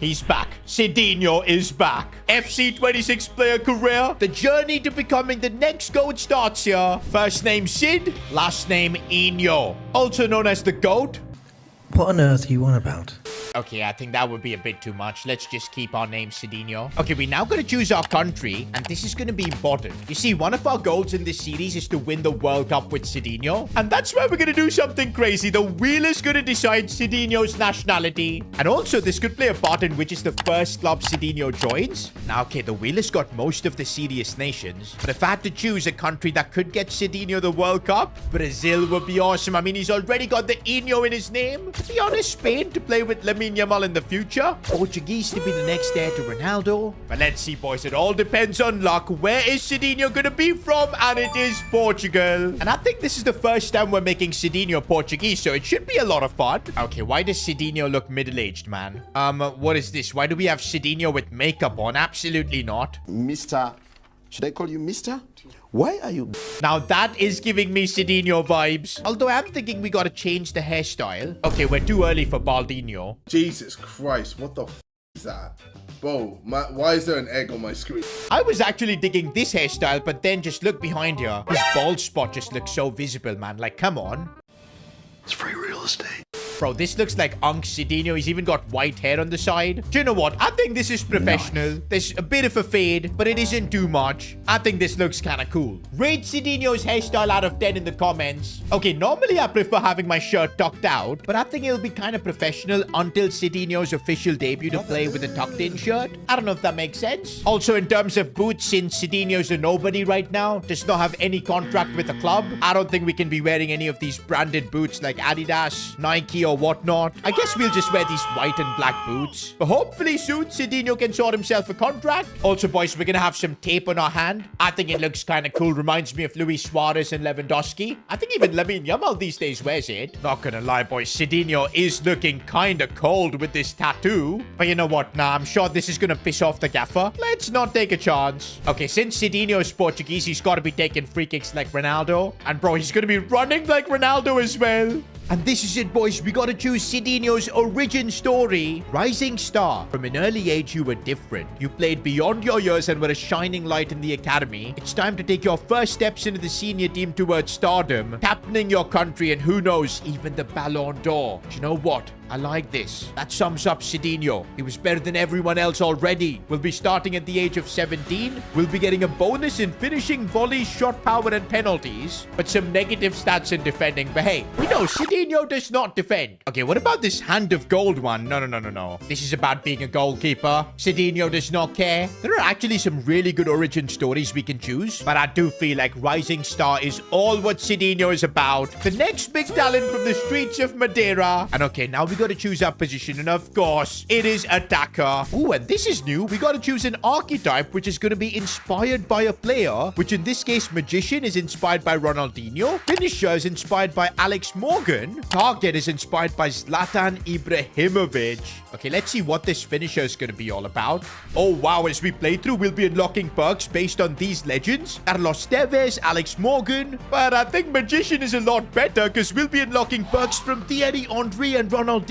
He's back. Sidinho is back. FC26 player career. The journey to becoming the next GOAT starts here. First name Sid, last name Inho. Also known as the GOAT. What on earth are you on about? Okay, I think that would be a bit too much. Let's just keep our name Sidinho. Okay, we're now going to choose our country, and this is going to be important. You see, one of our goals in this series is to win the World Cup with Sidinho, and that's why we're going to do something crazy. The wheel is going to decide Sidinho's nationality, and also this could play a part in which is the first club Sidinho joins. Now, okay, the wheel has got most of the serious nations, but if I had to choose a country that could get Sidinho the World Cup, Brazil would be awesome. I mean, he's already got the Inho in his name. To be honest, Spain to play with Lamine Yamal in the future. Portuguese to be the next heir to Ronaldo. But let's see, boys. It all depends on luck. Where is Sidinho going to be from? And it is Portugal. And I think this is the first time we're making Sidinho Portuguese, so it should be a lot of fun. Okay, why does Sidinho look middle-aged, man? What is this? Why do we have Sidinho with makeup on? Absolutely not. Mr. Should I call you Mr.? Why are you... Now that is giving me Sidinho vibes. Although I'm thinking we gotta change the hairstyle. Okay, we're too early for Baldinho. Jesus Christ, what the f is that? Bro, why is there an egg on my screen? I was actually digging this hairstyle, but then just look behind here. His bald spot just looks so visible, man. Like, come on. It's free real estate. Bro, this looks like Unc Sidinho. He's even got white hair on the side. Do you know what? I think this is professional. Nice. There's a bit of a fade, but it isn't too much. I think this looks kind of cool. Rate Sidinho's hairstyle out of 10 in the comments. Okay, normally I prefer having my shirt tucked out, but I think it'll be kind of professional until Sidinho's official debut to play with a tucked-in shirt. I don't know if that makes sense. Also, in terms of boots, since Sidinho's a nobody right now, does not have any contract with a club, I don't think we can be wearing any of these branded boots like Adidas, Nike, or whatnot. I guess we'll just wear these white and black boots. But hopefully soon, Sidinho can sort himself a contract. Also, boys, we're gonna have some tape on our hand. I think it looks kind of cool. Reminds me of Luis Suarez and Lewandowski. I think even Lamine Yamal these days wears it. Not gonna lie, boys, Sidinho is looking kind of cold with this tattoo. But you know what? Nah, I'm sure this is gonna piss off the gaffer. Let's not take a chance. Okay, since Sidinho is Portuguese, he's got to be taking free kicks like Ronaldo. And bro, he's gonna be running like Ronaldo as well. And this is it, boys. We gotta choose Sidinho's origin story. Rising star. From an early age, you were different. You played beyond your years and were a shining light in the academy. It's time to take your first steps into the senior team towards stardom, captaining your country, and who knows, even the Ballon d'Or. Do you know what? I like this. That sums up Sidinho. He was better than everyone else already. We'll be starting at the age of 17. We'll be getting a bonus in finishing, volleys, shot power, and penalties. But some negative stats in defending. But hey, we know Sidinho does not defend. Okay, what about this hand of gold one? No. This is about being a goalkeeper. Sidinho does not care. There are actually some really good origin stories we can choose. But I do feel like Rising Star is all what Sidinho is about. The next big talent from the streets of Madeira. And okay, now we got to choose our position, and of course it is attacker. Ooh, and this is new. We got to choose an archetype which is going to be inspired by a player, which in this case magician is inspired by Ronaldinho, finisher is inspired by Alex Morgan, target is inspired by Zlatan Ibrahimovic. Okay, let's see what this finisher is going to be all about. Oh wow, as we play through, we'll be unlocking perks based on these legends: Carlos Tevez, Alex Morgan. But I think magician is a lot better because we'll be unlocking perks from Thierry Henry and Ronaldinho.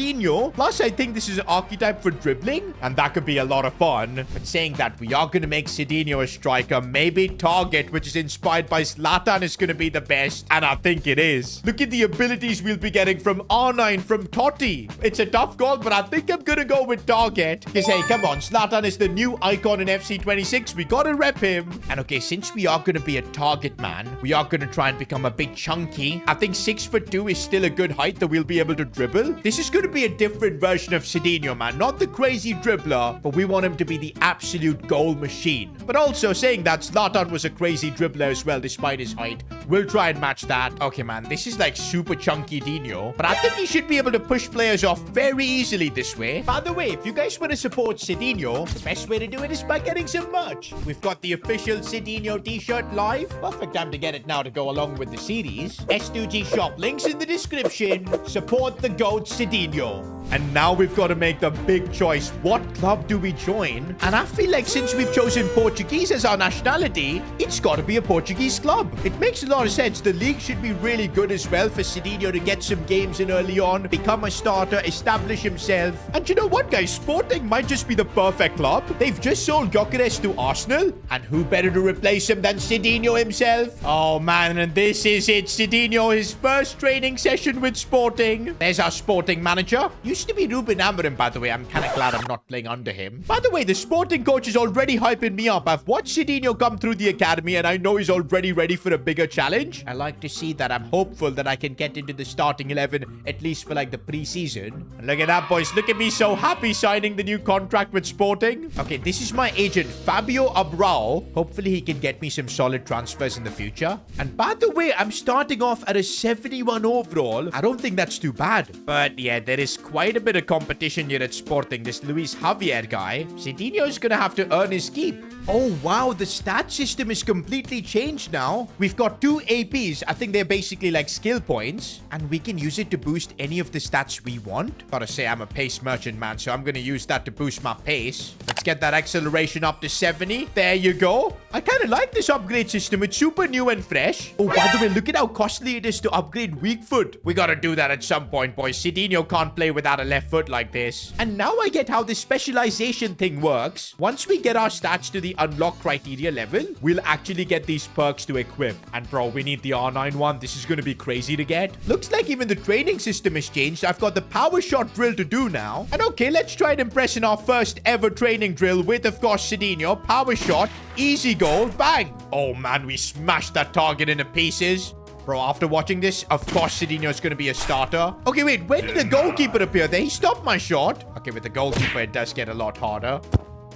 Plus, I think this is an archetype for dribbling, and that could be a lot of fun. But saying that, we are going to make Sidinho a striker. Maybe target, which is inspired by Zlatan, is going to be the best, and I think it is. Look at the abilities we'll be getting from R9, from Totti. It's a tough call, but I think I'm going to go with target. Because, hey, come on, Zlatan is the new icon in FC26. We got to rep him. And okay, since we are going to be a target man, we are going to try and become a bit chunky. I think 6'2" is still a good height that we'll be able to dribble. This is going to be a different version of Sidinho, man. Not the crazy dribbler, but we want him to be the absolute goal machine. But also saying that Zlatan was a crazy dribbler as well, despite his height. We'll try and match that. Okay, man, this is like super chunky Dino, but I think he should be able to push players off very easily this way. By the way, if you guys want to support Sidinho, the best way to do it is by getting some merch. We've got the official Sidinho t-shirt live. Perfect time to get it now to go along with the series. S2G shop, links in the description. Support the GOAT Sidinho. And now we've got to make the big choice. What club do we join? And I feel like since we've chosen Portuguese as our nationality, it's got to be a Portuguese club. It makes a lot of sense. The league should be really good as well for Sidinho to get some games in early on, become a starter, establish himself. And you know what, guys? Sporting might just be the perfect club. They've just sold Gyökeres to Arsenal. And who better to replace him than Sidinho himself? Oh, man. And this is it. Sidinho, his first training session with Sporting. There's our Sporting manager. Used to be Ruben Amorim, by the way. I'm kind of glad I'm not playing under him. By the way, the Sporting coach is already hyping me up. I've watched Sidinho come through the academy, and I know he's already ready for a bigger challenge. I like to see that. I'm hopeful that I can get into the starting 11, at least for like the preseason. And look at that, boys. Look at me so happy signing the new contract with Sporting. Okay, this is my agent, Fabio Abrao. Hopefully, he can get me some solid transfers in the future. And by the way, I'm starting off at a 71 overall. I don't think that's too bad. But yeah, there is quite a bit of competition here at Sporting. This Luis Javier guy. Sidinho is going to have to earn his keep. Oh, wow. The stat system is completely changed now. We've got 2 APs. I think they're basically like skill points. And we can use it to boost any of the stats we want. Gotta say, I'm a pace merchant, man. So I'm going to use that to boost my pace. Let's get that acceleration up to 70. There you go. I kind of like this upgrade system. It's super new and fresh. Oh, by the way, look at how costly it is to upgrade weak foot. We gotta do that at some point, boys. Sidinho can't play without a left foot like this. And now I get how this specialization thing works. Once we get our stats to the unlock criteria level, we'll actually get these perks to equip. And bro, we need the R9 one. This is gonna be crazy to get. Looks like even the training system has changed. I've got the power shot drill to do now. And okay, let's try and impress in our first ever training drill with, of course, Sidinho. Power shot, easy goal, bang. Oh man, we smashed that target into pieces. Bro, after watching this, of course Sidinho is going to be a starter. Okay, wait, when did the goalkeeper appear there? He stopped my shot. Okay, with the goalkeeper, it does get a lot harder.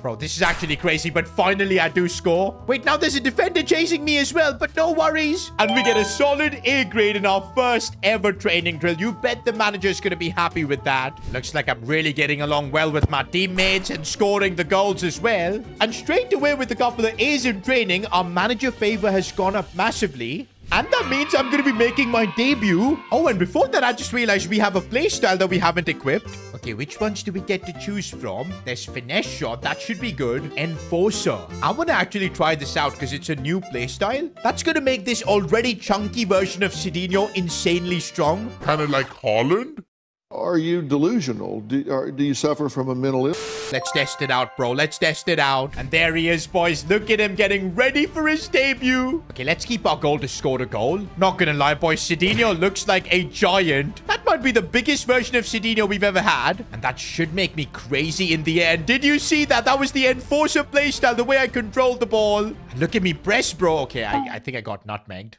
Bro, this is actually crazy, but finally I do score. Wait, now there's a defender chasing me as well, but no worries. And we get a solid A grade in our first ever training drill. You bet the manager's going to be happy with that. Looks like I'm really getting along well with my teammates and scoring the goals as well. And straight away with a couple of A's in training, our manager favor has gone up massively. And that means I'm going to be making my debut. Oh, and before that, I just realized we have a playstyle that we haven't equipped. Okay, which ones do we get to choose from? There's Finesse Shot. That should be good. Enforcer. I want to actually try this out because it's a new playstyle. That's going to make this already chunky version of Sidinho insanely strong. Kind of like Holland? Are you delusional? Do you suffer from a mental illness? Let's test it out, bro. Let's test it out. And there he is, boys. Look at him getting ready for his debut. Okay, let's keep our goal to score a goal. Not gonna lie, boys. Sidinho looks like a giant. That might be the biggest version of Sidinho we've ever had. And that should make me crazy in the end. Did you see that? That was the Enforcer playstyle, the way I controlled the ball. And look at me press, bro. Okay, I think I got nutmegged.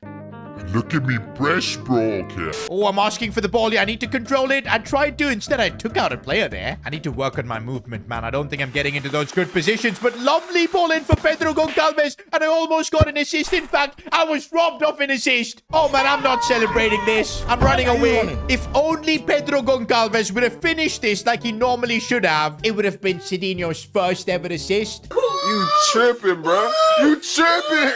Look at me press, bro. Okay. Oh, I'm asking for the ball here. I need to control it. I tried to. Instead, I took out a player there. I need to work on my movement, man. I don't think I'm getting into those good positions. But lovely ball in for Pedro Goncalves. And I almost got an assist. In fact, I was robbed of an assist. Oh, man, I'm not celebrating this. I'm running away. If only Pedro Goncalves would have finished this like he normally should have, it would have been Sidinho's first ever assist. You tripping, bro. You tripping.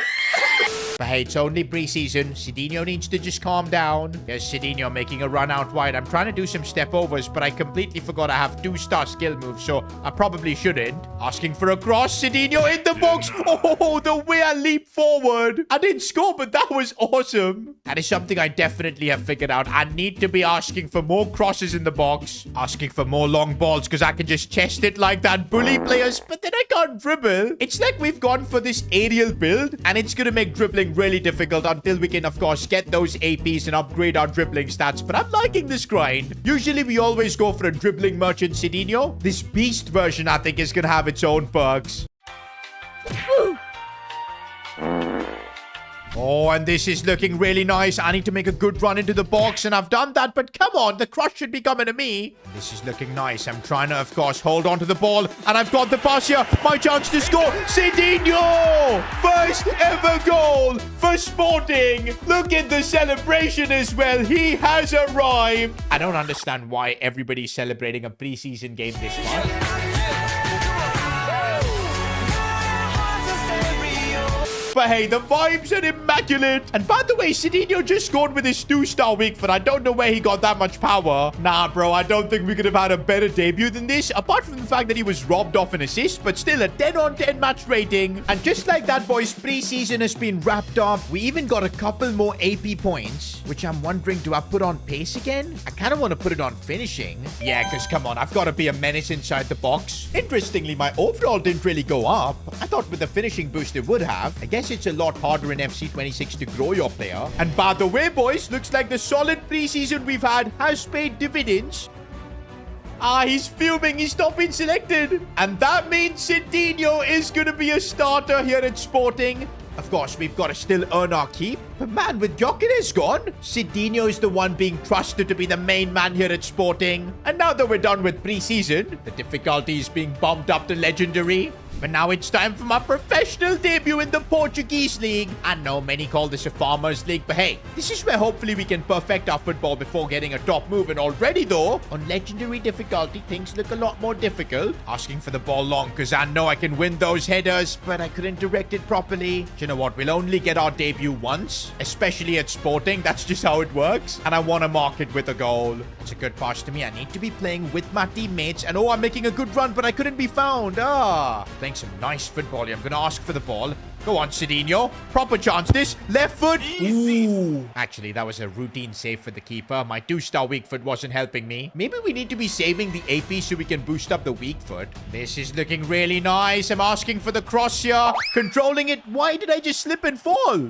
But hey, it's only preseason. Sidinho needs to just calm down. Here's Sidinho making a run out wide. I'm trying to do some step overs, but I completely forgot I have 2-star skill moves, so I probably shouldn't. Asking for a cross. Sidinho in the box. Oh, the way I leap forward. I didn't score, but that was awesome. That is something I definitely have figured out. I need to be asking for more crosses in the box. Asking for more long balls, because I can just chest it like that. Bully players, but then I can't dribble. It's like we've gone for this aerial build, and it's going to make dribbling really difficult until we can, of course, get those APs and upgrade our dribbling stats. But I'm liking this grind. Usually, we always go for a dribbling merchant Sidinho. This beast version, I think, is going to have its own perks. Oh, and this is looking really nice. I need to make a good run into the box, and I've done that. But come on, the cross should be coming to me. This is looking nice. I'm trying to, of course, hold on to the ball, and I've got the pass here. My chance to score. Sidinho! First ever goal for Sporting. Look at the celebration as well. He has arrived. I don't understand why everybody's celebrating a preseason game this much. But hey, the vibes are immaculate. And by the way, Sidinho just scored with his 2-star weak foot. I don't know where he got that much power. Nah, bro, I don't think we could have had a better debut than this. Apart from the fact that he was robbed off an assist, but still a 10-on-10 match rating. And just like that, boys, preseason has been wrapped up. We even got a couple more AP points, which I'm wondering, do I put on pace again? I kind of want to put it on finishing. Yeah, because come on, I've got to be a menace inside the box. Interestingly, my overall didn't really go up. I thought with the finishing boost it would have. I guess it's a lot harder in FC26 to grow your player. And by the way, boys, looks like the solid preseason we've had has paid dividends. Ah, he's fuming. He's not been selected. And that means Sidinho is going to be a starter here at Sporting. Of course, we've got to still earn our keep. But man, with Gyökeres gone, Sidinho is the one being trusted to be the main man here at Sporting. And now that we're done with preseason, the difficulty is being bumped up to legendary. But now it's time for my professional debut in the Portuguese league. I know many call this a farmers league, but hey, this is where hopefully we can perfect our football before getting a top move. And already though, on legendary difficulty, things look a lot more difficult. Asking for the ball long because I know I can win those headers, but I couldn't direct it properly. Do you know what? We'll only get our debut once, especially at Sporting. That's just how it works. And I want to mark it with a goal. It's a good pass to me. I need to be playing with my teammates. And oh, I'm making a good run, but I couldn't be found. Playing some nice football here. I'm going to ask for the ball. Go on, Sidinho. Proper chance this. Left foot. Ooh. Actually, that was a routine save for the keeper. My 2-star weak foot wasn't helping me. Maybe we need to be saving the AP so we can boost up the weak foot. This is looking really nice. I'm asking for the cross here. Controlling it. Why did I just slip and fall?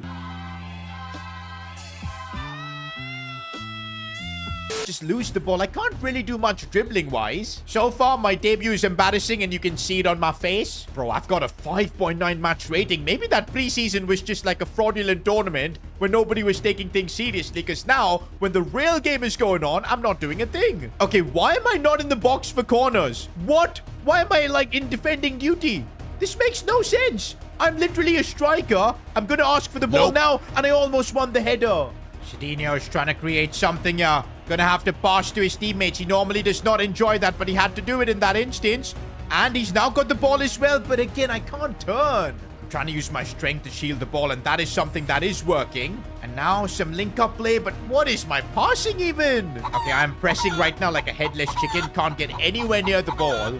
Just lose the ball. I can't really do much dribbling wise. So far, my debut is embarrassing and you can see it on my face. Bro, I've got a 5.9 match rating. Maybe that preseason was just like a fraudulent tournament where nobody was taking things seriously, because now when the real game is going on, I'm not doing a thing. Okay, why am I not in the box for corners? What? Why am I like in defending duty? This makes no sense. I'm literally a striker. I'm gonna ask for the ball now, and I almost won the header. Sidinho is trying to create something here. Gonna have to pass to his teammates. He normally does not enjoy that, but he had to do it in that instance. And he's now got the ball as well. But again, I can't turn. I'm trying to use my strength to shield the ball, and that is something that is working. And now some link-up play, but what is my passing even? Okay, I'm pressing right now like a headless chicken. Can't get anywhere near the ball.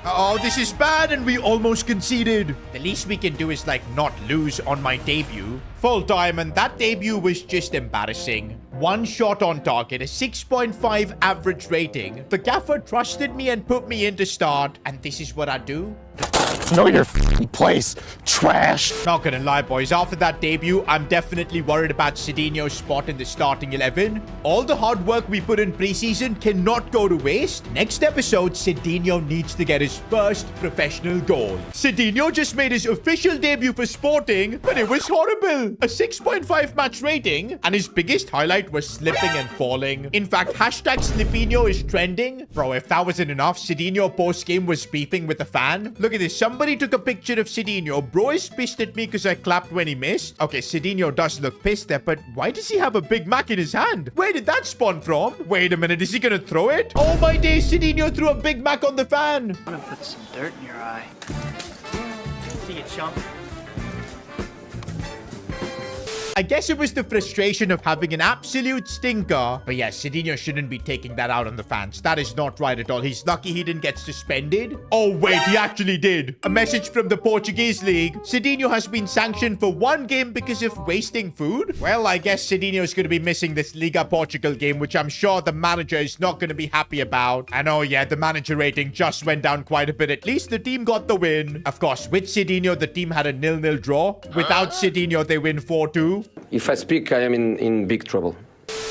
Oh, this is bad, and we almost conceded. The least we can do is, like, not lose on my debut. Full time, and that debut was just embarrassing. 1 shot on target, a 6.5 average rating. The gaffer trusted me and put me in to start, and this is what I do. Know your place, trash. Not gonna lie, boys. After that debut, I'm definitely worried about Sidinho's spot in the starting 11. All the hard work we put in preseason cannot go to waste. Next episode, Sidinho needs to get his first professional goal. Sidinho just made his official debut for Sporting, but it was horrible. A 6.5 match rating, and his biggest highlight was slipping and falling. In fact, hashtag Slipinho is trending. Bro, if that wasn't enough, Sidinho post-game was beefing with the fan. Look at this. Somebody took a picture of Sidinho. Bro is pissed at me because I clapped when he missed. Okay, Sidinho does look pissed there, but why does he have a Big Mac in his hand? Where did that spawn from? Wait a minute, is he gonna throw it? Oh my days, Sidinho threw a Big Mac on the fan. I'm gonna put some dirt in your eye. See you, chump. I guess it was the frustration of having an absolute stinker. But yeah, Sidinho shouldn't be taking that out on the fans. That is not right at all. He's lucky he didn't get suspended. Oh, wait, he actually did. A message from the Portuguese league. Sidinho has been sanctioned for 1 game because of wasting food. Well, I guess Sidinho is going to be missing this Liga Portugal game, which I'm sure the manager is not going to be happy about. And oh yeah, the manager rating just went down quite a bit. At least the team got the win. Of course, with Sidinho, the team had a 0-0 draw. Without Sidinho, they win 4-2. If I speak, I am in big trouble.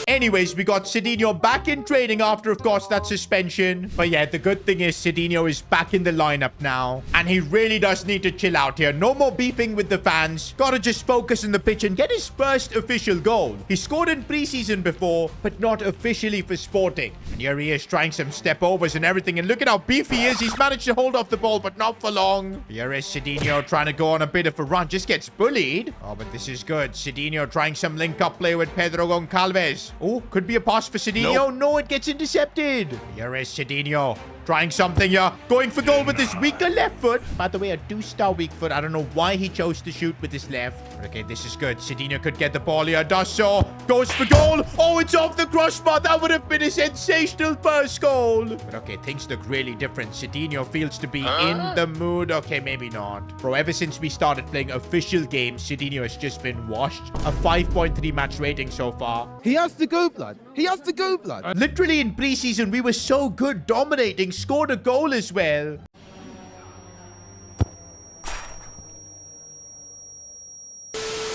Anyways, we got Sidinho back in training after, of course, that suspension. But yeah, the good thing is Sidinho is back in the lineup now. And he really does need to chill out here. No more beefing with the fans. Gotta just focus on the pitch and get his first official goal. He scored in preseason before, but not officially for Sporting. And here he is trying some step overs and everything. And look at how beefy he is. He's managed to hold off the ball, but not for long. Here is Sidinho trying to go on a bit of a run. Just gets bullied. Oh, but this is good. Sidinho trying some link-up play with Pedro Goncalves. Oh, could be a pass for Sidinho. No, it gets intercepted. Here is Sidinho. Trying something here. Going for goal with his weaker left foot. By the way, a 2-star weak foot. I don't know why he chose to shoot with his left. Okay, this is good. Sidinho could get the ball here. Does so. Goes for goal. Oh, it's off the crossbar. That would have been a sensational first goal. But okay, things look really different. Sidinho feels to be in the mood. Okay, maybe not. Bro, ever since we started playing official games, Sidinho has just been washed. A 5.3 match rating so far. He has to go, blood. He has to go, blood. Literally in preseason, we were so good, dominating, scored a goal as well.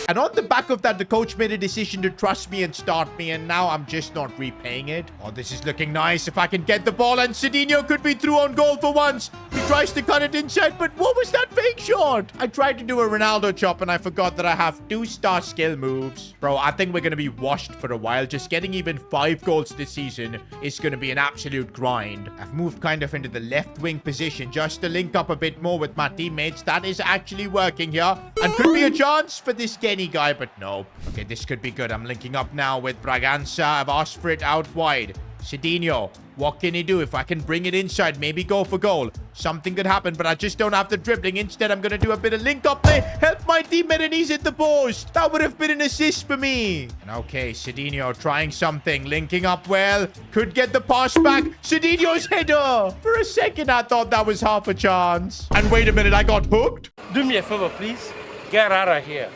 And on the back of that, the coach made a decision to trust me and start me, and now I'm just not repaying it. Oh, this is looking nice. If I can get the ball, and Sidinho could be through on goal for once. He tries to cut it inside, but what was that fake shot? I tried to do a Ronaldo chop, and I forgot that I have 2-star skill moves. Bro, I think we're going to be washed for a while. Just getting even 5 goals this season is going to be an absolute grind. I've moved kind of into the left wing position just to link up a bit more with my teammates. That is actually working here, and could be a chance for this game guy, but nope. Okay, this could be good. I'm linking up now with Braganza. I've asked for it out wide. Sidinho, what can he do? If I can bring it inside, maybe go for goal. Something could happen, but I just don't have the dribbling. Instead, I'm going to do a bit of link-up play. Help my teammate, and he's at the post. That would have been an assist for me. And okay, Sidinho trying something. Linking up well. Could get the pass back. Sidinho's header. For a second, I thought that was half a chance. And wait a minute, I got hooked. Do me a favor, please. Get out of here.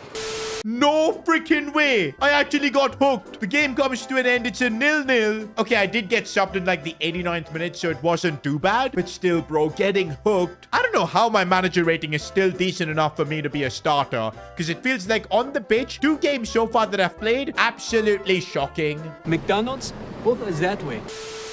No freaking way. I actually got hooked. The game comes to an end. It's a 0-0. Okay, I did get subbed in like the 89th minute, so it wasn't too bad. But still, bro, getting hooked. I don't know how my manager rating is still decent enough for me to be a starter. Because it feels like on the pitch, 2 games so far that I've played, absolutely shocking. McDonald's? Both is that way.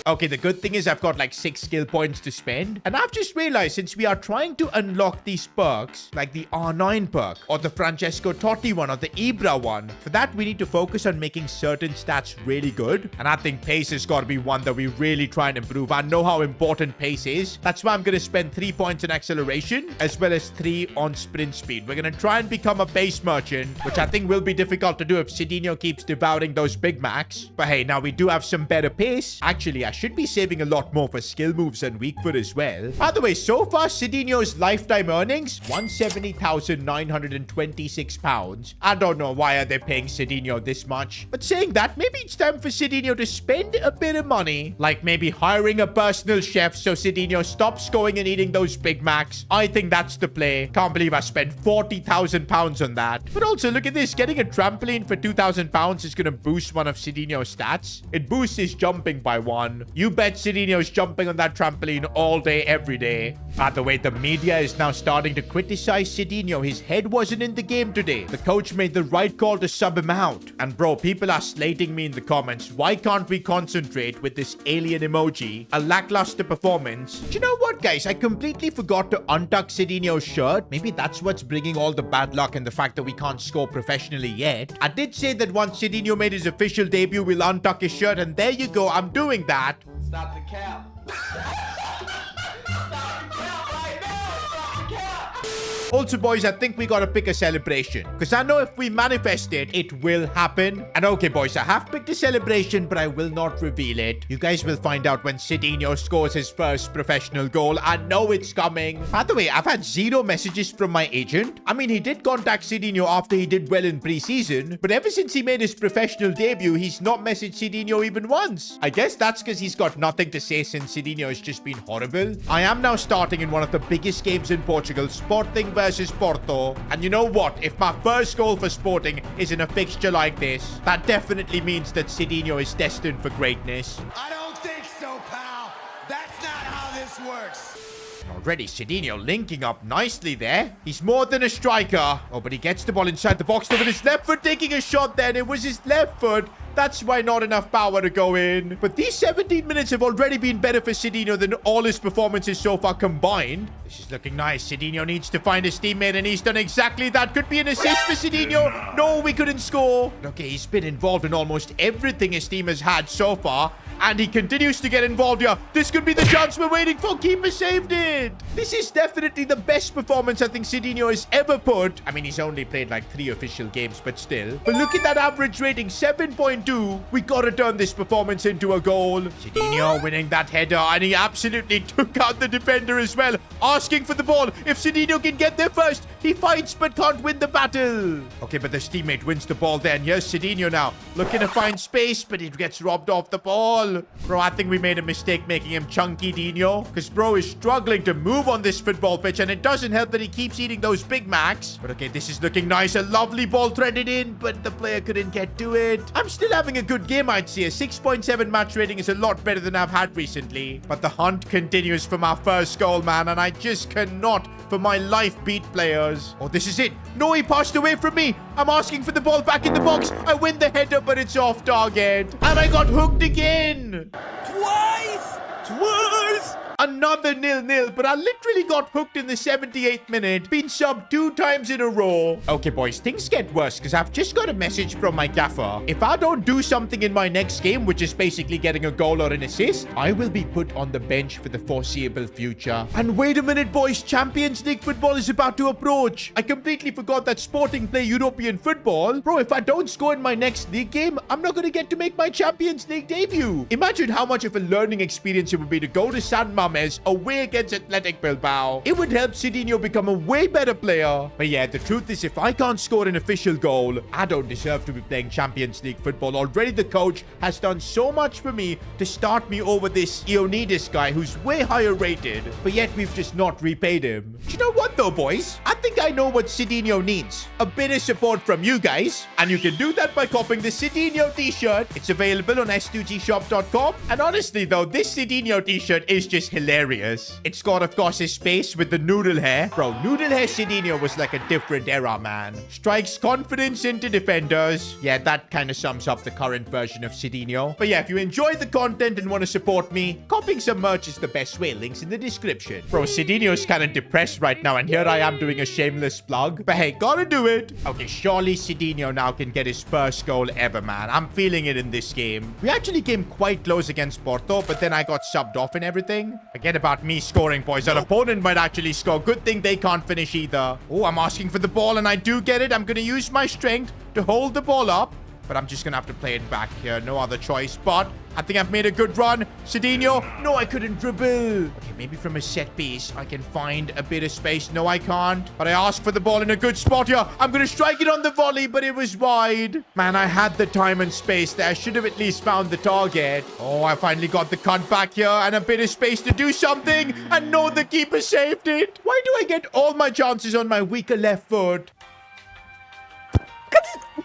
Okay, the good thing is I've got like 6 skill points to spend. And I've just realized since we are trying to unlock these perks, like the R9 perk, or the Francesco Totti one, or the Ibra one, for that we need to focus on making certain stats really good. And I think pace has got to be one that we really try and improve. I know how important pace is. That's why I'm going to spend 3 points on acceleration, as well as 3 on sprint speed. We're going to try and become a base merchant, which I think will be difficult to do if Sidinho keeps devouring those Big Macs. But hey, now we do have some better pace. Actually, I should be saving a lot more for skill moves and weak foot as well. By the way, so far, Sidinho's lifetime earnings, £170,926. I don't know why are they paying Sidinho this much. But saying that, maybe it's time for Sidinho to spend a bit of money. Like maybe hiring a personal chef so Sidinho stops going and eating those Big Macs. I think that's the play. Can't believe I spent £40,000 on that. But also, look at this. Getting a trampoline for £2,000 is going to boost one of Sidinho's stats. It boosts his jumping by 1. You bet Sidinho's jumping on that trampoline all day, every day. By the way, the media is now starting to criticize Sidinho. His head wasn't in the game today. The coach made the right call to sub him out. And bro, people are slating me in the comments. Why can't we concentrate with this alien emoji? A lackluster performance. Do you know what, guys? I completely forgot to untuck Sidinho's shirt. Maybe that's what's bringing all the bad luck and the fact that we can't score professionally yet. I did say that once Sidinho made his official debut, we'll untuck his shirt. And there you go. I'm doing that. Stop the cap. Also, boys, I think we gotta pick a celebration. Because I know if we manifest it, it will happen. And okay, boys, I have picked a celebration, but I will not reveal it. You guys will find out when Sidinho scores his first professional goal. I know it's coming. By the way, I've had 0 messages from my agent. I mean, he did contact Sidinho after he did well in preseason. But ever since he made his professional debut, he's not messaged Sidinho even once. I guess that's because he's got nothing to say since Sidinho has just been horrible. I am now starting in one of the biggest games in Portugal, Sporting versus Porto. And you know what? If my first goal for Sporting is in a fixture like this, that definitely means that Sidinho is destined for greatness. I don't think so, pal. That's not how this works. Already, Sidinho linking up nicely there. He's more than a striker. Oh, but he gets the ball inside the box with his left foot taking a shot then. It was his left foot. That's why not enough power to go in. But these 17 minutes have already been better for Sidinho than all his performances so far combined. This is looking nice. Sidinho needs to find his teammate, and he's done exactly that. Could be an assist for Sidinho. No, we couldn't score. Okay, he's been involved in almost everything his team has had so far. And he continues to get involved here. This could be the chance we're waiting for. Keeper saved it. This is definitely the best performance I think Sidinho has ever put. I mean, he's only played like 3 official games, but still. But look at that average rating, 7.2. We gotta turn this performance into a goal. Sidinho winning that header, and he absolutely took out the defender as well, asking for the ball. If Sidinho can get there first, he fights but can't win the battle. Okay, but his teammate wins the ball there, and here's Sidinho now, looking to find space, but he gets robbed off the ball. Bro, I think we made a mistake making him Chunky Dino, because bro is struggling to move on this football pitch, and it doesn't help that he keeps eating those Big Macs. But okay, this is looking nice. A lovely ball threaded in, but the player couldn't get to it. I'm still having a good game, I'd say. A 6.7 match rating is a lot better than I've had recently. But the hunt continues for my first goal, man, and I just cannot for my life beat players. Oh, this is it. No, he passed away from me. I'm asking for the ball back in the box. I win the header, but it's off target. And I got hooked again. Twice! Another 0-0, but I literally got hooked in the 78th minute. Been subbed 2 times in a row. Okay, boys, things get worse because I've just got a message from my gaffer. If I don't do something in my next game, which is basically getting a goal or an assist, I will be put on the bench for the foreseeable future. And wait a minute, boys. Champions League football is about to approach. I completely forgot that Sporting play European football. Bro, if I don't score in my next league game, I'm not going to get to make my Champions League debut. Imagine how much of a learning experience it would be to go to San Mamés away against Athletic Bilbao. It would help Sidinho become a way better player. But yeah, the truth is, if I can't score an official goal, I don't deserve to be playing Champions League football. Already the coach has done so much for me to start me over this Ioannidis guy who's way higher rated, but yet we've just not repaid him. Do you know what though, boys? I think I know what Sidinho needs. A bit of support from you guys, and you can do that by copying the Sidinho t-shirt. It's available on s2gshop.com, and honestly though, this Sidinho t-shirt is just hilarious. It's got, of course, his face with the noodle hair. Bro, noodle hair Sidinho was like a different era, man. Strikes confidence into defenders. Yeah, that kind of sums up the current version of Sidinho. But yeah, if you enjoy the content and want to support me, copying some merch is the best way. Links in the description. Bro, Sidinho's kind of depressed right now, and here I am doing a shameless plug. But hey, gotta do it. Okay, surely Sidinho now can get his first goal ever, man. I'm feeling it in this game. We actually came quite close against Porto, but then I got subbed off and everything. Forget about me scoring, boys. Our opponent might actually score. Good thing they can't finish either. Oh, I'm asking for the ball, and I do get it. I'm going to use my strength to hold the ball up, but I'm just going to have to play it back here. No other choice, but I think I've made a good run. Sidinho. No, I couldn't dribble. Okay, maybe from a set piece, I can find a bit of space. No, I can't. But I asked for the ball in a good spot here. I'm going to strike it on the volley, but it was wide. Man, I had the time and space there. I should have at least found the target. Oh, I finally got the cut back here and a bit of space to do something. And no, the keeper saved it. Why do I get all my chances on my weaker left foot?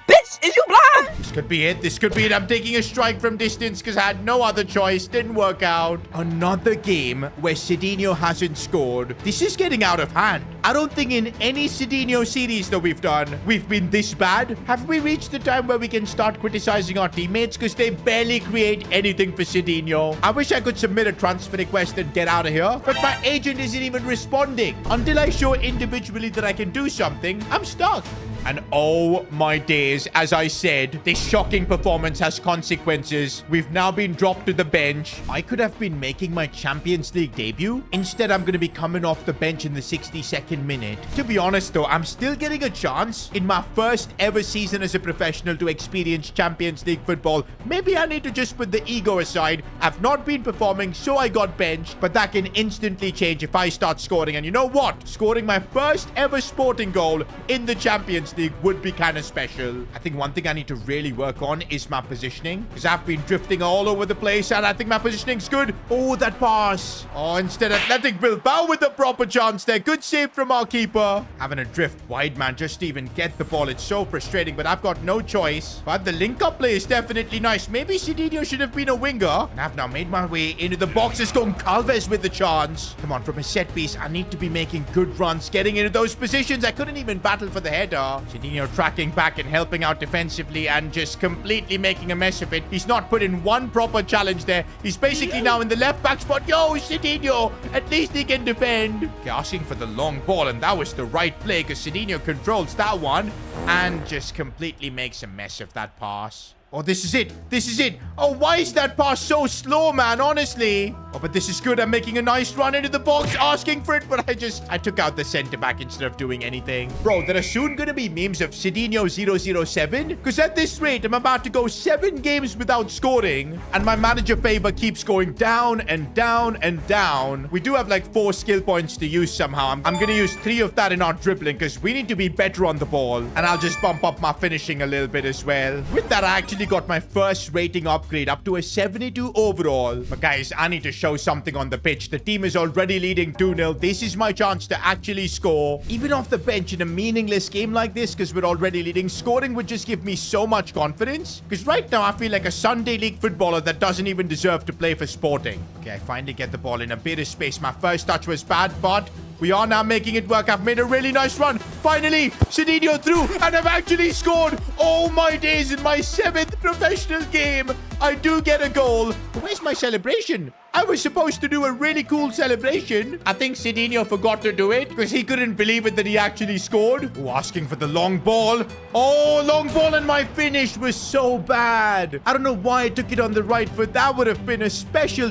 Bitch, is you blind? This could be it. This could be it. I'm taking a strike from distance because I had no other choice. Didn't work out. Another game where Sidinho hasn't scored. This is getting out of hand. I don't think in any Sidinho series that we've done, we've been this bad. Have we reached the time where we can start criticizing our teammates because they barely create anything for Sidinho? I wish I could submit a transfer request and get out of here, but my agent isn't even responding. Until I show individually that I can do something, I'm stuck. And oh my days, as I said, this shocking performance has consequences. We've now been dropped to the bench. I could have been making my Champions League debut. Instead, I'm going to be coming off the bench in the 62nd minute. To be honest though, I'm still getting a chance in my first ever season as a professional to experience Champions League football. Maybe I need to just put the ego aside. I've not been performing, so I got benched. But that can instantly change if I start scoring. And you know what? Scoring my first ever Sporting goal in the Champions League would be kind of special. I think one thing I need to really work on is my positioning, because I've been drifting all over the place, and I think my positioning's good. Oh, that pass. Oh, instead Athletic Bilbao with a proper chance there. Good save from our keeper. Having a drift wide, man, just to even get the ball. It's so frustrating, but I've got no choice. But the link-up play is definitely nice. Maybe Sidinho should have been a winger. And I've now made my way into the box. It's Goncalves with the chance. Come on, from a set piece, I need to be making good runs, getting into those positions. I couldn't even battle for the header. Sidinho tracking back and helping out defensively and just completely making a mess of it. He's not put in one proper challenge there. He's basically now in the left back spot. Yo, Sidinho, at least he can defend. Okay, asking for the long ball, and that was the right play because Sidinho controls that one and just completely makes a mess of that pass. Oh, this is it. This is it. Oh, why is that pass so slow, man? Honestly. Oh, but this is good. I'm making a nice run into the box, asking for it, but I took out the center back instead of doing anything. Bro, there are soon going to be memes of Sidinho 007, because at this rate, I'm about to go 7 games without scoring, and my manager favor keeps going down and down and down. We do have like 4 skill points to use somehow. I'm going to use 3 of that in our dribbling, because we need to be better on the ball, and I'll just bump up my finishing a little bit as well. With that, I actually got my first rating upgrade up to a 72 overall. But guys, I need to show something on the pitch. The team is already leading 2-0. This is my chance to actually score. Even off the bench in a meaningless game like this, because we're already leading, scoring would just give me so much confidence. Because right now, I feel like a Sunday League footballer that doesn't even deserve to play for Sporting. Okay, I finally get the ball in a bit of space. My first touch was bad, but we are now making it work. I've made a really nice run. Finally, Sidinho through, and I've actually scored. Oh my days, in my 7th professional game, I do get a goal. Where's my celebration? I was supposed to do a really cool celebration. I think Sidinho forgot to do it because he couldn't believe it that he actually scored. Oh, asking for the long ball. Oh, long ball, and my finish was so bad. I don't know why I took it on the right foot. That would have been a special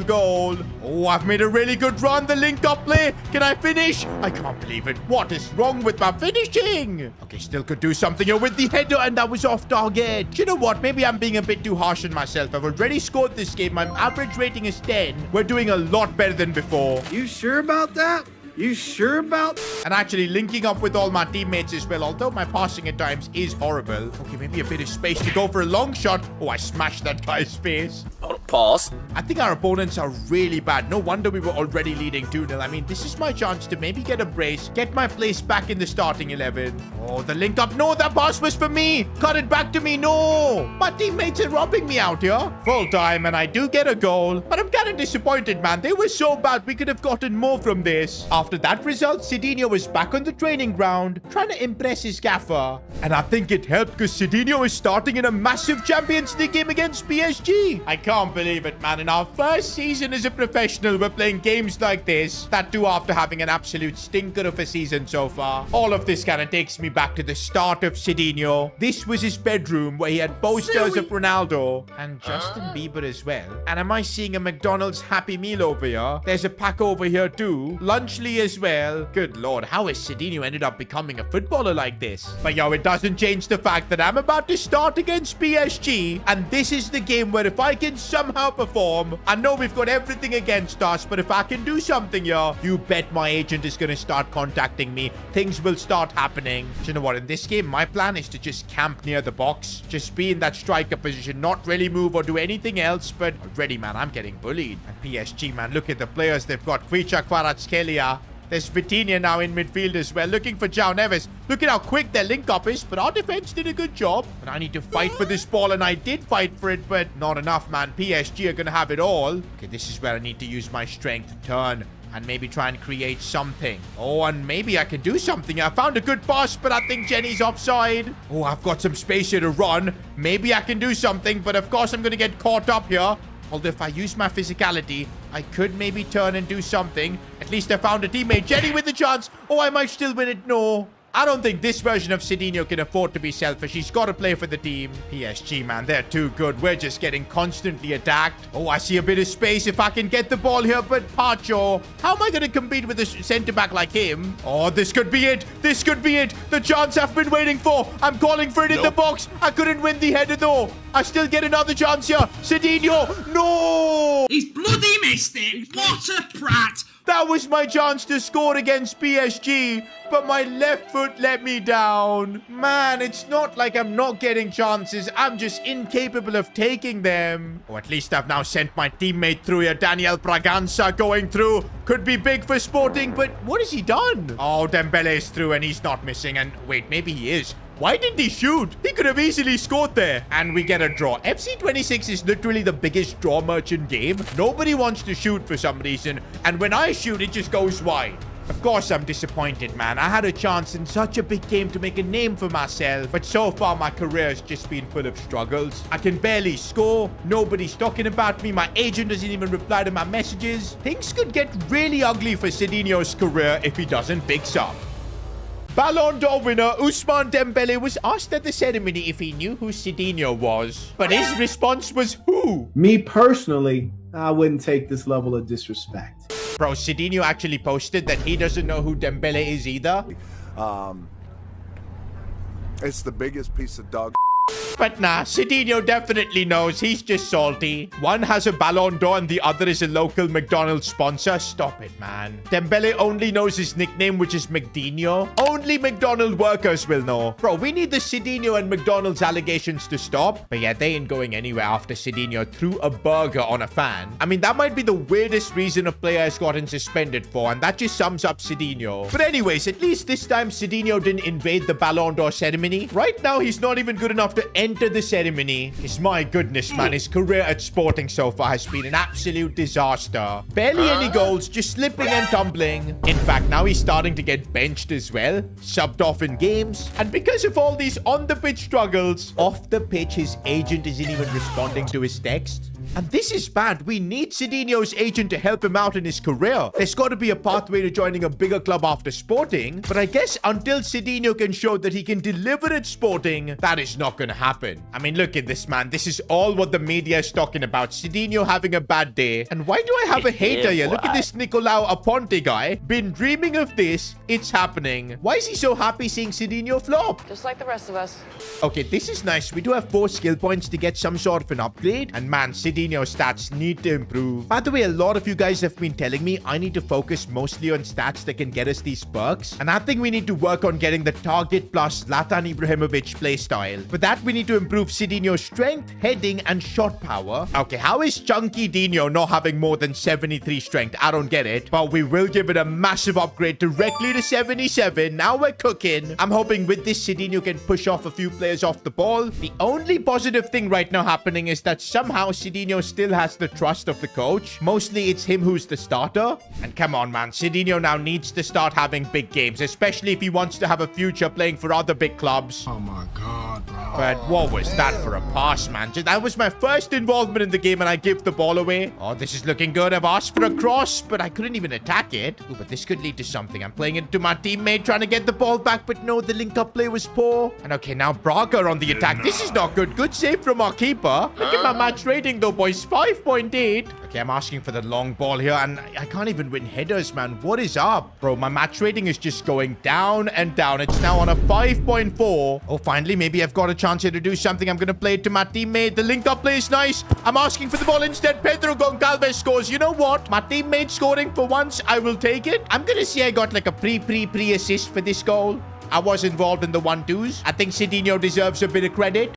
goal. Oh, I've made a really good run. The link-up play. Can I finish? I can't believe it. What is wrong with my finishing? Okay, still could do something here with the header, and that was off target. You know what? Maybe I'm being a bit too harsh on myself. I've already scored this game. My average rating is 10. We're doing a lot better than before. You sure about that? You sure about... And actually linking up with all my teammates as well, although my passing at times is horrible. Okay, maybe a bit of space to go for a long shot. Oh, I smashed that guy's face. Pause. I think our opponents are really bad. No wonder we were already leading 2-0. I mean, this is my chance to maybe get a brace, get my place back in the starting 11. Oh, the link up. No, that pass was for me. Cut it back to me. No. My teammates are robbing me out here. Full time, and I do get a goal. But I'm kind of disappointed, man. They were so bad. We could have gotten more from this. After that result, Sidinho was back on the training ground, trying to impress his gaffer. And I think it helped because Sidinho is starting in a massive Champions League game against PSG. I can't believe it, man. In our first season as a professional, we're playing games like this. That too after having an absolute stinker of a season so far. All of this kind of takes me back to the start of Sidinho. This was his bedroom where he had posters of Ronaldo and Justin Bieber as well. And am I seeing a McDonald's Happy Meal over here? There's a pack over here too. Lunchly as well. Good lord, how has Sidinho ended up becoming a footballer like this? But yo, it doesn't change the fact that I'm about to start against PSG, and this is the game where if I can somehow perform, I know we've got everything against us, but if I can do something here, you bet my agent is going to start contacting me. Things will start happening. Do you know what? In this game, my plan is to just camp near the box, just be in that striker position, not really move or do anything else, but already, man, I'm getting bullied. And PSG, man, look at the players they've got. Kvicha, Kvaratskhelia. There's Sidinho now in midfield as well, looking for João Neves. Look at how quick their link-up is, but our defense did a good job. And I need to fight for this ball, and I did fight for it, but not enough, man. PSG are going to have it all. Okay, this is where I need to use my strength. Turn and maybe try and create something. Oh, and maybe I can do something. I found a good pass, but I think Jenny's offside. Oh, I've got some space here to run. Maybe I can do something, but of course I'm going to get caught up here. Although if I use my physicality, I could maybe turn and do something. At least I found a teammate. Jenny with the chance. Oh, I might still win it. No. I don't think this version of Sidinho can afford to be selfish. He's got to play for the team. PSG, man, they're too good. We're just getting constantly attacked. Oh, I see a bit of space if I can get the ball here, but Pacho, how am I going to compete with a centre-back like him? Oh, this could be it. This could be it. The chance I've been waiting for. I'm calling for it in the box. I couldn't win the header, though. I still get another chance here. Sidinho. No! He's bloody missed it. What a prat. That was my chance to score against PSG, but my left foot let me down. Man, it's not like I'm not getting chances. I'm just incapable of taking them. Or at least I've now sent my teammate through here. Daniel Braganza going through. Could be big for Sporting, but what has he done? Oh, Dembele's through and he's not missing. And wait, maybe he is. Why didn't he shoot? He could have easily scored there. And we get a draw. FC26 is literally the biggest draw merchant game. Nobody wants to shoot for some reason. And when I shoot, it just goes wide. Of course, I'm disappointed, man. I had a chance in such a big game to make a name for myself. But so far, my career has just been full of struggles. I can barely score. Nobody's talking about me. My agent doesn't even reply to my messages. Things could get really ugly for Sidinho's career if he doesn't fix up. Ballon d'Or winner Ousmane Dembele was asked at the ceremony if he knew who Sidinho was. But his response was, who? Me personally, I wouldn't take this level of disrespect. Bro, Sidinho actually posted that he doesn't know who Dembele is either. It's the biggest piece of dog. But nah, Sidinho definitely knows. He's just salty. One has a Ballon d'Or and the other is a local McDonald's sponsor. Stop it, man. Dembele only knows his nickname, which is McDinho. Only McDonald's workers will know. Bro, we need the Sidinho and McDonald's allegations to stop. But yeah, they ain't going anywhere after Sidinho threw a burger on a fan. I mean, that might be the weirdest reason a player has gotten suspended for, and that just sums up Sidinho. But anyways, at least this time Sidinho didn't invade the Ballon d'Or ceremony. Right now, he's not even good enough to enter the ceremony. Is my goodness, man. His career at Sporting so far has been an absolute disaster. Barely any goals, just slipping and tumbling. In fact, now he's starting to get benched as well, subbed off in games. And because of all these on-the-pitch struggles, off the pitch, his agent isn't even responding to his text. And this is bad. We need Sidinho's agent to help him out in his career. There's got to be a pathway to joining a bigger club after Sporting. But I guess until Sidinho can show that he can deliver at Sporting, that is not going to happen. I mean, look at this, man. This is all what the media is talking about. Sidinho having a bad day. And why do I have a hater here? Look at this Nicolau Aponte guy. Been dreaming of this. It's happening. Why is he so happy seeing Sidinho flop? Just like the rest of us. Okay, this is nice. We do have 4 skill points to get some sort of an upgrade. And man, Sidinho's stats need to improve. By the way, a lot of you guys have been telling me I need to focus mostly on stats that can get us these perks. And I think we need to work on getting the target plus Zlatan Ibrahimovic playstyle. For that, we need to improve Sidinho's strength, heading, and shot power. Okay, how is Chunky Dino not having more than 73 strength? I don't get it. But we will give it a massive upgrade directly to 77. Now we're cooking. I'm hoping with this, Sidinho can push off a few players off the ball. The only positive thing right now happening is that somehow Sidinho still has the trust of the coach. Mostly it's him who's the starter. And come on, man. Sidinho now needs to start having big games, especially if he wants to have a future playing for other big clubs. Oh my God, bro. But what was that for a pass, man? That was my first involvement in the game and I give the ball away. Oh, this is looking good. I've asked for a cross, but I couldn't even attack it. Ooh, but this could lead to something. I'm playing it to my teammate, trying to get the ball back, but no, the link-up play was poor. And okay, now Braga on the attack. This is not good. Good save from our keeper. Look at my match rating though, boys. 5.8. Okay, I'm asking for the long ball here, and I can't even win headers, man. What is up? Bro, my match rating is just going down and down. It's now on a 5.4. Oh, finally, maybe I've got a chance here to do something. I'm going to play it to my teammate. The link-up play is nice. I'm asking for the ball instead. Pedro Goncalves scores. You know what? My teammate scoring for once. I will take it. I'm going to say I got like a pre assist for this goal. I was involved in the 1-2s. I think Sidinho deserves a bit of credit.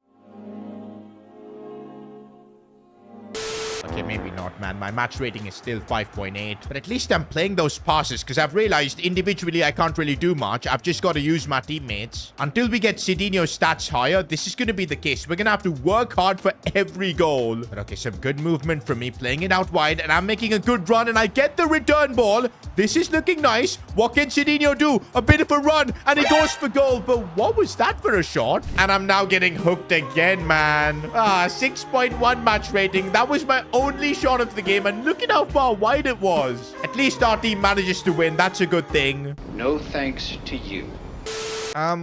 Okay, maybe not, man. My match rating is still 5.8. But at least I'm playing those passes because I've realized individually I can't really do much. I've just got to use my teammates. Until we get Sidinho's stats higher, this is going to be the case. We're going to have to work hard for every goal. But okay, some good movement from me playing it out wide. And I'm making a good run and I get the return ball. This is looking nice. What can Sidinho do? A bit of a run and he goes for goal. But what was that for a shot? And I'm now getting hooked again, man. 6.1 match rating. That was my only shot of the game, and look at how far wide it was. At least our team manages to win. That's a good thing. No thanks to you.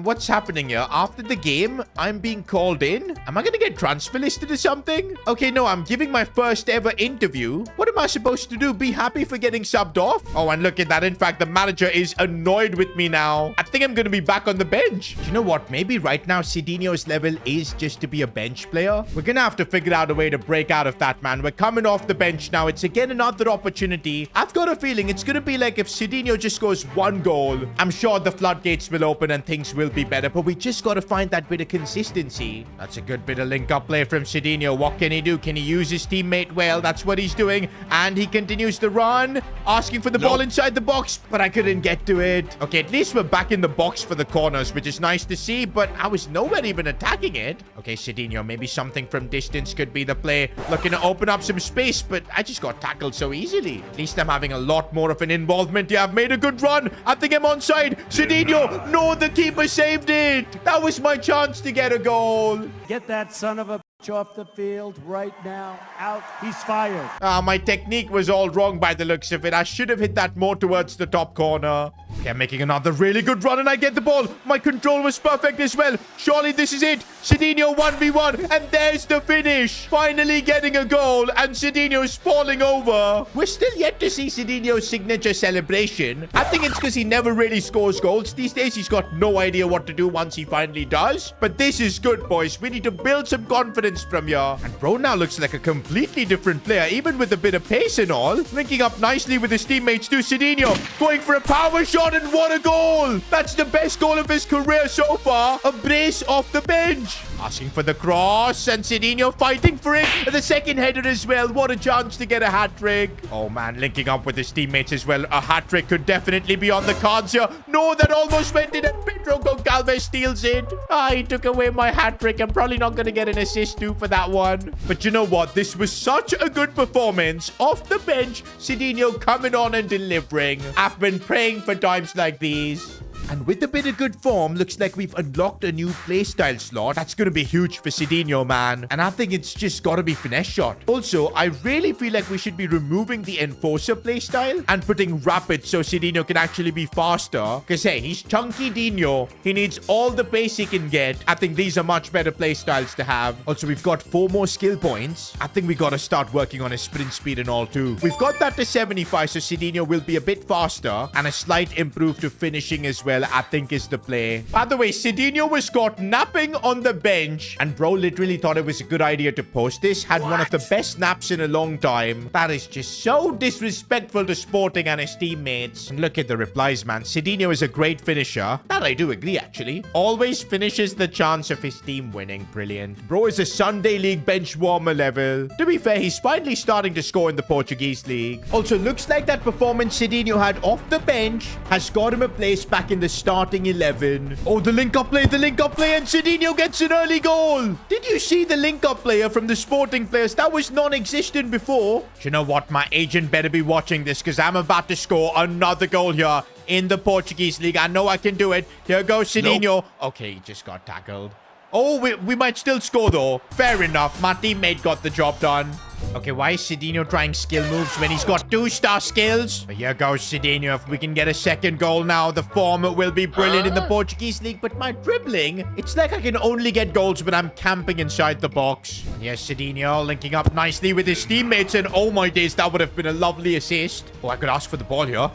What's happening here? After the game, I'm being called in. Am I gonna get transfer listed or something? Okay, no, I'm giving my first ever interview. What am I supposed to do? Be happy for getting subbed off? Oh, and look at that. In fact, the manager is annoyed with me now. I think I'm gonna be back on the bench. Do you know what? Maybe right now, Sidinho's level is just to be a bench player. We're gonna have to figure out a way to break out of that, man. We're coming off the bench now. It's again another opportunity. I've got a feeling it's gonna be like if Sidinho just scores 1 goal. I'm sure the floodgates will open and things will be better, but we just got to find that bit of consistency. That's a good bit of link-up play from Sidinho. What can he do? Can he use his teammate well? That's what he's doing, and he continues to run, asking for the ball inside the box, but I couldn't get to it. Okay, at least we're back in the box for the corners, which is nice to see, but I was nowhere even attacking it. Okay, Sidinho, maybe something from distance could be the play. Looking to open up some space, but I just got tackled so easily. At least I'm having a lot more of an involvement. Yeah, I've made a good run. I think I'm onside. Sidinho, no, the keeper saved it. That was my chance to get a goal. Get that son of a march off the field right now. Out. He's fired. My technique was all wrong by the looks of it. I should have hit that more towards the top corner. Okay, I'm making another really good run and I get the ball. My control was perfect as well. Surely this is it. Sidinho 1v1 and there's the finish. Finally getting a goal and Sidinho's falling over. We're still yet to see Sidinho's signature celebration. I think it's because he never really scores goals. These days he's got no idea what to do once he finally does. But this is good, boys. We need to build some confidence from here. And bro now looks like a completely different player, even with a bit of pace and all. Linking up nicely with his teammates to Sidinho. Going for a power shot and what a goal! That's the best goal of his career so far. A brace off the bench. Asking for the cross and Sidinho fighting for it. The second header as well. What a chance to get a hat-trick. Oh man, linking up with his teammates as well. A hat-trick could definitely be on the cards here. No, that almost went in and Pedro Goncalves steals it. He took away my hat-trick. I'm probably not going to get an assist too for that one. But you know what? This was such a good performance. Off the bench, Sidinho coming on and delivering. I've been praying for times like these. And with a bit of good form, looks like we've unlocked a new playstyle slot. That's going to be huge for Sidinho, man. And I think it's just got to be finesse shot. Also, I really feel like we should be removing the enforcer playstyle and putting rapid so Sidinho can actually be faster. Because, hey, he's chunky Dino. He needs all the pace he can get. I think these are much better playstyles to have. Also, we've got 4 more skill points. I think we got to start working on his sprint speed and all, too. We've got that to 75, so Sidinho will be a bit faster. And a slight improve to finishing as well, I think is the play. By the way, Sidinho was caught napping on the bench. And bro literally thought it was a good idea to post this. Had one of the best naps in a long time. That is just so disrespectful to Sporting and his teammates. And look at the replies, man. Sidinho is a great finisher. That I do agree, actually. Always finishes the chance of his team winning. Brilliant. Bro is a Sunday League bench warmer level. To be fair, he's finally starting to score in the Portuguese League. Also, looks like that performance Sidinho had off the bench has got him a place back in the starting 11. Oh, the link-up play, and Sidinho gets an early goal. Did you see the link-up player from the Sporting players? That was non-existent before. You know what? My agent better be watching this because I'm about to score another goal here in the Portuguese League. I know I can do it. Here goes Sidinho. Nope. Okay, he just got tackled. Oh, we might still score though. Fair enough. My teammate got the job done. Okay, why is Sidinho trying skill moves when he's got 2-star skills? But here goes Sidinho. If we can get a second goal now, the form will be brilliant in the Portuguese League. But my dribbling, it's like I can only get goals when I'm camping inside the box. And here's Sidinho linking up nicely with his teammates. And oh my days, that would have been a lovely assist. Oh, I could ask for the ball here.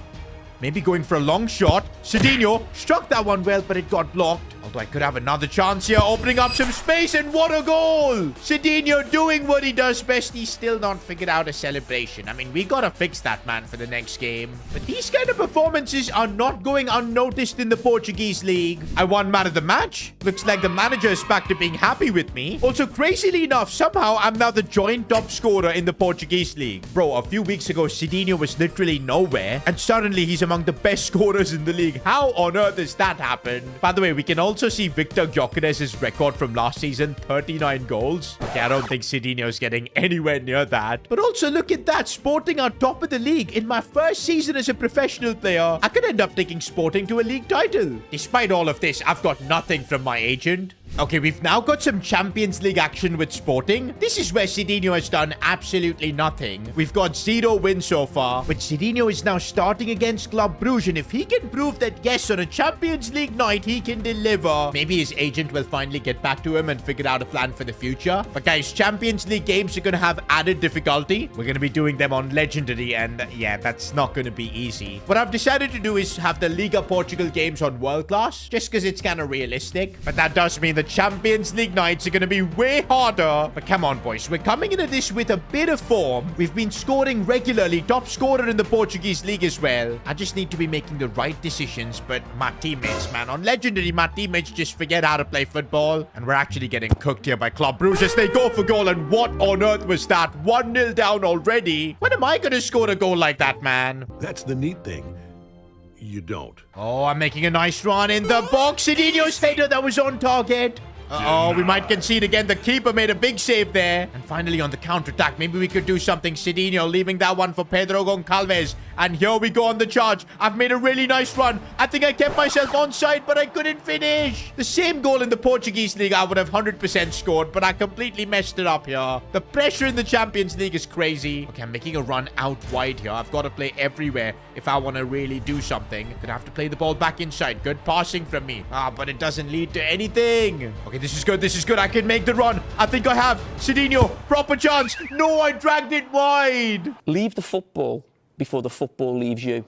Maybe going for a long shot. Sidinho struck that one well, but it got blocked. Although I could have another chance here, opening up some space, and what a goal! Sidinho doing what he does best. He's still not figured out a celebration. I mean, we gotta fix that, man, for the next game. But these kind of performances are not going unnoticed in the Portuguese League. I won man of the match. Looks like the manager is back to being happy with me. Also, crazily enough, somehow I'm now the joint top scorer in the Portuguese League. Bro, a few weeks ago, Sidinho was literally nowhere, and suddenly he's among the best scorers in the league. How on earth has that happened? By the way, we can also see Victor Gyökeres's record from last season, 39 goals. Okay, I don't think Sidinho's getting anywhere near that. But also look at that, Sporting are top of the league. In my first season as a professional player, I could end up taking Sporting to a league title. Despite all of this, I've got nothing from my agent. Okay, we've now got some Champions League action with Sporting. This is where Sidinho has done absolutely nothing. We've got 0 wins so far, but Sidinho is now starting against Club Brugge, and if he can prove that, yes, on a Champions League night, he can deliver, maybe his agent will finally get back to him and figure out a plan for the future. But guys, Champions League games are going to have added difficulty. We're going to be doing them on Legendary, and yeah, that's not going to be easy. What I've decided to do is have the Liga Portugal games on World Class, just because it's kind of realistic. But that does mean that Champions League nights are going to be way harder. But come on, boys. We're coming into this with a bit of form. We've been scoring regularly. Top scorer in the Portuguese League as well. I just need to be making the right decisions. But my teammates, man. On Legendary, my teammates just forget how to play football. And we're actually getting cooked here by Club Brugge as they go for goal. And what on earth was that? 1-0 down already. When am I going to score a goal like that, man? That's the neat thing. You don't. Oh, I'm making a nice run in the box. Sidinho's header that was on target. Oh, we might concede again. The keeper made a big save there. And finally on the counter-attack, maybe we could do something. Sidinho leaving that one for Pedro Goncalves. And here we go on the charge. I've made a really nice run. I think I kept myself onside, but I couldn't finish. The same goal in the Portuguese league, I would have 100% scored, but I completely messed it up here. The pressure in the Champions League is crazy. Okay, I'm making a run out wide here. I've got to play everywhere if I want to really do something. Gonna have to play the ball back inside. Good passing from me. But it doesn't lead to anything. Okay, this is good. This is good. I can make the run. I think I have. Sidinho, proper chance. No, I dragged it wide. Leave the football before the football leaves you.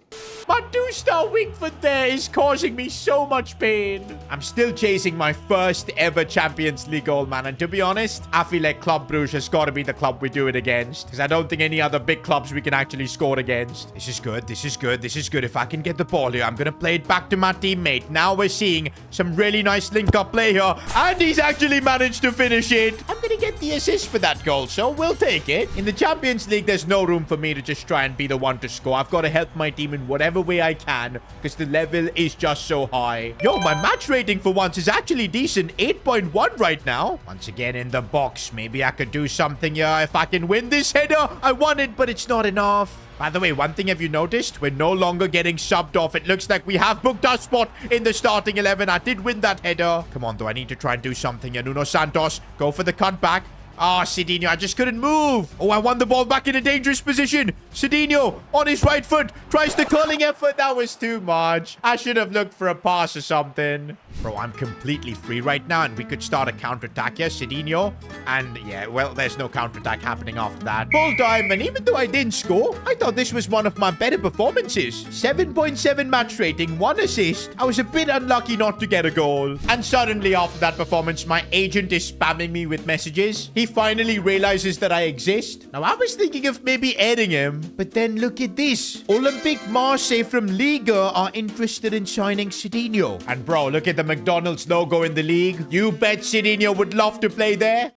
My 2-star weak foot there is causing me so much pain. I'm still chasing my first ever Champions League goal, man. And to be honest, I feel like Club Brugge has got to be the club we do it against. Because I don't think any other big clubs we can actually score against. This is good. This is good. This is good. If I can get the ball here, I'm going to play it back to my teammate. Now we're seeing some really nice link-up play here. And he's actually managed to finish it. I'm going to get the assist for that goal, so we'll take it. In the Champions League, there's no room for me to just try and be the one to score. I've got to help my team in whatever way I can because the level is just so high. Yo, my match rating for once is actually decent. 8.1 right now. Once again in the box. Maybe I could do something here if I can win this header. I won it, but it's not enough. By the way, one thing have you noticed? We're no longer getting subbed off. It looks like we have booked our spot in the starting 11. I did win that header. Come on, though. I need to try and do something here. Nuno Santos, go for the cutback. Sidinho, I just couldn't move. Oh, I won the ball back in a dangerous position. Sidinho, on his right foot, tries the curling effort. That was too much. I should have looked for a pass or something. Bro, I'm completely free right now, and we could start a counter-attack here, Sidinho. And yeah, well, there's no counter-attack happening after that. Full time, and even though I didn't score, I thought this was one of my better performances. 7.7 match rating, 1 assist. I was a bit unlucky not to get a goal. And suddenly, after that performance, my agent is spamming me with messages. He finally realizes that I exist. Now, I was thinking of maybe adding him, but then look at this. Olympique Marseille from Liga are interested in signing Sidinho. And bro, look at the McDonald's logo in the league. You bet Sidinho would love to play there.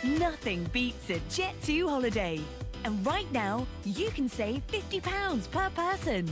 Nothing beats a Jet2 holiday. And right now, you can save £50 per person.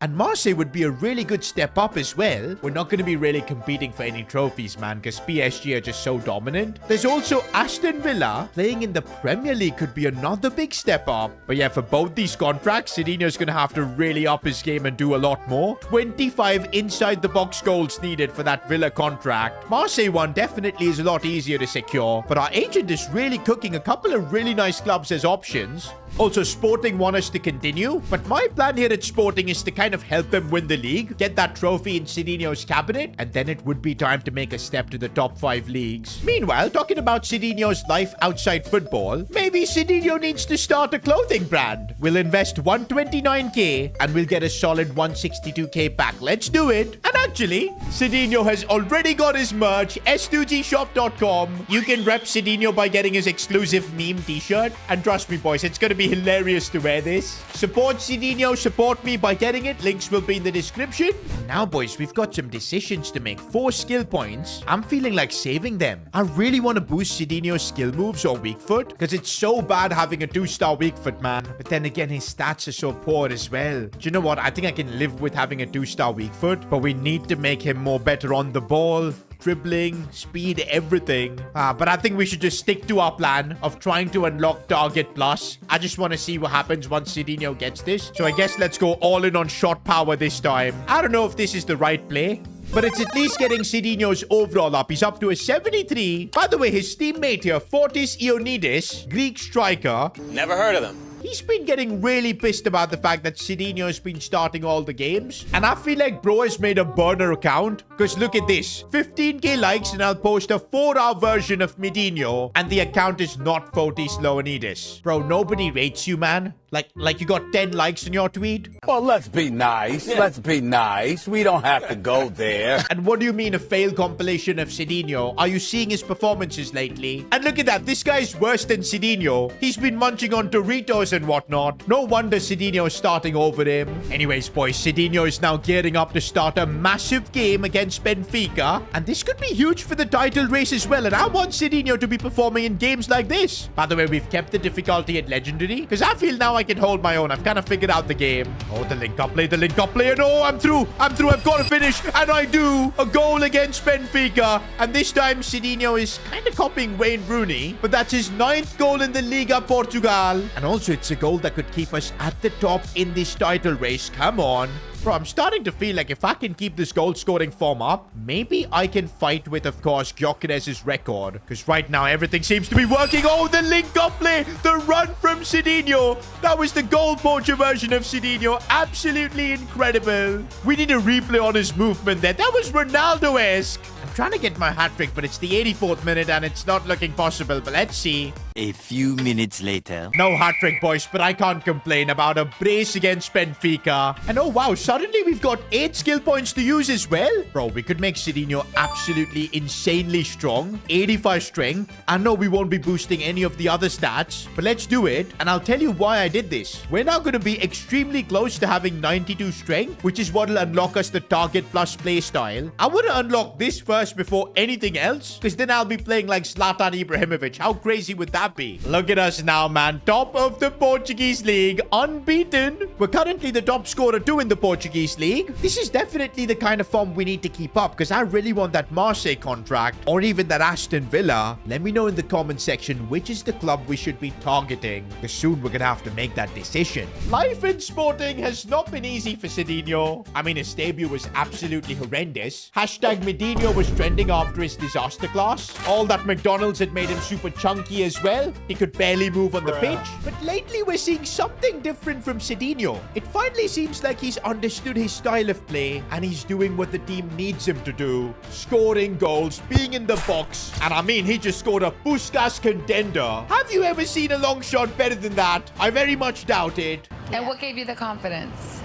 And Marseille would be a really good step up as well. We're not going to be really competing for any trophies, man, because PSG are just so dominant. There's also Aston Villa. Playing in the Premier League could be another big step up. But yeah, for both these contracts, Sidinho's going to have to really up his game and do a lot more. 25 inside-the-box goals needed for that Villa contract. Marseille one definitely is a lot easier to secure. But our agent is really cooking a couple of really nice clubs as options. Also, Sporting want us to continue, but my plan here at Sporting is to kind of help them win the league, get that trophy in Sidinho's cabinet, and then it would be time to make a step to the top 5 leagues. Meanwhile, talking about Sidinho's life outside football, maybe Sidinho needs to start a clothing brand. We'll invest 129k and we'll get a solid 162k back. Let's do it. And actually, Sidinho has already got his merch, s2gshop.com. You can rep Sidinho by getting his exclusive meme t-shirt, and trust me, boys, it's going to be hilarious to wear this. Support Sidinho, support me by getting it. Links will be in the description. Now, boys, we've got some decisions to make. 4 skill points. I'm feeling like saving them. I really want to boost Sidinho's skill moves or weak foot because it's so bad having a 2-star weak foot, man. But then again, his stats are so poor as well. Do you know what? I think I can live with having a 2-star weak foot, but we need to make him more better on the ball. Dribbling, speed, everything. But I think we should just stick to our plan of trying to unlock Target Plus. I just want to see what happens once Sidinho gets this. So I guess let's go all in on shot power this time. I don't know if this is the right play, but it's at least getting Sidinho's overall up. He's up to a 73. By the way, his teammate here, Fortis Ioannidis, Greek striker. Never heard of them. He's been getting really pissed about the fact that Sidinho has been starting all the games. And I feel like bro has made a burner account. Because look at this. 15k likes and I'll post a 4-hour version of Midinho. And the account is not Fortis Ioannidis. Bro, nobody rates you, man. Like you got 10 likes in your tweet. Well, let's be nice. Yeah. Let's be nice. We don't have to go there. And what do you mean a failed compilation of Sidinho? Are you seeing his performances lately? And look at that. This guy's worse than Sidinho. He's been munching on Doritos and whatnot. No wonder Sidinho is starting over him. Anyways, boys, Sidinho is now gearing up to start a massive game against Benfica. And this could be huge for the title race as well. And I want Sidinho to be performing in games like this. By the way, we've kept the difficulty at Legendary because I feel now I can hold my own. I've kind of figured out the game. Oh, the link-up play, the link-up play. And oh, I'm through. I've got to finish. And I do. A goal against Benfica. And this time, Sidinho is kind of copying Wayne Rooney. But that's his 9th goal in the Liga Portugal. And also, it's a goal that could keep us at the top in this title race. Come on. Bro, I'm starting to feel like if I can keep this goal-scoring form up, maybe I can fight with, of course, Gyökeres's record. Because right now, everything seems to be working. Oh, the link-up play. The run from Sidinho. That was the goal poacher version of Sidinho. Absolutely incredible. We need a replay on his movement there. That was Ronaldo-esque. I'm trying to get my hat-trick, but it's the 84th minute and it's not looking possible. But let's see. A few minutes later. No hat-trick, boys, but I can't complain about a brace against Benfica. And oh, wow, suddenly we've got 8 skill points to use as well. Bro, we could make Sidinho absolutely insanely strong. 85 strength. I know we won't be boosting any of the other stats, but let's do it. And I'll tell you why I did this. We're now going to be extremely close to having 92 strength, which is what will unlock us the target plus play style. I want to unlock this first before anything else, because then I'll be playing like Zlatan Ibrahimovic. How crazy would that be? Look at us now, man. Top of the Portuguese league, unbeaten. We're currently the top scorer too in the Portuguese league. This is definitely the kind of form we need to keep up, because I really want that Marseille contract or even that Aston Villa. Let me know in the comment section which is the club we should be targeting, because soon we're gonna have to make that decision. Life in Sporting has not been easy for Sidinho. I mean, his debut was absolutely horrendous. Hashtag Medinho was trending after his disaster class. All that McDonald's had made him super chunky as well. He could barely move on the pitch. But lately, we're seeing something different from Sidinho. It finally seems like he's understood his style of play and he's doing what the team needs him to do. Scoring goals, being in the box. And I mean, he just scored a Puskas contender. Have you ever seen a long shot better than that? I very much doubt it. And what gave you the confidence?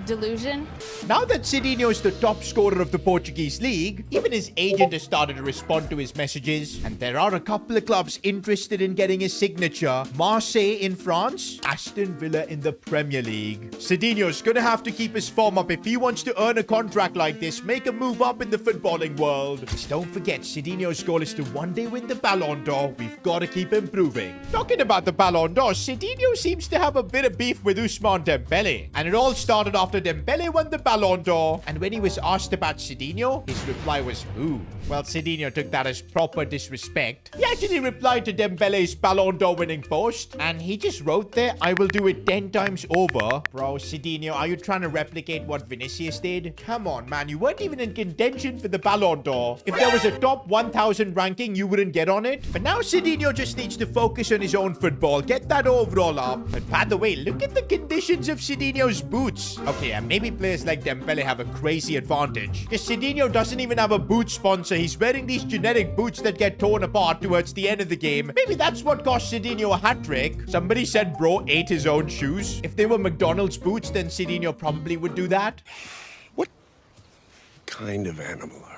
Delusion. Now that Sidinho is the top scorer of the Portuguese league, even his agent has started to respond to his messages, and there are a couple of clubs interested in getting his signature. Marseille in France, Aston Villa in the Premier League. Sidinho's gonna have to keep his form up if he wants to earn a contract like this, make a move up in the footballing world. Just don't forget, Sidinho's goal is to one day win the Ballon d'Or. We've got to keep improving. Talking about the Ballon d'Or, Sidinho seems to have a bit of beef with Ousmane Dembele, and it all started after Dembele won the Ballon d'Or. And when he was asked about Sidinho, his reply was, who? Well, Sidinho took that as proper disrespect. He actually replied to Dembele's Ballon d'Or winning post, and he just wrote there, I will do it 10 times over. Bro, Sidinho, are you trying to replicate what Vinicius did? Come on, man. You weren't even in contention for the Ballon d'Or. If there was a top 1,000 ranking, you wouldn't get on it. But now Sidinho just needs to focus on his own football, get that overall up. But by the way, look at the conditions of Sidinho's boots. Okay, and maybe players like Dembele have a crazy advantage, because Sidinho doesn't even have a boot sponsor. He's wearing these generic boots that get torn apart towards the end of the game. Maybe that's what cost Sidinho a hat-trick. Somebody said bro ate his own shoes. If they were McDonald's boots, then Sidinho probably would do that. What kind of animal are you?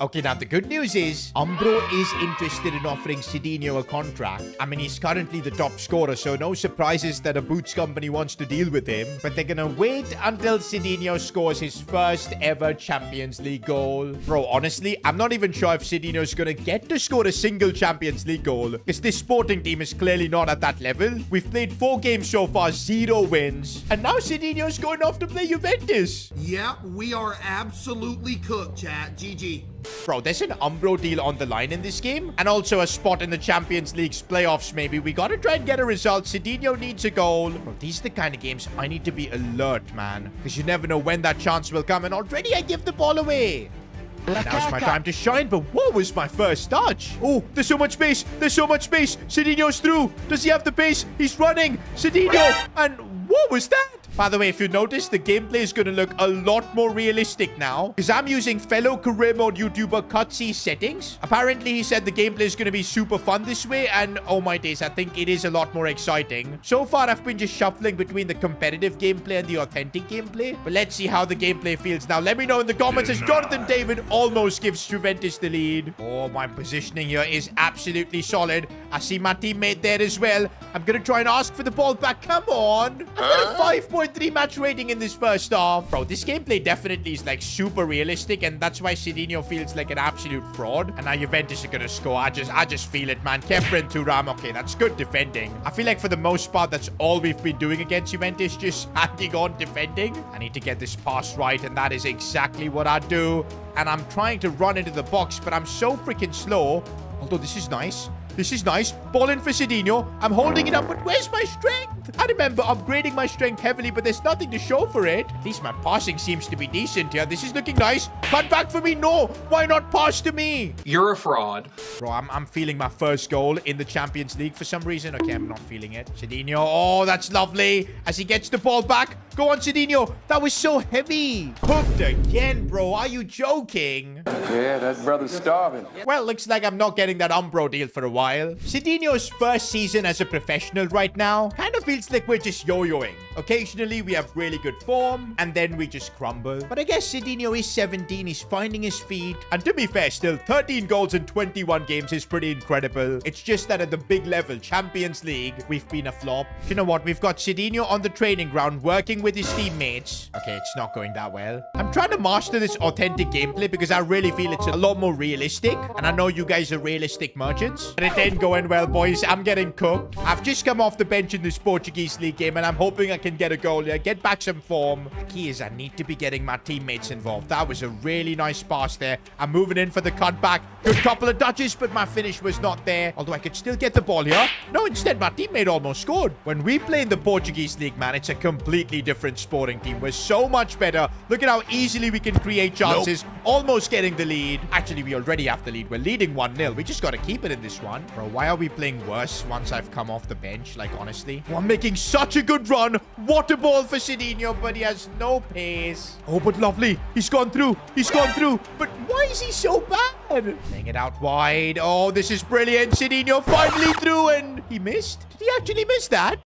Okay, now the good news is Umbro is interested in offering Sidinho a contract. I mean, he's currently the top scorer, so no surprises that a boots company wants to deal with him. But they're gonna wait until Sidinho scores his first ever Champions League goal. Bro, honestly, I'm not even sure if Sidinho's gonna get to score a single Champions League goal, because this Sporting team is clearly not at that level. We've played 4 games so far, 0 wins. And now Sidinho's going off to play Juventus. Yeah, we are absolutely cooked, chat. GG. Bro, there's an Umbro deal on the line in this game, and also a spot in the Champions League's playoffs maybe. We gotta try and get a result. Sidinho needs a goal. Bro, these are the kind of games I need to be alert, man, because you never know when that chance will come, and already I give the ball away. Now's my time to shine, but what was my first touch? Oh, there's so much space. There's so much space. Sidinho's through. Does he have the pace? He's running. Sidinho. And what was that? By the way, if you notice, the gameplay is going to look a lot more realistic now because I'm using fellow career mode YouTuber Cutsy settings. Apparently, he said the gameplay is going to be super fun this way, and oh my days, I think it is a lot more exciting. So far, I've been just shuffling between the competitive gameplay and the authentic gameplay, but let's see how the gameplay feels now. Let me know in the comments as Jonathan David almost gives Juventus the lead. Oh, my positioning here is absolutely solid. I see my teammate there as well. I'm going to try and ask for the ball back. Come on. I've got a 5.3 match rating in this first half. Bro, this gameplay definitely is like super realistic, and that's why Sidinho feels like an absolute fraud. And now Juventus are going to score. I just feel it, man. Kefren Thuram. Okay, that's good defending. I feel like for the most part, that's all we've been doing against Juventus, just hanging on defending. I need to get this pass right, and that is exactly what I do. And I'm trying to run into the box, but I'm so freaking slow. Although this is nice. This is nice. Ball in for Sidinho. I'm holding it up, but where's my strength? I remember upgrading my strength heavily, but there's nothing to show for it. At least my passing seems to be decent here. This is looking nice. Cut back for me. No. Why not pass to me? You're a fraud. Bro, I'm feeling my first goal in the Champions League for some reason. Okay, I'm not feeling it. Sidinho. Oh, that's lovely. As he gets the ball back. Go on, Sidinho. That was so heavy. Hooked again, bro. Are you joking? Yeah, that brother's starving. Well, looks like I'm not getting that Umbro deal for a while. Sidinho's first season as a professional right now kind of feels like we're just yo-yoing. Occasionally, we have really good form, and then we just crumble. But I guess Sidinho is 17, he's finding his feet. And to be fair, still 13 goals in 21 games is pretty incredible. It's just that at the big level, Champions League, we've been a flop. You know what? We've got Sidinho on the training ground working with his teammates. Okay, it's not going that well. I'm trying to master this authentic gameplay because I really feel it's a lot more realistic. And I know you guys are realistic merchants. But it ain't going well, boys. I'm getting cooked. I've just come off the bench in this Portuguese league game, and I'm hoping I can get a goal here. Get back some form. The key is I need to be getting my teammates involved. That was a really nice pass there. I'm moving in for the cutback. Good couple of touches, but my finish was not there. Although I could still get the ball here. No, instead, my teammate almost scored. When we play in the Portuguese league, man, it's a completely different sporting team. We're so much better. Look at how easily we can create chances. Almost getting the lead. Actually, we already have the lead. We're leading 1-0. We just got to keep it in this one. Bro, why are we playing worse once I've come off the bench? Like, honestly. Oh, I'm making such a good run. What a ball for Sidinho, but he has no pace. Oh, but lovely. He's gone through. He's gone through. But why is he so bad? Playing it out wide. Oh, this is brilliant. Sidinho finally through, and he missed. Did he actually miss that?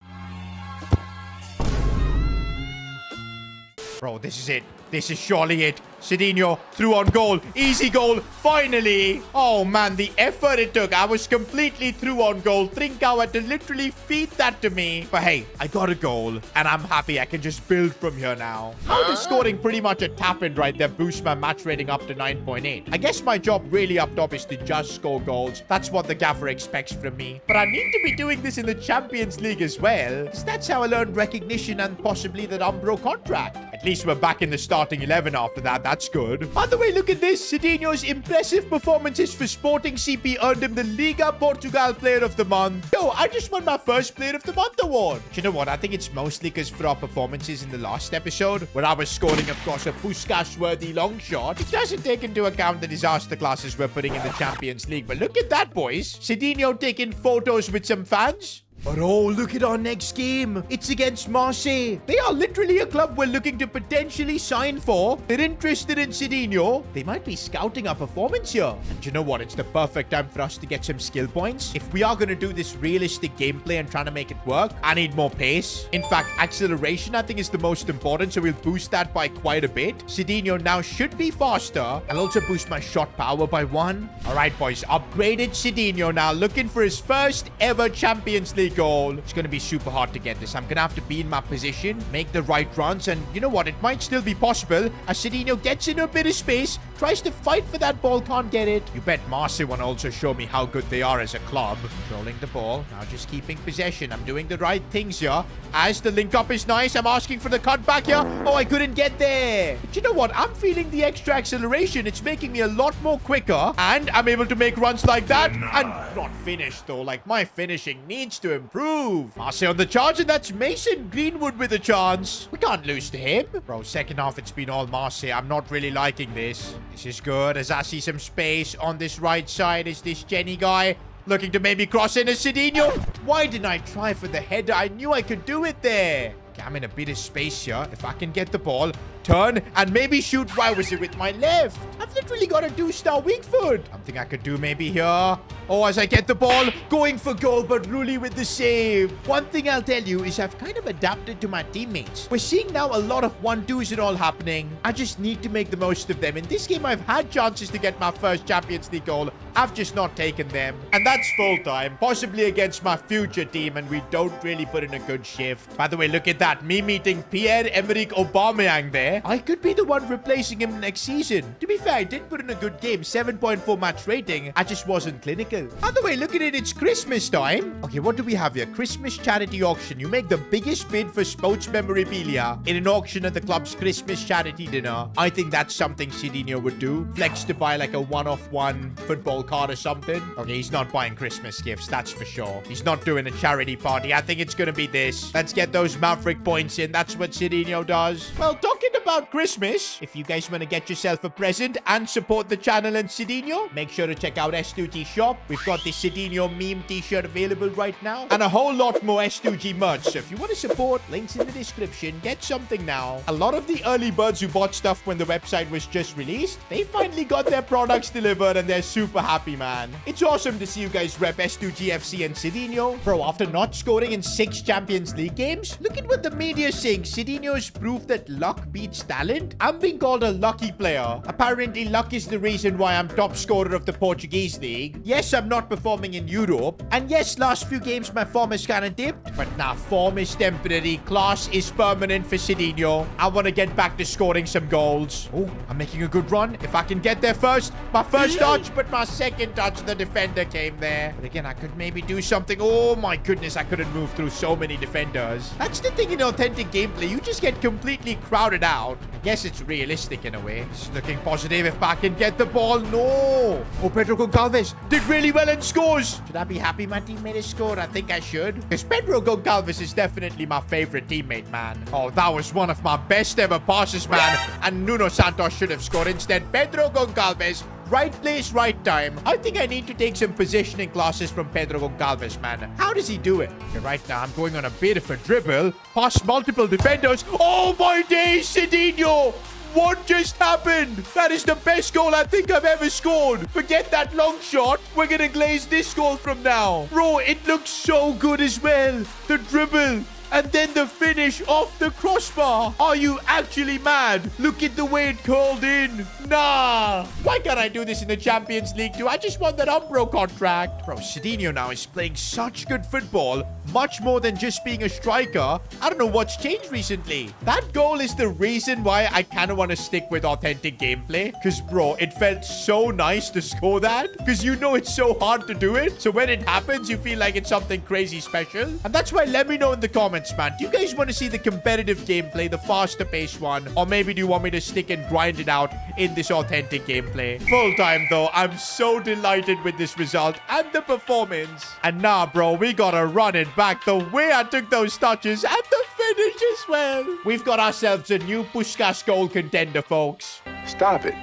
Bro, this is it. This is surely it. Sidinho through on goal. Easy goal. Finally. Oh, man. The effort it took. I was completely through on goal. Trincao had to literally feed that to me. But hey, I got a goal. And I'm happy I can just build from here now. How does scoring pretty much a tap-in right there boost my match rating up to 9.8? I guess my job really up top is to just score goals. That's what the gaffer expects from me. But I need to be doing this in the Champions League as well. Because that's how I learned recognition and possibly that Umbro contract. At least we're back in the starting 11 after that. That's good. By the way, look at this. Sidinho's impressive performances for Sporting CP earned him the Liga Portugal Player of the Month. Yo, I just won my first Player of the Month award. Do you know what? I think it's mostly because for our performances in the last episode, where I was scoring, of course, a Puskas-worthy long shot. It doesn't take into account the disaster classes we're putting in the Champions League. But look at that, boys. Sidinho taking photos with some fans. But oh, look at our next game. It's against Marseille. They are literally a club we're looking to potentially sign for. They're interested in Sidinho. They might be scouting our performance here. And you know what? It's the perfect time for us to get some skill points. If we are going to do this realistic gameplay and trying to make it work, I need more pace. In fact, acceleration I think is the most important, so we'll boost that by quite a bit. Sidinho now should be faster. I'll also boost my shot power by 1. All right, boys. Upgraded Sidinho now, looking for his first ever Champions League goal. It's going to be super hard to get this. I'm going to have to be in my position, make the right runs, and you know what? It might still be possible as Sidinho gets into a bit of space, tries to fight for that ball, can't get it. You bet Marseille want to also show me how good they are as a club. Controlling the ball. Now just keeping possession. I'm doing the right things here. As the link up is nice, I'm asking for the cut back here. Oh, I couldn't get there. But you know what? I'm feeling the extra acceleration. It's making me a lot more quicker, and I'm able to make runs like that. And not finished though. Like, my finishing needs to improve. Marseille on the charge, and that's Mason Greenwood with a chance. We can't lose to him. Bro, second half, it's been all Marseille. I'm not really liking this. This is good as I see some space on this right side. Is this Jenny guy looking to maybe cross in a Sidinho? Why didn't I try for the header? I knew I could do it there. Okay, I'm in a bit of space here. If I can get the ball, turn, and maybe shoot. Why was it with my left? I've literally got a 2-star weak foot. Something I could do maybe here. Oh, as I get the ball, going for goal, but Rulli with the save. One thing I'll tell you is I've kind of adapted to my teammates. We're seeing now a lot of 1-2s and all happening. I just need to make the most of them. In this game, I've had chances to get my first Champions League goal. I've just not taken them. And that's full time, possibly against my future team, and we don't really put in a good shift. By the way, look at that. Me meeting Pierre-Emerick Aubameyang there. I could be the one replacing him next season. To be fair, I did put in a good game. 7.4 match rating. I just wasn't clinical. By the way, look at it. It's Christmas time. Okay, what do we have here? Christmas charity auction. You make the biggest bid for sports memorabilia in an auction at the club's Christmas charity dinner. I think that's something Sidinho would do. Flex to buy like a one-off-one football card or something. Okay, he's not buying Christmas gifts, that's for sure. He's not doing a charity party. I think it's gonna be this. Let's get those Maverick points in. That's what Sidinho does. Well, talking about Christmas, if you guys want to get yourself a present and support the channel and Sidinho, make sure to check out S2G shop. We've got the Sidinho meme t-shirt available right now and a whole lot more S2G merch. So if you want to support, links in the description. Get something now. A lot of the early birds who bought stuff when the website was just released, they finally got their products delivered and they're super happy, man. It's awesome to see you guys rep S2G FC and Sidinho. Bro, after not scoring in 6 Champions League games, look at what the media is saying. Sidinho's proof that luck beats talent. I'm being called a lucky player. Apparently, luck is the reason why I'm top scorer of the Portuguese league. Yes, I'm not performing in Europe. And yes, last few games my form has kind of dipped. But now form is temporary. Class is permanent for Sidinho. I want to get back to scoring some goals. Oh, I'm making a good run. If I can get there first. My first touch, but my second touch, the defender came there. But again, I could maybe do something. Oh my goodness, I couldn't move through so many defenders. That's the thing in authentic gameplay. You just get completely crowded out. I guess it's realistic in a way. It's looking positive if I can get the ball. No. Oh, Pedro Goncalves did really well and scores. Should I be happy my teammate has scored? I think I should. Because Pedro Goncalves is definitely my favorite teammate, man. Oh, that was one of my best ever passes, man. And Nuno Santos should have scored. Instead, Pedro Goncalves, right place, right time. I think I need to take some positioning classes from Pedro Goncalves, man. How does he do it? Okay, right now, I'm going on a bit of a dribble. Past multiple defenders. Oh, my days, Sidinho! What just happened? That is the best goal I think I've ever scored. Forget that long shot. We're gonna glaze this goal from now. Bro, it looks so good as well. The dribble. And then the finish off the crossbar. Are you actually mad? Look at the way it curled in. Nah. Why can't I do this in the Champions League too? I just want that Umbro contract. Bro, Sidinho now is playing such good football. Much more than just being a striker. I don't know what's changed recently. That goal is the reason why I kind of want to stick with authentic gameplay. Because, bro, it felt so nice to score that. Because you know it's so hard to do it. So when it happens, you feel like it's something crazy special. And that's why let me know in the comments, man. Do you guys want to see the competitive gameplay, the faster paced one? Or maybe do you want me to stick and grind it out in this authentic gameplay? Full time though, I'm so delighted with this result and the performance. And nah, bro, we gotta run it back. The way I took those touches and the finish as well. We've got ourselves a new Puskás goal contender, folks. Stop it.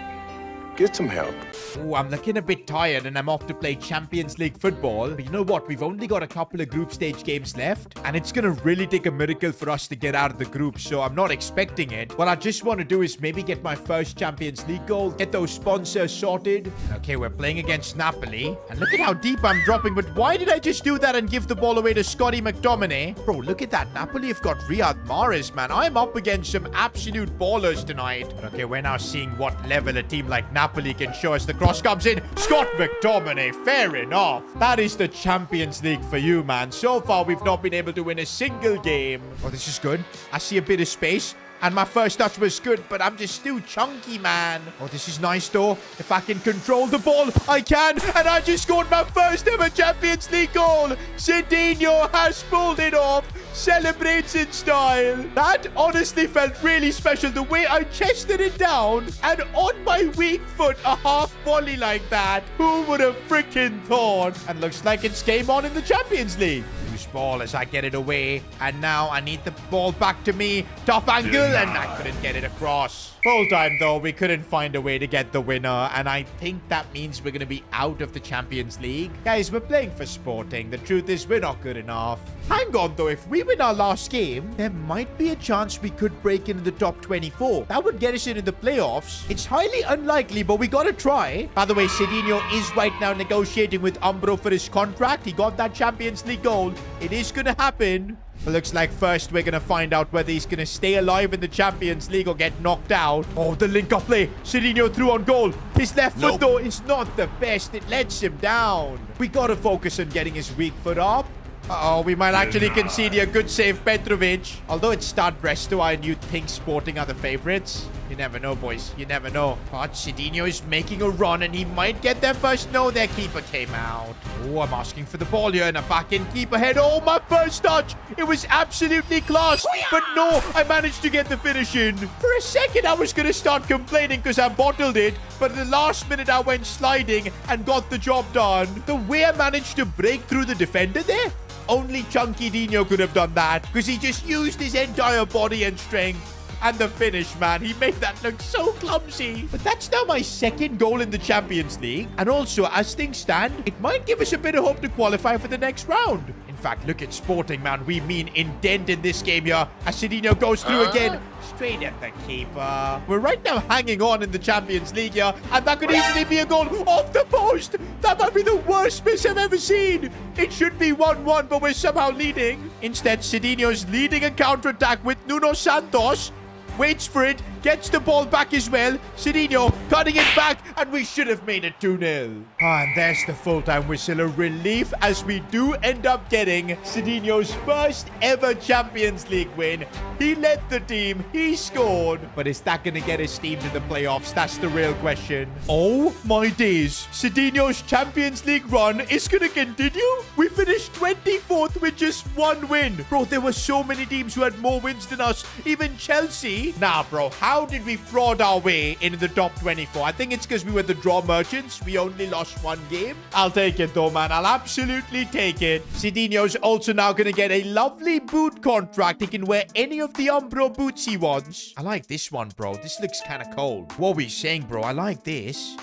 Get some help. Oh, I'm looking a bit tired and I'm off to play Champions League football. But you know what? We've only got a couple of group stage games left. And it's gonna really take a miracle for us to get out of the group. So I'm not expecting it. What I just want to do is maybe get my first Champions League goal. Get those sponsors sorted. Okay, we're playing against Napoli. And look at how deep I'm dropping. But why did I just do that and give the ball away to Scotty McTominay? Bro, look at that. Napoli have got Riyad Mahrez, man. I'm up against some absolute ballers tonight. But okay, we're now seeing what level a team like Napoli can show us. The cross comes in. Scott McTominay, fair enough. That is the Champions League for you, man. So far, we've not been able to win a single game. Oh, this is good. I see a bit of space. And my first touch was good, but I'm just too chunky, man. Oh, this is nice, though. If I can control the ball, I can. And I just scored my first ever Champions League goal. Sidinho has pulled it off. Celebrates in style. That honestly felt really special. The way I chested it down and on my weak foot, a half volley like that. Who would have freaking thought? And looks like it's game on in the Champions League. Loose ball as I get it away. And now I need the ball back to me. Top angle. And I couldn't get it across. Full time, though, we couldn't find a way to get the winner, and I think that means we're going to be out of the Champions League. Guys, we're playing for Sporting. The truth is, we're not good enough. Hang on, though. If we win our last game, there might be a chance we could break into the top 24. That would get us into the playoffs. It's highly unlikely, but we got to try. By the way, Sidinho is right now negotiating with Umbro for his contract. He got that Champions League goal. It is going to happen. It looks like first we're going to find out whether he's going to stay alive in the Champions League or get knocked out. Oh, the link-up play. Sidinho through on goal. His left foot, though, is not the best. It lets him down. We got to focus on getting his weak foot up. Uh-oh, we might actually concede a good save, Petrovic. Although it's start Bresto, and you'd think Sporting are the favorites. You never know, boys. You never know. But Sidinho is making a run, and he might get there first. No, their keeper came out. Oh, I'm asking for the ball here, and a fucking keeper head. Oh, my first touch. It was absolutely class. But no, I managed to get the finish in. For a second, I was going to start complaining because I bottled it. But at the last minute, I went sliding and got the job done. The way I managed to break through the defender there, only Chunky Dino could have done that because he just used his entire body and strength. And the finish, man. He made that look so clumsy. But that's now my second goal in the Champions League. And also, as things stand, it might give us a bit of hope to qualify for the next round. In fact, look at Sporting, man. We mean indent in this game here. As Sidinho goes through again. Straight at the keeper. We're right now hanging on in the Champions League here. And that could easily be a goal off the post. That might be the worst miss I've ever seen. It should be 1-1, but we're somehow leading. Instead, Sidinho's leading a counter-attack with Nuno Santos. Waits for it, gets the ball back as well. Sidinho cutting it back, and we should have made it 2-0. And there's the full-time whistle. A relief as we do end up getting Sidinho's first ever Champions League win. He led the team, he scored. But is that going to get his team to the playoffs? That's the real question. Oh my days. Sidinho's Champions League run is going to continue? We finished 24th with just one win. Bro, there were so many teams who had more wins than us. Even Chelsea. Nah, bro, how did we fraud our way into the top 24? I think it's because we were the draw merchants. We only lost one game. I'll take it, though, man. I'll absolutely take it. Sidinho's also now going to get a lovely boot contract. He can wear any of the Umbro boots he wants. I like this one, bro. This looks kind of cold. What are we saying, bro? I like this.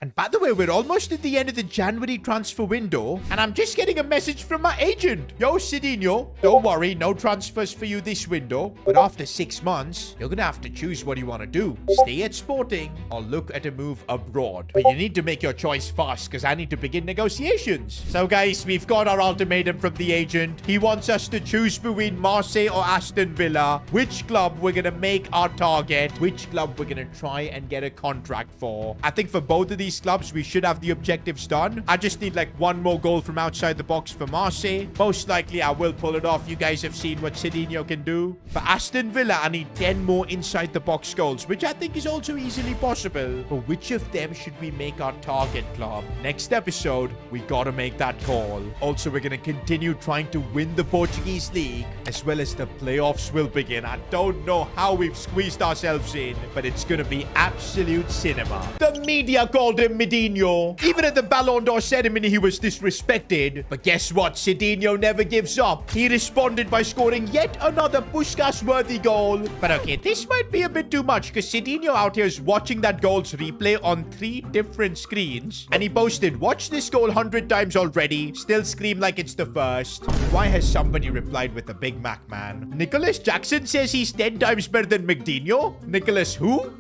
And by the way, we're almost at the end of the January transfer window, and I'm just getting a message from my agent. Yo, Sidinho, don't worry, no transfers for you this window. But after 6 months, you're going to have to choose what you want to do. Stay at Sporting or look at a move abroad. But you need to make your choice fast because I need to begin negotiations. So, guys, we've got our ultimatum from the agent. He wants us to choose between Marseille or Aston Villa. Which club we're going to make our target. Which club we're going to try and get a contract for. I think for both of these clubs, we should have the objectives done. I just need like one more goal from outside the box for Marseille. Most likely, I will pull it off. You guys have seen what Sidinho can do. For Aston Villa, I need 10 more inside the box goals, which I think is also easily possible. But which of them should we make our target club? Next episode, we gotta make that call. Also, we're gonna continue trying to win the Portuguese league, as well as the playoffs will begin. I don't know how we've squeezed ourselves in, but it's gonna be absolute cinema. The media called him Sidinho. Even at the Ballon d'Or ceremony, he was disrespected. But guess what? Sidinho never gives up. He responded by scoring yet another Puskas-worthy goal. But okay, this might be a bit too much because Sidinho out here is watching that goal's replay on 3 different screens. And he posted, watch this goal 100 times already. Still scream like it's the first. Why has somebody replied with a Big Mac, man? Nicholas Jackson says he's 10 times better than McDinho? Nicholas who?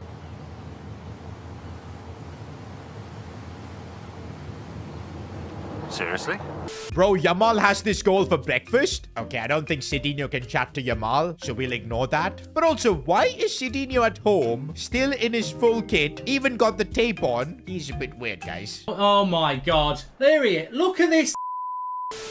Seriously? Bro, Yamal has this goal for breakfast. Okay, I don't think Sidinho can chat to Yamal, so we'll ignore that. But also, why is Sidinho at home, still in his full kit, even got the tape on? He's a bit weird, guys. Oh my god. There he is. Look at this.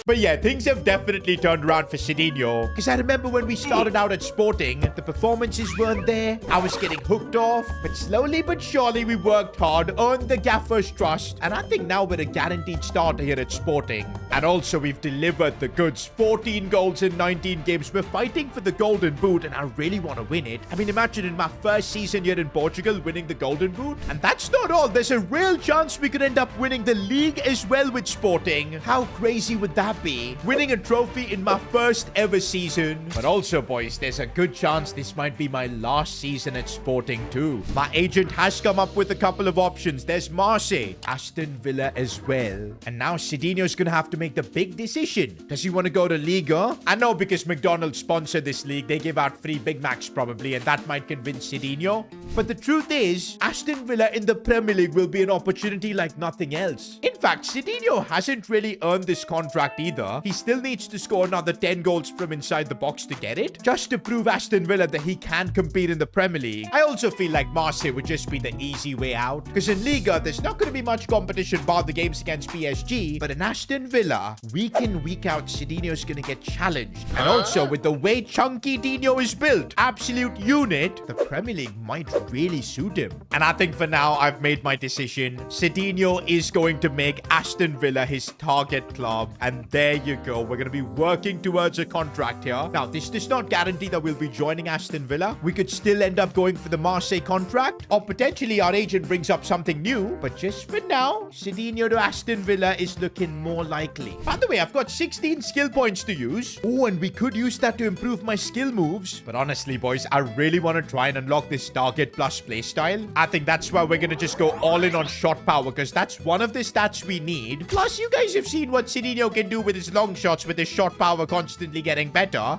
But yeah, things have definitely turned around for Sidinho. Because I remember when we started out at Sporting, the performances weren't there. I was getting hooked off. But slowly but surely, we worked hard, earned the gaffer's trust. And I think now we're a guaranteed starter here at Sporting. And also, we've delivered the goods. 14 goals in 19 games. We're fighting for the Golden Boot, and I really want to win it. I mean, imagine in my first season here in Portugal winning the Golden Boot. And that's not all. There's a real chance we could end up winning the league as well with Sporting. How crazy would that be? Winning a trophy in my first ever season. But also, boys, there's a good chance this might be my last season at Sporting too. My agent has come up with a couple of options. There's Marseille, Aston Villa as well. And now Sidinho's gonna have to make the big decision. Does he want to go to Liga? I know, because McDonald's sponsored this league, they give out free Big Macs probably, and that might convince Sidinho. But the truth is, Aston Villa in the Premier League will be an opportunity like nothing else. In fact, Sidinho hasn't really earned this contract either. He still needs to score another 10 goals from inside the box to get it, just to prove Aston Villa that he can compete in the Premier League. I also feel like Marseille would just be the easy way out, because in Liga, there's not going to be much competition bar the games against PSG, but in Aston Villa, week in, week out, Sidinho's going to get challenged. And also, with the way Chunky Dino is built, absolute unit, the Premier League might really suit him. And I think for now, I've made my decision. Sidinho is going to make Aston Villa his target club. And there you go. We're going to be working towards a contract here. Now, this does not guarantee that we'll be joining Aston Villa. We could still end up going for the Marseille contract, or potentially our agent brings up something new. But just for now, Sidinho to Aston Villa is looking more likely. By the way, I've got 16 skill points to use. Oh, and we could use that to improve my skill moves. But honestly, boys, I really want to try and unlock this target plus playstyle. I think that's why we're going to just go all in on shot power, because that's one of the stats we need. Plus, you guys have seen what Sidinho can do with his long shots, with his shot power constantly getting better.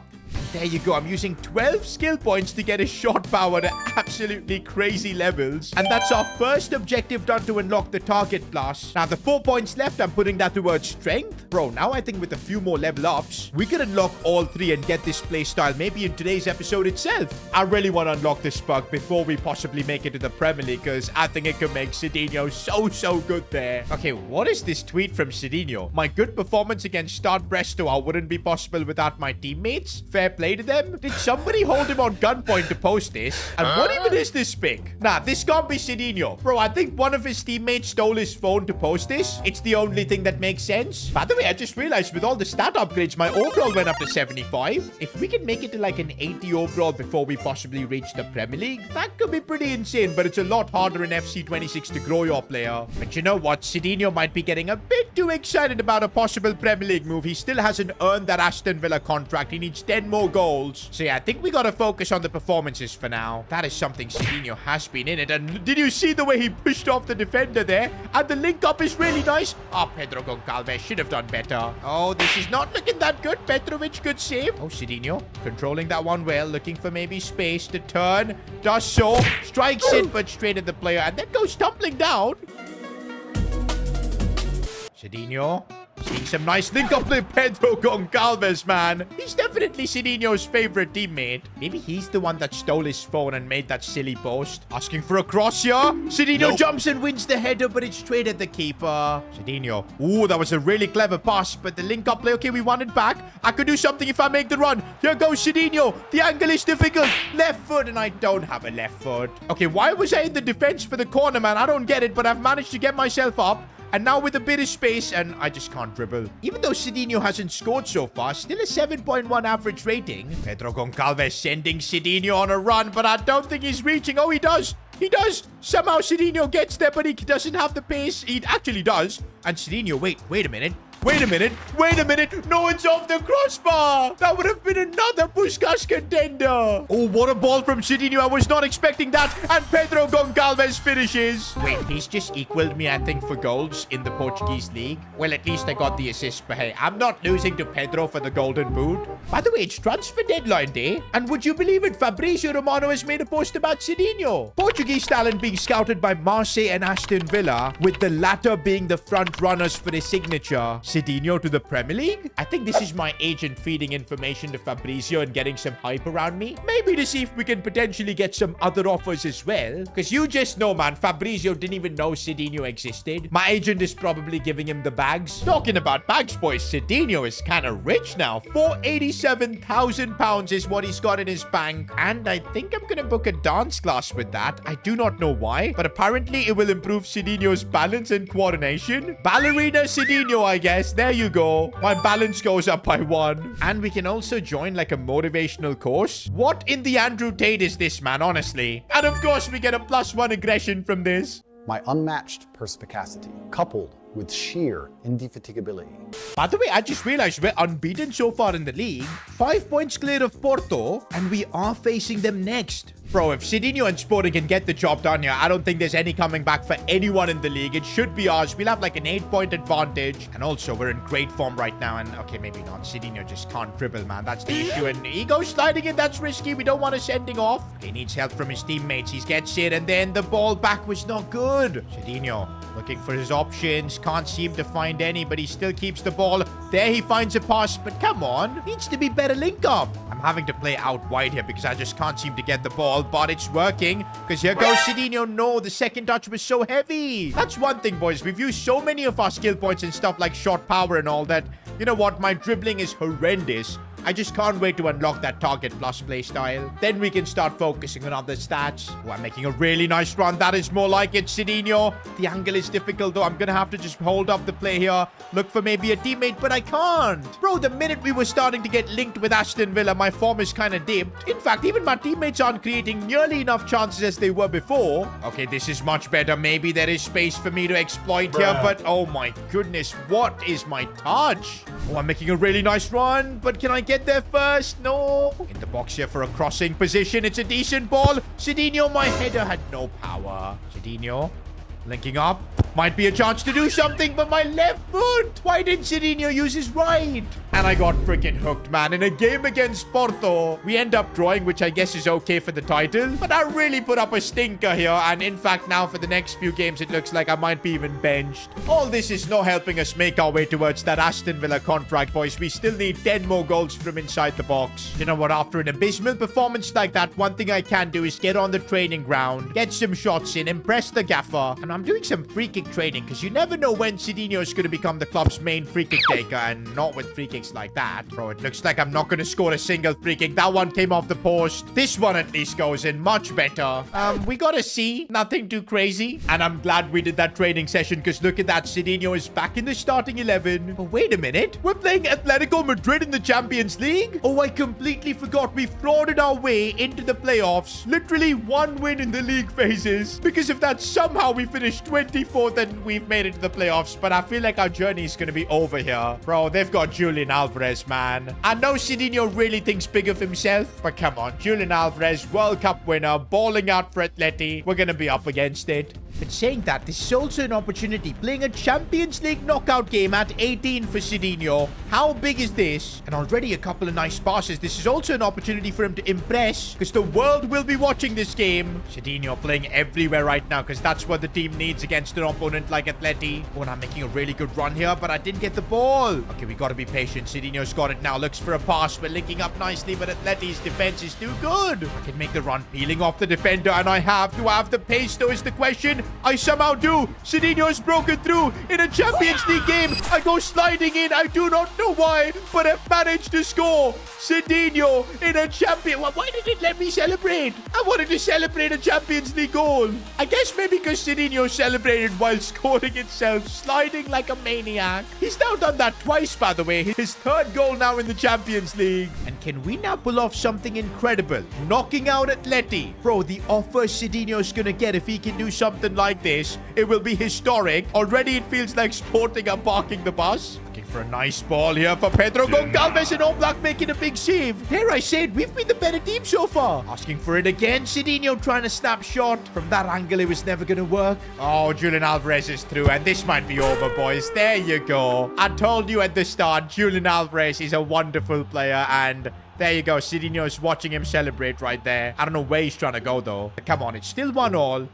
There you go. I'm using 12 skill points to get his shot power to absolutely crazy levels. And that's our first objective done to unlock the target plus. Now, the 4 points left, I'm putting that towards strength. Bro, now I think with a few more level ups, we can unlock all 3 and get this playstyle maybe in today's episode itself. I really want to unlock this perk before we possibly make it to the Premier League, because I think it could make Sidinho so good there. Okay, what is this tweet from Sidinho? My good performance against Stade Brestois wouldn't be possible without my teammates. Fair play to them. Did somebody hold him on gunpoint to post this? And what even is this pic? Nah, this can't be Sidinho. Bro, I think one of his teammates stole his phone to post this. It's the only thing that makes sense. By the way, I just realized with all the stat upgrades, my overall went up to 75. If we can make it to like an 80 overall before we possibly reach the Premier League, that could be pretty insane, but it's a lot harder in FC26 to grow your player. But you know what? Sidinho might be getting a bit too excited about a possible Premier League move. He still hasn't earned that Aston Villa contract. He needs 10 more goals. So yeah, I think we gotta focus on the performances for now. That is something Sidinho has been in it. And did you see the way he pushed off the defender there? And the link up is really nice. Oh, Pedro Goncalves should have done better. Oh, this is not looking that good. Petrovic, good save. Oh, Sidinho controlling that one well, looking for maybe space to turn. Does so. Strikes it, but straight at the player, and then goes tumbling down. Sidinho seeing some nice link up with Pedro Goncalves, man. He's definitely Sidinho's favorite teammate. Maybe he's the one that stole his phone and made that silly post. Asking for a cross here. Sidinho jumps and wins the header, but it's straight at the keeper. Sidinho. Ooh, that was a really clever pass, but the link up play. Okay, we want it back. I could do something if I make the run. Here goes Sidinho. The angle is difficult. Left foot, and I don't have a left foot. Okay, why was I in the defense for the corner, man? I don't get it, but I've managed to get myself up. And now with a bit of space, and I just can't dribble. Even though Sidinho hasn't scored so far, still a 7.1 average rating. Pedro Goncalves sending Sidinho on a run, but I don't think he's reaching. Oh, he does. He does. Somehow Sidinho gets there, but he doesn't have the pace. He actually does. And Sidinho, wait a minute. Wait a minute. No, it's off the crossbar. That would have been another Puskas contender. Oh, what a ball from Sidinho. I was not expecting that. And Pedro Goncalves finishes. Wait, he's just equaled me, I think, for goals in the Portuguese league. Well, at least I got the assist. But hey, I'm not losing to Pedro for the Golden Boot. By the way, it's transfer deadline day. And would you believe it? Fabrizio Romano has made a post about Sidinho. Portuguese talent being scouted by Marseille and Aston Villa, with the latter being the front runners for his signature. Sidinho to the Premier League? I think this is my agent feeding information to Fabrizio and getting some hype around me. Maybe to see if we can potentially get some other offers as well. Because you just know, man, Fabrizio didn't even know Sidinho existed. My agent is probably giving him the bags. Talking about bags, boys, Sidinho is kind of rich now. £487,000 is what he's got in his bank. And I think I'm going to book a dance class with that. I do not know why, but apparently it will improve Sidinho's balance and coordination. Ballerina Sidinho, I guess. Alvarez. There you go. My balance goes up by 1. And we can also join like a motivational course. What in the Andrew Tate is this, man, honestly? And of course, we get a +1 aggression from this. My unmatched perspicacity, coupled with sheer indefatigability. By the way, I just realized we're unbeaten so far in the league. 5 points clear of Porto, and we are facing them next. Bro, if Sidinho and Sporting can get the job done here, I don't think there's any coming back for anyone in the league. It should be ours. We'll have like an 8-point advantage. And also, we're in great form right now. And okay, maybe not. Sidinho just can't dribble, man. That's the issue. And he goes sliding in. That's risky. We don't want to send him off. He needs help from his teammates. He gets it. And then the ball back was not good. Sidinho looking for his options. Can't seem to find any, but he still keeps the ball. There he finds a pass. But come on. Needs to be better link up. I'm having to play out wide here because I just can't seem to get the ball. But it's working because here goes Sidinho. No, the second touch was so heavy. That's one thing, boys. We've used so many of our skill points and stuff like short power and all that. You know what? My dribbling is horrendous. I just can't wait to unlock that target plus play style. Then we can start focusing on other stats. Oh, I'm making a really nice run. That is more like it, Sidinho. The angle is difficult, though. I'm going to have to just hold up the play here. Look for maybe a teammate, but I can't. Bro, the minute we were starting to get linked with Aston Villa, my form is kind of dipped. In fact, even my teammates aren't creating nearly enough chances as they were before. Okay, this is much better. Maybe there is space for me to exploit here, but oh my goodness, what is my touch? Oh, I'm making a really nice run, but can I get there first? No. In the box here for a crossing position. It's a decent ball. Sidinho, my header had no power. Sidinho linking up. Might be a chance to do something, but my left foot. Why didn't Sidinho use his right? And I got freaking hooked, man. In a game against Porto, we end up drawing, which I guess is okay for the title. But I really put up a stinker here. And in fact, now for the next few games, it looks like I might be even benched. All this is not helping us make our way towards that Aston Villa contract, boys. We still need 10 more goals from inside the box. You know what? After an abysmal performance like that, one thing I can do is get on the training ground, get some shots in, impress the gaffer. And I'm doing some free kick training because you never know when Sidinho is going to become the club's main free kick taker, and not with free kicks like that. Bro, it looks like I'm not going to score a single free kick. That one came off the post. This one at least goes in much better. We got a C. Nothing too crazy. And I'm glad we did that training session because look at that. Sidinho is back in the starting 11. Oh, wait a minute. We're playing Atletico Madrid in the Champions League? Oh, I completely forgot. We frauded our way into the playoffs. Literally one win in the league phases. Because if that somehow we finished 24th and we've made it to the playoffs, but I feel like our journey is going to be over here. Bro, they've got Julian Alvarez, man. I know Sidinho really thinks big of himself, but come on. Julian Alvarez, World Cup winner, balling out for Atleti. We're going to be up against it. But saying that, this is also an opportunity. Playing a Champions League knockout game at 18 for Sidinho. How big is this? And already a couple of nice passes. This is also an opportunity for him to impress because the world will be watching this game. Sidinho playing everywhere right now because that's what the team needs against an opponent like Atleti. Oh, and I'm making a really good run here, but I didn't get the ball. Okay, we got to be patient. Sidinho's got it now. Looks for a pass. We're linking up nicely, but Atleti's defense is too good. I can make the run, peeling off the defender, and I have. Do I have the pace, though, is the question. I somehow do. Sidinho has broken through in a Champions League game. I go sliding in. I do not know why, but I've managed to score. Sidinho in a champion. Why did it let me celebrate? I wanted to celebrate a Champions League goal. I guess maybe because Sidinho celebrated while scoring itself, sliding like a maniac. He's now done that twice, by the way. His third goal now in the Champions League. And can we now pull off something incredible? Knocking out Atleti. Bro, the offer Sidinho's gonna get if he can do something like this, it will be historic. Already it feels like Sporting are parking the bus. Looking for a nice ball here for Pedro Goncalves, and Oblak making a big save. There I said, we've been the better team so far. Asking for it again. Sidinho trying to snap shot. From that angle, it was never going to work. Oh, Julian Alvarez is through, and this might be over, boys. There you go. I told you at the start, Julian Alvarez is a wonderful player, and there you go. Sidinho is watching him celebrate right there. I don't know where he's trying to go, though. Come on, it's still 1-1.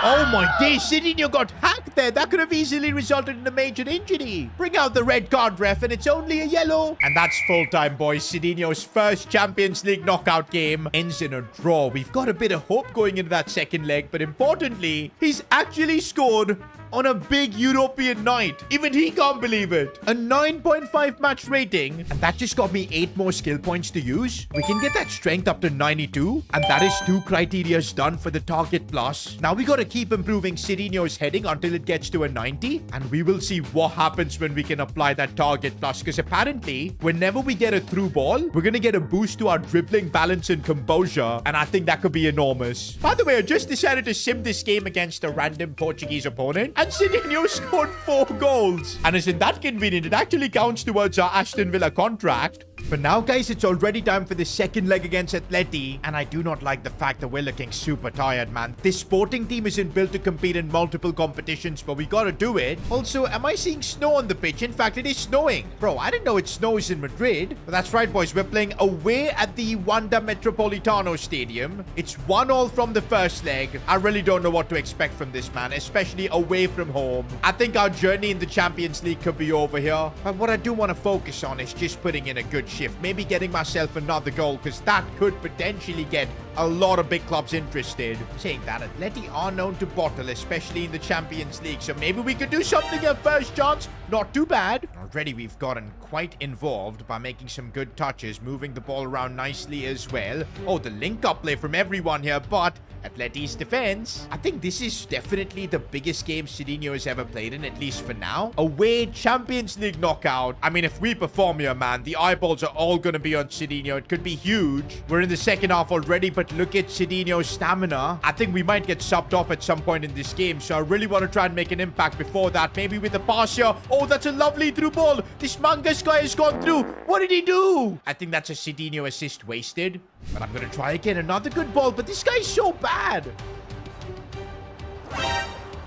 Oh my days, Sidinho got hacked there. That could have easily resulted in a major injury. Bring out the red card, ref, and it's only a yellow. And that's full time, boys. Sidinho's first Champions League knockout game ends in a draw. We've got a bit of hope going into that second leg, but importantly, he's actually scored on a big European night. Even he can't believe it. A 9.5 match rating, and that just got me 8 more skill points to use. We can get that strength up to 92, and that is 2 criterias done for the target plus. Now we gotta keep improving Sidinho's heading until it gets to a 90, and we will see what happens when we can apply that target plus, because apparently whenever we get a through ball, we're gonna get a boost to our dribbling balance and composure, and I think that could be enormous. By the way, I just decided to sim this game against a random Portuguese opponent, and Sidinho scored 4 goals. And isn't that convenient? It actually counts towards our Aston Villa contract. But now, guys, it's already time for the second leg against Atleti, and I do not like the fact that we're looking super tired, man. This sporting team isn't built to compete in multiple competitions, but we gotta do it. Also, am I seeing snow on the pitch? In fact, it is snowing. Bro, I didn't know it snows in Madrid. But that's right, boys. We're playing away at the Wanda Metropolitano Stadium. It's 1-1 from the first leg. I really don't know what to expect from this, man, especially away from home. I think our journey in the Champions League could be over here. But what I do want to focus on is just putting in a good shift. Maybe getting myself another goal, because that could potentially get a lot of big clubs interested. Saying that, Atleti are known to bottle, especially in the Champions League. So maybe we could do something at first chance. Not too bad. Already we've gotten quite involved by making some good touches, moving the ball around nicely as well. Oh, the link-up play from everyone here, but Atleti's defense. I think this is definitely the biggest game Sidinho has ever played in, at least for now. Away Champions League knockout. I mean, if we perform here, man, the eyeballs are all going to be on Sidinho. It could be huge. We're in the second half already, but look at Sidinho's stamina. I think we might get subbed off at some point in this game, so I really want to try and make an impact before that. Maybe with the pass here. Oh, that's a lovely through ball. This Mangas guy has gone through. What did he do? I think that's a Sidinho assist wasted. But I'm going to try again. Another good ball, but this guy's so bad.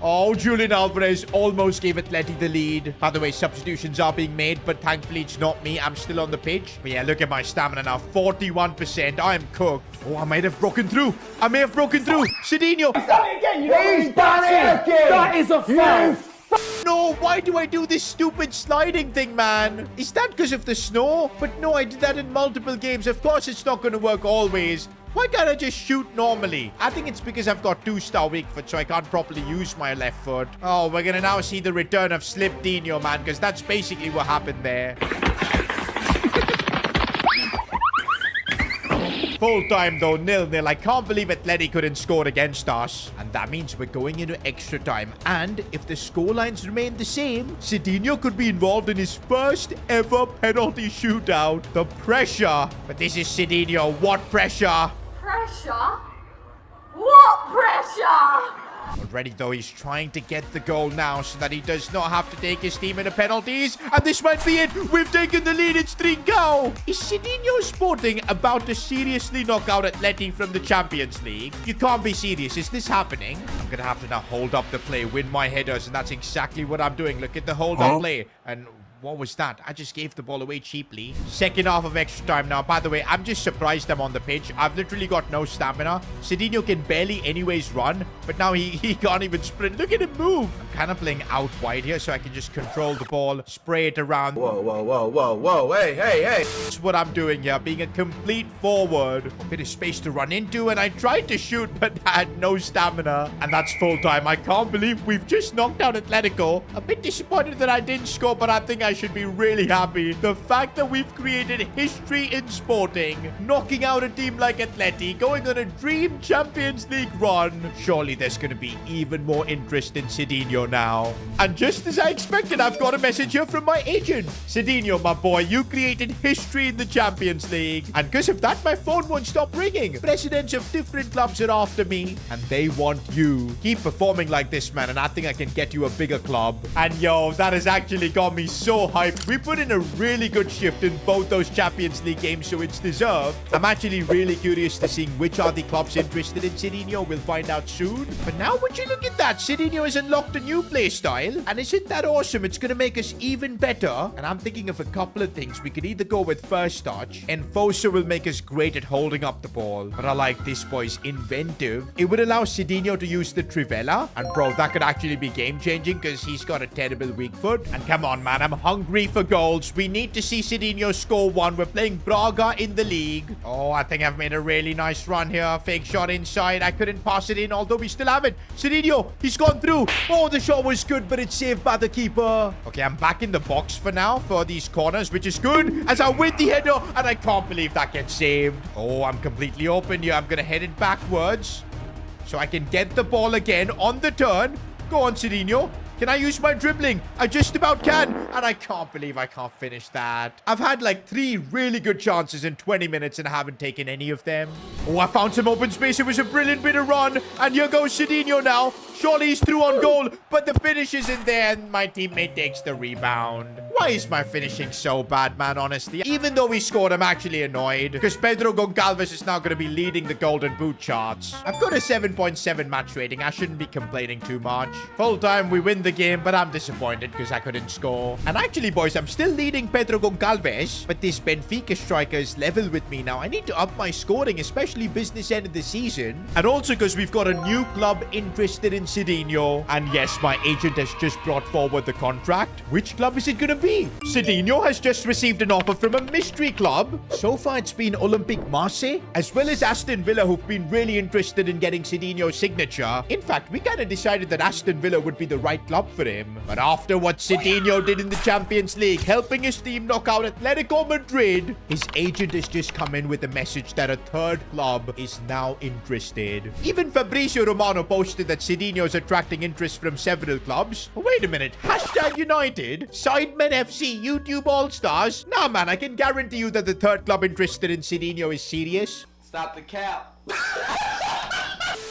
Oh, Julian Alvarez almost gave Atleti the lead. By the way, substitutions are being made, but thankfully it's not me. I'm still on the pitch. But yeah, look at my stamina now. 41%. I am cooked. Oh, I might have broken through. I may have broken through. Sidinho. He's panicking! That is a foul! No, why do I do this stupid sliding thing, man? Is that because of the snow? But no, I did that in multiple games. Of course, it's not going to work always. Why can't I just shoot normally? I think it's because I've got 2-star weak foot, so I can't properly use my left foot. Oh, we're going to now see the return of Sidinho, man, because that's basically what happened there. Full time though, 0-0. I can't believe Atleti couldn't score against us. And that means we're going into extra time. And if the scorelines remain the same, Sidinho could be involved in his first ever penalty shootout. The pressure. But this is Sidinho. What pressure? Pressure? What pressure? Already, though, he's trying to get the goal now so that he does not have to take his team into penalties. And this might be it. We've taken the lead. It's 3-0. Is Sidinho Sporting about to seriously knock out Atleti from the Champions League? You can't be serious. Is this happening? I'm going to have to now hold up the play, win my headers, and that's exactly what I'm doing. Look at the hold-up play. And what was that? I just gave the ball away cheaply. Second half of extra time now. By the way, I'm just surprised I'm on the pitch. I've literally got no stamina. Sidinho can barely anyways run, but now he can't even sprint. Look at him move. I'm kind of playing out wide here so I can just control the ball, spray it around. Whoa, whoa, whoa, whoa, whoa. Hey, hey, hey. That's what I'm doing here, being a complete forward. A bit of space to run into, and I tried to shoot, but I had no stamina. And that's full time. I can't believe we've just knocked out Atletico. A bit disappointed that I didn't score, but I think I should be really happy. The fact that we've created history in sporting, knocking out a team like Atleti, going on a dream Champions League run. Surely there's going to be even more interest in Sidinho now. And just as I expected, I've got a message here from my agent. Sidinho, my boy, you created history in the Champions League. And because of that, my phone won't stop ringing. Presidents of different clubs are after me, and they want you. Keep performing like this, man, and I think I can get you a bigger club. And yo, that has actually got me so hyped. We put in a really good shift in both those Champions League games, so it's deserved. I'm actually really curious to see which are the clubs interested in Sidinho. We'll find out soon. But now, would you look at that? Sidinho has unlocked a new play style. And isn't that awesome? It's going to make us even better. And I'm thinking of a couple of things. We could either go with first touch, and Fosa will make us great at holding up the ball. But I like this, boys. Inventive. It would allow Sidinho to use the Trivela. And bro, that could actually be game-changing because he's got a terrible weak foot. And come on, man. I'm hungry for goals. We need to see Sidinho score one. We're playing Braga in the league. Oh, I think I've made a really nice run here. Fake shot inside. I couldn't pass it in, although we still have it. Sidinho, he's gone through. Oh, the shot was good, but it's saved by the keeper. Okay, I'm back in the box for now for these corners, which is good as I win the header, and I can't believe that gets saved. Oh, I'm completely open here. I'm going to head it backwards so I can get the ball again on the turn. Go on, Sidinho. Can I use my dribbling? I just about can. And I can't believe I can't finish that. I've had like 3 really good chances in 20 minutes and I haven't taken any of them. Oh, I found some open space. It was a brilliant bit of run. And here goes Sidinho now. Surely he's through on goal. But the finish isn't there and my teammate takes the rebound. Why is my finishing so bad, man, honestly? Even though we scored, I'm actually annoyed. Because Pedro Goncalves is now going to be leading the Golden Boot charts. I've got a 7.7 match rating. I shouldn't be complaining too much. Full time, we win the game, but I'm disappointed because I couldn't score. And actually, boys, I'm still leading Pedro Goncalves, but this Benfica striker is level with me now. I need to up my scoring, especially business end of the season. And also because we've got a new club interested in Sidinho. And yes, my agent has just brought forward the contract. Which club is it going to be? Sidinho has just received an offer from a mystery club. So far, it's been Olympique Marseille, as well as Aston Villa, who've been really interested in getting Sidinho's signature. In fact, we kind of decided that Aston Villa would be the right club for him. But after what Sidinho did in the Champions League, helping his team knock out Atletico Madrid, his agent has just come in with a message that a third club is now interested. Even Fabrizio Romano posted that Sidinho is attracting interest from several clubs. Oh, wait a minute. Hashtag United, Sidemen FC, YouTube All-Stars. Nah, man, I can guarantee you that the third club interested in Sidinho is serious. Stop the cap.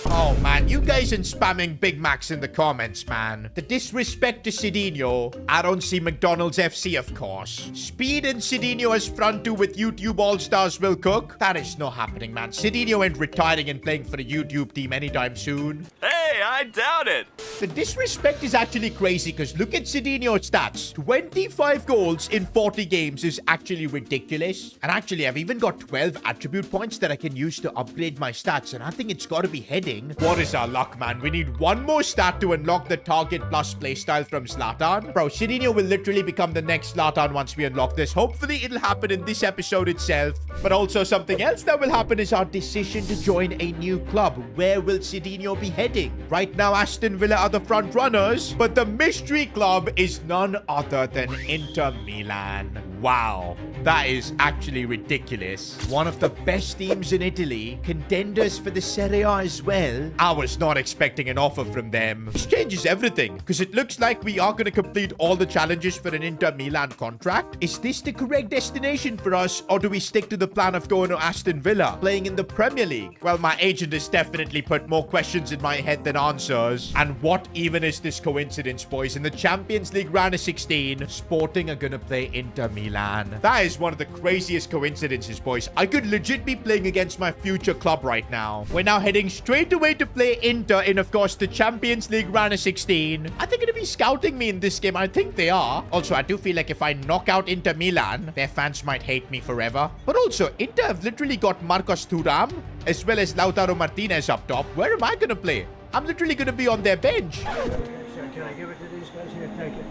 Oh, man, you guys are spamming Big Macs in the comments, man. The disrespect to Sidinho. I don't see McDonald's FC, of course. Speed and Sidinho as front two with YouTube All-Stars will cook. That is not happening, man. Sidinho ain't retiring and playing for a YouTube team anytime soon. Hey, I doubt it. The disrespect is actually crazy because look at Sidinho's stats. 25 goals in 40 games is actually ridiculous. And actually, I've even got 12 attribute points that I can use to upgrade my stats. And I think it's got to be heading. What is our luck, man? We need one more stat to unlock the target plus playstyle from Zlatan. Bro, Sidinho will literally become the next Zlatan once we unlock this. Hopefully, it'll happen in this episode itself. But also something else that will happen is our decision to join a new club. Where will Sidinho be heading? Right now, Aston Villa are the front runners, but the mystery club is none other than Inter Milan. Wow, that is actually ridiculous. One of the best teams in Italy, contenders for the Serie A as well. I was not expecting an offer from them. This changes everything, because it looks like we are going to complete all the challenges for an Inter Milan contract. Is this the correct destination for us, or do we stick to the plan of going to Aston Villa, playing in the Premier League? Well, my agent has definitely put more questions in my head than answers. And what even is this coincidence, boys? In the Champions League round of 16, Sporting are going to play Inter Milan. That is one of the craziest coincidences, boys. I could legit be playing against my future club right now. We're now heading straight away to play Inter in, of course, the Champions League round of 16. Are they going to be scouting me in this game? I think they are. Also, I do feel like if I knock out Inter Milan, their fans might hate me forever. But also, Inter have literally got Marcos Thuram as well as Lautaro Martinez up top. Where am I going to play? I'm literally going to be on their bench. Can I give it to these guys here? Take it.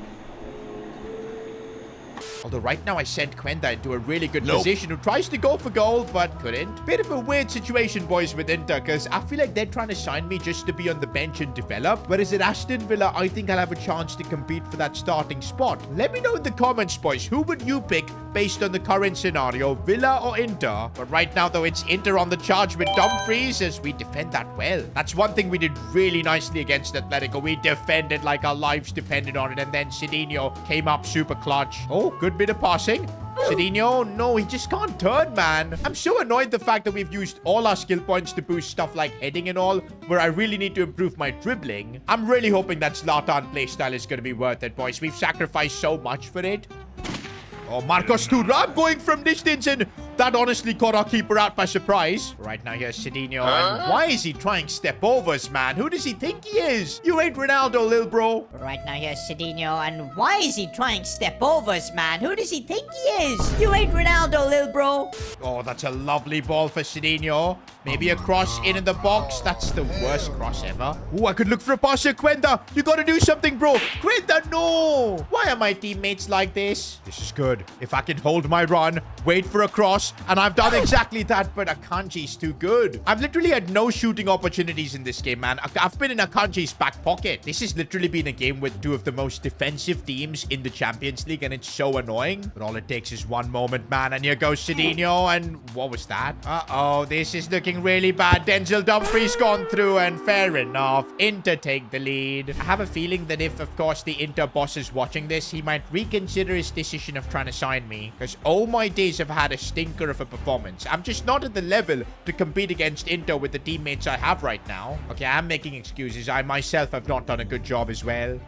Although right now I sent Quenda into a really good position who tries to go for goal, but couldn't. Bit of a weird situation, boys, with Inter, because I feel like they're trying to sign me just to be on the bench and develop. Whereas at Aston Villa, I think I'll have a chance to compete for that starting spot. Let me know in the comments, boys, who would you pick based on the current scenario, Villa or Inter? But right now, though, it's Inter on the charge with Dumfries as we defend that well. That's one thing we did really nicely against Atletico. We defended like our lives depended on it, and then Sidinho came up super clutch. Oh, good bit of passing. Sidinho, no, he just can't turn, man. I'm so annoyed the fact that we've used all our skill points to boost stuff like heading and all, where I really need to improve my dribbling. I'm really hoping that Zlatan playstyle is going to be worth it, boys. We've sacrificed so much for it. Oh, Marcos Thuram going from distance, and that honestly caught our keeper out by surprise. Right now, here's Sidinho, and why is he trying step-overs, man? Who does he think he is? You ain't Ronaldo, lil bro. Right now, here's Sidinho, and why is he trying step-overs, man? Who does he think he is? You ain't Ronaldo, lil bro. Oh, that's a lovely ball for Sidinho. Maybe a cross in the box. That's the worst cross ever. Oh, I could look for a pass here, Quenda. You gotta do something, bro. Quenda, no. Why are my teammates like this? This is good. If I can hold my run, wait for a cross, and I've done exactly that, but Akanji's too good. I've literally had no shooting opportunities in this game, man. I've been in Akanji's back pocket. This has literally been a game with two of the most defensive teams in the Champions League, and it's so annoying. But all it takes is one moment, man, and here goes Sidinho, and what was that? Uh-oh, this is looking really bad. Denzel Dumfries gone through, and fair enough. Inter take the lead. I have a feeling that if, of course, the Inter boss is watching this, he might reconsider his decision of trying to sign me. Because oh my days, I've had a stinker of a performance. I'm just not at the level to compete against Inter with the teammates I have right now. Okay, I'm making excuses. I myself have not done a good job as well.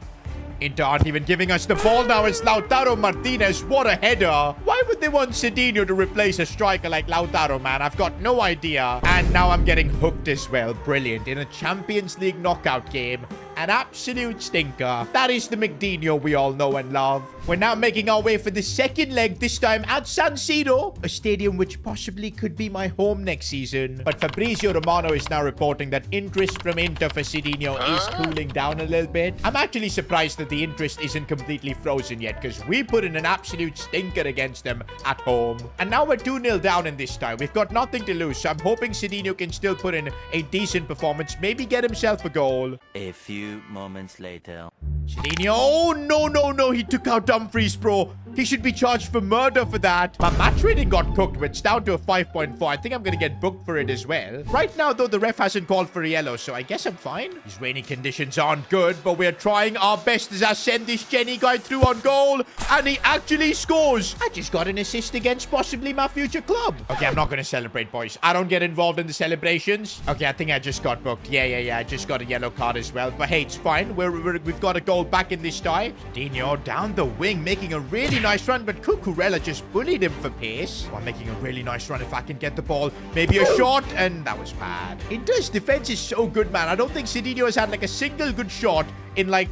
Inter aren't even giving us the ball now. It's Lautaro Martinez. What a header. Why would they want Sidinho to replace a striker like Lautaro, man? I've got no idea. And now I'm getting hooked as well. Brilliant. In a Champions League knockout game. An absolute stinker. That is the McDinho we all know and love. We're now making our way for the second leg, this time at San Siro, a stadium which possibly could be my home next season. But Fabrizio Romano is now reporting that interest from Inter for Sidinho is cooling down a little bit. I'm actually surprised that the interest isn't completely frozen yet, because we put in an absolute stinker against them at home. And now we're 2-0 down in this tie. We've got nothing to lose, so I'm hoping Sidinho can still put in a decent performance, maybe get himself a goal. A few moments later. Sidinho, oh no, he took out Dumfries, bro. He should be charged for murder for that. My match rating got cooked, which down to a 5.4. I think I'm gonna get booked for it as well. Right now, though, the ref hasn't called for a yellow, so I guess I'm fine. These rainy conditions aren't good, but we're trying our best as I send this Jenny guy through on goal, and he actually scores. I just got an assist against possibly my future club. Okay, I'm not gonna celebrate, boys. I don't get involved in the celebrations. Okay, I think I just got booked. Yeah. I just got a yellow card as well, but hey, it's fine. We've got a goal back in this tie. Sidinho down the wing, making a really nice run, but Cucurella just bullied him for pace. While making a really nice run if I can get the ball. Maybe a shot, and that was bad. Inter's defense is so good, man. I don't think Sidinho has had like a single good shot in like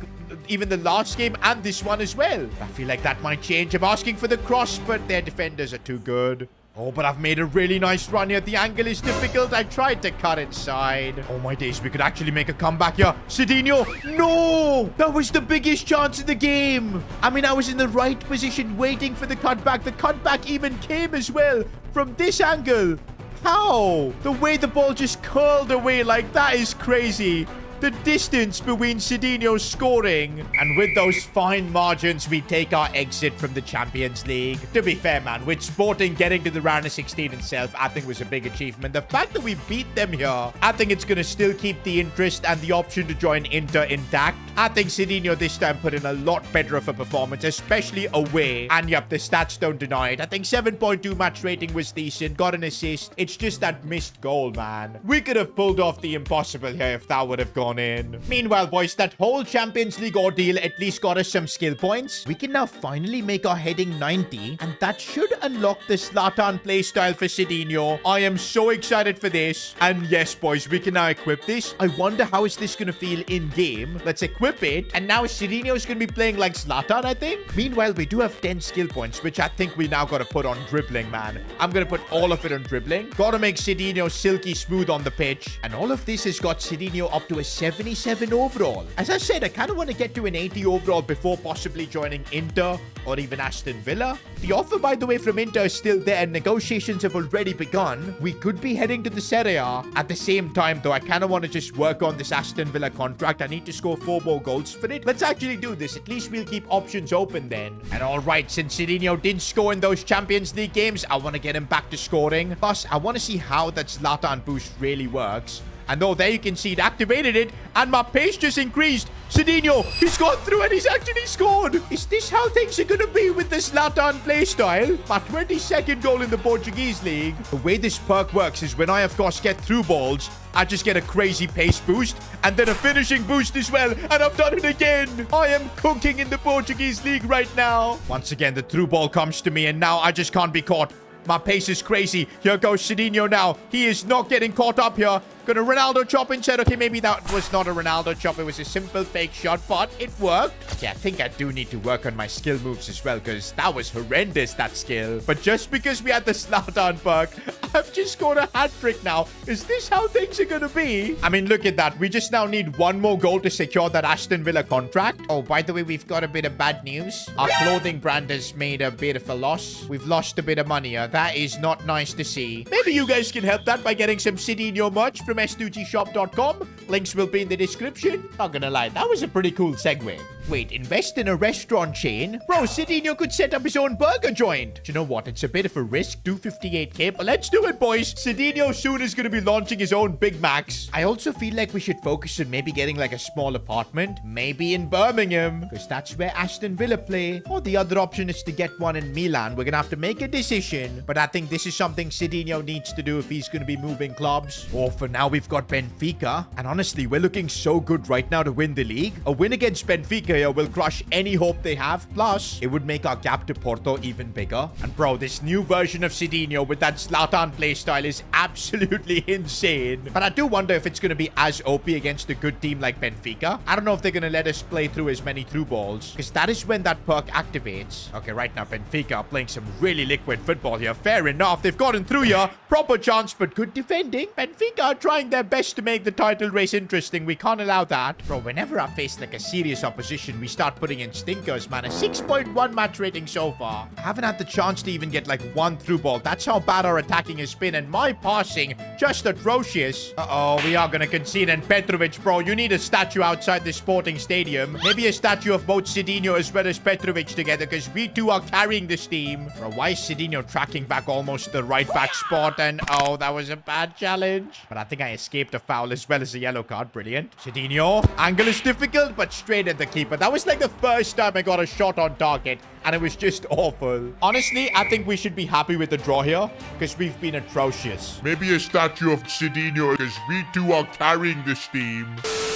even the last game and this one as well. I feel like that might change. I'm asking for the cross, but their defenders are too good. Oh, but I've made a really nice run here. The angle is difficult. I tried to cut inside. Oh, my days. We could actually make a comeback here. Sidinho. No! That was the biggest chance in the game. I mean, I was in the right position waiting for the cutback. The cutback even came as well from this angle. How? The way the ball just curled away like that is crazy. The distance between Sidinho scoring, and with those fine margins, we take our exit from the Champions League. To be fair, man, with Sporting getting to the round of 16 itself, I think was a big achievement. The fact that we beat them here, I think it's going to still keep the interest and the option to join Inter intact. I think Sidinho this time put in a lot better of a performance, especially away. And yep, the stats don't deny it. I think 7.2 match rating was decent, got an assist. It's just that missed goal, man. We could have pulled off the impossible here if that would have gone in. Meanwhile, boys, that whole Champions League ordeal at least got us some skill points. We can now finally make our heading 90, and that should unlock the Zlatan playstyle for Sidinho. I am so excited for this. And yes, boys, we can now equip this. I wonder how is this going to feel in-game. Let's equip it, and now Sidinho is going to be playing like Zlatan, I think. Meanwhile, we do have 10 skill points, which I think we now got to put on dribbling, man. I'm going to put all of it on dribbling. Got to make Sidinho silky smooth on the pitch. And all of this has got Sidinho up to a 77 overall. As I said, I kind of want to get to an 80 overall before possibly joining Inter or even Aston Villa. The offer, by the way, from Inter is still there, and negotiations have already begun. We could be heading to the Serie A. At the same time, though, I kind of want to just work on this Aston Villa contract. I need to score 4 more goals for it. Let's actually do this. At least we'll keep options open then. And all right, since Sidinho didn't score in those Champions League games, I want to get him back to scoring. Plus, I want to see how that Zlatan boost really works. And though there you can see it activated it, and my pace just increased. Sidinho, he's gone through and he's actually scored. Is this how things are going to be with the Zlatan playstyle? My 22nd goal in the Portuguese league. The way this perk works is when I, of course, get through balls, I just get a crazy pace boost and then a finishing boost as well. And I've done it again. I am cooking in the Portuguese league right now. Once again, the through ball comes to me and now I just can't be caught. My pace is crazy. Here goes Sidinho now. He is not getting caught up here. Gonna Ronaldo chop instead. Okay, maybe that was not a Ronaldo chop. It was a simple fake shot, but it worked. Okay, I think I do need to work on my skill moves as well, because that was horrendous, that skill. But just because we had the Zlatan perk, I've just scored a hat-trick now. Is this how things are gonna be? I mean, look at that. We just now need one more goal to secure that Aston Villa contract. Oh, by the way, we've got a bit of bad news. Our clothing brand has made a bit of a loss. We've lost a bit of money here. That is not nice to see. Maybe you guys can help that by getting some Sidinho merch from s2gshop.com. Links will be in the description. Not gonna lie, that was a pretty cool segue. Wait, invest in a restaurant chain? Bro, Sidinho could set up his own burger joint. Do you know what? It's a bit of a risk, 258k, but let's do it, boys. Sidinho soon is going to be launching his own Big Macs. I also feel like we should focus on maybe getting like a small apartment, maybe in Birmingham, because that's where Aston Villa play. Or the other option is to get one in Milan. We're going to have to make a decision, but I think this is something Sidinho needs to do if he's going to be moving clubs. Or for now, we've got Benfica. And honestly, we're looking so good right now to win the league. A win against Benfica here will crush any hope they have. Plus, it would make our gap to Porto even bigger. And bro, this new version of Sidinho with that Zlatan playstyle is absolutely insane. But I do wonder if it's going to be as OP against a good team like Benfica. I don't know if they're going to let us play through as many through balls, because that is when that perk activates. Okay, right now Benfica are playing some really liquid football here. Fair enough. They've gotten through here. Proper chance, but good defending. Benfica are trying their best to make the title race interesting. We can't allow that. Bro, whenever I face like a serious opposition, we start putting in stinkers, man. A 6.1 match rating so far. I haven't had the chance to even get like one through ball. That's how bad our attacking has been, and my passing just atrocious. Uh-oh, we are gonna concede. And Petrovic, bro, you need a statue outside the Sporting Stadium. Maybe a statue of both Sidinho as well as Petrovic together, because we two are carrying this team. Bro, why is Sidinho tracking back almost to the right back spot? And oh, that was a bad challenge. But I think I escaped a foul as well as a yellow card. Brilliant. Sidinho. Angle is difficult, but straight at the keeper. That was like the first time I got a shot on target, and it was just awful. Honestly, I think we should be happy with the draw here, because we've been atrocious. Maybe a statue of Sidinho, because we two are carrying this team.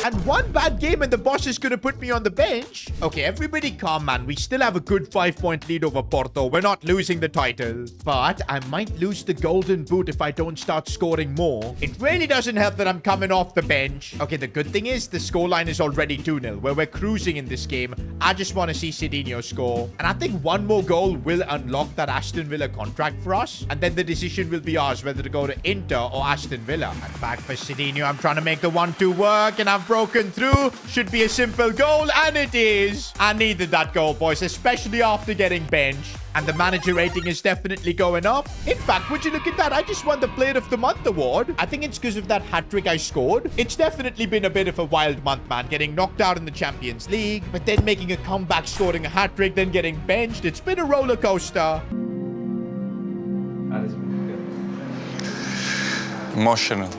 And one bad game and the boss is going to put me on the bench. Okay, everybody calm, man. We still have a good 5-point lead over Porto. We're not losing the title. But I might lose the golden boot if I don't start scoring more. It really doesn't help that I'm coming off the bench. Okay, the good thing is the scoreline is already 2-0, where we're cruising in this game. I just want to see Sidinho score. And I think one more goal will unlock that Aston Villa contract for us. And then the decision will be ours whether to go to Inter or Aston Villa. And back for Sidinho. I'm trying to make the 1-2 work, and I've broken through. Should be a simple goal, and it is. I needed that goal, boys, especially after getting benched. And the manager rating is definitely going up. In fact, would you look at that? I just won the Player of the Month award. I think it's because of that hat-trick I scored. It's definitely been a bit of a wild month, man. Getting knocked out in the Champions League, but then making a comeback, scoring a hat-trick, then getting benched. It's been a roller coaster. Emotional.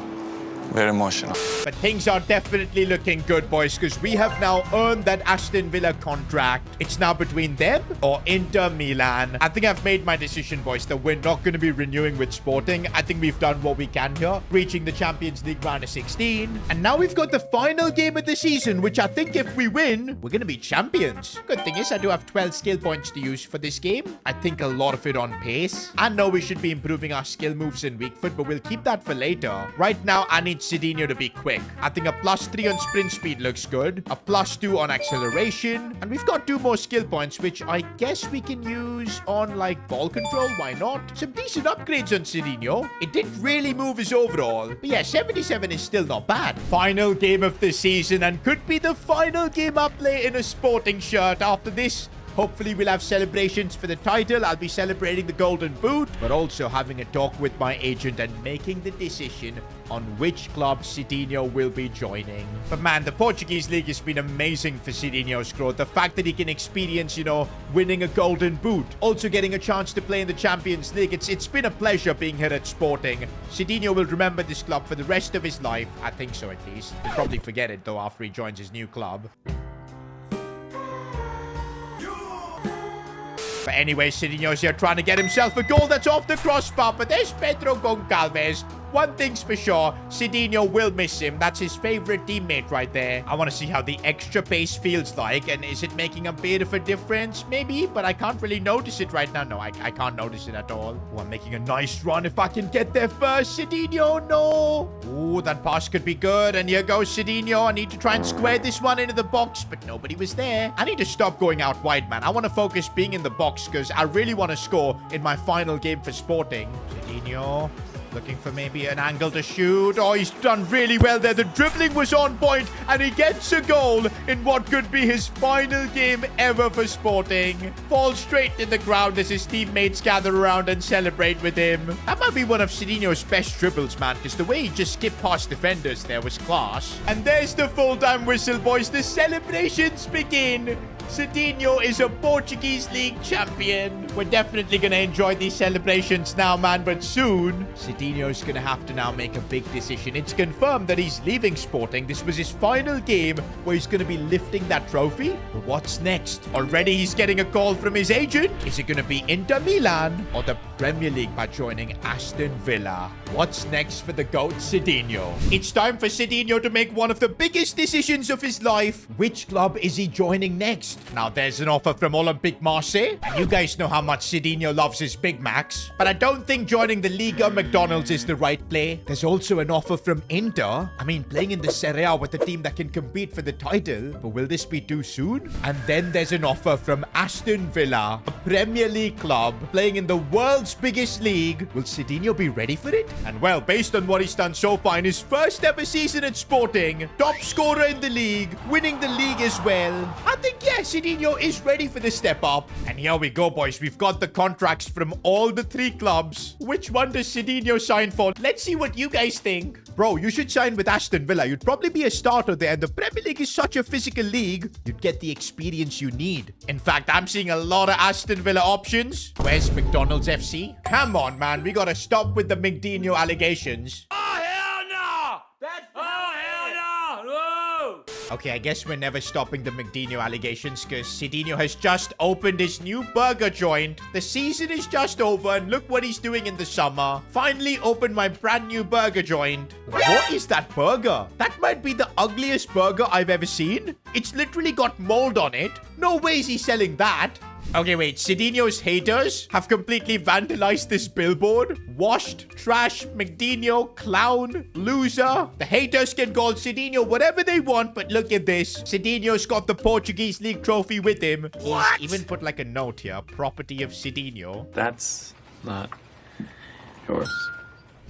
Very emotional. But things are definitely looking good, boys, because we have now earned that Aston Villa contract. It's now between them or Inter Milan. I think I've made my decision, boys, that we're not going to be renewing with Sporting. I think we've done what we can here, reaching the Champions League round of 16. And now we've got the final game of the season, which I think if we win, we're going to be champions. Good thing is I do have 12 skill points to use for this game. I think a lot of it on pace. I know we should be improving our skill moves in weak foot, but we'll keep that for later. Right now, I need Sidinho to be quick. I think a +3 on sprint speed looks good. A +2 on acceleration. And we've got 2 more skill points, which I guess we can use on, like, ball control. Why not? Some decent upgrades on Sidinho. It didn't really move his overall. But yeah, 77 is still not bad. Final game of the season, and could be the final game I play in a Sporting shirt. After this, hopefully we'll have celebrations for the title. I'll be celebrating the golden boot, but also having a talk with my agent and making the decision on which club Sidinho will be joining. But man, the Portuguese league has been amazing for Sidinho's growth. The fact that he can experience, you know, winning a golden boot, also getting a chance to play in the Champions League. It's been a pleasure being here at Sporting. Sidinho will remember this club for the rest of his life. I think so, at least. He'll probably forget it, though, after he joins his new club. But anyway, Sidinho's here trying to get himself a goal that's off the crossbar. But there's Pedro Goncalves one thing's for sure, Sidinho will miss him. That's his favorite teammate right there. I want to see how the extra pace feels like, and is it making a bit of a difference? Maybe, but I can't really notice it right now. No, I can't notice it at all. Oh, I'm making a nice run if I can get there first. Sidinho, no. Oh, that pass could be good, and here goes Sidinho. I need to try and square this one into the box, but nobody was there. I need to stop going out wide, man. I want to focus being in the box because I really want to score in my final game for Sporting. Sidinho looking for maybe an angle to shoot. Oh, he's done really well there. The dribbling was on point, and he gets a goal in what could be his final game ever for Sporting. Falls straight in the ground as his teammates gather around and celebrate with him. That might be one of Sidinho's best dribbles, man, because the way he just skipped past defenders there was class. And there's the full-time whistle, boys. The celebrations begin. Sidinho is a Portuguese League champion. We're definitely going to enjoy these celebrations now, man, but soon, Sidinho's going to have to now make a big decision. It's confirmed that he's leaving Sporting. This was his final game where he's going to be lifting that trophy. But what's next? Already he's getting a call from his agent. Is it going to be Inter Milan or the Premier League by joining Aston Villa? What's next for the GOAT Sidinho? It's time for Sidinho to make one of the biggest decisions of his life. Which club is he joining next? Now, there's an offer from Olympique Marseille. And you guys know how much Sidinho loves his Big Macs. But I don't think joining the Liga McDonald's is the right play. There's also an offer from Inter. I mean, playing in the Serie A with a team that can compete for the title. But will this be too soon? And then there's an offer from Aston Villa, a Premier League club playing in the world's biggest league. Will Sidinho be ready for it? And well, based on what he's done so far in his first ever season at Sporting, top scorer in the league, winning the league as well, I think, yes, Sidinho is ready for the step up. And here we go, boys. We've got the contracts from all the 3 clubs. Which one does Sidinho sign for? Let's see what you guys think. Bro, you should sign with Aston Villa. You'd probably be a starter there. And the Premier League is such a physical league. You'd get the experience you need. In fact, I'm seeing a lot of Aston Villa options. Where's McDonald's FC? Come on, man. We gotta stop with the McDinho allegations. Okay, I guess we're never stopping the McDinho allegations because Sidinho has just opened his new burger joint. The season is just over and look what he's doing in the summer. Finally opened my brand new burger joint. What is that burger? That might be the ugliest burger I've ever seen. It's literally got mold on it. No way is he selling that. Okay, wait. Sidinho's haters have completely vandalized this billboard. Washed, trash, McDinho, clown, loser. The haters can call Sidinho whatever they want, but look at this. Sidinho's got the Portuguese League trophy with him. He's even put like a note here. Property of Sidinho. That's not yours.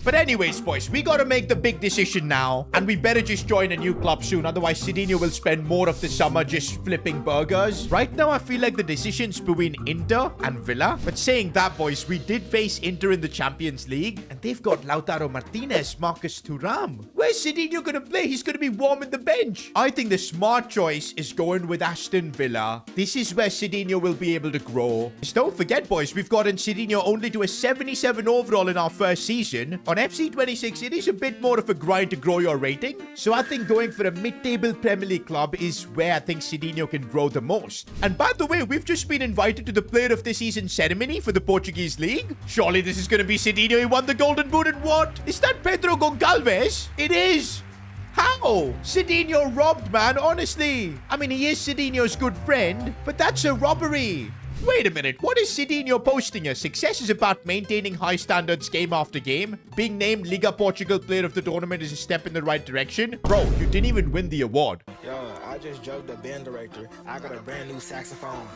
But anyways, boys, we gotta make the big decision now. And we better just join a new club soon. Otherwise, Sidinho will spend more of the summer just flipping burgers. Right now, I feel like the decision's between Inter and Villa. But saying that, boys, we did face Inter in the Champions League. And they've got Lautaro Martinez, Marcus Thuram. Where's Sidinho gonna play? He's gonna be warm in the bench. I think the smart choice is going with Aston Villa. This is where Sidinho will be able to grow. Just don't forget, boys, we've gotten Sidinho only to a 77 overall in our first season. On FC 26, it is a bit more of a grind to grow your rating. So I think going for a mid-table Premier League club is where I think Sidinho can grow the most. And by the way, we've just been invited to the Player of the Season ceremony for the Portuguese League. Surely this is going to be Sidinho. He won the Golden Boot and what? Is that Pedro Goncalves? It is. How? Sidinho robbed, man, honestly. I mean, he is Sidinho's good friend, but that's a robbery. Wait a minute, what is Sidinho posting here? Success is about maintaining high standards game after game. Being named Liga Portugal Player of the Tournament is a step in the right direction. Bro, you didn't even win the award. Yo, I just joked the band director. I got a brand new saxophone.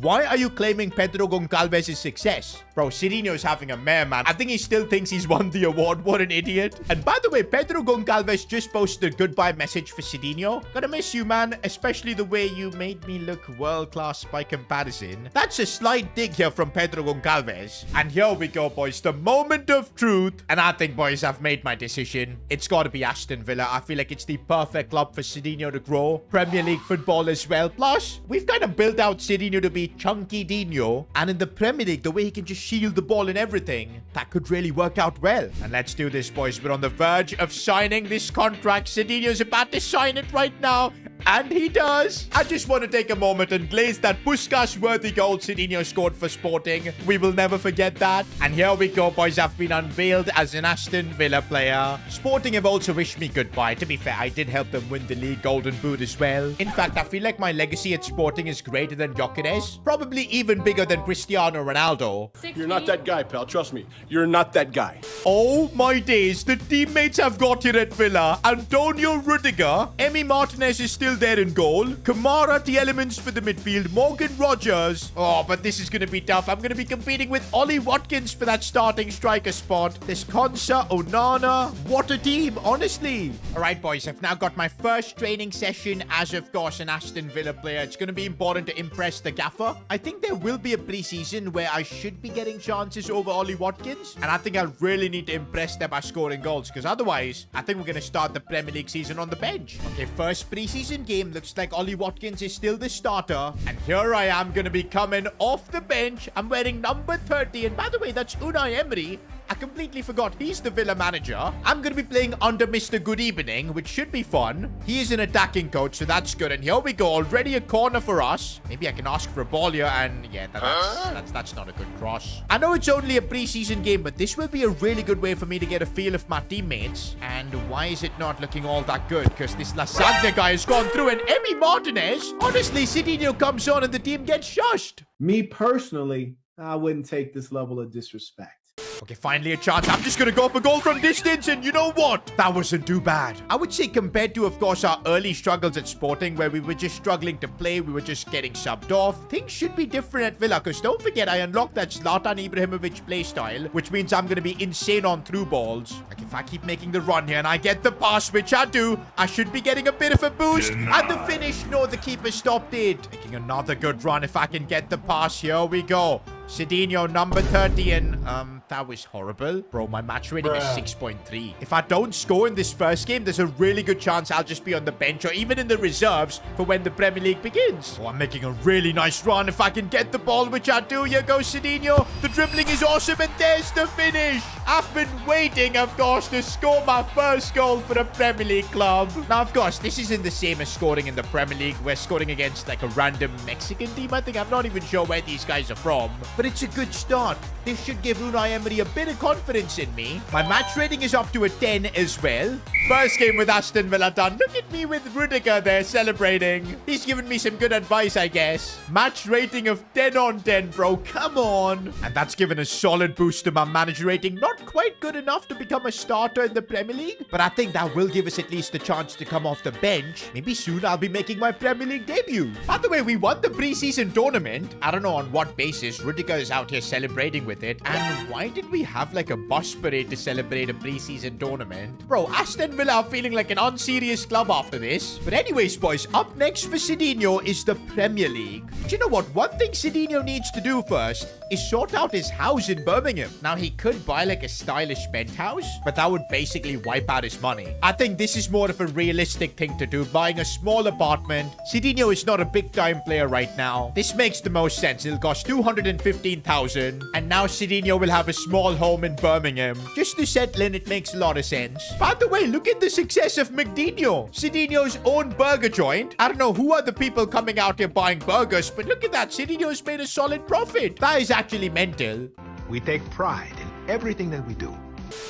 Why are you claiming Pedro Goncalves' success? Bro, Sidinho is having a mare, man. I think he still thinks he's won the award. What an idiot. And by the way, Pedro Goncalves just posted a goodbye message for Sidinho. Gonna miss you, man. Especially the way you made me look world-class by comparison. That's a slight dig here from Pedro Goncalves. And here we go, boys. The moment of truth. And I think, boys, I've made my decision. It's got to be Aston Villa. I feel like it's the perfect club for Sidinho to grow. Premier League football as well. Plus, we've kind of built out Sidinho to be chunky Dino, and in the Premier League, the way he can just shield the ball and everything, that could really work out well. And let's do this, boys. We're on the verge of signing this contract. Sidinho's about to sign it right now. And he does. I just want to take a moment and glaze that Puskas-worthy goal Sidinho scored for Sporting. We will never forget that. And here we go, boys. I've been unveiled as an Aston Villa player. Sporting have also wished me goodbye. To be fair, I did help them win the league Golden Boot as well. In fact, I feel like my legacy at Sporting is greater than Gyökeres. Probably even bigger than Cristiano Ronaldo. You're not that guy, pal. Trust me. You're not that guy. Oh my days. The teammates have got here at Villa. Antonio Rudiger. Emi Martinez is still there in goal. Kamara, the elements for the midfield. Morgan Rogers. Oh, but this is going to be tough. I'm going to be competing with Ollie Watkins for that starting striker spot. There's Konsa, Onana. What a team, honestly. All right, boys. I've now got my first training session as, of course, an Aston Villa player. It's going to be important to impress the gaffer. I think there will be a preseason where I should be getting chances over Ollie Watkins. And I think I'll really need to impress them by scoring goals, because otherwise, I think we're going to start the Premier League season on the bench. Okay, first preseason game. Looks like Ollie Watkins is still the starter. And here I am going to be coming off the bench. I'm wearing number 30. And by the way, that's Unai Emery. I completely forgot he's the Villa manager. I'm going to be playing under Mr. Good Evening, which should be fun. He is an attacking coach, so that's good. And here we go. Already a corner for us. Maybe I can ask for a ball here. And yeah, that's not a good cross. I know it's only a preseason game, but this will be a really good way for me to get a feel of my teammates. And why is it not looking all that good? Because this Lasagna guy has gone through. And Emi Martinez, honestly, Sidinho comes on and the team gets shushed. Me personally, I wouldn't take this level of disrespect. Okay, finally a chance. I'm just going to go for goal from distance. And you know what? That wasn't too bad. I would say compared to, of course, our early struggles at Sporting, where we were just struggling to play, we were just getting subbed off. Things should be different at Villa, because don't forget, I unlocked that Zlatan Ibrahimovic playstyle, which means I'm going to be insane on through balls. Like, if I keep making the run here and I get the pass, which I do, I should be getting a bit of a boost. And the finish, no, the keeper stopped it. Making another good run if I can get the pass. Here we go. Sidinho, number 30, and, that was horrible. Bro, my match rating is 6.3. If I don't score in this first game, there's a really good chance I'll just be on the bench or even in the reserves for when the Premier League begins. Oh, I'm making a really nice run. If I can get the ball, which I do, here goes Sidinho. The dribbling is awesome, and there's the finish. I've been waiting, of course, to score my first goal for a Premier League club. Now, of course, this isn't the same as scoring in the Premier League. We're scoring against, like, a random Mexican team, I think. I'm not even sure where these guys are from. But it's a good start. This should give Unai Emery a bit of confidence in me. My match rating is up to a 10 as well. First game with Aston Villa done. Look at me with Rudiger there celebrating. He's given me some good advice, I guess. Match rating of 10 on 10, bro. Come on. And that's given a solid boost to my manager rating. Not quite good enough to become a starter in the Premier League, but I think that will give us at least a chance to come off the bench. Maybe soon I'll be making my Premier League debut. By the way, we won the preseason tournament. I don't know on what basis. Rudiger is out here celebrating with it. And why did we have like a bus parade to celebrate a preseason tournament? Bro, Aston Villa are feeling like an unserious club after this. But anyways, boys, up next for Sidinho is the Premier League. But you know what? One thing Sidinho needs to do first is sort out his house in Birmingham. Now, he could buy like a stylish penthouse, but that would basically wipe out his money. I think this is more of a realistic thing to do, buying a small apartment. Sidinho is not a big-time player right now. This makes the most sense. It'll cost 215,000, and now Sidinho will have a small home in Birmingham. Just to settle in, it makes a lot of sense. By the way, look at the success of McDinho, Sidinho's own burger joint. I don't know who are the people coming out here buying burgers, but look at that. Sidinho's made a solid profit. That is actually mental. We take pride in everything that we do.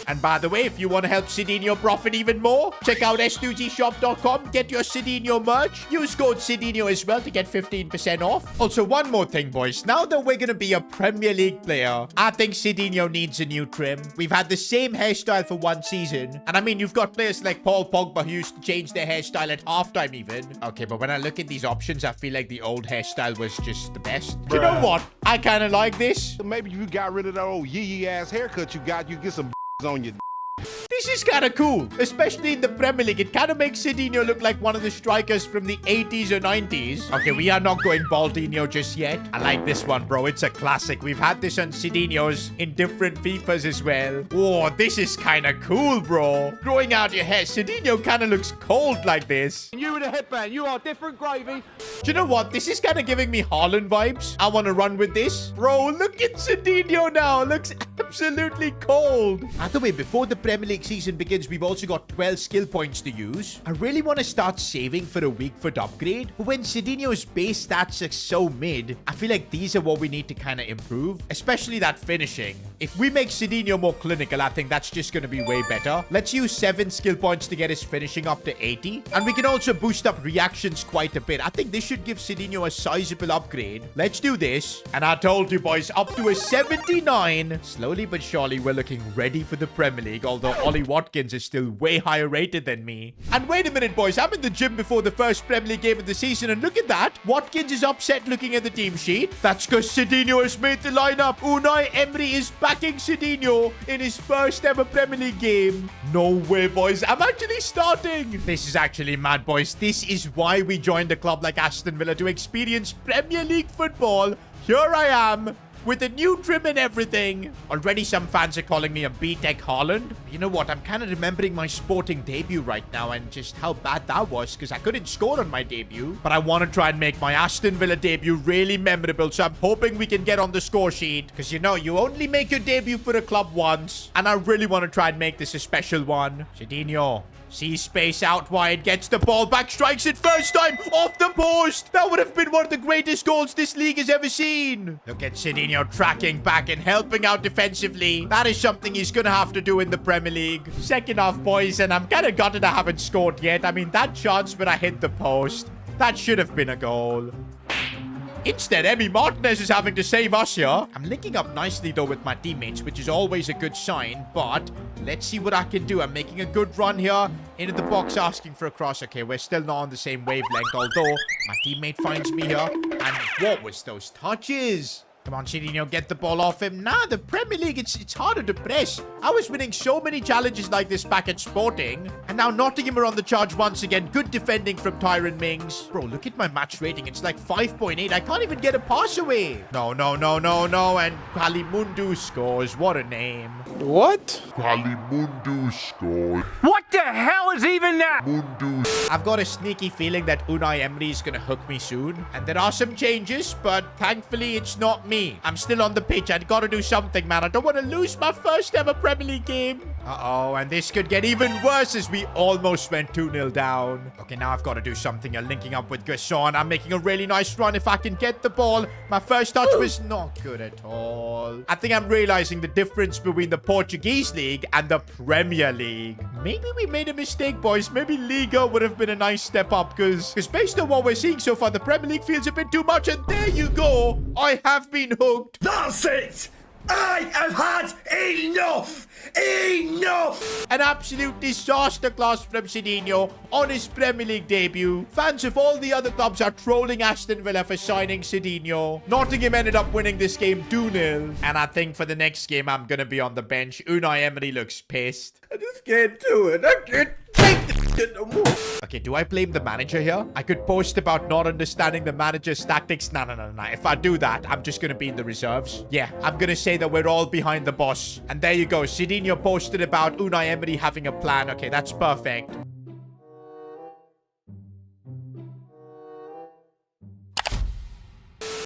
And by the way, if you want to help Sidinho profit even more, check out s2gshop.com. Get your Sidinho merch. Use code Sidinho as well to get 15% off. Also, one more thing, boys. Now that we're going to be a Premier League player, I think Sidinho needs a new trim. We've had the same hairstyle for one season. And I mean, you've got players like Paul Pogba who used to change their hairstyle at halftime even. Okay, but when I look at these options, I feel like the old hairstyle was just the best. You know what? I kind of like this. Maybe you got rid of that old yee ass haircut you got. You get some on your. This is kind of cool, especially in the Premier League. It kind of makes Sidinho look like one of the strikers from the 80s or 90s. Okay, we are not going Baldinho just yet. I like this one, bro. It's a classic. We've had this on Sidinho's in different FIFAs as well. Oh, this is kind of cool, bro. Growing out your hair. Sidinho kind of looks cold like this. You with a headband, you are different gravy. Do you know what? This is kind of giving me Haaland vibes. I want to run with this. Bro, look at Sidinho now. Looks absolutely cold. By the way, before the Premier League season begins, we've also got 12 skill points to use. I really want to start saving for a weak foot upgrade, but when Sidinho's base stats are so mid, I feel like these are what we need to kind of improve, especially that finishing. If we make Sidinho more clinical, I think that's just going to be way better. Let's use 7 skill points to get his finishing up to 80. And we can also boost up reactions quite a bit. I think this should give Sidinho a sizable upgrade. Let's do this. And I told you boys, up to a 79. Slowly but surely, we're looking ready for the Premier League, although Ollie Watkins is still way higher rated than me. And wait a minute, boys. I'm in the gym before the first Premier League game of the season, and look at that. Watkins is upset looking at the team sheet. That's because Sidinho has made the lineup. Unai Emery is backing Sidinho in his first ever Premier League game. No way, boys. I'm actually starting. This is actually mad, boys. This is why we joined a club like Aston Villa, to experience Premier League football. Here I am, with a new trim and everything. Already some fans are calling me a B-Tech Haaland. You know what? I'm kind of remembering my Sporting debut right now and just how bad that was, because I couldn't score on my debut. But I want to try and make my Aston Villa debut really memorable, so I'm hoping we can get on the score sheet. Because, you know, you only make your debut for a club once, and I really want to try and make this a special one. Sidinho sees space out wide, gets the ball back, strikes it first time off the post. That would have been one of the greatest goals this league has ever seen. Look at Sidinho tracking back and helping out defensively. That is something he's going to have to do in the Premier League. Second half, boys, and I'm kind of gutted I haven't scored yet. I mean, that chance when I hit the post, that should have been a goal. Instead, Emi Martinez is having to save us here. I'm linking up nicely, though, with my teammates, which is always a good sign. But let's see what I can do. I'm making a good run here. Into the box, asking for a cross. Okay, we're still not on the same wavelength, although my teammate finds me here. And what was those touches? Come on, Sidinho, get the ball off him. Nah, the Premier League, it's harder to press. I was winning so many challenges like this back at Sporting. And now Nottingham are on the charge once again. Good defending from Tyrone Mings. Bro, look at my match rating. It's like 5.8. I can't even get a pass away. No. And Kalimundu scores. What a name. What? Kalimundu scores. What the hell is even that? Mundu. I've got a sneaky feeling that Unai Emery is going to hook me soon. And there are some changes, but thankfully it's not me. I'm still on the pitch. I've got to do something, man. I don't want to lose my first ever Premier League game. Uh-oh, and this could get even worse as we almost went 2-0 down. Okay, now I've got to do something. You're linking up with Gerson. I'm making a really nice run if I can get the ball. My first touch was not good at all. I think I'm realizing the difference between the Portuguese league and the Premier League. Maybe we made a mistake, boys. Maybe Liga would have been a nice step up, because based on what we're seeing so far, the Premier League feels a bit too much. And there you go. I have been hooked. Nonsense! I have had enough! Enough! An absolute disaster class from Sidinho on his Premier League debut. Fans of all the other clubs are trolling Aston Villa for signing Sidinho. Nottingham ended up winning this game 2-0. And I think for the next game, I'm going to be on the bench. Unai Emery looks pissed. I just can't do it. I can't take this shit no more. Okay, do I blame the manager here? I could post about not understanding the manager's tactics. No. If I do that, I'm just going to be in the reserves. Yeah, I'm going to say that we're all behind the boss. And there you go. Sidinho posted about Unai Emery having a plan. Okay, that's perfect.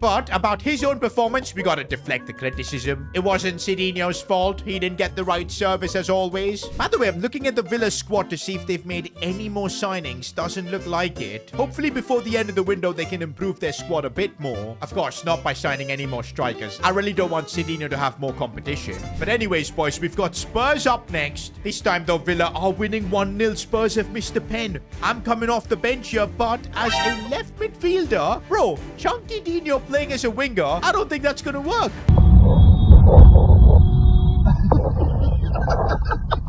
But about his own performance, we gotta deflect the criticism. It wasn't Sidinho's fault. He didn't get the right service as always. By the way, I'm looking at the Villa squad to see if they've made any more signings. Doesn't look like it. Hopefully before the end of the window, they can improve their squad a bit more. Of course, not by signing any more strikers. I really don't want Sidinho to have more competition. But anyways, boys, we've got Spurs up next. This time, though, Villa are winning 1-0. Spurs have missed a pen. I'm coming off the bench here, but as a left midfielder, bro, Chunky Dino playing as a winger, I don't think that's gonna work.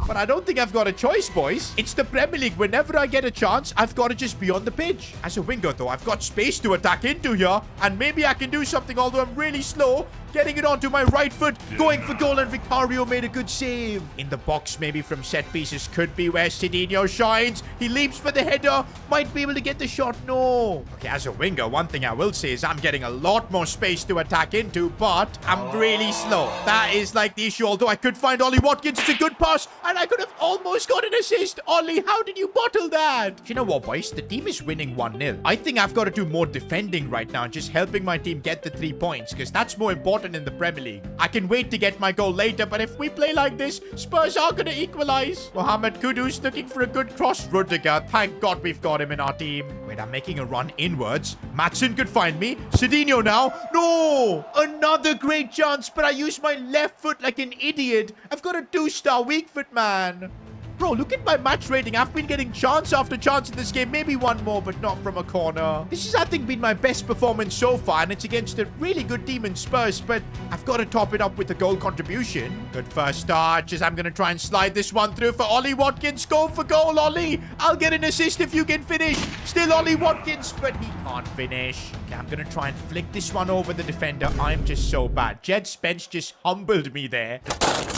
But I don't think I've got a choice, boys. It's the Premier League. Whenever I get a chance, I've got to just be on the pitch. As a winger, though, I've got space to attack into here. And maybe I can do something, although I'm really slow. Getting it onto my right foot. Going for goal, and Vicario made a good save. In the box, maybe from set pieces, could be where Sidinho shines. He leaps for the header. Might be able to get the shot. No. Okay, as a winger, one thing I will say is I'm getting a lot more space to attack into, but I'm really slow. That is like the issue. Although I could find Ollie Watkins. It's a good pass. And man, I could have almost got an assist. Ollie, how did you bottle that? You know what, boys? The team is winning 1-0. I think I've got to do more defending right now, just helping my team get the 3 points, because that's more important in the Premier League. I can wait to get my goal later, but if we play like this, Spurs are going to equalize. Mohamed Kudus looking for a good cross. Rudiger, thank God we've got him in our team. Wait, I'm making a run inwards. Matson could find me. Sidinho now. No! Another great chance, but I used my left foot like an idiot. I've got a 2-star weak foot, man. Bro, look at my match rating. I've been getting chance after chance in this game. Maybe one more, but not from a corner. This has, I think, been my best performance so far, and it's against a really good team in Spurs, but I've got to top it up with a goal contribution. Good first touch, as I'm going to try and slide this one through for Ollie Watkins. Go for goal, Ollie. I'll get an assist if you can finish. Still Ollie Watkins, but he can't finish. Okay, I'm going to try and flick this one over the defender. I'm just so bad. Jed Spence just humbled me there.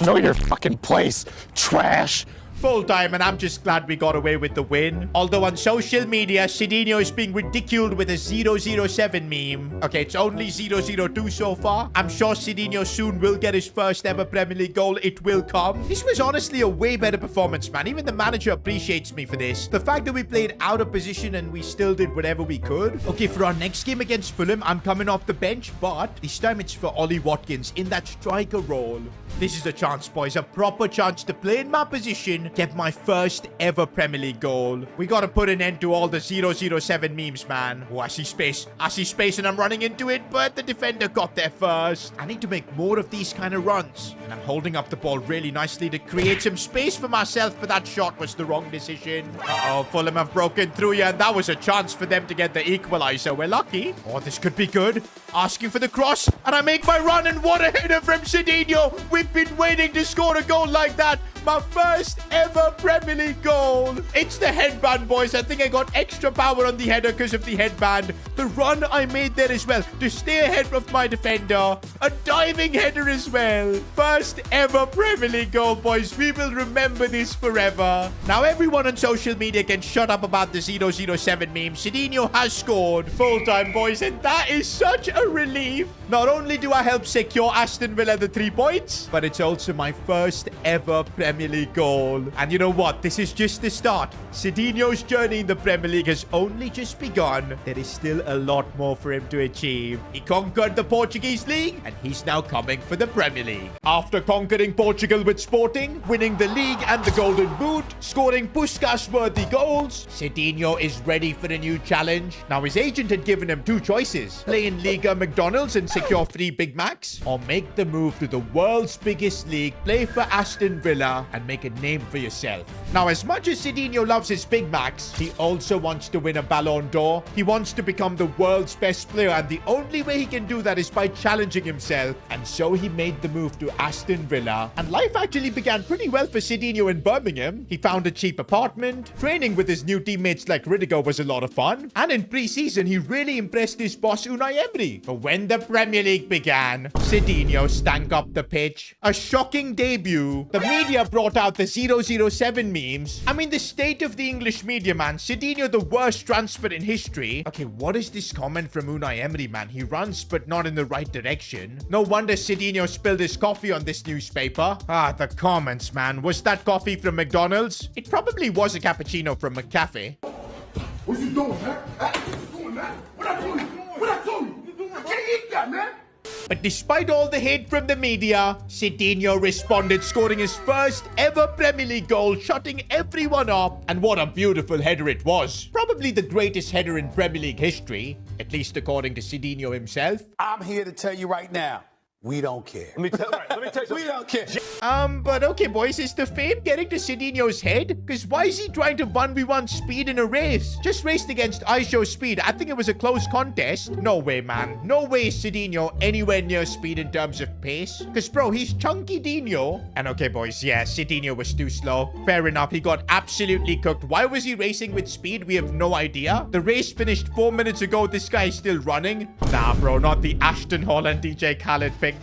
Know your fucking place, trash. Full time, and I'm just glad we got away with the win. Although on social media, Sidinho is being ridiculed with a 007 meme. Okay, it's only 002 so far. I'm sure Sidinho soon will get his first ever Premier League goal. It will come. This was honestly a way better performance, man. Even the manager appreciates me for this. The fact that we played out of position and we still did whatever we could. Okay, for our next game against Fulham, I'm coming off the bench, but this time it's for Ollie Watkins in that striker role. This is a chance, boys. A proper chance to play in my position, get my first ever Premier League goal. We got to put an end to all the 007 memes, man. Oh, I see space. I see space and I'm running into it, but the defender got there first. I need to make more of these kind of runs. And I'm holding up the ball really nicely to create some space for myself, but that shot was the wrong decision. Uh-oh, Fulham have broken through here, and that was a chance for them to get the equalizer. We're lucky. Oh, this could be good. Asking for the cross, and I make my run, and what a header from Sidinho. We've been waiting to score a goal like that. My first ever Premier League goal. It's the headband, boys. I think I got extra power on the header because of the headband. The run I made there as well to stay ahead of my defender. A diving header as well. First ever Premier League goal, boys. We will remember this forever. Now, everyone on social media can shut up about the 007 meme. Sidinho has scored. Full time, boys, and that is such a relief. Not only do I help secure Aston Villa the 3 points, but it's also my first ever Premier League goal. And you know what? This is just the start. Sidinho's journey in the Premier League has only just begun. There is still a lot more for him to achieve. He conquered the Portuguese league, and he's now coming for the Premier League. After conquering Portugal with Sporting, winning the league and the Golden Boot, scoring Puskas-worthy goals, Sidinho is ready for a new challenge. Now, his agent had given him 2 choices. Play in Liga McDonald's and secure 3 Big Macs, or make the move to the world's biggest league, play for Aston Villa, and make a name for yourself. Now, as much as Sidinho loves his Big Macs, he also wants to win a Ballon d'Or. He wants to become the world's best player, and the only way he can do that is by challenging himself. And so he made the move to Aston Villa. And life actually began pretty well for Sidinho in Birmingham. He found a cheap apartment. Training with his new teammates like Rudiger was a lot of fun. And in pre-season, he really impressed his boss Unai Emery. But when the Premier League began, Sidinho stank up the pitch. A shocking debut. The media brought out the 007 memes. I mean, the state of the English media, man. Sidinho, the worst transfer in history. Okay, what is this comment from Unai Emery, man? He runs, but not in the right direction. No wonder Sidinho spilled his coffee on this newspaper. Ah, the comments, man. Was that coffee from McDonald's? It probably was a cappuccino from McCafe. What you doing, man? What you doing, man? What I doing? What I doing? I can't eat that, man. But despite all the hate from the media, Sidinho responded, scoring his first ever Premier League goal, shutting everyone up. And what a beautiful header it was. Probably the greatest header in Premier League history, at least according to Sidinho himself. I'm here to tell you right now, we don't care. Let me tell you, we don't care. But okay, boys, is the fame getting to Sidinho's head? Because why is he trying to 1v1 speed in a race? Just raced against ISO speed. I think it was a close contest. No way, man. No way is Sidinho anywhere near speed in terms of pace. Because, bro, he's chunky Dino. And okay, boys, yeah, Sidinho was too slow. Fair enough, he got absolutely cooked. Why was he racing with speed? We have no idea. The race finished 4 minutes ago. This guy is still running. Nah, bro, not the Ashton Hall and DJ Khaled pick.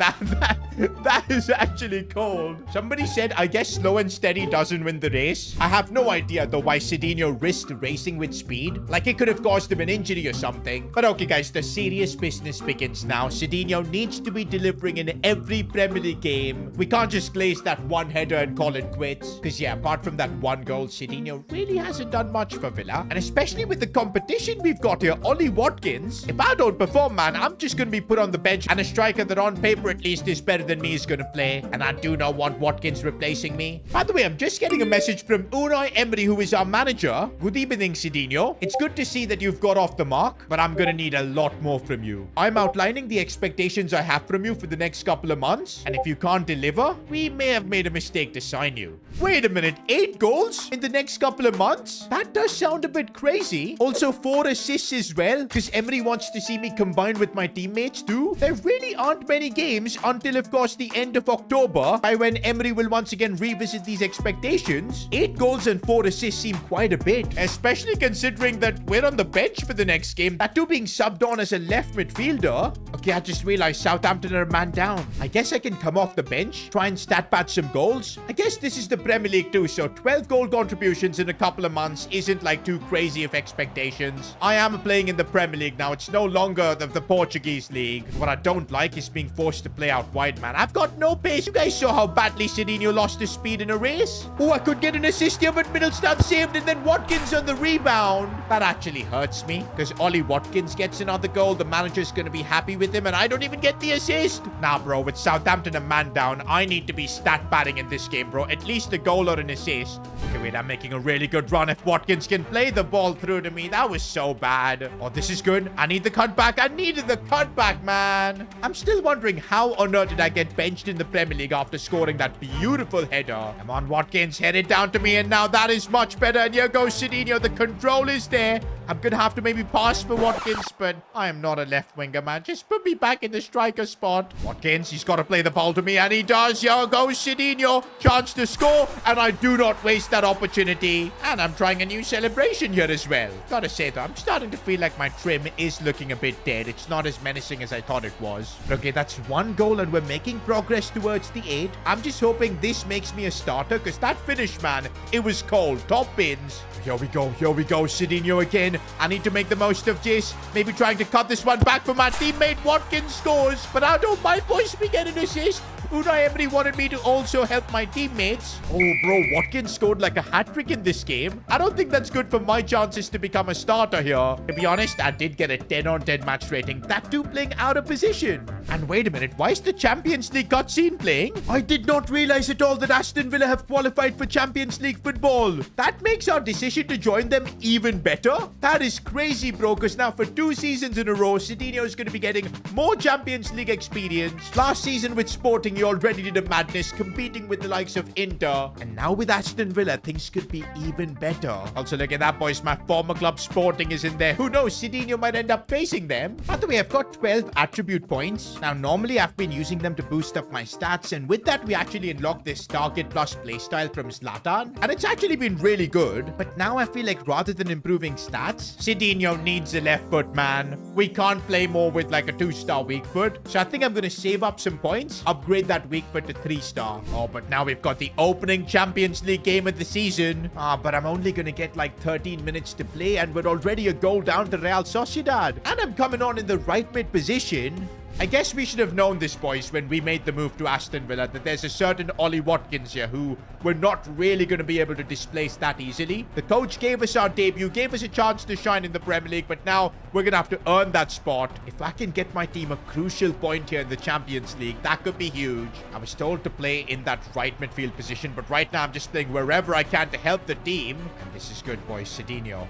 That is actually cold. Somebody said, I guess slow and steady doesn't win the race. I have no idea, though, why Sidinho risked racing with speed. Like, it could have caused him an injury or something. But okay, guys, the serious business begins now. Sidinho needs to be delivering in every Premier League game. We can't just glaze that one header and call it quits. Because, yeah, apart from that one goal, Sidinho really hasn't done much for Villa. And especially with the competition we've got here, Ollie Watkins. If I don't perform, man, I'm just going to be put on the bench. And a striker that on paper at least is better than me is going to play. And I do not want Watkins replacing me. By the way, I'm just getting a message from Unai Emery, who is our manager. Good evening, Sidinho. It's good to see that you've got off the mark, but I'm going to need a lot more from you. I'm outlining the expectations I have from you for the next couple of months. And if you can't deliver, we may have made a mistake to sign you. Wait a minute, 8 goals in the next couple of months? That does sound a bit crazy. Also 4 assists as well, because Emery wants to see me combine with my teammates too. There really aren't many games until, of course, the end of October, by when Emery will once again revisit these expectations. 8 goals and 4 assists seem quite a bit, especially considering that we're on the bench for the next game. That too being subbed on as a left midfielder. Okay, I just realized Southampton are a man down. I guess I can come off the bench, try and stat pad some goals. I guess this is the Premier League too, so 12 goal contributions in a couple of months isn't like too crazy of expectations. I am playing in the Premier League now. It's no longer the Portuguese league. What I don't like is being forced to play out wide, man. I've got no pace. You guys saw how badly Sidinho lost his speed in a race. Oh, I could get an assist here, but Middlestam saved, and then Watkins on the rebound. That actually hurts me, because Ollie Watkins gets another goal. The manager's going to be happy with him, and I don't even get the assist. Nah, bro, with Southampton a man down, I need to be stat padding in this game, bro. At least a goal or an assist. Okay, wait, I'm making a really good run. If Watkins can play the ball through to me, that was so bad. Oh, this is good. I need the cutback. I needed the cutback, man. I'm still wondering how on earth did I get benched in the Premier League after scoring that beautiful header. Come on, Watkins, head it down to me, and now that is much better. And here goes Sidinho. The control is there. I'm going to have to maybe pass for Watkins, but I am not a left winger, man. Just put me back in the striker spot. Watkins, he's got to play the ball to me, and he does. Here goes Sidinho. Chance to score, and I do not waste that opportunity. And I'm trying a new celebration here as well. Gotta say, though, I'm starting to feel like my trim is looking a bit dead. It's not as menacing as I thought it was. But okay, that's 1 goal, and we're making progress towards the 8. I'm just hoping this makes me a starter, because that finish, man, it was cold. Top bins. Here we go. Here we go. Sidinho again. I need to make the most of this. Maybe trying to cut this one back for my teammate. Watkins scores. But I don't mind, boys. We get an assist. Unai Emery wanted me to also help my teammates. Oh, bro. Watkins scored like a hat-trick in this game. I don't think that's good for my chances to become a starter here. To be honest, I did get a 10 on 10 match rating. That too playing out of position. And wait a minute. Why is the Champions League cutscene playing? I did not realize at all that Aston Villa have qualified for Champions League football. That makes our decision to join them even better. That is crazy, bro, because now for 2 seasons in a row, Sidinho is going to be getting more Champions League experience. Last season with Sporting, he already did a madness, competing with the likes of Inter. And now with Aston Villa, things could be even better. Also, look at that, boys. My former club Sporting is in there. Who knows? Sidinho might end up facing them. By the way, I've got 12 attribute points. Now, normally I've been using them to boost up my stats. And with that, we actually unlocked this target plus playstyle from Zlatan. And it's actually been really good. But now I feel like rather than improving stats, Sidinho needs a left foot, man. We can't play more with like a 2-star weak foot. So I think I'm going to save up some points, upgrade that weak foot to 3-star. Oh, but now we've got the opening Champions League game of the season. But I'm only going to get like 13 minutes to play, and we're already a goal down to Real Sociedad. And I'm coming on in the right mid position. I guess we should have known this, boys, when we made the move to Aston Villa, that there's a certain Ollie Watkins here who we're not really going to be able to displace that easily. The coach gave us our debut, gave us a chance to shine in the Premier League, but now we're going to have to earn that spot. If I can get my team a crucial point here in the Champions League, that could be huge. I was told to play in that right midfield position, but right now I'm just playing wherever I can to help the team. And this is good, boys. Sidinho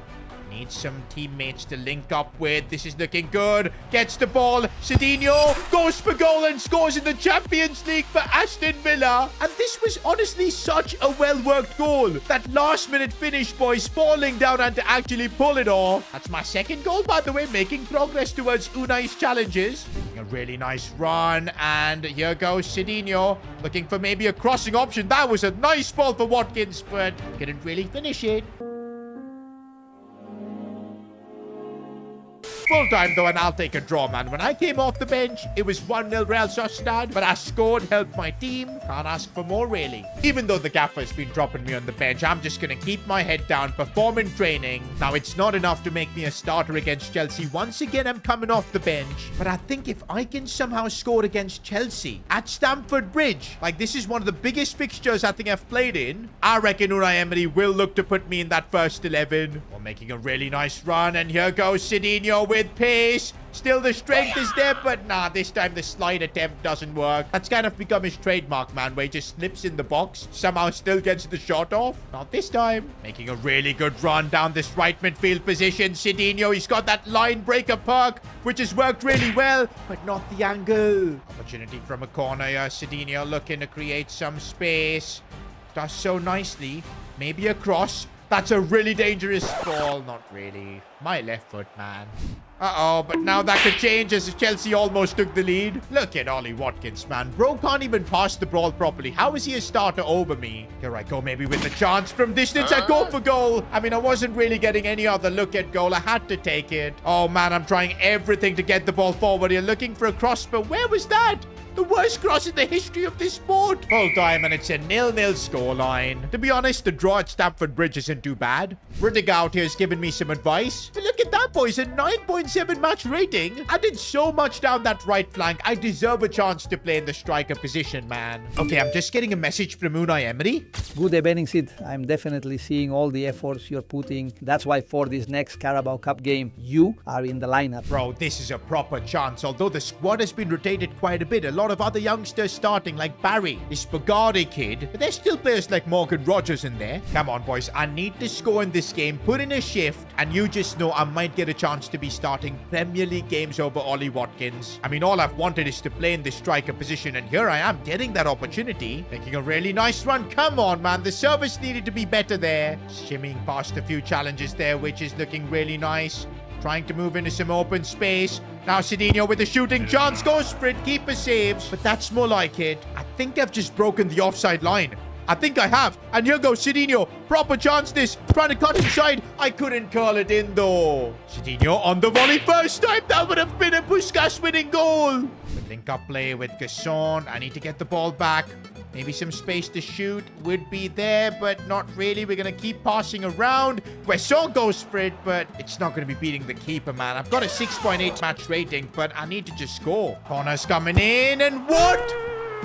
needs some teammates to link up with. This is looking good. Gets the ball. Sidinho goes for goal and scores in the Champions League for Aston Villa. And this was honestly such a well-worked goal. That last-minute finish, boys, falling down and to actually pull it off. That's my second goal, by the way, making progress towards Unai's challenges. A really nice run. And here goes Sidinho, looking for maybe a crossing option. That was a nice ball for Watkins, but couldn't really finish it. Full time though, and I'll take a draw, man. When I came off the bench, it was 1-0 Real Sociedad, but I scored, helped my team. Can't ask for more, really. Even though the gaffer's been dropping me on the bench, I'm just gonna keep my head down, perform in training. Now, it's not enough to make me a starter against Chelsea. Once again, I'm coming off the bench, but I think if I can somehow score against Chelsea at Stamford Bridge, like this is one of the biggest fixtures I think I've played in, I reckon Unai Emery will look to put me in that first 11. We're making a really nice run, and here goes Sidinho with pace. Still, the strength is there, but nah, this time the slide attempt doesn't work. That's kind of become his trademark, man, where he just slips in the box, somehow still gets the shot off. Not this time. Making a really good run down this right midfield position. Sidinho, he's got that line breaker perk, which has worked really well, but not the angle. Opportunity from a corner here. Sidinho looking to create some space. Does so nicely. Maybe a cross. That's a really dangerous ball. Not really. My left foot, man. Uh-oh, but now that could change as Chelsea almost took the lead. Look at Ollie Watkins, man. Bro can't even pass the ball properly. How is he a starter over me? Here I go, maybe with a chance from distance. I go for goal. I mean, I wasn't really getting any other look at goal. I had to take it. Oh, man, I'm trying everything to get the ball forward. You're looking for a cross, but where was that? The worst cross in the history of this sport. Full time, and it's a 0-0 scoreline. To be honest, the draw at Stamford Bridge isn't too bad. Riddick out here has given me some advice. But look at that, boys. A 9.7 match rating. I did so much down that right flank. I deserve a chance to play in the striker position, man. Okay, I'm just getting a message from Unai Emery. Good evening, Sid. I'm definitely seeing all the efforts you're putting. That's why for this next Carabao Cup game, you are in the lineup. Bro, this is a proper chance. Although the squad has been rotated quite a bit. A lot of other youngsters starting, like Barry, this Bugatti kid, but there's still players like Morgan Rogers in there. Come on, boys, I need to score in this game, put in a shift, and you just know I might get a chance to be starting Premier League games over Ollie Watkins. I mean, all I've wanted is to play in the striker position, and here I am getting that opportunity, making a really nice run. Come on, man, the service needed to be better there. Shimmying past a few challenges there, which is looking really nice. Trying to move into some open space. Now Sidinho with a shooting chance. Goes sprint. Keeper saves. But that's more like it. I think I've just broken the offside line. I think I have. And here goes Sidinho. Proper chance this. Trying to cut inside. I couldn't curl it in though. Sidinho on the volley first time. That would have been a Puskas winning goal. The link up play with Gasson. I need to get the ball back. Maybe some space to shoot would be there, but not really. We're going to keep passing around. Gasson goes sprint, but it's not going to be beating the keeper, man. I've got a 6.8 match rating, but I need to just score. Corner's coming in, and what?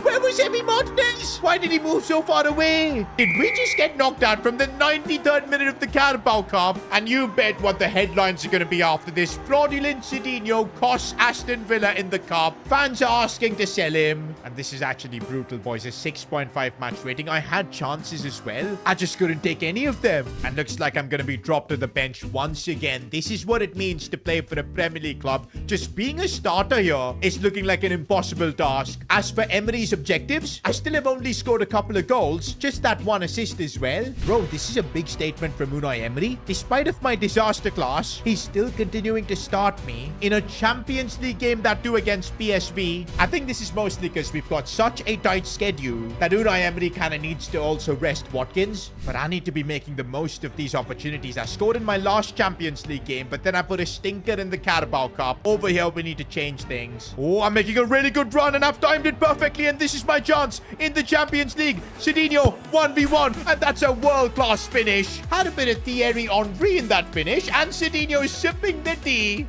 Where was Emi Martinez? Why did he move so far away? Did we just get knocked out from the 93rd minute of the Carabao Cup? And you bet what the headlines are going to be after this. Fraudulent Sidinho costs Aston Villa in the Cup. Fans are asking to sell him. And this is actually brutal, boys. A 6.5 match rating. I had chances as well. I just couldn't take any of them. And looks like I'm going to be dropped to the bench once again. This is what it means to play for a Premier League club. Just being a starter here is looking like an impossible task. As for Emery's objectives, I still have only scored a couple of goals, just that one assist as well. Bro, this is a big statement from Unai Emery. Despite of my disaster class, he's still continuing to start me in a Champions League game, that too against PSV. I think this is mostly because we've got such a tight schedule that Unai Emery kind of needs to also rest Watkins, but I need to be making the most of these opportunities. I scored in my last Champions League game, but then I put a stinker in the Carabao Cup. Over here, we need to change things. Oh, I'm making a really good run and I've timed it perfectly, and this is my chance in the Champions League. Sidinho 1v1, and that's a world-class finish. Had a bit of Thierry Henry in that finish, and Sidinho is sipping the tea.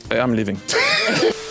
I'm leaving.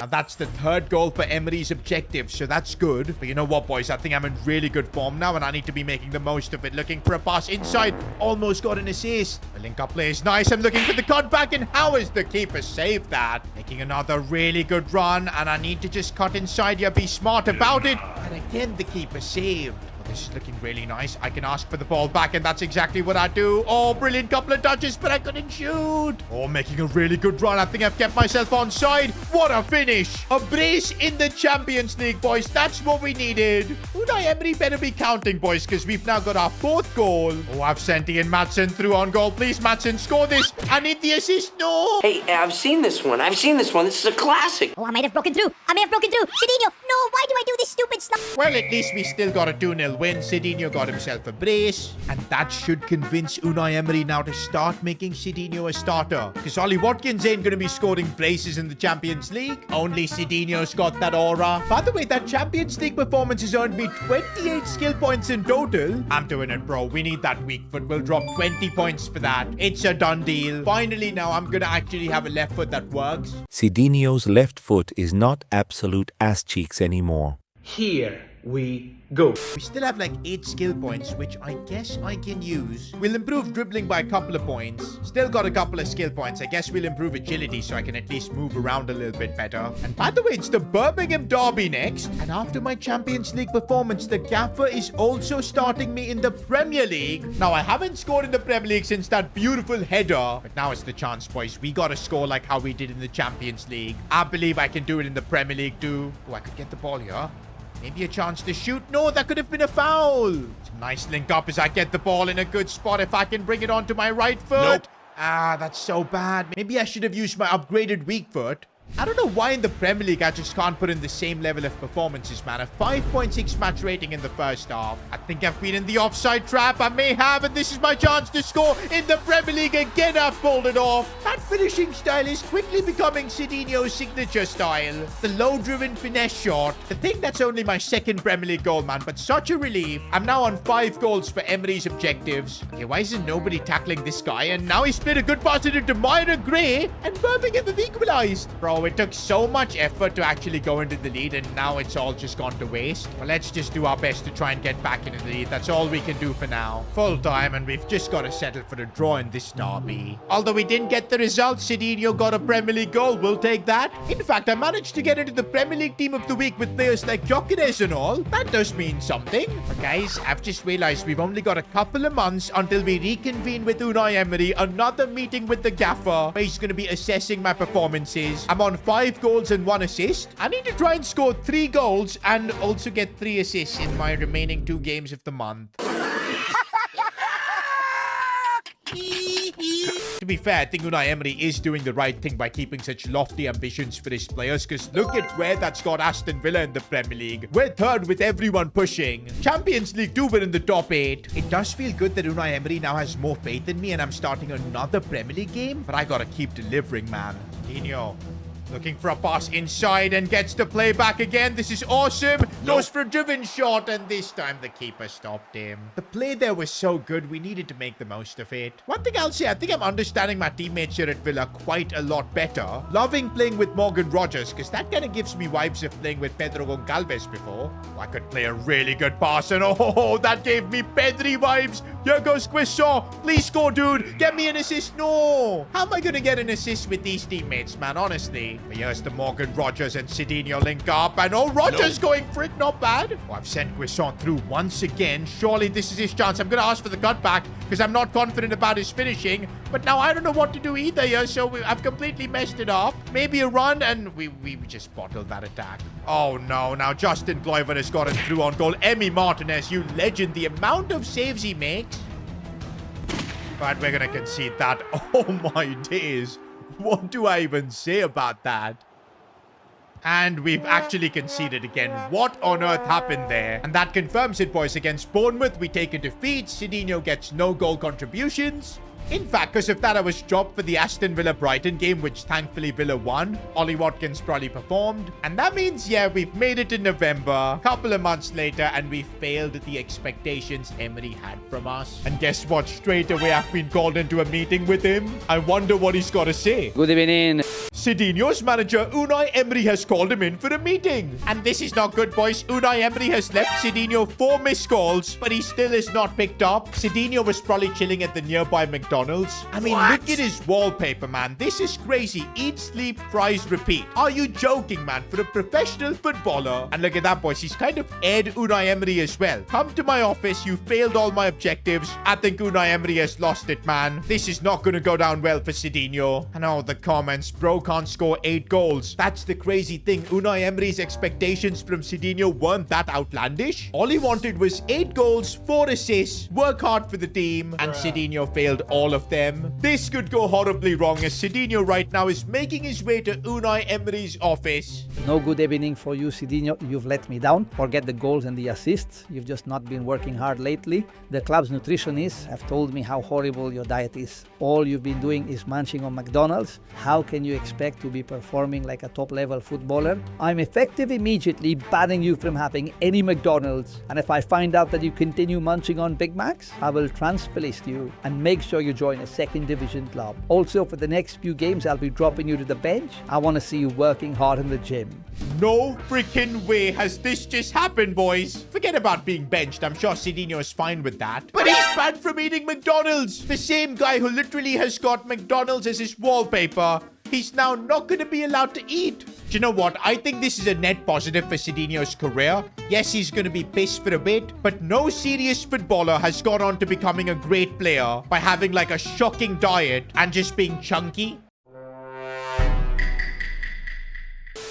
And that's the third goal for Emery's objective, so that's good. But you know what, boys? I think I'm in really good form now, and I need to be making the most of it. Looking for a pass inside. Almost got an assist. The link-up play is nice. I'm looking for the cutback, and how has the keeper saved that? Making another really good run, and I need to just cut inside here. Be smart about it. And again, the keeper saved. This is looking really nice. I can ask for the ball back, and that's exactly what I do. Oh, brilliant couple of touches, but I couldn't shoot. Oh, making a really good run. I think I've kept myself onside. What a finish. A brace in the Champions League, boys. That's what we needed. Unai Emery better be counting, boys, because we've now got our fourth goal. Oh, I've sent Ian Maatsen through on goal. Please, Maatsen, score this. I need the assist. No. Hey, I've seen this one. This is a classic. Oh, I might have broken through. Sidinho, no, why do I do this stupid stuff? Well, at least we still got a 2-0 win. Sidinho got himself a brace. And that should convince Unai Emery now to start making Sidinho a starter. Because Ollie Watkins ain't going to be scoring braces in the Champions League. Only Sidinho's got that aura. By the way, that Champions League performance has earned me 28 skill points in total. I'm doing it, bro. We need that weak foot. We'll drop 20 points for that. It's a done deal. Finally, now I'm going to actually have a left foot that works. Sidinho's left foot is not absolute ass cheeks anymore. Here we go. We still have like 8 skill points, which I guess I can use. We'll improve dribbling by a couple of points. Still got a couple of skill points. I guess we'll improve agility so I can at least move around a little bit better. And by the way, it's the Birmingham Derby next. And after my Champions League performance, the gaffer is also starting me in the Premier League. Now, I haven't scored in the Premier League since that beautiful header. But now it's the chance, boys. We got to score like how we did in the Champions League. I believe I can do it in the Premier League too. Oh, I could get the ball here. Maybe a chance to shoot. No, that could have been a foul. It's a nice link up as I get the ball in a good spot. If I can bring it onto my right foot. Nope. Ah, that's so bad. Maybe I should have used my upgraded weak foot. I don't know why in the Premier League I just can't put in the same level of performances, man. A 5.6 match rating in the first half. I think I've been in the offside trap. I may have, and this is my chance to score in the Premier League again. I've pulled it off. That finishing style is quickly becoming Sidinho's signature style. The low-driven finesse shot. The thing that's only my second Premier League goal, man, but such a relief. I'm now on 5 goals for Emery's objectives. Okay, why isn't nobody tackling this guy? And now he's played a good pass into Demira Gray, and Birmingham have equalized. Bro, it took so much effort to actually go into the lead, and now it's all just gone to waste. Well, let's just do our best to try and get back into the lead. That's all we can do for now. Full time, and we've just got to settle for a draw in this derby. Although we didn't get the result, Sidinho got a Premier League goal. We'll take that. In fact, I managed to get into the Premier League Team of the Week with players like Gyökeres and all. That does mean something. But guys, I've just realized we've only got a couple of months until we reconvene with Unai Emery. Another meeting with the gaffer, where he's going to be assessing my performances. I'm on 5 goals and 1 assist. I need to try and score 3 goals and also get 3 assists in my remaining 2 games of the month. To be fair, I think Unai Emery is doing the right thing by keeping such lofty ambitions for his players, because look at where that's got Aston Villa in the Premier League. We're 3rd with everyone pushing. Champions League 2, we're in the top 8. It does feel good that Unai Emery now has more faith in me and I'm starting another Premier League game, but I gotta keep delivering, man. Sidinho looking for a pass inside and gets the play back again. This is awesome. Goes for a driven shot, and this time the keeper stopped him. The play there was so good. We needed to make the most of it. One thing I'll say, I think I'm understanding my teammates here at Villa quite a lot better. Loving playing with Morgan Rogers, because that kind of gives me vibes of playing with Pedro Goncalves before. Oh, I could play a really good pass, and oh, that gave me Pedri vibes. Here goes Quisson. Please score, dude. Get me an assist. No. How am I going to get an assist with these teammates, man? Honestly. But here's the Morgan Rogers and Sidinho link up. And oh, Rogers going for it. Not bad. Oh, I've sent Quisson through once again. Surely this is his chance. I'm going to ask for the cutback because I'm not confident about his finishing. But now I don't know what to do either here. So I've completely messed it up. Maybe a run, and we just bottled that attack. Oh, no. Now Justin Kluivert has gotten through on goal. Emi Martinez, you legend. The amount of saves he makes. But we're going to concede that. Oh, my days. What do I even say about that? And we've actually conceded again. What on earth happened there? And that confirms it, boys. Against Bournemouth, we take a defeat. Sidinho gets no goal contributions. In fact, because of that, I was dropped for the Aston Villa-Brighton game, which thankfully Villa won. Ollie Watkins probably performed. And that means, yeah, we've made it in November, a couple of months later, and we failed the expectations Emery had from us. And guess what? Straight away, I've been called into a meeting with him. I wonder what he's got to say. Good evening. Sidinho's manager, Unai Emery, has called him in for a meeting. And this is not good, boys. Unai Emery has left Sidinho 4 missed calls, but he still is not picked up. Sidinho was probably chilling at the nearby McDonald's. I mean, look at his wallpaper, man. This is crazy. Eat, sleep, fries, repeat. Are you joking, man? For a professional footballer. And look at that, boys. He's kind of aired Unai Emery as well. Come to my office. You failed all my objectives. I think Unai Emery has lost it, man. This is not going to go down well for Sidinho. And all the comments. Bro can't score 8 goals. That's the crazy thing. Unai Emery's expectations from Sidinho weren't that outlandish. All he wanted was 8 goals, 4 assists, work hard for the team. And Sidinho failed all all of them. This could go horribly wrong as Sidinho right now is making his way to Unai Emery's office. No good evening for you, Sidinho. You've let me down. Forget the goals and the assists. You've just not been working hard lately. The club's nutritionists have told me how horrible your diet is. All you've been doing is munching on McDonald's. How can you expect to be performing like a top-level footballer? I'm effective immediately banning you from having any McDonald's. And if I find out that you continue munching on Big Macs, I will transfer list you and make sure you join a second division club. Also, for the next few games, I'll be dropping you to the bench. I want to see you working hard in the gym. No freaking way has this just happened, boys. Forget about being benched. I'm sure Sidinho is fine with that. But he's banned from eating McDonald's. The same guy who literally has got McDonald's as his wallpaper. He's now not going to be allowed to eat. Do you know what? I think this is a net positive for Sidinho's career. Yes, he's going to be pissed for a bit, but no serious footballer has gone on to becoming a great player by having like a shocking diet and just being chunky.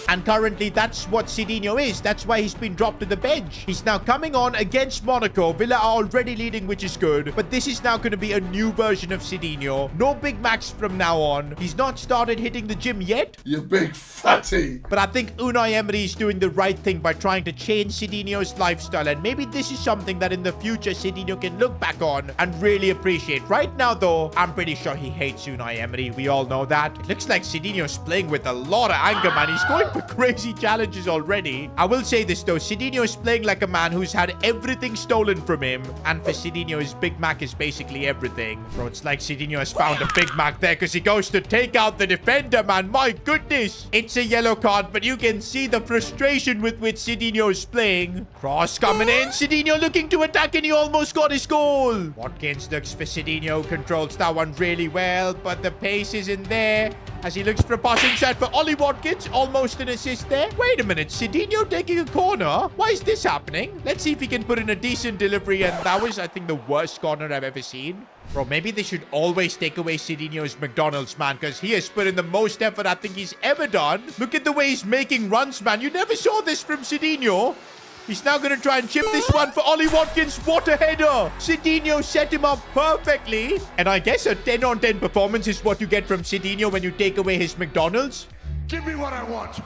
And currently, that's what Sidinho is. That's why he's been dropped to the bench. He's now coming on against Monaco. Villa are already leading, which is good. But this is now going to be a new version of Sidinho. No Big Macs from now on. He's not started hitting the gym yet. You big fatty. But I think Unai Emery is doing the right thing by trying to change Sidinho's lifestyle. And maybe this is something that in the future, Sidinho can look back on and really appreciate. Right now, though, I'm pretty sure he hates Unai Emery. We all know that. It looks like Sidinho's playing with a lot of anger, man. He's going for crazy challenges already. I will say this though, Sidinho is playing like a man who's had everything stolen from him, and for Sidinho, his Big Mac is basically everything. Bro, it's like Sidinho has found a Big Mac there because he goes to take out the defender, man. My goodness. It's a yellow card, but you can see the frustration with which Sidinho is playing. Cross coming in. Sidinho looking to attack, and he almost got his goal. Watkins looks for Sidinho, controls that one really well, but the pace isn't there as he looks for a passing set for Ollie Watkins. Almost an assist there. Wait a minute, Sidinho taking a corner? Why is this happening? Let's see if he can put in a decent delivery, and that was, I think, the worst corner I've ever seen. Bro, maybe they should always take away Sidinho's McDonald's, man, because he has put in the most effort I think he's ever done. Look at the way he's making runs, man. You never saw this from Sidinho. He's now going to try and chip this one for Ollie Watkins. What a header. Sidinho set him up perfectly. And I guess a 10-on-10 performance is what you get from Sidinho when you take away his McDonald's. Give me what I want.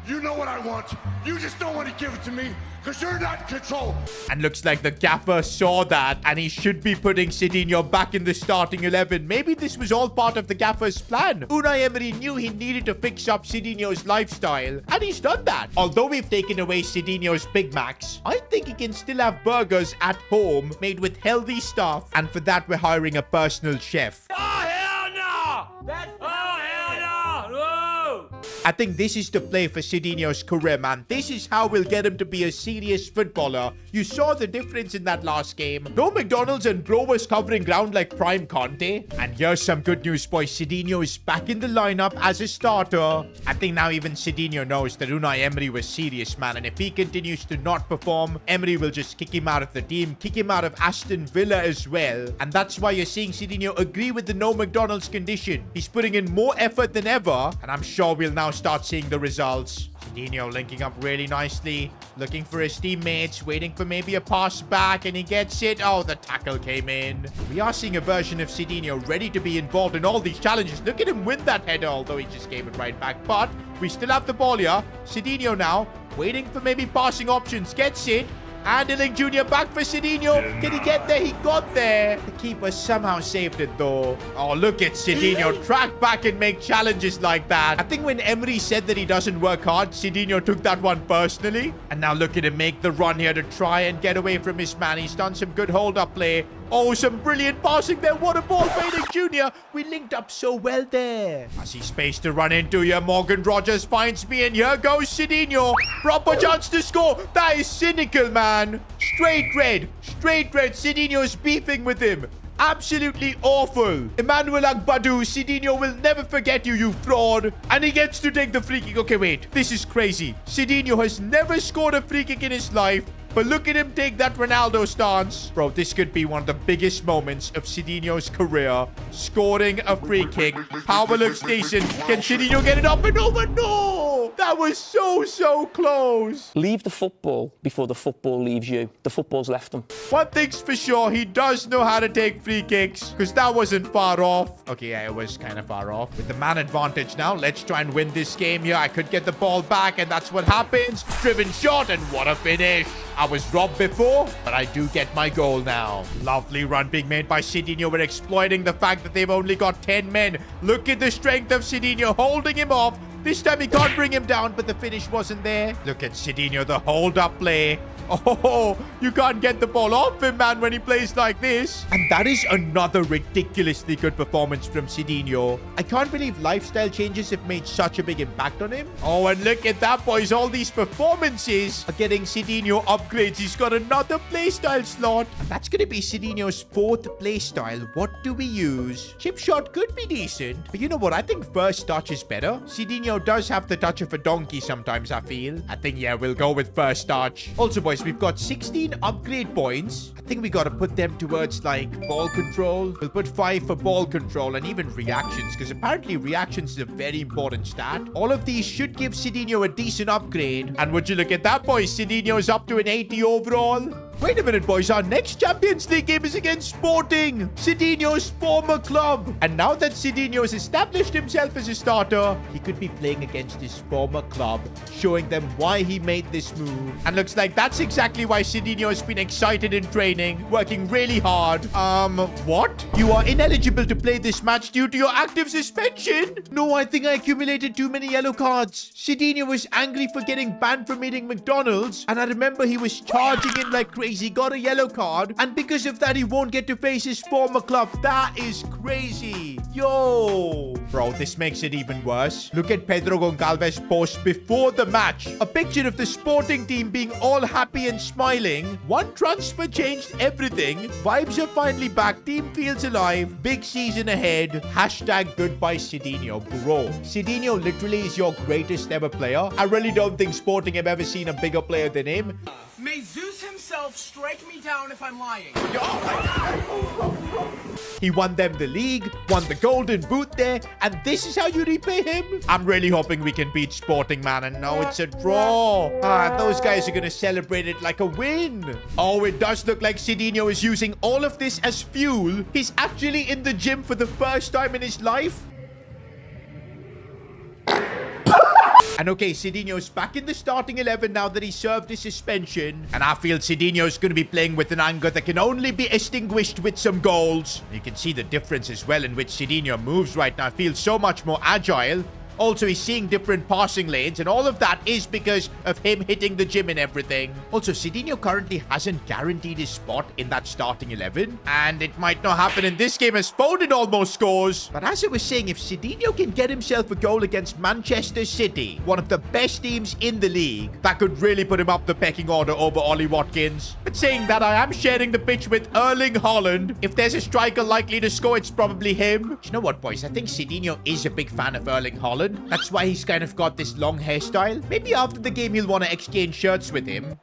You know what I want. You just don't want to give it to me because you're not in control. And looks like the gaffer saw that, and he should be putting Sidinho back in the starting 11. Maybe this was all part of the gaffer's plan. Unai Emery knew he needed to fix up Sidinho's lifestyle, and he's done that. Although we've taken away Sidinho's Big Macs, I think he can still have burgers at home made with healthy stuff, and for that we're hiring a personal chef. Oh, hell no! That's... Oh, hell no! Whoa! I think this is the play for Sidinho's career, man. This is how we'll get him to be a serious footballer. You saw the difference in that last game. No McDonald's, and bro was covering ground like prime Conte. And here's some good news, boys. Sidinho is back in the lineup as a starter. I think now even Sidinho knows that Unai Emery was serious, man. And if he continues to not perform, Emery will just kick him out of the team, kick him out of Aston Villa as well. And that's why you're seeing Sidinho agree with the no McDonald's condition. He's putting in more effort than ever, and I'm sure we'll now start seeing the results. Sidinho linking up really nicely, looking for his teammates, waiting for maybe a pass back, and he gets it. Oh, the tackle came in. We are seeing a version of Sidinho ready to be involved in all these challenges. Look at him win that header, although he just gave it right back. But we still have the ball here. Sidinho now waiting for maybe passing options, gets it. Handling Jr. back for Sidinho. Can he get there? He got there. The keeper somehow saved it though. Oh, look at Sidinho. Track back and make challenges like that. I think when Emery said that he doesn't work hard, Sidinho took that one personally. And now look at him make the run here to try and get away from his man. He's done some good hold-up play. Oh, some brilliant passing there. What a ball, fading Jr. We linked up so well there. I see space to run into here. Morgan Rogers finds me, and here goes Sidinho. Proper chance to score. That is cynical, man. Straight red. Straight red. Sidinho's beefing with him. Absolutely awful. Emmanuel Agbadou, Sidinho will never forget you, you fraud. And he gets to take the free kick. Okay, wait. This is crazy. Sidinho has never scored a free kick in his life. But look at him take that Ronaldo stance. Bro, this could be one of the biggest moments of Sidinho's career. Scoring a free kick. Power looks decent. Can Sidinho get it up and over? No! Oh, that was so close. Leave the football before the football leaves you. The football's left him. One thing's for sure, he does know how to take free kicks, because that wasn't far off. Okay, yeah, it was kind of far off. With the man advantage now, let's try and win this game here. I could get the ball back, and that's what happens. Driven shot, and what a finish. I was robbed before, but I do get my goal now. Lovely run being made by Sidinho. We're exploiting the fact that they've only got 10 men. Look at the strength of Sidinho holding him off. This time he can't bring him down, but the finish wasn't there. Look at Sidinho, the hold-up play. Oh, you can't get the ball off him, man, when he plays like this. And that is another ridiculously good performance from Sidinho. I can't believe lifestyle changes have made such a big impact on him. Oh, and look at that, boys. All these performances are getting Sidinho upgrades. He's got another playstyle slot. And that's going to be Sidinho's 4th playstyle. What do we use? Chip shot could be decent. But you know what? I think first touch is better. Sidinho does have the touch of a donkey sometimes, I feel. I think, yeah, we'll go with first touch. Also, boys, we've got 16 upgrade points. I think we got to put them towards, like, ball control. We'll put 5 for ball control and even reactions, because apparently reactions is a very important stat. All of these should give Sidinho a decent upgrade. And would you look at that, boys? Sidinho is up to an 80 overall. Wait a minute, boys. Our next Champions League game is against Sporting, Sidinho's former club. And now that Sidinho has established himself as a starter, he could be playing against his former club, showing them why he made this move. And looks like that's exactly why Sidinho has been excited in training, working really hard. What? You are ineligible to play this match due to your active suspension? No, I think I accumulated too many yellow cards. Sidinho was angry for getting banned from eating McDonald's, and I remember he was charging in like crazy. He got a yellow card, and because of that, he won't get to face his former club. That is crazy. Yo. Bro, this makes it even worse. Look at Pedro Goncalves' post before the match. A picture of the Sporting team being all happy and smiling. One transfer changed everything. Vibes are finally back. Team feels alive. Big season ahead. Hashtag goodbye Sidinho. Bro, Sidinho literally is your greatest ever player. I really don't think Sporting have ever seen a bigger player than him. May Zeus himself strike me down if I'm lying. He won them the league, won the golden boot there, and this is how you repay him? I'm really hoping we can beat Sporting, man, and no, it's a draw. Those guys are going to celebrate it like a win. Oh, it does look like Sidinho is using all of this as fuel. He's actually in the gym for the first time in his life. And okay, Sidinho's back in the starting 11 now that he served his suspension. And I feel Sidinho's going to be playing with an anger that can only be extinguished with some goals. You can see the difference as well in which Sidinho moves right now. Feels so much more agile. Also, he's seeing different passing lanes, and all of that is because of him hitting the gym and everything. Also, Sidinho currently hasn't guaranteed his spot in that starting 11, and it might not happen in this game as Foden almost scores. But as I was saying, if Sidinho can get himself a goal against Manchester City, one of the best teams in the league, that could really put him up the pecking order over Ollie Watkins. But saying that, I am sharing the pitch with Erling Haaland. If there's a striker likely to score, it's probably him. Do you know what, boys? I think Sidinho is a big fan of Erling Haaland. That's why he's kind of got this long hairstyle. Maybe after the game he'll want to exchange shirts with him.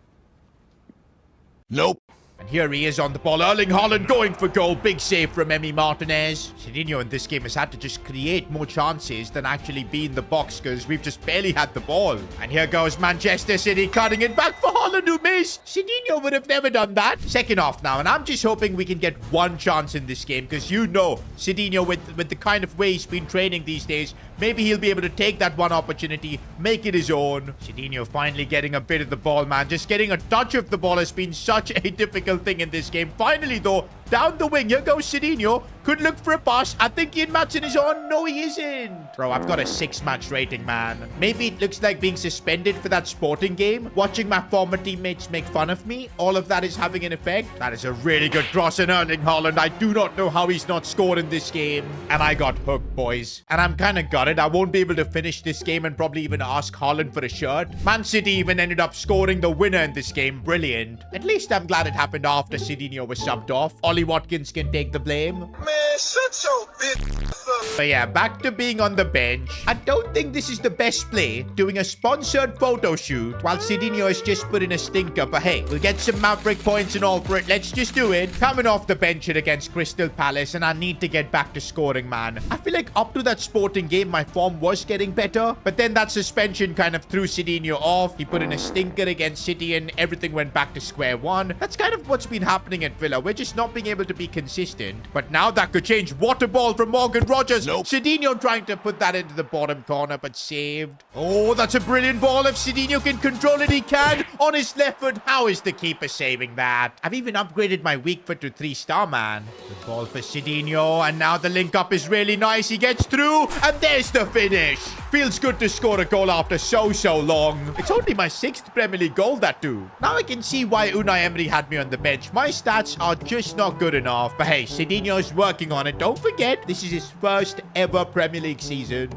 Nope. And here he is on the ball. Erling Haaland going for goal. Big save from Emi Martinez. Sidinho in this game has had to just create more chances than actually be in the box because we've just barely had the ball. And here goes Manchester City cutting it back for Haaland who missed. Sidinho would have never done that. Second half now, and I'm just hoping we can get one chance in this game because you know Sidinho with the kind of way he's been training these days, maybe he'll be able to take that one opportunity, make it his own. Sidinho finally getting a bit of the ball, man. Just getting a touch of the ball has been such a difficult thing in this game. Finally, though, down the wing. Here goes Sidinho. Could look for a pass. I think Ian Matson is on. No, he isn't. Bro, I've got a 6-match rating, man. Maybe it looks like being suspended for that Sporting game. Watching my former teammates make fun of me. All of that is having an effect. That is a really good cross in Erling Haaland. I do not know how he's not scored in this game. And I got hooked, boys. And I'm kind of gutted. I won't be able to finish this game and probably even ask Haaland for a shirt. Man City even ended up scoring the winner in this game. Brilliant. At least I'm glad it happened after Sidinho was subbed off. Ollie Ollie Watkins can take the blame. Man, shut your bitch up. But yeah, back to being on the bench. I don't think this is the best play, doing a sponsored photo shoot while Sidinho has just put in a stinker. But hey, we'll get some Maverick points and all for it. Let's just do it. Coming off the bench here against Crystal Palace, and I need to get back to scoring, man. I feel like up to that Sporting game, my form was getting better. But then that suspension kind of threw Sidinho off. He put in a stinker against City and everything went back to square one. That's kind of what's been happening at Villa. We're just not being able to be consistent. But now that could change. Water ball from Morgan Rogers. Nope. Sidinho trying to put that into the bottom corner, but saved. Oh, that's a brilliant ball. If Sidinho can control it, he can. On his left foot, how is the keeper saving that? I've even upgraded my weak foot to 3-star, man. Good ball for Sidinho, and now the link up is really nice. He gets through, and there's the finish. Feels good to score a goal after so long. It's only my 6th Premier League goal, that too. Now I can see why Unai Emery had me on the bench. My stats are just not good enough. But hey, Sidinho's working on it. Don't forget, this is his first ever Premier League season.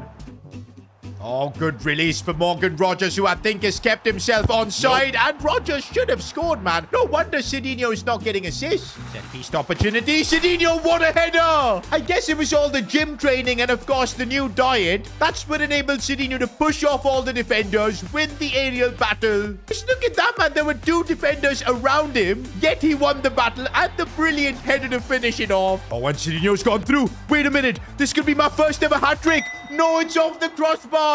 Oh, good release for Morgan Rogers, who I think has kept himself onside. Nope. And Rogers should have scored, man. No wonder Sidinho is not getting assists. Set-piece opportunity. Sidinho, what a header! I guess it was all the gym training and, of course, the new diet. That's what enabled Sidinho to push off all the defenders, win the aerial battle. Just look at that, man. There were 2 defenders around him, yet he won the battle and the brilliant header to finish it off. Oh, and Sidinho's gone through. Wait a minute. This could be my first ever hat-trick. No, it's off the crossbar.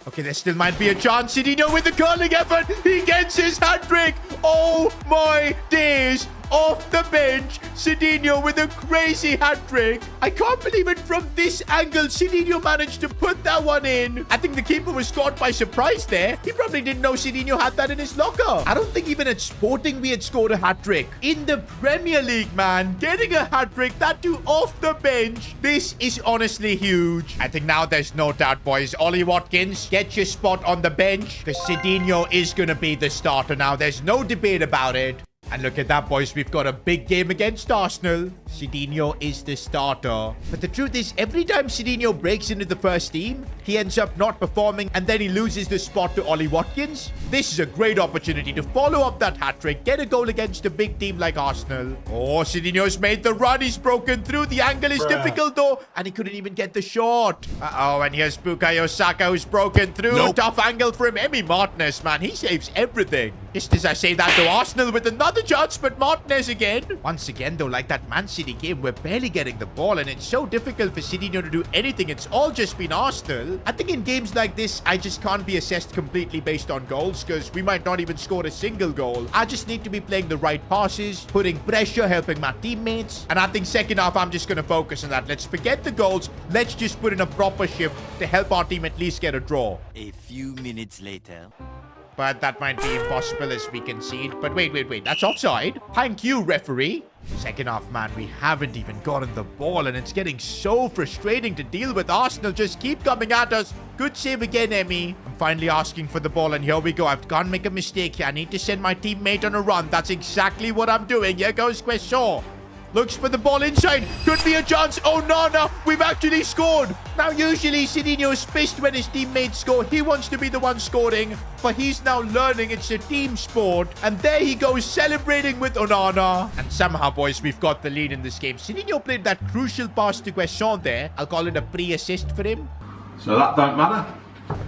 Okay, there still might be a chance. Sidinho with the curling effort. He gets his hat-trick. Oh, my days. Off the bench, Sidinho with a crazy hat-trick. I can't believe it. From this angle, Sidinho managed to put that one in. I think the keeper was caught by surprise there. He probably didn't know Sidinho had that in his locker. I don't think even at Sporting we had scored a hat-trick. In the Premier League, man, getting a hat-trick, that too off the bench. This is honestly huge. I think now there's no doubt, boys. Ollie Watkins, get your spot on the bench, because Sidinho is going to be the starter now. There's no debate about it. And look at that, boys. We've got a big game against Arsenal. Sidinho is the starter. But the truth is, every time Sidinho breaks into the first team, he ends up not performing, and then he loses the spot to Ollie Watkins. This is a great opportunity to follow up that hat-trick, get a goal against a big team like Arsenal. Oh, Sidinho's made the run. He's broken through. The angle is difficult, though, and he couldn't even get the shot. Uh-oh, and here's Bukayo Saka, who's broken through. Nope. Tough angle for him. Emi Martinez, man, he saves everything. Just as I say that to Arsenal with another chance, but Martinez again. Once again, though, like that Man City game, we're barely getting the ball, and it's so difficult for Sidinho to do anything. It's all just been Arsenal. I think in games like this, I just can't be assessed completely based on goals, because we might not even score a single goal. I just need to be playing the right passes, putting pressure, helping my teammates, and I think second half, I'm just going to focus on that. Let's forget the goals. Let's just put in a proper shift to help our team at least get a draw. A few minutes later. But that might be impossible as we concede. But wait. That's offside. Thank you, referee. Second half, man, we haven't even gotten the ball, and it's getting so frustrating to deal with. Arsenal just keep coming at us. Good save again, Emi. I'm finally asking for the ball, and here we go. I can't make a mistake here. I need to send my teammate on a run. That's exactly what I'm doing. Here goes Quesson. Looks for the ball inside. Could be a chance. Oh, no. We've actually scored. Now, usually, Sidinho is pissed when his teammates score. He wants to be the one scoring. But he's now learning it's a team sport. And there he goes, celebrating with Onana. And somehow, boys, we've got the lead in this game. Sidinho played that crucial pass to Quesson there. I'll call it a pre-assist for him. So that don't matter?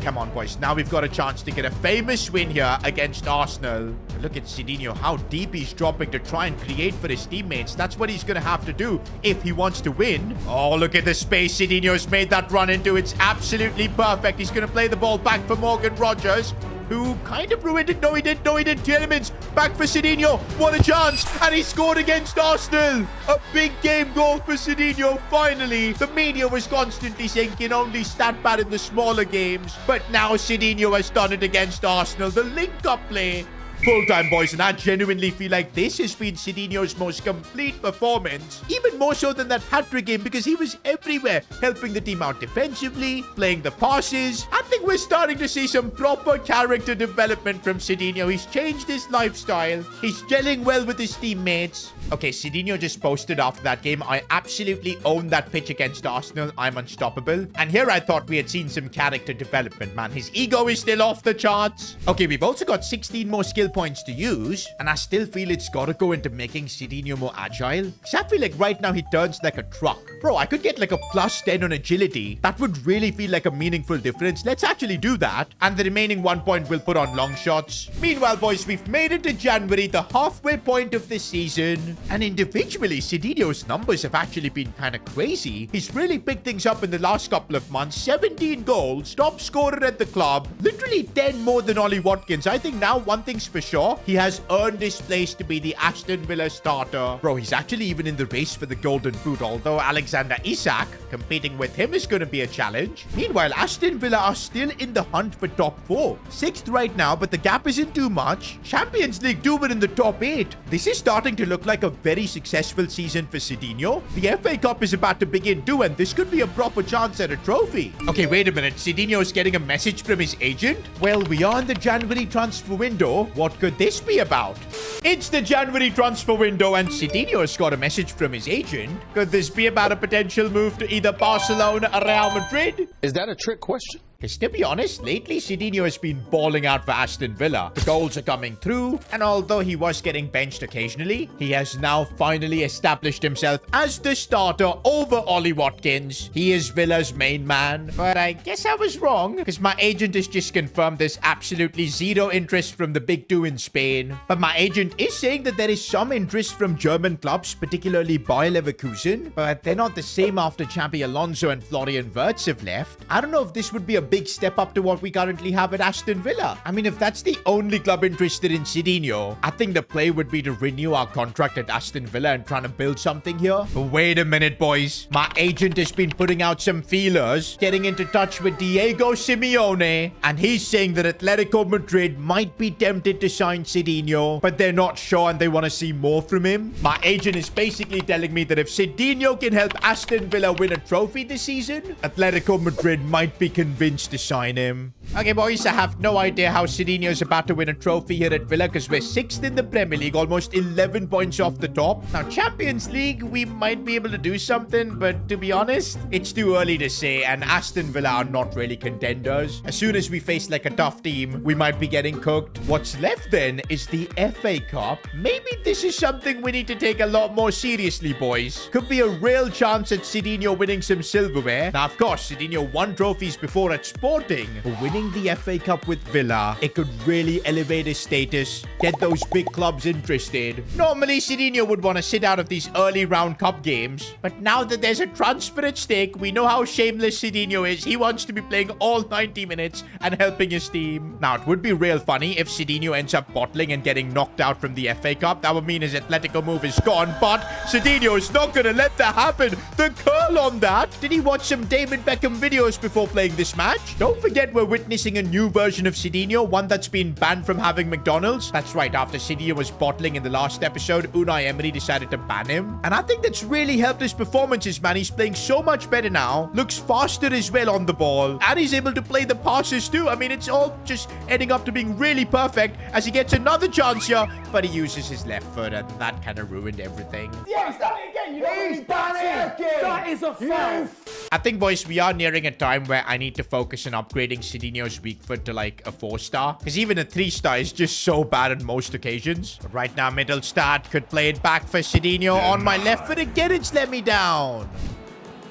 Come on, boys. Now we've got a chance to get a famous win here against Arsenal. Look at Sidinho, how deep he's dropping to try and create for his teammates. That's what he's going to have to do if he wants to win. Oh, look at the space Sidinho's made that run into. It's absolutely perfect. He's going to play the ball back for Morgan Rogers, who kind of ruined it. No, he didn't. Tielemans back for Sidinho. What a chance. And he scored against Arsenal. A big game goal for Sidinho. Finally, the media was constantly saying he can only stand bad in the smaller games. But now Sidinho has done it against Arsenal. The link-up play. Full time, boys, and I genuinely feel like this has been Sidinho's most complete performance. Even more so than that hat-trick game, because he was everywhere, helping the team out defensively, playing the passes. I think we're starting to see some proper character development from Sidinho. He's changed his lifestyle. He's gelling well with his teammates. Okay, Sidinho just posted after that game, I absolutely own that pitch against Arsenal. I'm unstoppable. And here I thought we had seen some character development, man. His ego is still off the charts. Okay, we've also got 16 more skill skill points to use, and I still feel it's gotta go into making Sidinho more agile. Because I feel like right now he turns like a truck. Bro, I could get like a +10 on agility. That would really feel like a meaningful difference. Let's actually do that. And the remaining 1 point we'll put on long shots. Meanwhile, boys, we've made it to January, the halfway point of this season. And individually, Sidinho's numbers have actually been kind of crazy. He's really picked things up in the last couple of months. 17 goals, top scorer at the club. Literally 10 more than Ollie Watkins. I think now one thing's for sure. He has earned his place to be the Aston Villa starter. Bro, he's actually even in the race for the Golden Boot, although Alexander Isak competing with him is going to be a challenge. Meanwhile, Aston Villa are still in the hunt for top 4. 6th right now, but the gap isn't too much. Champions League 2 in the top 8. This is starting to look like a very successful season for Sidinho. The FA Cup is about to begin too, and this could be a proper chance at a trophy. Okay, wait a minute. Sidinho is getting a message from his agent? Well, we are in the January transfer window. What could this be about? It's the January transfer window, and Sidinho has got a message from his agent. Could this be about a potential move to either Barcelona or Real Madrid? Is that a trick question? Because to be honest, lately Sidinho has been balling out for Aston Villa. The goals are coming through, and although he was getting benched occasionally, he has now finally established himself as the starter over Ollie Watkins. He is Villa's main man. But I guess I was wrong, because my agent has just confirmed there's absolutely zero interest from the big 2 in Spain. But my agent is saying that there is some interest from German clubs, particularly Bayer Leverkusen, but they're not the same after Xabi Alonso and Florian Wirtz have left. I don't know if this would be a big step up to what we currently have at Aston Villa. I mean, if that's the only club interested in Sidinho, I think the play would be to renew our contract at Aston Villa and trying to build something here. But wait a minute, boys. My agent has been putting out some feelers, getting into touch with Diego Simeone, and he's saying that Atletico Madrid might be tempted to sign Sidinho, but they're not sure and they want to see more from him. My agent is basically telling me that if Sidinho can help Aston Villa win a trophy this season, Atletico Madrid might be convinced to sign him. Okay, boys, I have no idea how Sidinho is about to win a trophy here at Villa because we're 6th in the Premier League, almost 11 points off the top. Now, Champions League, we might be able to do something, but to be honest, it's too early to say, and Aston Villa are not really contenders. As soon as we face like a tough team, we might be getting cooked. What's left then is the FA Cup. Maybe this is something we need to take a lot more seriously, boys. Could be a real chance at Sidinho winning some silverware. Now, of course, Sidinho won trophies before at Sporting, but winning the FA Cup with Villa, it could really elevate his status, get those big clubs interested. Normally, Sidinho would want to sit out of these early round cup games, but now that there's a transfer at stake, we know how shameless Sidinho is. He wants to be playing all 90 minutes and helping his team. Now, it would be real funny if Sidinho ends up bottling and getting knocked out from the FA Cup. That would mean his Atletico move is gone, but Sidinho is not going to let that happen. The curl on that. Did he watch some David Beckham videos before playing this match? Don't forget we're witnessing a new version of Sidinho, one that's been banned from having McDonald's. That's right, after Sidinho was bottling in the last episode, Unai Emery decided to ban him. And I think that's really helped his performances, man. He's playing so much better now, looks faster as well on the ball, and he's able to play the passes too. I mean, it's all just ending up to being really perfect as he gets another chance here, but he uses his left foot, and that kind of ruined everything. Yeah, stop it again. You know he's that is a foul. I think, boys, we are nearing a time where I need to focus on upgrading Sidinho's weak foot to like a 4-star, because even a 3-star is just so bad on most occasions. But right now, Mittelstadt could play it back for Sidinho on my left foot. Again, it's let me down.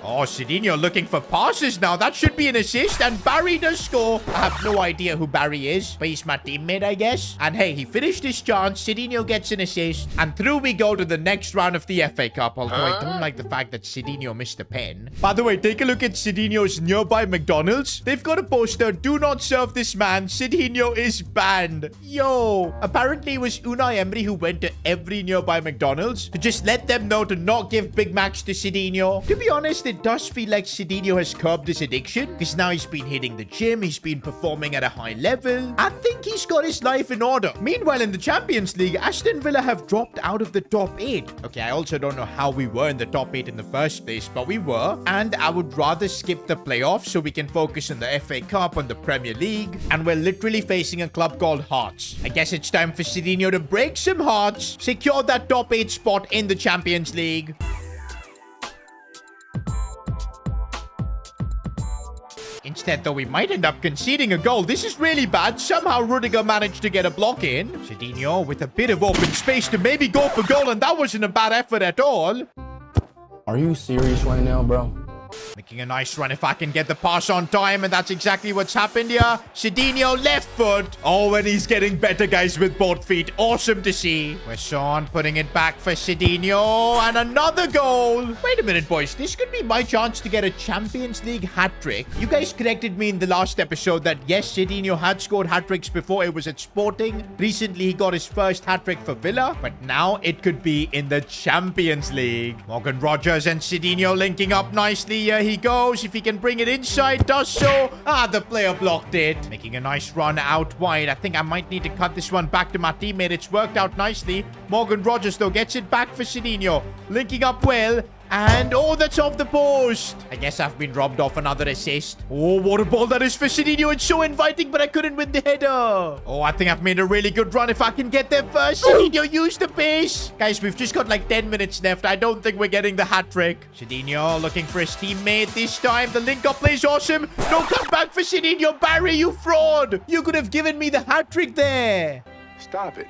Oh, Sidinho looking for passes now. That should be an assist, and Barry does score. I have no idea who Barry is, but he's my teammate, I guess. And hey, he finished his chance. Sidinho gets an assist, and through we go to the next round of the FA Cup, although I don't like the fact that Sidinho missed a pen. By the way, take a look at Sidinho's nearby McDonald's. They've got a poster, "Do not serve this man. Sidinho is banned." Yo, apparently it was Unai Emery who went to every nearby McDonald's to just let them know to not give Big Macs to Sidinho. To be honest, it does feel like Sidinho has curbed his addiction, because now he's been hitting the gym, he's been performing at a high level. I think he's got his life in order. Meanwhile, in the Champions League, Aston Villa have dropped out of the top 8. Okay, I also don't know how we were in the top 8 in the first place, but we were. And I would rather skip the playoffs so we can focus on the FA Cup, on the Premier League. And we're literally facing a club called Hearts. I guess it's time for Sidinho to break some hearts, secure that top 8 spot in the Champions League. In Instead, though, we might end up conceding a goal. This is really bad. Somehow Rudiger managed to get a block in. Sidinho with a bit of open space to maybe go for goal, and that wasn't a bad effort at all. Are you serious right now, bro? Making a nice run if I can get the pass on time, and that's exactly what's happened here. Sidinho, left foot. Oh, and he's getting better, guys, with both feet. Awesome to see. Wesson putting it back for Sidinho, and another goal. Wait a minute, boys. This could be my chance to get a Champions League hat-trick. You guys corrected me in the last episode that, yes, Sidinho had scored hat-tricks before. It was at Sporting. Recently, he got his first hat-trick for Villa, but now it could be in the Champions League. Morgan Rogers and Sidinho linking up nicely. Here he goes. If he can bring it inside, does so. Ah, the player blocked it. Making a nice run out wide. I think I might need to cut this one back to my teammate. It's worked out nicely. Morgan Rogers, though, gets it back for Sidinho. Linking up well. And, oh, that's off the post. I guess I've been robbed off another assist. Oh, what a ball that is for Sidinho. It's so inviting, but I couldn't win the header. Oh, I think I've made a really good run if I can get there first. Sidinho, use the pace. Guys, we've just got like 10 minutes left. I don't think we're getting the hat-trick. Sidinho looking for his teammate this time. The link-up play is awesome. No comeback for Sidinho. Barry, you fraud. You could have given me the hat-trick there. Stop it.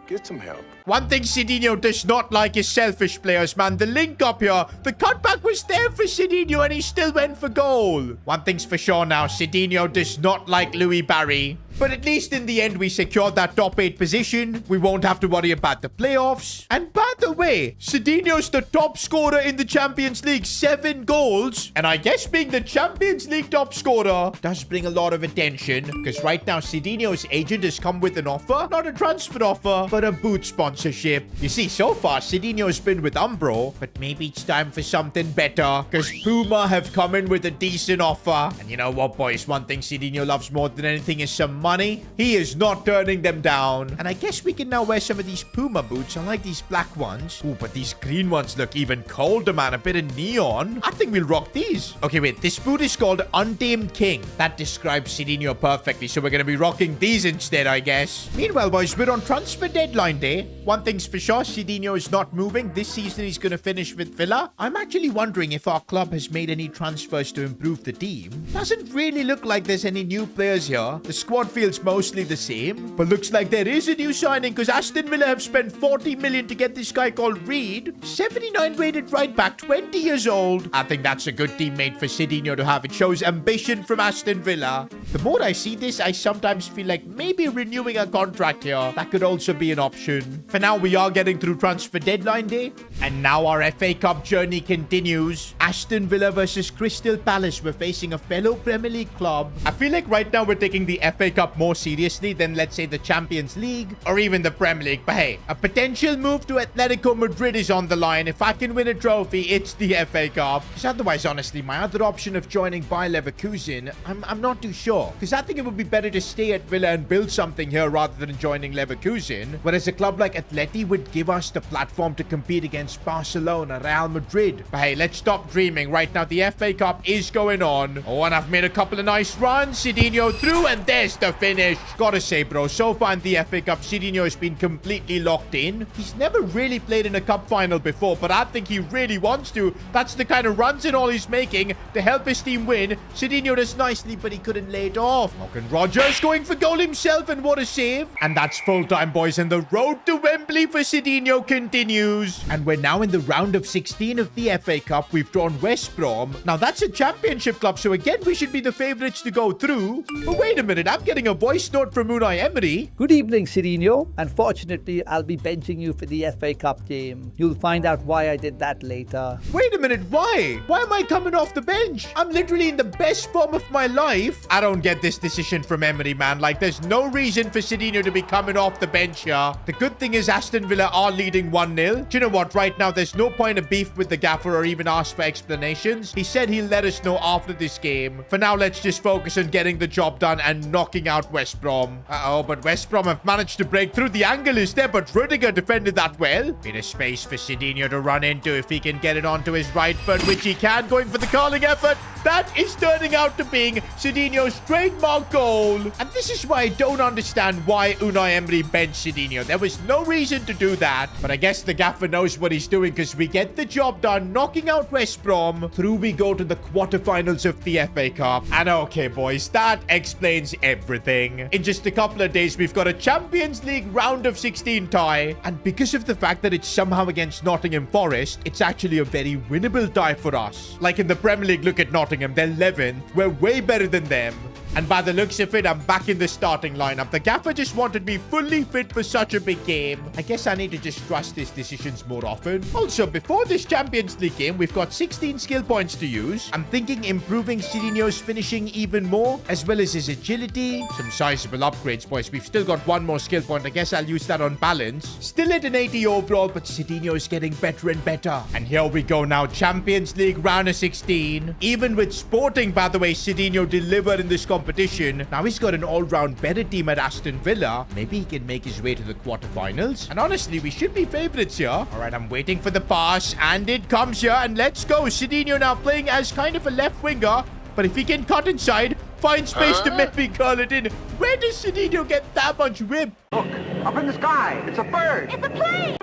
Get some help. One thing Sidinho does not like is selfish players, man. The link up here. The cutback was there for Sidinho and he still went for goal. One thing's for sure now. Sidinho does not like Louis Barry. But at least in the end, we secured that top 8 position. We won't have to worry about the playoffs. And by the way, Sidinho's the top scorer in the Champions League. 7 goals. And I guess being the Champions League top scorer does bring a lot of attention. Because right now, Sidinho's agent has come with an offer. Not a transfer offer, but a boot sponsorship. You see, so far, Sidinho's been with Umbro. But maybe it's time for something better. Because Puma have come in with a decent offer. And you know what, boys? One thing Sidinho loves more than anything is some money. He is not turning them down. And I guess we can now wear some of these Puma boots. I like these black ones. Ooh, but these green ones look even colder, man. A bit of neon. I think we'll rock these. Okay, wait. This boot is called Untamed King. That describes Sidinho perfectly. So we're going to be rocking these instead, I guess. Meanwhile, boys, we're on transfer deadline day. One thing's for sure. Sidinho is not moving. This season, he's going to finish with Villa. I'm actually wondering if our club has made any transfers to improve the team. Doesn't really look like there's any new players here. The squad feels mostly the same, but looks like there is a new signing because Aston Villa have spent 40 million to get this guy called Reed. 79 rated right back, 20 years old. I think that's a good teammate for Sidinho to have. It shows ambition from Aston Villa. The more I see this, I sometimes feel like maybe renewing a contract here. That could also be an option. For now, we are getting through transfer deadline day, and now our FA Cup journey continues. Aston Villa versus Crystal Palace. We're facing a fellow Premier League club. I feel like right now we're taking the FA Cup more seriously than, let's say, the Champions League or even the Premier League. But hey, a potential move to Atletico Madrid is on the line. If I can win a trophy, it's the FA Cup. Because otherwise, honestly, my other option of joining Bayer Leverkusen, I'm not too sure. Because I think it would be better to stay at Villa and build something here rather than joining Leverkusen. Whereas a club like Atleti would give us the platform to compete against Barcelona, Real Madrid. But hey, let's stop dreaming. Right now, the FA Cup is going on. Oh, and I've made a couple of nice runs. Sidinho through, and there's the finish. Gotta say, bro, so far in the FA Cup, Sidinho has been completely locked in. He's never really played in a cup final before, but I think he really wants to. That's the kind of runs and all he's making to help his team win. Sidinho does nicely, but he couldn't lay it off. Morgan Rogers going for goal himself, and what a save. And that's full time, boys, and the road to Wembley for Sidinho continues. And we're now in the round of 16 of the FA Cup. We've drawn West Brom. Now, that's a championship club, so again, we should be the favourites to go through. But wait a minute, I'm getting a voice note from Unai Emery. Good evening, Sidinho. Unfortunately, I'll be benching you for the FA Cup game. You'll find out why I did that later. Wait a minute, why? Why am I coming off the bench? I'm literally in the best form of my life. I don't get this decision from Emery, man. Like, there's no reason for Sidinho to be coming off the bench here. The good thing is Aston Villa are leading 1-0. Do you know what? Right now, there's no point of beef with the gaffer or even ask for explanations. He said he'll let us know after this game. For now, let's just focus on getting the job done and knocking out West Brom. Uh-oh, but West Brom have managed to break through. The angle is there, but Rudiger defended that well. Bit of space for Sidinho to run into if he can get it onto his right foot, which he can, going for the curling effort. That is turning out to being Sidinho's trademark goal. And this is why I don't understand why Unai Emery benched Sidinho. There was no reason to do that. But I guess the gaffer knows what he's doing because we get the job done, knocking out West Brom. Through we go to the quarterfinals of the FA Cup. And okay, boys, that explains everything. In just a couple of days, we've got a Champions League round of 16 tie. And because of the fact that it's somehow against Nottingham Forest, it's actually a very winnable tie for us. Like in the Premier League, look at Nottingham. They're 11th. We're way better than them. And by the looks of it, I'm back in the starting lineup. The gaffer just wanted me fully fit for such a big game. I guess I need to just trust his decisions more often. Also, before this Champions League game, we've got 16 skill points to use. I'm thinking improving Sidinho's finishing even more, as well as his agility. Some sizable upgrades, boys. We've still got one more skill point. I guess I'll use that on balance. Still at an 80 overall, but Sidinho is getting better and better. And here we go now. Champions League round of 16. Even with Sporting, by the way, Sidinho delivered in this competition. Now he's got an all-round better team at Aston Villa. Maybe he can make his way to the quarterfinals. And honestly, we should be favorites here. All right, I'm waiting for the pass, and it comes here, and let's go. Sidinho now playing as kind of a left winger, but if he can cut inside, find space to maybe curl it in. Where does Sidinho get that much whip? Look, up in the sky. It's a bird. It's a plane!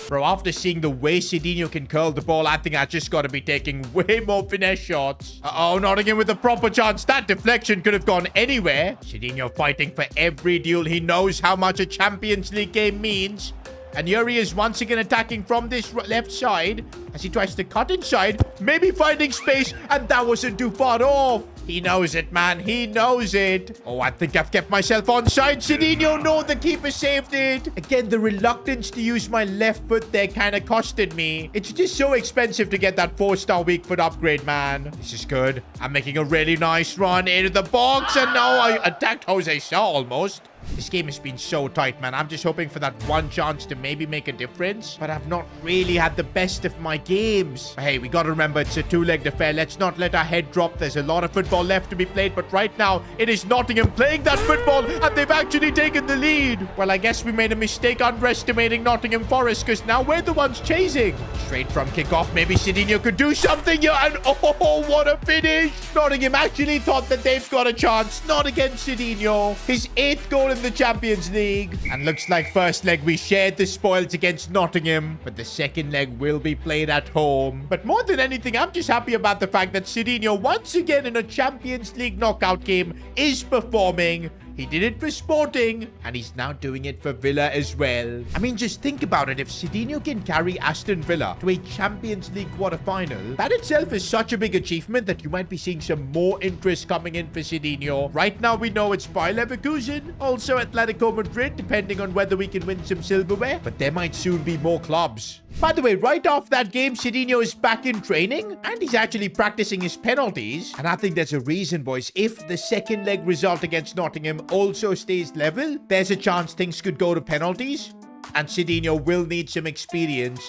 Bro, after seeing the way Sidinho can curl the ball, I think I just got to be taking way more finesse shots. Uh-oh, Nottingham with a proper chance. That deflection could have gone anywhere. Sidinho fighting for every duel. He knows how much a Champions League game means. And here he is once again attacking from this left side as he tries to cut inside, maybe finding space, and that wasn't too far off. He knows it, man. He knows it. Oh, I think I've kept myself onside. Sidinho, no, the keeper saved it. Again, the reluctance to use my left foot there kind of costed me. It's just so expensive to get that 4-star weak foot upgrade, man. This is good. I'm making a really nice run into the box, and now I attacked Jose Sa almost. This game has been so tight, man. I'm just hoping for that one chance to maybe make a difference. But I've not really had the best of my games. But hey, we got to remember it's a two-legged affair. Let's not let our head drop. There's a lot of football left to be played. But right now, it is Nottingham playing that football. And they've actually taken the lead. Well, I guess we made a mistake underestimating Nottingham Forest. Because now we're the ones chasing. Straight from kickoff. Maybe Sidinho could do something here. And oh, what a finish. Nottingham actually thought that they've got a chance. Not against Sidinho. His 8th goal in the Champions League. And looks like first leg we shared the spoils against Nottingham, but the second leg will be played at home. But more than anything, I'm just happy about the fact that Sidinho once again in a Champions League knockout game is performing. He did it for Sporting, and he's now doing it for Villa as well. I mean, just think about it. If Sidinho can carry Aston Villa to a Champions League quarterfinal, that itself is such a big achievement that you might be seeing some more interest coming in for Sidinho. Right now, we know it's Bayer Leverkusen, also Atletico Madrid, depending on whether we can win some silverware, but there might soon be more clubs. By the way, right off that game, Sidinho is back in training, and he's actually practicing his penalties. And I think there's a reason, boys. If the second leg result against Nottingham also stays level, there's a chance things could go to penalties, and Sidinho will need some experience.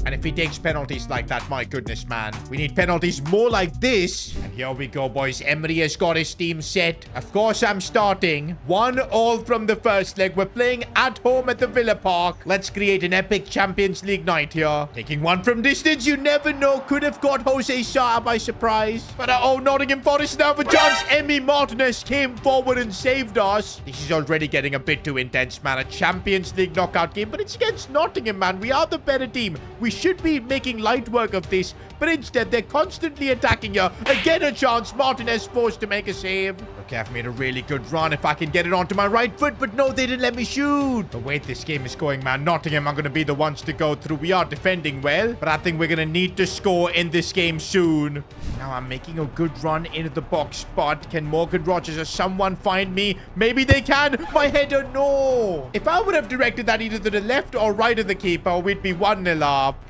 And if he takes penalties like that, my goodness, man. We need penalties more like this. And here we go, boys. Emery has got his team set. Of course, I'm starting. 1-1 from the first leg. We're playing at home at the Villa Park. Let's create an epic Champions League night here. Taking one from distance. You never know. Could have got Jose Sa by surprise. But oh, Nottingham Forest now for chance. Emi Martinez came forward and saved us. This is already getting a bit too intense, man. A Champions League knockout game. But it's against Nottingham, man. We are the better team. We should be making light work of this, but instead they're constantly attacking you. Again, a chance. Martinez forced to make a save. Okay, I've made a really good run if I can get it onto my right foot, but no, they didn't let me shoot. But wait, this game is going, man. Nottingham are going to be the ones to go through. We are defending well, but I think we're going to need to score in this game soon. Now I'm making a good run into the box spot. Can Morgan Rogers or someone find me? Maybe they can. My header, no. If I would have directed that either to the left or right of the keeper, we'd be 1-0 up.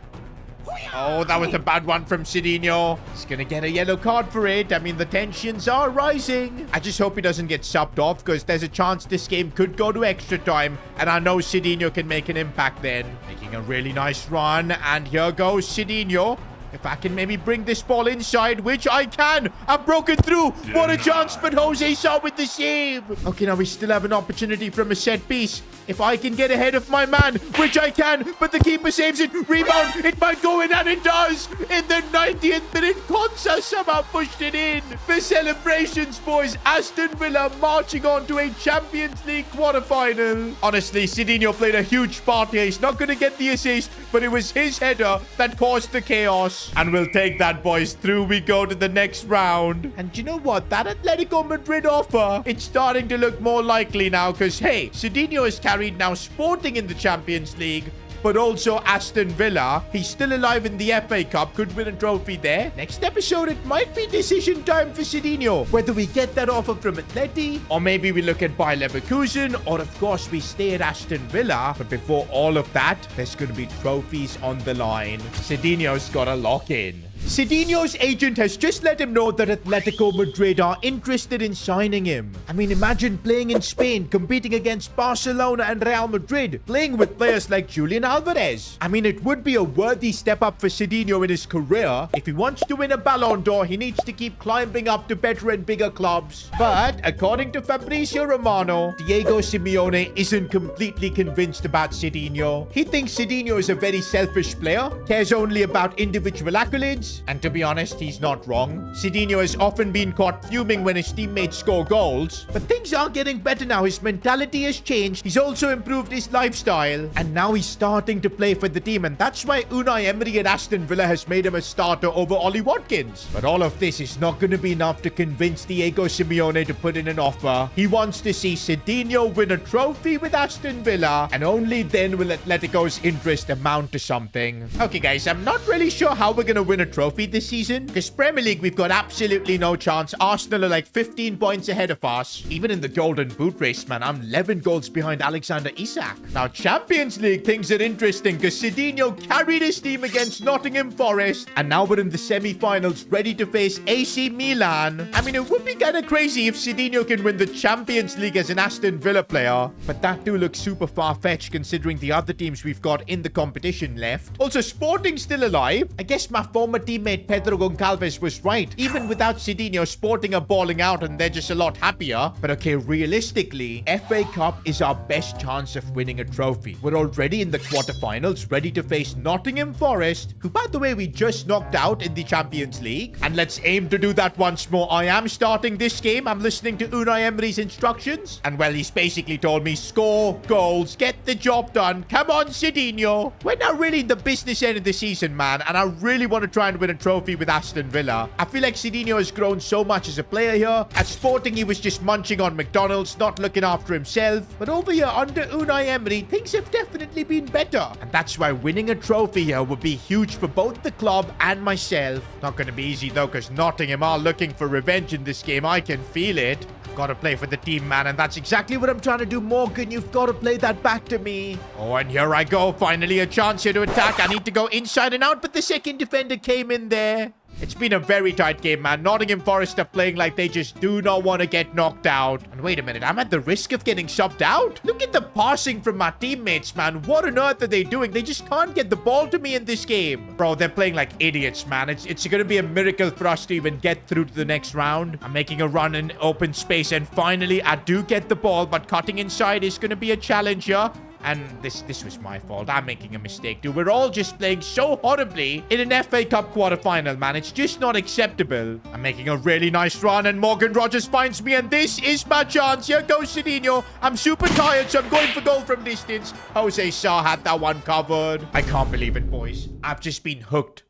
Oh, that was a bad one from Sidinho. He's going to get a yellow card for it. I mean, the tensions are rising. I just hope he doesn't get subbed off because there's a chance this game could go to extra time. And I know Sidinho can make an impact then. Making a really nice run. And here goes Sidinho. If I can maybe bring this ball inside, which I can. I've broken through. What a chance, but Jose saw with the save. Okay, now we still have an opportunity from a set piece. If I can get ahead of my man, which I can, but the keeper saves it. Rebound. It might go in, and it does. In the 90th minute, Konsa somehow pushed it in. The celebrations, boys. Aston Villa marching on to a Champions League quarterfinal. Honestly, Sidinho played a huge part here. He's not going to get the assist, but it was his header that caused the chaos. And we'll take that, boys. Through we go to the next round. And you know what? That Atletico Madrid offer, it's starting to look more likely now because, hey, Sidinho has carried now Sporting in the Champions League, but also Aston Villa. He's still alive in the FA Cup. Could win a trophy there. Next episode, it might be decision time for Sidinho. Whether we get that offer from Atleti, or maybe we look at Bayer Leverkusen, or of course we stay at Aston Villa. But before all of that, there's going to be trophies on the line. Sidinho's got to lock in. Sidinho's agent has just let him know that Atletico Madrid are interested in signing him. I mean, imagine playing in Spain, competing against Barcelona and Real Madrid, playing with players like Julian Alvarez. I mean, it would be a worthy step up for Sidinho in his career. If he wants to win a Ballon d'Or, he needs to keep climbing up to better and bigger clubs. But according to Fabrizio Romano, Diego Simeone isn't completely convinced about Sidinho. He thinks Sidinho is a very selfish player, cares only about individual accolades. And to be honest, he's not wrong. Sidinho has often been caught fuming when his teammates score goals. But things are getting better now. His mentality has changed. He's also improved his lifestyle. And now he's starting to play for the team. And that's why Unai Emery at Aston Villa has made him a starter over Ollie Watkins. But all of this is not going to be enough to convince Diego Simeone to put in an offer. He wants to see Sidinho win a trophy with Aston Villa. And only then will Atletico's interest amount to something. Okay, guys, I'm not really sure how we're going to win a trophy this season, because Premier League we've got absolutely no chance. Arsenal are like 15 points ahead of us. Even in the Golden Boot race, man, I'm 11 goals behind Alexander Isak. Now Champions League, things are interesting because Sidinho carried his team against Nottingham Forest, and now we're in the semi-finals ready to face AC Milan. I mean, it would be kind of crazy if Sidinho can win the Champions League as an Aston Villa player, but that do look super far-fetched considering the other teams we've got in the competition left. Also, Sporting's still alive. I guess my former teammate Pedro Goncalves was right. Even without Sidinho, Sporting are balling out and they're just a lot happier. But okay, realistically, FA Cup is our best chance of winning a trophy. We're already in the quarterfinals, ready to face Nottingham Forest, who, by the way, we just knocked out in the Champions League. And let's aim to do that once more. I am starting this game. I'm listening to Unai Emery's instructions. And well, he's basically told me, score goals, get the job done. Come on, Sidinho. We're now really in the business end of the season, man. And I really want to try and win a trophy with Aston Villa. I feel like Sidinho has grown so much as a player here. At Sporting, he was just munching on McDonald's, not looking after himself. But over here, under Unai Emery, things have definitely been better. And that's why winning a trophy here would be huge for both the club and myself. Not going to be easy, though, because Nottingham are looking for revenge in this game. I can feel it. Got to play for the team, man, and that's exactly what I'm trying to do. Morgan, you've got to play that back to me. Oh, and here I go. Finally a chance here to attack. I need to go inside and out, but the second defender came in there. It's been a very tight game, man. Nottingham Forest are playing like they just do not want to get knocked out. And wait a minute, I'm at the risk of getting subbed out? Look at the passing from my teammates, man. What on earth are they doing? They just can't get the ball to me in this game. Bro, they're playing like idiots, man. It's going to be a miracle for us to even get through to the next round. I'm making a run in open space, and finally, I do get the ball, but cutting inside is going to be a challenge here. And this was my fault. I'm making a mistake, dude. We're all just playing so horribly in an FA Cup quarterfinal, man. It's just not acceptable. I'm making a really nice run, and Morgan Rogers finds me, and this is my chance. Here goes Sidinho. I'm super tired, so I'm going for goal from distance. Jose Sa had that one covered. I can't believe it, boys. I've just been hooked.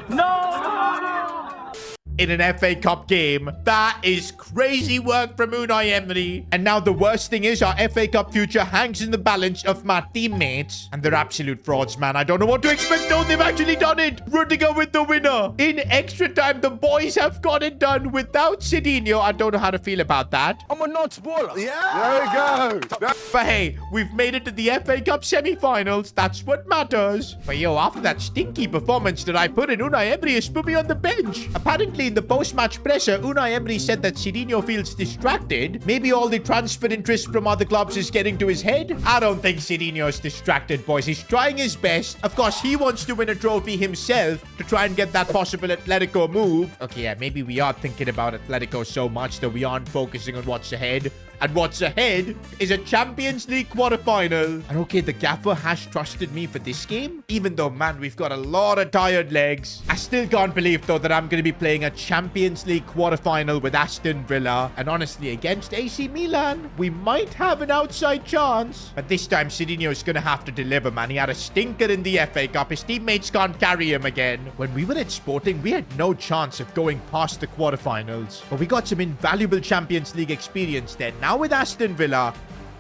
No! In an FA Cup game. That is crazy work from Unai Emery. And now the worst thing is our FA Cup future hangs in the balance of my teammates. And they're absolute frauds, man. I don't know what to expect. No, they've actually done it. Rudiger with the winner. In extra time, the boys have got it done without Sidinho. I don't know how to feel about that. I'm a non-spoiler. Yeah. There we go. But hey, we've made it to the FA Cup semi-finals. That's what matters. But yo, after that stinky performance that I put in, Unai Emery has put me on the bench. Apparently, apparently in the post-match presser, Unai Emery said that Sidinho feels distracted. Maybe all the transfer interest from other clubs is getting to his head. I don't think Sidinho is distracted, boys. He's trying his best. Of course, he wants to win a trophy himself to try and get that possible Atletico move. Okay, yeah, maybe we are thinking about Atletico so much that we aren't focusing on what's ahead. And what's ahead is a Champions League quarterfinal. And okay, the gaffer has trusted me for this game. Even though, man, we've got a lot of tired legs. I still can't believe, though, that I'm going to be playing a Champions League quarterfinal with Aston Villa. And honestly, against AC Milan, we might have an outside chance. But this time, Sidinho is going to have to deliver, man. He had a stinker in the FA Cup. His teammates can't carry him again. When we were at Sporting, we had no chance of going past the quarterfinals. But we got some invaluable Champions League experience there. Now with Aston Villa,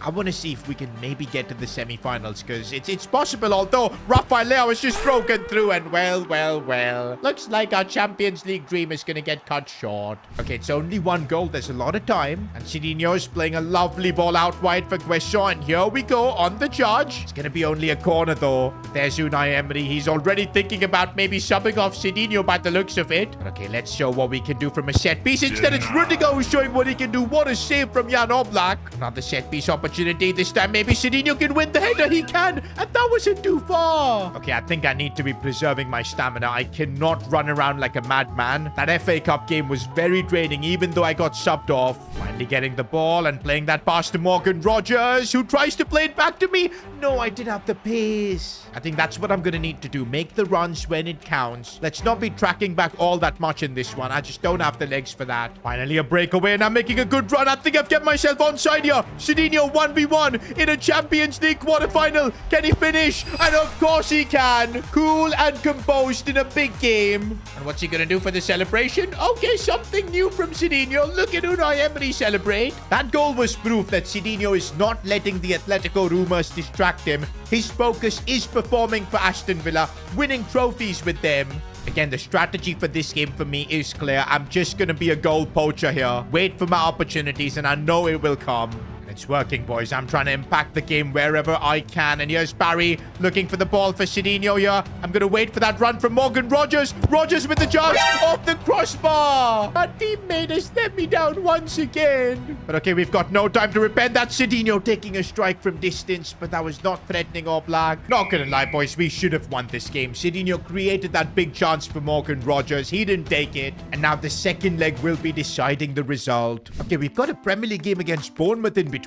I want to see if we can maybe get to the semi-finals, because it's possible, although Rafael Leao has just broken through, and well. Looks like our Champions League dream is going to get cut short. Okay, it's only one goal. There's a lot of time. And Sidinho is playing a lovely ball out wide for Guesson, and here we go on the charge. It's going to be only a corner, though. There's Unai Emery. He's already thinking about maybe subbing off Sidinho by the looks of it. But okay, let's show what we can do from a set piece. Instead, it's Rudiger who's showing what he can do. What a save from Jan Oblak. Another set piece opportunity. This time, maybe Sidinho can win the header. He can. And that wasn't too far. Okay, I think I need to be preserving my stamina. I cannot run around like a madman. That FA Cup game was very draining, even though I got subbed off. Finally getting the ball and playing that pass to Morgan Rogers, who tries to play it back to me. No, I didn't have the pace. I think that's what I'm going to need to do. Make the runs when it counts. Let's not be tracking back all that much in this one. I just don't have the legs for that. Finally, a breakaway, and I'm making a good run. I think I've kept myself onside here. Sidinho 1v1 in a Champions League quarterfinal. Can he finish? And of course he can. Cool and composed in a big game. And what's he going to do for the celebration? Okay, something new from Sidinho. Look at Unai Emery celebrate. That goal was proof that Sidinho is not letting the Atletico rumors distract him. His focus is performing for Aston Villa, winning trophies with them. Again, the strategy for this game for me is clear. I'm just going to be a goal poacher here. Wait for my opportunities, and I know it will come. It's working, boys. I'm trying to impact the game wherever I can. And here's Barry looking for the ball for Sidinho here. I'm going to wait for that run from Morgan Rogers. Rogers with the charge off the crossbar. My teammate has let me down once again. But okay, we've got no time to repent. That's Sidinho taking a strike from distance, but that was not threatening Oblak. Not going to lie, boys. We should have won this game. Sidinho created that big chance for Morgan Rogers. He didn't take it. And now the second leg will be deciding the result. Okay, we've got a Premier League game against Bournemouth in between.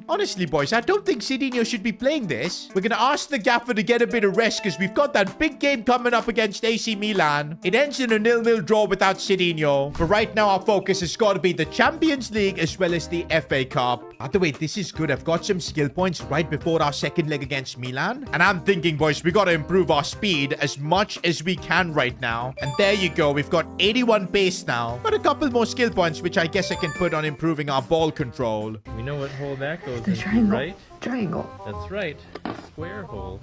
Honestly, boys, I don't think Sidinho should be playing this. We're going to ask the gaffer to get a bit of rest because we've got that big game coming up against AC Milan. It ends in a 0-0 draw without Sidinho. But right now, our focus has got to be the Champions League as well as the FA Cup. By the way, this is good. I've got some skill points right before our second leg against Milan. And I'm thinking, boys, we got to improve our speed as much as we can right now. And there you go. We've got 81 pace now. Got a couple more skill points, which I guess I can put on improving our ball control. We know what hole that goes The into, triangle. right? Triangle. That's right. Square hole.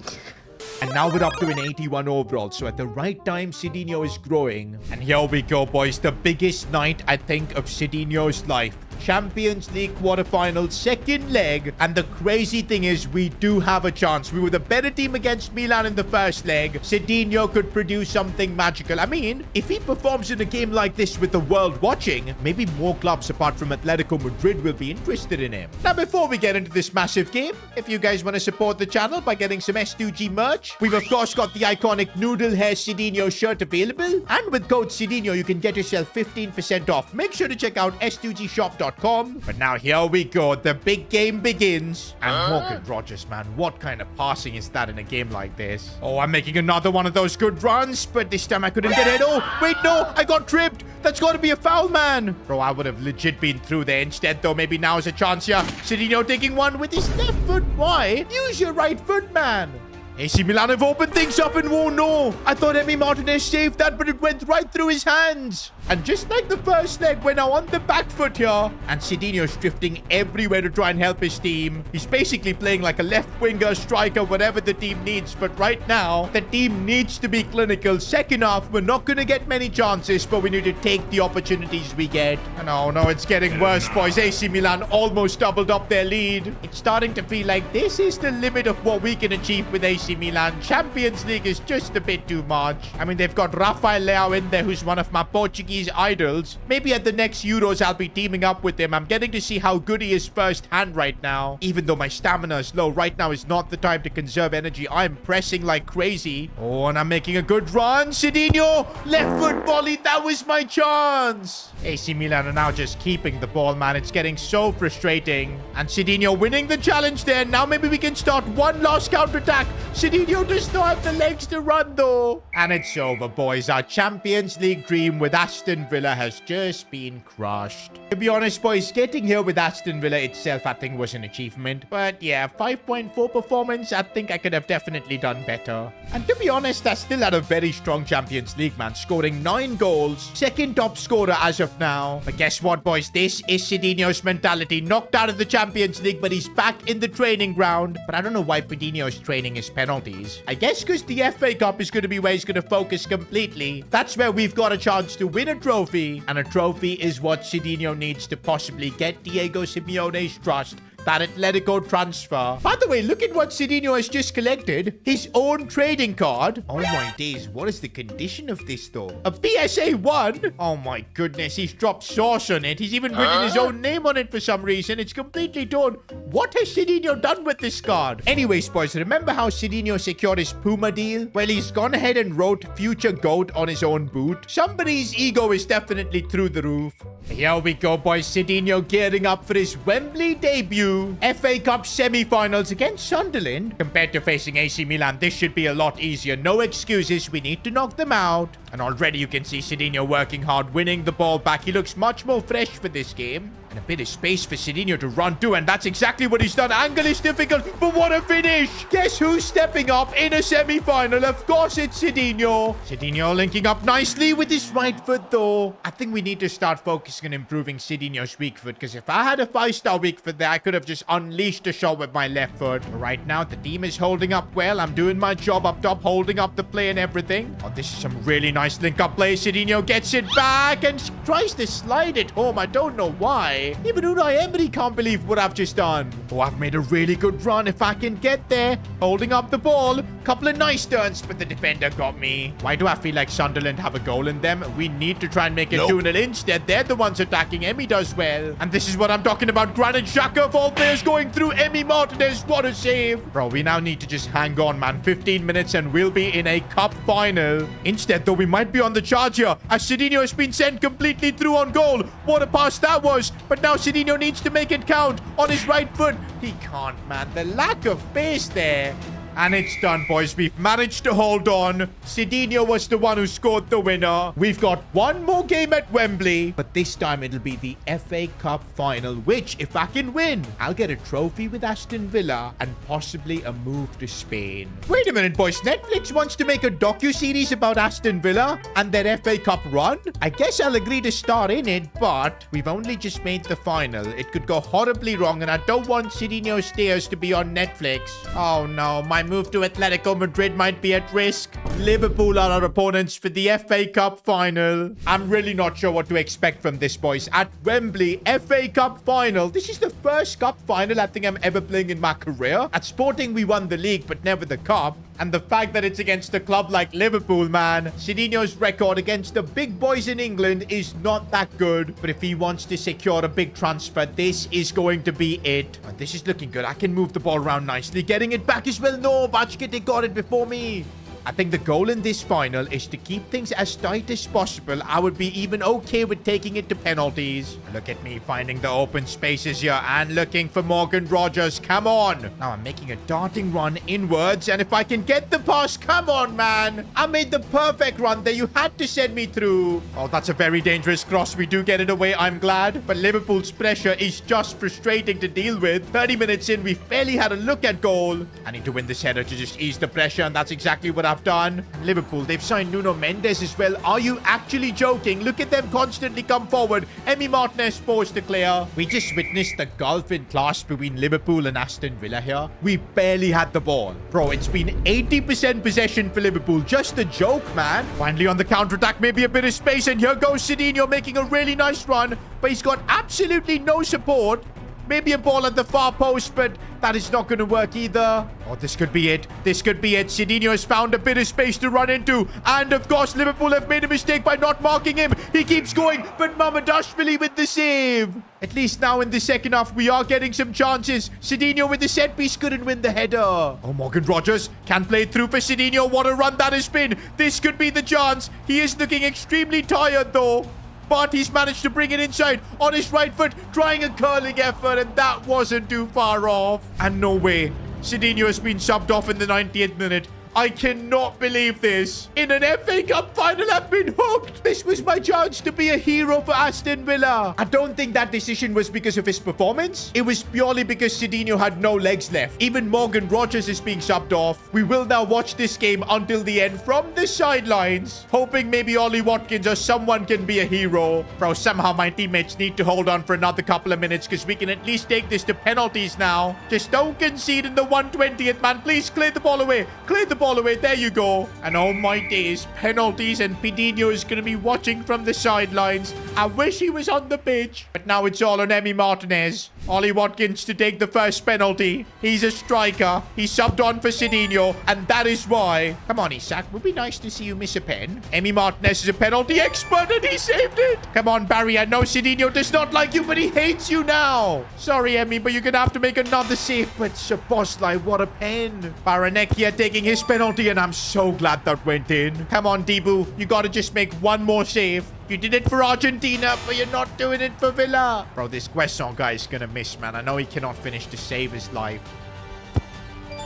And now we're up to an 81 overall. So at the right time, Sidinho is growing. And here we go, boys. The biggest night, I think, of Sidinho's life. Champions League quarterfinals, second leg. And the crazy thing is, we do have a chance. We were the better team against Milan in the first leg. Sidinho could produce something magical. I mean, if he performs in a game like this with the world watching, maybe more clubs apart from Atletico Madrid will be interested in him. Now, before we get into this massive game, if you guys want to support the channel by getting some S2G merch, we've of course got the iconic Noodle Hair Sidinho shirt available. And with code Sidinho, you can get yourself 15% off. Make sure to check out s2gshop.com. But now here we go. The big game begins. And Morgan Rogers, man, what kind of passing is that in a game like this? Oh, I'm making another one of those good runs, but this time I couldn't get it. Oh, wait, no, I got tripped. That's got to be a foul, man. Bro, I would have legit been through there. Instead, though, maybe now is a chance here. Sidinho taking one with his left foot. Why? Use your right foot, man. AC Milan have opened things up, and oh no, I thought Emi Martinez saved that, but it went right through his hands. And just like the first leg, we're now on the back foot here. And Sidinho's drifting everywhere to try and help his team. He's basically playing like a left winger, striker, whatever the team needs. But right now, the team needs to be clinical. Second half, we're not going to get many chances, but we need to take the opportunities we get. And oh no, it's getting worse, boys. AC Milan almost doubled up their lead. It's starting to feel like this is the limit of what we can achieve with AC Milan. Champions League is just a bit too much. I mean, they've got Rafael Leao in there, who's one of my Portuguese Portuguese idols. Maybe at the next Euros, I'll be teaming up with him. I'm getting to see how good he is firsthand right now. Even though my stamina is low, right now is not the time to conserve energy. I'm pressing like crazy. Oh, and I'm making a good run. Sidinho, left foot volley. That was my chance. AC Milan are now just keeping the ball, man. It's getting so frustrating. And Sidinho winning the challenge there. Now maybe we can start one last counter-attack. Sidinho does not have the legs to run, though. And it's over, boys. Our Champions League dream with Aston Villa has just been crushed. To be honest, boys, getting here with Aston Villa itself, I think, was an achievement. But yeah, 5.4 performance, I think I could have definitely done better. And to be honest, I still had a very strong Champions League, man. Scoring 9 goals. Second top scorer as of now. But guess what, boys? This is Sidinho's mentality. Knocked out of the Champions League, but he's back in the training ground. But I don't know why Sidinho's training his penalties. I guess because the FA Cup is going to be where he's going to focus completely. That's where we've got a chance to win a trophy. And a trophy is what Sidinho needs to possibly get Diego Simeone's trust. That Atletico transfer. By the way, look at what Sidinho has just collected. His own trading card. Oh my days, what is the condition of this though? A PSA 1? Oh my goodness, he's dropped sauce on it. He's even written his own name on it for some reason. It's completely torn. What has Sidinho done with this card? Anyways, boys, remember how Sidinho secured his Puma deal? Well, he's gone ahead and wrote Future GOAT on his own boot. Somebody's ego is definitely through the roof. Here we go, boys. Sidinho gearing up for his Wembley debut. FA Cup semi-finals against Sunderland. Compared to facing AC Milan, this should be a lot easier. No excuses. We need to knock them out. And already you can see Sidinho working hard, winning the ball back. He looks much more fresh for this game. And a bit of space for Sidinho to run to, and that's exactly what he's done. Angle is difficult, but what a finish! Guess who's stepping up in a semi-final? Of course, it's Sidinho. Sidinho linking up nicely with his right foot, though. I think we need to start focusing on improving Sidinho's weak foot, because if I had a 5-star weak foot there, I could have just unleashed a shot with my left foot. But right now, the team is holding up well. I'm doing my job up top, holding up the play and everything. Oh, this is some really nice link-up play. Sidinho gets it back and tries to slide it home. I don't know why. Even Unai Emery can't believe what I've just done. Oh, I've made a really good run if I can get there. Holding up the ball. Couple of nice turns, but the defender got me. Why do I feel like Sunderland have a goal in them? We need to try and make it 2-0 instead. They're the ones attacking. Emi does well. And this is what I'm talking about. Granit Xhaka of all players going through Emi Martinez. What a save. Bro, we now need to just hang on, man. 15 minutes and we'll be in a cup final. Instead, though, we might be on the charge here, as Sidinho has been sent completely through on goal. What a pass that was. But now Sidinho needs to make it count on his right foot. He can't, man. The lack of pace there. And it's done, boys. We've managed to hold on. Sidinho was the one who scored the winner. We've got one more game at Wembley, but this time it'll be the FA Cup final, which, if I can win, I'll get a trophy with Aston Villa and possibly a move to Spain. Wait a minute, boys. Netflix wants to make a docu-series about Aston Villa and their FA Cup run? I guess I'll agree to star in it, but we've only just made the final. It could go horribly wrong, and I don't want Sidinho's stairs to be on Netflix. Oh no, my move to Atletico Madrid might be at risk. Liverpool are our opponents for the FA Cup final. I'm really not sure what to expect from this, boys. At Wembley, FA Cup final. This is the first cup final I think I'm ever playing in my career. At Sporting, we won the league, but never the cup. And the fact that it's against a club like Liverpool, man. Sidinho's record against the big boys in England is not that good. But if he wants to secure a big transfer, this is going to be it. And this is looking good. I can move the ball around nicely. Getting it back as well. No, Bachkete got it before me. I think the goal in this final is to keep things as tight as possible. I would be even okay with taking it to penalties. Look at me finding the open spaces here and looking for Morgan Rogers. Come on. Now I'm making a darting run inwards, and if I can get the pass, come on, man. I made the perfect run there. You had to send me through. Oh, that's a very dangerous cross. We do get it away, I'm glad. But Liverpool's pressure is just frustrating to deal with. 30 minutes in, we've barely had a look at goal. I need to win this header to just ease the pressure, and that's exactly what I've done. Liverpool, they've signed Nuno Mendes as well. Are you actually joking? Look at them constantly come forward. Emi Martinez forced to clear. We just witnessed the gulf in class between Liverpool and Aston Villa here. We barely had the ball. Bro, it's been 80% possession for Liverpool. Just a joke, man. Finally on the counter-attack, maybe a bit of space, and here goes Sidinho making a really nice run, but he's got absolutely no support. Maybe a ball at the far post, but that is not going to work either. Oh, this could be it. This could be it. Sidinho has found a bit of space to run into. And, of course, Liverpool have made a mistake by not marking him. He keeps going, but Mamadashvili with the save. At least now in the second half, we are getting some chances. Sidinho with the set piece couldn't win the header. Oh, Morgan Rogers can play it through for Sidinho. What a run that has been. This could be the chance. He is looking extremely tired, though. But he's managed to bring it inside on his right foot, trying a curling effort, and that wasn't too far off. And no way. Sidinho has been subbed off in the 90th minute. I cannot believe this. In an FA Cup final, I've been hooked. This was my chance to be a hero for Aston Villa. I don't think that decision was because of his performance. It was purely because Sidinho had no legs left. Even Morgan Rogers is being subbed off. We will now watch this game until the end from the sidelines, hoping maybe Ollie Watkins or someone can be a hero. Bro, somehow my teammates need to hold on for another couple of minutes because we can at least take this to penalties now. Just don't concede in the 120th, man. Please clear the ball away. Clear the ball away. There you go. And oh my days, penalties, and Sidinho is going to be watching from the sidelines. I wish he was on the pitch. But now it's all on Emi Martinez. Ollie Watkins to take the first penalty. He's a striker. He's subbed on for Sidinho, and that is why. Come on, Isak. Would be nice to see you miss a pen. Emi Martinez is a penalty expert, and he saved it. Come on, Barry. I know Sidinho does not like you, but he hates you now. Sorry, Emi, but you're going to have to make another save. But Szoboszlai, what a pen. Baranekia taking his penalty, and I'm so glad that went in. Come on, Dibu. You got to just make one more save. You did it for Argentina, but you're not doing it for Villa. Bro, this Guesson guy is going to miss, man. I know he cannot finish to save his life.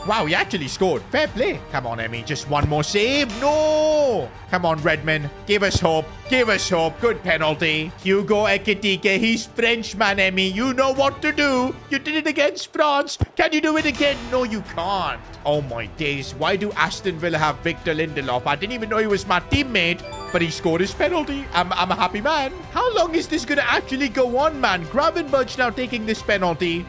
Wow, he actually scored. Fair play. Come on, Emi. Just one more save. No! Come on, Redmond. Give us hope. Give us hope. Good penalty. Hugo Ekitike. He's French, man, Emi. You know what to do. You did it against France. Can you do it again? No, you can't. Oh, my days. Why do Aston Villa have Victor Lindelof? I didn't even know he was my teammate, but he scored his penalty. I'm a happy man. How long is this going to actually go on, man? Gravenberch now taking this penalty.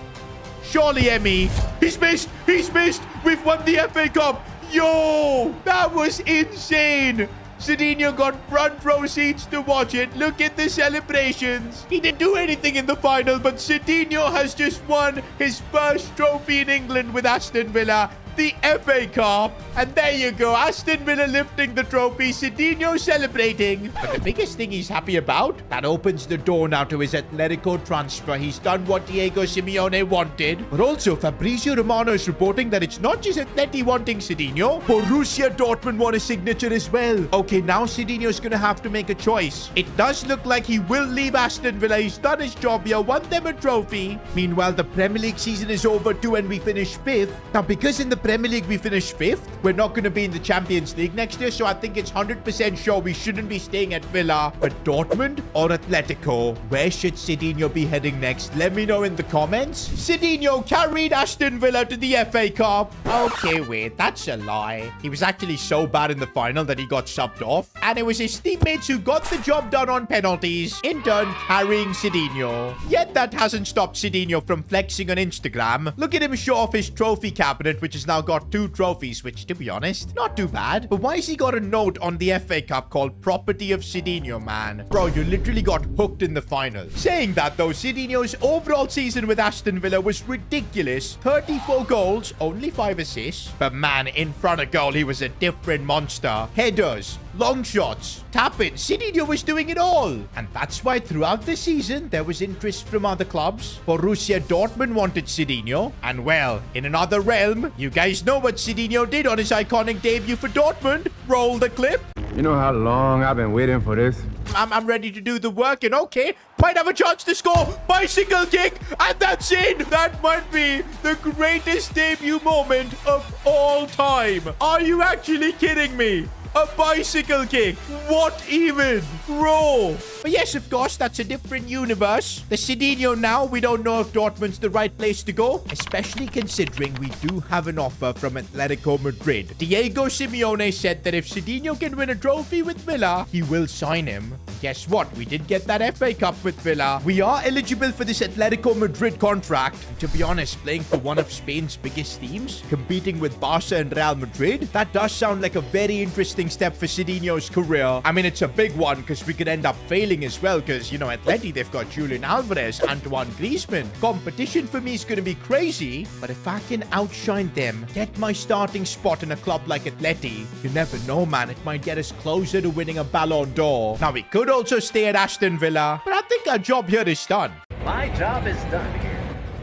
Surely, Emi. He's missed. He's missed. We've won the FA Cup. Yo, that was insane. Sidinho got front row seats to watch it. Look at the celebrations. He didn't do anything in the final, but Sidinho has just won his first trophy in England with Aston Villa, the FA Cup. And there you go, Aston Villa lifting the trophy, Sidinho celebrating. But the biggest thing he's happy about, that opens the door now to his Atletico transfer. He's done what Diego Simeone wanted. But also, Fabrizio Romano is reporting that it's not just Atleti wanting Sidinho. Borussia Dortmund want a signature as well. Okay, now Sidinho's going to have to make a choice. It does look like he will leave Aston Villa. He's done his job here, won them a trophy. Meanwhile, the Premier League season is over too, and we finish 5th. Now, because in the Premier League we finish 5th, we're not going to be in the Champions League next year, so I think it's 100% sure we shouldn't be staying at Villa. But Dortmund or Atletico, where should Sidinho be heading next? Let me know in the comments. Sidinho carried Aston Villa to the FA Cup. Okay, wait, that's a lie. He was actually so bad in the final that he got subbed off, and it was his teammates who got the job done on penalties, in turn carrying Sidinho. Yet that hasn't stopped Sidinho from flexing on Instagram. Look at him show off his trophy cabinet, which has now got 2 trophies, which, to be honest, not too bad. But why has he got a note on the FA Cup called Property of Sidinho, man? Bro, you literally got hooked in the final. Saying that, though, Sidinho's overall season with Aston Villa was ridiculous. 34 goals, only 5 assists. But man, in front of goal, he was a different monster. Headers, long shots, tap-in. Sidinho was doing it all. And that's why throughout the season, there was interest from other clubs. Borussia Dortmund wanted Sidinho. And well, in another realm, you guys know what Sidinho did on his iconic debut for Dortmund. Roll the clip. You know how long I've been waiting for this? I'm ready to do the work, and okay, might have a chance to score. Bicycle kick, and that's it. That might be the greatest debut moment of all time. Are you actually kidding me? A bicycle kick. What even? Bro. But yes, of course, that's a different universe. The Sidinho now, we don't know if Dortmund's the right place to go, especially considering we do have an offer from Atletico Madrid. Diego Simeone said that if Sidinho can win a trophy with Villa, he will sign him. Guess what? We did get that FA Cup with Villa. We are eligible for this Atletico Madrid contract. And to be honest, playing for one of Spain's biggest teams, competing with Barca and Real Madrid, that does sound like a very interesting starting step for Sidinho's career. I mean, it's a big one because we could end up failing as well because, you know, Atleti, they've got Julian Alvarez, Antoine Griezmann. Competition for me is going to be crazy, but if I can outshine them, get my starting spot in a club like Atleti, you never know, man. It might get us closer to winning a Ballon d'Or. Now, we could also stay at Aston Villa, but I think our job here is done. My job is done here.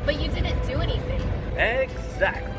But you didn't do anything. Exactly.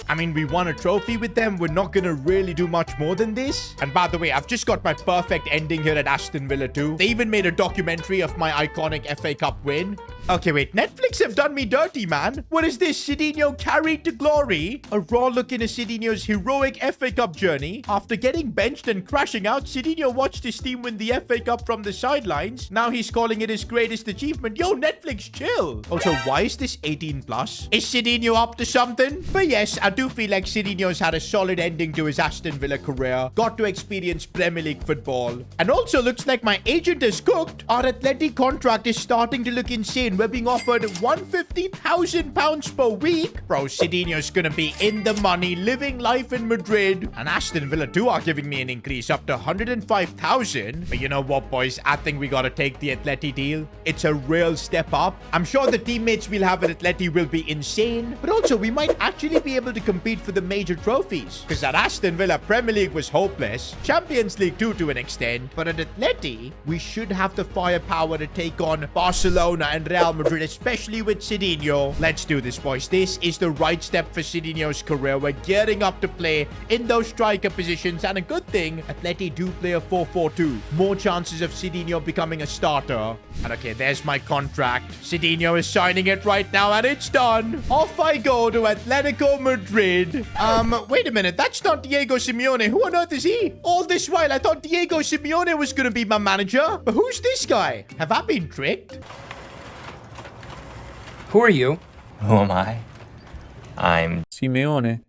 I mean, we won a trophy with them. We're not going to really do much more than this. And by the way, I've just got my perfect ending here at Aston Villa too. They even made a documentary of my iconic FA Cup win. Okay, wait. Netflix have done me dirty, man. What is this? Sidinho carried to glory? A raw look into Sidinho's heroic FA Cup journey. After getting benched and crashing out, Sidinho watched his team win the FA Cup from the sidelines. Now he's calling it his greatest achievement. Yo, Netflix, chill. Also, why is this 18 plus? Is Sidinho up to something? But yes, I do feel like Sidinho's had a solid ending to his Aston Villa career. Got to experience Premier League football. And also looks like my agent is cooked. Our Athletic contract is starting to look insane. We're being offered £150,000 per week. Bro, Sidinho's gonna be in the money, living life in Madrid. And Aston Villa too are giving me an increase up to 105,000. But you know what, boys? I think we gotta take the Atleti deal. It's a real step up. I'm sure the teammates we'll have at Atleti will be insane. But also, we might actually be able to compete for the major trophies. Because at Aston Villa, Premier League was hopeless. Champions League too, to an extent. But at Atleti, we should have the firepower to take on Barcelona and Real Madrid, especially with Sidinho. Let's do this, boys. This is the right step for Sidinho's career. We're gearing up to play in those striker positions. And a good thing, Atleti do play a 4-4-2. More chances of Sidinho becoming a starter. And okay, there's my contract. Sidinho is signing it right now, and it's done. Off I go to Atletico Madrid. Wait a minute. That's not Diego Simeone. Who on earth is he? All this while, I thought Diego Simeone was going to be my manager. But who's this guy? Have I been tricked? Who are you? Who am I? I'm Simeone.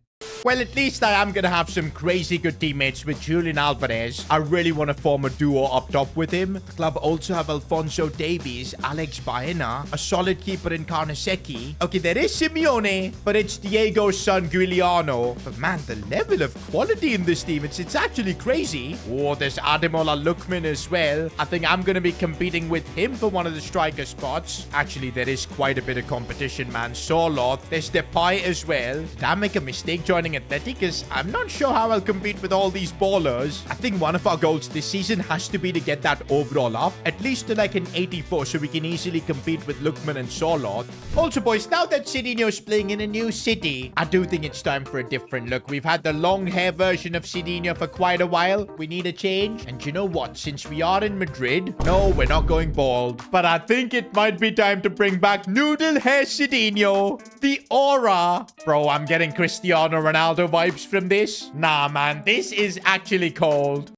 Well, at least I am going to have some crazy good teammates with Julian Alvarez. I really want to form a duo up top with him. The club also have Alphonso Davies, Alex Baena, a solid keeper in Carnesecchi. Okay, there is Simeone, but it's Diego's son, Giuliano. But man, the level of quality in this team, it's actually crazy. Oh, there's Ademola Lookman as well. I think I'm going to be competing with him for one of the striker spots. Actually, there is quite a bit of competition, man. Sorloth, there's Depay as well. Did I make a mistake joining Atleti? Because I'm not sure how I'll compete with all these ballers. I think one of our goals this season has to be to get that overall up, at least to like an 84, so we can easily compete with Lookman and Sorloth. Also, boys, now that Sidinho's playing in a new city, I do think it's time for a different look. We've had the long hair version of Sidinho for quite a while. We need a change. And you know what? Since we are in Madrid, no, we're not going bald. But I think it might be time to bring back noodle hair Sidinho. The aura. Bro, I'm getting Cristiano Ronaldo vibes from this. Nah, man, this is actually cold.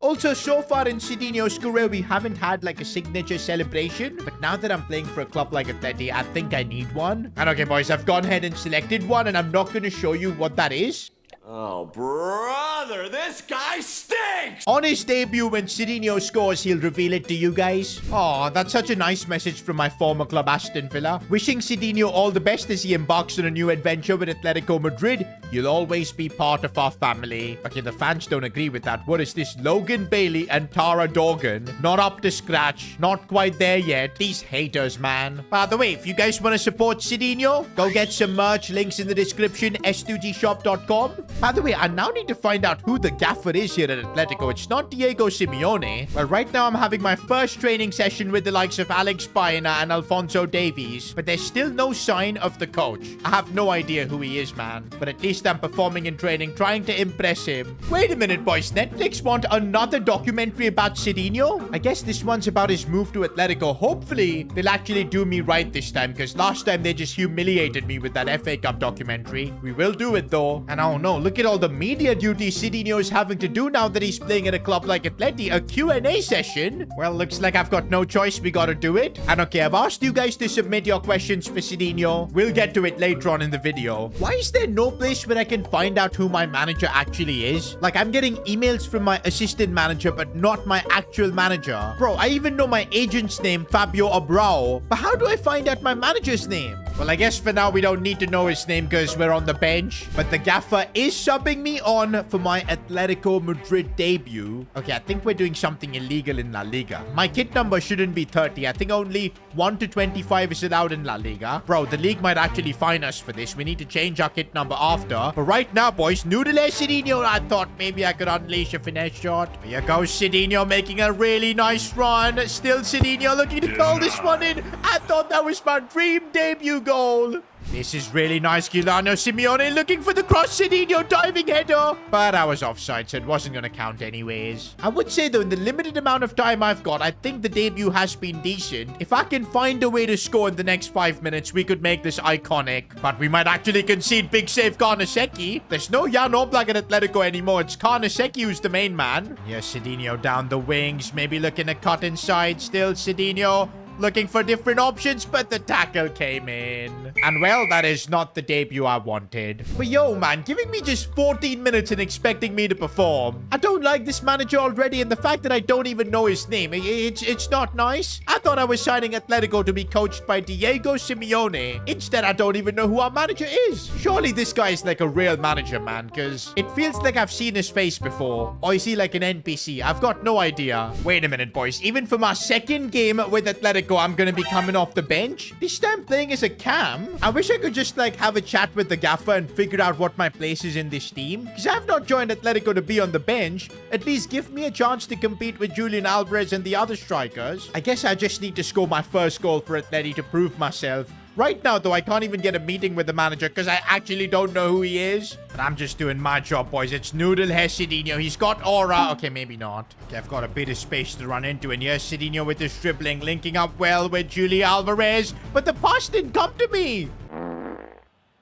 Also, so far in Sidinho's career, we haven't had like a signature celebration. But now that I'm playing for a club like Atleti, I think I need one. And okay, boys, I've gone ahead and selected one, and I'm not going to show you what that is. Oh, brother, this guy stinks! On his debut, when Sidinho scores, he'll reveal it to you guys. Oh, that's such a nice message from my former club, Aston Villa. Wishing Sidinho all the best as he embarks on a new adventure with Atletico Madrid. You'll always be part of our family. Okay, the fans don't agree with that. What is this? Logan Bailey and Tara Dorgan. Not up to scratch. Not quite there yet. These haters, man. By the way, if you guys want to support Sidinho, go get some merch. Links in the description. s2gshop.com. By the way, I now need to find out who the gaffer is here at Atletico. It's not Diego Simeone. Well, right now I'm having my first training session with the likes of Alex Baena and Alphonso Davies, but there's still no sign of the coach. I have no idea who he is, man. But at least I'm performing in training, trying to impress him. Wait a minute, boys. Netflix want another documentary about Sidinho? I guess this one's about his move to Atletico. Hopefully, they'll actually do me right this time, because last time they just humiliated me with that FA Cup documentary. We will do it, though. And oh no, look at all the media duties Sidinho is having to do now that he's playing at a club like Atleti. A Q&A session? Well, looks like I've got no choice. We gotta do it. And okay, I've asked you guys to submit your questions for Sidinho. We'll get to it later on in the video. Why is there no place place where I can find out who my manager actually is? Like, I'm getting emails from my assistant manager, but not my actual manager. Bro, I even know my agent's name, Fabio Abrao. But how do I find out my manager's name? Well, I guess for now we don't need to know his name because we're on the bench. But the gaffer is subbing me on for my Atletico Madrid debut. Okay, I think we're doing something illegal in La Liga. My kit number shouldn't be 30. I think only 1 to 25 is allowed in La Liga. Bro, the league might actually fine us for this. We need to change our kit number after. But right now, boys, Noodle Sidinho, I thought maybe I could unleash a finesse shot. Here goes Sidinho making a really nice run. Still Sidinho looking to goal this one in. I thought that was my dream debut goal. This is really nice. Giuliano Simeone looking for the cross. Sidinho diving header. But I was offside, so it wasn't going to count anyways. I would say, though, in the limited amount of time I've got, I think the debut has been decent. If I can find a way to score in the next 5 minutes, we could make this iconic. But we might actually concede. Big save, Carnesecchi. There's no Jan Oblak at Atletico anymore. It's Carnesecchi who's the main man. Yes, Sidinho down the wings. Maybe looking to cut inside. Still Sidinho looking for different options, but the tackle came in. And well, that is not the debut I wanted. But yo, man, giving me just 14 minutes and expecting me to perform. I don't like this manager already, and the fact that I don't even know his name, it's not nice. I thought I was signing Atletico to be coached by Diego Simeone. Instead, I don't even know who our manager is. Surely this guy is like a real manager, man, because it feels like I've seen his face before. Or is he like an NPC? I've got no idea. Wait a minute, boys. Even for my second game with Atletico, I'm gonna be coming off the bench. This time playing as a cam. I wish I could just like have a chat with the gaffer and figure out what my place is in this team, because I've not joined Atletico to be on the bench. At least give me a chance to compete with Julian Alvarez and the other strikers. I guess I just need to score my first goal for Atleti to prove myself. Right now, though, I can't even get a meeting with the manager because I actually don't know who he is. But I'm just doing my job, boys. It's Noodle Sidinho. He's got aura. Okay, maybe not. Okay, I've got a bit of space to run into. And here's Sidinho with his dribbling, linking up well with Julian Alvarez. But the pass didn't come to me.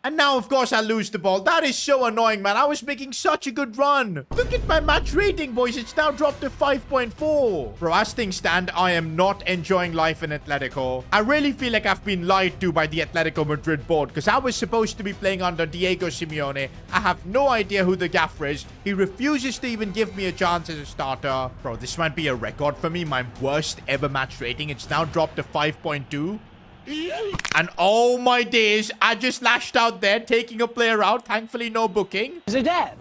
And now, of course, I lose the ball. That is so annoying, man. I was making such a good run. Look at my match rating, boys. It's now dropped to 5.4. Bro, as things stand, I am not enjoying life in Atletico. I really feel like I've been lied to by the Atletico Madrid board because I was supposed to be playing under Diego Simeone. I have no idea who the gaffer is. He refuses to even give me a chance as a starter. Bro, this might be a record for me. My worst ever match rating. It's now dropped to 5.2. And oh my days, I just lashed out there, taking a player out. Thankfully, no booking. Is he dead?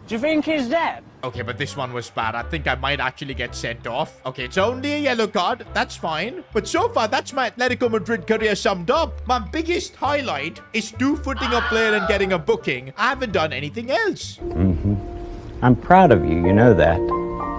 Do you think he's dead? Okay, but this one was bad. I think I might actually get sent off. Okay, it's only a yellow card. That's fine. But so far, that's my Atletico Madrid career summed up. My biggest highlight is two-footing a player and getting a booking. I haven't done anything else. I'm proud of you, you know that.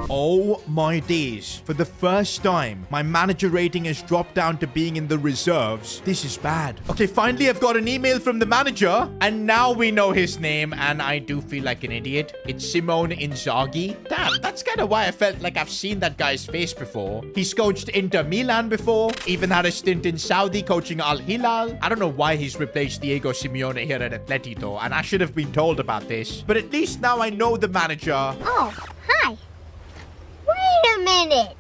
Oh my days. For the first time, my manager rating has dropped down to being in the reserves. This is bad. Okay, finally I've got an email from the manager. And now we know his name. And I do feel like an idiot. It's Simone Inzaghi. Damn, that's kind of why I felt like I've seen that guy's face before. He's coached Inter Milan before. Even had a stint in Saudi coaching Al Hilal. I don't know why he's replaced Diego Simeone here at Atleti though. And I should have been told about this. But at least now I know the manager. Oh, hi. Wait a minute.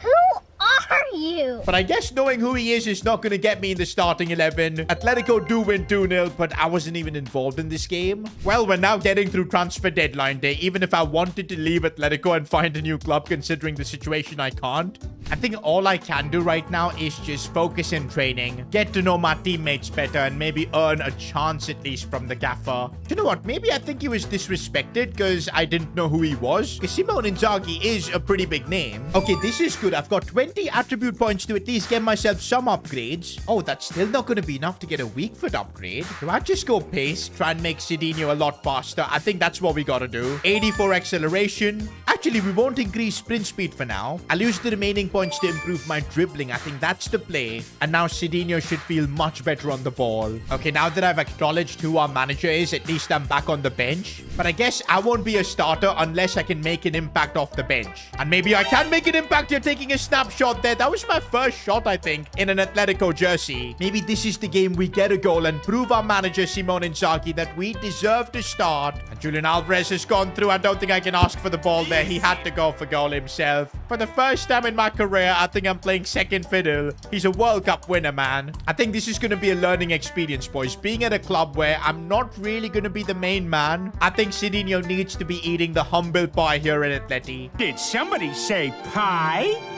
Who are you? But I guess knowing who he is not going to get me in the starting 11. Atletico do win 2-0, but I wasn't even involved in this game. Well, we're now getting through transfer deadline day. Even if I wanted to leave Atletico and find a new club, considering the situation, I can't. I think all I can do right now is just focus in training, get to know my teammates better, and maybe earn a chance at least from the gaffer. Do you know what? Maybe I think he was disrespected because I didn't know who he was. Because Simone Inzaghi is a pretty big name. Okay, this is good. I've got 20 attribute points to at least get myself some upgrades. Oh, that's still not going to be enough to get a weak foot upgrade. Do I just go pace, try and make Sidinho a lot faster? I think that's what we got to do. 84 acceleration. Actually, we won't increase sprint speed for now. I'll use the remaining points to improve my dribbling. I think that's the play. And now Sidinho should feel much better on the ball. Okay, now that I've acknowledged who our manager is, at least I'm back on the bench. But I guess I won't be a starter unless I can make an impact off the bench. And maybe I can make an impact here, taking a snapshot there. That was my first shot, I think, in an Atletico jersey. Maybe this is the game we get a goal and prove our manager, Simone Inzaghi, that we deserve to start. And Julian Alvarez has gone through. I don't think I can ask for the ball there. He had to go for goal himself. For the first time in my career, I think I'm playing second fiddle. He's a World Cup winner, man. I think this is going to be a learning experience, boys. Being at a club where I'm not really going to be the main man, I think Sidinho needs to be eating the humble pie here at Atleti. Did somebody say pie?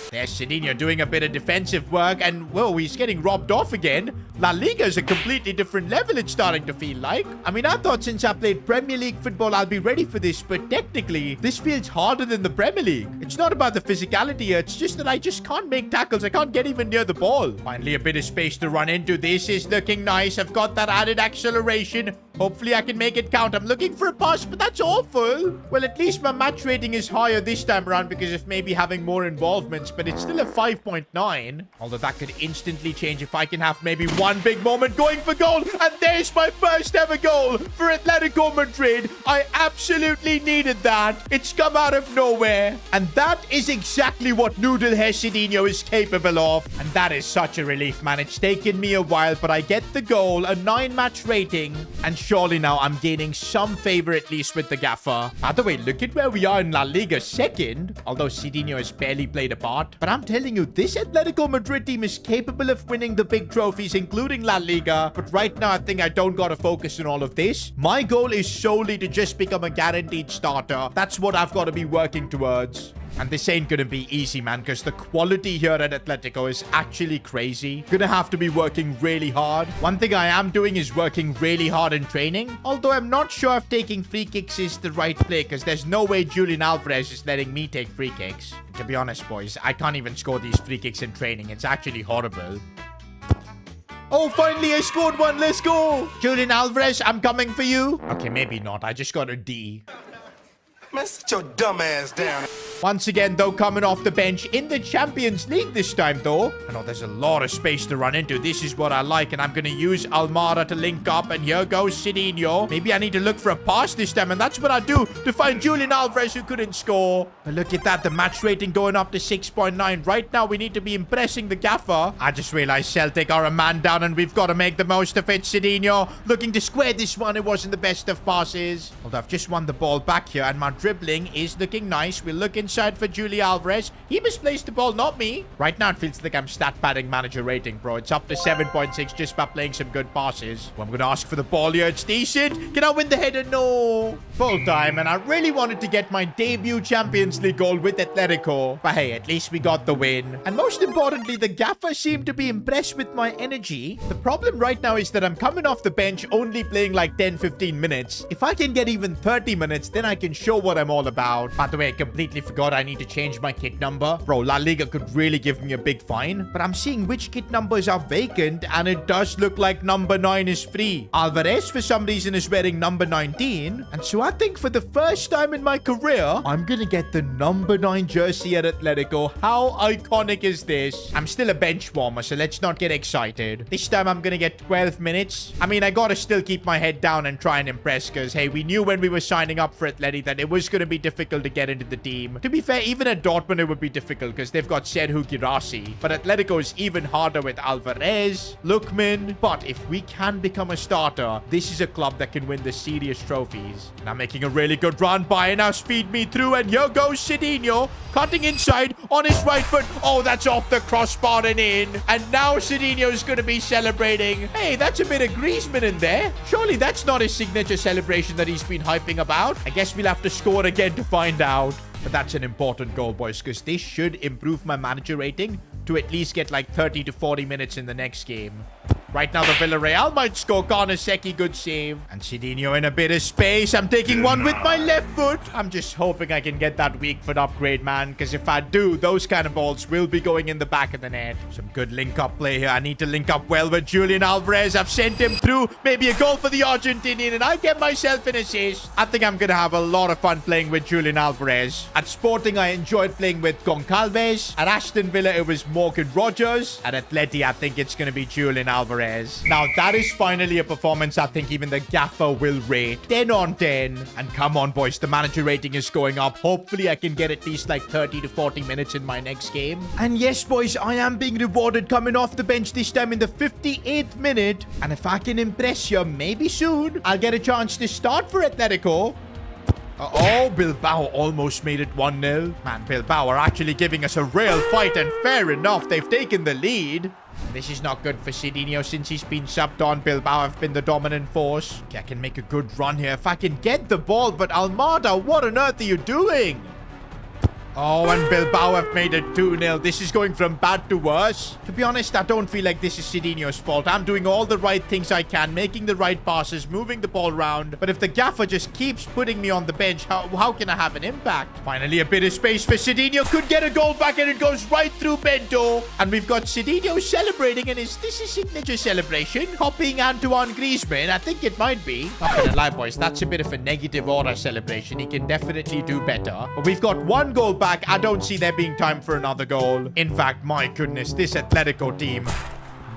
There's Sidinho doing a bit of defensive work, and, whoa, he's getting robbed off again. La Liga is a completely different level, it's starting to feel like. I mean, I thought since I played Premier League football, I'll be ready for this, but technically, this feels harder than the Premier League. It's not about the physicality here, it's just that I just can't make tackles. I can't get even near the ball. Finally, a bit of space to run into. This is looking nice. I've got that added acceleration. Hopefully, I can make it count. I'm looking for a pass, but that's awful. Well, at least my match rating is higher this time around because of maybe having more involvements, but it's still a 5.9. Although that could instantly change if I can have maybe one big moment going for goal. And there's my first ever goal for Atletico Madrid. I absolutely needed that. It's come out of nowhere. And that is exactly what Noodle Hair Sidinho is capable of. And that is such a relief, man. It's taken me a while, but I get the goal, a 9-match rating. And surely now I'm gaining some favor at least with the gaffer. By the way, look at where we are in La Liga, second. Although Sidinho has barely played a part. But I'm telling you, this Atletico Madrid team is capable of winning the big trophies, including La Liga. But right now, I think I don't gotta focus on all of this. My goal is solely to just become a guaranteed starter. That's what I've got to be working towards. And this ain't gonna be easy, man, because the quality here at Atletico is actually crazy. Gonna have to be working really hard. One thing I am doing is working really hard in training. Although I'm not sure if taking free kicks is the right play, because there's no way Julian Alvarez is letting me take free kicks. To be honest, boys, I can't even score these free kicks in training. It's actually horrible. Oh, finally I scored one. Let's go. Julian Alvarez, I'm coming for you. Okay, maybe not. I just got a D. Man, sit your dumb ass down. Once again, though, coming off the bench in the Champions League this time, though. I know there's a lot of space to run into. This is what I like, and I'm going to use Almada to link up, and here goes Sidinho. Maybe I need to look for a pass this time, and that's what I do to find Julian Alvarez, who couldn't score. But look at that, the match rating going up to 6.9. Right now, we need to be impressing the gaffer. I just realized Celtic are a man down, and we've got to make the most of it. Sidinho looking to square this one. It wasn't the best of passes. Although I've just won the ball back here, and my dribbling is looking nice. We'll look inside for Julian Alvarez. He misplaced the ball, not me. Right now, it feels like I'm stat padding manager rating, bro. It's up to 7.6 just by playing some good passes. Well, I'm going to ask for the ball here. It's decent. Can I win the header? No. Full time, and I really wanted to get my debut Champions League goal with Atletico. But hey, at least we got the win. And most importantly, the gaffer seemed to be impressed with my energy. The problem right now is that I'm coming off the bench only playing like 10-15 minutes. If I can get even 30 minutes, then I can show what I'm all about. By the way, I completely forgot I need to change my kit number. Bro, La Liga could really give me a big fine. But I'm seeing which kit numbers are vacant, and it does look like number 9 is free. Alvarez, for some reason, is wearing number 19. And so I think for the first time in my career, I'm gonna get the number 9 jersey at Atletico. How iconic is this? I'm still a bench warmer, so let's not get excited. This time I'm gonna get 12 minutes. I mean, I gotta still keep my head down and try and impress, because, hey, we knew when we were signing up for Atleti that it was gonna be difficult to get into the team. To be fair, even at Dortmund, it would be difficult because they've got Serhu Girassi. But Atletico is even harder with Alvarez, Lookman. But if we can become a starter, this is a club that can win the serious trophies. And I'm making a really good run by, now speed me through, and here goes Sidinho, cutting inside on his right foot. Oh, that's off the crossbar and in. And now Sidinho is going to be celebrating. Hey, that's a bit of Griezmann in there. Surely that's not his signature celebration that he's been hyping about. I guess we'll have to score again to find out. But that's an important goal, boys, because this should improve my manager rating to at least get like 30 to 40 minutes in the next game. Right now, the Villarreal might score. Garnasecki, good save. And Sidinho in a bit of space. I'm taking one with my left foot. I'm just hoping I can get that weak foot upgrade, man. Because if I do, those kind of balls will be going in the back of the net. Some good link-up play here. I need to link up well with Julian Alvarez. I've sent him through. Maybe a goal for the Argentinian. And I get myself an assist. I think I'm going to have a lot of fun playing with Julian Alvarez. At Sporting, I enjoyed playing with Goncalves. At Aston Villa, it was Morgan Rogers. At Atleti, I think it's going to be Julian Alvarez. Alvarez. Now, that is finally a performance I think even the gaffer will rate. 10 on 10. And come on, boys. The manager rating is going up. Hopefully, I can get at least like 30 to 40 minutes in my next game. And yes, boys, I am being rewarded coming off the bench this time in the 58th minute. And if I can impress you, maybe soon, I'll get a chance to start for Atletico. Oh, Bilbao almost made it 1-0. Man, Bilbao are actually giving us a real fight, and fair enough, they've taken the lead. This is not good for Sidinho since he's been subbed on. Bilbao have been the dominant force. Okay, I can make a good run here if I can get the ball, but Almada, what on earth are you doing? Oh, and Bilbao have made it 2-0. This is going from bad to worse. To be honest, I don't feel like this is Sidinho's fault. I'm doing all the right things I can, making the right passes, moving the ball around. But if the gaffer just keeps putting me on the bench, how can I have an impact? Finally, a bit of space for Sidinho. Could get a goal back, and it goes right through Bento. And we've got Sidinho celebrating, and is this a signature celebration? Copying Antoine Griezmann? I think it might be. Not gonna lie, boys. That's a bit of a negative aura celebration. He can definitely do better. But we've got one goal back. I don't see there being time for another goal. In fact, my goodness, this Atletico team.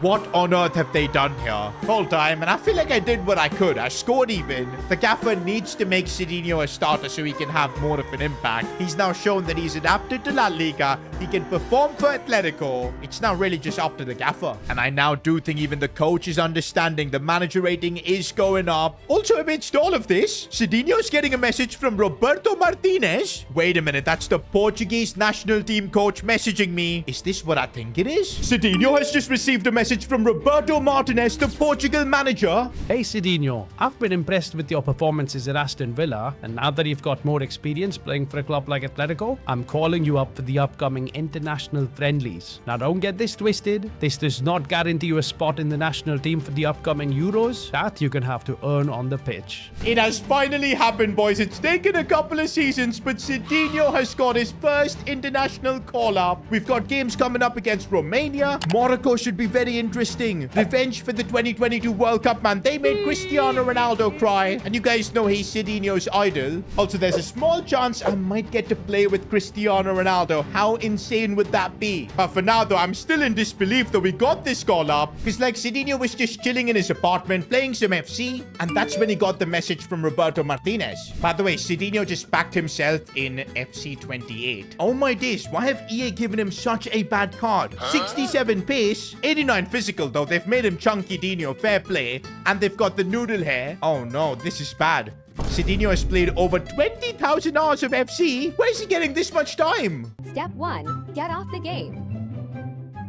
What on earth have they done here? Full time, and I feel like I did what I could. I scored even. The gaffer needs to make Sidinho a starter so he can have more of an impact. He's now shown that he's adapted to La Liga. He can perform for Atletico. It's now really just up to the gaffer. And I now do think even the coach is understanding the manager rating is going up. Also, amidst all of this, Sidinho's getting a message from Roberto Martinez. Wait a minute, that's the Portuguese national team coach messaging me. Is this what I think it is? Sidinho has just received a message from Roberto Martinez, the Portugal manager. Hey Sidinho, I've been impressed with your performances at Aston Villa, and now that you've got more experience playing for a club like Atletico, I'm calling you up for the upcoming international friendlies. Now don't get this twisted, this does not guarantee you a spot in the national team for the upcoming Euros. That you can have to earn on the pitch. It has finally happened, boys. It's taken a couple of seasons, but Sidinho has got his first international call-up. We've got games coming up against Romania. Morocco should be very interesting. Revenge for the 2022 World Cup, man. They made Cristiano Ronaldo cry. And you guys know he's Sidinho's idol. Also, there's a small chance I might get to play with Cristiano Ronaldo. How insane would that be? But for now, though, I'm still in disbelief that we got this call up. Because, like, Sidinho was just chilling in his apartment, playing some FC. And that's when he got the message from Roberto Martinez. By the way, Sidinho just backed himself in FC 28. Oh my days, why have EA given him such a bad card? 67 pace, 89 physical, though. They've made him chunky Dino, fair play. And they've got the noodle hair. Oh no, this is bad. Sidinho has played over 20,000 hours of FC. Where is he getting this much time? Step 1, get off the game.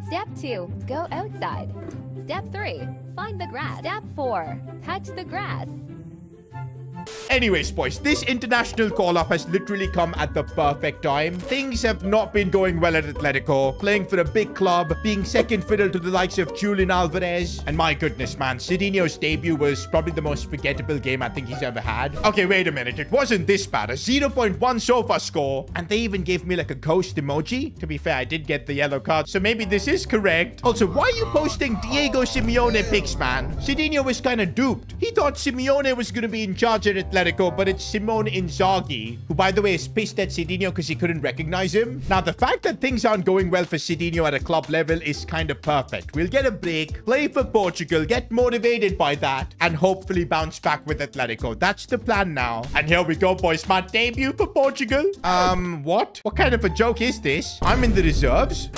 Step 2, go outside. Step 3, find the grass. Step 4, touch the grass. Anyways, boys, this international call-up has literally come at the perfect time. Things have not been going well at Atletico. Playing for a big club, being second fiddle to the likes of Julian Alvarez. And my goodness, man, Sidinho's debut was probably the most forgettable game I think he's ever had. Okay, wait a minute. It wasn't this bad. A 0.1 sofa score. And they even gave me like a ghost emoji. To be fair, I did get the yellow card, so maybe this is correct. Also, why are you posting Diego Simeone pics, man? Sidinho was kind of duped. He thought Simeone was going to be in charge at Atletico, but it's Simone Inzaghi, who, by the way, is pissed at Sidinho because he couldn't recognize him. Now, the fact that things aren't going well for Sidinho at a club level is kind of perfect. We'll get a break, play for Portugal, get motivated by that, and hopefully bounce back with Atletico. That's the plan now. And here we go, boys. My debut for Portugal. What? What kind of a joke is this? I'm in the reserves?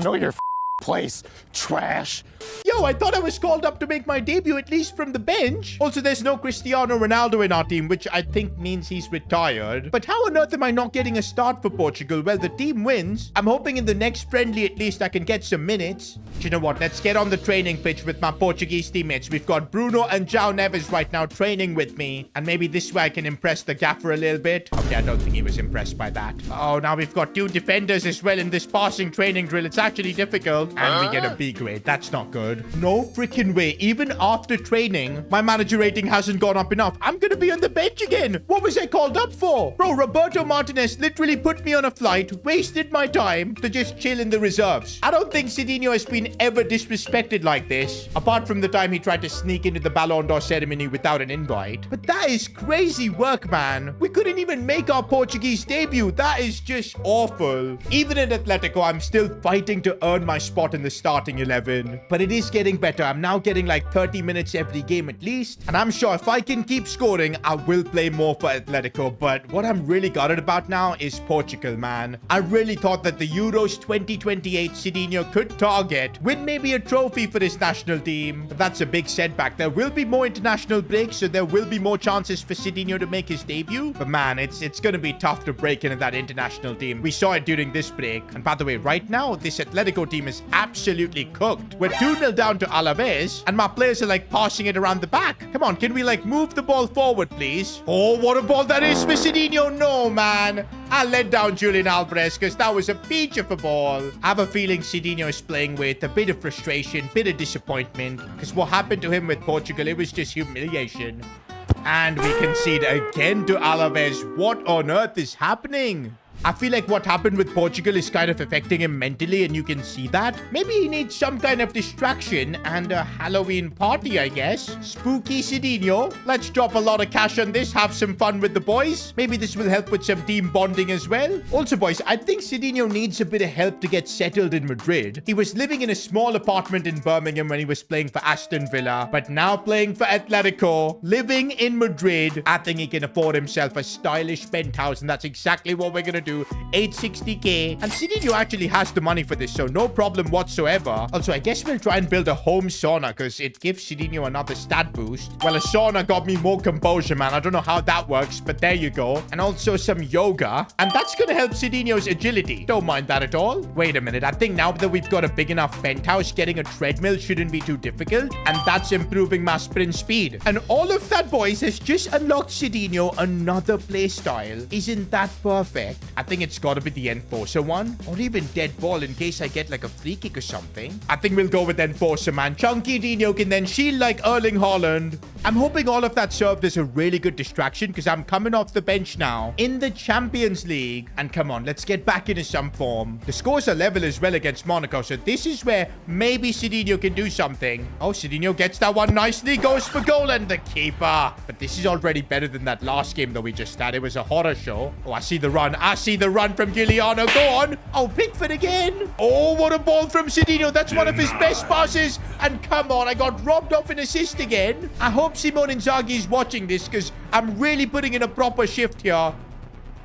Know your place, trash. Yo, I thought I was called up to make my debut at least from the bench. Also, there's no Cristiano Ronaldo in our team, which I think means he's retired. But how on earth am I not getting a start for Portugal? Well, the team wins. I'm hoping in the next friendly at least I can get some minutes. Do you know what? Let's get on the training pitch with my Portuguese teammates. We've got Bruno and João Neves right now training with me. And maybe this way I can impress the gaffer a little bit. Okay, I don't think he was impressed by that. Oh, now we've got 2 defenders as well in this passing training drill. It's actually difficult. And we get a B grade. That's not good. No freaking way. Even after training, my manager rating hasn't gone up enough. I'm gonna be on the bench again. What was I called up for? Bro, Roberto Martinez literally put me on a flight, wasted my time to just chill in the reserves. I don't think Sidinho has been ever disrespected like this, apart from the time he tried to sneak into the Ballon d'Or ceremony without an invite. But that is crazy work, man. We couldn't even make our Portuguese debut. That is just awful. Even at Atletico, I'm still fighting to earn my spot in the starting 11. But but it is getting better. I'm now getting like 30 minutes every game at least. And I'm sure if I can keep scoring, I will play more for Atletico. But what I'm really gutted about now is Portugal, man. I really thought that the Euros 2028 Sidinho could target, win maybe a trophy for this national team. But that's a big setback. There will be more international breaks, so there will be more chances for Sidinho to make his debut. But man, it's going to be tough to break into that international team. We saw it during this break. And by the way, right now, this Atletico team is absolutely cooked. We're 2-0 down to Alaves, and my players are like passing it around the back. Come on, can we like move the ball forward, please? Oh, what a ball that is for Sidinho. No, man. I let down Julian Alvarez because that was a peach of a ball. I have a feeling Sidinho is playing with a bit of frustration, bit of disappointment, because what happened to him with Portugal, it was just humiliation. And we concede again to Alaves. What on earth is happening? I feel like what happened with Portugal is kind of affecting him mentally, and you can see that. Maybe he needs some kind of distraction and a Halloween party, I guess. Spooky Sidinho. Let's drop a lot of cash on this, have some fun with the boys. Maybe this will help with some team bonding as well. Also, boys, I think Sidinho needs a bit of help to get settled in Madrid. He was living in a small apartment in Birmingham when he was playing for Aston Villa, but now playing for Atletico, living in Madrid. I think he can afford himself a stylish penthouse, and that's exactly what we're going to do. 860k, and Sidinho actually has the money for this, so no problem whatsoever. Also, I guess we'll try and build a home sauna because it gives Sidinho another stat boost. Well, a sauna got me more composure, man. I don't know how that works, but there you go. And also some yoga, and that's gonna help Sidinho's agility. Don't mind that at all. Wait a minute, I think now that we've got a big enough penthouse, getting a treadmill shouldn't be too difficult, and that's improving my sprint speed. And all of that, boys, has just unlocked Sidinho another play style. Isn't that perfect? I think it's got to be the Enforcer one, or even dead ball in case I get like a free kick or something. I think we'll go with Enforcer, man. Chunky Dino can then shield like Erling Haaland. I'm hoping all of that served as a really good distraction because I'm coming off the bench now in the Champions League. And come on, let's get back into some form. The scores are level as well against Monaco, so this is where maybe Sidinho can do something. Oh, Sidinho gets that one nicely, goes for goal, and the keeper. But this is already better than that last game that we just had. It was a horror show. Oh, I see the run. I see the run from Giuliano. Go on. Oh, Pickford again. Oh, what a ball from Sidinho. That's one of his best passes. And come on, I got robbed off an assist again. I hope Simone Inzaghi is watching this because I'm really putting in a proper shift here.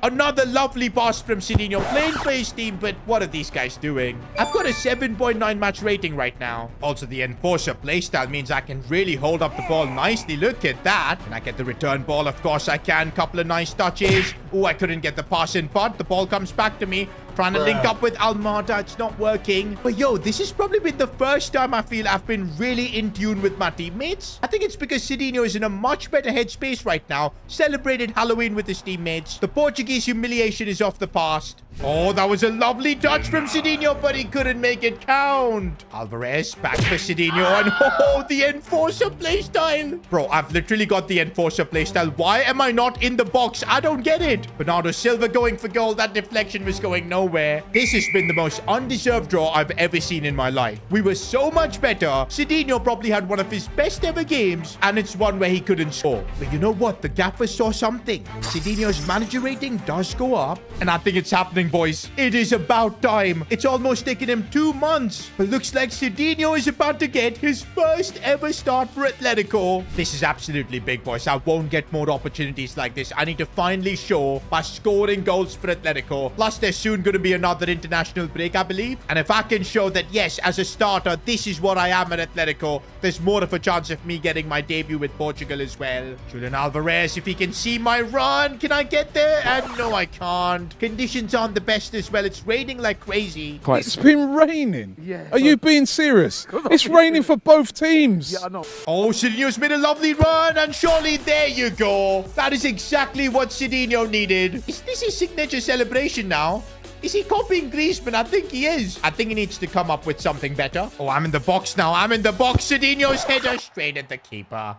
Another lovely pass from Sidinho, playing for his team, but what are these guys doing? I've got a 7.9 match rating right now. Also, the Enforcer playstyle means I can really hold up the ball nicely. Look at that. Can I get the return ball? Of course I can. Couple of nice touches. Oh, I couldn't get the pass in, but the ball comes back to me. Trying to link up with Almada. It's not working. But yo, this has probably been the first time I feel I've been really in tune with my teammates. I think it's because Sidinho is in a much better headspace right now. Celebrated Halloween with his teammates. The Portuguese humiliation is off the past. Oh, that was a lovely touch from Sidinho, but he couldn't make it count. Alvarez back for Sidinho, and oh, the Enforcer playstyle. Bro, I've literally got the Enforcer playstyle. Why am I not in the box? I don't get it. Bernardo Silva going for goal. That deflection was going nowhere. This has been the most undeserved draw I've ever seen in my life. We were so much better. Sidinho probably had one of his best ever games, and it's one where he couldn't score. But you know what? The gaffer saw something. Sidinho's manager rating does go up, and I think it's happening, boys. It is about time. It's almost taken him 2 months, but looks like Sidinho is about to get his first ever start for Atletico. This is absolutely big, boys. I won't get more opportunities like this. I need to finally show by scoring goals for Atletico. Plus, there's soon going to be another international break, I believe. And if I can show that, yes, as a starter, this is what I am at Atletico, there's more of a chance of me getting my debut with Portugal as well. Julian Alvarez, if he can see my run, can I get there? And no, I can't. Conditions aren't the best as well. It's raining like crazy. It's been raining? Yeah. Are you being serious? It's raining for both teams. Yeah, I know. Oh, Sidinho's made a lovely run, and surely there you go. That is exactly what Sidinho needed. Is this his signature celebration now? Is he copying Griezmann? I think he is. I think he needs to come up with something better. Oh, I'm in the box now. I'm in the box. Sidinho's header straight at the keeper.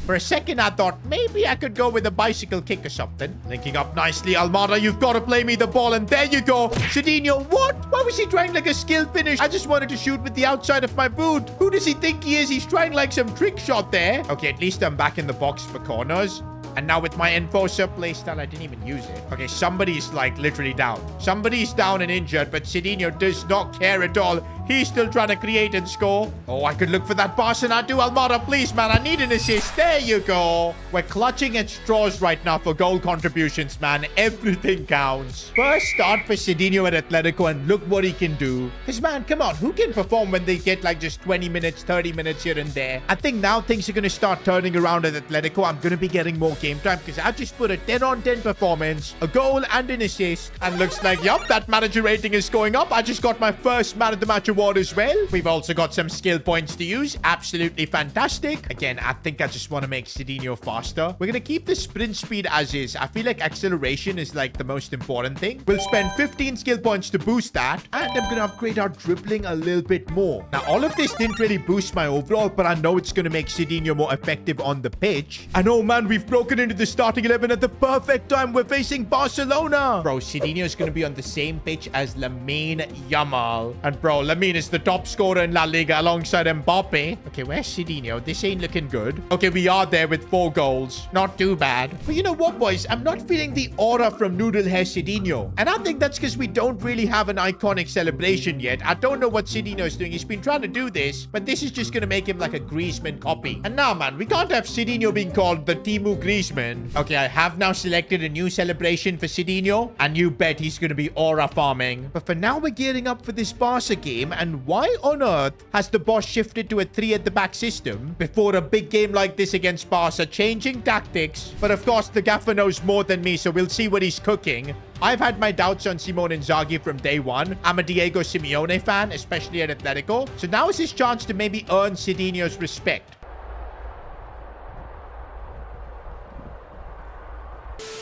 For a second, I thought maybe I could go with a bicycle kick or something. Linking up nicely. Almada, you've got to play me the ball. And there you go. Sidinho, what? Why was he trying like a skill finish? I just wanted to shoot with the outside of my boot. Who does he think he is? He's trying like some trick shot there. Okay, at least I'm back in the box for corners. And now with my Enforcer playstyle, I didn't even use it. Okay, somebody's like literally down. Somebody's down and injured, but Sidinho does not care at all. He's still trying to create and score. Oh, I could look for that pass, and I do. Almada, please, man. I need an assist. There you go. We're clutching at straws right now for goal contributions, man. Everything counts. First start for Sidinho at Atletico, and look what he can do. Because, man, come on. Who can perform when they get like just 20 minutes, 30 minutes here and there? I think now things are going to start turning around at Atletico. I'm going to be getting more game time because I just put a 10 on 10 performance, a goal and an assist. And looks like, yup, that manager rating is going up. I just got my first man of the match award as well. We've also got some skill points to use. Absolutely fantastic. Again, I think I just want to make Sidinho faster. We're going to keep the sprint speed as is. I feel like acceleration is like the most important thing. We'll spend 15 skill points to boost that. And I'm going to upgrade our dribbling a little bit more. Now, all of this didn't really boost my overall, but I know it's going to make Sidinho more effective on the pitch. And oh man, we've broken into the starting 11 at the perfect time. We're facing Barcelona. Bro, Sidinho is going to be on the same pitch as Lamine Yamal. And bro, Lamine is the top scorer in La Liga alongside Mbappe. Okay, where's Sidinho? This ain't looking good. Okay, we are there with 4 goals. Not too bad. But you know what, boys? I'm not feeling the aura from Noodle Hair Sidinho. And I think that's because we don't really have an iconic celebration yet. I don't know what Sidinho is doing. He's been trying to do this, but this is just going to make him like a Griezmann copy. And now, man, we can't have Sidinho being called the Timu Griezmann. Okay, I have now selected a new celebration for Sidinho, and you bet he's going to be aura farming. But for now, we're gearing up for this Barca game, and why on earth has the boss shifted to a 3 at the back system before a big game like this against Barca, changing tactics? But of course, the gaffer knows more than me, so we'll see what he's cooking. I've had my doubts on Simone Inzaghi from day one. I'm a Diego Simeone fan, especially at Atletico. So now is his chance to maybe earn Sidinho's respect.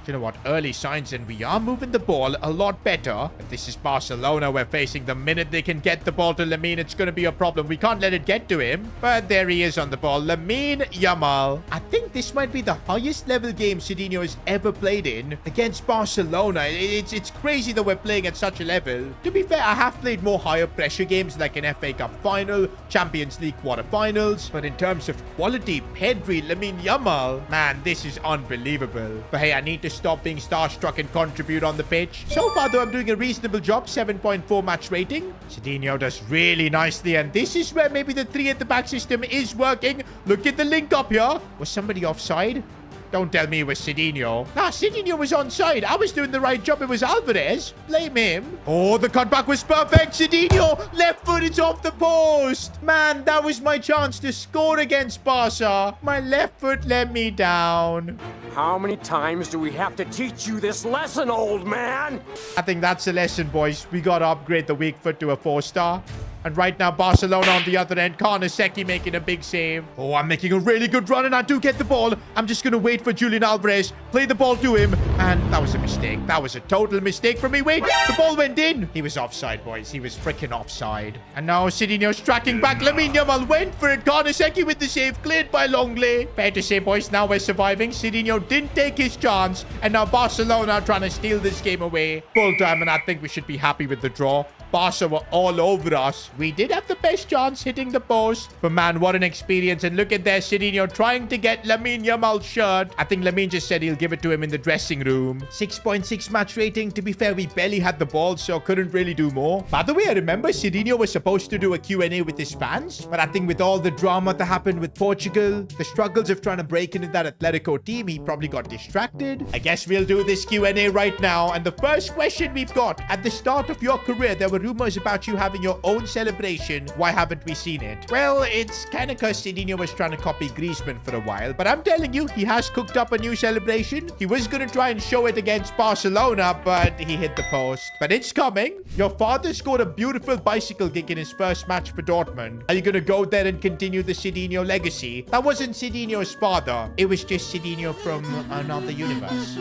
You know what? Early signs, and we are moving the ball a lot better. But this is Barcelona we're facing. The minute they can get the ball to Lamine, it's going to be a problem. We can't let it get to him. But there he is on the ball. Lamine Yamal. I think this might be the highest level game Sidinho has ever played in against Barcelona. It's crazy that we're playing at such a level. To be fair, I have played more higher pressure games like an FA Cup final, Champions League quarterfinals. But in terms of quality, Pedri, Lamine Yamal, man, this is unbelievable. But hey, I need to stop being starstruck and contribute on the pitch. So far, though, I'm doing a reasonable job. 7.4 match rating. Sidinho does really nicely, and this is where maybe the 3 at the back system is working. Look at the link up here. Was somebody offside? Don't tell me it was Sidinho. Nah, Sidinho was onside. I was doing the right job. It was Alvarez. Blame him. Oh, the cutback was perfect. Sidinho, left foot is off the post. Man, that was my chance to score against Barca. My left foot let me down. How many times do we have to teach you this lesson, old man? I think that's a lesson, boys. We got to upgrade the weak foot to a 4-star. And right now, Barcelona on the other end. Karnaseki making a big save. Oh, I'm making a really good run, and I do get the ball. I'm just going to wait for Julian Alvarez. Play the ball to him. And that was a mistake. That was a total mistake from me. Wait, the ball went in. He was offside, boys. He was freaking offside. And now Sidinho's tracking back. Lamine Yamal went for it. Karnaseki with the save. Cleared by Longley. Fair to say, boys, now we're surviving. Sidinho didn't take his chance. And now Barcelona are trying to steal this game away. Full time, and I think we should be happy with the draw. Barca were all over us. We did have the best chance hitting the post. But man, what an experience. And look at there, Sidinho trying to get Lamine Yamal's shirt. I think Lamine just said he'll give it to him in the dressing room. 6.6 match rating. To be fair, we barely had the ball, so couldn't really do more. By the way, I remember Sidinho was supposed to do a Q&A with his fans. But I think with all the drama that happened with Portugal, the struggles of trying to break into that Atletico team, he probably got distracted. I guess we'll do this Q&A right now. And the first question we've got: at the start of your career, there were rumors about you having your own celebration. Why haven't we seen it? Well, it's kind of because Sidinho was trying to copy Griezmann for a while, but I'm telling you, he has cooked up a new celebration. He was going to try and show it against Barcelona, but he hit the post. But it's coming. Your father scored a beautiful bicycle kick in his first match for Dortmund. Are you going to go there and continue the Sidinho legacy? That wasn't Sidinho's father. It was just Sidinho from another universe.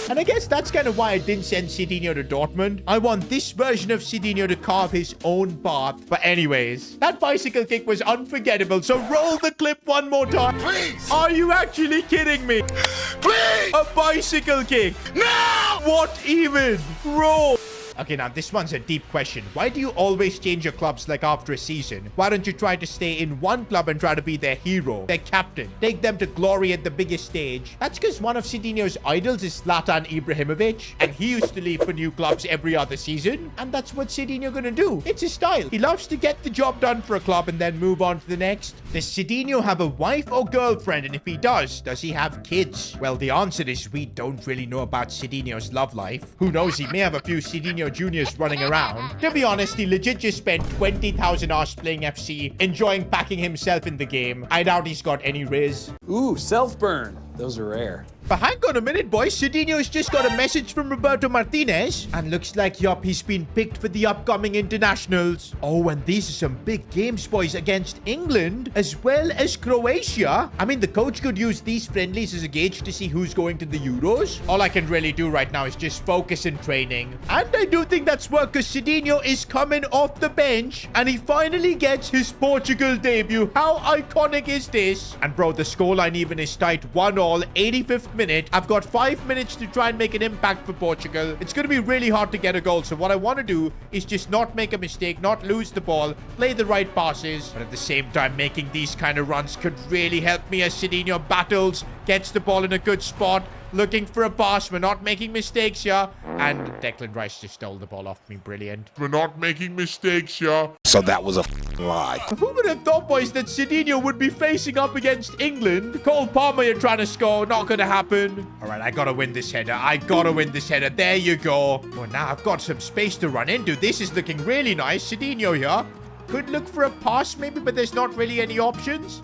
And I guess that's kind of why I didn't send Sidinho to Dortmund. I want this version of Sidinho to carve his own path. But anyways, that bicycle kick was unforgettable. So roll the clip one more time. Please! Are you actually kidding me? Please! A bicycle kick? No! What even? Bro! Okay, now this one's a deep question. Why do you always change your clubs like after a season? Why don't you try to stay in one club and try to be their hero, their captain, take them to glory at the biggest stage? That's because one of Sidinho's idols is Zlatan Ibrahimovic, and he used to leave for new clubs every other season, and that's what Sidinho gonna do. It's his style. He loves to get the job done for a club and then move on to the next. Does Sidinho have a wife or girlfriend? And if he does he have kids? Well, the answer is we don't really know about Sidinho's love life. Who knows, he may have a few Sidinho Juniors running around. To be honest, he legit just spent 20,000 hours playing FC, enjoying packing himself in the game. I doubt he's got any riz. Ooh, self-burn. Those are rare. But hang on a minute, boys. Sidinho's just got a message from Roberto Martinez. And looks like, yup, he's been picked for the upcoming internationals. Oh, and these are some big games, boys, against England as well as Croatia. I mean, the coach could use these friendlies as a gauge to see who's going to the Euros. All I can really do right now is just focus in training. And I do think that's work because Sidinho is coming off the bench. And he finally gets his Portugal debut. How iconic is this? And bro, the scoreline even is tight. 1-1, 85th minute. I've got 5 minutes to try and make an impact for Portugal. It's going to be really hard to get a goal. So what I want to do is just not make a mistake, not lose the ball, play the right passes. But at the same time, making these kind of runs could really help me as Sidinho battles, gets the ball in a good spot, looking for a pass. We're not making mistakes here. And Declan Rice just stole the ball off me. Brilliant. We're not making mistakes here. So that was a lie. Who would have thought, boys, that Sidinho would be facing up against England? Cole Palmer, you're trying to score. Not going to happen. All right, I got to win this header. I got to win this header. There you go. Oh, now I've got some space to run into. This is looking really nice. Sidinho here. Could look for a pass maybe, but there's not really any options.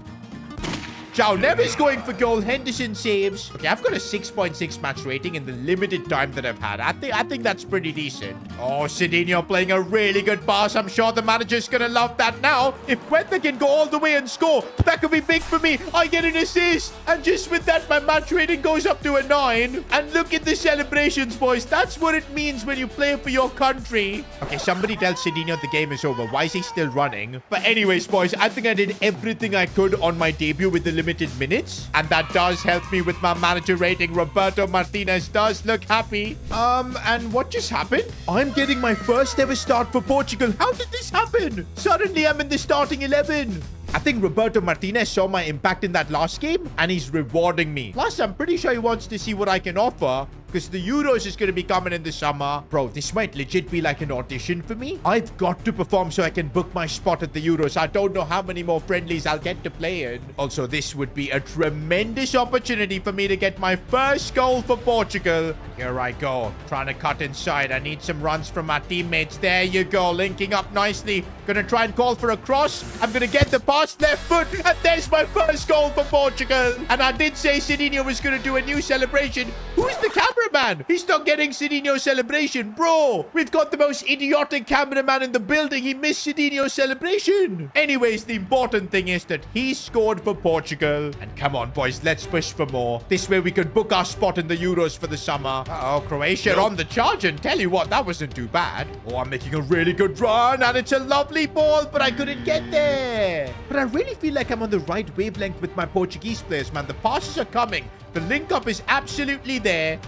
João Neves going for goal. Henderson saves. Okay, I've got a 6.6 match rating in the limited time that I've had. I think that's pretty decent. Oh, Sidinho playing a really good pass. I'm sure the manager's gonna love that now. If Quetta can go all the way and score, that could be big for me. I get an assist. And just with that, my match rating goes up to a 9. And look at the celebrations, boys. That's what it means when you play for your country. Okay, somebody tell Sidinho the game is over. Why is he still running? But anyways, boys, I think I did everything I could on my debut with the limited minutes, and that does help me with my manager rating. Roberto Martinez does look happy. And what just happened? I'm getting my first ever start for Portugal. How did this happen? Suddenly I'm in the starting 11. I think Roberto Martinez saw my impact in that last game, and he's rewarding me. Plus, I'm pretty sure he wants to see what I can offer, because the Euros is going to be coming in the summer. Bro, this might legit be like an audition for me. I've got to perform so I can book my spot at the Euros. I don't know how many more friendlies I'll get to play in. Also, this would be a tremendous opportunity for me to get my first goal for Portugal. Here I go, trying to cut inside. I need some runs from my teammates. There you go, linking up nicely. Gonna try and call for a cross. I'm gonna get the pass, left foot, and there's my first goal for Portugal. And I did say Sidinho was gonna do a new celebration. Who's the cameraman? He's not getting Sidinho's celebration. Bro, we've got the most idiotic cameraman in the building. He missed Sidinho's celebration. Anyways, the important thing is that he scored for Portugal. And come on, boys, let's push for more. This way we could book our spot in the Euros for the summer. Uh-oh, Croatia on the charge, and tell you what, that wasn't too bad. Oh, I'm making a really good run, and it's a lovely ball, but I couldn't get there. But I really feel like I'm on the right wavelength with my Portuguese players, man. The passes are coming. The link-up is absolutely there.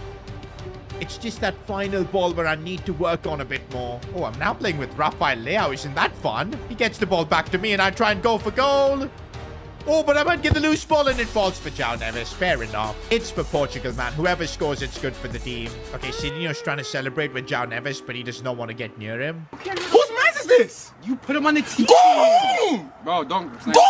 It's just that final ball where I need to work on a bit more. Oh, I'm now playing with Rafael Leao. Isn't that fun? He gets the ball back to me, and I try and go for goal. Oh, but I might get the loose ball, and it falls for João Neves. Fair enough. It's for Portugal, man. Whoever scores, it's good for the team. Okay, Sidinho's trying to celebrate with João Neves, but he does not want to get near him. Whose man is this? You put him on the team. Go! Bro, don't. Go!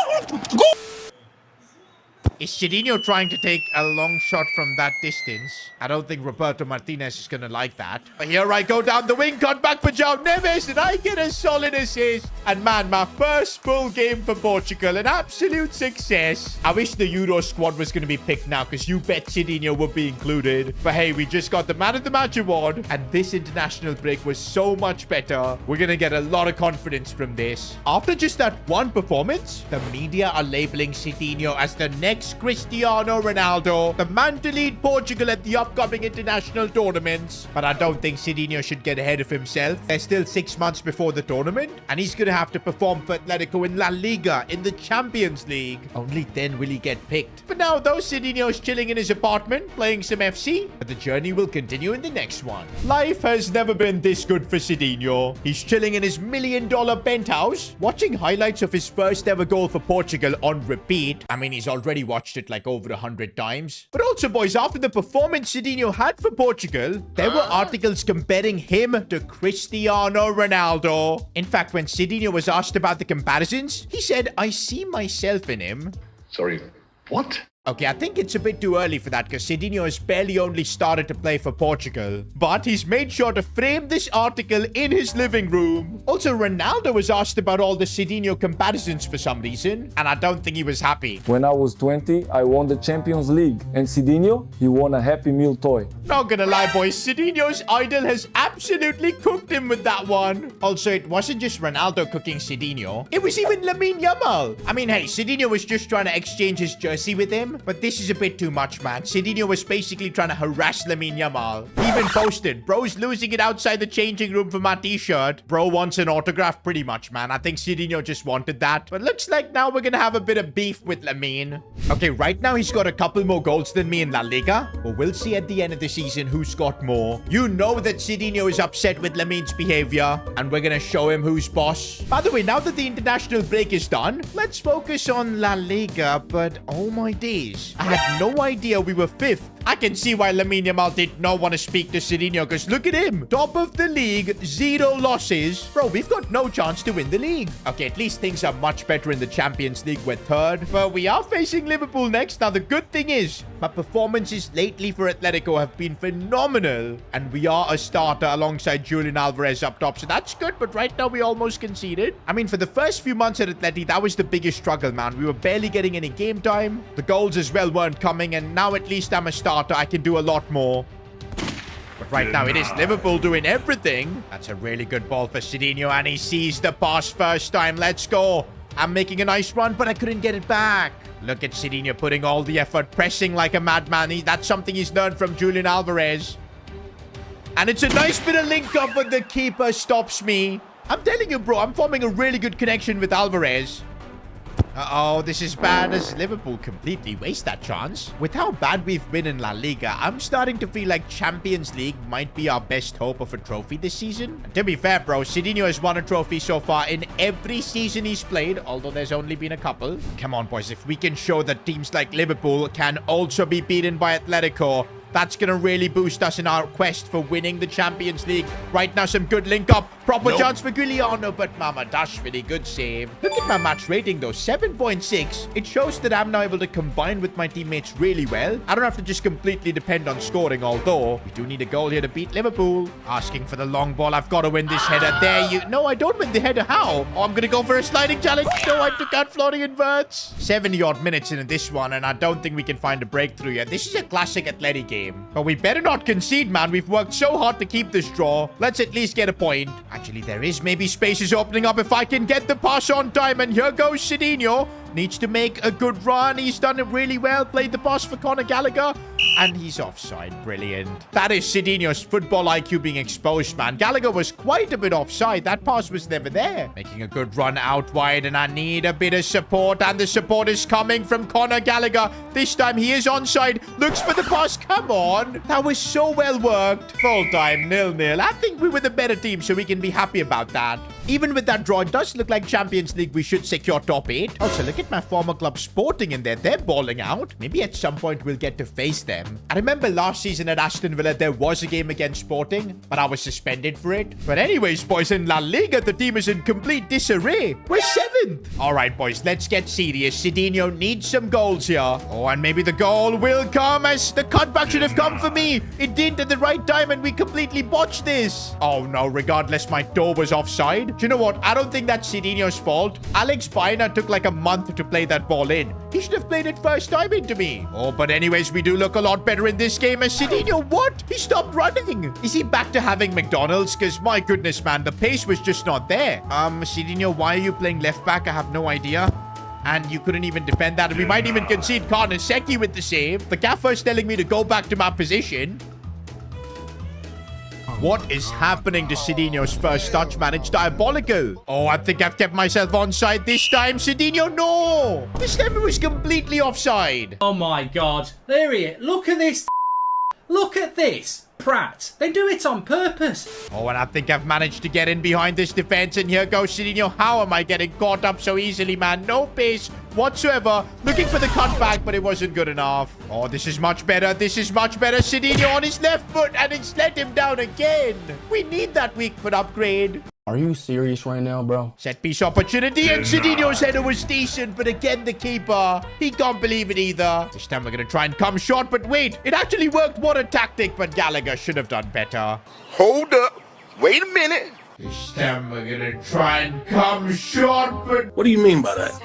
Is Sidinho trying to take a long shot from that distance? I don't think Roberto Martinez is going to like that. But here I go down the wing, cut back for João Neves, and I get a solid assist. And man, my first full game for Portugal, an absolute success. I wish the Euro squad was going to be picked now, because you bet Sidinho would be included. But hey, we just got the Man of the Match award, and this international break was so much better. We're going to get a lot of confidence from this. After just that one performance, the media are labeling Sidinho as the next is Cristiano Ronaldo, the man to lead Portugal at the upcoming international tournaments. But I don't think Sidinho should get ahead of himself. There's still 6 months before the tournament, and he's going to have to perform for Atletico in La Liga, in the Champions League. Only then will he get picked. For now, though, Sidinho's chilling in his apartment, playing some FC, but the journey will continue in the next one. Life has never been this good for Sidinho. He's chilling in his $1 million penthouse, watching highlights of his first ever goal for Portugal on repeat. I mean, he's already watched it like over 100 times. But also, boys, after the performance Sidinho had for Portugal, there were articles comparing him to Cristiano Ronaldo. In fact, when Sidinho was asked about the comparisons, he said, "I see myself in him." Sorry, what? Okay, I think it's a bit too early for that because Sidinho has barely only started to play for Portugal. But he's made sure to frame this article in his living room. Also, Ronaldo was asked about all the Sidinho comparisons for some reason, and I don't think he was happy. When I was 20, I won the Champions League, and Sidinho, he won a Happy Meal toy. Not gonna lie, boys, Sidinho's idol has absolutely cooked him with that one. Also, it wasn't just Ronaldo cooking Sidinho. It was even Lamine Yamal. I mean, hey, Sidinho was just trying to exchange his jersey with him. But this is a bit too much, man. Sidinho was basically trying to harass Lamine Yamal. He even posted, "Bro's losing it outside the changing room for my t-shirt. Bro wants an autograph," pretty much, man. I think Sidinho just wanted that. But looks like now we're gonna have a bit of beef with Lamine. Okay, right now he's got a couple more goals than me in La Liga. But we'll see at the end of the season who's got more. You know that Sidinho is upset with Lamine's behavior. And we're gonna show him who's boss. By the way, now that the international break is done, let's focus on La Liga. But oh my days. I had no idea we were 5th. I can see why Lamine Yamal did not want to speak to Sidinho, because look at him. Top of the league, 0 losses. Bro, we've got no chance to win the league. Okay, at least things are much better in the Champions League. We're 3rd. But we are facing Liverpool next. Now, the good thing is, my performances lately for Atletico have been phenomenal. And we are a starter alongside Julian Alvarez up top. So that's good, but right now we almost conceded. I mean, for the first few months at Atleti, that was the biggest struggle, man. We were barely getting any game time. The goals as well weren't coming, and now at least I'm a starter. I can do a lot more. But right now, it is Liverpool doing everything. That's a really good ball for Sidinho, and he sees the pass first time. Let's go. I'm making a nice run, but I couldn't get it back. Look at Sidinho putting all the effort, pressing like a madman. That's something he's learned from Julian Alvarez. And it's a nice bit of link up, but the keeper stops me. I'm telling you, bro, I'm forming a really good connection with Alvarez. Uh-oh, this is bad as Liverpool completely waste that chance. With how bad we've been in La Liga, I'm starting to feel like Champions League might be our best hope of a trophy this season. And to be fair, bro, Sidinho has won a trophy so far in every season he's played, although there's only been a couple. Come on, boys, if we can show that teams like Liverpool can also be beaten by Atletico, that's going to really boost us in our quest for winning the Champions League. Right now, some good link-up. Proper chance for Giuliano, but Mamadashvili, good save. Look at my match rating, though. 7.6. It shows that I'm now able to combine with my teammates really well. I don't have to just completely depend on scoring, although we do need a goal here to beat Liverpool. Asking for the long ball. I've got to win this header. There you... No, I don't win the header. How? Oh, I'm going to go for a sliding challenge. No, I took out Florian Wirtz. 70-odd minutes into this one, and I don't think we can find a breakthrough yet. This is a classic Atleti game. But we better not concede, man. We've worked so hard to keep this draw. Let's at least get a point. Actually, there is maybe spaces opening up if I can get the pass on time. And here goes Sidinho. Needs to make a good run. He's done it really well. Played the pass for Conor Gallagher. And he's offside. Brilliant. That is Sidinho's football IQ being exposed, man. Gallagher was quite a bit offside. That pass was never there. Making a good run out wide. And I need a bit of support. And the support is coming from Conor Gallagher. This time he is onside. Looks for the pass. Come on. That was so well worked. Full time 0-0. I think we were the better team, so we can be happy about that. Even with that draw, it does look like Champions League we should secure top 8. Also, look at my former club Sporting in there. They're balling out. Maybe at some point we'll get to face them. I remember last season at Aston Villa, there was a game against Sporting, but I was suspended for it. But anyways, boys, in La Liga, the team is in complete disarray. We're 7th. All right, boys, let's get serious. Sidinho needs some goals here. Oh, and maybe the goal will come as the cutback should have come for me. It didn't at the right time, and we completely botched this. Oh, no, regardless, my toe was offside. Do you know what? I don't think that's Sidinho's fault. Alex Baena took like a month to play that ball in. He should have played it first time into me. Oh, but anyways, we do look a lot better in this game as Sidinho. What? He stopped running. Is he back to having McDonald's? Because my goodness, man, the pace was just not there. Sidinho, why are you playing left back? I have no idea. And you couldn't even defend that. We might even concede Karnaseki with the save. The gaffer's telling me to go back to my position. What is happening to Sidinho's first touch, man? It's diabolical. Oh, I think I've kept myself onside this time. Sidinho, no! This time it was completely offside. Oh my god. There he is. Look at this. Look at this. Pratt. They do it on purpose. Oh, and I think I've managed to get in behind this defense. And here goes Sidinho. How am I getting caught up so easily, man? No pace whatsoever. Looking for the cutback, but it wasn't good enough. Oh, this is much better. This is much better. Sidinho on his left foot, and it's let him down again. We need that weak foot upgrade. Are you serious right now, bro? Set piece opportunity, and Sidinho's header was decent, but again, the keeper, he can't believe it either. This time we're going to try and come short, but wait, it actually worked. What a tactic, but Gallagher should have done better. Hold up. Wait a minute. This time we're going to try and come short, but... What do you mean by that?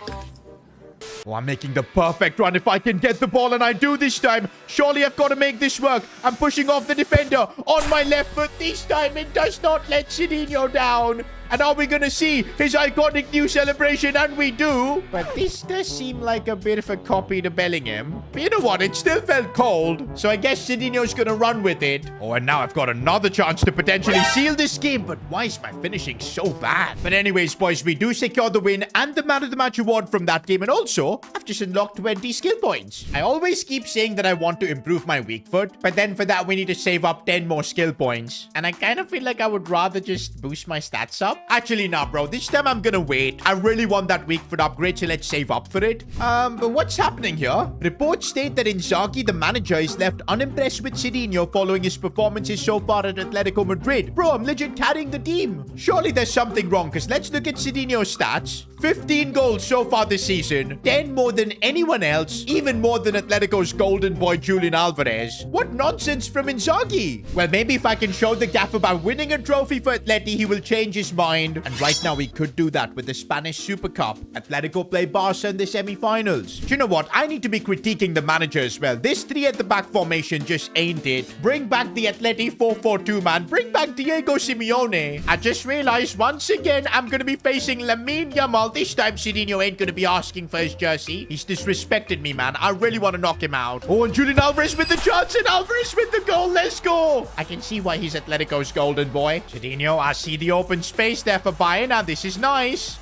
Oh, I'm making the perfect run if I can get the ball, and I do this time. Surely I've got to make this work. I'm pushing off the defender on my left foot. This time it does not let Sidinho down. And are we going to see his iconic new celebration? And we do. But this does seem like a bit of a copy to Bellingham. But you know what? It still felt cold. So I guess Sidinho's going to run with it. Oh, and now I've got another chance to potentially seal this game. But why is my finishing so bad? But anyways, boys, we do secure the win and the Man of the Match award from that game. And also, I've just unlocked 20 skill points. I always keep saying that I want to improve my weak foot. But then for that, we need to save up 10 more skill points. And I kind of feel like I would rather just boost my stats up. Actually, nah, bro. This time I'm gonna wait. I really want that weak foot upgrade, so let's save up for it. But what's happening here? Reports state that Inzaghi, the manager, is left unimpressed with Sidinho following his performances so far at Atletico Madrid. Bro, I'm legit carrying the team. Surely there's something wrong, because let's look at Sidinho's stats. 15 goals so far this season. 10 more than anyone else. Even more than Atletico's golden boy, Julian Alvarez. What nonsense from Inzaghi. Well, maybe if I can show the gaffer by winning a trophy for Atleti, he will change his mind. And right now, we could do that with the Spanish Super Cup. Atletico play Barca in the semi-finals. Do you know what? I need to be critiquing the manager as well. This 3 at the back formation just ain't it. Bring back the Atleti 4-4-2, man. Bring back Diego Simeone. I just realized once again, I'm going to be facing Lamine Yamal. This time, Sidinho ain't going to be asking for his jersey. He's disrespected me, man. I really want to knock him out. Oh, and Julian Alvarez with the chance, and Alvarez with the goal. Let's go. I can see why he's Atletico's golden boy. Sidinho, I see the open space there for Bayern. Now, this is nice.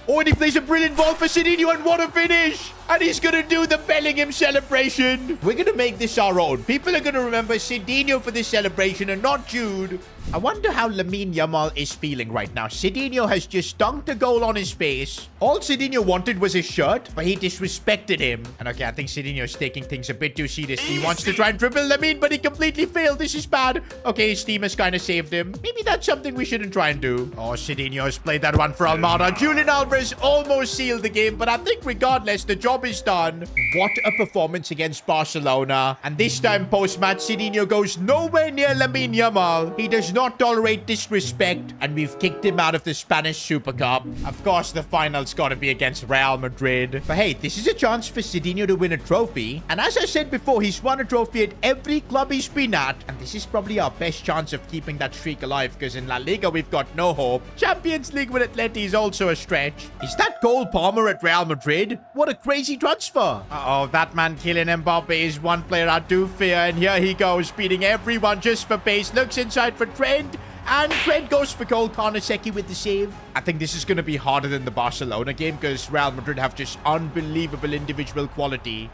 Oh, and he plays a brilliant ball for Sidinho, and what a finish. And he's going to do the Bellingham celebration. We're going to make this our own. People are going to remember Sidinho for this celebration and not Jude. I wonder how Lamine Yamal is feeling right now. Sidinho has just dunked a goal on his face. All Sidinho wanted was his shirt, but he disrespected him. And okay, I think Sidinho is taking things a bit too seriously. He wants to try and dribble Lamine, but he completely failed. This is bad. Okay, his team has kind of saved him. Maybe that's something we shouldn't try and do. Oh, Sidinho has played that one for Almada. Julian Alvarez almost sealed the game, but I think regardless, the job is done. What a performance against Barcelona. And this time, post-match, Sidinho goes nowhere near Lamine Yamal. He does not tolerate disrespect, and we've kicked him out of the Spanish Super Cup. Of course, the final's got to be against Real Madrid. But hey, this is a chance for Sidinho to win a trophy. And as I said before, he's won a trophy at every club he's been at. And this is probably our best chance of keeping that streak alive, because in La Liga, we've got no hope. Champions League with Atleti is also a stretch. Is that Cole Palmer at Real Madrid? What a crazy transfer. Uh-oh, that man Kylian Mbappe is one player I do fear. And here he goes, beating everyone just for pace. Looks inside for Trent. And Trent goes for goal. Karnaseki with the save. I think this is going to be harder than the Barcelona game, because Real Madrid have just unbelievable individual quality.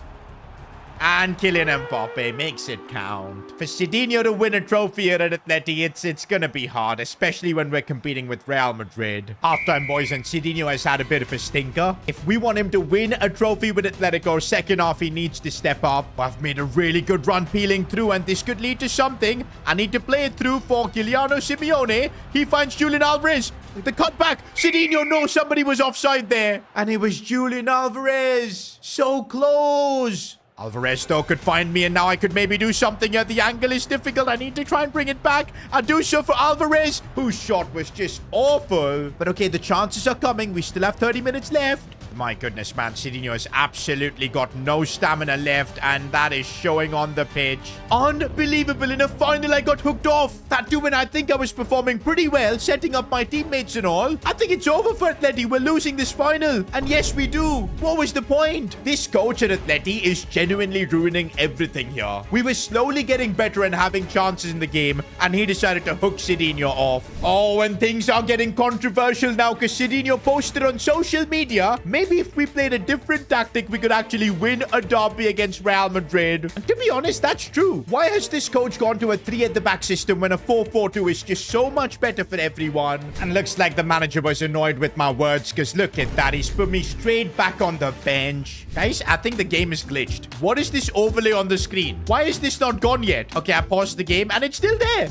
And Kylian Mbappe makes it count. For Sidinho to win a trophy here at Atleti, it's gonna be hard, especially when we're competing with Real Madrid. Halftime, boys, and Sidinho has had a bit of a stinker. If we want him to win a trophy with Atletico, second half, he needs to step up. I've made a really good run peeling through, and this could lead to something. I need to play it through for Giuliano Simeone. He finds Julian Alvarez. The cutback. Sidinho knows somebody was offside there. And it was Julian Alvarez. So close. Alvarez, though, could find me, and now I could maybe do something here. The angle is difficult. I need to try and bring it back. I do so for Alvarez, whose shot was just awful. But okay, the chances are coming. We still have 30 minutes left. My goodness, man. Sidinho has absolutely got no stamina left, and that is showing on the pitch. Unbelievable. In a final, I got hooked off. That too, when I think I was performing pretty well, setting up my teammates and all. I think it's over for Atleti. We're losing this final. And yes, we do. What was the point? This coach at Atleti is genuinely ruining everything here. We were slowly getting better and having chances in the game, and he decided to hook Sidinho off. Oh, and things are getting controversial now because Sidinho posted on social media, maybe if we played a different tactic, we could actually win a derby against Real Madrid. And to be honest, that's true. Why has this coach gone to a 3-at-the-back system when a 4-4-2 is just so much better for everyone? And looks like the manager was annoyed with my words because look at that. He's put me straight back on the bench. Guys, I think the game is glitched. What is this overlay on the screen? Why is this not gone yet? Okay, I paused the game and it's still there.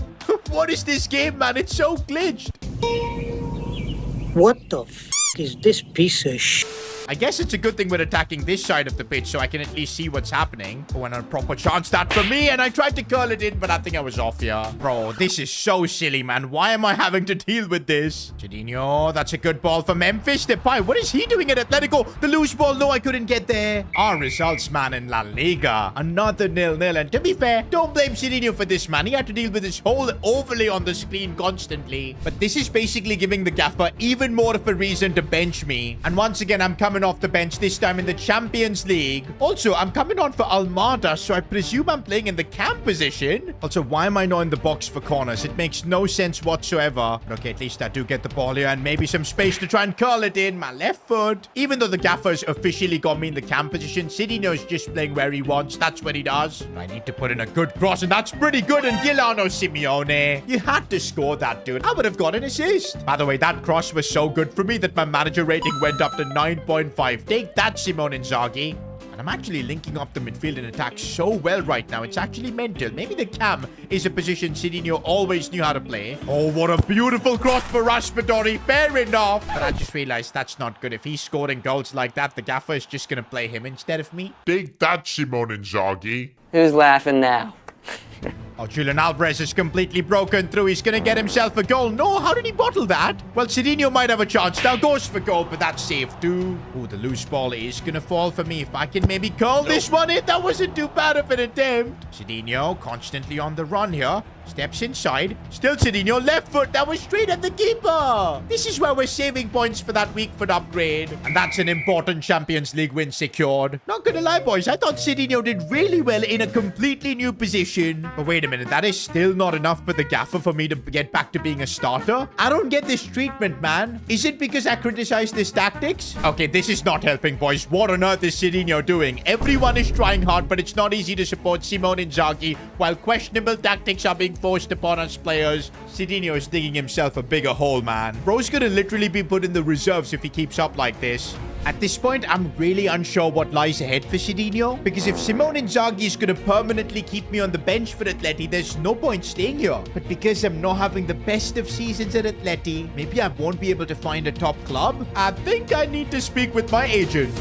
What is this game, man? It's so glitched. What the f is this piece of shit? I guess it's a good thing we're attacking this side of the pitch so I can at least see what's happening. Oh, and a proper chance that for me, and I tried to curl it in, but I think I was off here. Bro, this is so silly, man. Why am I having to deal with this? Sidinho, that's a good ball for Memphis Depay. What is he doing at Atletico? The loose ball, no, I couldn't get there. Our results, man, in La Liga. Another 0-0, and to be fair, don't blame Sidinho for this, man. He had to deal with this whole overlay on the screen constantly. But this is basically giving the gaffer even more of a reason to bench me. And once again, I'm coming off the bench, this time in the Champions League. Also, I'm coming on for Almada, so I presume I'm playing in the cam position. Also, why am I not in the box for corners? It makes no sense whatsoever. But okay, at least I do get the ball here and maybe some space to try and curl it in. My left foot. Even though the gaffer's officially got me in the cam position, Sidinho's just playing where he wants. That's what he does. I need to put in a good cross, and that's pretty good. And Giuliano Simeone, you had to score that, dude. I would have got an assist. By the way, that cross was so good for me that my manager rating went up to 9.5. Take that, Simone Inzaghi. And I'm actually linking up the midfield and attack so well right now. It's actually mental. Maybe the cam is a position Sidinho always knew how to play. Oh, what a beautiful cross for Raspadori. Fair enough. But I just realized that's not good. If he's scoring goals like that, the gaffer is just going to play him instead of me. Take that, Simone Inzaghi. Who's laughing now? Oh, Julian Alvarez is completely broken through. He's going to get himself a goal. No, how did he bottle that? Well, Sidinho might have a chance. Now goes for goal, but that's safe too. Oh, the loose ball is going to fall for me. If I can maybe curl this one in, that wasn't too bad of an attempt. Sidinho constantly on the run here. Steps inside. Still Sidinho, left foot. That was straight at the keeper. This is where we're saving points for that weak foot upgrade. And that's an important Champions League win secured. Not gonna lie, boys. I thought Sidinho did really well in a completely new position. But wait a minute. That is still not enough for the gaffer for me to get back to being a starter. I don't get this treatment, man. Is it because I criticized his tactics? Okay, this is not helping, boys. What on earth is Sidinho doing? Everyone is trying hard, but it's not easy to support Simone Inzaghi while questionable tactics are being forced upon us players. Sidinho is digging himself a bigger hole, man. Bro's gonna literally be put in the reserves if he keeps up like this. At this point, I'm really unsure what lies ahead for Sidinho, because if Simone Inzaghi is going to permanently keep me on the bench for Atleti, there's no point staying here. But because I'm not having the best of seasons at Atleti, maybe I won't be able to find a top club. I think I need to speak with my agent.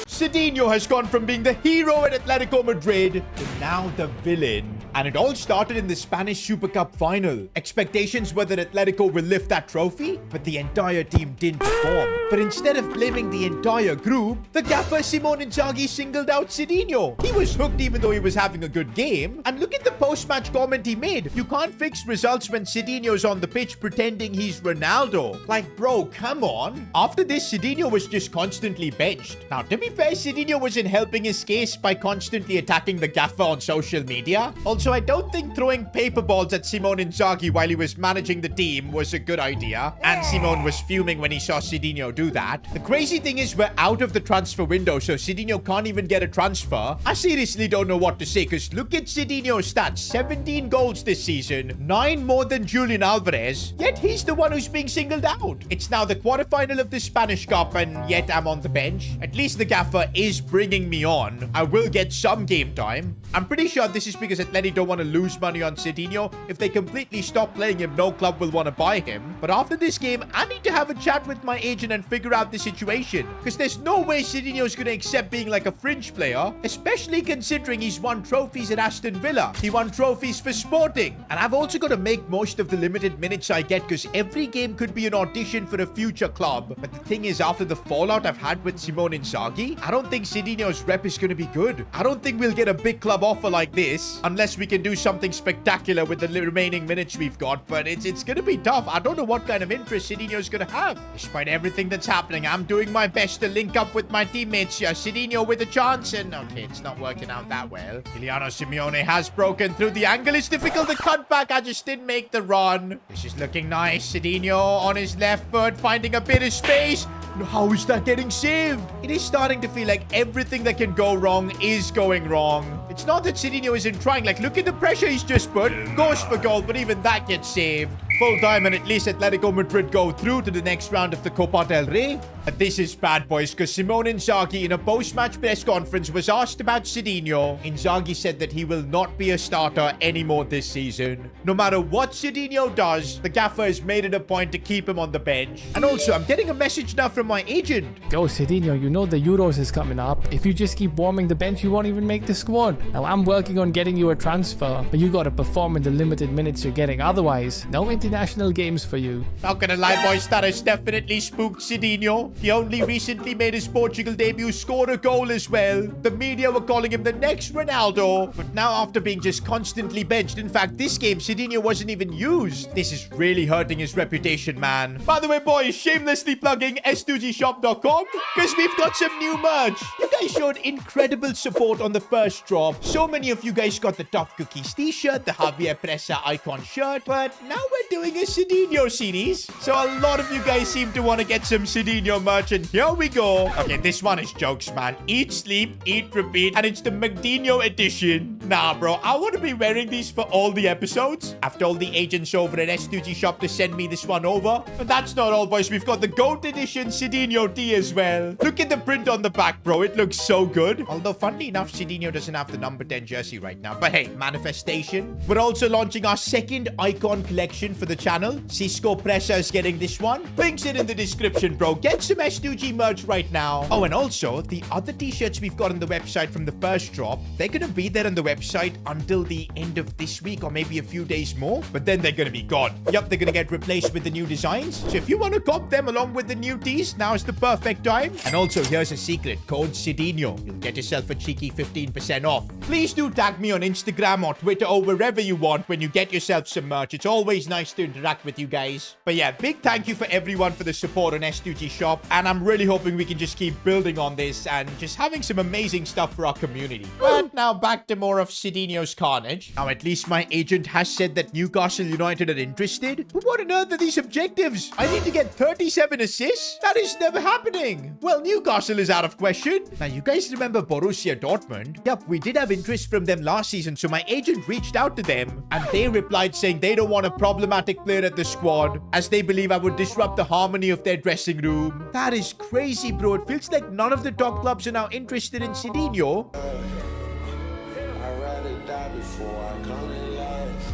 Sidinho has gone from being the hero at Atletico Madrid to now the villain. And it all started in the Spanish Super Cup final. Expectations were that Atletico will lift that trophy, but the entire team didn't perform. But instead of blaming the entire group, the gaffer Simone Inzaghi singled out Sidinho. He was hooked even though he was having a good game. And look at the post-match comment he made. You can't fix results when Sidinho's on the pitch pretending he's Ronaldo. Like, bro, come on. After this, Sidinho was just constantly benched. Now, to be fair, Sidinho wasn't helping his case by constantly attacking the gaffer on social media. Also, I don't think throwing paper balls at Simone Inzaghi while he was managing the team was a good idea. And Simone was fuming when he saw Sidinho do that. The crazy thing is we're out of the transfer window, so Sidinho can't even get a transfer. I seriously don't know what to say, because look at Sidinho's stats. 17 goals this season, 9 more than Julian Alvarez, yet he's the one who's being singled out. It's now the quarterfinal of the Spanish Cup, and yet I'm on the bench. At least the gaffer is bringing me on. I will get some game time. I'm pretty sure this is because Atleti don't want to lose money on Sidinho. If they completely stop playing him, no club will want to buy him. But after this game, I need to have a chat with my agent and figure out the situation. Because there's no way Sidinho's going to accept being like a fringe player, especially considering he's won trophies at Aston Villa. He won trophies for Sporting. And I've also got to make most of the limited minutes I get because every game could be an audition for a future club. But the thing is, after the fallout I've had with Simone Inzaghi, I don't think Sidinho's rep is going to be good. I don't think we'll get a big club offer like this unless we can do something spectacular with the remaining minutes we've got. But it's going to be tough. I don't know what kind of interest Sidinho's going to have. Despite everything that's happening, I'm doing my best to link up with my teammates here. Sidinho with a chance, and okay, it's not working out that well. Giuliano Simeone has broken through. The angle is difficult to cut back. I just didn't make the run. This is looking nice. Sidinho on his left foot, finding a bit of space. How is that getting saved? It is starting to feel like everything that can go wrong is going wrong. It's not that Sidinho isn't trying. Like, look at the pressure he's just put. Goes for goal, but even that gets saved. Full time, and at least Atletico Madrid go through to the next round of the Copa del Rey. But this is bad, boys, because Simone Inzaghi in a post-match press conference was asked about Sidinho. Inzaghi said that he will not be a starter anymore this season. No matter what Sidinho does, the gaffer has made it a point to keep him on the bench. And also, I'm getting a message now from my agent. Yo, Sidinho, you know the Euros is coming up. If you just keep warming the bench, you won't even make the squad. Now, I'm working on getting you a transfer, but you gotta perform in the limited minutes you're getting. Otherwise, no international games for you. Not gonna lie, boys, that has definitely spooked Sidinho. He only recently made his Portugal debut, scored a goal as well. The media were calling him the next Ronaldo. But now, after being just constantly benched, in fact, this game, Sidinho wasn't even used. This is really hurting his reputation, man. By the way, boys, shamelessly plugging s2gshop.com because we've got some new merch. You guys showed incredible support on the first drop. So many of you guys got the Tough Cookies t-shirt, the Javier Presa icon shirt, but now we're doing a Sidinho series. So a lot of you guys seem to want to get some Sidinho merch, and here we go. Okay, this one is jokes, man. Eat, sleep, eat, repeat, and it's the McDino edition. Nah, bro, I want to be wearing these for all the episodes. I've told the agents over at S2G Shop to send me this one over. But that's not all, boys. We've got the GOAT edition Sidinho tee as well. Look at the print on the back, bro. It looks so good. Although, funnily enough, Sidinho doesn't have the number 10 jersey right now. But hey, manifestation. We're also launching our second icon collection for the channel. Cisco Presa is getting this one. Links it in the description, bro. Get some S2G merch right now. Oh, and also, the other t-shirts we've got on the website from the first drop, they're going to be there on the website until the end of this week or maybe a few days more. But then they're going to be gone. Yep, they're going to get replaced with the new designs. So if you want to cop them along with the new tees, now is the perfect time. And also, here's a secret. Code Sidinho. You'll get yourself a cheeky 15% off. Please do tag me on Instagram or Twitter or wherever you want when you get yourself some merch. It's always nice to interact with you guys. But yeah, big thank you for everyone for the support on S2G Shop. And I'm really hoping we can just keep building on this and just having some amazing stuff for our community. But now back to more of Sidinho's carnage. Now, at least my agent has said that Newcastle United are interested. But what on earth are these objectives? I need to get 37 assists? That is never happening. Well, Newcastle is out of question. Now, you guys remember Borussia Dortmund? Yep, we did have interest from them last season, so my agent reached out to them and they replied saying they don't want a problematic player at the squad as they believe I would disrupt the harmony of their dressing room. That is crazy, bro. It feels like none of the top clubs are now interested in Sidinho. I'd rather die before I come in life.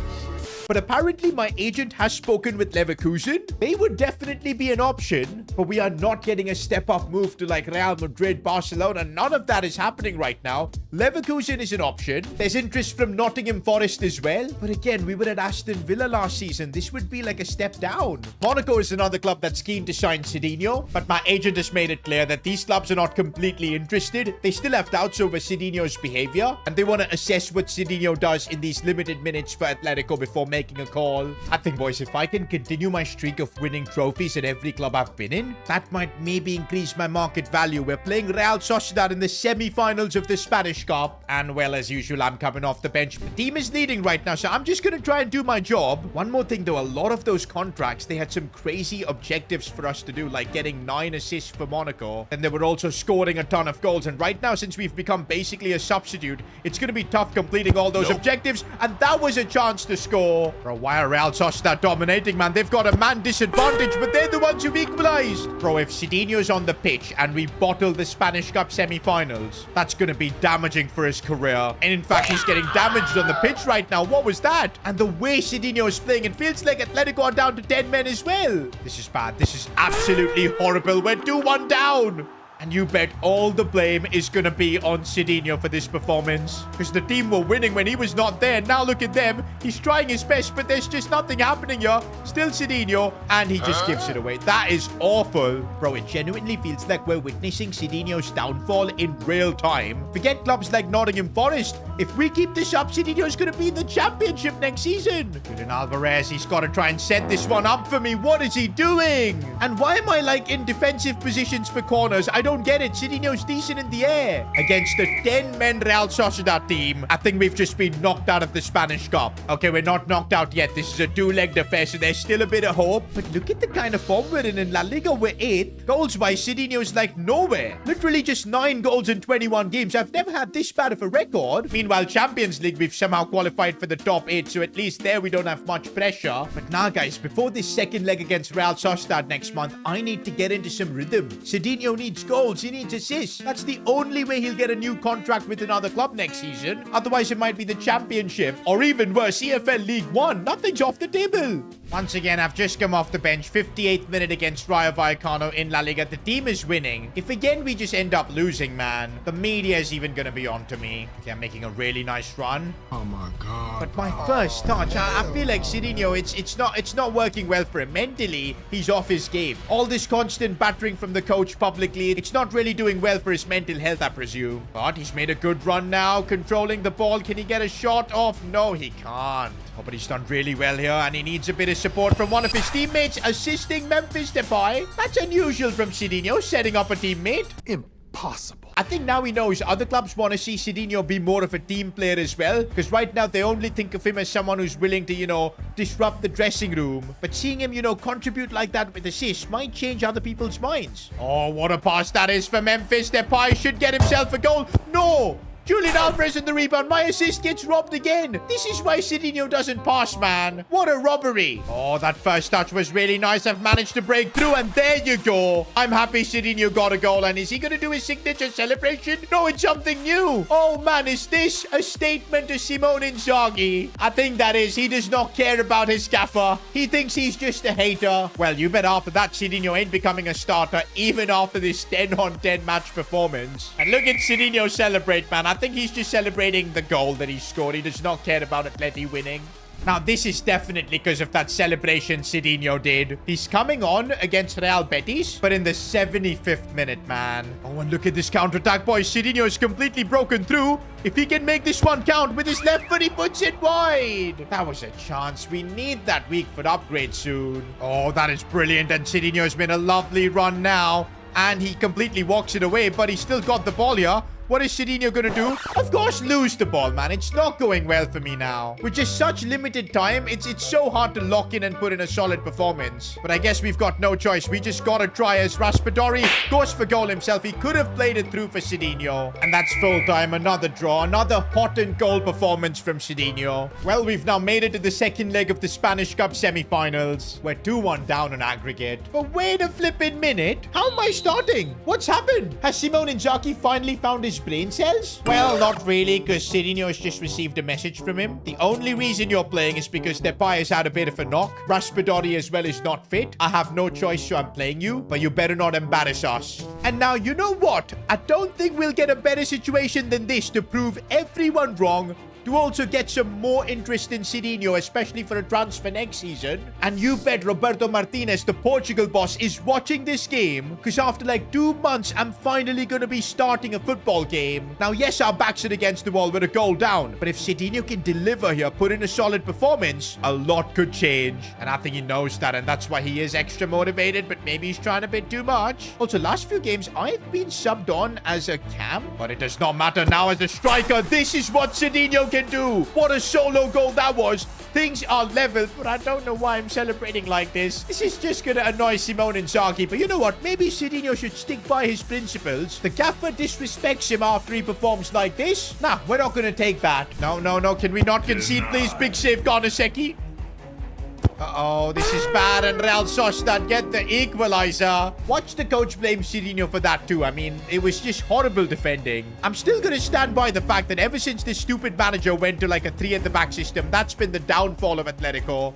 But apparently my agent has spoken with Leverkusen. They would definitely be an option, but we are not getting a step-up move to like Real Madrid, Barcelona. None of that is happening right now. Leverkusen is an option. There's interest from Nottingham Forest as well. But again, we were at Aston Villa last season. This would be like a step down. Monaco is another club that's keen to sign Sidinho, but my agent has made it clear that these clubs are not completely interested. They still have doubts over Sidinho's behavior, and they want to assess what Sidinho does in these limited minutes for Atletico before making a call. I think, boys, if I can continue my streak of winning trophies at every club I've been in, that might maybe increase my market value. We're playing Real Sociedad in the semi-finals of the Spanish Cup, and well, as usual, I'm coming off the bench. The team is leading right now, so I'm just gonna try and do my job. One more thing, though, a lot of those contracts, they had some crazy objectives for us to do, like getting 9 assists for Monaco, and they were also scoring a ton of goals. And right now, since we've become basically a substitute, it's gonna be tough completing all those objectives, and that was a chance to score. Sidinho. Bro, why are Real Sociedad dominating, man? They've got a man disadvantage, but they're the ones who've equalized. Bro, if Sidinho's on the pitch and we bottle the Spanish Cup semi-finals, that's going to be damaging for his career. And in fact, he's getting damaged on the pitch right now. What was that? And the way Sidinho is playing, it feels like Atletico are down to 10 men as well. This is bad. This is absolutely horrible. We're 2-1 down. And you bet all the blame is going to be on Sidinho for this performance. Because the team were winning when he was not there. Now look at them. He's trying his best, but there's just nothing happening here. Still Sidinho, and he just gives it away. That is awful. Bro, it genuinely feels like we're witnessing Sidinho's downfall in real time. Forget clubs like Nottingham Forest. If we keep this up, Sidinho's going to be in the championship next season. Julian Alvarez, he's got to try and set this one up for me. What is he doing? And why am I like in defensive positions for corners? I don't get it. Sidinho's decent in the air. Against the 10-men Real Sociedad team, I think we've just been knocked out of the Spanish Cup. Okay, we're not knocked out yet. This is a two-legged affair, so there's still a bit of hope. But look at the kind of form we're in La Liga. We're 8th. Goals by Sidinho's like nowhere. Literally just 9 goals in 21 games. I've never had this bad of a record. Meanwhile, Champions League, we've somehow qualified for the top 8, so at least there we don't have much pressure. But now, guys, before this second leg against Real Sociedad next month, I need to get into some rhythm. Sidinho needs goals. He needs assists. That's the only way he'll get a new contract with another club next season. Otherwise, it might be the Championship, or even worse, EFL League 1. Nothing's off the table. Once again, I've just come off the bench. 58th minute against Rayo Vallecano in La Liga. The team is winning. If again we just end up losing, man, the media is even gonna be on to me. Okay, I'm making a really nice run. Oh my God. But my first touch, I feel like Sidinho, it's not working well for him. Mentally, he's off his game. All this constant battering from the coach publicly, it's not really doing well for his mental health, I presume. But he's made a good run now, controlling the ball. Can he get a shot off? No, he can't. Oh, but he's done really well here, and he needs a bit of support from one of his teammates, assisting Memphis Depay. That's unusual from Sidinho, setting up a teammate. Impossible. I think now he knows other clubs want to see Sidinho be more of a team player as well. Because right now, they only think of him as someone who's willing to, you know, disrupt the dressing room. But seeing him, you know, contribute like that with assists might change other people's minds. Oh, what a pass that is for Memphis. Depay should get himself a goal. No! Julian Alvarez in the rebound. My assist gets robbed again. This is why Sidinho doesn't pass, man. What a robbery. Oh, that first touch was really nice. I've managed to break through, and there you go. I'm happy Sidinho got a goal. And is he going to do his signature celebration? No, it's something new. Oh, man, is this a statement to Simone Inzaghi? I think that is. He does not care about his gaffer. He thinks he's just a hater. Well, you bet after that, Sidinho ain't becoming a starter, even after this 10-on-10 match performance. And look at Sidinho celebrate, man. I think he's just celebrating the goal that he scored. He does not care about Atleti winning. Now, this is definitely because of that celebration Sidinho did. He's coming on against Real Betis, but in the 75th minute, man. Oh, and look at this counter-attack, boys. Sidinho is completely broken through. If he can make this one count with his left foot, he puts it wide. That was a chance. We need that weak foot upgrade soon. Oh, that is brilliant. And Sidinho has been a lovely run now. And he completely walks it away, but he's still got the ball here. What is Sidinho going to do? Of course, lose the ball, man. It's not going well for me now. With just such limited time, it's so hard to lock in and put in a solid performance. But I guess we've got no choice. We just got to try as Raspadori goes for goal himself. He could have played it through for Sidinho. And that's full time. Another draw. Another hot and goal performance from Sidinho. Well, we've now made it to the second leg of the Spanish Cup semi-finals. We're 2-1 down on aggregate. But wait a flipping minute. How am I starting? What's happened? Has Simone Inzaghi finally found his brain cells? Well, not really, because Sidinho has just received a message from him. The only reason you're playing is because Depay has had a bit of a knock. Raspadori as well is not fit. I have no choice, so I'm playing you, but you better not embarrass us. And now, you know what? I don't think we'll get a better situation than this to prove everyone wrong, to also get some more interest in Sidinho, especially for a transfer next season. And you bet Roberto Martinez, the Portugal boss, is watching this game, because after like 2 months, I'm finally going to be starting a football game. Now, yes, our backs are against the wall with a goal down, but if Sidinho can deliver here, put in a solid performance, a lot could change. And I think he knows that, and that's why he is extra motivated, but maybe he's trying a bit too much. Also, last few games, I've been subbed on as a cam, but it does not matter now as a striker. This is what Sidinho can do. What a solo goal that was. Things are level, but I don't know why I'm celebrating like this. This is just gonna annoy Simone Inzaghi, but you know what? Maybe Sidinho should stick by his principles. The gaffer disrespects him after he performs like this. Nah, we're not gonna take that. No. Can we not concede, please? Big save, Garnaseki. Uh-oh, this is bad, and Real Sociedad get the equalizer. Watch the coach blame Sidinho for that too. I mean, it was just horrible defending. I'm still gonna stand by the fact that ever since this stupid manager went to like a 3 at the back system, that's been the downfall of Atletico.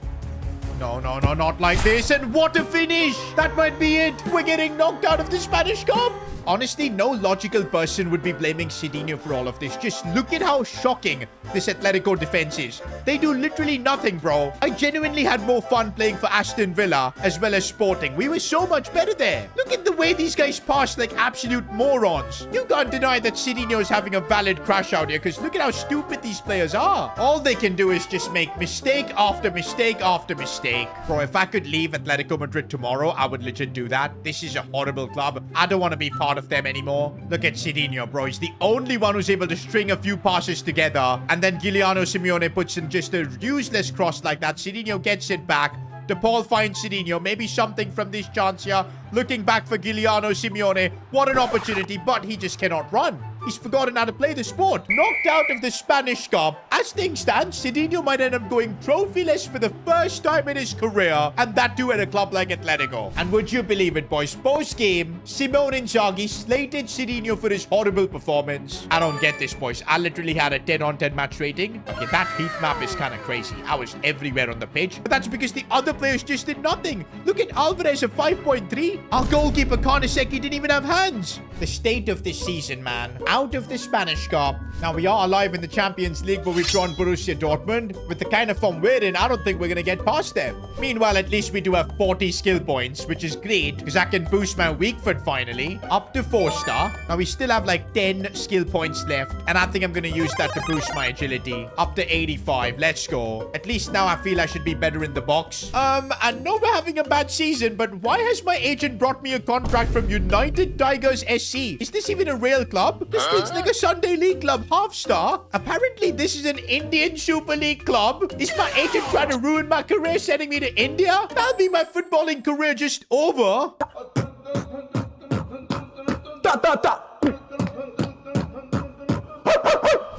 No, no, no, not like this. And what a finish! That might be it. We're getting knocked out of the Spanish Cup. Honestly, no logical person would be blaming Sidinho for all of this. Just look at how shocking this Atletico defense is. They do literally nothing, bro. I genuinely had more fun playing for Aston Villa as well as Sporting. We were so much better there. Look at the way these guys pass like absolute morons. You can't deny that Sidinho is having a valid crash out here because look at how stupid these players are. All they can do is just make mistake after mistake after mistake. Bro, if I could leave Atletico Madrid tomorrow, I would legit do that. This is a horrible club. I don't want to be part of them anymore. Look at Sidinho, bro. He's the only one who's able to string a few passes together. And then Giuliano Simeone puts in just a useless cross like that. Sidinho gets it back. De Paul finds Sidinho. Maybe something from this chance here. Looking back for Giuliano Simeone. What an opportunity, but he just cannot run. He's forgotten how to play the sport. Knocked out of the Spanish Cup. As things stand, Sidinho might end up going trophyless for the first time in his career, and that too at a club like Atletico. And would you believe it, boys? Post-game, Simone Inzaghi slated Sidinho for his horrible performance. I don't get this, boys. I literally had a 10-on-10 match rating. Okay, that heat map is kind of crazy. I was everywhere on the pitch, but that's because the other players just did nothing. Look at Alvarez at 5.3. Our goalkeeper, Karnaseki, didn't even have hands. The state of this season, man. Out of the Spanish Cup. Now, we are alive in the Champions League, but we've drawn Borussia Dortmund. With the kind of form we're in, I don't think we're going to get past them. Meanwhile, at least we do have 40 skill points, which is great, because I can boost my weak foot finally up to 4-star. Now, we still have like 10 skill points left, and I think I'm going to use that to boost my agility up to 85. Let's go. At least now I feel I should be better in the box. I know we're having a bad season, but why has my agent brought me a contract from United Tigers SC? Is this even a real club? This looks like a Sunday League club, half-star. Apparently, this is an Indian Super League club. Is my agent trying to ruin my career, sending me to India? That'll be my footballing career just over.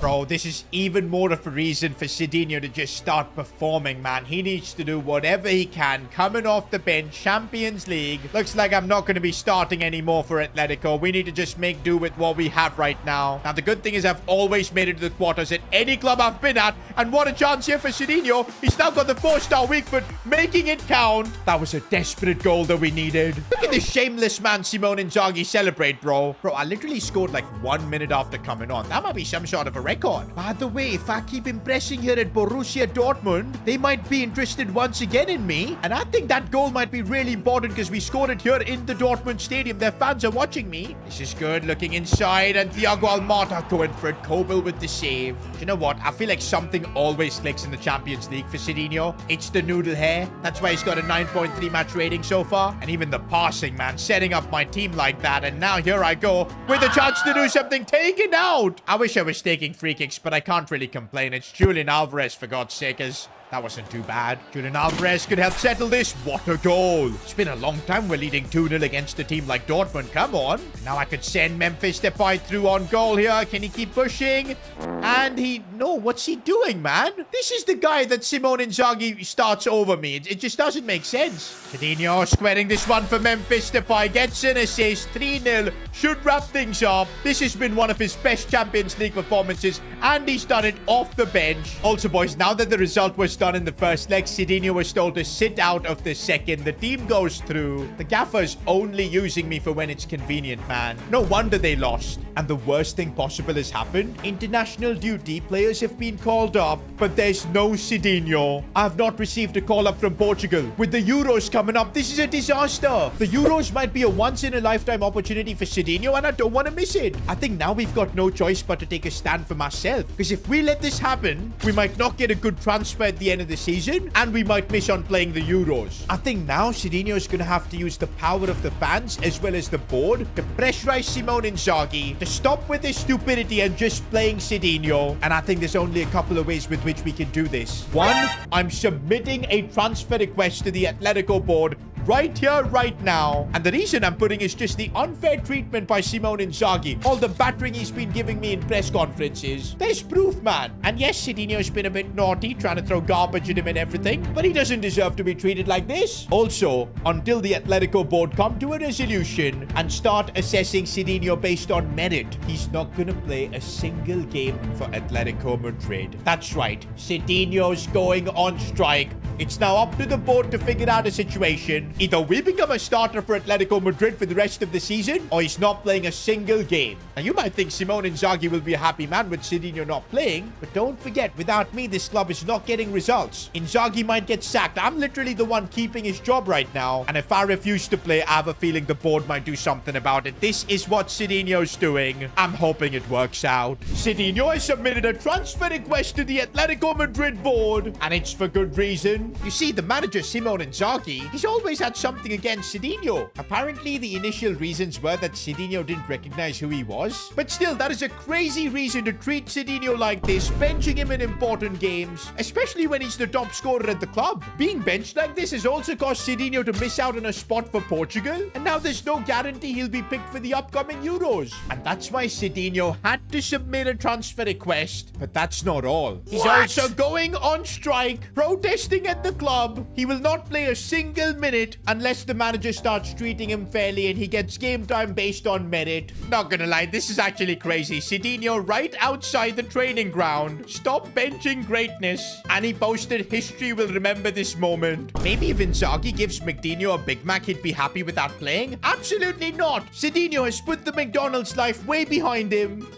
Bro, this is even more of a reason for Sidinho to just start performing, man. He needs to do whatever he can. Coming off the bench, Champions League. Looks like I'm not going to be starting anymore for Atletico. We need to just make do with what we have right now. Now, the good thing is I've always made it to the quarters at any club I've been at. And what a chance here for Sidinho. He's now got the 4-star weak foot, making it count. That was a desperate goal that we needed. Look at this shameless man Simone Inzaghi celebrate, bro. Bro, I literally scored like 1 minute after coming on. That might be some sort of a record. By the way, if I keep impressing here at Borussia Dortmund, they might be interested once again in me. And I think that goal might be really important because we scored it here in the Dortmund stadium. Their fans are watching me. This is good. Looking inside, and Thiago Almada going for it. Kobel with the save. You know what? I feel like something always clicks in the Champions League for Sidinho. It's the noodle hair. That's why he's got a 9.3 match rating so far. And even the passing, man. Setting up my team like that. And now here I go with a chance to do something. Taken out. I wish I was taking free kicks, but I can't really complain. It's Julian Alvarez, for God's sake. That wasn't too bad. Julian Alvarez could help settle this. What a goal. It's been a long time we're leading 2-0 against a team like Dortmund. Come on. Now I could send Memphis Depay through on goal here. Can he keep pushing? And no, what's he doing, man? This is the guy that Simone Inzaghi starts over me. It just doesn't make sense. Sidinho squaring this one for Memphis Depay. Gets an assist. 3-0. Should wrap things up. This has been one of his best Champions League performances, and he's done it off the bench. Also, boys, now that the result was done in the first leg, Sidinho was told to sit out of the second. The team goes through. The gaffer's only using me for when it's convenient, man. No wonder they lost. And the worst thing possible has happened. International duty players have been called up, but there's no Sidinho. I have not received a call up from Portugal. With the Euros coming up, this is a disaster. The Euros might be a once-in-a-lifetime opportunity for Sidinho, and I don't want to miss it. I think now we've got no choice but to take a stand for myself. Because if we let this happen, we might not get a good transfer at the end of the season, and we might miss on playing the Euros. I think now Sidinho is going to have to use the power of the fans as well as the board to pressurize Simone Inzaghi to stop with this stupidity and just playing Sidinho. And I think there's only a couple of ways with which we can do this. One, I'm submitting a transfer request to the Atletico board right here, right now. And the reason I'm putting is just the unfair treatment by Simone Inzaghi. All the battering he's been giving me in press conferences. There's proof, man. And yes, Sidinho's been a bit naughty, trying to throw garbage at him and everything, but he doesn't deserve to be treated like this. Also, until the Atletico board come to a resolution and start assessing Sidinho based on merit, he's not going to play a single game for Atletico Madrid. That's right. Sidinho's going on strike. It's now up to the board to figure out a situation. Either we become a starter for Atletico Madrid for the rest of the season, or he's not playing a single game. Now, you might think Simone Inzaghi will be a happy man with Sidinho not playing, but don't forget, without me, this club is not getting results. Inzaghi might get sacked. I'm literally the one keeping his job right now, and if I refuse to play, I have a feeling the board might do something about it. This is what Sidinho's doing. I'm hoping it works out. Sidinho has submitted a transfer request to the Atletico Madrid board, and it's for good reason. You see, the manager Simone Inzaghi, he's always had something against Sidinho. Apparently, the initial reasons were that Sidinho didn't recognize who he was. But still, that is a crazy reason to treat Sidinho like this, benching him in important games, especially when he's the top scorer at the club. Being benched like this has also caused Sidinho to miss out on a spot for Portugal, and now there's no guarantee he'll be picked for the upcoming Euros. And that's why Sidinho had to submit a transfer request. But that's not all. He's also going on strike, protesting at the club. He will not play a single minute unless the manager starts treating him fairly and he gets game time based on merit. Not gonna lie, this is actually crazy. Sidinho right outside the training ground. Stop benching greatness. And he posted, history will remember this moment. Maybe if Inzaghi gives McDinho a Big Mac, he'd be happy with that playing? Absolutely not. Sidinho has put the McDonald's life way behind him.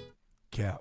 Cap.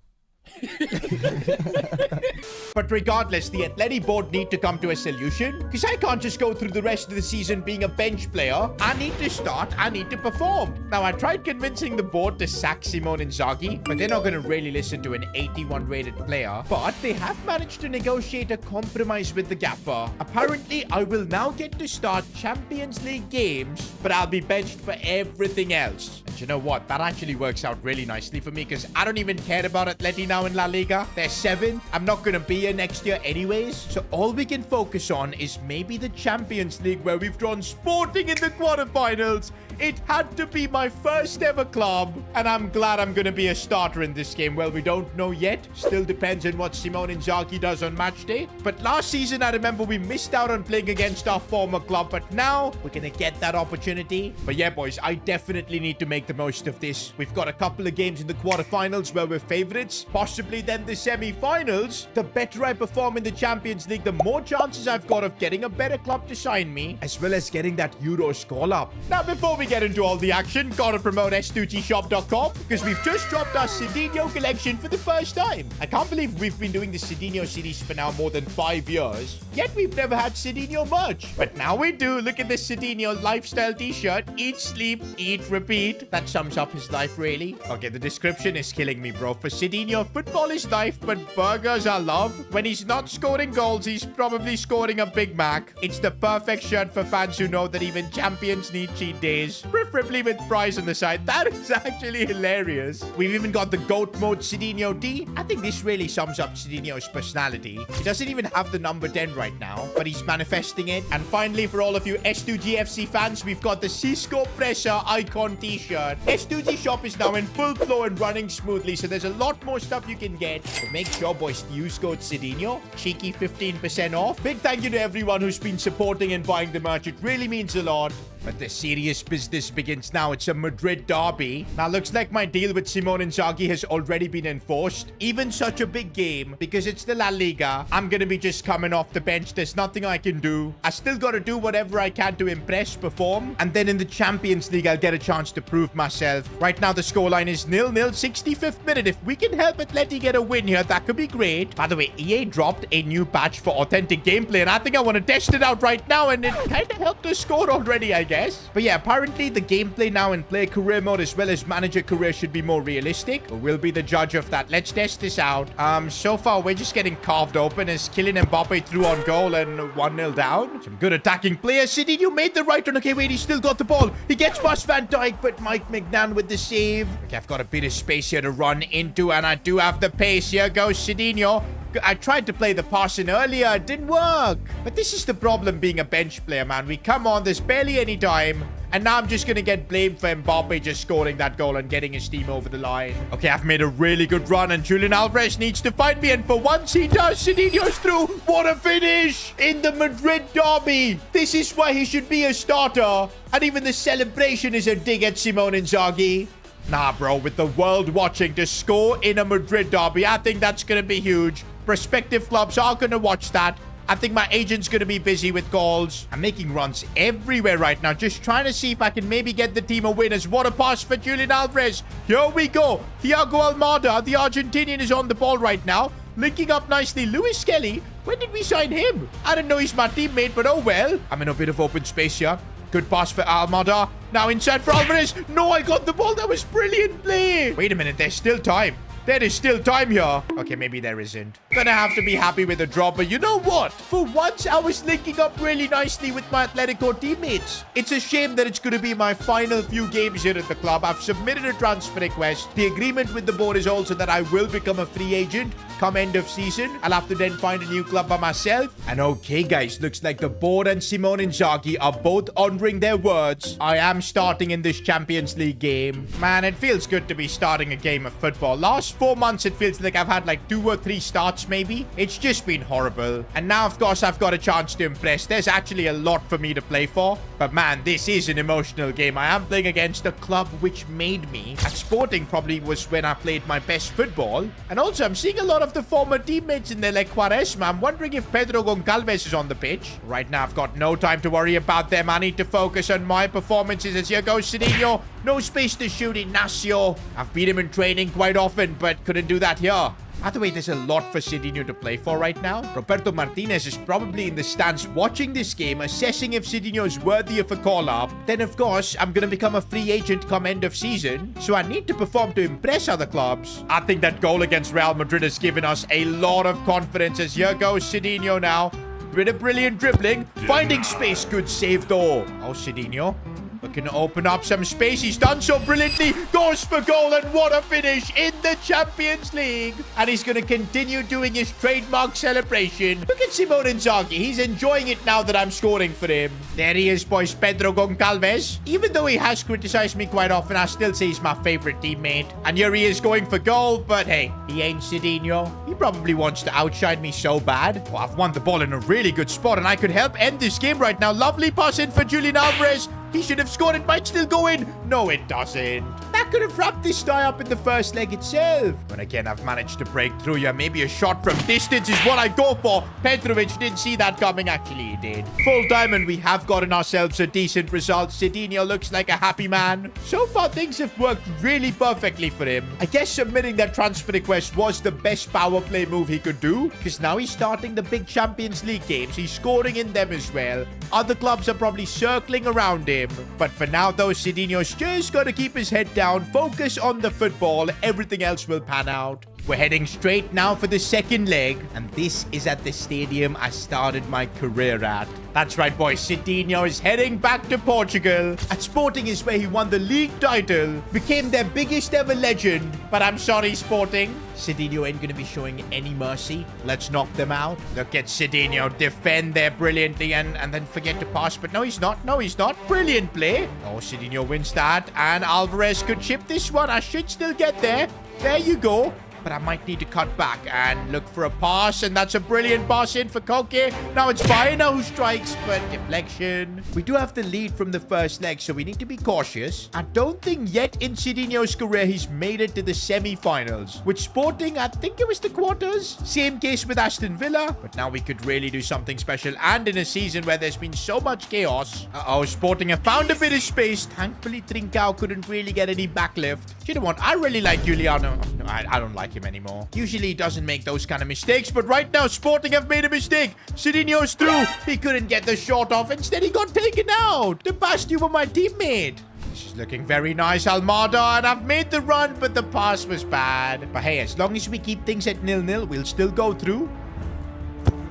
But regardless, the Atleti board need to come to a solution, because I can't just go through the rest of the season being a bench player. I need to start, I need to perform. Now, I tried convincing the board to sack Simone Inzaghi, but they're not going to really listen to an 81 rated player. But they have managed to negotiate a compromise with the gaffer. Apparently, I will now get to start Champions League games, but I'll be benched for everything else. And you know what? That actually works out really nicely for me, because I don't even care about Atleti now in La Liga. They're 7th. I'm not going to be here next year anyways. So all we can focus on is maybe the Champions League, where we've drawn Sporting in the quarterfinals. It had to be my first ever club, and I'm glad I'm going to be a starter in this game. Well, we don't know yet. Still depends on what Simone Inzaghi does on match day. But last season, I remember we missed out on playing against our former club, but now we're going to get that opportunity. But yeah, boys, I definitely need to make the most of this. We've got a couple of games in the quarterfinals where we're favorites, possibly then the semi-finals. The better I perform in the Champions League, the more chances I've got of getting a better club to sign me, as well as getting that Euro call up. Now, before we get into all the action, gotta promote s2gshop.com, because we've just dropped our Sidinho collection for the first time. I can't believe we've been doing the Sidinho series for now more than 5 years, yet we've never had Sidinho merch. But now we do. Look at this Sidinho lifestyle t-shirt. Eat, sleep, eat, repeat. That sums up his life, really. Okay, the description is killing me, bro. For Sidinho, football is life, but burgers are love. When he's not scoring goals, he's probably scoring a Big Mac. It's the perfect shirt for fans who know that even champions need cheat days, preferably with fries on the side. That is actually hilarious. We've even got the GOAT mode Sidinho D. I think this really sums up Sidinho's personality. He doesn't even have the number 10 right now, but he's manifesting it. And finally, for all of you S2GFC fans, we've got the Cisco Pressure Icon t-shirt. S2G shop is now in full flow and running smoothly, so there's a lot more stuff you can get. So make sure, boys, to use code Sidinho. Cheeky 15% off. Big thank you to everyone who's been supporting and buying the merch. It really means a lot. But the serious business begins now. It's a Madrid derby. Now, looks like my deal with Simone Inzaghi has already been enforced. Even such a big game, because it's the La Liga, I'm going to be just coming off the bench. There's nothing I can do. I still got to do whatever I can to impress, perform. And then in the Champions League, I'll get a chance to prove myself. Right now, the scoreline is 0-0, 65th minute. If we can help Atleti get a win here, that could be great. By the way, EA dropped a new patch for authentic gameplay, and I think I want to test it out right now, and it kind of helped us score already, I guess. But yeah, apparently the gameplay now in player career mode as well as manager career should be more realistic. We'll be the judge of that. Let's test this out. So far we're just getting carved open as Kylian Mbappe threw on goal and 1-0 down. Some good attacking players. Sidinho made the right one. Okay, wait, he still got the ball. He gets past Van Dijk, but Mike McNann with the save. Okay, I've got a bit of space here to run into, and I do have the pace. Here goes Sidinho. I tried to play the pass in earlier. It didn't work. But this is the problem being a bench player, man. We come on, there's barely any time. And now I'm just going to get blamed for Mbappe just scoring that goal and getting his team over the line. Okay, I've made a really good run and Julian Alvarez needs to find me. And for once he does. Sidinho's through. What a finish in the Madrid derby. This is why he should be a starter. And even the celebration is a dig at Simone Inzaghi. Nah, bro, with the world watching to score in a Madrid derby, I think that's going to be huge. Prospective clubs are going to watch that. I think my agent's going to be busy with calls. I'm making runs everywhere right now. Just trying to see if I can maybe get the team a win. As what a pass for Julian Alvarez. Here we go. Thiago Almada, the Argentinian, is on the ball right now. Linking up nicely. Lewis Kelly. When did we sign him? I didn't know he's my teammate, but oh well. I'm in a bit of open space here. Good pass for Almada. Now inside for Alvarez. No, I got the ball. That was brilliant play. Wait a minute. There's still time. There is still time here. Okay, maybe there isn't. Gonna have to be happy with the draw, but you know what? For once, I was linking up really nicely with my Atletico teammates. It's a shame that it's going to be my final few games here at the club. I've submitted a transfer request. The agreement with the board is also that I will become a free agent come end of season. I'll have to then find a new club by myself. And okay, guys, looks like the board and Simone Inzaghi are both honoring their words. I am starting in this Champions League game. Man, it feels good to be starting a game of football. Last 4 months, it feels like I've had like 2 or 3 starts, maybe. It's just been horrible. And now, of course, I've got a chance to impress. There's actually a lot for me to play for. But man, this is an emotional game. I am playing against the club which made me. At Sporting probably was when I played my best football. And also, I'm seeing a lot of the former teammates in there like Quaresma. I'm wondering if Pedro Goncalves is on the pitch. Right now, I've got no time to worry about them. I need to focus on my performances. As here goes Sidinho. No space to shoot Ignacio. I've beat him in training quite often, but couldn't do that here. By the way, there's a lot for Sidinho to play for right now. Roberto Martinez is probably in the stands watching this game, assessing if Sidinho is worthy of a call-up. Then, of course, I'm going to become a free agent come end of season, so I need to perform to impress other clubs. I think that goal against Real Madrid has given us a lot of confidence. As here goes Sidinho now. With a brilliant dribbling. Finding space. Good save, though. Oh, Sidinho. Looking to open up some space. He's done so brilliantly. Goes for goal, and what a finish in the Champions League. And he's going to continue doing his trademark celebration. Look at Simone Inzaghi. He's enjoying it now that I'm scoring for him. There he is, boys. Pedro Goncalves. Even though he has criticized me quite often, I still say he's my favorite teammate. And here he is going for goal. But hey, he ain't Sidinho. He probably wants to outshine me so bad. Well, I've won the ball in a really good spot, and I could help end this game right now. Lovely pass in for Julian Alvarez. He should have scored. It might still go in. No, it doesn't. That could have wrapped this tie up in the first leg itself. But again, I've managed to break through. Yeah, maybe a shot from distance is what I go for. Petrovic didn't see that coming. Actually, he did. Full time, and we have gotten ourselves a decent result. Sidinho looks like a happy man. So far, things have worked really perfectly for him. I guess submitting that transfer request was the best power play move he could do, because now he's starting the big Champions League games. He's scoring in them as well. Other clubs are probably circling around him. But for now, though, Sidinho's just got to keep his head down, focus on the football. Everything else will pan out. We're heading straight now for the second leg, and this is at the stadium I started my career at. That's right, boys. Sidinho is heading back to Portugal. At Sporting is where he won the league title, became their biggest ever legend. But I'm sorry, Sporting. Sidinho ain't going to be showing any mercy. Let's knock them out. Look at Sidinho defend there brilliantly and then forget to pass. But no, he's not. No, he's not. Brilliant play. Oh, Sidinho wins that. And Alvarez could chip this one. I should still get there. There you go. But I might need to cut back and look for a pass. And that's a brilliant pass in for Koke. Now it's Baena who strikes, but deflection. We do have the lead from the first leg, so we need to be cautious. I don't think yet in Sidinho's career he's made it to the semi-finals. With Sporting, I think it was the quarters. Same case with Aston Villa. But now we could really do something special. And in a season where there's been so much chaos. Uh-oh, Sporting have found a bit of space. Thankfully, Trincao couldn't really get any backlift. You know what? I really like Juliano. No, I don't like him anymore. Usually he doesn't make those kind of mistakes, but right now Sporting have made a mistake. Sidinho's through. He couldn't get the shot off. Instead, he got taken out. The pass to my teammate. This is looking very nice, Almada, and I've made the run, but the pass was bad. But hey, as long as we keep things at 0-0, we'll still go through.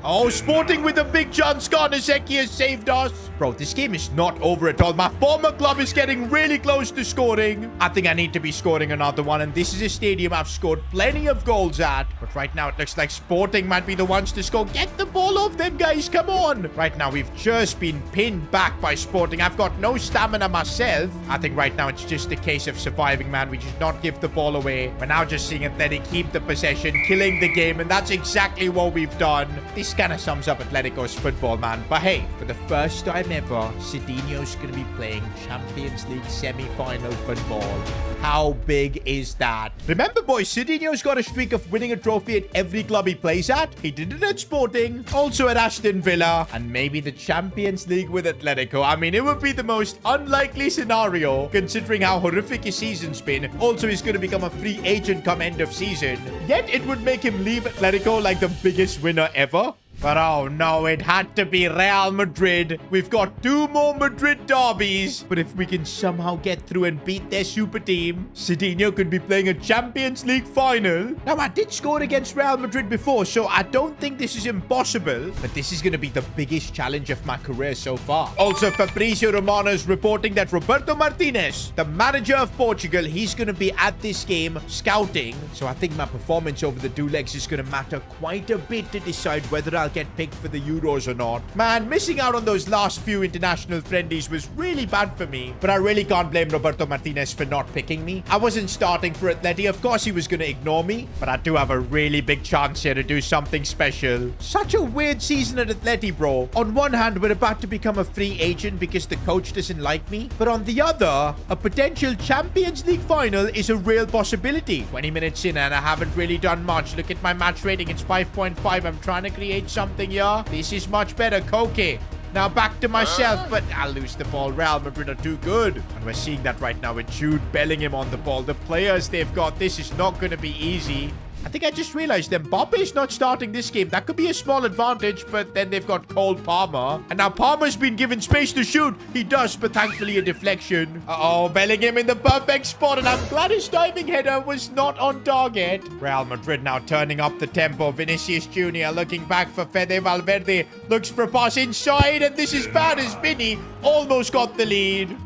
Oh, Sporting with a big chance. Garnaseki has saved us. Bro, this game is not over at all. My former club is getting really close to scoring. I think I need to be scoring another one. And this is a stadium I've scored plenty of goals at. But right now, it looks like Sporting might be the ones to score. Get the ball off them, guys. Come on. Right now, we've just been pinned back by Sporting. I've got no stamina myself. I think right now, it's just a case of surviving, man. We should not give the ball away. We're now just seeing Athletic keep the possession, killing the game. And that's exactly what we've done. This kind of sums up Atletico's football, man. But hey, for the first time ever, Sidinho's going to be playing Champions League semi-final football. How big is that? Remember, boys, Sidinho's got a streak of winning a trophy at every club he plays at. He did it at Sporting, also at Aston Villa, and maybe the Champions League with Atletico. I mean, it would be the most unlikely scenario, considering how horrific his season's been. Also, he's going to become a free agent come end of season. Yet, it would make him leave Atletico like the biggest winner ever. But oh no, it had to be Real Madrid. We've got 2 more Madrid derbies. But if we can somehow get through and beat their super team, Sidinho could be playing a Champions League final. Now, I did score against Real Madrid before, so I don't think this is impossible. But this is going to be the biggest challenge of my career so far. Also, Fabrizio Romano is reporting that Roberto Martinez, the manager of Portugal, he's going to be at this game scouting. So I think my performance over the 2 legs is going to matter quite a bit to decide whether I'll get picked for the Euros or not. Man, missing out on those last few international friendlies was really bad for me, but I really can't blame Roberto Martinez for not picking me. I wasn't starting for Atleti. Of course, he was going to ignore me, but I do have a really big chance here to do something special. Such a weird season at Atleti, bro. On one hand, we're about to become a free agent because the coach doesn't like me, but on the other, a potential Champions League final is a real possibility. 20 minutes in and I haven't really done much. Look at my match rating. It's 5.5. I'm trying to create something here. This is much better. Koke. Now back to myself, but I'll lose the ball. Real Madrid are too good. And we're seeing that right now with Jude Bellingham on the ball. The players they've got, this is not going to be easy. I think I just realized Mbappe is not starting this game. That could be a small advantage, but then they've got Cole Palmer. And now Palmer's been given space to shoot. He does, but thankfully a deflection. Uh-oh, Bellingham in the perfect spot, and I'm glad his diving header was not on target. Real Madrid now turning up the tempo. Vinicius Jr. looking back for Fede Valverde. Looks for a pass inside, and this is bad as Vinny almost got the lead.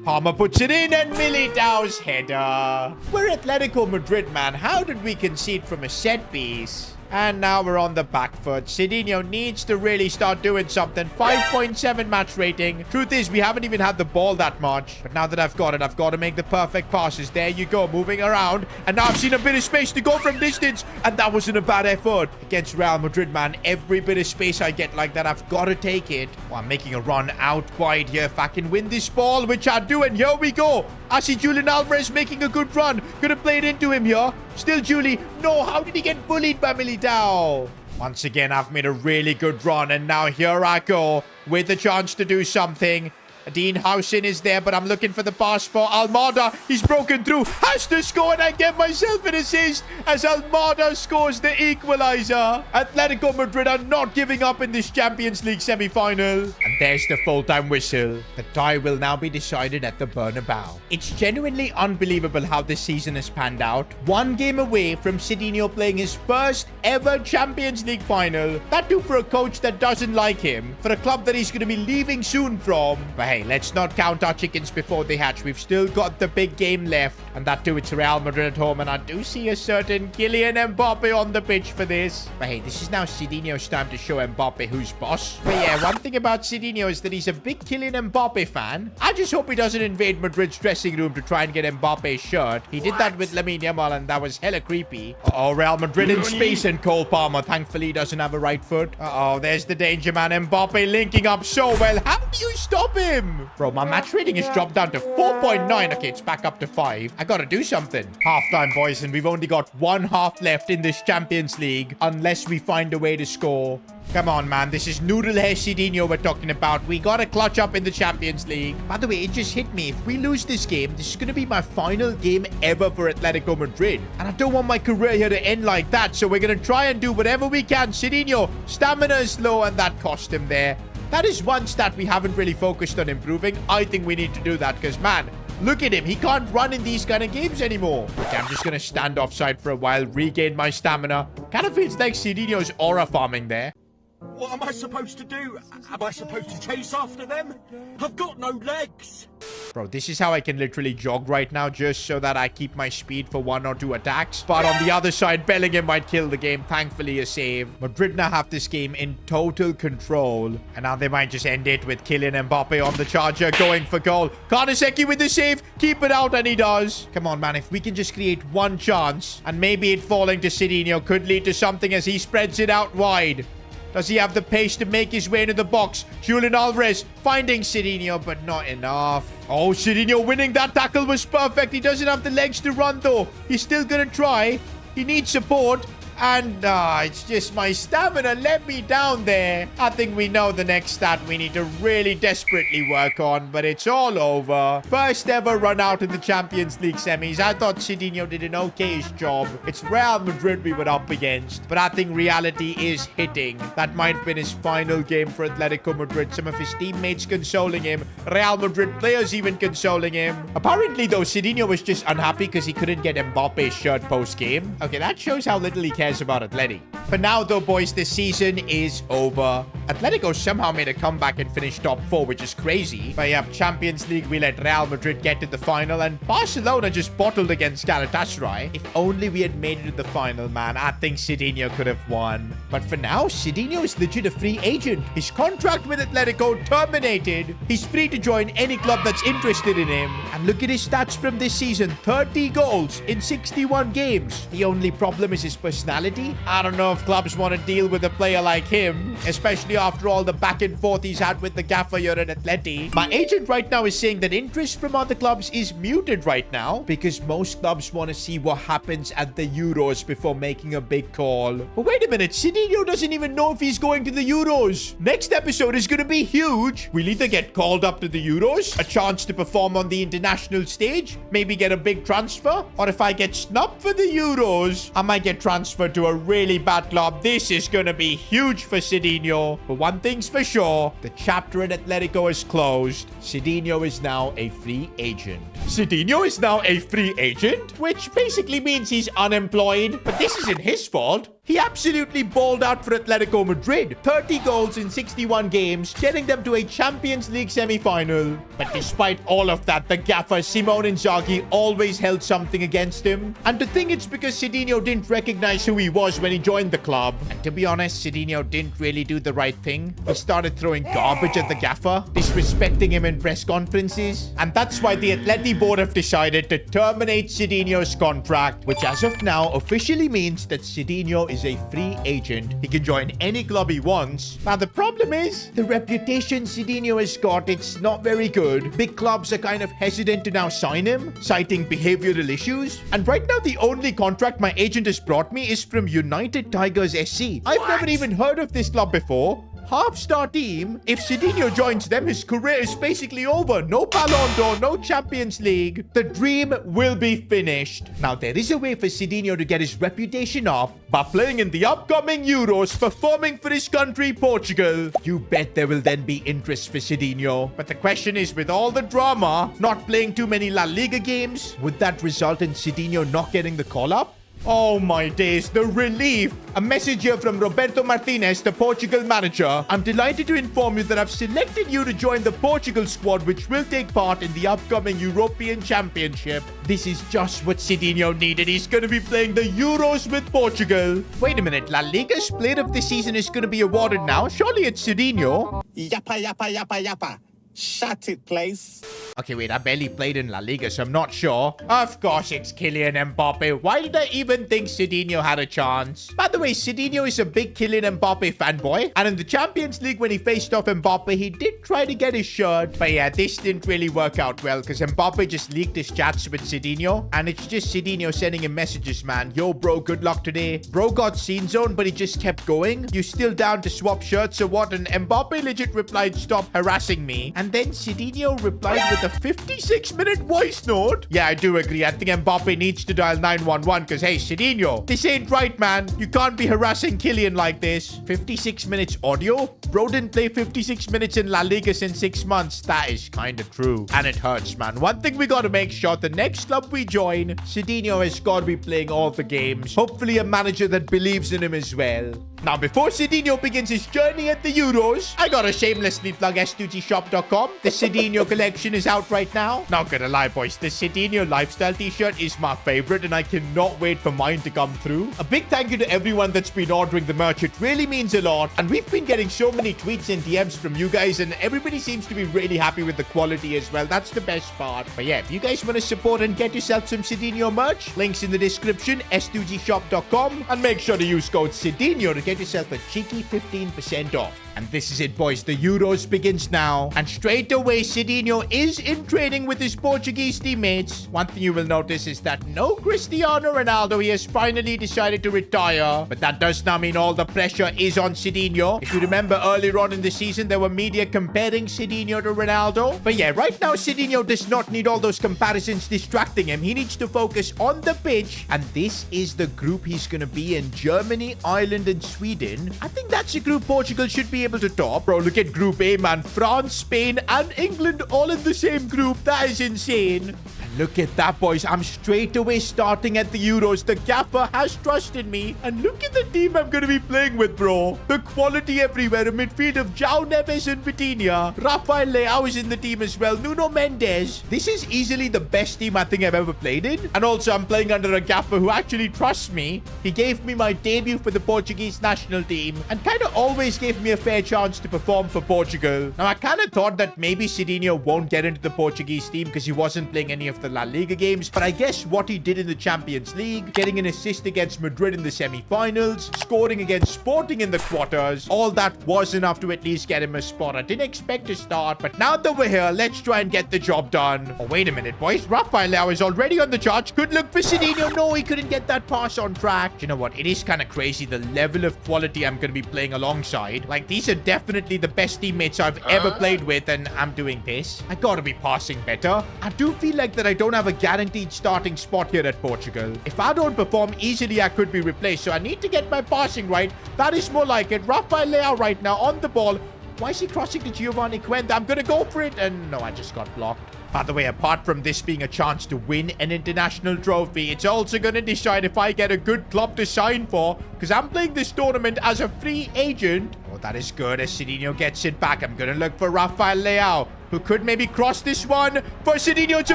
Palmer puts it in and Militao's header. We're Atletico Madrid, man. How did we concede from a set piece? And now we're on the back foot. Sidinho needs to really start doing something. 5.7 match rating. Truth is, we haven't even had the ball that much. But now that I've got it, I've got to make the perfect passes. There you go, moving around. And now I've seen a bit of space to go from distance. And that wasn't a bad effort. Against Real Madrid, man, every bit of space I get like that, I've got to take it. Oh, I'm making a run out wide here. If I can win this ball, which I do, and here we go. I see Julian Alvarez making a good run. Gonna play it into him here. Still Julie. No, how did he get bullied by Militao? Once again, I've made a really good run. And now here I go with the chance to do something. Dean Housen is there, but I'm looking for the pass for Almada. He's broken through. Has to score, and I get myself an assist as Almada scores the equalizer. Atletico Madrid are not giving up in this Champions League semi-final. And there's the full-time whistle. The tie will now be decided at the Bernabeu. It's genuinely unbelievable how this season has panned out. 1 game away from Sidinho playing his first ever Champions League final. That too for a coach that doesn't like him. For a club that he's going to be leaving soon from. But hey, let's not count our chickens before they hatch. We've still got the big game left. And that too, it's Real Madrid at home. And I do see a certain Kylian Mbappe on the pitch for this. But hey, this is now Sidinho's time to show Mbappe who's boss. But yeah, one thing about Sidinho is that he's a big Kylian Mbappe fan. I just hope he doesn't invade Madrid's dressing room to try and get Mbappe's shirt. He did that with Lamine Yamal, and that was hella creepy. Uh-oh, Real Madrid in space, and Cole Palmer thankfully he doesn't have a right foot. Uh-oh, there's the danger man. Mbappe linking up so well. How do you stop him? Bro, my match rating has dropped down to 4.9. Okay, it's back up to 5. I gotta do something. Halftime, boys, and we've only got 1 half left in this Champions League unless we find a way to score. Come on, man. This is Noodle Hair Sidinho we're talking about. We gotta clutch up in the Champions League. By the way, it just hit me. If we lose this game, this is gonna be my final game ever for Atletico Madrid. And I don't want my career here to end like that, so we're gonna try and do whatever we can. Sidinho, stamina is low, and that cost him there. That is one stat we haven't really focused on improving. I think we need to do that because, man, look at him. He can't run in these kind of games anymore. Okay, I'm just going to stand offside for a while, regain my stamina. Kind of feels like Sidinho's aura farming there. What am I supposed to do? Am I supposed to chase after them? I've got no legs. Bro, this is how I can literally jog right now, just so that I keep my speed for 1 or 2 attacks. But on the other side, Bellingham might kill the game. Thankfully, a save. Madrid now have this game in total control. And now they might just end it with Kylian Mbappe on the charger, going for goal. Karnaseki with the save. Keep it out, and he does. Come on, man. If we can just create one chance, and maybe it falling to Sidinho could lead to something as he spreads it out wide. Does he have the pace to make his way into the box? Julian Alvarez finding Sidinho, but not enough. Oh, Sidinho winning that tackle was perfect. He doesn't have the legs to run, though. He's still going to try. He needs support. And it's just my stamina let me down there. I think we know the next stat we need to really desperately work on, but it's all over. First ever run out in the Champions League semis. I thought Sidinho did an okay-ish job. It's Real Madrid we were up against, but I think reality is hitting. That might have been his final game for Atletico Madrid. Some of his teammates consoling him. Real Madrid players even consoling him. Apparently, though, Sidinho was just unhappy because he couldn't get Mbappe's shirt post-game. Okay, that shows how little he cares about Atleti. For now, though, boys, this season is over. Atletico somehow made a comeback and finished top 4, which is crazy. But yeah, Champions League, we let Real Madrid get to the final, and Barcelona just bottled against Galatasaray. If only we had made it to the final, man, I think Sidinho could have won. But for now, Sidinho is legit a free agent. His contract with Atletico terminated. He's free to join any club that's interested in him. And look at his stats from this season. 30 goals in 61 games. The only problem is his personality. I don't know if clubs want to deal with a player like him, especially after all the back and forth he's had with the gaffer here at Atleti. My agent right now is saying that interest from other clubs is muted right now because most clubs want to see what happens at the Euros before making a big call. But wait a minute, Sidinho doesn't even know if he's going to the Euros. Next episode is going to be huge. We'll either get called up to the Euros, a chance to perform on the international stage, maybe get a big transfer, or if I get snubbed for the Euros, I might get transferred to a really bad club. This is going to be huge for Sidinho. But one thing's for sure, the chapter at Atletico is closed. Sidinho is now a free agent. Sidinho is now a free agent, which basically means he's unemployed. But this isn't his fault. He absolutely balled out for Atletico Madrid. 30 goals in 61 games, getting them to a Champions League semi-final. But despite all of that, the gaffer Simone Inzaghi always held something against him. And to think it's because Sidinho didn't recognize who he was when he joined the club. And to be honest, Sidinho didn't really do the right thing. He started throwing garbage at the gaffer, disrespecting him in press conferences. And that's why the Atleti board have decided to terminate Sidinho's contract, which as of now officially means that Sidinho is a free agent. He can join any club he wants. Now, the problem is the reputation Sidinho has got, it's not very good. Big clubs are kind of hesitant to now sign him, citing behavioral issues. And right now, the only contract my agent has brought me is from United Tigers SC. I've never even heard of this club before. Half-star team. If Sidinho joins them, his career is basically over. No Ballon d'Or, no Champions League. The dream will be finished. Now, there is a way for Sidinho to get his reputation up by playing in the upcoming Euros, performing for his country, Portugal. You bet there will then be interest for Sidinho. But the question is, with all the drama, not playing too many La Liga games, would that result in Sidinho not getting the call-up? Oh my days, the relief. A message here from Roberto Martinez, the Portugal manager. I'm delighted to inform you that I've selected you to join the Portugal squad, which will take part in the upcoming European Championship. This is just what Sidinho needed. He's going to be playing the Euros with Portugal. Wait a minute, La Liga's player of the season is going to be awarded now. Surely it's Sidinho. Yappa, yappa, yappa, yappa. Shut it, please. Okay, wait, I barely played in La Liga, so I'm not sure. Of course, it's Kylian Mbappe. Why did I even think Sidinho had a chance? By the way, Sidinho is a big Kylian Mbappe fanboy. And in the Champions League, when he faced off Mbappe, he did try to get his shirt. But yeah, this didn't really work out well because Mbappe just leaked his chats with Sidinho. And it's just Sidinho sending him messages, man. Yo, bro, good luck today. Bro got scene zone, but he just kept going. You still down to swap shirts or what? And Mbappe legit replied, stop harassing me. And then Sidinho replied with a 56-minute voice note. Yeah, I do agree. I think Mbappe needs to dial 911 because, hey, Sidinho, this ain't right, man. You can't be harassing Kylian like this. 56 minutes audio? Bro didn't play 56 minutes in La Liga since 6 months. That is kind of true. And it hurts, man. One thing we got to make sure, the next club we join, Sidinho has got to be playing all the games. Hopefully a manager that believes in him as well. Now, before Sidinho begins his journey at the Euros, I gotta shamelessly plug S2Gshop.com. The Sidinho collection is out right now. Not gonna lie, boys, the Sidinho lifestyle t-shirt is my favorite, and I cannot wait for mine to come through. A big thank you to everyone that's been ordering the merch. It really means a lot, and we've been getting so many tweets and DMs from you guys, and everybody seems to be really happy with the quality as well. That's the best part. But yeah, if you guys want to support and get yourself some Sidinho merch, links in the description, S2Gshop.com, and make sure to use code Sidinho to get yourself a cheeky 15% off. And this is it, boys. The Euros begins now. And straight away, Sidinho is in training with his Portuguese teammates. One thing you will notice is that no Cristiano Ronaldo. He has finally decided to retire. But that does not mean all the pressure is on Sidinho. If you remember earlier on in the season, there were media comparing Sidinho to Ronaldo. But yeah, right now, Sidinho does not need all those comparisons distracting him. He needs to focus on the pitch. And this is the group he's going to be in. Germany, Ireland, and Sweden. I think that's a group Portugal should be able to top. Bro, look at Group A, man. France, Spain, and England all in the same group. That is insane. And look at that, boys. I'm straight away starting at the Euros. The gaffer has trusted me. And look at the team I'm going to be playing with, bro. The quality everywhere. A midfield of João Neves and Vitinha. Rafael Leao is in the team as well. Nuno Mendes. This is easily the best team I think I've ever played in. And also, I'm playing under a gaffer who actually trusts me. He gave me my debut for the Portuguese national team and kind of always gave me a fair chance to perform for Portugal. Now, I kind of thought that maybe Sidinho won't get into the Portuguese team because he wasn't playing any of the La Liga games, but I guess what he did in the Champions League, getting an assist against Madrid in the semi-finals, scoring against Sporting in the quarters, all that was enough to at least get him a spot. I didn't expect to start, but now that we're here, let's try and get the job done. Oh, wait a minute, boys. Rafael Leao is already on the charge. Good look for Sidinho. No, he couldn't get that pass on track. Do you know what? It is kind of crazy, the level of quality I'm going to be playing alongside. Like, these are definitely the best teammates I've ever played with, and I'm doing this. I gotta be passing better. I do feel like that I don't have a guaranteed starting spot here at Portugal. If I don't perform easily, I could be replaced, so I need to get my passing right. That is more like it. Rafael Leao right now on the ball. Why is he crossing to Giovanni Quenda? I'm gonna go for it, and no, I just got blocked. By the way, apart from this being a chance to win an international trophy, it's also going to decide if I get a good club to sign for, because I'm playing this tournament as a free agent. Oh, that is good. As Sidinho gets it back, I'm going to look for Rafael Leao, who could maybe cross this one for Sidinho to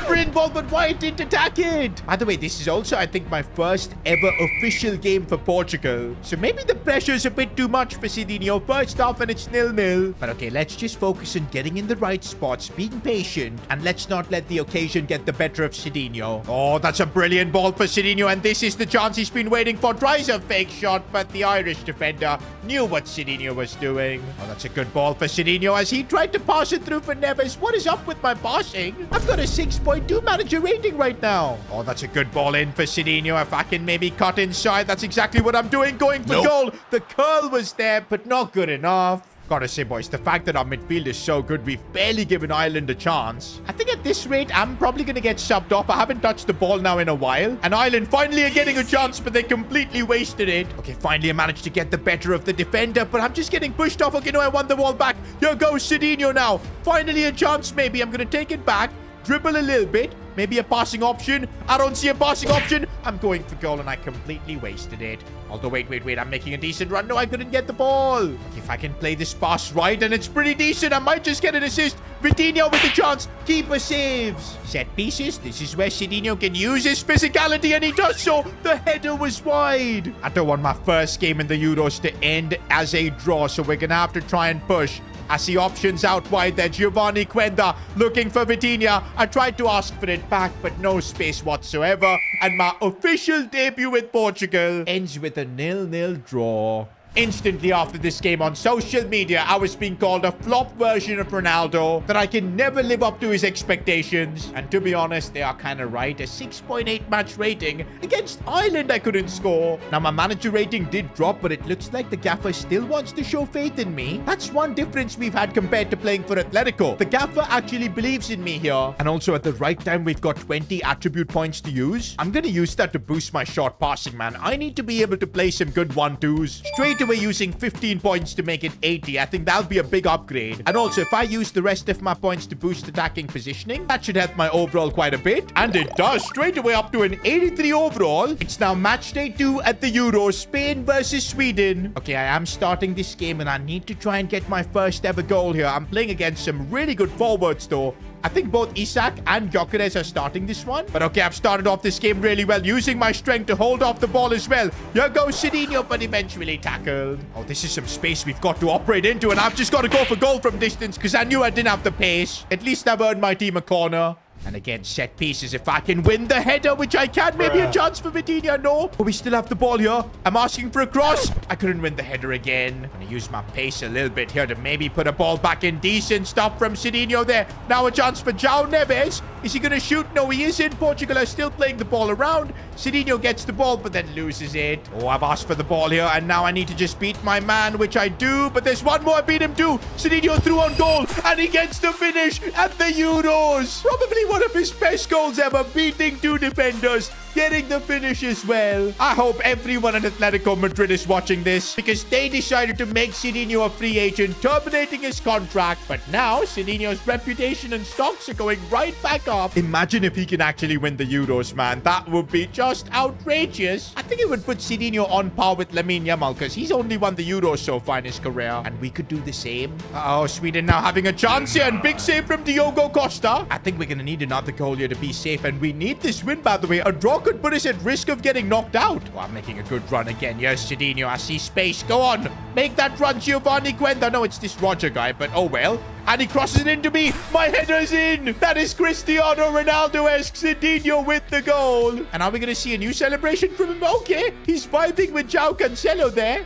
bring ball, but White didn't attack it. By the way, this is also, I think, my first ever official game for Portugal. So maybe the pressure is a bit too much for Sidinho. First off, and it's 0-0. But okay, let's just focus on getting in the right spots, being patient, and let's not let the occasion get the better of Sidinho. Oh, that's a brilliant ball for Sidinho, and this is the chance he's been waiting for. Tries a fake shot, but the Irish defender knew what Sidinho was doing. Oh, that's a good ball for Sidinho as he tried to pass it through for Neves. What is up with my passing? I've got a 6.2 manager rating right now. Oh, that's a good ball in for Sidinho. If I can maybe cut inside, that's exactly what I'm doing. Going for goal. The curl was there, but not good enough. Gotta say, boys, the fact that our midfield is so good, we've barely given Ireland a chance. I think at this rate, I'm probably going to get subbed off. I haven't touched the ball now in a while. And Ireland finally are getting a chance, but they completely wasted it. Okay, finally I managed to get the better of the defender, but I'm just getting pushed off. Okay, no, I won the ball back. Here goes Sidinho now. Finally a chance, maybe. I'm going to take it back. Dribble a little bit. Maybe a passing option. I don't see a passing option. I'm going for goal, and I completely wasted it. Although, wait. I'm making a decent run. No, I couldn't get the ball. Okay, if I can play this pass right, and it's pretty decent, I might just get an assist. Vitinha with the chance. Keeper saves. Set pieces. This is where Sidinho can use his physicality, and he does so. The header was wide. I don't want my first game in the Euros to end as a draw, so we're going to have to try and push. I see options out wide there. Giovanni Quenda looking for Vitinha. I tried to ask for it back, but no space whatsoever. And my official debut with Portugal ends with a 0-0 draw. Instantly after this game on social media, I was being called a flop version of Ronaldo, that I can never live up to his expectations. And to be honest, they are kind of right. A 6.8 match rating. Against Ireland, I couldn't score. Now, my manager rating did drop, but it looks like the gaffer still wants to show faith in me. That's one difference we've had compared to playing for Atletico. The gaffer actually believes in me here. And also, at the right time, we've got 20 attribute points to use. I'm going to use that to boost my short passing, man. I need to be able to play some good 1-2s. Straight away using 15 points to make it 80. I think that'll be a big upgrade. And also, if I use the rest of my points to boost attacking positioning, that should help my overall quite a bit. And it does, straight away up to an 83 overall. It's now match day 2 at the Euros, Spain versus Sweden. Okay, I am starting this game and I need to try and get my first ever goal here. I'm playing against some really good forwards though. I think both Isak and Gyökeres are starting this one. But okay, I've started off this game really well, using my strength to hold off the ball as well. Here goes Sidinho, but eventually tackled. Oh, this is some space we've got to operate into, and I've just got to go for goal from distance because I knew I didn't have the pace. At least I've earned my team a corner. And again, set pieces. If I can win the header, which I can, maybe a chance for Vitinha. No, but we still have the ball here. I'm asking for a cross. I couldn't win the header again. I'm going to use my pace a little bit here to maybe put a ball back in. Decent stop from Sidinho there. Now a chance for João Neves. Is he going to shoot? No, he isn't. Portugal are still playing the ball around. Sidinho gets the ball, but then loses it. Oh, I've asked for the ball here, and now I need to just beat my man, which I do. But there's one more I beat him to. Sidinho threw on goal, and he gets the finish at the Euros. Probably one of his best goals ever, beating 2 defenders, getting the finish as well. I hope everyone at Atletico Madrid is watching this because they decided to make Sidinho a free agent, terminating his contract. But now Sidinho's reputation and stocks are going right back up. Imagine if he can actually win the Euros, man. That would be just outrageous. I think it would put Sidinho on par with Lamine Yamal because he's only won the Euros so far in his career, and we could do the same. Oh, Sweden now having a chance here, and big save from Diogo Costa. I think we're going to need another goal here to be safe, and we need this win, by the way. A draw could put us at risk of getting knocked out. Oh, I'm making a good run again. Yes, Sidinho, I see space. Go on. Make that run, Giovanni Quenda. No, it's this Roger guy, but oh well. And he crosses it into me. My header's in. That is Cristiano Ronaldo-esque. Sidinho with the goal. And are we going to see a new celebration from him? Okay. He's vibing with João Cancelo there.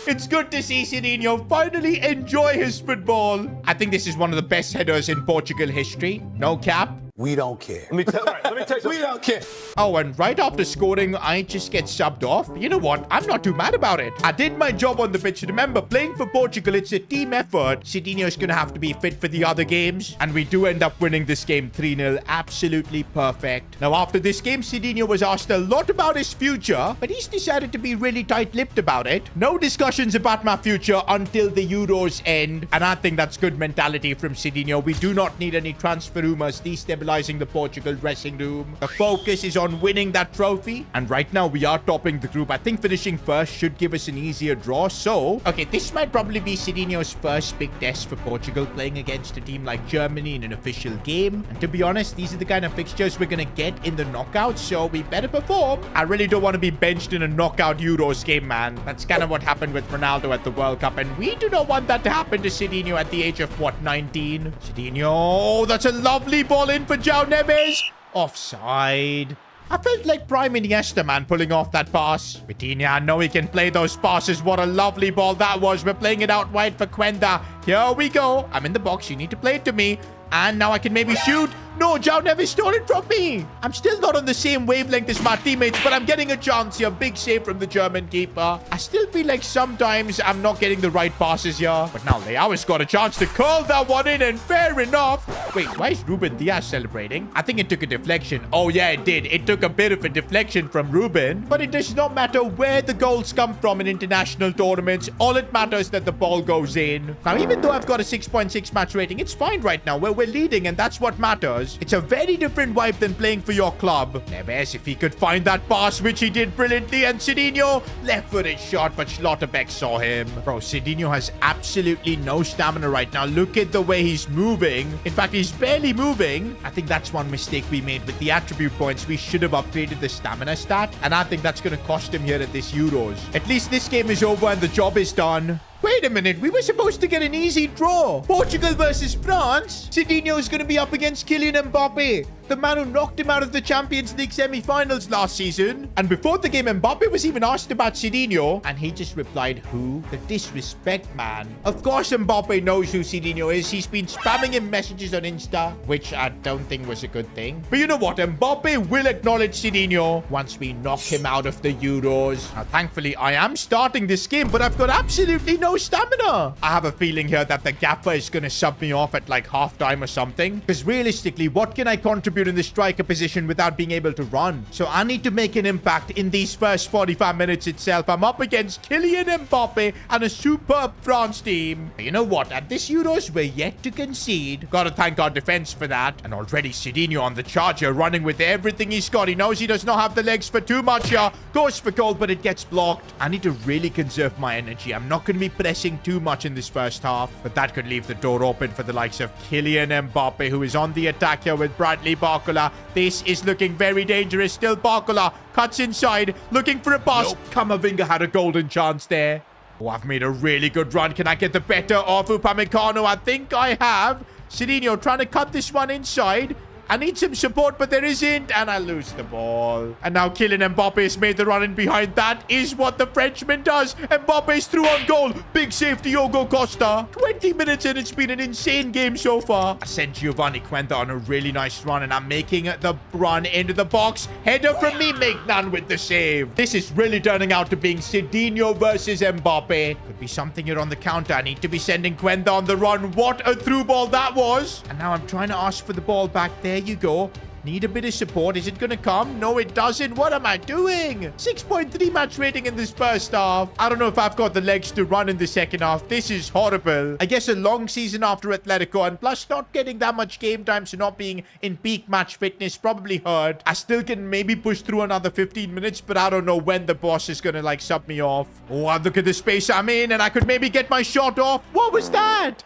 It's good to see Sidinho finally enjoy his football. I think this is one of the best headers in Portugal history. No cap. We don't care. Let me tell you. We don't care. Oh, and right after scoring, I just get subbed off. You know what? I'm not too mad about it. I did my job on the pitch. Remember, playing for Portugal, it's a team effort. Sidinho's going to have to be fit for the other games. And we do end up winning this game 3-0. Absolutely perfect. Now, after this game, Sidinho was asked a lot about his future, but he's decided to be really tight-lipped about it. No discussions about my future until the Euros end. And I think that's good mentality from Sidinho. We do not need any transfer rumors destabilizing the Portugal dressing room. The focus is on winning that trophy. And right now, we are topping the group. I think finishing first should give us an easier draw. So, okay, this might probably be Sidinho's first big test for Portugal, playing against a team like Germany in an official game. And to be honest, these are the kind of fixtures we're going to get in the knockouts, so we better perform. I really don't want to be benched in a knockout Euros game, man. That's kind of what happened with Ronaldo at the World Cup, and we do not want that to happen to Sidinho at the age of, what, 19? Sidinho, oh, that's a lovely ball in for João Neves. Offside. I felt like Prime Iniesta, man, pulling off that pass. Vitinha, I know he can play those passes. What a lovely ball that was. We're playing it out wide for Quenda. Here we go. I'm in the box. You need to play it to me. And now I can maybe shoot. No, João Neves stole it from me. I'm still not on the same wavelength as my teammates, but I'm getting a chance here. Big save from the German keeper. I still feel like sometimes I'm not getting the right passes here. But now Leao's got a chance to curl that one in, and fair enough. Wait, why is Ruben Diaz celebrating? I think it took a deflection. Oh, yeah, it did. It took a bit of a deflection from Ruben. But it does not matter where the goals come from in international tournaments. All it matters is that the ball goes in. Now, even though I've got a 6.6 match rating, it's fine right now. We're leading, and that's what matters. It's a very different vibe than playing for your club. Neves, if he could find that pass, which he did brilliantly, and Sidinho, left-footed shot, but Schlotterbeck saw him. Bro, Sidinho has absolutely no stamina right now. Look at the way he's moving. In fact, he's barely moving. I think that's one mistake we made with the attribute points. We should have upgraded the stamina stat, and I think that's going to cost him here at this Euros. At least this game is over and the job is done. Wait a minute, we were supposed to get an easy draw. Portugal versus France? Sidinho is going to be up against Kylian Mbappe, the man who knocked him out of the Champions League semi-finals last season. And before the game, Mbappe was even asked about Sidinho, and he just replied, who? The disrespect, man. Of course Mbappe knows who Sidinho is. He's been spamming him messages on Insta, which I don't think was a good thing. But you know what? Mbappe will acknowledge Sidinho once we knock him out of the Euros. Now, thankfully, I am starting this game, but I've got absolutely no stamina. I have a feeling here that the gaffer is going to sub me off at like halftime or something. Because realistically, what can I contribute contribute in the striker position without being able to run. So I need to make an impact in these first 45 minutes itself. I'm up against Kylian Mbappe and a superb France team. You know what? At this Euros, we're yet to concede. Gotta thank our defense for that. And already Sidinho on the charger, running with everything he's got. He knows he does not have the legs for too much here. Goes for goal, but it gets blocked. I need to really conserve my energy. I'm not going to be pressing too much in this first half, but that could leave the door open for the likes of Kylian Mbappe, who is on the attack here with Bradley Barcola. This is looking very dangerous. Still Barcola cuts inside, looking for a pass. Nope. Camavinga had a golden chance there. Oh, I've made a really good run. Can I get the better of Upamecano? I think I have. Sidinho trying to cut this one inside. I need some support, but there isn't, and I lose the ball. And now Kylian Mbappe has made the run in behind. That is what the Frenchman does. Mbappe's through on goal. Big save to Diogo Costa. 20 minutes and it's been an insane game so far. I sent Giovanni Quenda on a really nice run, and I'm making the run into the box. Header from me, make none with the save. This is really turning out to being Sidinho versus Mbappe. Could be something here on the counter. I need to be sending Quenda on the run. What a through ball that was. And now I'm trying to ask for the ball back there. There you go. Need a bit of support. Is it going to come? No, it doesn't. What am I doing? 6.3 match rating in this first half. I don't know if I've got the legs to run in the second half. This is horrible. I guess a long season after Atletico, and plus not getting that much game time, so not being in peak match fitness probably hurt. I still can maybe push through another 15 minutes, but I don't know when the boss is going to like sub me off. Oh, look at the space I'm in, and I could maybe get my shot off. What was that?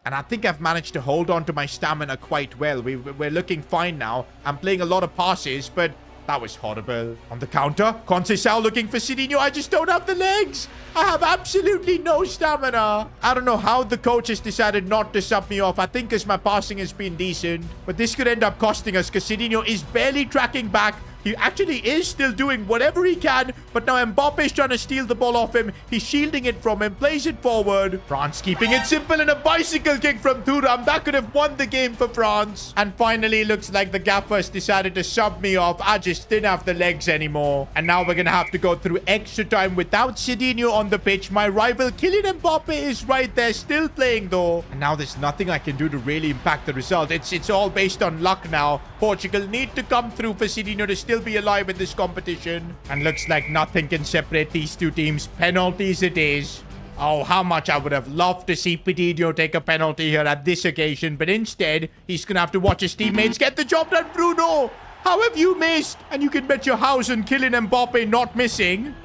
And I think I've managed to hold on to my stamina quite well. We're looking fine now. I'm playing a lot of passes, but that was horrible. On the counter, Conceição looking for Sidinho. I just don't have the legs. I have absolutely no stamina. I don't know how the coach has decided not to sub me off. I think because my passing has been decent. But this could end up costing us because Sidinho is barely tracking back. He actually is still doing whatever he can, but now Mbappe is trying to steal the ball off him. He's shielding it from him, plays it forward. France keeping it simple, and a bicycle kick from Thuram. That could have won the game for France. And finally, looks like the gaffers decided to sub me off. I just didn't have the legs anymore. And now we're going to have to go through extra time without Sidinho on the pitch. My rival Kylian Mbappe is right there, still playing though. And now there's nothing I can do to really impact the result. It's all based on luck now. Portugal need to come through for Sidinho to still be alive in this competition. And looks like nothing can separate these two teams. Penalties it is. Oh, how much I would have loved to see Sidinho take a penalty here at this occasion. But instead, he's going to have to watch his teammates get the job done. Bruno, how have you missed? And you can bet your house on Kylian Mbappe not missing.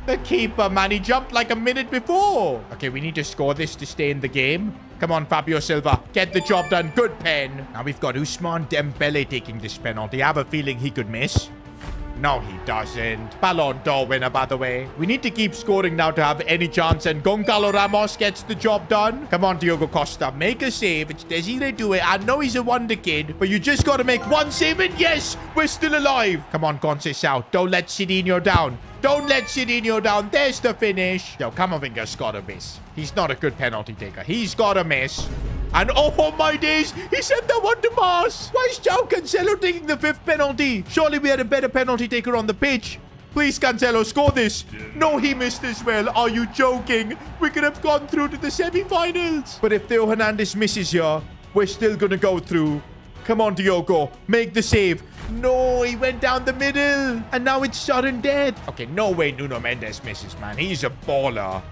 The keeper, man, he jumped like a minute before. Okay, we need to score this to stay in the game. Come on, Fabio Silva. Get the job done. Good pen. Now we've got Ousmane Dembele taking this penalty. I have a feeling he could miss. No, he doesn't. Ballon d'Or winner, by the way. We need to keep scoring now to have any chance. And Goncalo Ramos gets the job done. Come on, Diogo Costa. Make a save. It's Desiree Doué. I know he's a wonder kid, but you just got to make one save. And yes, we're still alive. Come on, Conceição. Don't let Sidinho down. Don't let Sidinho down. There's the finish. Yo, Camavinga's got to miss. He's not a good penalty taker. He's got to miss. And oh my days, he sent that one to Mars. Why is João Cancelo taking the 5th penalty? Surely we had a better penalty taker on the pitch. Please, Cancelo, score this. No, he missed as well. Are you joking? We could have gone through to the semi-finals. But if Theo Hernandez misses here, we're still going to go through. Come on, Diogo. Make the save. No, he went down the middle. And now it's sudden death. Okay, no way Nuno Mendes misses, man. He's a baller.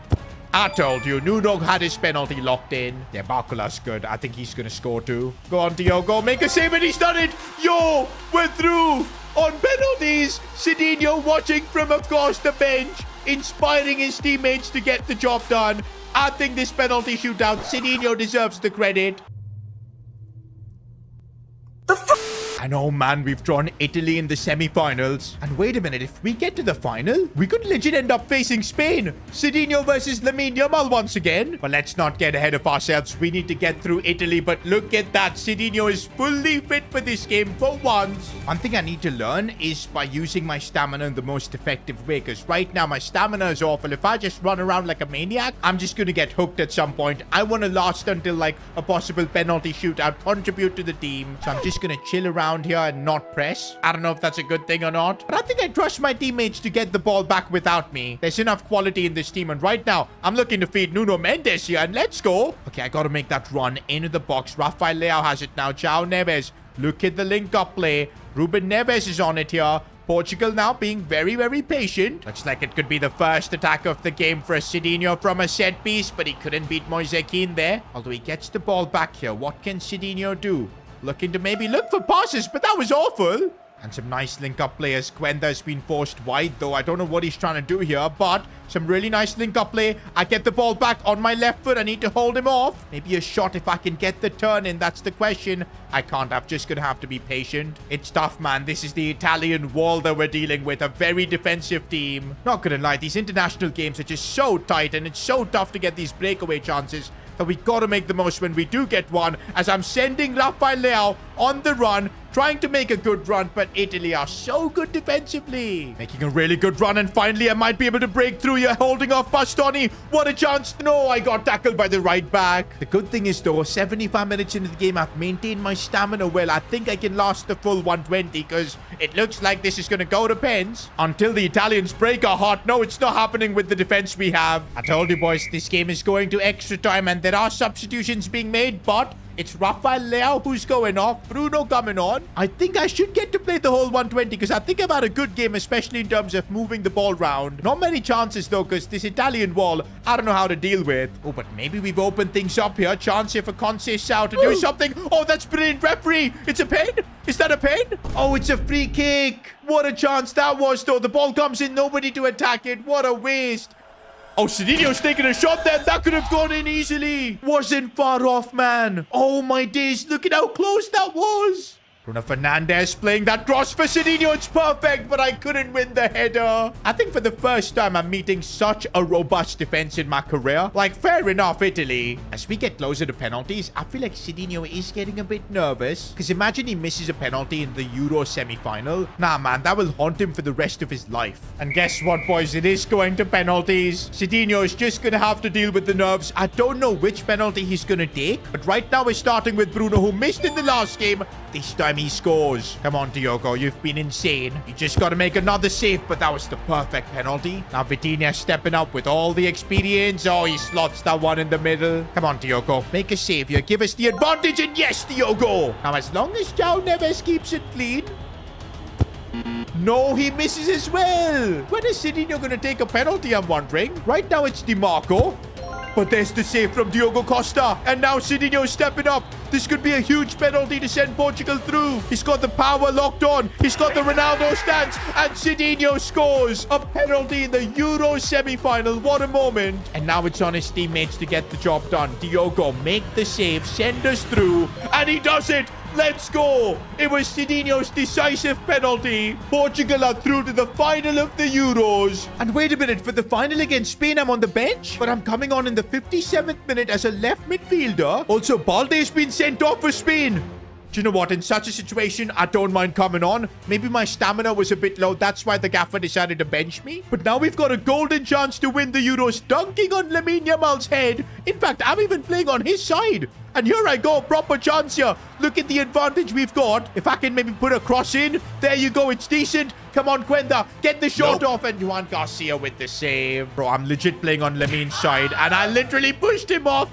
I told you, Nuno had his penalty locked in. Yeah, Barcola's good. I think he's going to score too. Go on, Diogo. Make a save and he's done it. Yo, we're through on penalties. Sidinho watching from, of course, the bench, inspiring his teammates to get the job done. I think this penalty shootout, Sidinho deserves the credit. I know, man, we've drawn Italy in the semi-finals. And wait a minute, if we get to the final, we could legit end up facing Spain. Sidinho versus Lamine Yamal once again. But let's not get ahead of ourselves. We need to get through Italy. But look at that. Sidinho is fully fit for this game for once. One thing I need to learn is by using my stamina in the most effective way. Because right now, my stamina is awful. If I just run around like a maniac, I'm just going to get hooked at some point. I want to last until like a possible penalty shootout, contribute to the team. So I'm just going to chill around here and not press. I don't know if that's a good thing or not, but I think I trust my teammates to get the ball back without me. There's enough quality in this team, and right now I'm looking to feed Nuno Mendes here, and let's go. Okay, I gotta make that run into the box. Rafael Leao has it now. João Neves Look at the link-up play. Ruben Neves is on it here. Portugal now being very, very patient. Looks like it could be the first attack of the game for Sidinho from a set piece, but he couldn't beat Moise Kean there. Although he gets the ball back here. What can Sidinho do? Looking to maybe look for passes, but that was awful. And some nice link-up players. Gwenda has been forced wide, though. I don't know what he's trying to do here, but some really nice link-up play. I get the ball back on my left foot. I need to hold him off. Maybe a shot if I can get the turn in. That's the question. I can't. I'm just going to have to be patient. It's tough, man. This is the Italian wall that we're dealing with. A very defensive team. Not going to lie. These international games are just so tight, and it's so tough to get these breakaway chances. That we got to make the most when we do get one, as I'm sending Rafael Leao on the run, trying to make a good run, but Italy are so good defensively. Making a really good run, and finally I might be able to break through here, holding off Bastoni. What a chance. No, I got tackled by the right back. The good thing is, though, 75 minutes into the game, I've maintained my stamina well. I think I can last the full 120, because it looks like this is going to go to pens until the Italians break our heart. No, it's not happening with the defense we have. I told you, boys, this game is going to extra time, and there are substitutions being made, but it's Rafael Leao who's going off. Bruno coming on. I think I should get to play the whole 120 because I think I've had a good game, especially in terms of moving the ball around. Not many chances, though, because this Italian wall, I don't know how to deal with. Oh, but maybe we've opened things up here. Chance here for Conceição to do something. Oh, that's brilliant, referee. It's a pen? Is that a pen? Oh, it's a free kick. What a chance that was, though. The ball comes in, nobody to attack it. What a waste. Oh, Sidinho's taking a shot there. That could have gone in easily. Wasn't far off, man. Oh, my days. Look at how close that was. Bruno Fernandes playing that cross for Sidinho. It's perfect, but I couldn't win the header. I think for the first time, I'm meeting such a robust defense in my career. Like, fair enough, Italy. As we get closer to penalties, I feel like Sidinho is getting a bit nervous. Because imagine he misses a penalty in the Euro semi-final. Nah, man, that will haunt him for the rest of his life. And guess what, boys? It is going to penalties. Sidinho is just going to have to deal with the nerves. I don't know which penalty he's going to take. But right now, we're starting with Bruno, who missed in the last game. This time, he scores. Come on, Diogo. You've been insane. You just got to make another save, but that was the perfect penalty. Now, Vitinha stepping up with all the experience. Oh, he slots that one in the middle. Come on, Diogo. Make a save here. Give us the advantage, and yes, Diogo. Now, as long as João Neves keeps it clean. No, he misses as well. When is Sidinho going to take a penalty, I'm wondering? Right now, it's DiMarco. But there's the save from Diogo Costa. And now Sidinho stepping up. This could be a huge penalty to send Portugal through. He's got the power locked on. He's got the Ronaldo stance. And Sidinho scores a penalty in the Euro semi-final. What a moment. And now it's on his teammates to get the job done. Diogo, make the save. Send us through. And he does it. Let's go! It was Sidinho's decisive penalty. Portugal are through to the final of the Euros. And wait a minute, for the final against Spain, I'm on the bench, but I'm coming on in the 57th minute as a left midfielder. Also, Balde's been sent off for Spain. Do you know what? In such a situation, I don't mind coming on. Maybe my stamina was a bit low. That's why the gaffer decided to bench me. But now we've got a golden chance to win the Euros, dunking on Lamine Yamal's head. In fact, I'm even playing on his side. And here I go, proper chance here. Look at the advantage we've got. If I can maybe put a cross in. There you go, it's decent. Come on, Gwenda, get the shot off. And Juan Garcia with the save. Bro, I'm legit playing on Lamine's side. And I literally pushed him off.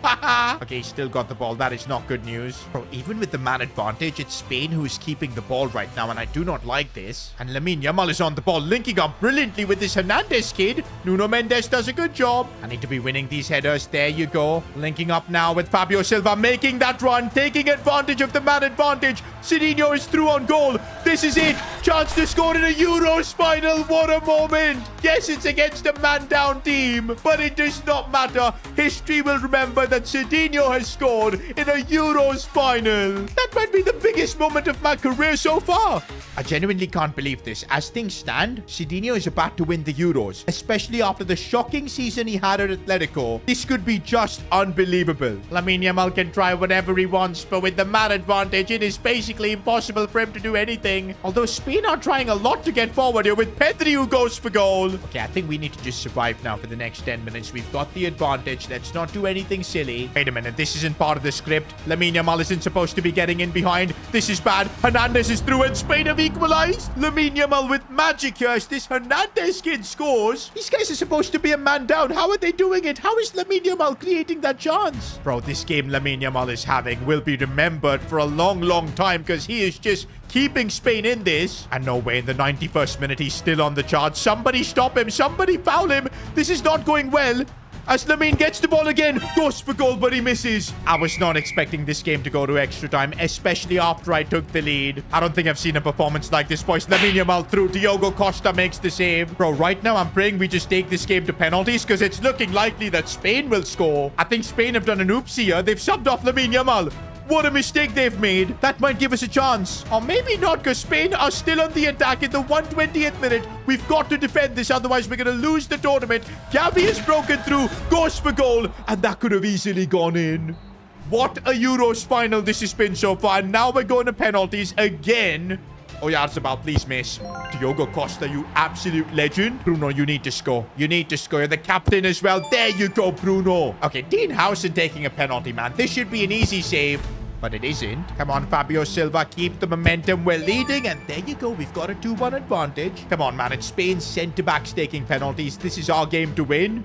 Okay, he's still got the ball. That is not good news. Bro, even with the man advantage, it's Spain who's keeping the ball right now. And I do not like this. And Lamine Yamal is on the ball, linking up brilliantly with this Hernandez kid. Nuno Mendes does a good job. I need to be winning these headers. There you go. Linking up now with Fabio Silva, making that run, taking advantage of the man advantage. Sidinho is through on goal. This is it. Chance to score in a Euros final. What a moment. Yes, it's against a man-down team, but it does not matter. History will remember that Sidinho has scored in a Euros final. That might be the biggest moment of my career so far. I genuinely can't believe this. As things stand, Sidinho is about to win the Euros, especially after the shocking season he had at Atletico. This could be just unbelievable. Lamine Yamal can try whatever he wants, but with the man advantage, it is basically impossible for him to do anything. nothing. Although Spain are trying a lot to get forward here with Pedri who goes for goal. Okay, I think we need to just survive now for the next 10 minutes. We've got the advantage. Let's not do anything silly. Wait a minute. This isn't part of the script. Lamine Yamal isn't supposed to be getting in behind. This is bad. Hernandez is through and Spain have equalized. Lamine Yamal with magic here. As this Hernandez kid scores. These guys are supposed to be a man down. How are they doing it? How is Lamine Yamal creating that chance? Bro, this game Lamine Yamal is having will be remembered for a long, long time because he is just keeping Spain in this. And no way, in the 91st minute, he's still on the charge. Somebody stop him. Somebody foul him. This is not going well. As Lamine gets the ball again, goes for goal, but he misses. I was not expecting this game to go to extra time, especially after I took the lead. I don't think I've seen a performance like this, boys. Lamine Yamal through. Diogo Costa makes the save. Bro, right now I'm praying we just take this game to penalties because it's looking likely that Spain will score. I think Spain have done an oopsie here. They've subbed off Lamine Yamal. What a mistake they've made. That might give us a chance. Or maybe not, because Spain are still on the attack in the 120th minute. We've got to defend this, otherwise we're going to lose the tournament. Gavi is broken through, goes for goal, and that could have easily gone in. What a Euros final this has been so far. Now we're going to penalties again. Oh, yeah, it's about. Please miss. Diogo Costa, you absolute legend. Bruno, you need to score. You need to score. You're the captain as well. There you go, Bruno. Okay, Dean Howson taking a penalty, man. This should be an easy save. But it isn't. Come on, Fabio Silva. Keep the momentum. We're leading. And there you go. We've got a 2-1 advantage. Come on, man. It's Spain's centre-backs taking penalties. This is our game to win.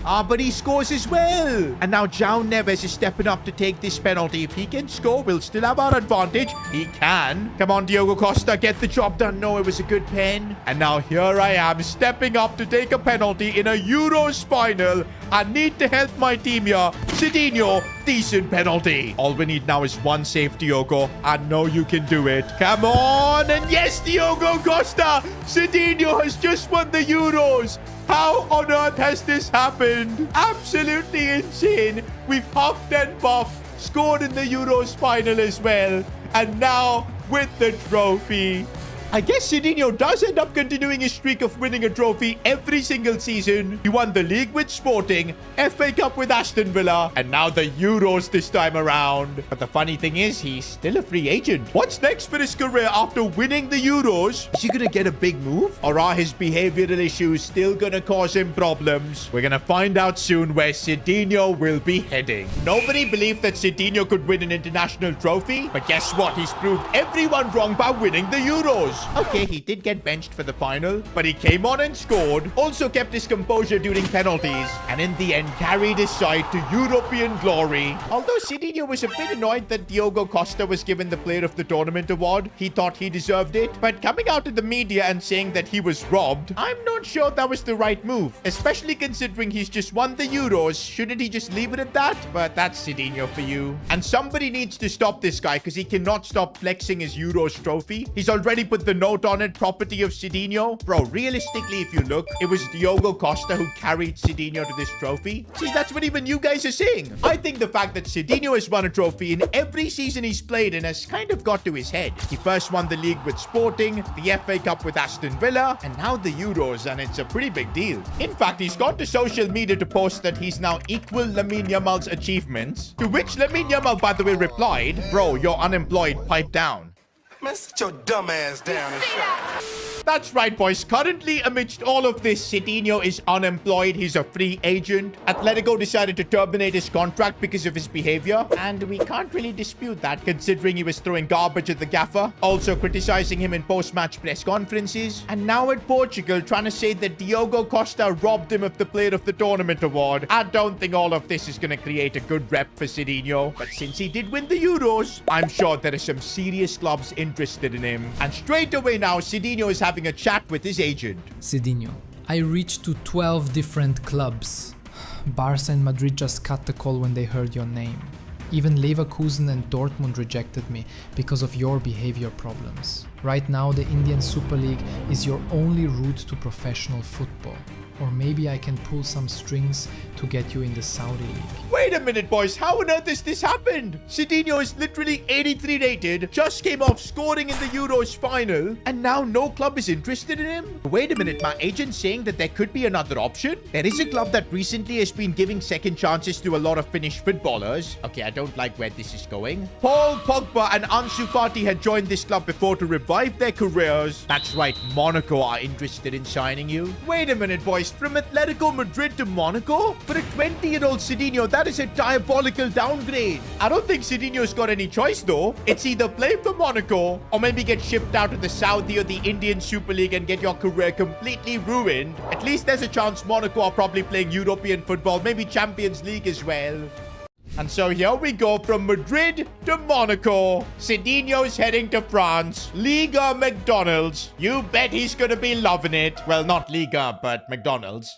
But he scores as well. And now João Neves is stepping up to take this penalty. If he can score, we'll still have our advantage. He can. Come on, Diogo Costa. Get the job done. No, it was a good pen. And now here I am stepping up to take a penalty in a Euros final. I need to help my team here. Sidinho, decent penalty. All we need now is one save, Diogo. I know you can do it. Come on. And yes, Diogo Costa. Sidinho has just won the Euros. How on earth has this happened? Absolutely insane. We've huffed and puffed, scored in the Euros final as well. And now with the trophy. I guess Sidinho does end up continuing his streak of winning a trophy every single season. He won the league with Sporting, FA Cup with Aston Villa, and now the Euros this time around. But the funny thing is, he's still a free agent. What's next for his career after winning the Euros? Is he gonna get a big move? Or are his behavioral issues still gonna cause him problems? We're gonna find out soon where Sidinho will be heading. Nobody believed that Sidinho could win an international trophy, but guess what? He's proved everyone wrong by winning the Euros. Okay, he did get benched for the final, but he came on and scored, also kept his composure during penalties, and in the end carried his side to European glory. Although Sidinho was a bit annoyed that Diogo Costa was given the Player of the Tournament award, he thought he deserved it, but coming out to the media and saying that he was robbed, I'm not sure that was the right move, especially considering he's just won the Euros. Shouldn't he just leave it at that? But that's Sidinho for you. And somebody needs to stop this guy because he cannot stop flexing his Euros trophy. He's already put the note on it, property of Sidinho. Bro, realistically, if you look, it was Diogo Costa who carried Sidinho to this trophy. See, that's what even you guys are saying. I think the fact that Sidinho has won a trophy in every season he's played in has kind of got to his head. He first won the league with Sporting, the FA Cup with Aston Villa, and now the Euros, and it's a pretty big deal. In fact, he's gone to social media to post that he's now equal Lamine Yamal's achievements, to which Lamine Yamal, by the way, replied, "Bro, you're unemployed, pipe down." Man, sit your dumb ass down and shut. That's right, boys. Currently, amidst all of this, Sidinho is unemployed. He's a free agent. Atletico decided to terminate his contract because of his behavior. And we can't really dispute that, considering he was throwing garbage at the gaffer, also criticizing him in post-match press conferences. And now at Portugal, trying to say that Diogo Costa robbed him of the Player of the Tournament award. I don't think all of this is going to create a good rep for Sidinho. But since he did win the Euros, I'm sure there are some serious clubs interested in him. And straight away now, Sidinho is having a chat with his agent. Sidinho, I reached to 12 different clubs. Barca and Madrid just cut the call when they heard your name. Even Leverkusen and Dortmund rejected me because of your behavior problems. Right now, the Indian Super League is your only route to professional football. Or maybe I can pull some strings to get you in the Saudi league. Wait a minute, boys. How on earth has this happened? Sidinho is literally 83 rated, just came off scoring in the Euros final, and now no club is interested in him? Wait a minute, my agent's saying that there could be another option? There is a club that recently has been giving second chances to a lot of Finnish footballers. Okay, I don't like where this is going. Paul Pogba and Ansu Fati had joined this club before to revive their careers. That's right, Monaco are interested in signing you. Wait a minute, boys. From Atletico Madrid to Monaco? For a 20-year-old Sidinho, that is a diabolical downgrade. I don't think Sidinho's got any choice, though. It's either play for Monaco or maybe get shipped out to the Saudi or the Indian Super League and get your career completely ruined. At least there's a chance Monaco are probably playing European football, maybe Champions League as well. And so here we go from Madrid to Monaco. Sidinho's heading to France. Liga McDonald's. You bet he's gonna be loving it. Well, not Liga, but McDonald's.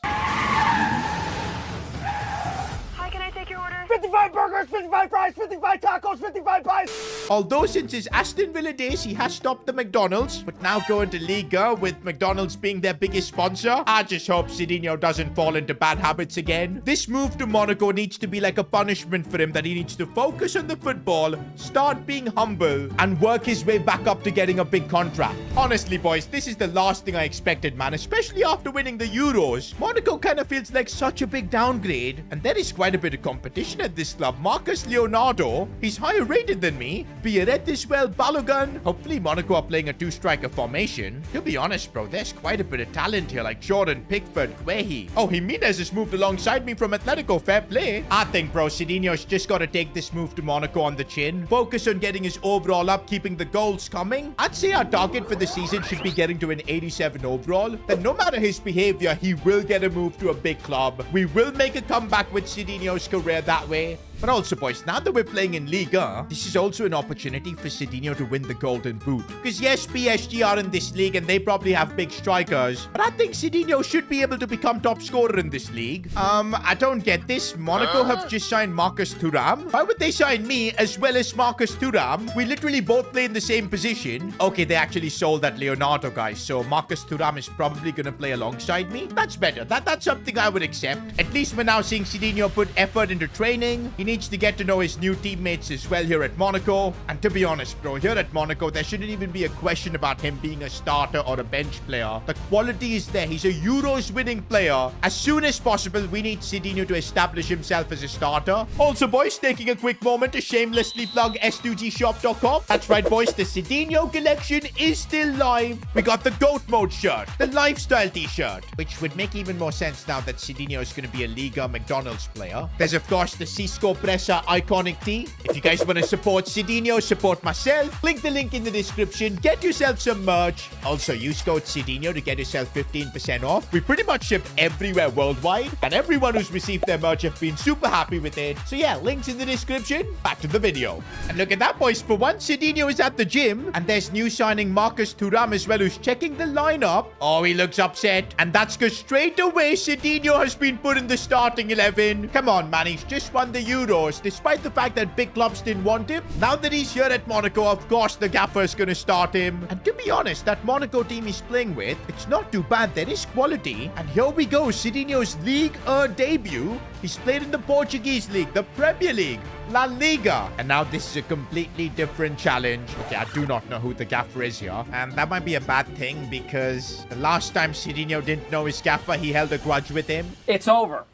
55 burgers, 55 fries, 55 tacos, 55 pies. Although since his Aston Villa days, he has stopped the McDonald's, but now going to Liga with McDonald's being their biggest sponsor. I just hope Sidinho doesn't fall into bad habits again. This move to Monaco needs to be like a punishment for him, that he needs to focus on the football, start being humble, and work his way back up to getting a big contract. Honestly, boys, this is the last thing I expected, man, especially after winning the Euros. Monaco kind of feels like such a big downgrade, and there is quite a bit of competition at this club. Marcus Leonardo, he's higher rated than me. Pierret as well, Balogun. Hopefully Monaco are playing a two-striker formation. To be honest, bro, there's quite a bit of talent here, like Jordan Pickford, Guehi. Oh, Jimenez has moved alongside me from Atletico. Fair play. I think, bro, Sidinho's just got to take this move to Monaco on the chin. Focus on getting his overall up, keeping the goals coming. I'd say our target for the season should be getting to an 87 overall. Then no matter his behavior, he will get a move to a big club. We will make a comeback with Sidinho's career that way. But also, boys, now that we're playing in Liga, this is also an opportunity for Sidinho to win the Golden Boot. Because yes, PSG are in this league and they probably have big strikers, but I think Sidinho should be able to become top scorer in this league. I don't get this. Monaco have just signed Marcus Thuram. Why would they sign me as well as Marcus Thuram? We literally both play in the same position. Okay, they actually sold that Leonardo, guys, so Marcus Thuram is probably going to play alongside me. That's better. That's something I would accept. At least we're now seeing Sidinho put effort into training. He needs to get to know his new teammates as well here at Monaco. And to be honest, bro, here at Monaco, there shouldn't even be a question about him being a starter or a bench player. The quality is there. He's a Euros winning player. As soon as possible, we need Sidinho to establish himself as a starter. Also, boys, taking a quick moment to shamelessly plug s2gshop.com. That's right, boys, the Sidinho collection is still live. We got the GOAT mode shirt, the lifestyle t-shirt, which would make even more sense now that Sidinho is going to be a Liga McDonald's player. There's, of course, the Cisco Pressa iconic tee. If you guys want to support Sidinho, support myself, click the link in the description. Get yourself some merch. Also, use code Sidinho to get yourself 15% off. We pretty much ship everywhere worldwide, and everyone who's received their merch have been super happy with it. So yeah, links in the description. Back to the video. And look at that, boys. For once, Sidinho is at the gym, and there's new signing Marcus Thuram as well, who's checking the lineup. Oh, he looks upset, and that's because straight away Sidinho has been put in the starting 11. Come on, man, he's just won the Euros, despite the fact that big clubs didn't want him. Now that he's here at Monaco, of course the gaffer's gonna start him. And to be honest, that Monaco team he's playing with, it's not too bad. There is quality. And here we go, Sidinho's League debut. He's played in the Portuguese League, the Premier League, La Liga. And now this is a completely different challenge. Okay, I do not know who the gaffer is here. And that might be a bad thing, because the last time Sidinho didn't know his gaffer, he held a grudge with him. It's over.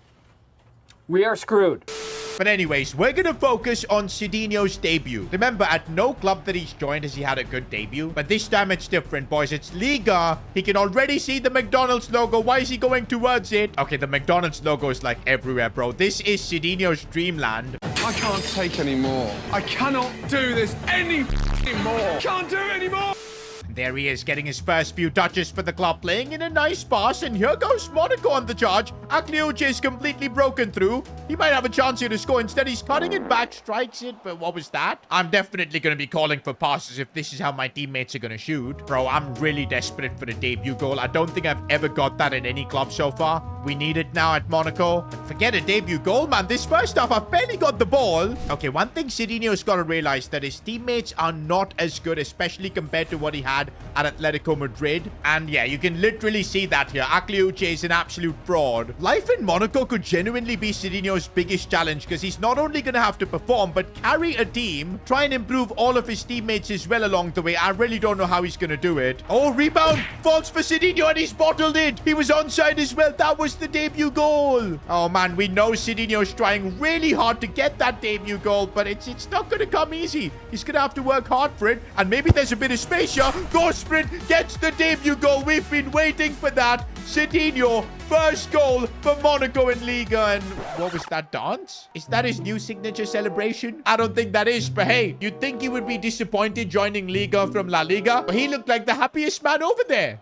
We are screwed. But anyways, we're going to focus on Sidinho's debut. Remember, at no club that he's joined has he had a good debut. But this time it's different, boys. It's Liga. He can already see the McDonald's logo. Why is he going towards it? Okay, the McDonald's logo is like everywhere, bro. This is Sidinho's dreamland. I can't take any more. I cannot do this any more. Can't do it anymore. There he is, getting his first few touches for the club, playing in a nice pass, and here goes Monaco on the charge. Agliuche is completely broken through. He might have a chance here to score. Instead, he's cutting it back, strikes it, but what was that? I'm definitely going to be calling for passes if this is how my teammates are going to shoot. Bro, I'm really desperate for a debut goal. I don't think I've ever got that in any club so far. we need it now at Monaco. And forget a debut goal, man. This first half, I've barely got the ball. Okay, one thing Sidinho's got to realize that his teammates are not as good, especially compared to what he had at Atletico Madrid. And yeah, you can literally see that here. Akliuche is an absolute fraud. Life in Monaco could genuinely be Sidinho's biggest challenge because he's not only going to have to perform, but carry a team, try and improve all of his teammates as well along the way. I really don't know how he's going to do it. Oh, rebound falls for Sidinho and he's bottled it. He was onside as well. That was the debut goal. Oh, man, we know Sidinho's trying really hard to get that debut goal, but it's not going to come easy. He's going to have to work hard for it, and maybe there's a bit of space here. Go sprint, gets the debut goal. We've been waiting for that. Sidinho, first goal for Monaco in Liga. And what was that dance? Is that his new signature celebration? I don't think that is, but hey, you'd think he would be disappointed joining Liga from La Liga, but he looked like the happiest man over there.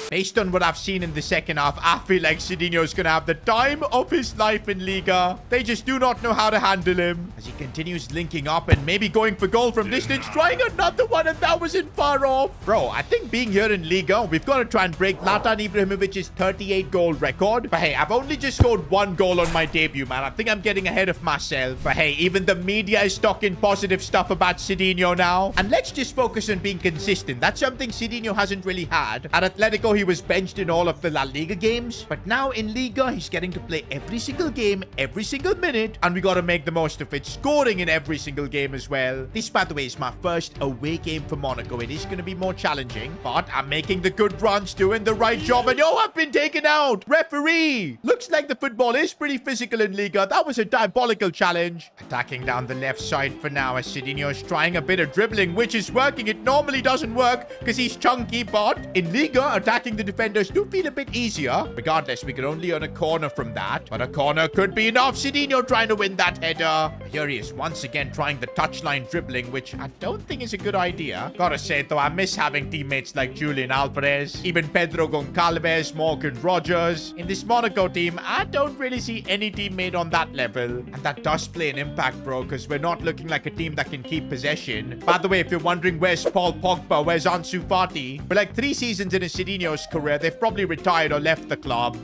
Based on what I've seen in the second half, I feel like Sidinho's going to have the time of his life in Liga. They just do not know how to handle him. As he continues linking up and maybe going for goal from distance, trying another one, and that wasn't far off. Bro, I think being here in Liga, we've got to try and break Zlatan Ibrahimovic's 38-goal record. But hey, I've only just scored 1 goal on my debut, man. I think I'm getting ahead of myself. But hey, even the media is talking positive stuff about Sidinho now. And let's just focus on being consistent. That's something Sidinho hasn't really had. At Atletico, he was benched in all of the La Liga games, but now in Liga, he's getting to play every single game, every single minute, and we got to make the most of it, scoring in every single game as well. This, by the way, is my first away game for Monaco. It is going to be more challenging, but I'm making the good runs, doing the right job, and yo, I've been taken out. Referee! Looks like the football is pretty physical in Liga. That was a diabolical challenge. Attacking down the left side for now as Sidinho's trying a bit of dribbling, which is working. It normally doesn't work because he's chunky, but in Liga, attacking the defenders do feel a bit easier. Regardless, we could only earn a corner from that, but a corner could be enough. Sidinho trying to win that header. Here he is once again trying the touchline dribbling, which I don't think is a good idea. Gotta say though, I miss having teammates like Julian Alvarez, even Pedro Goncalves, Morgan Rogers. In this Monaco team, I don't really see any teammate on that level, and that does play an impact, bro, because we're not looking like a team that can keep possession. By the way, if you're wondering where's Paul Pogba, where's Ansu Fati, for like 3 seasons in Sidinho's career, they've probably retired or left the club.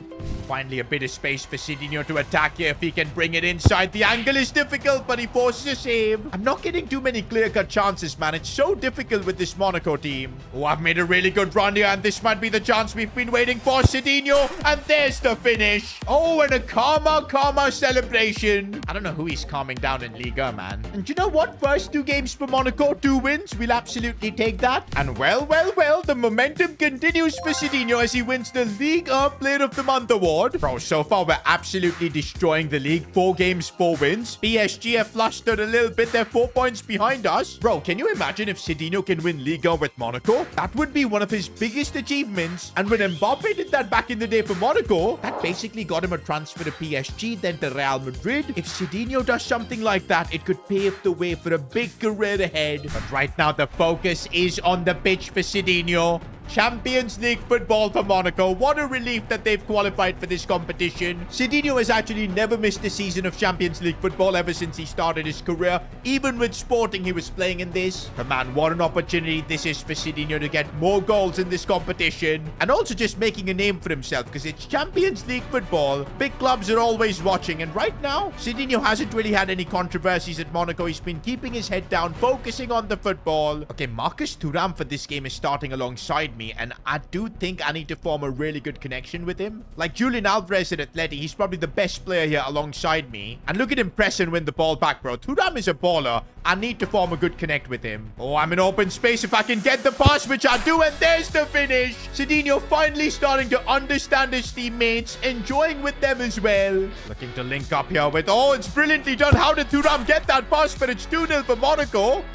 Finally, a bit of space for Sidinho to attack here if he can bring it inside. The angle is difficult, but he forces a save. I'm not getting too many clear-cut chances, man. It's so difficult with this Monaco team. Oh, I've made a really good run here, and this might be the chance we've been waiting for. Sidinho, and there's the finish. Oh, and a calmer celebration. I don't know who he's calming down in Liga, man. And you know what? First 2 games for Monaco, 2 wins. We'll absolutely take that. And well, the momentum continues for Sidinho as he wins the Liga Player of the Month award. Bro, so far we're absolutely destroying the league. 4 games, 4 wins. PSG have flustered a little bit. They're 4 points behind us. Bro, can you imagine if Sidinho can win Liga with Monaco? That would be one of his biggest achievements. And when Mbappe did that back in the day for Monaco, that basically got him a transfer to PSG, then to Real Madrid. If Sidinho does something like that, it could pave the way for a big career ahead. But right now, the focus is on the pitch for Sidinho. Champions League football for Monaco. What a relief that they've qualified for this competition. Sidinho has actually never missed a season of Champions League football ever since he started his career. Even with Sporting, he was playing in this. But man, what an opportunity this is for Sidinho to get more goals in this competition. And also just making a name for himself because it's Champions League football. Big clubs are always watching. And right now, Sidinho hasn't really had any controversies at Monaco. He's been keeping his head down, focusing on the football. Okay, Marcus Thuram for this game is starting alongside me, and I do think I need to form a really good connection with him. Like Julian Alvarez at Atleti, he's probably the best player here alongside me. And look at him press and win the ball back, bro. Thuram is a baller. I need to form a good connect with him. Oh, I'm in open space if I can get the pass, which I do, and there's the finish. Sidinho finally starting to understand his teammates, enjoying with them as well. Looking to link up here with, oh, it's brilliantly done. How did Thuram get that pass? But it's 2-0 for Monaco.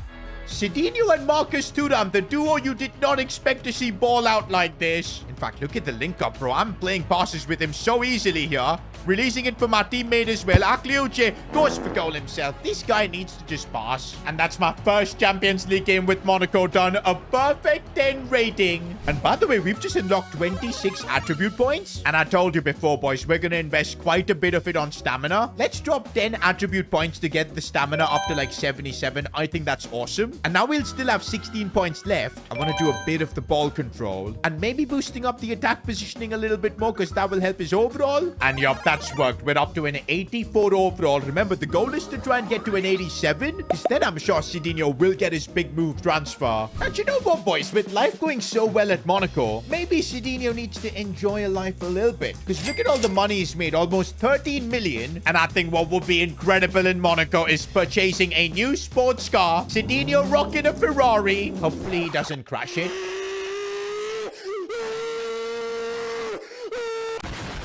Sidinho and Marcus Thuram, the duo you did not expect to see ball out like this. In fact, look at the link up, bro. I'm playing passes with him so easily here. Releasing it for my teammate as well. Akliuche goes for goal himself. This guy needs to just pass. And that's my first Champions League game with Monaco done. A perfect 10 rating. And by the way, we've just unlocked 26 attribute points. And I told you before, boys, we're going to invest quite a bit of it on stamina. Let's drop 10 attribute points to get the stamina up to like 77. I think that's awesome. And now we'll still have 16 points left. I want to do a bit of the ball control and maybe boosting up the attack positioning a little bit more because that will help his overall. And yup, that's worked. We're up to an 84 overall. Remember, the goal is to try and get to an 87 because then I'm sure Sidinho will get his big move transfer. And you know what, boys? With life going so well at Monaco, maybe Sidinho needs to enjoy life a little bit because look at all the money he's made, almost 13 million. And I think what would be incredible in Monaco is purchasing a new sports car. Sidinho rocking a Ferrari. Hopefully he doesn't crash it.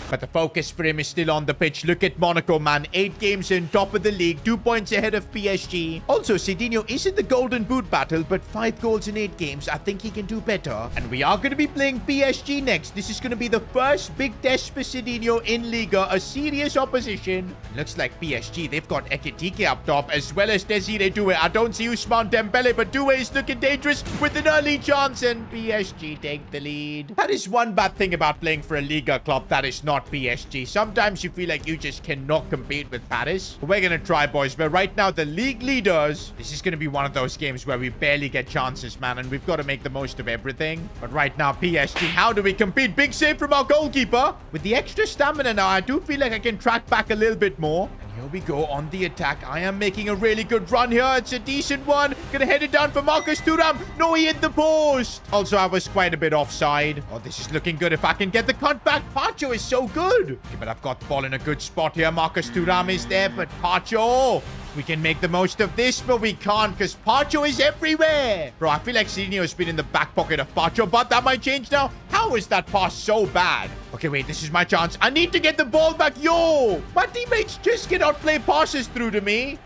But the focus for him is still on the pitch. Look at Monaco, man. 8 games in, top of the league, 2 points ahead of PSG. Also, Sidinho is in the golden boot battle, but 5 goals in 8 games. I think he can do better. And we are going to be playing PSG next. This is going to be the first big test for Sidinho in Liga. A serious opposition. Looks like PSG, they've got Ekitike up top, as well as Desiree Doué. I don't see Ousmane Dembele, but Doué is looking dangerous with an early chance, and PSG take the lead. That is one bad thing about playing for a Liga club that is not PSG. Sometimes you feel like you just cannot compete with Paris. But we're going to try, boys. But right now, the league leaders, this is going to be one of those games where we barely get chances, man. And we've got to make the most of everything. But right now, PSG, how do we compete? Big save from our goalkeeper. With the extra stamina now, I do feel like I can track back a little bit more. Here we go on the attack. I am making a really good run here. It's a decent one. Gonna head it down for Marcus Thuram. No, he hit the post. Also, I was quite a bit offside. Oh, this is looking good. If I can get the cut back, Pacho is so good. Okay, but I've got the ball in a good spot here. Marcus Thuram is there, but Pacho, we can make the most of this, but we can't because Pacho is everywhere. Bro, I feel like Sidinho has been in the back pocket of Pacho, but that might change now. How is that pass so bad? Okay, wait, this is my chance. I need to get the ball back. Yo, my teammates just cannot play passes through to me.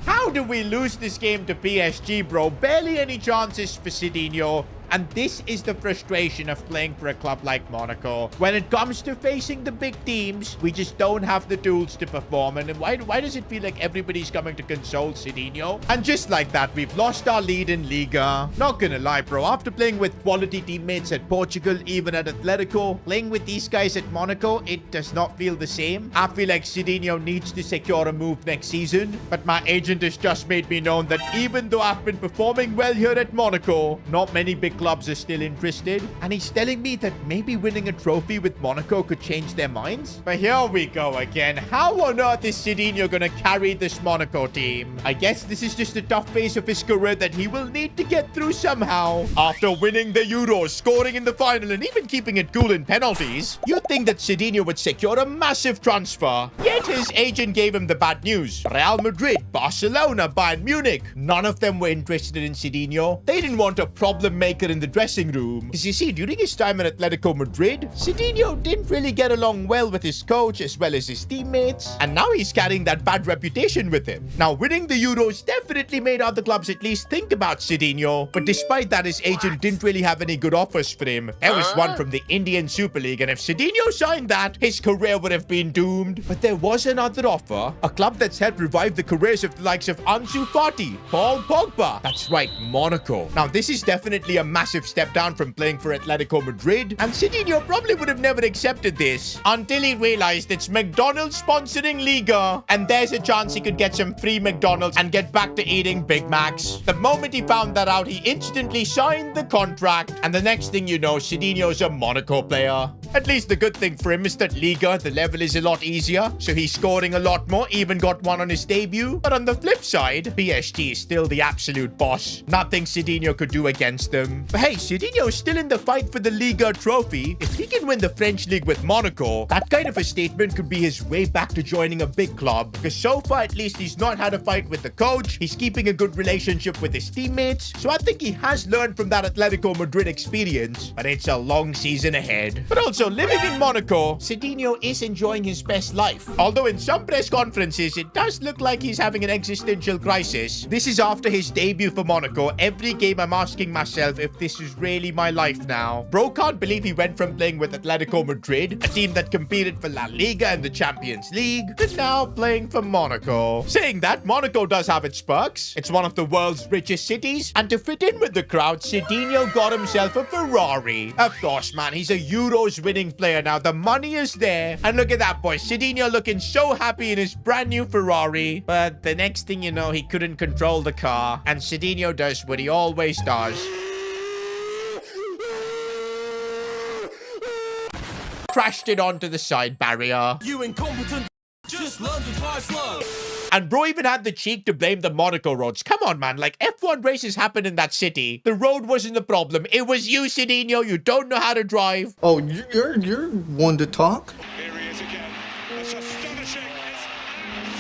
How do we lose this game to PSG, bro? Barely any chances for Sidinho. And this is the frustration of playing for a club like Monaco. When it comes to facing the big teams, we just don't have the tools to perform. And why does it feel like everybody's coming to console Sidinho? And just like that, we've lost our lead in Liga. Not gonna lie, bro. After playing with quality teammates at Portugal, even at Atletico, playing with these guys at Monaco, it does not feel the same. I feel like Sidinho needs to secure a move next season. But my agent has just made me known that even though I've been performing well here at Monaco, not many big clubs are still interested, and he's telling me that maybe winning a trophy with Monaco could change their minds. But here we go again. How on earth is Sidinho gonna carry this Monaco team? I guess this is just a tough phase of his career that he will need to get through somehow. After winning the Euros, scoring in the final, and even keeping it cool in penalties, you'd think that Sidinho would secure a massive transfer. Yet his agent gave him the bad news. Real Madrid, Barcelona, Bayern Munich, none of them were interested in Sidinho. They didn't want a problem maker in the dressing room. Because you see, during his time at Atletico Madrid, Sidinho didn't really get along well with his coach as well as his teammates. And now he's carrying that bad reputation with him. Now, winning the Euros definitely made other clubs at least think about Sidinho. But despite that, his agent didn't really have any good offers for him. There was one from the Indian Super League, and if Sidinho signed that, his career would have been doomed. But there was another offer. A club that's helped revive the careers of the likes of Ansu Fati, Paul Pogba. That's right, Monaco. Now, this is definitely a massive step down from playing for Atletico Madrid, and Sidinho probably would have never accepted this until he realized it's McDonald's sponsoring Liga, and there's a chance he could get some free McDonald's and get back to eating Big Macs. The moment he found that out, he instantly signed the contract, and the next thing you know, Sidinho's a Monaco player. At least the good thing for him is that Liga, the level is a lot easier, so he's scoring a lot more, even got one on his debut. But on the flip side, PSG is still the absolute boss. Nothing Sidinho could do against them. But hey, Sidinho is still in the fight for the Liga trophy. If he can win the French league with Monaco, that kind of a statement could be his way back to joining a big club. Because so far, at least, he's not had a fight with the coach. He's keeping a good relationship with his teammates. So I think he has learned from that Atletico Madrid experience. But it's a long season ahead. But also, Also, living in Monaco, Sidinho is enjoying his best life. Although in some press conferences, it does look like he's having an existential crisis. This is after his debut for Monaco. Every game I'm asking myself if this is really my life now. Bro can't believe he went from playing with Atletico Madrid, a team that competed for La Liga and the Champions League, to now playing for Monaco. Saying that, Monaco does have its perks. It's one of the world's richest cities, and to fit in with the crowd, Sidinho got himself a Ferrari. Of course, man, he's a Euros winning player now. The money is there. And look at that, boy. Sidinho looking so happy in his brand new Ferrari. But the next thing you know, he couldn't control the car. And Sidinho does what he always does. Crashed it onto the side barrier. You incompetent. Just learn to drive slow. And bro even had the cheek to blame the Monaco roads. Come on, man. Like, F1 races happen in that city. The road wasn't the problem. It was you, Sidinho. You don't know how to drive. Oh, you're one to talk? Here he is again. It's astonishing. It's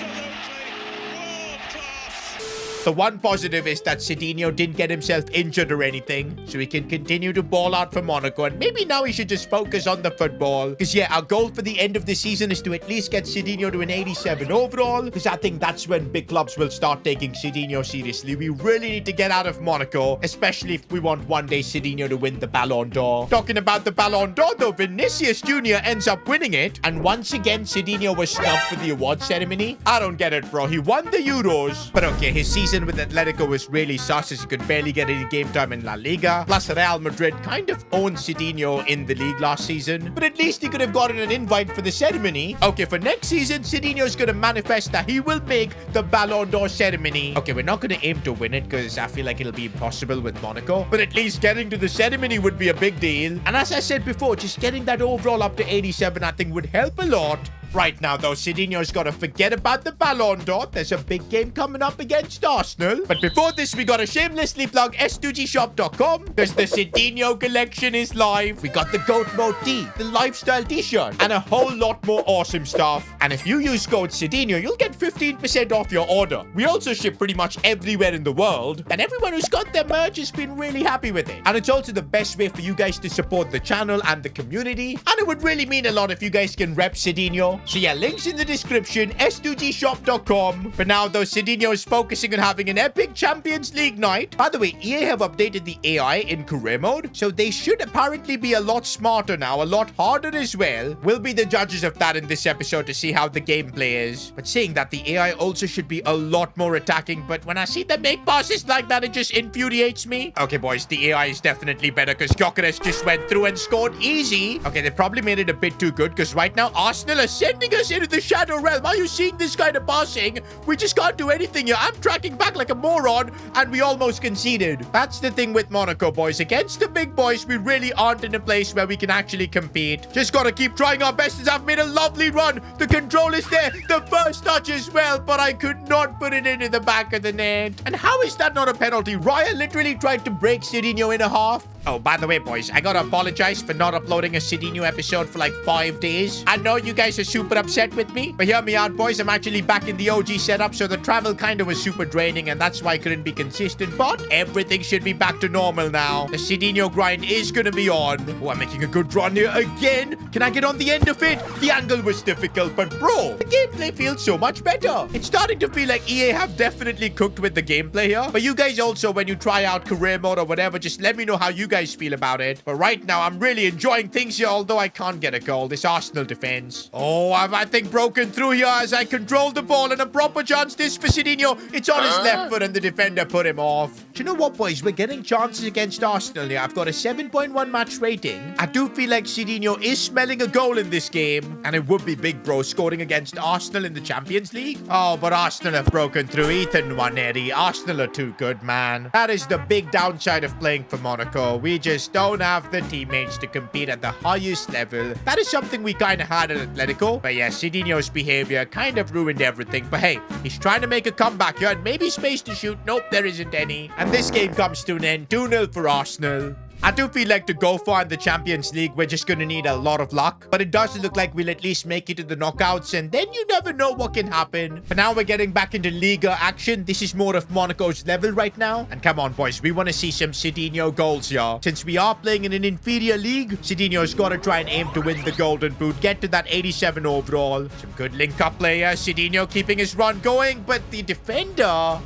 absolutely world class. The one positive is that Sidinho didn't get himself injured or anything, so he can continue to ball out for Monaco, and maybe now he should just focus on the football. Because yeah, our goal for the end of the season is to at least get Sidinho to an 87 overall, because I think that's when big clubs will start taking Sidinho seriously. We really need to get out of Monaco, especially if we want one day Sidinho to win the Ballon d'Or. Talking about the Ballon d'Or though, Vinicius Jr. ends up winning it, and once again Sidinho was snubbed for the award ceremony. I don't get it, bro. He won the Euros, but okay, his season with Atletico was really sus, as he could barely get any game time in La Liga. Plus, Real Madrid kind of owned Sidinho in the league last season, but at least he could have gotten an invite for the ceremony. Okay, for next season, Sidinho's gonna manifest that he will make the Ballon d'Or ceremony. Okay, we're not gonna aim to win it because I feel like it'll be impossible with Monaco, but at least getting to the ceremony would be a big deal. And as I said before, just getting that overall up to 87, I think would help a lot. Right now, though, Sidinho's got to forget about the Ballon d'Or. There's a big game coming up against Arsenal. But before this, we got to shamelessly plug s2gshop.com because the Sidinho collection is live. We got the Goat Mode tee, the lifestyle t-shirt, and a whole lot more awesome stuff. And if you use code Sidinho, you'll get 15% off your order. We also ship pretty much everywhere in the world, and everyone who's got their merch has been really happy with it. And it's also the best way for you guys to support the channel and the community. And it would really mean a lot if you guys can rep Sidinho. So yeah, links in the description, s2gshop.com. For now, though, Sidinho is focusing on having an epic Champions League night. By the way, EA have updated the AI in career mode, so they should apparently be a lot smarter now, a lot harder as well. We'll be the judges of that in this episode to see how the gameplay is. But saying that, the AI also should be a lot more attacking, but when I see them make passes like that, it just infuriates me. Okay, boys, the AI is definitely better because Gyökeres just went through and scored easy. Okay, they probably made it a bit too good because right now, Arsenal are sending us into the shadow realm. Are you seeing this kind of passing? We just can't do anything here. I'm tracking back like a moron, and we almost conceded. That's the thing with Monaco, boys. Against the big boys, we really aren't in a place where we can actually compete. Just gotta keep trying our best, as I've made a lovely run. The control is there. The first touch as well, but I could not put it into the back of the net. And how is that not a penalty? Raya literally tried to break Sidinho in a half. Oh, by the way, boys, I gotta apologize for not uploading a Sidinho episode for like 5 days. I know you guys are super upset with me, but hear me out, boys. I'm actually back in the OG setup, so the travel kind of was super draining, and that's why I couldn't be consistent. But everything should be back to normal now. The Sidinho grind is gonna be on. Oh, I'm making a good run here again. Can I get on the end of it? The angle was difficult, but bro, the gameplay feels so much better. It's starting to feel like EA have definitely cooked with the gameplay here. But you guys also, when you try out career mode or whatever, just let me know how you guys feel about it. But right now, I'm really enjoying things here, although I can't get a goal. This Arsenal defense. Oh, I've, I think, broken through here as I control the ball, and a proper chance this for Sidinho. It's on his left foot, and the defender put him off. Do you know what, boys? We're getting chances against Arsenal here. I've got a 7.1 match rating. I do feel like Sidinho is smelling a goal in this game, and it would be big, bro, scoring against Arsenal in the Champions League. Oh, but Arsenal have broken through. Ethan Nwaneri. Arsenal are too good, man. That is the big downside of playing for Monaco. We just don't have the teammates to compete at the highest level. That is something we kind of had at Atletico. But yeah, Sidinho's behavior kind of ruined everything. But hey, he's trying to make a comeback here, and maybe space to shoot. Nope, there isn't any. And this game comes to an end. 2-0 for Arsenal. I do feel like to go far in the Champions League, we're just going to need a lot of luck. But it does look like we'll at least make it to the knockouts, and then you never know what can happen. For now, we're getting back into Liga action. This is more of Monaco's level right now. And come on, boys, we want to see some Sidinho goals, y'all. Since we are playing in an inferior league, Sidinho's got to try and aim to win the Golden Boot, get to that 87 overall. Some good link-up players. Sidinho keeping his run going, but the defender...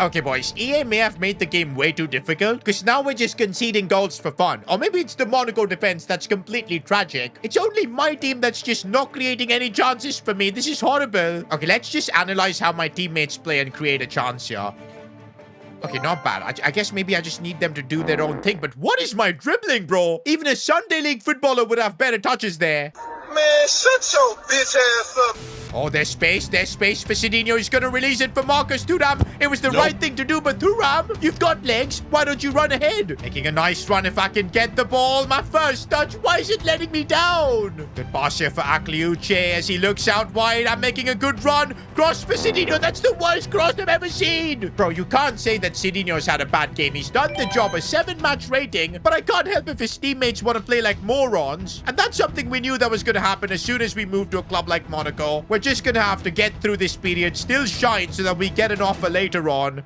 Okay, boys, EA may have made the game way too difficult because now we're just conceding goals for fun. Or maybe it's the Monaco defense that's completely tragic. It's only my team that's just not creating any chances for me. This is horrible. Okay, let's just analyze how my teammates play and create a chance here. Okay, not bad. I guess maybe I just need them to do their own thing. But what is my dribbling, bro? Even a Sunday League footballer would have better touches there. Man, shut your bitch ass up. Oh, there's space for Sidinho. He's going to release it for Marcus Thuram. It was the right thing to do, but Thuram, you've got legs. Why don't you run ahead? Making a nice run if I can get the ball. My first touch. Why is it letting me down? Good pass here for Akliuche as he looks out wide. I'm making a good run. Cross for Sidinho. That's the worst cross I've ever seen. Bro, you can't say that Sidinho's had a bad game. He's done the job, a 7-match rating, but I can't help if his teammates want to play like morons. And that's something we knew that was going to happen as soon as we moved to a club like Monaco. We're just gonna have to get through this period, still shine, so that we get an offer later on.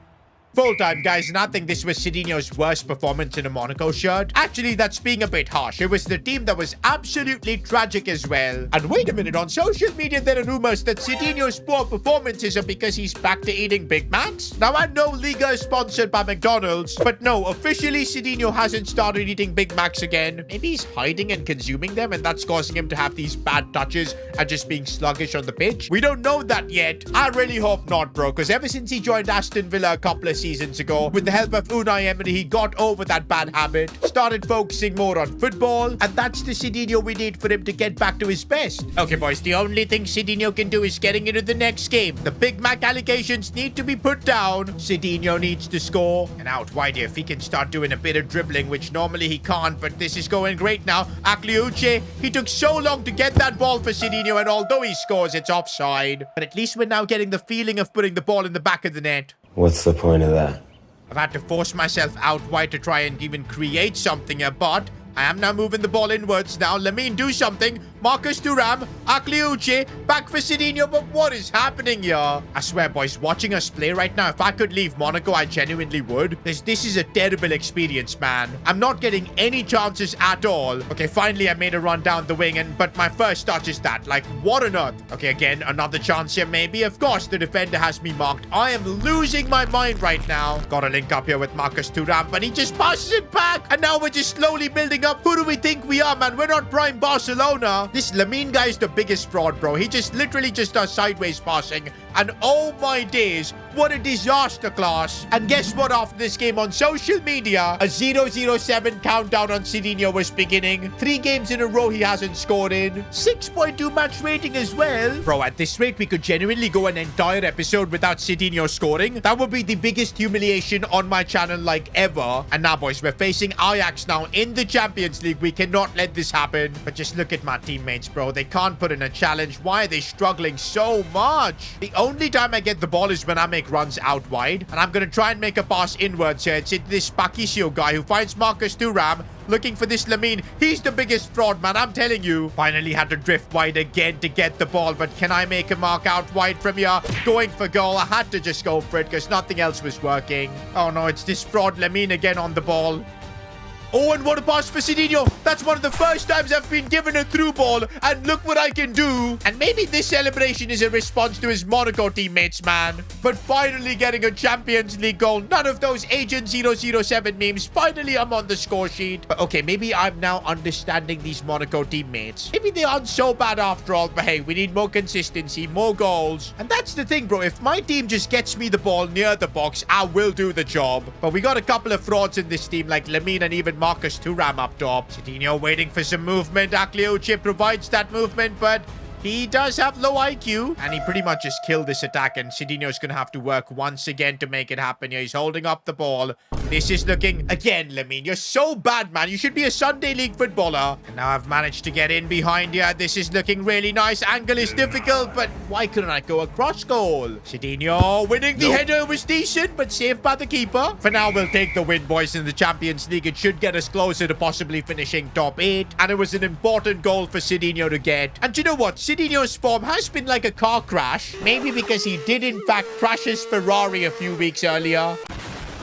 Full time, guys, and I think this was Sidinho's worst performance in a Monaco shirt. Actually, that's being a bit harsh. It was the team that was absolutely tragic as well. And wait a minute, on social media, there are rumors that Sidinho's poor performances are because he's back to eating Big Macs. Now, I know Liga is sponsored by McDonald's, but no, officially, Sidinho hasn't started eating Big Macs again. Maybe he's hiding and consuming them, and that's causing him to have these bad touches and just being sluggish on the pitch. We don't know that yet. I really hope not, bro, because ever since he joined Aston Villa a couple of seasons ago, with the help of Unai Emery, he got over that bad habit, started focusing more on football, and that's the Sidinho we need for him to get back to his best. Okay, boys, the only thing Sidinho can do is getting into the next game. The Big Mac allegations need to be put down. Sidinho needs to score. And out wide here, if he can start doing a bit of dribbling, which normally he can't, but this is going great now. Akliuche, he took so long to get that ball for Sidinho, and although he scores, it's offside. But at least we're now getting the feeling of putting the ball in the back of the net. What's the point of that? I've had to force myself out wide to try and even create something here, but I am now moving the ball inwards now. Lamine, do something. Marcus Thuram, Akliuche, back for Sidinho, but what is happening here? I swear, boys, watching us play right now, if I could leave Monaco, I genuinely would. This is a terrible experience, man. I'm not getting any chances at all. Okay, finally, I made a run down the wing, but my first touch is that. Like, what on earth? Okay, again, another chance here, maybe. Of course, the defender has me marked. I am losing my mind right now. Got a link up here with Marcus Thuram, but he just passes it back, and now we're just slowly building up. Who do we think we are, man? We're not prime Barcelona. This Lamine guy is the biggest fraud, bro. He just literally just does sideways passing. And oh my days, what a disaster class. And guess what? After this game on social media, a 0-0-7 countdown on Sidinho was beginning. 3 games in a row he hasn't scored in. 6.2 match rating as well. Bro, at this rate, we could genuinely go an entire episode without Sidinho scoring. That would be the biggest humiliation on my channel like ever. And now, boys, we're facing Ajax now in the Champions League. We cannot let this happen. But just look at my teammates, bro. They can't put in a challenge. Why are they struggling so much? The only time I get the ball is when I make runs out wide. And I'm going to try and make a pass inwards here. It's this Paquisio guy who finds Marcus Thuram, looking for this Lamine. He's the biggest fraud, man. I'm telling you. Finally had to drift wide again to get the ball. But can I make a mark out wide from here? Going for goal. I had to just go for it because nothing else was working. Oh, no. It's this fraud Lamine again on the ball. Oh, and what a pass for Sidinho. That's one of the first times I've been given a through ball. And look what I can do. And maybe this celebration is a response to his Monaco teammates, man. But finally getting a Champions League goal. None of those Agent 007 memes. Finally, I'm on the score sheet. But okay, maybe I'm now understanding these Monaco teammates. Maybe they aren't so bad after all. But hey, we need more consistency, more goals. And that's the thing, bro. If my team just gets me the ball near the box, I will do the job. But we got a couple of frauds in this team, like Lamine and even Marcus Thuram up top. Sidinho waiting for some movement. Akliuche provides that movement, but he does have low IQ. And he pretty much just killed this attack. And Sidinho's going to have to work once again to make it happen here. He's holding up the ball. this is looking... Again, Lamine, you're so bad, man. You should be a Sunday League footballer. And now I've managed to get in behind you. This is looking really nice. Angle is difficult, but why couldn't I go across goal? Sidinho winning the header was decent, but saved by the keeper. For now, we'll take the win, boys, in the Champions League. It should get us closer to possibly finishing top 8. And it was an important goal for Sidinho to get. And you know what? Sidinho's form has been like a car crash. Maybe because he did, in fact, crash his Ferrari a few weeks earlier.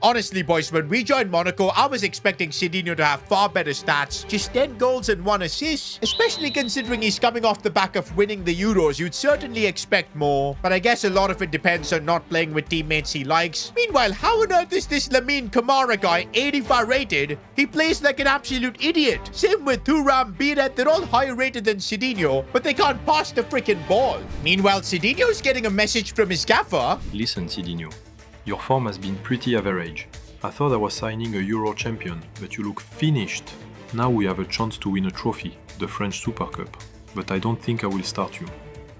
Honestly, boys, when we joined Monaco, I was expecting Sidinho to have far better stats. Just 10 goals and 1 assist. Especially considering he's coming off the back of winning the Euros, you'd certainly expect more. But I guess a lot of it depends on not playing with teammates he likes. Meanwhile, how on earth is this Lamine Camara guy 85 rated? He plays like an absolute idiot. Same with Thuram, Biret, they're all higher rated than Sidinho, but they can't pass the freaking ball. Meanwhile, Sidinho's getting a message from his gaffer. Listen, Sidinho. Your form has been pretty average. I thought I was signing a Euro champion, but you look finished. Now we have a chance to win a trophy, the French Super Cup. But I don't think I will start you.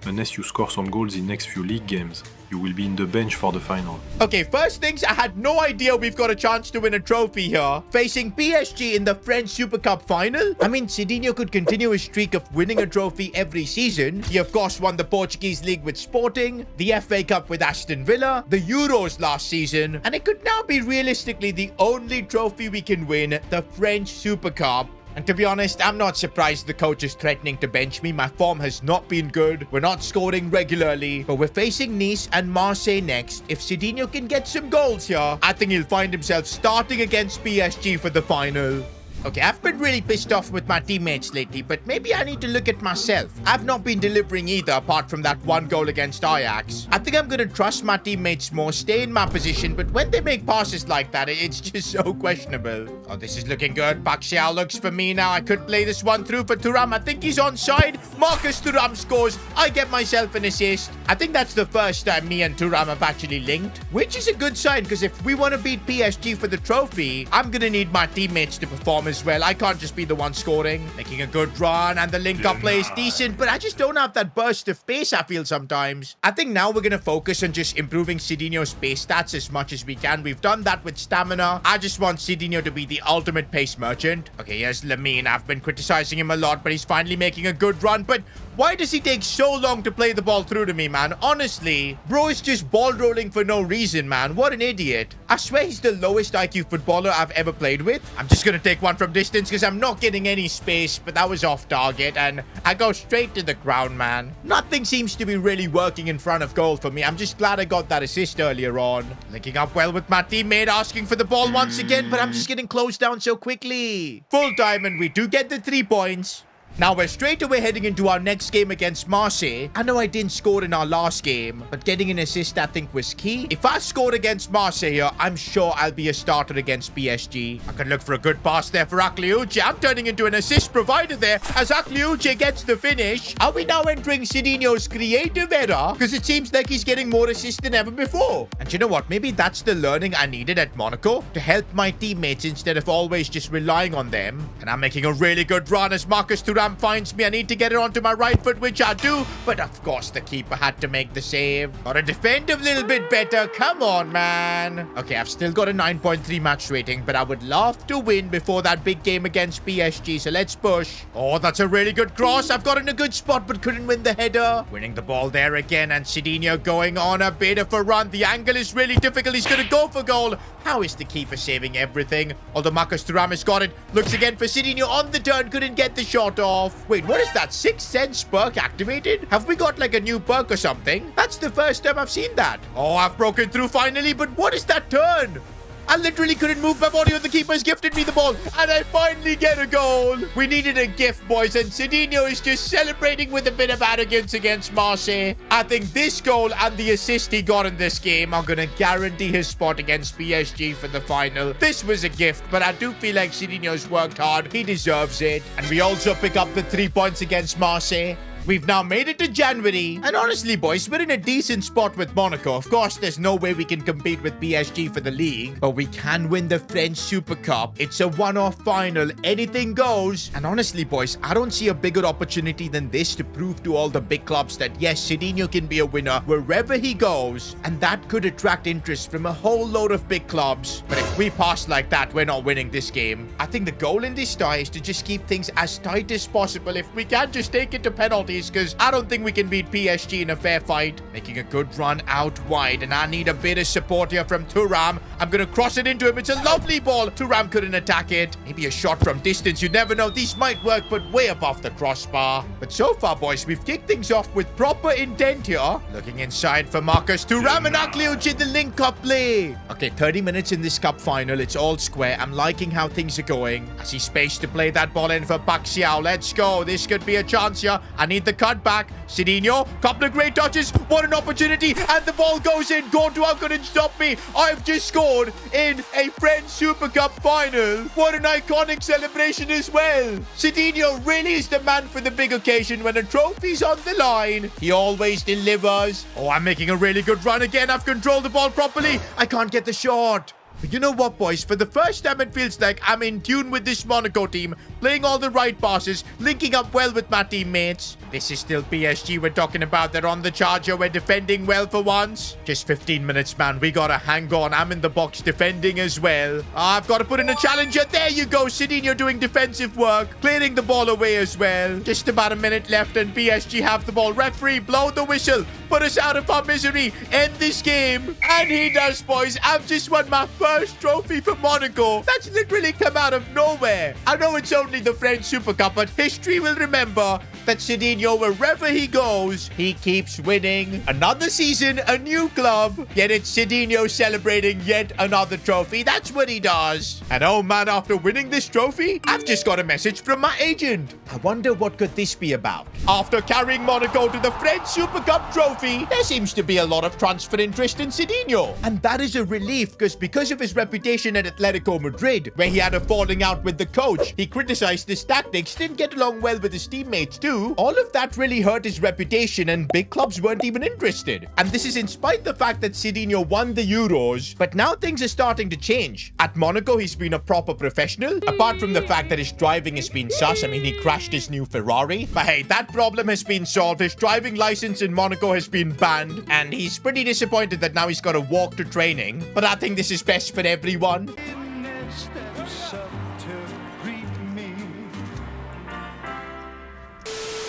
Unless you score some goals in next few league games, you will be in the bench for the final. Okay, first things, I had no idea we've got a chance to win a trophy here. Facing PSG in the French Super Cup final? I mean, Sidinho could continue his streak of winning a trophy every season. He, of course, won the Portuguese League with Sporting, the FA Cup with Aston Villa, the Euros last season, and it could now be realistically the only trophy we can win, the French Super Cup. And to be honest, I'm not surprised the coach is threatening to bench me. My form has not been good. We're not scoring regularly. But we're facing Nice and Marseille next. If Sidinho can get some goals here, I think he'll find himself starting against PSG for the final. Okay, I've been really pissed off with my teammates lately, but maybe I need to look at myself. I've not been delivering either, apart from that 1 goal against Ajax. I think I'm going to trust my teammates more, stay in my position, but when they make passes like that, it's just so questionable. Oh, this is looking good. Baxial looks for me now. I could play this one through for Thuram. I think he's onside. Marcus Thuram scores. I get myself an assist. I think that's the first time me and Thuram have actually linked, which is a good sign, because if we want to beat PSG for the trophy, I'm going to need my teammates to perform as well. I can't just be the one scoring. Making a good run, and the link-up play is decent, but I just don't have that burst of pace, I feel sometimes. I think now we're going to focus on just improving Sidinho's pace stats as much as we can. We've done that with stamina. I just want Sidinho to be the ultimate pace merchant. Okay, here's Lamine. I've been criticizing him a lot, but he's finally making a good run. But why does he take so long to play the ball through to me, man? Honestly, bro is just ball rolling for no reason, man. What an idiot. I swear he's the lowest IQ footballer I've ever played with. I'm just going to take one from distance because I'm not getting any space, but that was off target and I go straight to the ground, man. Nothing seems to be really working in front of goal for me. I'm just glad I got that assist earlier on. Linking up well with my teammate, asking for the ball once again, but I'm just getting closed down so quickly. Full time, and we do get the 3 points. Now we're straight away heading into our next game against Marseille. I know I didn't score in our last game, but getting an assist I think was key. If I scored against Marseille here, I'm sure I'll be a starter against PSG. I can look for a good pass there for Akliuche. I'm turning into an assist provider there as Akliuche gets the finish. Are we now entering Sidinho's creative era? Because it seems like he's getting more assists than ever before. And you know what? Maybe that's the learning I needed at Monaco, to help my teammates instead of always just relying on them. And I'm making a really good run as Marcus Thuram finds me. I need to get it onto my right foot, which I do, but of course the keeper had to make the save. Gotta defend a little bit better. Come on, man. Okay, I've still got a 9.3 match rating, but I would love to win before that big game against PSG, so let's push. Oh, that's a really good cross. I've got in a good spot, but couldn't win the header. Winning the ball there again, and Sidinho going on a bit of a run. The angle is really difficult. He's gonna go for goal. How is the keeper saving everything? Although Marcus Thuram has got it. Looks again for Sidinho on the turn. Couldn't get the shot off. Wait, what is that? 6th Sense perk activated? Have we got like a new perk or something? That's the first time I've seen that. Oh, I've broken through finally, but what is that turn? I literally couldn't move my body when the keeper's gifted me the ball, and I finally get a goal. We needed a gift, boys, and Sidinho is just celebrating with a bit of arrogance against Marseille. I think this goal and the assist he got in this game are going to guarantee his spot against PSG for the final. This was a gift, but I do feel like Sidinho's worked hard. He deserves it. And we also pick up the 3 points against Marseille. We've now made it to January. And honestly, boys, we're in a decent spot with Monaco. Of course, there's no way we can compete with PSG for the league, but we can win the French Super Cup. It's a one-off final. Anything goes. And honestly, boys, I don't see a bigger opportunity than this to prove to all the big clubs that yes, Sidinho can be a winner wherever he goes, and that could attract interest from a whole load of big clubs. But if we pass like that, we're not winning this game. I think the goal in this tie is to just keep things as tight as possible. If we can just take it to penalties, because I don't think we can beat PSG in a fair fight. Making a good run out wide, and I need a bit of support here from Thuram. I'm going to cross it into him. It's a lovely ball. Thuram couldn't attack it. Maybe a shot from distance. You never know. These might work, but way above the crossbar. But so far, boys, we've kicked things off with proper intent here. Looking inside for Marcus Thuram and Akliuch in the link-up play. Okay, 30 minutes in this cup final. It's all square. I'm liking how things are going. I see space to play that ball in for Pak Xiao. Let's go. This could be a chance here. I need the cutback. Sidinho, couple of great touches. What an opportunity. And the ball goes in. Courtois couldn't stop me. I've just scored in a French Super Cup final. What an iconic celebration as well. Sidinho really is the man for the big occasion. When a trophy's on the line, he always delivers. Oh, I'm making a really good run again. I've controlled the ball properly. I can't get the shot. But you know what, boys? For the first time, it feels like I'm in tune with this Monaco team, playing all the right passes, linking up well with my teammates. This is still PSG we're talking about. They're on the charger. We're defending well for once. Just 15 minutes, man. We gotta hang on. I'm in the box defending as well. I've got to put in a challenger. There you go. Sidinho doing defensive work, clearing the ball away as well. Just about a minute left and PSG have the ball. Referee, blow the whistle. Put us out of our misery. End this game. And he does, boys. I've just won my first trophy for Monaco. That's literally come out of nowhere. I know it's only the French Super Cup, but history will remember that Sidinho, wherever he goes, he keeps winning. Another season, a new club. Yet it's Sidinho celebrating yet another trophy. That's what he does. And oh man, after winning this trophy, I've just got a message from my agent. I wonder what could this be about. After carrying Monaco to the French Super Cup trophy, there seems to be a lot of transfer interest in Sidinho. And that is a relief, because of his reputation at Atletico Madrid, where he had a falling out with the coach. He criticized his tactics, didn't get along well with his teammates too. All of that really hurt his reputation, and big clubs weren't even interested. And this is in spite the fact that Sidinho won the Euros. But now things are starting to change. At Monaco, he's been a proper professional. Apart from the fact that his driving has been sus. I mean, he crashed his new Ferrari. But hey, that problem has been solved. His driving license in Monaco has been banned. And he's pretty disappointed that now he's got to walk to training. But I think this is best for everyone.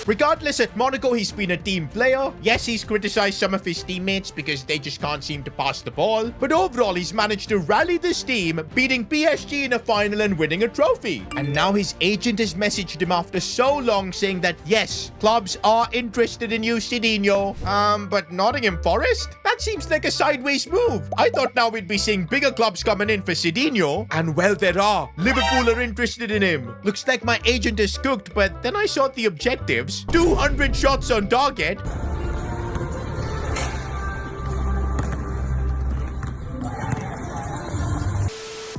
Regardless, at Monaco, he's been a team player. Yes, he's criticized some of his teammates because they just can't seem to pass the ball. But overall, he's managed to rally this team, beating PSG in a final and winning a trophy. And now his agent has messaged him after so long saying that, yes, clubs are interested in you, Sidinho. But Nottingham Forest? That seems like a sideways move. I thought now we'd be seeing bigger clubs coming in for Sidinho. And well, there are. Liverpool are interested in him. Looks like my agent is cooked, but then I saw the objectives. 200 shots on target.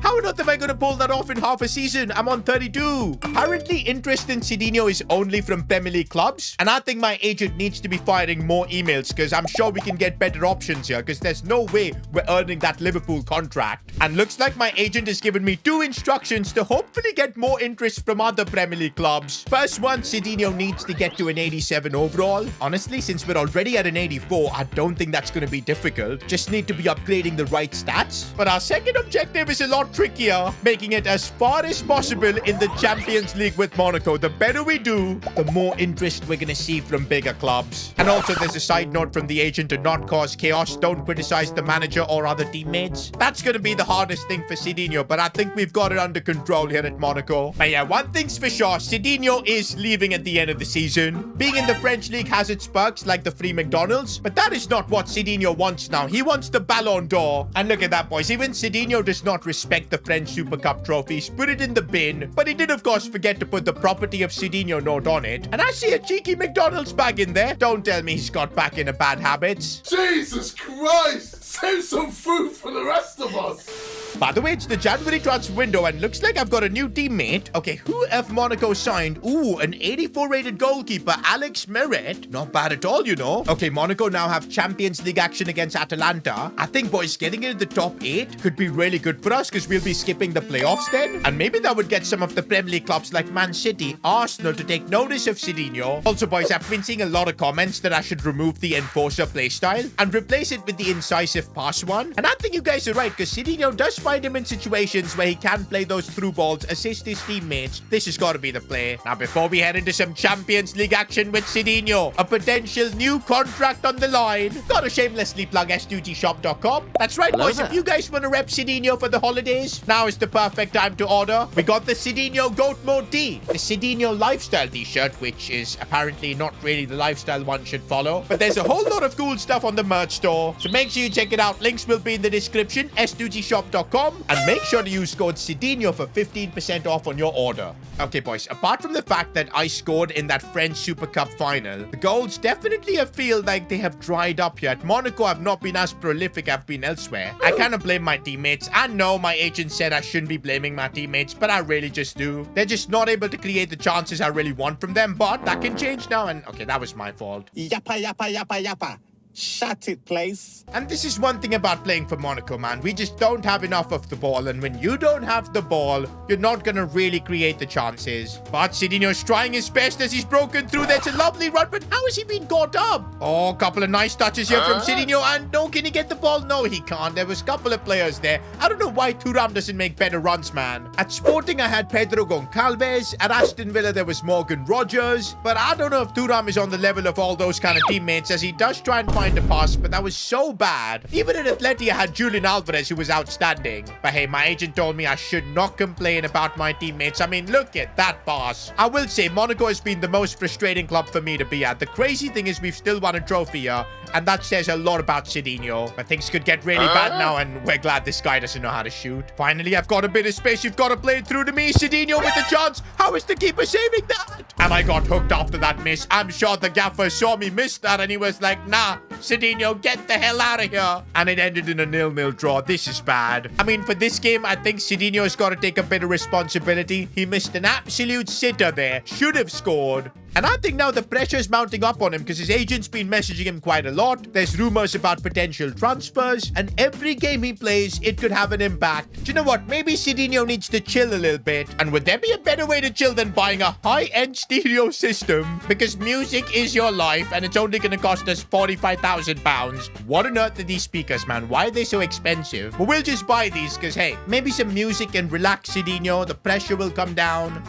How on earth am I going to pull that off in half a season? I'm on 32. Apparently, interest in Sidinho is only from Premier League clubs. And I think my agent needs to be firing more emails because I'm sure we can get better options here because there's no way we're earning that Liverpool contract. And looks like my agent has given me 2 instructions to hopefully get more interest from other Premier League clubs. First one, Sidinho needs to get to an 87 overall. Honestly, since we're already at an 84, I don't think that's going to be difficult. Just need to be upgrading the right stats. But our second objective is a lot trickier, making it as far as possible in the Champions League with Monaco. The better we do, the more interest we're going to see from bigger clubs. And also, there's a side note from the agent to not cause chaos. Don't criticize the manager or other teammates. That's going to be the hardest thing for Sidinho, but I think we've got it under control here at Monaco. But yeah, one thing's for sure, Sidinho is leaving at the end of the season. Being in the French league has its perks, like the free McDonald's, but that is not what Sidinho wants now. He wants the Ballon d'Or. And look at that, boys. Even Sidinho does not respect the French Super Cup trophies, put it in the bin, but he did of course forget to put the property of Sidinho note on it. And I see a cheeky McDonald's bag in there. Don't tell me he's got back into bad habits. Jesus Christ! Save some food for the rest of us! By the way, it's the January transfer window and looks like I've got a new teammate. Okay, who F Monaco signed? Ooh, an 84 rated goalkeeper, Alex Meret. Not bad at all, you know. Okay, Monaco now have Champions League action against Atalanta. I think, boys, getting into the top 8 could be really good for us because we'll be skipping the playoffs then. And maybe that would get some of the Premier League clubs like Man City, Arsenal to take notice of Sidinho. Also, boys, I've been seeing a lot of comments that I should remove the Enforcer playstyle and replace it with the Incisive Pass one. And I think you guys are right because Sidinho does find him in situations where he can play those through balls, assist his teammates. This has got to be the play. Now, before we head into some Champions League action with Sidinho, a potential new contract on the line, gotta shamelessly plug s2gshop.com. That's right, boys. If you guys want to rep Sidinho for the holidays, now is the perfect time to order. We got the Sidinho Goat Mode tee, the Sidinho Lifestyle t-shirt, which is apparently not really the lifestyle one should follow. But there's a whole lot of cool stuff on the merch store, so make sure you check it out. Links will be in the description, s2gshop.com, and make sure to use code Sidinho for 15% off on your order. Okay, boys, apart from the fact that I scored in that French Super Cup final, the goals definitely feel like they have dried up here. At Monaco, I've not been as prolific I've been elsewhere. I kind of blame my teammates. I know my agent said I shouldn't be blaming my teammates, but I really just do. They're just not able to create the chances I really want from them, but that can change now, and okay, that was my fault. Yappa, yappa, yappa, yappa. Shut it, please. And this is one thing about playing for Monaco, man. We just don't have enough of the ball. And when you don't have the ball, you're not going to really create the chances. But Sidinho's trying his best as he's broken through. That's a lovely run, but how has he been caught up? Oh, a couple of nice touches here from Sidinho. And no, can he get the ball? No, he can't. There was a couple of players there. I don't know why Thuram doesn't make better runs, man. At Sporting, I had Pedro Goncalves. At Aston Villa, there was Morgan Rogers. But I don't know if Thuram is on the level of all those kind of teammates, as he does try and find a pass, but that was so bad. Even in Atleti, I had Julian Alvarez, who was outstanding. But hey, my agent told me I should not complain about my teammates. I mean, look at that pass. I will say, Monaco has been the most frustrating club for me to be at. The crazy thing is we've still won a trophy here, and that says a lot about Sidinho. But things could get really bad now, and we're glad this guy doesn't know how to shoot. Finally, I've got a bit of space. You've got to play it through to me. Sidinho with the chance. How is the keeper saving that? And I got hooked after that miss. I'm sure the gaffer saw me miss that, and he was like, nah, Sidinho, get the hell out of here. And it ended in a 0-0 draw. This is bad. I mean, for this game, I think Sidinho has got to take a bit of responsibility. He missed an absolute sitter there. Should have scored. And I think now the pressure is mounting up on him because his agent's been messaging him quite a lot. There's rumors about potential transfers, and every game he plays, it could have an impact. Do you know what? Maybe Sidinho needs to chill a little bit. And would there be a better way to chill than buying a high-end stereo system? Because music is your life, and it's only going to cost us £45,000. What on earth are these speakers, man? Why are they so expensive? But we'll just buy these because, hey, maybe some music can relax Sidinho. The pressure will come down.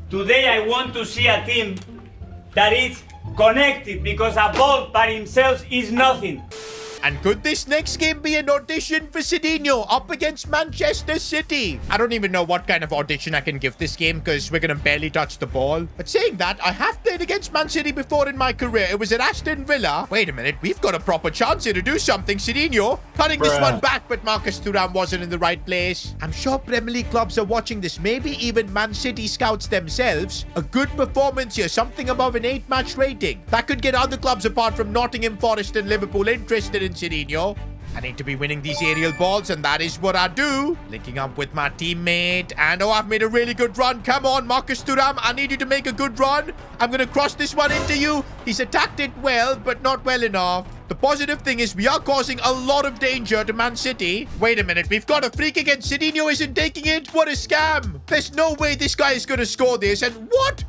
Today I want to see a team that is connected, because a ball by himself is nothing. And could this next game be an audition for Sidinho up against Manchester City? I don't even know what kind of audition I can give this game because we're going to barely touch the ball. But saying that, I have played against Man City before in my career. It was at Aston Villa. Wait a minute, we've got a proper chance here to do something. Sidinho cutting this one back, but Marcus Thuram wasn't in the right place. I'm sure Premier League clubs are watching this. Maybe even Man City scouts themselves. A good performance here, something above an 8-match rating. That could get other clubs apart from Nottingham Forest and Liverpool interested in Sidinho. I need to be winning these aerial balls, and that is what I do. Linking up with my teammate, and oh, I've made a really good run. Come on, Marcus Thuram, I need you to make a good run. I'm going to cross this one into you. He's attacked it well, but not well enough. The positive thing is we are causing a lot of danger to Man City. Wait a minute, we've got a free kick and Sidinho isn't taking it. What a scam. There's no way this guy is going to score this, and what?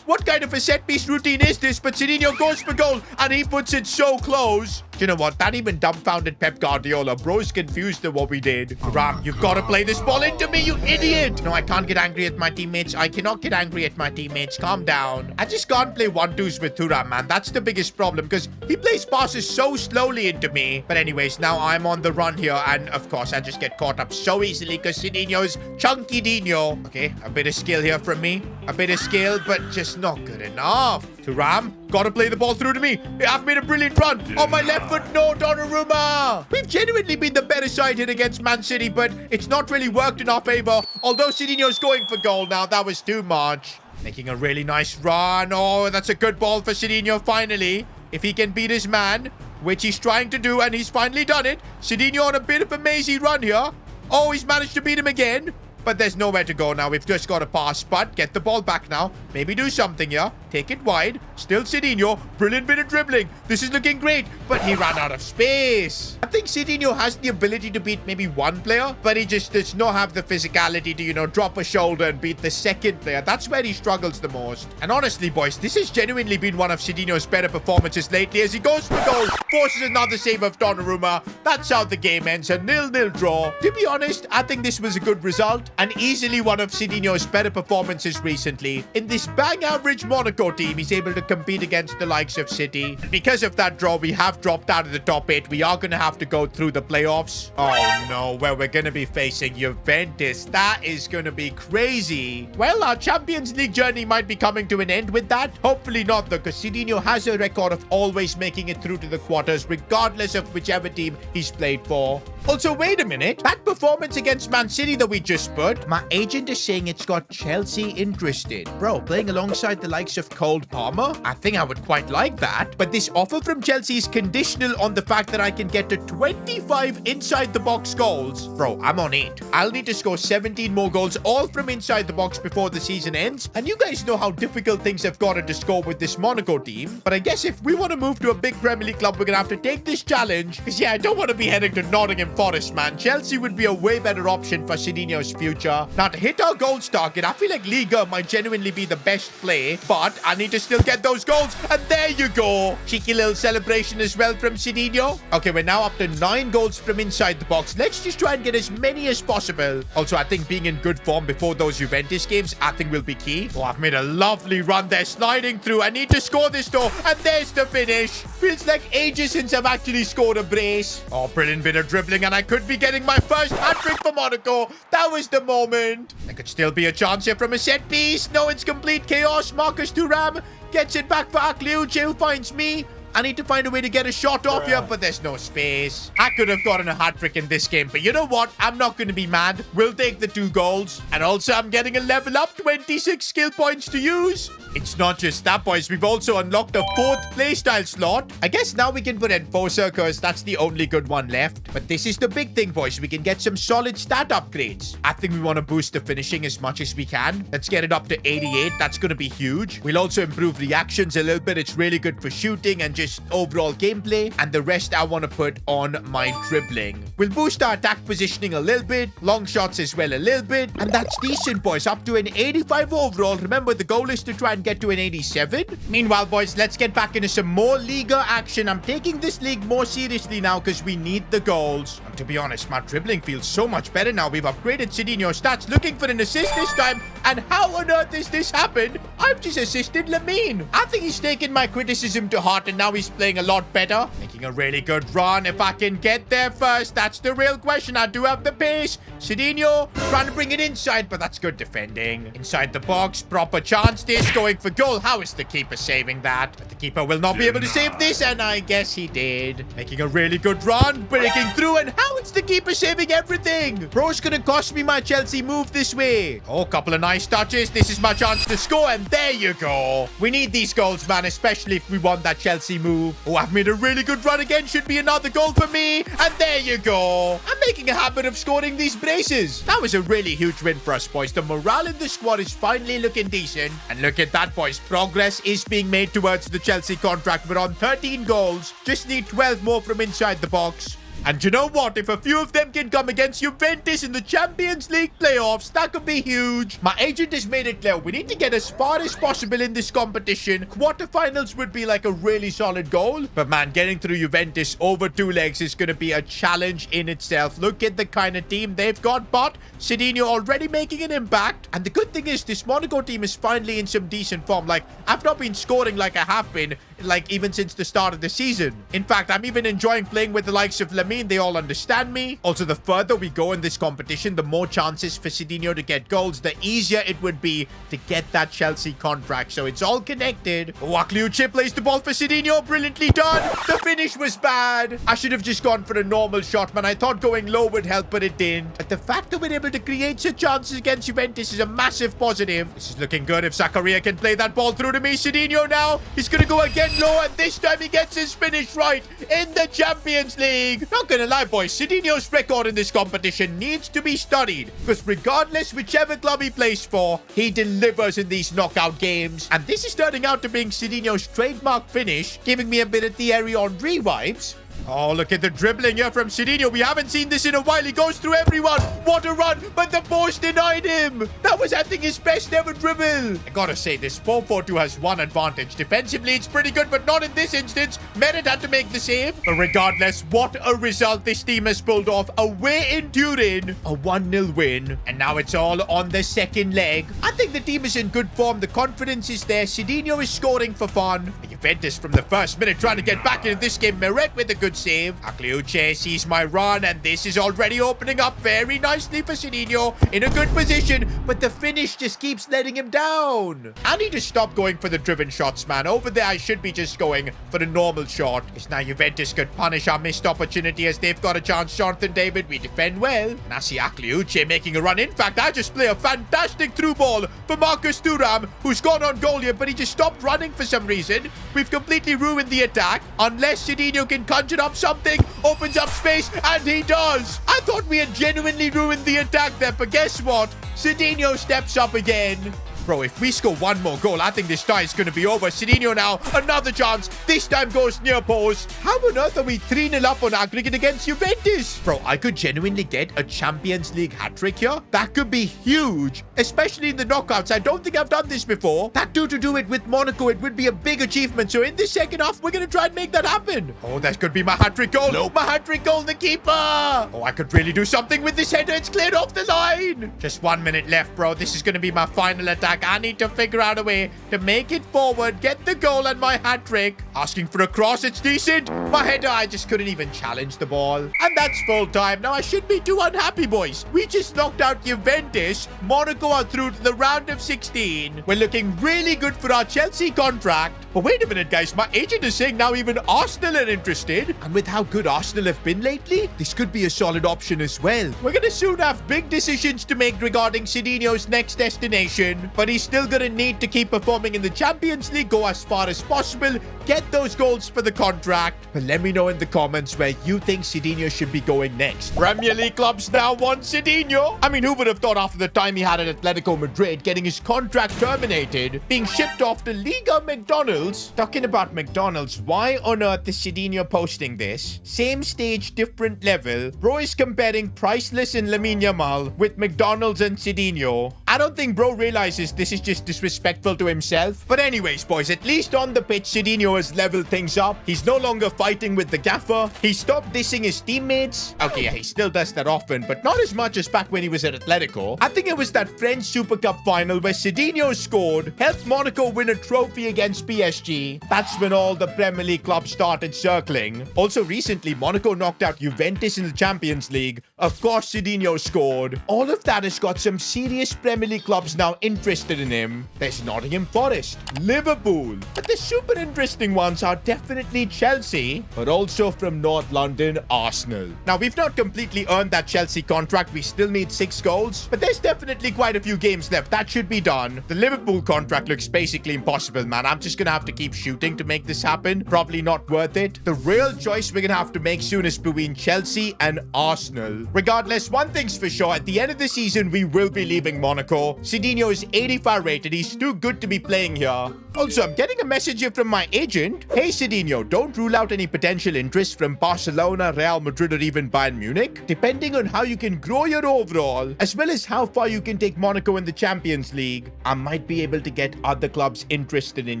What kind of a set-piece routine is this? But Sidinho goes for goal, and he puts it so close. Do you know what? That even dumbfounded Pep Guardiola. Bro's confused at what we did. Ram, you've got to play this ball into me, you idiot. No, I can't get angry at my teammates. I cannot get angry at my teammates. Calm down. I just can't play 1-2s with Thuram, man. That's the biggest problem because he plays passes so slowly into me. But anyways, now I'm on the run here. And of course, I just get caught up so easily because Sidinho's chunky Dino. Okay, a bit of skill here from me. A bit of skill, but just not good enough. Thuram, gotta play the ball through to me. I've made a brilliant run. On my left foot, no, Donnarumma. We've genuinely been the better side here against Man City, but it's not really worked in our favor. Although Sidinho's going for goal now, that was too much. Making a really nice run. Oh, that's a good ball for Sidinho finally. If he can beat his man. which he's trying to do, and he's finally done it. Sidinho on a bit of a mazy run here. Oh, he's managed to beat him again. But there's nowhere to go now. We've just got to pass. But get the ball back now. Maybe do something here. Take it wide. Still Sidinho. Brilliant bit of dribbling. This is looking great. But he ran out of space. I think Sidinho has the ability to beat maybe one player. But he just does not have the physicality to, you know, drop a shoulder and beat the second player. That's where he struggles the most. And honestly, boys, this has genuinely been one of Sidinho's better performances lately as he goes for goal. Forces another save of Donnarumma. That's how the game ends. A 0-0 draw. To be honest, I think this was a good result. And easily one of Sidinho's better performances recently. In this bang average Monaco team, he's able to compete against the likes of City. And because of that draw, we have dropped out of the top 8. We are going to have to go through the playoffs. Oh no, where we're going to be facing Juventus. That is going to be crazy. Well, our Champions League journey might be coming to an end with that. Hopefully not though, because Sidinho has a record of always making it through to the quarters, regardless of whichever team he's played for. Also, wait a minute. That performance against Man City that we just put, my agent is saying it's got Chelsea interested. Bro, playing alongside the likes of Cole Palmer? I think I would quite like that. But this offer from Chelsea is conditional on the fact that I can get to 25 inside the box goals. Bro, I'm on it. I'll need to score 17 more goals, all from inside the box before the season ends. And you guys know how difficult things have gotten to score with this Monaco team. But I guess if we want to move to a big Premier League club, we're going to have to take this challenge. Because yeah, I don't want to be heading to Nottingham Forest, man. Chelsea would be a way better option for Sidinho's future. Now, to hit our goals target, I feel like Liga might genuinely be the best play, but I need to still get those goals. And there you go. Cheeky little celebration as well from Sidinho. Okay, we're now up to 9 goals from inside the box. Let's just try and get as many as possible. Also, I think being in good form before those Juventus games, I think will be key. Oh, I've made a lovely run there, sliding through. I need to score this though, and there's the finish. Feels like ages since I've actually scored a brace. Oh, brilliant bit of dribbling, and I could be getting my first hat-trick for Monaco. That was the moment. There could still be a chance here from a set piece. No, it's complete chaos. Marcus Thuram gets it back for Akliuche, who finds me. I need to find a way to get a shot off here, but there's no space. I could have gotten a hat-trick in this game, but you know what? I'm not going to be mad. We'll take the 2 goals. And also, I'm getting a level up, 26 skill points to use. It's not just that, boys. We've also unlocked a 4th playstyle slot. I guess now we can put Enforcer, because that's the only good one left. But this is the big thing, boys. We can get some solid stat upgrades. I think we want to boost the finishing as much as we can. Let's get it up to 88. That's going to be huge. We'll also improve reactions a little bit. It's really good for shooting and just overall gameplay. And the rest I want to put on my dribbling. We'll boost our attack positioning a little bit. Long shots as well a little bit. And that's decent, boys. Up to an 85 overall. Remember, the goal is to try and get to an 87. Meanwhile, boys, let's get back into some more Liga action. I'm taking this league more seriously now because we need the goals. And to be honest, my dribbling feels so much better now. We've upgraded Sidinho's stats, looking for an assist this time. And how on earth has this happened? I've just assisted Lamine. I think he's taken my criticism to heart and now he's playing a lot better. Making a really good run. If I can get there first, that's the real question. I do have the pace. Sidinho trying to bring it inside, but that's good defending. Inside the box, proper chance. This going for goal. How is the keeper saving that? But the keeper will not be able to save this, and I guess he did. Making a really good run, breaking through, and how is the keeper saving everything? Bro's gonna cost me my Chelsea move this way. Oh, a couple of nice touches. This is my chance to score, and there you go. We need these goals, man, especially if we want that Chelsea move. Oh, I've made a really good run again. Should be another goal for me, and there you go. I'm making a habit of scoring these braces. That was a really huge win for us, boys. The morale in the squad is finally looking decent, and look at that, boys. Progress is being made towards the Chelsea contract. We're on 13 goals. Just need 12 more from inside the box. And you know what? If a few of them can come against Juventus in the Champions League playoffs, that could be huge. My agent has made it clear we need to get as far as possible in this competition. Quarterfinals would be like a really solid goal. But man, getting through Juventus over 2 legs is going to be a challenge in itself. Look at the kind of team they've got, but Sidinho already making an impact. And the good thing is this Monaco team is finally in some decent form. Like, I've not been scoring like I have been, like, even since the start of the season. In fact, I'm even enjoying playing with the likes of Lamine. They all understand me. Also, the further we go in this competition, the more chances for Sidinho to get goals, the easier it would be to get that Chelsea contract. So it's all connected. Akliuche plays the ball for Sidinho. Brilliantly done. The finish was bad. I should have just gone for a normal shot, man. I thought going low would help, but it didn't. But the fact that we're able to create such chances against Juventus is a massive positive. This is looking good. If Zakaria can play that ball through to me, Sidinho now. He's going to go again. went low, and this time he gets his finish right in the Champions League. Not gonna lie, boys, Sidinho's record in this competition needs to be studied, because regardless whichever club he plays for, he delivers in these knockout games. And this is turning out to being Sidinho's trademark finish, giving me a bit of Thierry Henry vibes. Oh, look at the dribbling here from Sidinho. We haven't seen this in a while. He goes through everyone. What a run, but the post denied him. That was, I think, his best ever dribble. I gotta say, this 4-4-2 has one advantage. Defensively, it's pretty good, but not in this instance. Merit had to make the save. But regardless, what a result this team has pulled off. Away in Turin, a 1-0 win. And now it's all on the second leg. I think the team is in good form. The confidence is there. Sidinho is scoring for fun. Juventus from the first minute trying to get back into this game. Meret with a good save. Agliuce sees my run, and this is already opening up very nicely for Sidinho in a good position, but the finish just keeps letting him down. I need to stop going for the driven shots, man. Over there, I should be just going for the normal shot, because now Juventus could punish our missed opportunity as they've got a chance. Jonathan David, we defend well. And I see Agliuce making a run. In fact, I just play a fantastic through ball for Marcus Thuram, who's gone on goal here, but he just stopped running for some reason. We've completely ruined the attack, unless Sidinho can conjure up something, opens up space, and he does. I thought we had genuinely ruined the attack there, but guess what? Sidinho steps up again. Bro, if we score one more goal, I think this tie is going to be over. Sidinho now, another chance. This time goes near post. How on earth are we 3-0 up on aggregate against Juventus? Bro, I could genuinely get a Champions League hat-trick here. That could be huge, especially in the knockouts. I don't think I've done this before. That to do it with Monaco, it would be a big achievement. So in the second half, we're going to try and make that happen. Oh, that could be my hat-trick goal. No, my hat-trick goal, the keeper. Oh, I could really do something with this header. It's cleared off the line. Just 1 minute left, bro. This is going to be my final attack. I need to figure out a way to make it forward, get the goal and my hat-trick. Asking for a cross, it's decent. My header, I just couldn't even challenge the ball. And that's full time. Now, I shouldn't be too unhappy, boys. We just knocked out Juventus. Monaco are through to the round of 16. We're looking really good for our Chelsea contract. But wait a minute, guys. My agent is saying now even Arsenal are interested. And with how good Arsenal have been lately, this could be a solid option as well. We're going to soon have big decisions to make regarding Sidinho's next destination. But he's still going to need to keep performing in the Champions League, go as far as possible, get those goals for the contract. But let me know in the comments where you think Sidinho should be going next. Premier League clubs now want Sidinho. I mean, who would have thought after the time he had at Atletico Madrid, getting his contract terminated, being shipped off to Liga McDonald's? Talking about McDonald's, why on earth is Sidinho posting this? Same stage, different level. Bro is comparing Priceless and Lamine Yamal with McDonald's and Sidinho. I don't think bro realizes this is just disrespectful to himself. But anyways, boys, at least on the pitch, Sidinho has leveled things up. He's no longer fighting with the gaffer. He stopped dissing his teammates. Okay, yeah, he still does that often, but not as much as back when he was at Atletico. I think it was that French Super Cup final where Sidinho scored, helped Monaco win a trophy against PSG. That's when all the Premier League clubs started circling. Also, recently, Monaco knocked out Juventus in the Champions League. Of course, Sidinho scored. All of that has got some serious Premier League clubs now interested in him. There's Nottingham Forest, Liverpool, but the super interesting ones are definitely Chelsea, but also from North London, Arsenal. Now, we've not completely earned that Chelsea contract. We still need 6 goals, but there's definitely quite a few games left. That should be done. The Liverpool contract looks basically impossible, man. I'm just gonna have to keep shooting to make this happen. Probably not worth it. The real choice we're gonna have to make soon is between Chelsea and Arsenal. Regardless, one thing's for sure. At the end of the season, we will be leaving Monaco. Sidinho is 85 rated. He's too good to be playing here. Also, I'm getting a message here from my agent. Hey, Sidinho, don't rule out any potential interest from Barcelona, Real Madrid, or even Bayern Munich. Depending on how you can grow your overall, as well as how far you can take Monaco in the Champions League, I might be able to get other clubs interested in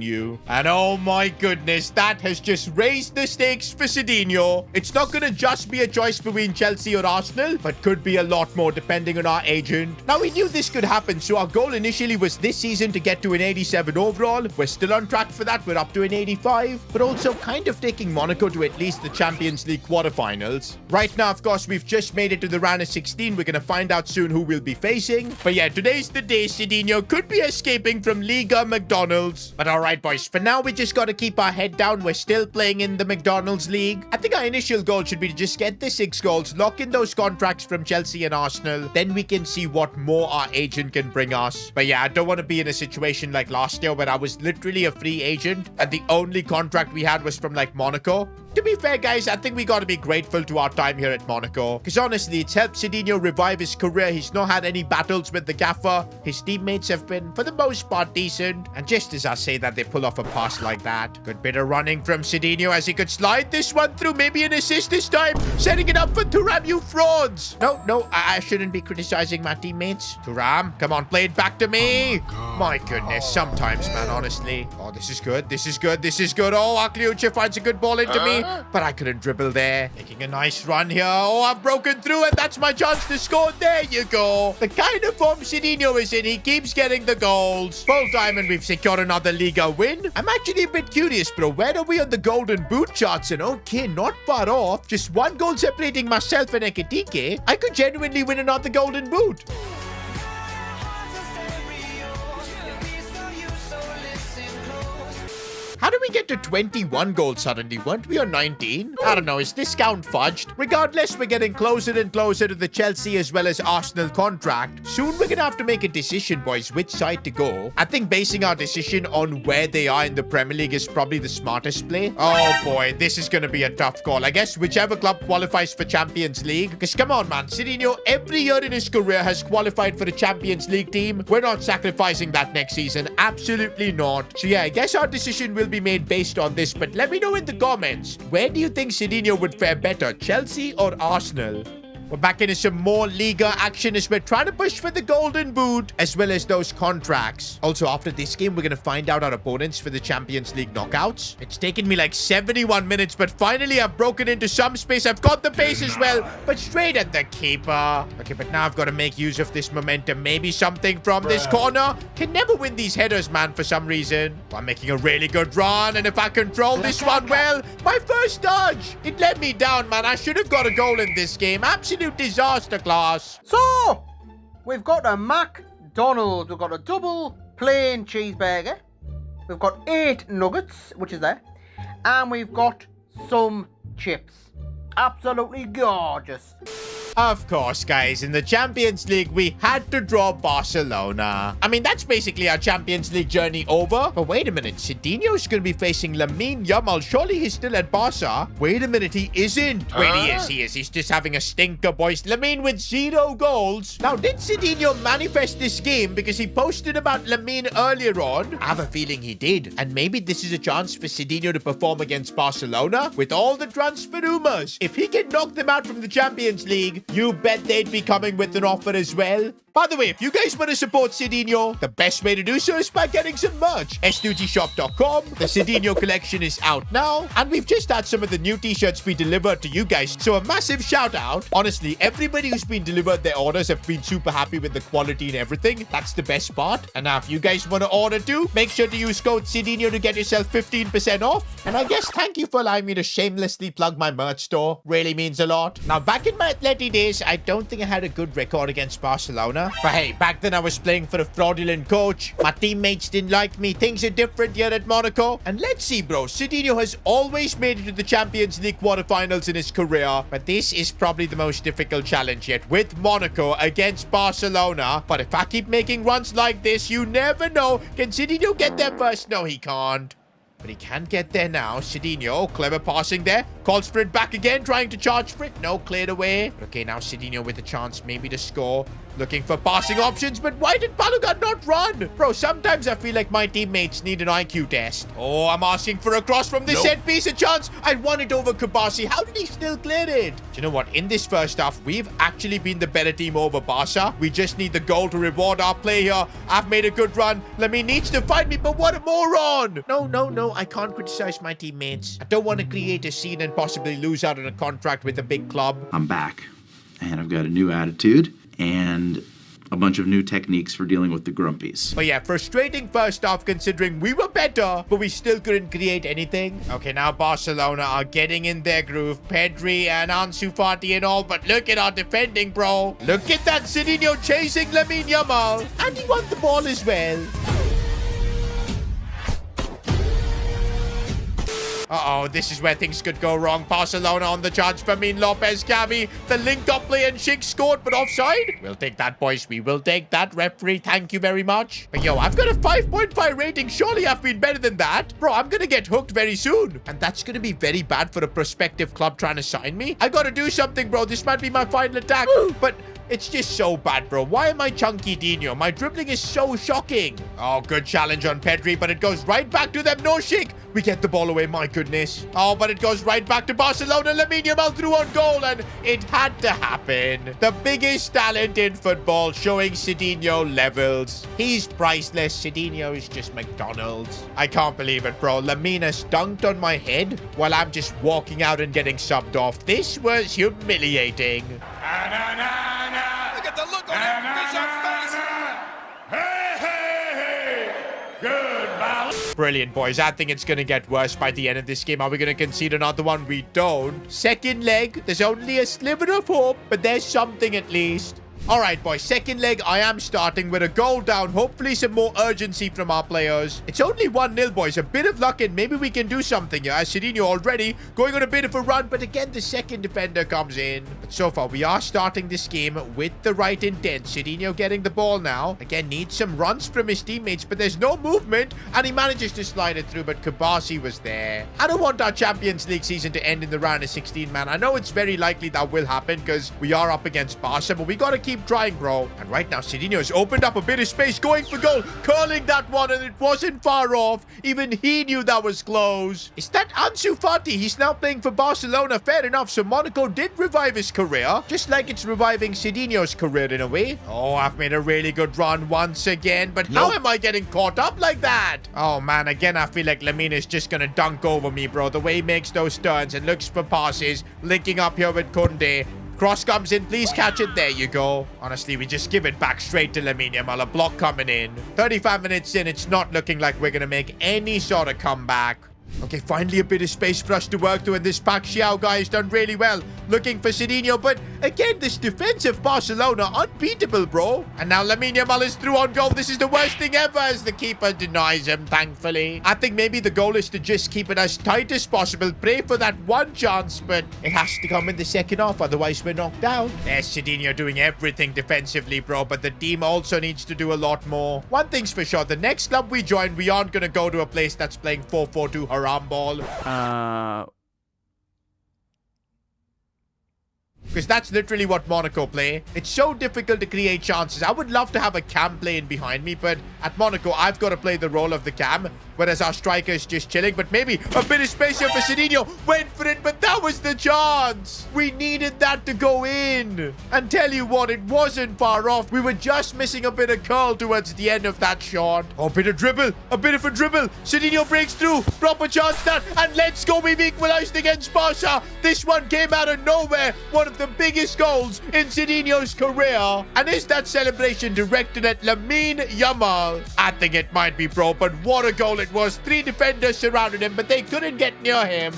you. And oh my goodness, that has just raised the stakes for Sidinho. It's not going to just be a choice between Chelsea or Arsenal, but could be a lot more depending on our agent. Now, we knew this could happen, so our goal initially was this season to get to an 87 overall. We're still on track for that. We're up to an 85, but also kind of taking Monaco to at least the Champions League quarterfinals. Right now, of course, we've just made it to the round of 16. We're going to find out soon who we'll be facing. But yeah, today's the day Sidinho could be escaping from Liga McDonald's. But all right, boys, for now, we just got to keep our head down. We're still playing in the McDonald's League. I think our initial goal should be to just get the 6 goals, lock in those contracts from Chelsea and Arsenal. Then we can see what more our agent can bring us. But yeah, I don't want to be in a situation like last year where I was literally a free agent, and the only contract we had was from like Monaco. To be fair, guys, I think we got to be grateful to our time here at Monaco. Because honestly, it's helped Sidinho revive his career. He's not had any battles with the gaffer. His teammates have been, for the most part, decent. And just as I say that, they pull off a pass like that. Good bit of running from Sidinho as he could slide this one through. Maybe an assist this time. Setting it up for Thuram, you frauds. No, I shouldn't be criticizing my teammates. Thuram, come on, play it back to me. My goodness, sometimes, man, honestly. Oh, this is good. This is good. This is good. Oh, Akliucha finds a good ball into me. But I couldn't dribble there. Making a nice run here. Oh, I've broken through and that's my chance to score. There you go. The kind of form Sidinho is in, he keeps getting the goals. Full time and we've secured another Liga win. I'm actually a bit curious, bro. Where are we on the golden boot charts? And okay, not far off. Just one goal separating myself and Ekitike. I could genuinely win another golden boot. How do we get to 21 goals suddenly? Weren't we on 19? I don't know. Is this count fudged? Regardless, we're getting closer and closer to the Chelsea as well as Arsenal contract. Soon we're gonna have to make a decision, boys, which side to go. I think basing our decision on where they are in the Premier League is probably the smartest play. Oh boy, this is gonna be a tough call. I guess whichever club qualifies for Champions League. Because come on, man. Sidinho, every year in his career, has qualified for the Champions League team. We're not sacrificing that next season. Absolutely not. So yeah, I guess our decision will be made based on this, but let me know in the comments, where do you think Sidinho would fare better, Chelsea or Arsenal? We're back into some more Liga action as we're trying to push for the golden boot as well as those contracts. Also, after this game, we're going to find out our opponents for the Champions League knockouts. It's taken me like 71 minutes, but finally I've broken into some space. I've got the pace as well, but straight at the keeper. Okay, but now I've got to make use of this momentum. Maybe something from this corner. Can never win these headers, man, for some reason. I'm making a really good run, and if I control this one well, my first dodge. It let me down, man. I should have got a goal in this game. Absolutely. Disaster class. So, we've got a McDonald's. We've got a double plain cheeseburger. We've got 8 nuggets, which is there. And we've got some chips. Absolutely gorgeous. Of course, guys, in the Champions League, we had to draw Barcelona. I mean, that's basically our Champions League journey over. But wait a minute, Sidinho's going to be facing Lamine Yamal. Surely he's still at Barca. Wait a minute, he isn't. Wait, he is. He's just having a stinker, boys. Lamine with 0 goals. Now, did Sidinho manifest this game because he posted about Lamine earlier on? I have a feeling he did. And maybe this is a chance for Sidinho to perform against Barcelona with all the transfer rumors. If he can knock them out from the Champions League, you bet they'd be coming with an offer as well. By the way, if you guys want to support Sidinho, the best way to do so is by getting some merch. S2gshop.com. The Sidinho collection is out now, and we've just had some of the new t-shirts be delivered to you guys. So a massive shout out. Honestly, everybody who's been delivered their orders have been super happy with the quality and everything. That's the best part. And now if you guys want to order too, make sure to use code Sidinho to get yourself 15% off. And I guess thank you for allowing me to shamelessly plug my merch store. Really means a lot. Now, back in my Atleti days, I don't think I had a good record against Barcelona. But hey, back then I was playing for a fraudulent coach. My teammates didn't like me. Things are different here at Monaco. And let's see, bro. Sidinho has always made it to the Champions League quarterfinals in his career. But this is probably the most difficult challenge yet with Monaco against Barcelona. But if I keep making runs like this, you never know. Can Sidinho get there first? No, he can't. But he can get there now. Sidinho, clever passing there. Calls for it back again, trying to charge for it. No, cleared away. Okay, now Sidinho with a chance maybe to score. Looking for passing options, but why did Balogun not run? Bro, sometimes I feel like my teammates need an IQ test. Oh, I'm asking for a cross from this set piece. A chance. I won it over Kabasi. How did he still clear it? Do you know what? In this first half, we've actually been the better team over Barca. We just need the goal to reward our play here. I've made a good run. Lamine needs to fight me, but what a moron. No. I can't criticize my teammates. I don't want to create a scene and possibly lose out on a contract with a big club. I'm back, and I've got a new attitude and a bunch of new techniques for dealing with the grumpies. But yeah, frustrating first off considering we were better, but we still couldn't create anything. Okay, now Barcelona are getting in their groove. Pedri and Ansu Fati and all, but look at our defending, bro. Look at that Sidinho chasing Lamine Yamal. And he won the ball as well. Uh-oh, this is where things could go wrong. Barcelona on the charge. Fermin Lopez, Gavi. The link-up play and Schick scored, but offside. We'll take that, boys. We will take that, referee. Thank you very much. But yo, I've got a 5.5 rating. Surely I've been better than that. Bro, I'm gonna get hooked very soon. And that's gonna be very bad for a prospective club trying to sign me. I gotta do something, bro. This might be my final attack. But it's just so bad, bro. Why am I chunky Dino? My dribbling is so shocking. Oh, good challenge on Pedri, but it goes right back to them. No Schick. We get the ball away. My goodness. Oh, but it goes right back to Barcelona. Lamine Yamal threw on goal, and it had to happen. The biggest talent in football showing Sidinho levels. He's priceless. Sidinho is just McDonald's. I can't believe it, bro. Lamine has dunked on my head while I'm just walking out and getting subbed off. This was humiliating. Look at the look on his face. Hey, hey, hey. Good balance. Brilliant, boys. I think it's going to get worse by the end of this game. Are we going to concede another one? We don't. Second leg. There's only a sliver of hope, but there's something at least. All right, boys. Second leg, I am starting with a goal down. Hopefully some more urgency from our players. It's only 1-0, boys. A bit of luck and maybe we can do something here. As Sidinho already going on a bit of a run, but again, the second defender comes in. But so far, we are starting this game with the right intent. Sidinho getting the ball now. Again, needs some runs from his teammates, but there's no movement, and he manages to slide it through, but Kabasi was there. I don't want our Champions League season to end in the round of 16, man. I know it's very likely that will happen because we are up against Barca, but we got to keep trying, bro. And right now, Sidinho has opened up a bit of space, going for goal, curling that one, and it wasn't far off. Even he knew that was close. Is that Ansu Fati? He's now playing for Barcelona. Fair enough. So Monaco did revive his career, just like it's reviving Sidinho's career in a way. Oh, I've made a really good run once again, but how am I getting caught up like that? Oh, man, again, I feel like Lamine is just gonna dunk over me, bro. The way he makes those turns and looks for passes, linking up here with Koundé. Cross comes in. Please catch it. There you go. Honestly, we just give it back straight to Lamine Yamal. A block coming in. 35 minutes in. It's not looking like we're going to make any sort of comeback. Okay, finally a bit of space for us to work through, and this Xiao guy has done really well. Looking for Sidinho, but again, this defensive Barcelona, unbeatable, bro. And now Lamine Yamal is through on goal. This is the worst thing ever as the keeper denies him, thankfully. I think maybe the goal is to just keep it as tight as possible. Pray for that one chance, but it has to come in the second half, otherwise we're knocked down. There's Sidinho doing everything defensively, bro, but the team also needs to do a lot more. One thing's for sure, the next club we join, we aren't going to go to a place that's playing 4-4-2 haram ball. Because that's literally what Monaco play. It's so difficult to create chances. I would love to have a cam playing behind me, but at Monaco, I've got to play the role of the cam, whereas our striker is just chilling. But maybe a bit of space here for Sidinho. Went for it, but that was the chance. We needed that to go in. And tell you what, it wasn't far off. We were just missing a bit of curl towards the end of that shot. Oh, a bit of dribble. A bit of a dribble. Sidinho breaks through. Proper chance that. And let's go. We've equalized against Barca. This one came out of nowhere. One of the biggest goals in Sidinho's career. And is that celebration directed at Lamine Yamal? I think it might be, bro, but what a goal it was. 3 defenders surrounded him, but they couldn't get near him.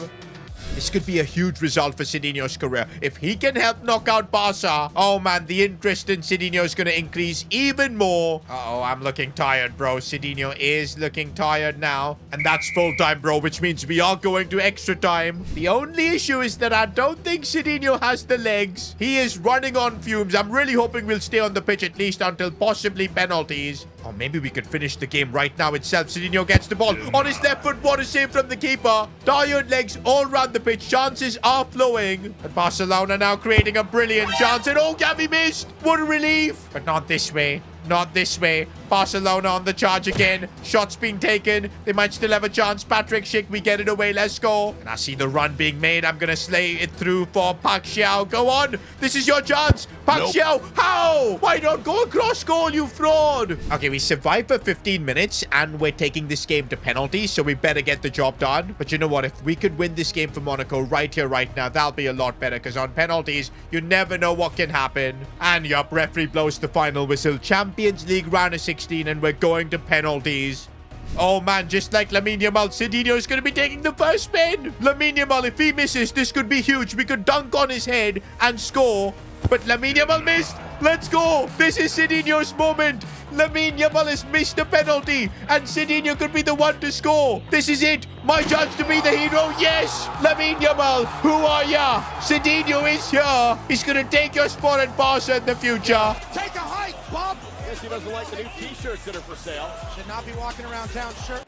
This could be a huge result for Sidinho's career. If he can help knock out Barca, oh man, the interest in Sidinho is going to increase even more. Uh-oh, I'm looking tired, bro. Sidinho is looking tired now. And that's full time, bro, which means we are going to extra time. The only issue is that I don't think Sidinho has the legs. He is running on fumes. I'm really hoping we'll stay on the pitch at least until possibly penalties. Or maybe we could finish the game right now itself. Sidinho gets the ball on his left foot. What a save from the keeper. Tired legs all around the pitch. Chances are flowing. And Barcelona now creating a brilliant chance. And oh, Gavi missed. What a relief. But not this way. Not this way. Barcelona on the charge again. Shots being taken. They might still have a chance. Patrick Schick, we get it away. Let's go. And I see the run being made. I'm going to slay it through for Xiao. Go on. This is your chance. Xiao. How? Why not go across goal, you fraud? Okay, we survived for 15 minutes and we're taking this game to penalties, so we better get the job done. But you know what? If we could win this game for Monaco right here, right now, that'll be a lot better because on penalties, you never know what can happen. And yup, referee blows the final whistle. Champions League round of 16 and we're going to penalties. Oh man, just like Lamine Yamal, Sidinho is going to be taking the first spin. Lamine Yamal, if he misses, this could be huge. We could dunk on his head and score. But Lamine Yamal missed. Let's go. This is Sidinho's moment. Lamine Yamal has missed a penalty, and Sidinho could be the one to score. This is it. My chance to be the hero. Yes. Lamine Yamal, who are ya? Sidinho is here. He's going to take your spot at Barca in the future. Take a hike, Bob. Guess he doesn't like the new t-shirts that are for sale. Should not be walking around town shirt.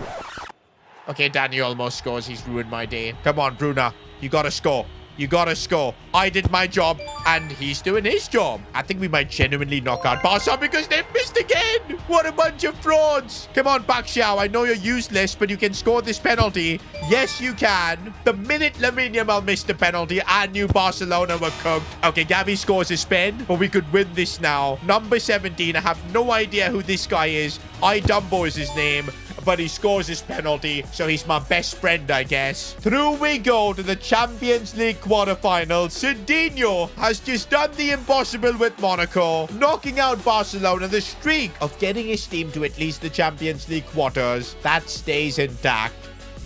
Okay, Danny almost scores. He's ruined my day. Come on, Bruna. You got to score. You gotta score. I did my job, and he's doing his job. I think we might genuinely knock out Barca because they've missed again. What a bunch of frauds. Come on, Pak Xiao. I know you're useless, but you can score this penalty. Yes, you can. The minute Lamine Yamal missed the penalty, I knew Barcelona were cooked. Okay, Gavi scores a spin, but we could win this now. Number 17. I have no idea who this guy is. Dumbo is his name. But he scores his penalty, so he's my best friend, I guess. Through we go to the Champions League quarterfinals. Sidinho has just done the impossible with Monaco, knocking out Barcelona. The streak of getting his team to at least the Champions League quarters, that stays intact.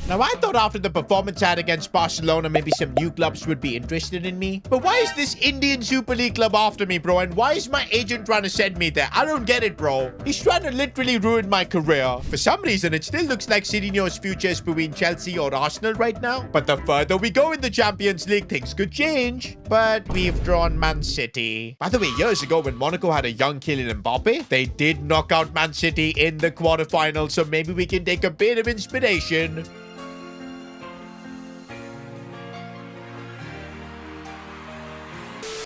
Now, I thought after the performance I had against Barcelona, maybe some new clubs would be interested in me. But why is this Indian Super League club after me, bro? And why is my agent trying to send me there? I don't get it, bro. He's trying to literally ruin my career. For some reason, it still looks like Sidinho's future is between Chelsea or Arsenal right now. But the further we go in the Champions League, things could change. But we've drawn Man City. By the way, years ago when Monaco had a young Kylian Mbappe, they did knock out Man City in the quarterfinals. So maybe we can take a bit of inspiration.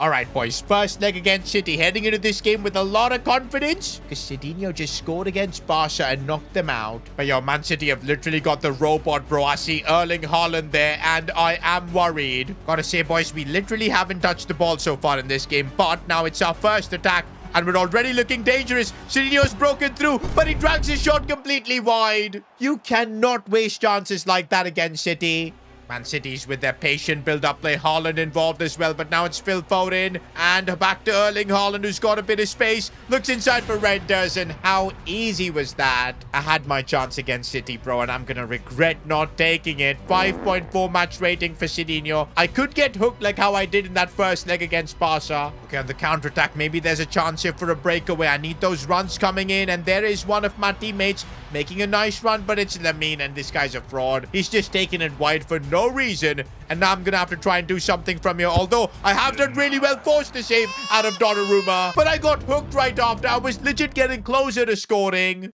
All right, boys. First leg against City. Heading into this game with a lot of confidence. Because Sidinho just scored against Barca and knocked them out. But yo, Man City have literally got the robot, bro. I see Erling Haaland there, and I am worried. Gotta say, boys, we literally haven't touched the ball so far in this game. But now it's our first attack. And we're already looking dangerous. Sidinho's broken through, but he drags his shot completely wide. You cannot waste chances like that against City. Man City's with their patient build-up play. Haaland involved as well, but now it's Phil Foden. And back to Erling Haaland, who's got a bit of space. Looks inside for Renders, and how easy was that? I had my chance against City, bro, and I'm gonna regret not taking it. 5.4 match rating for Sidinho. I could get hooked like how I did in that first leg against Barca. Okay, on the counter-attack, maybe there's a chance here for a breakaway. I need those runs coming in, and there is one of my teammates making a nice run, but it's Lamine, and this guy's a fraud. He's just taking it wide for no reason, and now I'm gonna have to try and do something from here, although I have done really well, forced to save out of Donnarumma, but I got hooked right after. I was legit getting closer to scoring.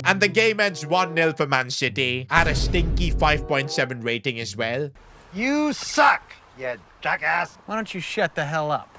And the game ends 1-0 for Man City. I had a stinky 5.7 rating as well. You suck, you jackass. Why don't you shut the hell up?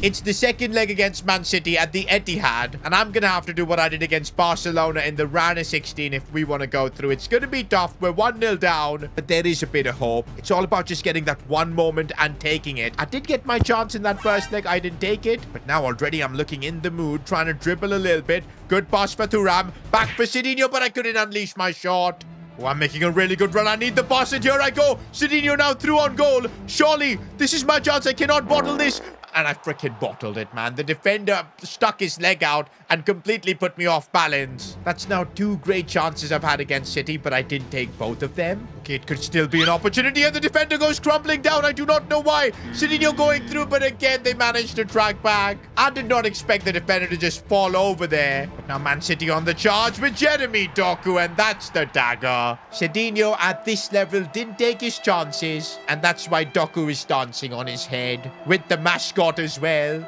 It's the second leg against Man City at the Etihad, and I'm gonna have to do what I did against Barcelona in the round of 16 if we want to go through. It's gonna be tough. We're 1-0 down, but there is a bit of hope. It's all about just getting that one moment and taking it. I did get my chance in that first leg. I didn't take it, but now already I'm looking in the mood, trying to dribble a little bit. Good pass for Thuram. Back for Sidinho, but I couldn't unleash my shot. Oh, I'm making a really good run. I need the pass, and here I go. Sidinho now through on goal. Surely, this is my chance. I cannot bottle this. And I freaking bottled it, man. The defender stuck his leg out and completely put me off balance. That's now 2 great chances I've had against City, but I didn't take both of them. Okay, it could still be an opportunity, and the defender goes crumbling down. I do not know why. Sidinho going through, but again, they managed to track back. I did not expect the defender to just fall over there. But now Man City on the charge with Jeremy Doku, and that's the dagger. Sidinho at this level didn't take his chances, and that's why Doku is dancing on his head with the mascot as well.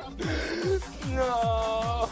No.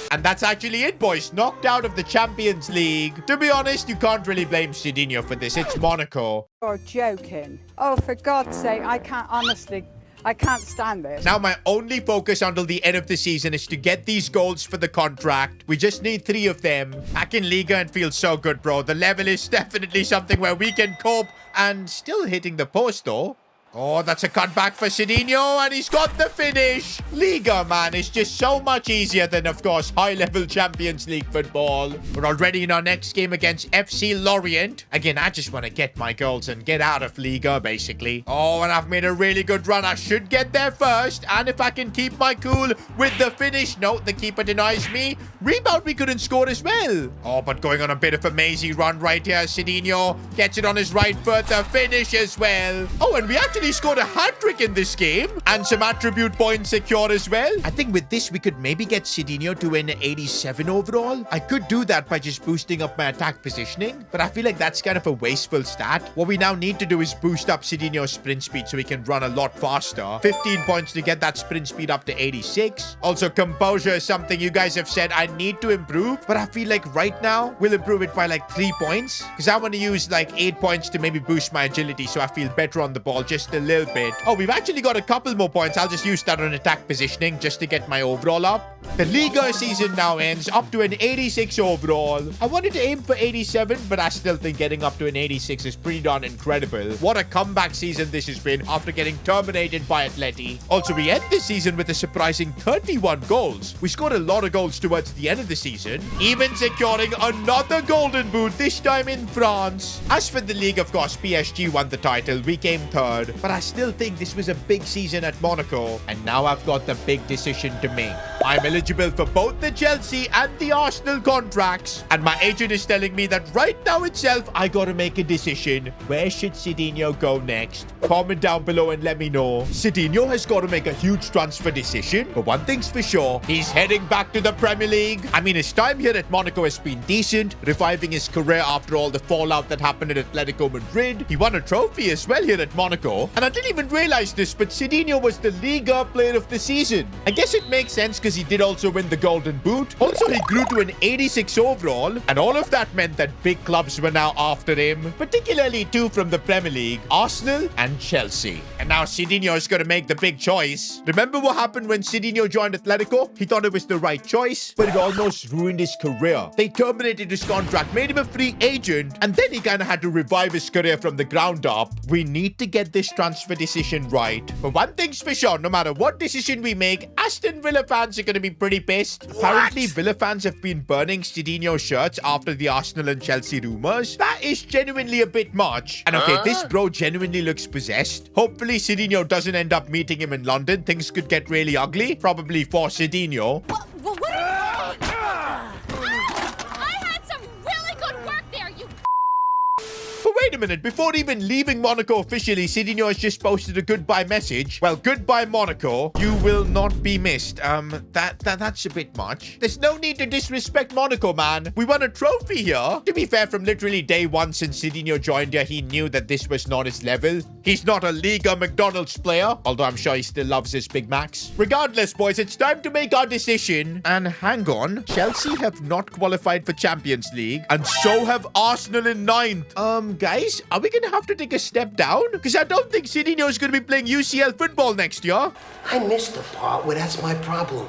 And that's actually it, boys. Knocked out of the Champions League. To be honest, you can't really blame Sidinho for this. It's Monaco. You're joking. Oh, for God's sake, I can't, honestly, I can't stand this. Now, my only focus until the end of the season is to get these goals for the contract. We just need 3 of them. Back in Liga and feels so good, bro. The level is definitely something where we can cope, and still hitting the post, though. Oh, that's a cutback for Sidinho, and he's got the finish. Liga, man, is just so much easier than, of course, high-level Champions League football. We're already in our next game against FC Lorient. Again, I just want to get my goals and get out of Liga, basically. Oh, and I've made a really good run. I should get there first, and if I can keep my cool with the finish. No, the keeper denies me. Rebound, we couldn't score as well. Oh, but going on a bit of a mazy run right here. Sidinho gets it on his right foot. The finish as well. Oh, and we actually scored a hat-trick in this game, and some attribute points secure as well. I think with this, we could maybe get Sidinho to win 87 overall. I could do that by just boosting up my attack positioning, but I feel like that's kind of a wasteful stat. What we now need to do is boost up Sidinho's sprint speed so he can run a lot faster. 15 points to get that sprint speed up to 86. Also, composure is something you guys have said I need to improve, but I feel like right now we'll improve it by like 3 points, because I want to use like 8 points to maybe boost my agility so I feel better on the ball just a little bit. Oh, we've actually got a couple more points. I'll just use that on attack positioning just to get my overall up. The Liga season now ends up to an 86 overall. I wanted to aim for 87, but I still think getting up to an 86 is pretty darn incredible. What a comeback season this has been after getting terminated by Atleti. Also, we end this season with a surprising 31 goals. We scored a lot of goals towards the end of the season, even securing another golden boot, this time in France. As for the league, of course, PSG won the title. We came third, but I still think this was a big season at Monaco, and now I've got the big decision to make. I'm eligible for both the Chelsea and the Arsenal contracts, and my agent is telling me that right now itself, I gotta make a decision. Where should Sidinho go next? Comment down below and let me know. Sidinho has got to make a huge transfer decision, but one thing's for sure, he's heading back to the Premier League. I mean, his time here at Monaco has been decent, reviving his career after all the fallout that happened at Atletico Madrid. He won a trophy as well here at Monaco, and I didn't even realize this, but Sidinho was the Liga Player of the Season. I guess it makes sense because he did also win the Golden Boot. Also, he grew to an 86 overall, and all of that meant that big clubs were now after him, particularly two from the Premier League, Arsenal and Chelsea. And now Sidinho is going to make the big choice. Remember what happened when Sidinho joined Atletico? He thought it was the right choice, but it almost ruined his career. They terminated his contract, made him a free agent, and then he kind of had to revive his career from the ground up. We need to get this transfer decision right. But one thing's for sure, no matter what decision we make, Aston Villa fans are going to be pretty pissed. Apparently, Villa fans have been burning Sidinho shirts after the Arsenal and Chelsea rumors. That is genuinely a bit much. And okay, this bro genuinely looks possessed. Hopefully, Sidinho doesn't end up meeting him in London. Things could get really ugly. Probably for Sidinho. Wait a minute, before even leaving Monaco officially, Sidinho has just posted a goodbye message. Well, goodbye Monaco. You will not be missed. That's a bit much. There's no need to disrespect Monaco, man. We won a trophy here. To be fair, from literally day one since Sidinho joined here, he knew that this was not his level. He's not a Liga McDonald's player, although I'm sure he still loves his Big Macs. Regardless, boys, it's time to make our decision. And hang on, Chelsea have not qualified for Champions League, and so have Arsenal in 9th. Guys, are we going to have to take a step down? Because I don't think Sidinho is going to be playing UCL football next year. I missed the part where that's my problem.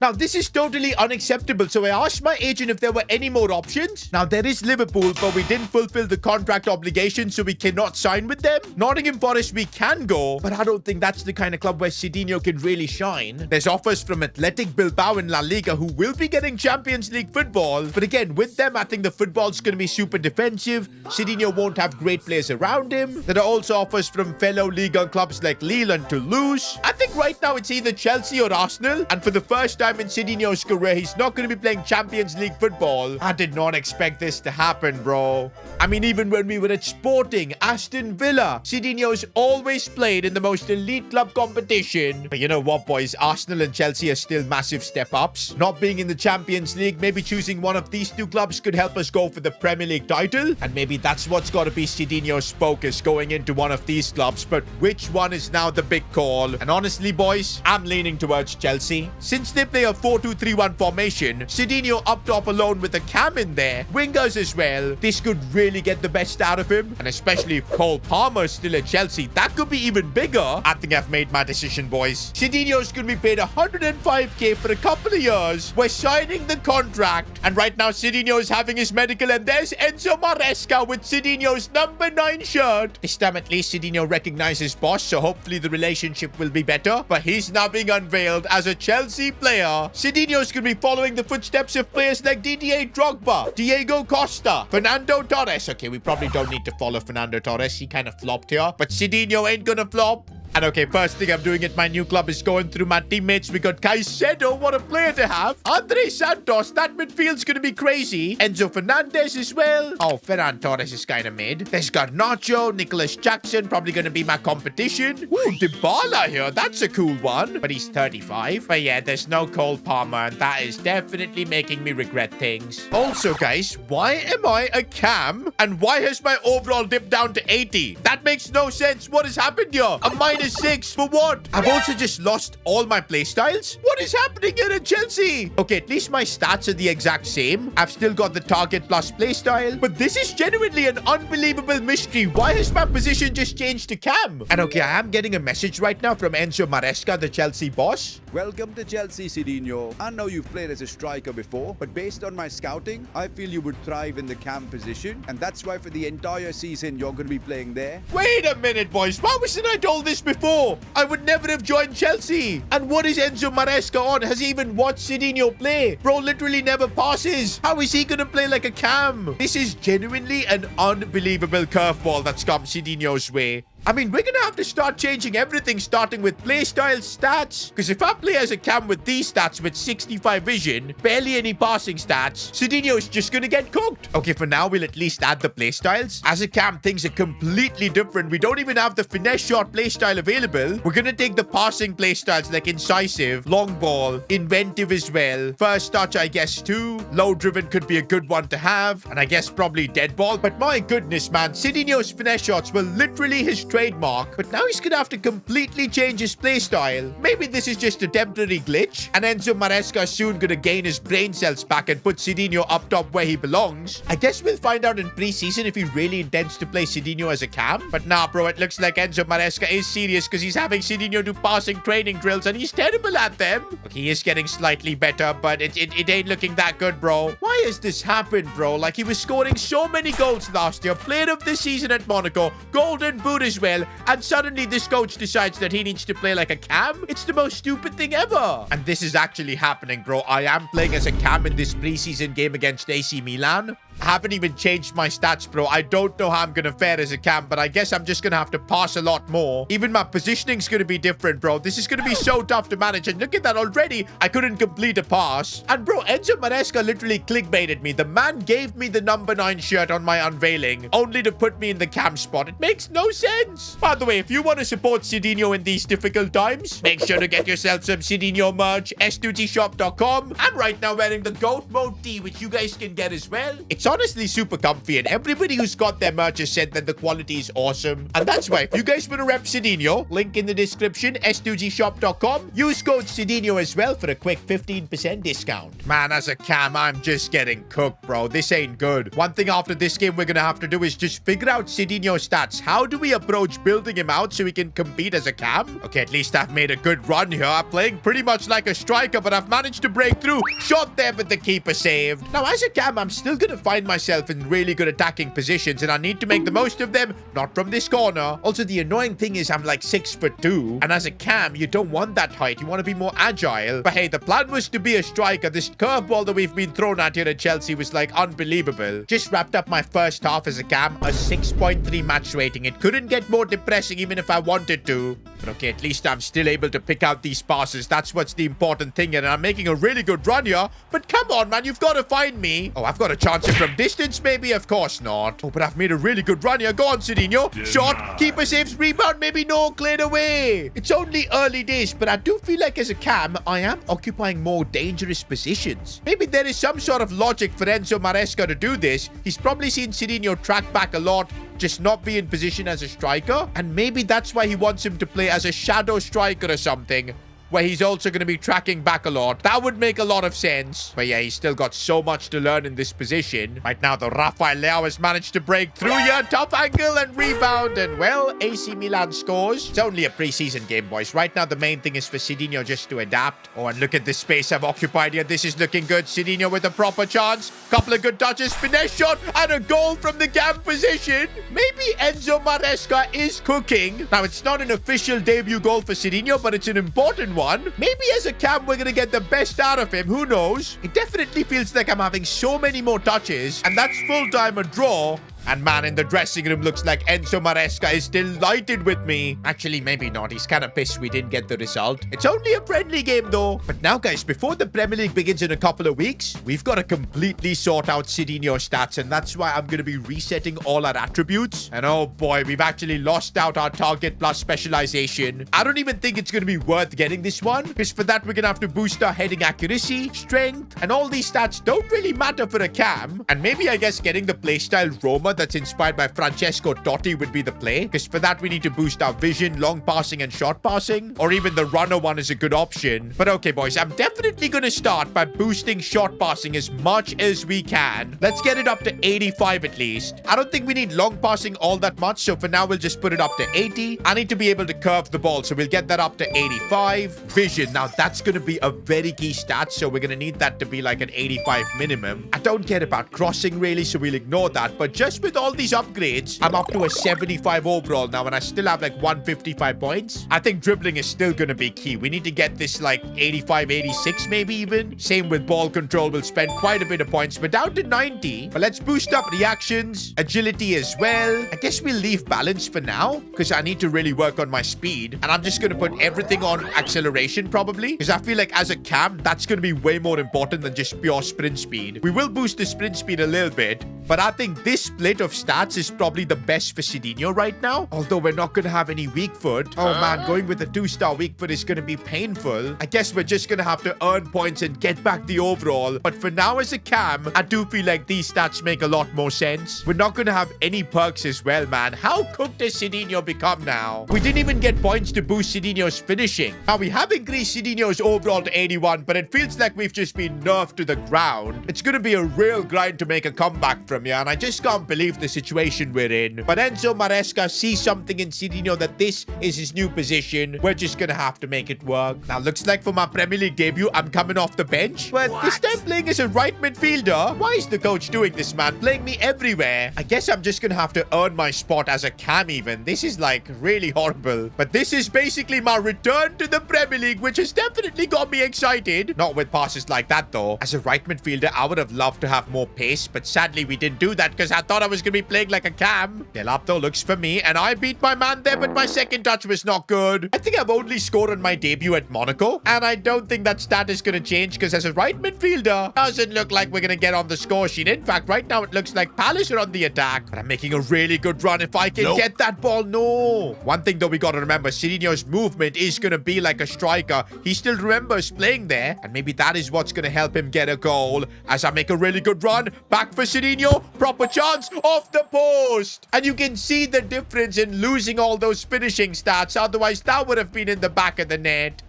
Now, this is totally unacceptable, so I asked my agent if there were any more options. Now, there is Liverpool, but we didn't fulfill the contract obligation, so we cannot sign with them. Nottingham Forest, we can go, but I don't think that's the kind of club where Sidinho can really shine. There's offers from Athletic Bilbao in La Liga, who will be getting Champions League football. But again, with them, I think the football's going to be super defensive. Sidinho won't have great players around him. There are also offers from fellow Liga clubs like Lille and Toulouse. I think right now it's either Chelsea or Arsenal, and for the first time in Sidinho's career, he's not going to be playing Champions League football. I did not expect this to happen, bro. I mean, even when we were at Sporting, Aston Villa, Sidinho's always played in the most elite club competition. But you know what, boys? Arsenal and Chelsea are still massive step-ups. Not being in the Champions League, maybe choosing one of these two clubs could help us go for the Premier League title. And maybe that's what's got to be Sidinho's focus, going into one of these clubs. But which one is now the big call? And honestly, boys, I'm leaning towards Chelsea. Since they play play a 4-2-3-1 formation. Sidinho up top alone with a cam in there. Wingers as well. This could really get the best out of him. And especially if Cole Palmer is still at Chelsea, that could be even bigger. I think I've made my decision, boys. Sidinho's going to be paid 105k for a couple of years. We're signing the contract. And right now, Sidinho is having his medical. And there's Enzo Maresca with Sidinho's number 9 shirt. This time at least, Sidinho recognizes boss. So hopefully the relationship will be better. But he's now being unveiled as a Chelsea player. Sidinho's going to be following the footsteps of players like Didier Drogba, Diego Costa, Fernando Torres. Okay, we probably don't need to follow Fernando Torres. He kind of flopped here. But Sidinho ain't gonna flop. And okay, first thing I'm doing at my new club is going through my teammates. We got Caicedo, what a player to have. Andre Santos, that midfield's going to be crazy. Enzo Fernandez as well. Oh, Ferran Torres is kind of mid. There's Garnacho, Nicholas Jackson, probably going to be my competition. Ooh, Dybala here, that's a cool one. But he's 35. But yeah, there's no Cole Palmer, and that is definitely making me regret things. Also, guys, why am I a cam? And why has my overall dipped down to 80? That makes no sense. What has happened here? A -6 for what? I've also just lost all my playstyles. What is happening here at Chelsea? Okay, at least my stats are the exact same. I've still got the target plus playstyle, but this is genuinely an unbelievable mystery. Why has my position just changed to cam? And okay, I am getting a message right now from Enzo Maresca, the Chelsea boss. Welcome to Chelsea, Sidinho. I know you've played as a striker before, but based on my scouting, I feel you would thrive in the cam position, and that's why for the entire season, you're going to be playing there. Wait a minute, boys. Why wasn't I told this before? I would never have joined Chelsea. And what is Enzo Maresca on? Has he even watched Sidinho play? Bro literally never passes. How is he going to play like a cam? This is genuinely an unbelievable curveball that's come Sidinho's way. I mean, we're going to have to start changing everything, starting with playstyle stats. Because if I play as a cam with these stats with 65 vision, barely any passing stats, Sidinho is just going to get cooked. Okay, for now, we'll at least add the playstyles. As a cam, things are completely different. We don't even have the finesse shot playstyle available. We're going to take the passing playstyles like incisive, long ball, inventive as well. First touch, I guess, too. Low driven could be a good one to have. And I guess probably dead ball. But my goodness, man, Sidinho's finesse shots were literally his trademark, but now he's gonna have to completely change his playstyle. Maybe this is just a temporary glitch, and Enzo Maresca is soon gonna gain his brain cells back and put Sidinho up top where he belongs. I guess we'll find out in pre-season if he really intends to play Sidinho as a cam. But nah, bro, it looks like Enzo Maresca is serious because he's having Sidinho do passing training drills and he's terrible at them. Okay, he is getting slightly better, but it ain't looking that good, bro. Why has this happened, bro? Like, he was scoring so many goals last year, player of the season at Monaco, golden boot as well, and suddenly this coach decides that he needs to play like a cam? It's the most stupid thing ever. And this is actually happening, bro. I am playing as a cam in this preseason game against AC Milan. I haven't even changed my stats, bro. I don't know how I'm gonna fare as a cam, but I guess I'm just gonna have to pass a lot more. Even my positioning's gonna be different, bro. This is gonna be so tough to manage. And look at that already. I couldn't complete a pass. And bro, Enzo Maresca literally clickbaited me. The man gave me the number 9 shirt on my unveiling, only to put me in the cam spot. It makes no sense. By the way, if you want to support Sidinho in these difficult times, make sure to get yourself some Sidinho merch, s2gshop.com. I'm right now wearing the GOAT Mode tee, which you guys can get as well. It's honestly super comfy, and everybody who's got their merch has said that the quality is awesome. And that's why, if you guys want to rep Sidinho, link in the description, s2gshop.com. Use code Sidinho as well for a quick 15% discount. Man, as a cam, I'm just getting cooked, bro. This ain't good. One thing after this game we're gonna have to do is just figure out Sidinho's stats. How do we approach building him out so he can compete as a cam? Okay, at least I've made a good run here. I'm playing pretty much like a striker, but I've managed to break through. Shot there, but the keeper saved. Now, as a cam, I'm still gonna find myself in really good attacking positions, and I need to make the most of them, not from this corner. Also, the annoying thing is I'm like 6'2", and as a cam, you don't want that height. You want to be more agile. But hey, the plan was to be a striker. This curveball that we've been thrown at here at Chelsea was like unbelievable. Just wrapped up my first half as a cam, a 6.3 match rating. It couldn't get more depressing even if I wanted to. But okay, at least I'm still able to pick out these passes. That's what's the important thing here, and I'm making a really good run here. But come on, man, you've got to find me. Oh, I've got a chance here from distance, maybe? Of course not. Oh, but I've made a really good run here. Go on, Sidinho. Shot. Keeper saves. Rebound. Maybe no. Cleared away. It's only early days, but I do feel like as a cam, I am occupying more dangerous positions. Maybe there is some sort of logic for Enzo Maresca to do this. He's probably seen Sidinho track back a lot, just not be in position as a striker. And maybe that's why he wants him to play as a shadow striker or something. where he's also going to be tracking back a lot. That would make a lot of sense. But yeah, he's still got so much to learn in this position. Right now, the Rafael Leao has managed to break through here. Tough angle and rebound. And, well, AC Milan scores. It's only a preseason game, boys. Right now, the main thing is for Sidinho just to adapt. Oh, and look at the space I've occupied here. This is looking good. Sidinho with a proper chance. Couple of good touches. Finesse shot and a goal from the cam position. Maybe Enzo Maresca is cooking. Now, it's not an official debut goal for Sidinho, but it's an important one. Maybe as a cam, we're going to get the best out of him. Who knows? It definitely feels like I'm having so many more touches, and that's full-time a draw. And man, in the dressing room, looks like Enzo Maresca is delighted with me. Actually, maybe not. He's kind of pissed we didn't get the result. It's only a friendly game, though. But now, guys, before the Premier League begins in a couple of weeks, we've got to completely sort out Sidinho stats. And that's why I'm going to be resetting all our attributes. And oh boy, we've actually lost out our target plus specialization. I don't even think it's going to be worth getting this one, because for that, we're going to have to boost our heading accuracy, strength, and all these stats don't really matter for a cam. And maybe, I guess, getting the playstyle Roma that's inspired by Francesco Totti would be the play, because for that we need to boost our vision, long passing and short passing, or even the runner one is a good option. But okay, boys, I'm definitely going to start by boosting short passing as much as we can. Let's get it up to 85 at least. I don't think we need long passing all that much, so for now we'll just put it up to 80. I need to be able to curve the ball, so we'll get that up to 85. Vision, now that's going to be a very key stat, so we're going to need that to be like an 85 minimum. I don't care about crossing really, so we'll ignore that, but just with all these upgrades, I'm up to a 75 overall now, and I still have like 155 points. I think dribbling is still going to be key. We need to get this like 85, 86 maybe even. Same with ball control. We'll spend quite a bit of points. We're down to 90, but let's boost up reactions, agility as well. I guess we'll leave balance for now, because I need to really work on my speed, and I'm just going to put everything on acceleration probably, because I feel like as a cam, that's going to be way more important than just pure sprint speed. We will boost the sprint speed a little bit, but I think this split of stats is probably the best for Sidinho right now. Although we're not going to have any weak foot. Oh man, going with a 2-star weak foot is going to be painful. I guess we're just going to have to earn points and get back the overall. But for now as a cam, I do feel like these stats make a lot more sense. We're not going to have any perks as well, man. How cooked has Sidinho become now? We didn't even get points to boost Sidinho's finishing. Now we have increased Sidinho's overall to 81, but it feels like we've just been nerfed to the ground. It's going to be a real grind to make a comeback from here, and I just can't believe the situation we're in. But Enzo Maresca sees something in Sidinho that this is his new position. We're just gonna have to make it work. Now, looks like for my Premier League debut, I'm coming off the bench. But this time playing as a right midfielder. Why is the coach doing this, man? Playing me everywhere. I guess I'm just gonna have to earn my spot as a cam even. This is like really horrible. But this is basically my return to the Premier League, which has definitely got me excited. Not with passes like that though. As a right midfielder, I would have loved to have more pace, but sadly we didn't do that because I thought I was gonna be playing like a cam. Delapto looks for me, and I beat my man there, but my second touch was not good. I think I've only scored on my debut at Monaco, and I don't think that stat is going to change because as a right midfielder, doesn't look like we're going to get on the score sheet. In fact, right now it looks like Palace are on the attack, but I'm making a really good run if I can get that ball. No. One thing though we got to remember, Sidinho's movement is going to be like a striker. He still remembers playing there, and maybe that is what's going to help him get a goal. As I make a really good run, back for Sidinho, proper chance, off the post. And you can see the difference in losing all those finishing stats. Otherwise, that would have been in the back of the net.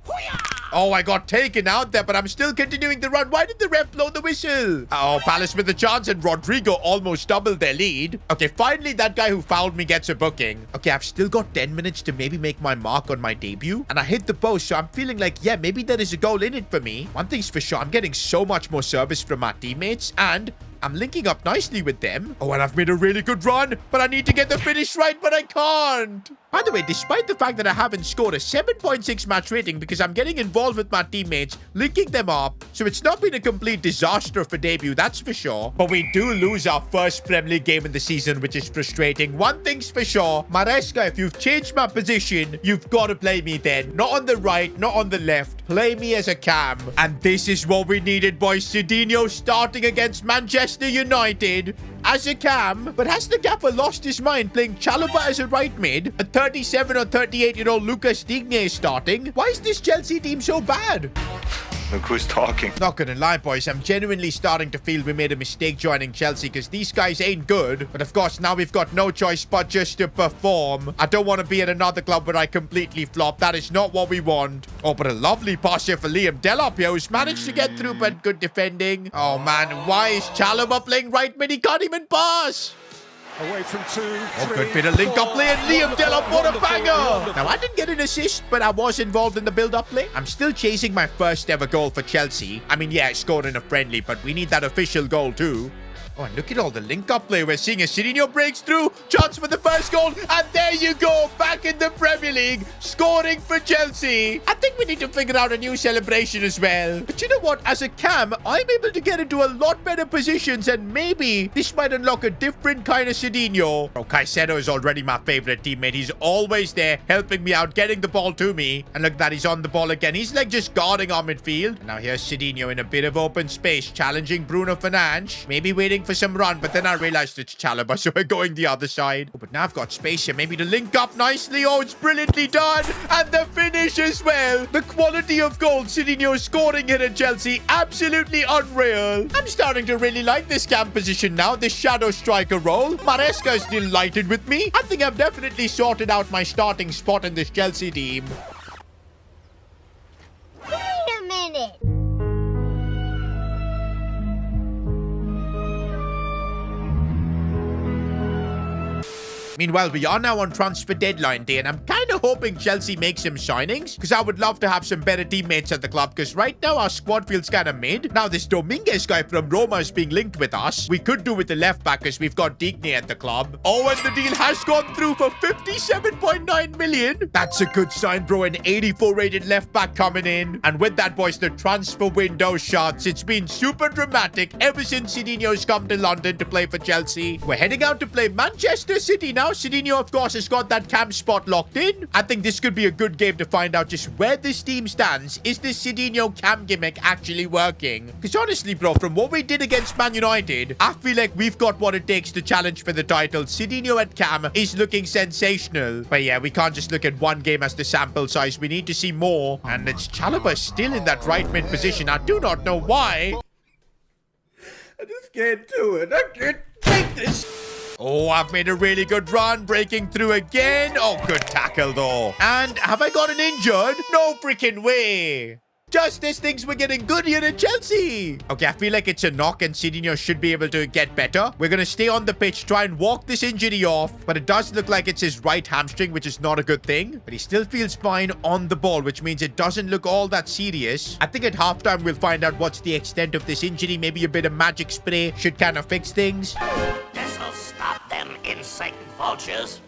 Oh, I got taken out there, but I'm still continuing the run. Why did the ref blow the whistle? Oh, Palace with the chance, and Rodrigo almost doubled their lead. Okay, finally, that guy who fouled me gets a booking. Okay, I've still got 10 minutes to maybe make my mark on my debut, and I hit the post, so I'm feeling like, yeah, maybe there is a goal in it for me. One thing's for sure, I'm getting so much more service from my teammates, and I'm linking up nicely with them. Oh, and I've made a really good run, but I need to get the finish right, but I can't. By the way, despite the fact that I haven't scored a 7.6 match rating because I'm getting involved with my teammates, linking them up, so it's not been a complete disaster for debut, that's for sure. But we do lose our first Premier League game in the season, which is frustrating. One thing's for sure, Maresca, if you've changed my position, you've got to play me then. Not on the right, not on the left. Play me as a cam. And this is what we needed, boys. Sidinho starting against Manchester United as a cam. But has the gaffer lost his mind playing Chalobah as a right mid? A 37 or 38-year-old Lucas Digne is starting. Why is this Chelsea team so bad? Look who's talking. Not gonna lie, boys, I'm genuinely starting to feel we made a mistake joining Chelsea because these guys ain't good. But of course, now we've got no choice but just to perform. I don't want to be at another club where I completely flop. That is not what we want. Oh, but a lovely pass here for Liam Delap here, who's managed to get through, but good defending. Oh, man, why is Chalobah playing right mid? He can't even pass. Away from 2, Oh, 3, good bit of link-up play, and Liam Delap, what a banger! Wonderful. Now, I didn't get an assist, but I was involved in the build-up play. I'm still chasing my first ever goal for Chelsea. I mean, yeah, I scored in a friendly, but we need that official goal too. Oh, and look at all the link-up play. We're seeing a Sidinho breaks through. Chance for the first goal. And there you go. Back in the Premier League. Scoring for Chelsea. I think we need to figure out a new celebration as well. But you know what? As a cam, I'm able to get into a lot better positions. And maybe this might unlock a different kind of Sidinho. Oh, Caicedo is already my favorite teammate. He's always there helping me out, getting the ball to me. And look, that he's on the ball again. He's like just guarding our midfield. And now here's Sidinho in a bit of open space. Challenging Bruno Fernandes. Maybe waiting for some run, but then I realized it's Chalobah, so we're going the other side. Oh, but now I've got space here, maybe to link up nicely. Oh, it's brilliantly done, and the finish as well. The quality of goal Sidinho scoring here at Chelsea, absolutely unreal. I'm starting to really like this cam position now, this shadow striker role. Maresca is delighted with me. I think I've definitely sorted out my starting spot in this Chelsea team. Wait a minute. Meanwhile, we are now on transfer deadline day, and I'm kind of hoping Chelsea makes some signings, because I would love to have some better teammates at the club, because right now our squad feels kind of mid. Now, this Dominguez guy from Roma is being linked with us. We could do with the left back, because we've got Digne at the club. Oh, and the deal has gone through for 57.9 million. That's a good sign, bro. An 84 rated left back coming in. And with that, boys, the transfer window shuts. It's been super dramatic ever since Sidinho's come to London to play for Chelsea. We're heading out to play Manchester City now. Sidinho, of course, has got that camp spot locked in. I think this could be a good game to find out just where this team stands. Is this Sidinho cam gimmick actually working? Because honestly, bro, from what we did against Man United, I feel like we've got what it takes to challenge for the title. Sidinho at cam is looking sensational. But yeah, we can't just look at one game as the sample size. We need to see more. And it's Chalobah still in that right mid position. I do not know why. I just can't do it. I can't take this. Oh, I've made a really good run, breaking through again. Oh, good tackle, though. And have I gotten injured? No freaking way. Just as things were getting good here at Chelsea. Okay, I feel like it's a knock and Sidinho should be able to get better. We're going to stay on the pitch, try and walk this injury off. But it does look like it's his right hamstring, which is not a good thing. But he still feels fine on the ball, which means it doesn't look all that serious. I think at halftime we'll find out what's the extent of this injury. Maybe a bit of magic spray should kind of fix things. This'll stop them insect vultures.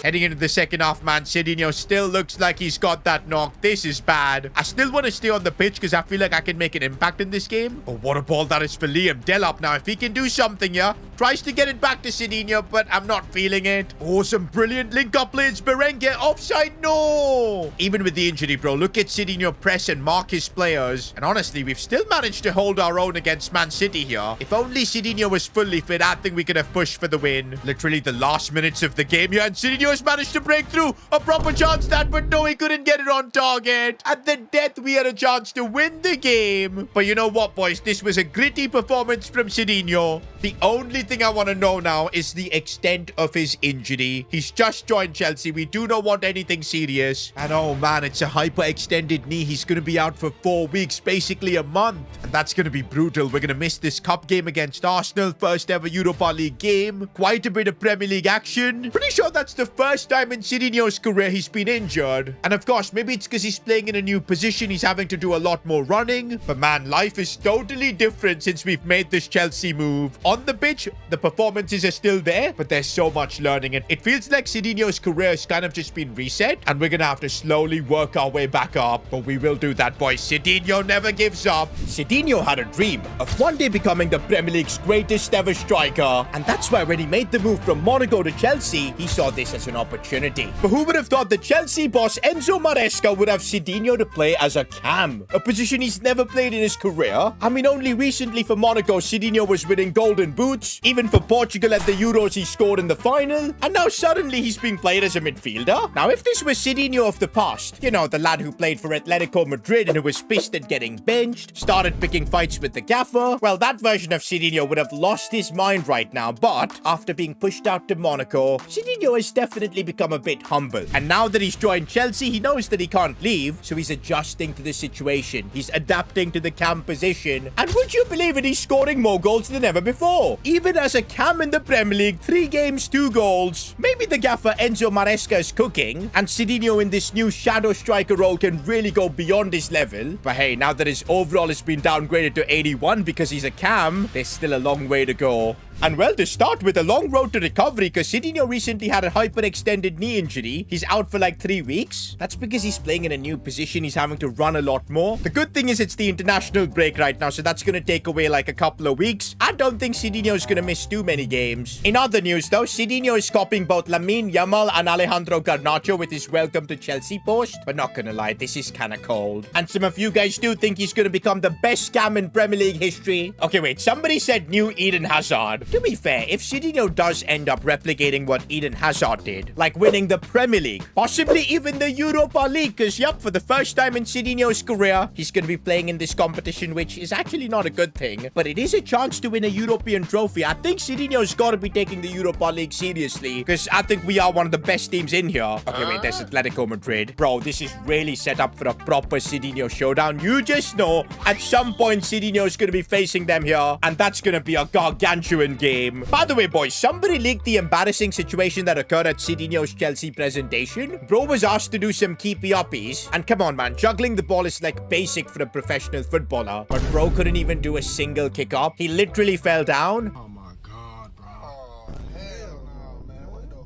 Heading into the second half, man, Sidinho still looks like he's got that knock. This is bad. I still want to stay on the pitch because I feel like I can make an impact in this game. Oh, what a ball that is for Liam Delap now. If he can do something here, tries to get it back to Sidinho, but I'm not feeling it. Oh, some brilliant link-up plays. Berenguer offside. No! Even with the injury, bro, look at Sidinho press and mark his players. And honestly, we've still managed to hold our own against Man City here. If only Sidinho was fully fit, I think we could have pushed for the win. Literally the last minutes of the game here, and Sidinho managed to break through. A proper chance that, but no, he couldn't get it on target. At the death, we had a chance to win the game. But you know what, boys? This was a gritty performance from Sidinho. The only thing I want to know now is the extent of his injury. He's just joined Chelsea. We do not want anything serious. And oh man, it's a hyperextended knee. He's going to be out for 4 weeks, basically a month. And that's going to be brutal. We're going to miss this cup game against Arsenal. First ever Europa League game. Quite a bit of Premier League action. Pretty sure that's the first time in Sidinho's career he's been injured. And of course, maybe it's because he's playing in a new position. He's having to do a lot more running. But man, life is totally different since we've made this Chelsea move. On the pitch, the performances are still there, but there's so much learning. And it feels like Sidinho's career has kind of just been reset. And we're going to have to slowly work our way back up. But we will do that, boys. Sidinho never gives up. Sidinho had a dream of one day becoming the Premier League's greatest ever striker. And that's why when he made the move from Monaco to Chelsea, he saw this as an an opportunity. But who would have thought that Chelsea boss Enzo Maresca would have Sidinho to play as a cam, a position he's never played in his career? I mean, only recently for Monaco, Sidinho was winning golden boots. Even for Portugal at the Euros, he scored in the final. And now suddenly he's being played as a midfielder. Now, if this was Sidinho of the past, you know, the lad who played for Atletico Madrid and who was pissed at getting benched, started picking fights with the gaffer, well, that version of Sidinho would have lost his mind right now. But after being pushed out to Monaco, Sidinho has definitely become a bit humble. And now that he's joined Chelsea, he knows that he can't leave, so he's adjusting to the situation. He's adapting to the cam position. And would you believe it, he's scoring more goals than ever before. Even as a cam in the Premier League, 3 games, 2 goals. Maybe the gaffer Enzo Maresca is cooking, and Sidinho in this new shadow striker role can really go beyond his level. But hey, now that his overall has been downgraded to 81 because he's a cam, there's still a long way to go. And well, to start with, a long road to recovery because Sidinho recently had a hyperextended knee injury. He's out for like 3 weeks. That's because he's playing in a new position. He's having to run a lot more. The good thing is it's the international break right now, so that's going to take away like a couple of weeks. I don't think Sidinho is going to miss too many games. In other news though, Sidinho is copying both Lamine Yamal and Alejandro Garnacho with his welcome to Chelsea post. But not gonna lie, this is kind of cold. And some of you guys do think he's going to become the best scam in Premier League history. Okay, wait, somebody said new Eden Hazard. To be fair, if Sidinho does end up replicating what Eden Hazard did, like winning the Premier League, possibly even the Europa League, because yup, for the first time in Sidinho's career, he's going to be playing in this competition, which is actually not a good thing, but it is a chance to win a European trophy. I think Sidinho's got to be taking the Europa League seriously, because I think we are one of the best teams in here. Okay, wait, there's Atletico Madrid. Bro, this is really set up for a proper Sidinho showdown. You just know, at some point, Sidinho's going to be facing them here, and that's going to be a gargantuan game. By the way, boys, somebody leaked the embarrassing situation that occurred at Sidinho's Chelsea presentation. Bro was asked to do some keepy-uppies. And come on, man, juggling the ball is like basic for a professional footballer. But bro couldn't even do a single kick-up. He literally fell down. Oh my god, bro. Oh, hell no, man. What the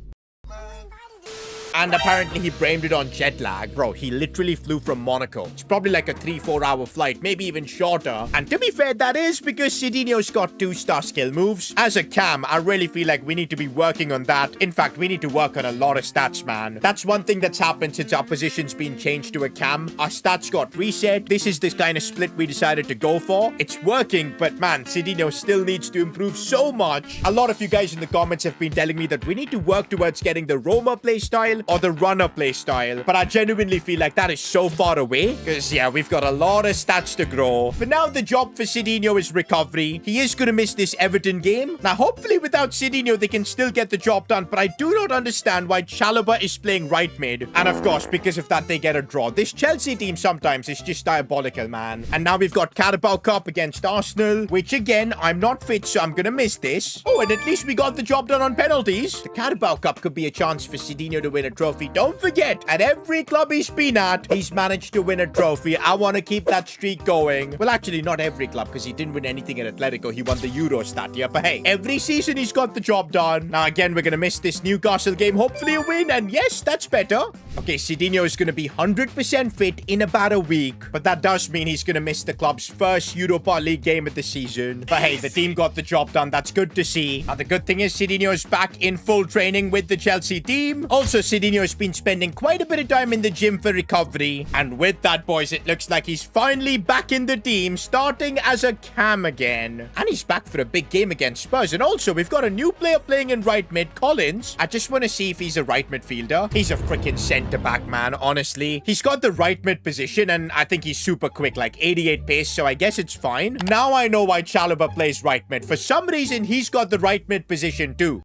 And apparently he blamed it on jet lag. Bro, he literally flew from Monaco. It's probably like a 3-4 hour flight, maybe even shorter. And to be fair, that is because Sidinho's got 2-star skill moves. As a cam, I really feel like we need to be working on that. In fact, we need to work on a lot of stats, man. That's one thing that's happened since our position's been changed to a cam. Our stats got reset. This is the kind of split we decided to go for. It's working, but man, Sidinho still needs to improve so much. A lot of you guys in the comments have been telling me that we need to work towards getting the Roma playstyle or the runner playstyle, but I genuinely feel like that is so far away because yeah, we've got a lot of stats to grow. For now, the job for Sidinho is recovery. He is going to miss this Everton game. Now, hopefully without Sidinho, they can still get the job done, but I do not understand why Chalobah is playing right mid. And of course, because of that, they get a draw. This Chelsea team sometimes is just diabolical, man. And now we've got Carabao Cup against Arsenal, which again, I'm not fit, so I'm going to miss this. Oh, and at least we got the job done on penalties. The Carabao Cup could be a chance for Sidinho to win a trophy. Don't forget, at every club he's been at, he's managed to win a trophy. I want to keep that streak going. Well, actually, not every club, because he didn't win anything at Atletico. He won the Euros that year. But hey, every season he's got the job done. Now, again, we're going to miss this Newcastle game. Hopefully a win, and yes, that's better. Okay, Sidinho is going to be 100% fit in about a week, but that does mean he's going to miss the club's first Europa League game of the season. But hey, the team got the job done. That's good to see. Now, the good thing is Sidinho is back in full training with the Chelsea team. Also, Sidinho has been spending quite a bit of time in the gym for recovery. And with that, boys, it looks like he's finally back in the team, starting as a cam again. And he's back for a big game against Spurs. And also, we've got a new player playing in right mid, Collins. I just want to see if he's a right midfielder. He's a freaking centre-back, man, honestly. He's got the right mid position, and I think he's super quick, like 88 pace, so I guess it's fine. Now I know why Chalobah plays right mid. For some reason, he's got the right mid position too.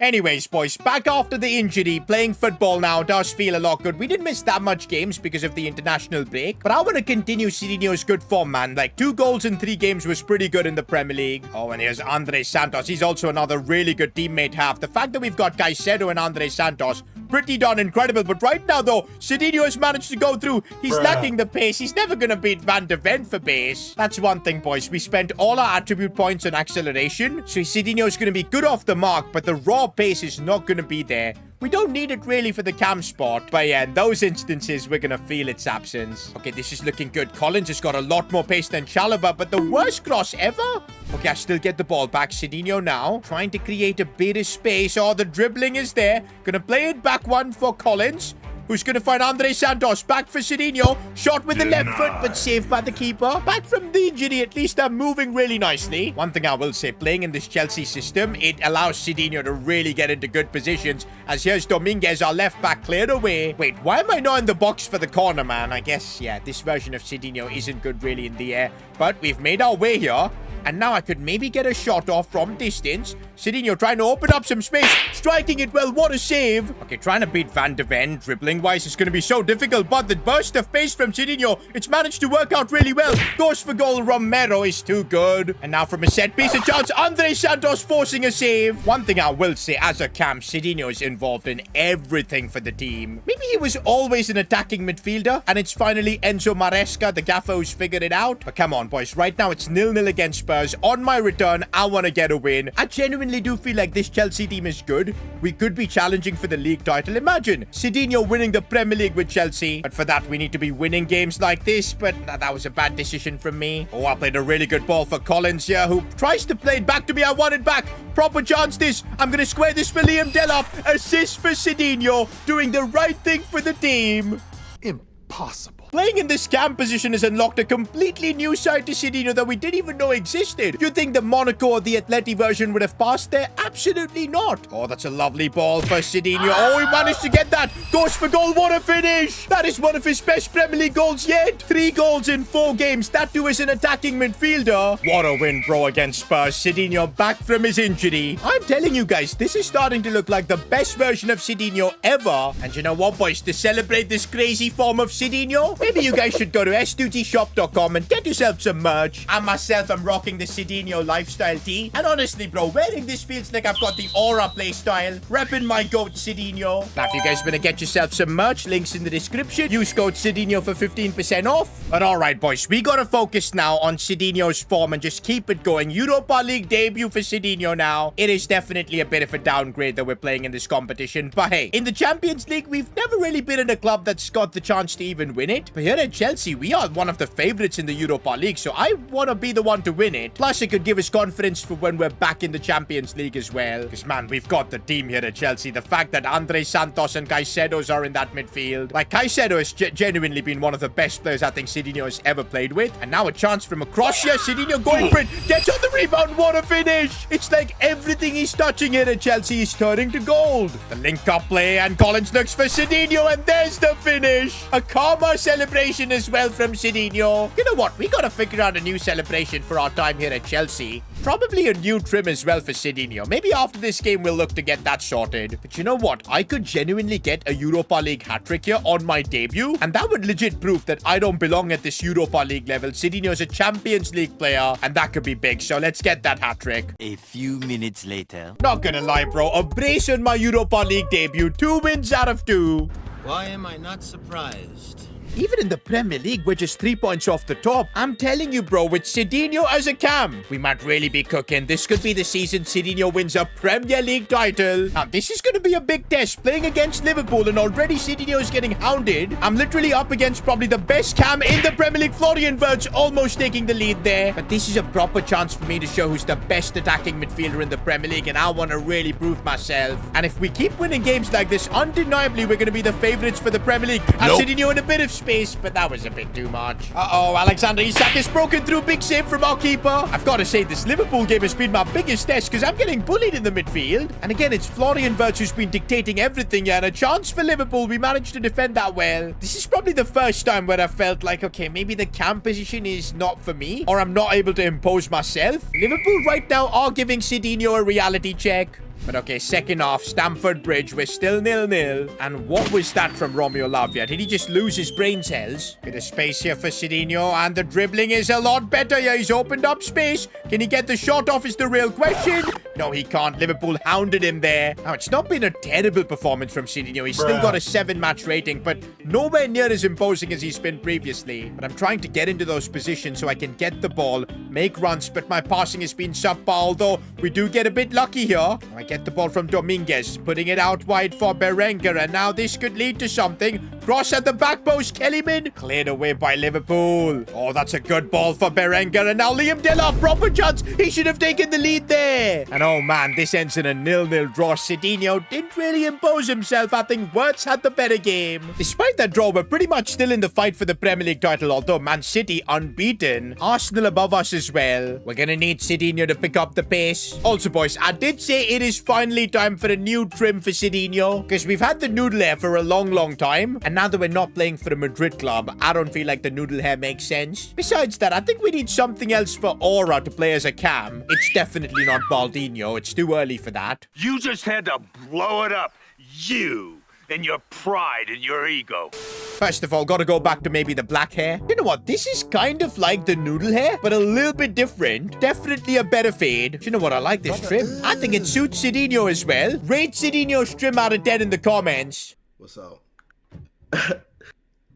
Anyways, boys, back after the injury, playing football now does feel a lot good. We didn't miss that much games because of the international break, but I want to continue Sidinho's good form, man. Like, 2 goals in 3 games was pretty good in the Premier League. Oh, and here's Andre Santos. He's also another really good teammate half. The fact that we've got Caicedo and Andre Santos, pretty darn incredible. But right now, though, Sidinho has managed to go through. He's lacking the pace. He's never going to beat Van de Ven for pace. That's one thing, boys. We spent all our attribute points on acceleration, so Sidinho's going to be good off the mark, but the raw pace is not going to be there. We don't need it really for the cam spot. But yeah, in those instances, we're going to feel its absence. Okay, this is looking good. Collins has got a lot more pace than Chalobah, but the worst cross ever? Okay, I still get the ball back. Sidinho now trying to create a bit of space. Oh, the dribbling is there. Gonna play it back one for Collins, who's going to find Andre Santos. Back for Sidinho. Shot with the left foot, but saved by the keeper. Back from the injury, at least I'm moving really nicely. One thing I will say, playing in this Chelsea system, it allows Sidinho to really get into good positions. As here's Dominguez, our left back, cleared away. Wait, why am I not in the box for the corner, man? I guess, yeah, this version of Sidinho isn't good really in the air. But we've made our way here. And now I could maybe get a shot off from distance. Sidinho trying to open up some space. Striking it well. What a save. Okay, trying to beat Van de Ven. Dribbling-wise, it's going to be so difficult. But the burst of pace from Sidinho, it's managed to work out really well. Goes for goal. Romero is too good. And now from a set piece, a chance. Andre Santos forcing a save. One thing I will say, as a cam, Sidinho is involved in everything for the team. Maybe he was always an attacking midfielder. And it's finally Enzo Maresca, the gaffer, who's figured it out. But come on, boys. Right now, it's 0-0 against Spurs. On my return, I want to get a win. I genuinely do feel like this Chelsea team is good. We could be challenging for the league title. Imagine Sidinho winning the Premier League with Chelsea. But for that, we need to be winning games like this. But that was a bad decision from me. Oh, I played a really good ball for Collins here, who tries to play it back to me. I want it back. Proper chance this. I'm going to square this for Liam Delap. Assist for Sidinho. Doing the right thing for the team. Impossible. Playing in this cam position has unlocked a completely new side to Sidinho that we didn't even know existed. You think the Monaco or the Atleti version would have passed there? Absolutely not. Oh, that's a lovely ball for Sidinho. Oh, he managed to get that. Goes for goal. What a finish. That is one of his best Premier League goals yet. 3 goals in 4 games. That too is an attacking midfielder. What a win, bro, against Spurs. Sidinho back from his injury. I'm telling you guys, this is starting to look like the best version of Sidinho ever. And you know what, boys? To celebrate this crazy form of Sidinho, maybe you guys should go to s2tshop.com and get yourself some merch. I myself am rocking the Sidinho lifestyle tee. And honestly, bro, wearing this feels like I've got the aura playstyle. Repping my goat Sidinho. Now, if you guys want to get yourself some merch, links in the description. Use code Sidinho for 15% off. But alright, boys, we gotta focus now on Sidinho's form and just keep it going. Europa League debut for Sidinho now. It is definitely a bit of a downgrade that we're playing in this competition. But hey, in the Champions League, we've never really been in a club that's got the chance to even win it. But here at Chelsea, we are one of the favorites in the Europa League, so I want to be the one to win it. Plus, it could give us confidence for when we're back in the Champions League as well. Because, man, we've got the team here at Chelsea. The fact that Andre Santos and Caicedo are in that midfield. Like, Caicedo has genuinely been one of the best players I think Sidinho has ever played with. And now a chance from across here. Sidinho going for it. Gets on the rebound. What a finish. It's like everything he's touching here at Chelsea is turning to gold. The link-up play, and Collins looks for Sidinho, and there's the finish. A calmer celebration as well from Sidinho. You know what? We gotta figure out a new celebration for our time here at Chelsea. Probably a new trim as well for Sidinho. Maybe after this game, we'll look to get that sorted. But you know what? I could genuinely get a Europa League hat-trick here on my debut. And that would legit prove that I don't belong at this Europa League level. Sidinho's a Champions League player. And that could be big. So let's get that hat-trick. A few minutes later. Not gonna lie, bro. A brace on my Europa League debut. 2 wins out of 2. Why am I not surprised? Even in the Premier League, we're just 3 points off the top. I'm telling you, bro, with Sidinho as a cam, we might really be cooking. This could be the season Sidinho wins a Premier League title. Now, this is going to be a big test, playing against Liverpool, and already Sidinho is getting hounded. I'm literally up against probably the best cam in the Premier League. Florian Wirtz almost taking the lead there. But this is a proper chance for me to show who's the best attacking midfielder in the Premier League, and I want to really prove myself. And if we keep winning games like this, undeniably, we're going to be the favorites for the Premier League. And Sidinho in a bit of space, but that was a bit too much. Uh-oh, Alexander Isak is broken through. Big save from our keeper. I've got to say, this Liverpool game has been my biggest test because I'm getting bullied in the midfield. And again, it's Florian Wirtz who's been dictating everything here. And a chance for Liverpool. We managed to defend that well. This is probably the first time where I felt like, okay, maybe the cam position is not for me, or I'm not able to impose myself. Liverpool right now are giving Sidinho a reality check. But okay, second half, Stamford Bridge, we're still 0-0. And what was that from Romeo Lavia? Did he just lose his brain cells? Bit of space here for Sidinho, and the dribbling is a lot better. Yeah, he's opened up space. Can he get the shot off is the real question. No, he can't. Liverpool hounded him there. Now, it's not been a terrible performance from Sidinho. He's still got a 7-match rating, but nowhere near as imposing as he's been previously. But I'm trying to get into those positions so I can get the ball, make runs, but my passing has been subpar, although we do get a bit lucky here. I get the ball from Dominguez, putting it out wide for Berenguer, and now this could lead to something. Cross at the back post. Kellyman cleared away by Liverpool. Oh, that's a good ball for Berenguer. And now Liam Delap, proper chance. He should have taken the lead there. And oh man, this ends in a 0-0 draw. Sidinho didn't really impose himself. I think Wirtz had the better game. Despite that draw, we're pretty much still in the fight for the Premier League title, although Man City unbeaten. Arsenal above us as well. We're gonna need Sidinho to pick up the pace. Also, boys, I did say it is finally time for a new trim for Sidinho, because we've had the noodle hair for a long time, and now that we're not playing for a Madrid club, I don't feel like the noodle hair makes sense. Besides that, I think we need something else for Aura to play as a cam. It's definitely not Baldinho. It's too early for that. You just had to blow it up. You and your pride and your ego. First of all, gotta go back to maybe the black hair. You know what? This is kind of like the noodle hair, but a little bit different. Definitely a better fade. You know what? I like this trim. I think it suits Sidinho as well. Rate Sidinho's trim out of 10 in the comments. What's up?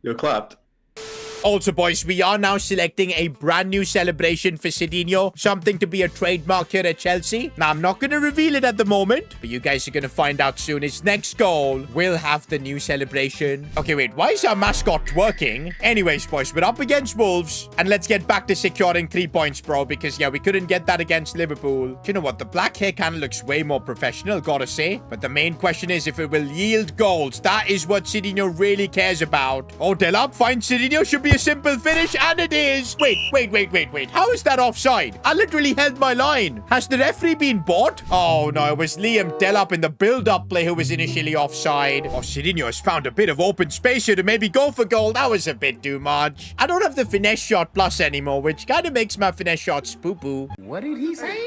You're clapped. Also, boys, we are now selecting a brand new celebration for Sidinho. Something to be a trademark here at Chelsea. Now, I'm not going to reveal it at the moment, but you guys are going to find out soon. His next goal will have the new celebration. Okay, wait. Why is our mascot twerking? Anyways, boys, we're up against Wolves. And let's get back to securing 3 points, bro. Because, yeah, we couldn't get that against Liverpool. Do you know what? The black hair kind of looks way more professional, gotta say. But the main question is if it will yield goals. That is what Sidinho really cares about. Oh, Delap finds Sidinho. Should be a simple finish, and it is. Wait. How is that offside? I literally held my line. Has the referee been bought? Oh, no, it was Liam Delap in the build-up play who was initially offside. Oh, Sidinho has found a bit of open space here to maybe go for goal. That was a bit too much. I don't have the finesse shot plus anymore, which kind of makes my finesse shots poo-poo. What did he say?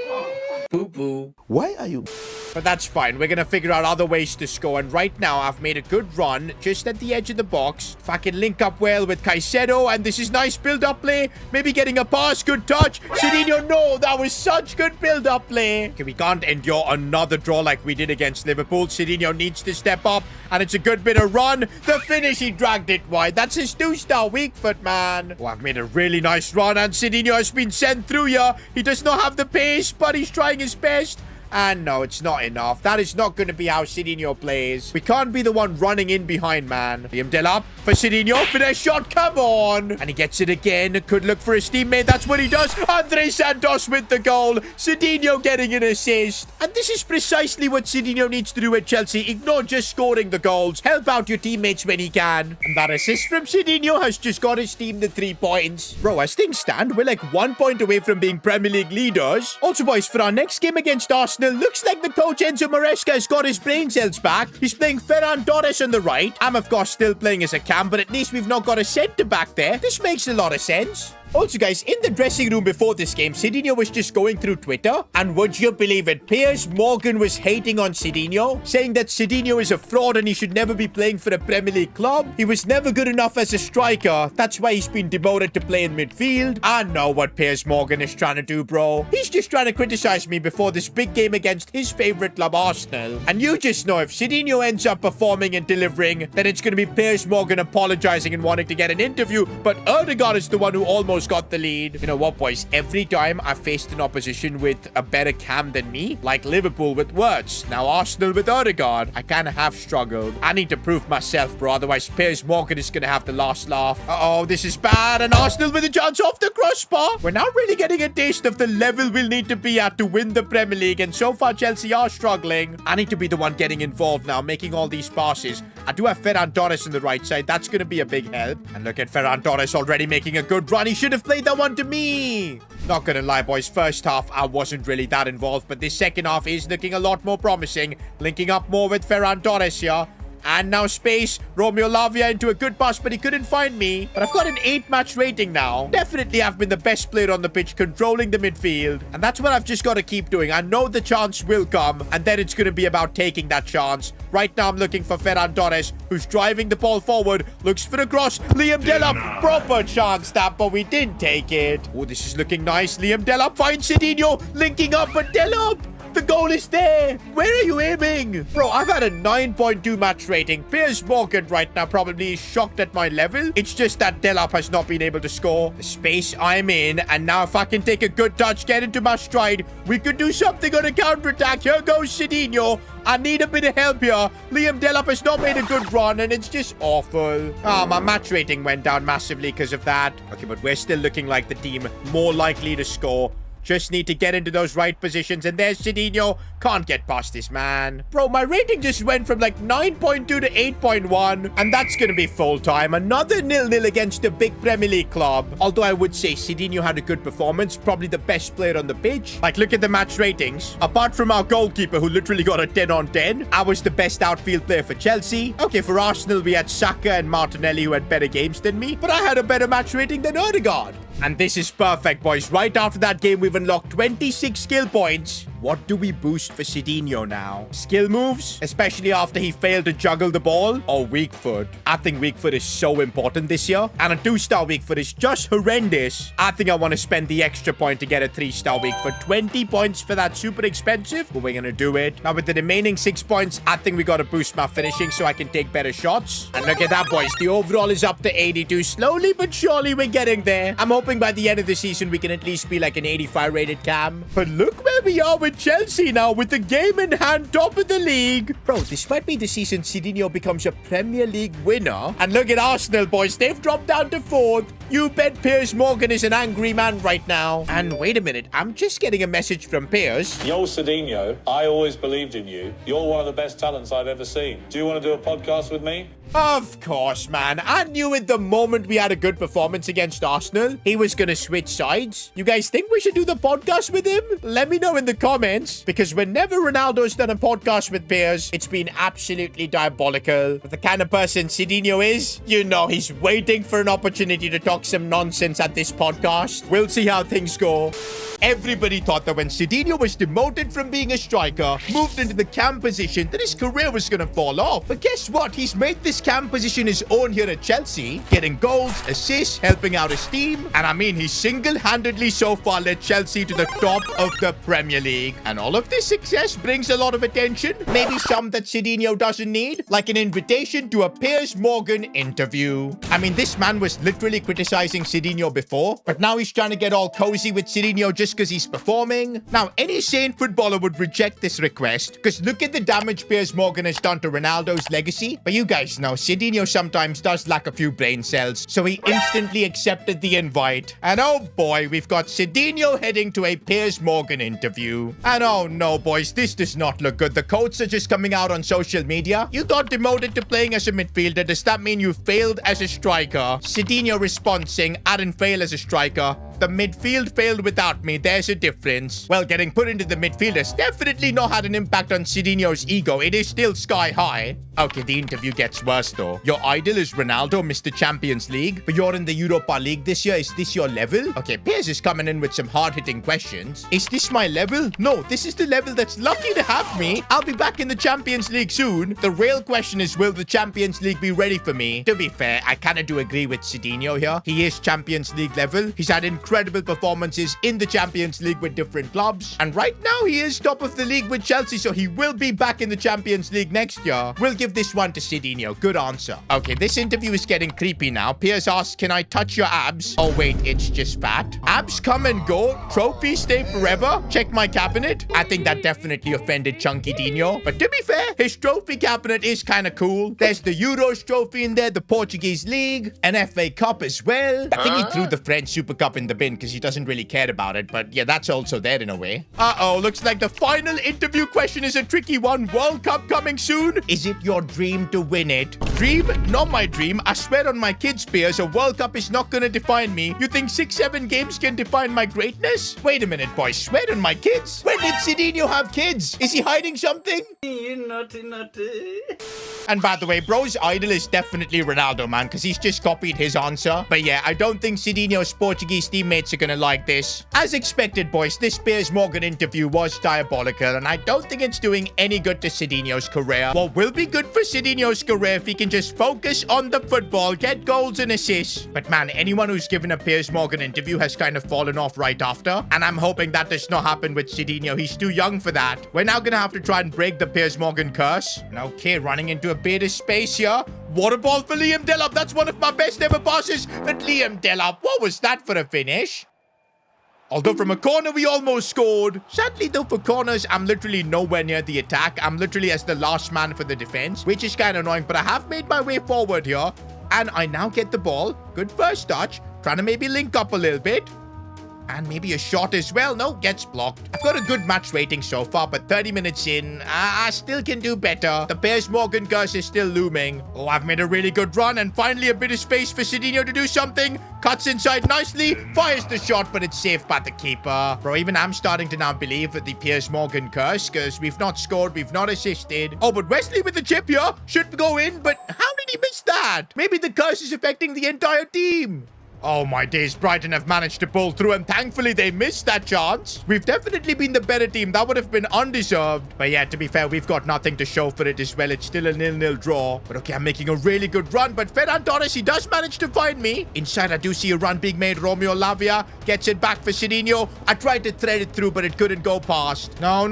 Poo-poo. Why are you... But that's fine. We're going to figure out other ways to score. And right now, I've made a good run just at the edge of the box. If I can link up well with Caicedo, and this is nice build-up play. Maybe getting a pass. Good touch. Sidinho, no. That was such good build-up play. Okay, we can't endure another draw like we did against Liverpool. Sidinho needs to step up, and it's a good bit of run. The finish, he dragged it wide. That's his 2-star weak foot, man. Oh, I've made a really nice run, and Sidinho has been sent through here. He does not have the pace, but he's trying his best. And no, it's not enough. That is not going to be how Sidinho plays. We can't be the one running in behind, man. Liam Delap for Sidinho. Finesse shot. Come on. And he gets it again. Could look for his teammate. That's what he does. Andre Santos with the goal. Sidinho getting an assist. And this is precisely what Sidinho needs to do at Chelsea. Ignore just scoring the goals. Help out your teammates when he can. And that assist from Sidinho has just got his team the 3 points. Bro, as things stand, we're like 1 point away from being Premier League leaders. Also, boys, for our next game against Arsenal, looks like the coach Enzo Maresca has got his brain cells back. He's playing Ferran Torres on the right. I'm, of course, still playing as a cam, but at least we've not got a centre back there. This makes a lot of sense. Also, guys, in the dressing room before this game, Sidinho was just going through Twitter, and would you believe it, Piers Morgan was hating on Sidinho, saying that Sidinho is a fraud and he should never be playing for a Premier League club. He was never good enough as a striker. That's why he's been demoted to play in midfield. I know what Piers Morgan is trying to do, bro. He's just trying to criticize me before this big game against his favorite club, Arsenal. And you just know if Sidinho ends up performing and delivering, then it's going to be Piers Morgan apologizing and wanting to get an interview, but Erdegaard is the one who almost got the lead. You know what, boys? Every time I faced an opposition with a better cam than me, like Liverpool with Wirtz, now Arsenal with Erdegaard, I kind of have struggled. I need to prove myself, bro. Otherwise, Piers Morgan is going to have the last laugh. Uh-oh, this is bad. And Arsenal with a chance off the crossbar. We're now really getting a taste of the level we'll need to be at to win the Premier League. And so far, Chelsea are struggling. I need to be the one getting involved now, making all these passes. I do have Ferran Torres on the right side. That's going to be a big help. And look at Ferran Torres already making a good run. He should have played that one to me. Not gonna lie, boys. First half, I wasn't really that involved. But this second half is looking a lot more promising. Linking up more with Ferran Torres here. And now space. Romeo Lavia into a good pass, but he couldn't find me. But I've got an 8-match rating now. Definitely I've been the best player on the pitch, controlling the midfield. And that's what I've just got to keep doing. I know the chance will come, and then it's going to be about taking that chance. Right now I'm looking for Ferran Torres, who's driving the ball forward. Looks for the cross. Liam Delap. Proper chance that, but we didn't take it. Oh, this is looking nice. Liam Delap finds Sidinho. Linking up, but Delap. The goal is there. Where are you aiming? Bro, I've had a 9.2 match rating. Piers Morgan right now probably is shocked at my level. It's just that Delap has not been able to score. The space I'm in. And now if I can take a good touch, get into my stride, we could do something on a counter-attack. Here goes Sidinho. I need a bit of help here. Liam Delap has not made a good run, and it's just awful. My match rating went down massively because of that. Okay, but we're still looking like the team more likely to score. Just need to get into those right positions. And there's Sidinho. Can't get past this man. Bro, my rating just went from like 9.2 to 8.1. And that's going to be full time. Another 0-0 against a big Premier League club. Although I would say Sidinho had a good performance. Probably the best player on the pitch. Like, look at the match ratings. Apart from our goalkeeper who literally got a 10 on 10. I was the best outfield player for Chelsea. Okay, for Arsenal, we had Saka and Martinelli who had better games than me. But I had a better match rating than Odegaard. And this is perfect, boys. Right after that game, we've unlocked 26 skill points. What do we boost for Sidinho now? Skill moves? Especially after he failed to juggle the ball? Or weak foot? I think weak foot is so important this year. And a 2-star weak foot is just horrendous. I think I want to spend the extra point to get a 3-star weak foot. 20 points for that super expensive. But we're going to do it. Now with the remaining 6 points, I think we got to boost my finishing so I can take better shots. And look at that, boys. The overall is up to 82. Slowly but surely we're getting there. I'm hoping by the end of the season we can at least be like an 85 rated cam. But look where we are with Chelsea now with the game in hand, top of the league. Bro, this might be the season Sidinho becomes a Premier League winner. And look at Arsenal, boys. They've dropped down to 4th. You bet Piers Morgan is an angry man right now. And wait a minute. I'm just getting a message from Piers. Yo, Sidinho, I always believed in you. You're one of the best talents I've ever seen. Do you want to do a podcast with me? Of course, man. I knew it the moment we had a good performance against Arsenal. He was gonna switch sides. You guys think we should do the podcast with him? Let me know in the comments. Because whenever Ronaldo's done a podcast with Piers, it's been absolutely diabolical. But the kind of person Sidinho is, you know he's waiting for an opportunity to talk some nonsense at this podcast. We'll see how things go. Everybody thought that when Sidinho was demoted from being a striker, moved into the cam position, that his career was gonna fall off. But guess what? He's made this cam position his own here at Chelsea, getting goals, assists, helping out his team. And I mean, he single-handedly so far led Chelsea to the top of the Premier League. And all of this success brings a lot of attention, maybe some that Sidinho doesn't need, like an invitation to a Piers Morgan interview. I mean, this man was literally criticizing Sidinho before, but now he's trying to get all cozy with Sidinho just because he's performing. Now, any sane footballer would reject this request, because look at the damage Piers Morgan has done to Ronaldo's legacy. But you guys know, Sidinho sometimes does lack a few brain cells, so he instantly accepted the invite. And oh boy, we've got Sidinho heading to a Piers Morgan interview. And oh no, boys, this does not look good. The quotes are just coming out on social media. You got demoted to playing as a midfielder. Does that mean you failed as a striker? Sidinho responds saying, I didn't fail as a striker. The midfield failed without me. There's a difference. Well, getting put into the midfield has definitely not had an impact on Sidinho's ego. It is still sky high. Okay, the interview gets worse though. Your idol is Ronaldo, Mr. Champions League, but you're in the Europa League this year. Is this your level? Okay, Piers is coming in with some hard-hitting questions. Is this my level? No, this is the level that's lucky to have me. I'll be back in the Champions League soon. The real question is, will the Champions League be ready for me? To be fair, I kind of do agree with Sidinho here. He is Champions League level. He's had incredible performances in the Champions League with different clubs. And right now, he is top of the league with Chelsea, so he will be back in the Champions League next year. We'll give this one to Sidinho. Good answer. Okay, this interview is getting creepy now. Piers asks, can I touch your abs? Oh, wait, it's just fat. Abs come and go. Trophies stay forever. Check my cabinet. I think that definitely offended Chunky Dino. But to be fair, his trophy cabinet is kind of cool. There's the Euros trophy in there, the Portuguese League, an FA Cup as well. I think he threw the French Super Cup in the bin because he doesn't really care about it. But yeah, that's also there in a way. Uh-oh, looks like the final interview question is a tricky one. World Cup coming soon. Is it your dream to win it? Dream? Not my dream. I swear on my kids' Piers, a World Cup is not gonna define me. You think 6-7 games can define my greatness? Wait a minute, boys. Swear on my kids? When did Sidinho have kids? Is he hiding something? You naughty, naughty. And by the way, bro's idol is definitely Ronaldo, man, because he's just copied his answer. But yeah, I don't think Sidinho's Portuguese team teammates are gonna like this. As expected, boys, this Piers Morgan interview was diabolical, and I don't think it's doing any good to Sidinho's career. What will be good for Sidinho's career if he can just focus on the football, get goals and assists. But man, anyone who's given a Piers Morgan interview has kind of fallen off right after, and I'm hoping that does not happen with Sidinho. He's too young for that. We're now gonna have to try and break the Piers Morgan curse. And okay, running into a bit of space here. What a ball for Liam Delap. That's one of my best ever passes. But Liam Delap, what was that for a finish? Although from a corner, we almost scored. Sadly, though, for corners, I'm literally nowhere near the attack. I'm literally as the last man for the defense, which is kind of annoying. But I have made my way forward here. And I now get the ball. Good first touch. Trying to maybe link up a little bit. And maybe a shot as well. No, gets blocked. I've got a good match rating so far, but 30 minutes in, I still can do better. The Piers Morgan curse is still looming. Oh, I've made a really good run, and finally a bit of space for Sidinho to do something. Cuts inside nicely, fires the shot, but it's saved by the keeper. Bro, even I'm starting to now believe that the Piers Morgan curse, because we've not scored, we've not assisted. Oh, but Wesley with the chip here should go in, but how did he miss that? Maybe the curse is affecting the entire team. Oh my days, Brighton have managed to pull through, and thankfully they missed that chance. We've definitely been the better team. That would have been undeserved. But yeah, to be fair, we've got nothing to show for it as well. It's still a 0-0 draw. But okay, I'm making a really good run. But Ferran Torres, he does manage to find me. Inside, I do see a run being made. Romeo Lavia gets it back for Sidinho. I tried to thread it through, but it couldn't go past. No.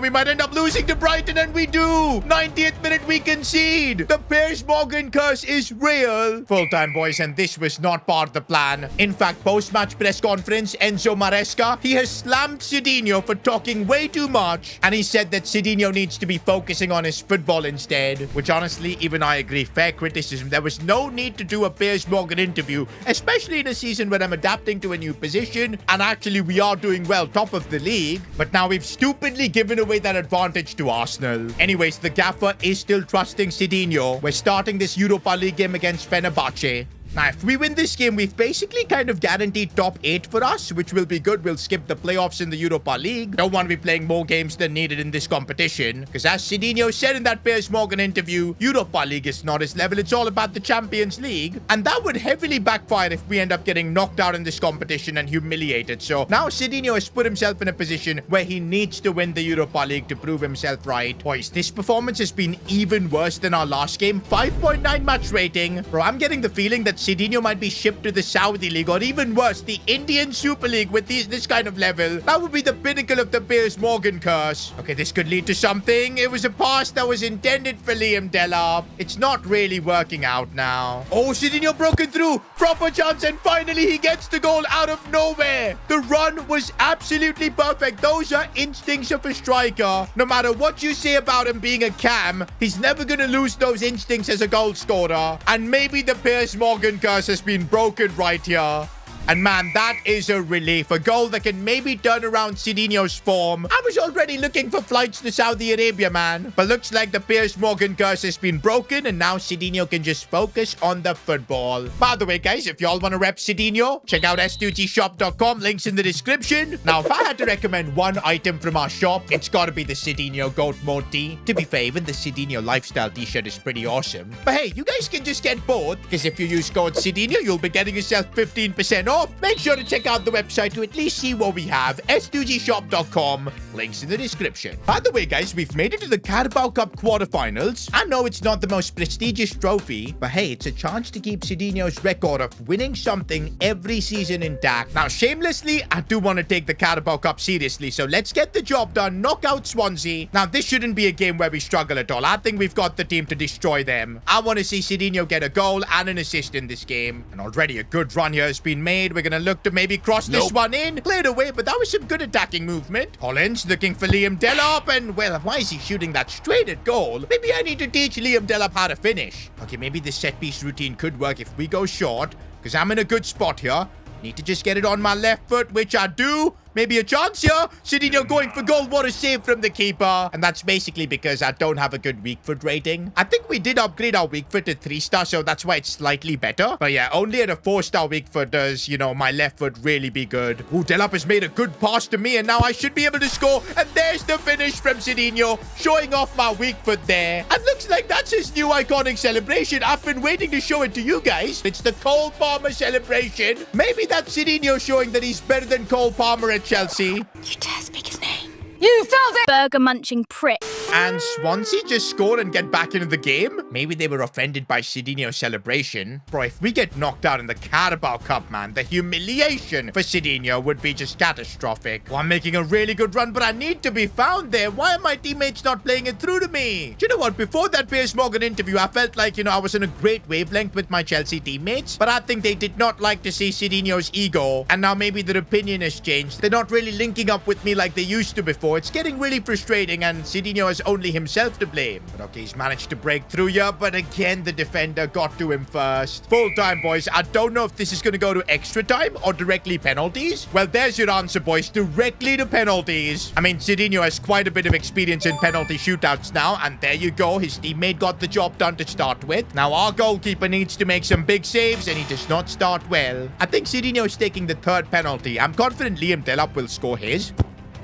We might end up losing to Brighton, and we do. 90th minute, we concede. The Piers Morgan curse is real. Full time, boys, and this was not part of the plan. In fact, post-match press conference, Enzo Maresca, he has slammed Sidinho for talking way too much, and he said that Sidinho needs to be focusing on his football instead, which honestly, even I agree, fair criticism. There was no need to do a Piers Morgan interview, especially in a season where I'm adapting to a new position, and actually we are doing well, top of the league, but now we've stupidly given away that advantage to Arsenal. Anyways, the gaffer is still trusting Sidinho. We're starting this Europa League game against Fenerbahce. Now, if we win this game, we've basically kind of guaranteed top 8 for us, which will be good. We'll skip the playoffs in the Europa League. Don't want to be playing more games than needed in this competition, because as Sidinho said in that Piers Morgan interview, Europa League is not his level. It's all about the Champions League, and that would heavily backfire if we end up getting knocked out in this competition and humiliated. So now Sidinho has put himself in a position where he needs to win the Europa League to prove himself right. Boys, this performance has been even worse than our last game. 5.9 match rating. Bro, I'm getting the feeling that Sidinho might be shipped to the Saudi League, or even worse, the Indian Super League with this kind of level. That would be the pinnacle of the Piers Morgan curse. Okay, this could lead to something. It was a pass that was intended for Liam Delap. It's not really working out now. Oh, Sidinho broken through. Proper chance, and finally he gets the goal out of nowhere. The run was absolutely perfect. Those are instincts of a striker. No matter what you say about him being a cam, he's never going to lose those instincts as a goal scorer. And maybe the Piers Morgan curse has been broken right here. And man, that is a relief. A goal that can maybe turn around Sidinho's form. I was already looking for flights to Saudi Arabia, man. But looks like the Piers Morgan curse has been broken, and now Sidinho can just focus on the football. By the way, guys, if y'all want to rep Sidinho, check out s2gshop.com. Links in the description. Now, if I had to recommend one item from our shop, it's got to be the Sidinho Goat Mode tee. To be fair, even the Sidinho Lifestyle t-shirt is pretty awesome. But hey, you guys can just get both, because if you use code Sidinho, you'll be getting yourself 15% off. Make sure to check out the website to at least see what we have. s2gshop.com. Links in the description. By the way, guys, we've made it to the Carabao Cup quarterfinals. I know it's not the most prestigious trophy, but hey, it's a chance to keep Sidinho's record of winning something every season intact. Now, shamelessly, I do want to take the Carabao Cup seriously, so let's get the job done. Knock out Swansea. Now, this shouldn't be a game where we struggle at all. I think we've got the team to destroy them. I want to see Sidinho get a goal and an assist in this game. And already a good run here has been made. We're going to look to maybe cross this one in. Cleared away, but that was some good attacking movement. Hollins looking for Liam Delap, and well, why is he shooting that straight at goal? Maybe I need to teach Liam Delap how to finish. Okay, maybe this set piece routine could work if we go short, because I'm in a good spot here. Need to just get it on my left foot, which I do. Maybe a chance here. Sidinho going for goal. What a save from the keeper. And that's basically because I don't have a good weak foot rating. I think we did upgrade our weak foot to 3-star, so that's why it's slightly better. But yeah, only at a 4-star weak foot does, you know, my left foot really be good. Ooh, Delap has made a good pass to me, and now I should be able to score. And there's the finish from Sidinho, showing off my weak foot there. And looks like that's his new iconic celebration. I've been waiting to show it to you guys. It's the Cole Palmer celebration. Maybe that's Sidinho showing that he's better than Cole Palmer at Chelsea. You dare speak his name? You felt it! Burger munching prick. And Swansea just scored and get back into the game? Maybe they were offended by Sidinho's celebration. Bro, if we get knocked out in the Carabao Cup, man, the humiliation for Sidinho would be just catastrophic. Well, I'm making a really good run, but I need to be found there. Why are my teammates not playing it through to me? Do you know what? Before that Piers Morgan interview, I felt like, you know, I was in a great wavelength with my Chelsea teammates, but I think they did not like to see Sidinho's ego, and now maybe their opinion has changed. They're not really linking up with me like they used to before. It's getting really frustrating, and Sidinho has only himself to blame. But okay, he's managed to break through here, but again, the defender got to him first. Full time, boys. I don't know if this is going to go to extra time or directly penalties. Well, there's your answer, boys. Directly to penalties. I mean, Sidinho has quite a bit of experience in penalty shootouts now, and there you go. His teammate got the job done to start with. Now, our goalkeeper needs to make some big saves, and he does not start well. I think Sidinho is taking the third penalty. I'm confident Liam Delap will score his.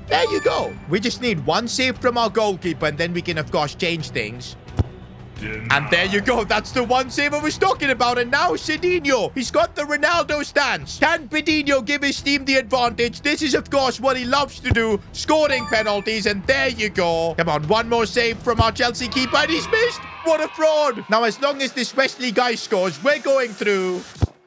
There you go. We just need one save from our goalkeeper, and then we can, of course, change things. And there you go. That's the one save I was talking about. And now Sidinho. He's got the Ronaldo stance. Can Sidinho give his team the advantage? This is, of course, what he loves to do. Scoring penalties. And there you go. Come on. One more save from our Chelsea keeper. And he's missed. What a fraud. Now, as long as this Wesley guy scores, we're going through.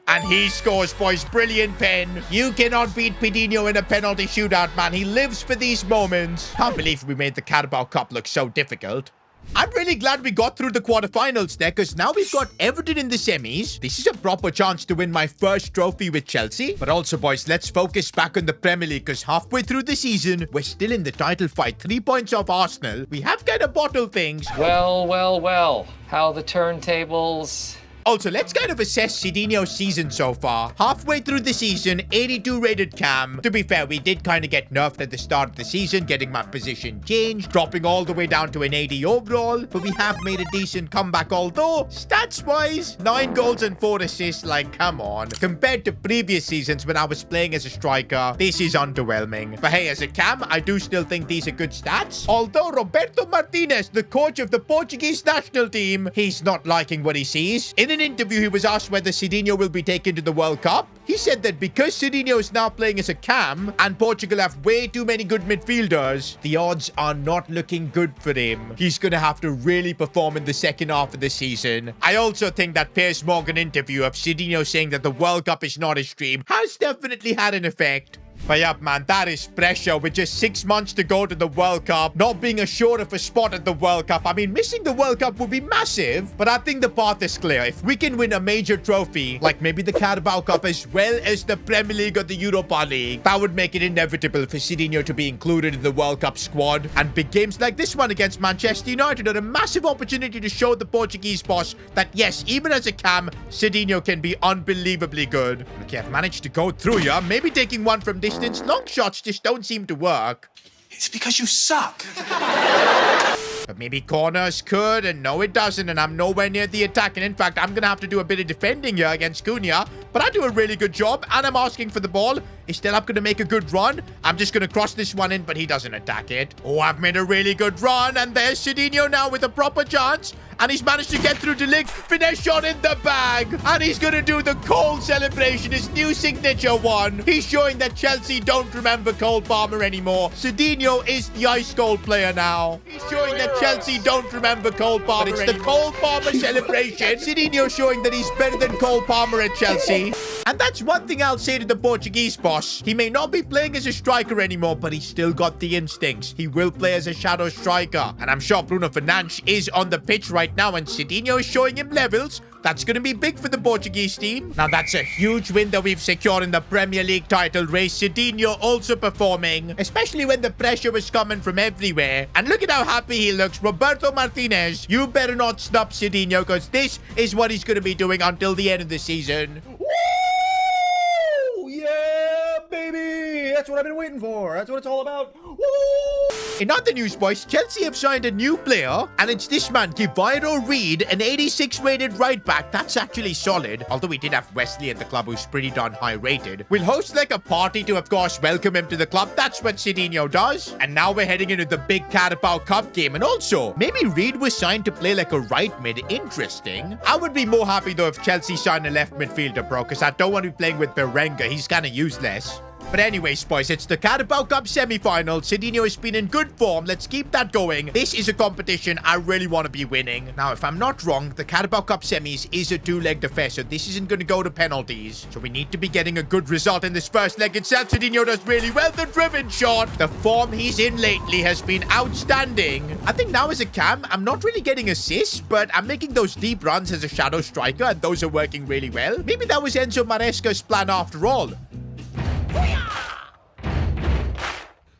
And he scores, boys. Brilliant pen. You cannot beat Sidinho in a penalty shootout, man. He lives for these moments. Can't believe we made the Carabao Cup look so difficult. I'm really glad we got through the quarterfinals there, because now we've got Everton in the semis. This is a proper chance to win my first trophy with Chelsea. But also, boys, let's focus back on the Premier League, because halfway through the season, we're still in the title fight. 3 points off Arsenal. We have kind of bottled things. Well. How the turntables... Also, let's kind of assess Sidinho's season so far. Halfway through the season, 82 rated cam. To be fair, we did kind of get nerfed at the start of the season, getting my position changed, dropping all the way down to an 80 overall. But we have made a decent comeback, although stats-wise, 9 goals and 4 assists, like, come on. Compared to previous seasons when I was playing as a striker, this is underwhelming. But hey, as a cam, I do still think these are good stats. Although Roberto Martinez, the coach of the Portuguese national team, he's not liking what he sees. In an interview, he was asked whether Sidinho will be taken to the World Cup. He said that because Sidinho is now playing as a cam and Portugal have way too many good midfielders, the odds are not looking good for him. He's going to have to really perform in the second half of the season. I also think that Piers Morgan interview of Sidinho saying that the World Cup is not his dream has definitely had an effect. But yeah, man, that is pressure with just 6 months to go to the World Cup, not being assured of a spot at the World Cup. I mean, missing the World Cup would be massive, but I think the path is clear. If we can win a major trophy, like maybe the Carabao Cup as well as the Premier League or the Europa League, that would make it inevitable for Sidinho to be included in the World Cup squad. And big games like this one against Manchester United are a massive opportunity to show the Portuguese boss that yes, even as a cam, Sidinho can be unbelievably good. Okay, I've managed to go through here, maybe taking one from distance. Long shots just don't seem to work. It's because you suck. But maybe corners could, and no, it doesn't, and I'm nowhere near the attack. And in fact, I'm going to have to do a bit of defending here against Cunha, but I do a really good job, and I'm asking for the ball. Is Delap going to make a good run? I'm just going to cross this one in, but he doesn't attack it. Oh, I've made a really good run, and there's Sidinho now with a proper chance. And he's managed to get through to Lig. Finesse shot in the bag. And he's going to do the Cole celebration, his new signature one. He's showing that Chelsea don't remember Cole Palmer anymore. Sidinho is the ice cold player now. He's showing that Chelsea don't remember Cole Palmer anymore. It's the Cole Palmer celebration. Sidinho showing that he's better than Cole Palmer at Chelsea. And that's one thing I'll say to the Portuguese boss. He may not be playing as a striker anymore, but he's still got the instincts. He will play as a shadow striker. And I'm sure Bruno Fernandes is on the pitch right now, and Sidinho is showing him levels. That's going to be big for the Portuguese team. Now, that's a huge win that we've secured in the Premier League title race. Sidinho also performing, especially when the pressure was coming from everywhere. And look at how happy he looks. Roberto Martinez, you better not snub Sidinho, because this is what he's going to be doing until the end of the season. Woo! Yeah, Cup, baby! That's what I've been waiting for. That's what it's all about. Woo! In other news, boys, Chelsea have signed a new player, and it's this man, Kiviro Reed, an 86 rated right back. That's actually solid, although we did have Wesley at the club who's pretty darn high rated. We'll host like a party to, of course, welcome him to the club. That's what Sidinho does. And now we're heading into the big Carabao Cup game. And also, maybe Reed was signed to play like a right mid. Interesting. I would be more happy though if Chelsea signed a left midfielder, bro, because I don't want to be playing with Berenga. He's kind of useless. But anyways, boys, it's the Carabao Cup semi-final. Sidinho has been in good form. Let's keep that going. This is a competition I really want to be winning. Now, if I'm not wrong, the Carabao Cup semis is a two-legged affair, so this isn't going to go to penalties. So we need to be getting a good result in this first leg itself. Sidinho does really well. The driven shot. The form he's in lately has been outstanding. I think now as a cam, I'm not really getting assists, but I'm making those deep runs as a shadow striker, and those are working really well. Maybe that was Enzo Maresca's plan after all.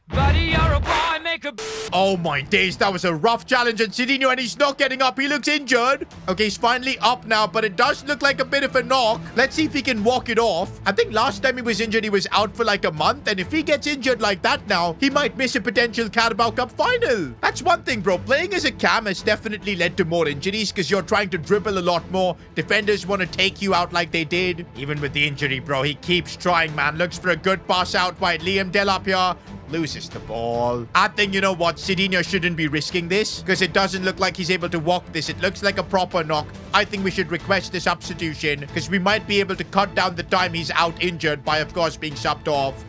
Buddy, you're a boy, make a... Oh my days, that was a rough challenge, and Sidinho, and he's not getting up. He looks injured. Okay, he's finally up now, but it does look like a bit of a knock. Let's see if he can walk it off. I think last time he was injured, he was out for like a month, and if he gets injured like that now, he might miss a potential Carabao Cup final. That's one thing, bro. Playing as a cam has definitely led to more injuries because you're trying to dribble a lot more. Defenders want to take you out like they did. Even with the injury, bro, he keeps trying, man. Looks for a good pass out by Liam Delap here. Loses the ball. I think, you know what, Sidinho shouldn't be risking this because it doesn't look like he's able to walk this. It looks like a proper knock. I think we should request a substitution because we might be able to cut down the time he's out injured by, of course, being subbed off.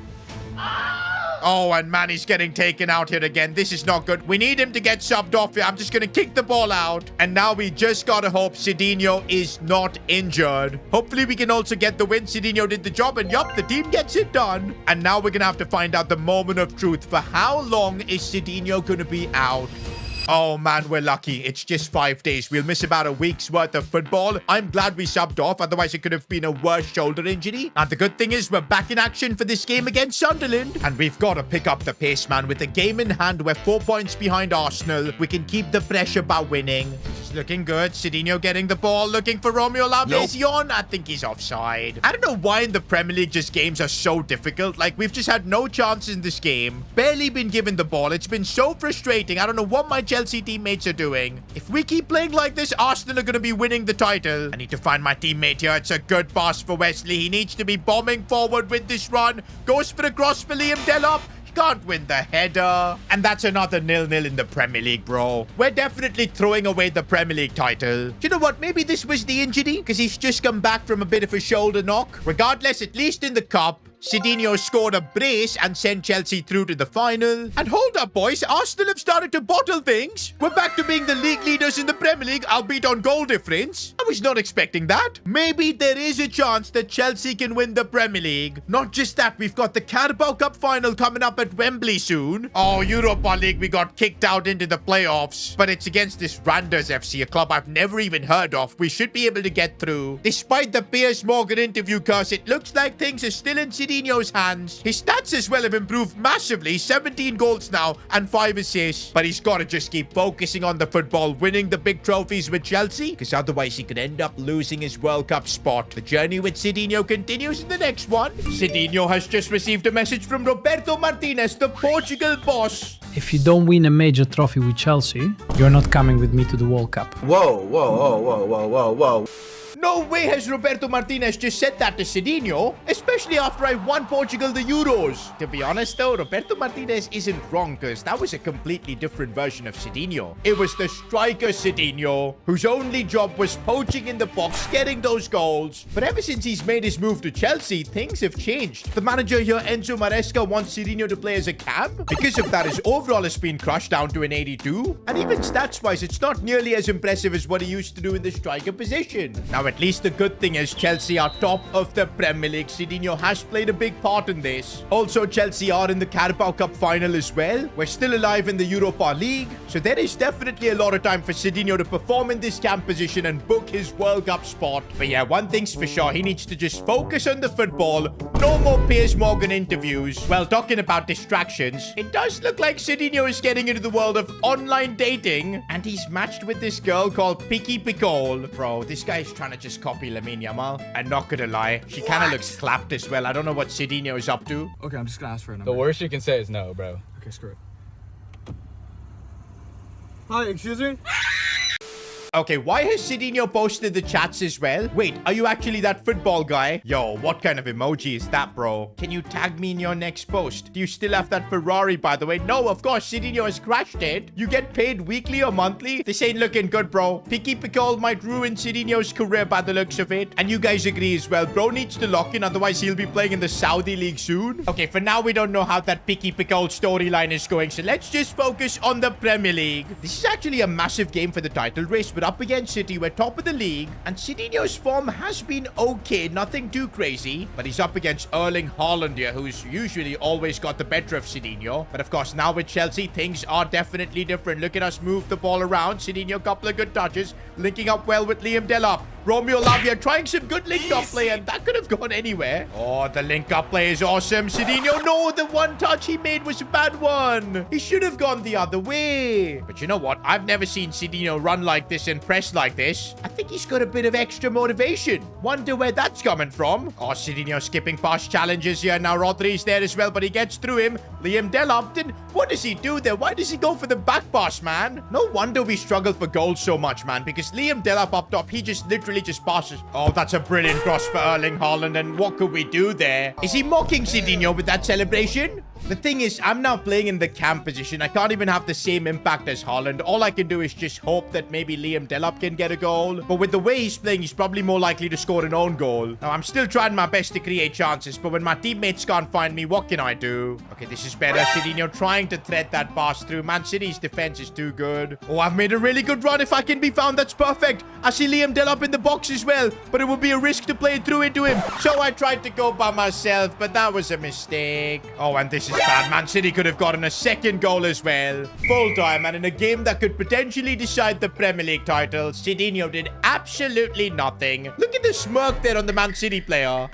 Oh, and man, he's getting taken out here again. This is not good. We need him to get subbed off here. I'm just going to kick the ball out. And now we just got to hope Sidinho is not injured. Hopefully, we can also get the win. Sidinho did the job. And yup, the team gets it done. And now we're going to have to find out the moment of truth. For how long is Sidinho going to be out? Oh man, we're lucky. It's just 5 days. We'll miss about a week's worth of football. I'm glad we subbed off. Otherwise, it could have been a worse shoulder injury. And the good thing is we're back in action for this game against Sunderland. And we've got to pick up the pace, man. With the game in hand, we're 4 points behind Arsenal. We can keep the pressure by winning. It's looking good. Sidinho getting the ball. Looking for Romeo Lavezzion. I think he's offside. I don't know why in the Premier League just games are so difficult. Like, we've just had no chances in this game. Barely been given the ball. It's been so frustrating. I don't know what my Chelsea teammates are doing. If we keep playing like this, Arsenal are going to be winning the title. I need to find my teammate here. It's a good pass for Wesley. He needs to be bombing forward with this run. Goes for a cross for Liam Delap. Can't win the header. And that's another 0-0 in the Premier League, bro. We're definitely throwing away the Premier League title. Do you know what? Maybe this was the injury because he's just come back from a bit of a shoulder knock. Regardless, at least in the cup, Sidinho scored a brace and sent Chelsea through to the final. And hold up, boys. Arsenal have started to bottle things. We're back to being the league leaders in the Premier League, albeit on goal difference. I was not expecting that. Maybe there is a chance that Chelsea can win the Premier League. Not just that, we've got the Carabao Cup final coming up at Wembley soon. Oh, Europa League, we got kicked out into the playoffs. But it's against this Randers FC, a club I've never even heard of. We should be able to get through. Despite the Piers Morgan interview curse, it looks like things are still in Sidinho's hands. His stats as well have improved massively. 17 goals now and 5 assists. But he's got to just keep focusing on the football, winning the big trophies with Chelsea, because otherwise he could end up losing his World Cup spot. The journey with Sidinho continues in the next one. Sidinho has just received a message from Roberto Martinez, the Portugal boss. If you don't win a major trophy with Chelsea, you're not coming with me to the World Cup. Whoa, whoa, whoa, whoa, whoa, whoa, whoa. No way has Roberto Martinez just said that to Sidinho, especially after I won Portugal the Euros. To be honest though, Roberto Martinez isn't wrong because that was a completely different version of Sidinho. It was the striker Sidinho, whose only job was poaching in the box, getting those goals. But ever since he's made his move to Chelsea, things have changed. The manager here, Enzo Maresca, wants Sidinho to play as a cam. Because of that, his overall has been crushed down to an 82. And even stats-wise, it's not nearly as impressive as what he used to do in the striker position. Now, at least the good thing is Chelsea are top of the Premier League. Sidinho has played a big part in this. Also, Chelsea are in the Carabao Cup final as well. We're still alive in the Europa League. So there is definitely a lot of time for Sidinho to perform in this camp position and book his World Cup spot. But yeah, one thing's for sure. He needs to just focus on the football. No more Piers Morgan interviews. Well, talking about distractions, it does look like Sidinho is getting into the world of online dating. And he's matched with this girl called Picky Picole. Bro, this guy is trying to just copy Lamine Yamal. I'm not gonna lie. She kind of looks clapped as well. I don't know what Sidinho is up to. Okay, I'm just gonna ask for a number. The worst you can say is no, bro. Okay, screw it. Hi, excuse me? Okay, why has Sidinho posted the chats as well? Wait, are you actually that football guy? Yo, what kind of emoji is that, bro? Can you tag me in your next post? Do you still have that Ferrari, by the way? No, of course, Sidinho has crashed it. You get paid weekly or monthly? This ain't looking good, bro. Picky Picol might ruin Sidinho's career by the looks of it. And you guys agree as well. Bro needs to lock in, otherwise he'll be playing in the Saudi League soon. Okay, for now, we don't know how that Picky Picol storyline is going, so let's just focus on the Premier League. This is actually a massive game for the title race, but up against City, we're top of the league, and Sidinho's form has been okay, nothing too crazy, but he's up against Erling Haaland here, who's usually always got the better of Sidinho. But of course, now with Chelsea, things are definitely different. Look at us move the ball around. Sidinho, couple of good touches, linking up well with Liam Delap. Romeo Lavia trying some good link-up play, and that could have gone anywhere. Oh, the link-up play is awesome. Sidinho, no, the one touch he made was a bad one. He should have gone the other way. But you know what? I've never seen Sidinho run like this and press like this. I think he's got a bit of extra motivation. Wonder where that's coming from. Oh, Sidinho skipping past challenges here. Now Rodri's there as well, but he gets through him. Liam Delapton, what does he do there? Why does he go for the back pass, man? No wonder we struggle for goals so much, man, because Liam Delap up top, he just literally just passes. Oh, that's a brilliant cross for Erling Haaland, and what could we do there? Is he mocking Sidinho with that celebration? The thing is, I'm now playing in the cam position. I can't even have the same impact as Haaland. All I can do is just hope that maybe Liam Delap can get a goal. But with the way he's playing, he's probably more likely to score an own goal. Now, I'm still trying my best to create chances, but when my teammates can't find me, what can I do? Okay, this is better. Sidinho trying to thread that pass through. Man City's defense is too good. Oh, I've made a really good run. If I can be found, that's perfect. I see Liam Delap in the box as well, but it would be a risk to play through into him. So I tried to go by myself, but that was a mistake. Oh, and this is bad. Man City could have gotten a second goal as well. Full time, and in a game that could potentially decide the Premier League title, Sidinho did absolutely nothing. Look at the smirk there on the Man City player.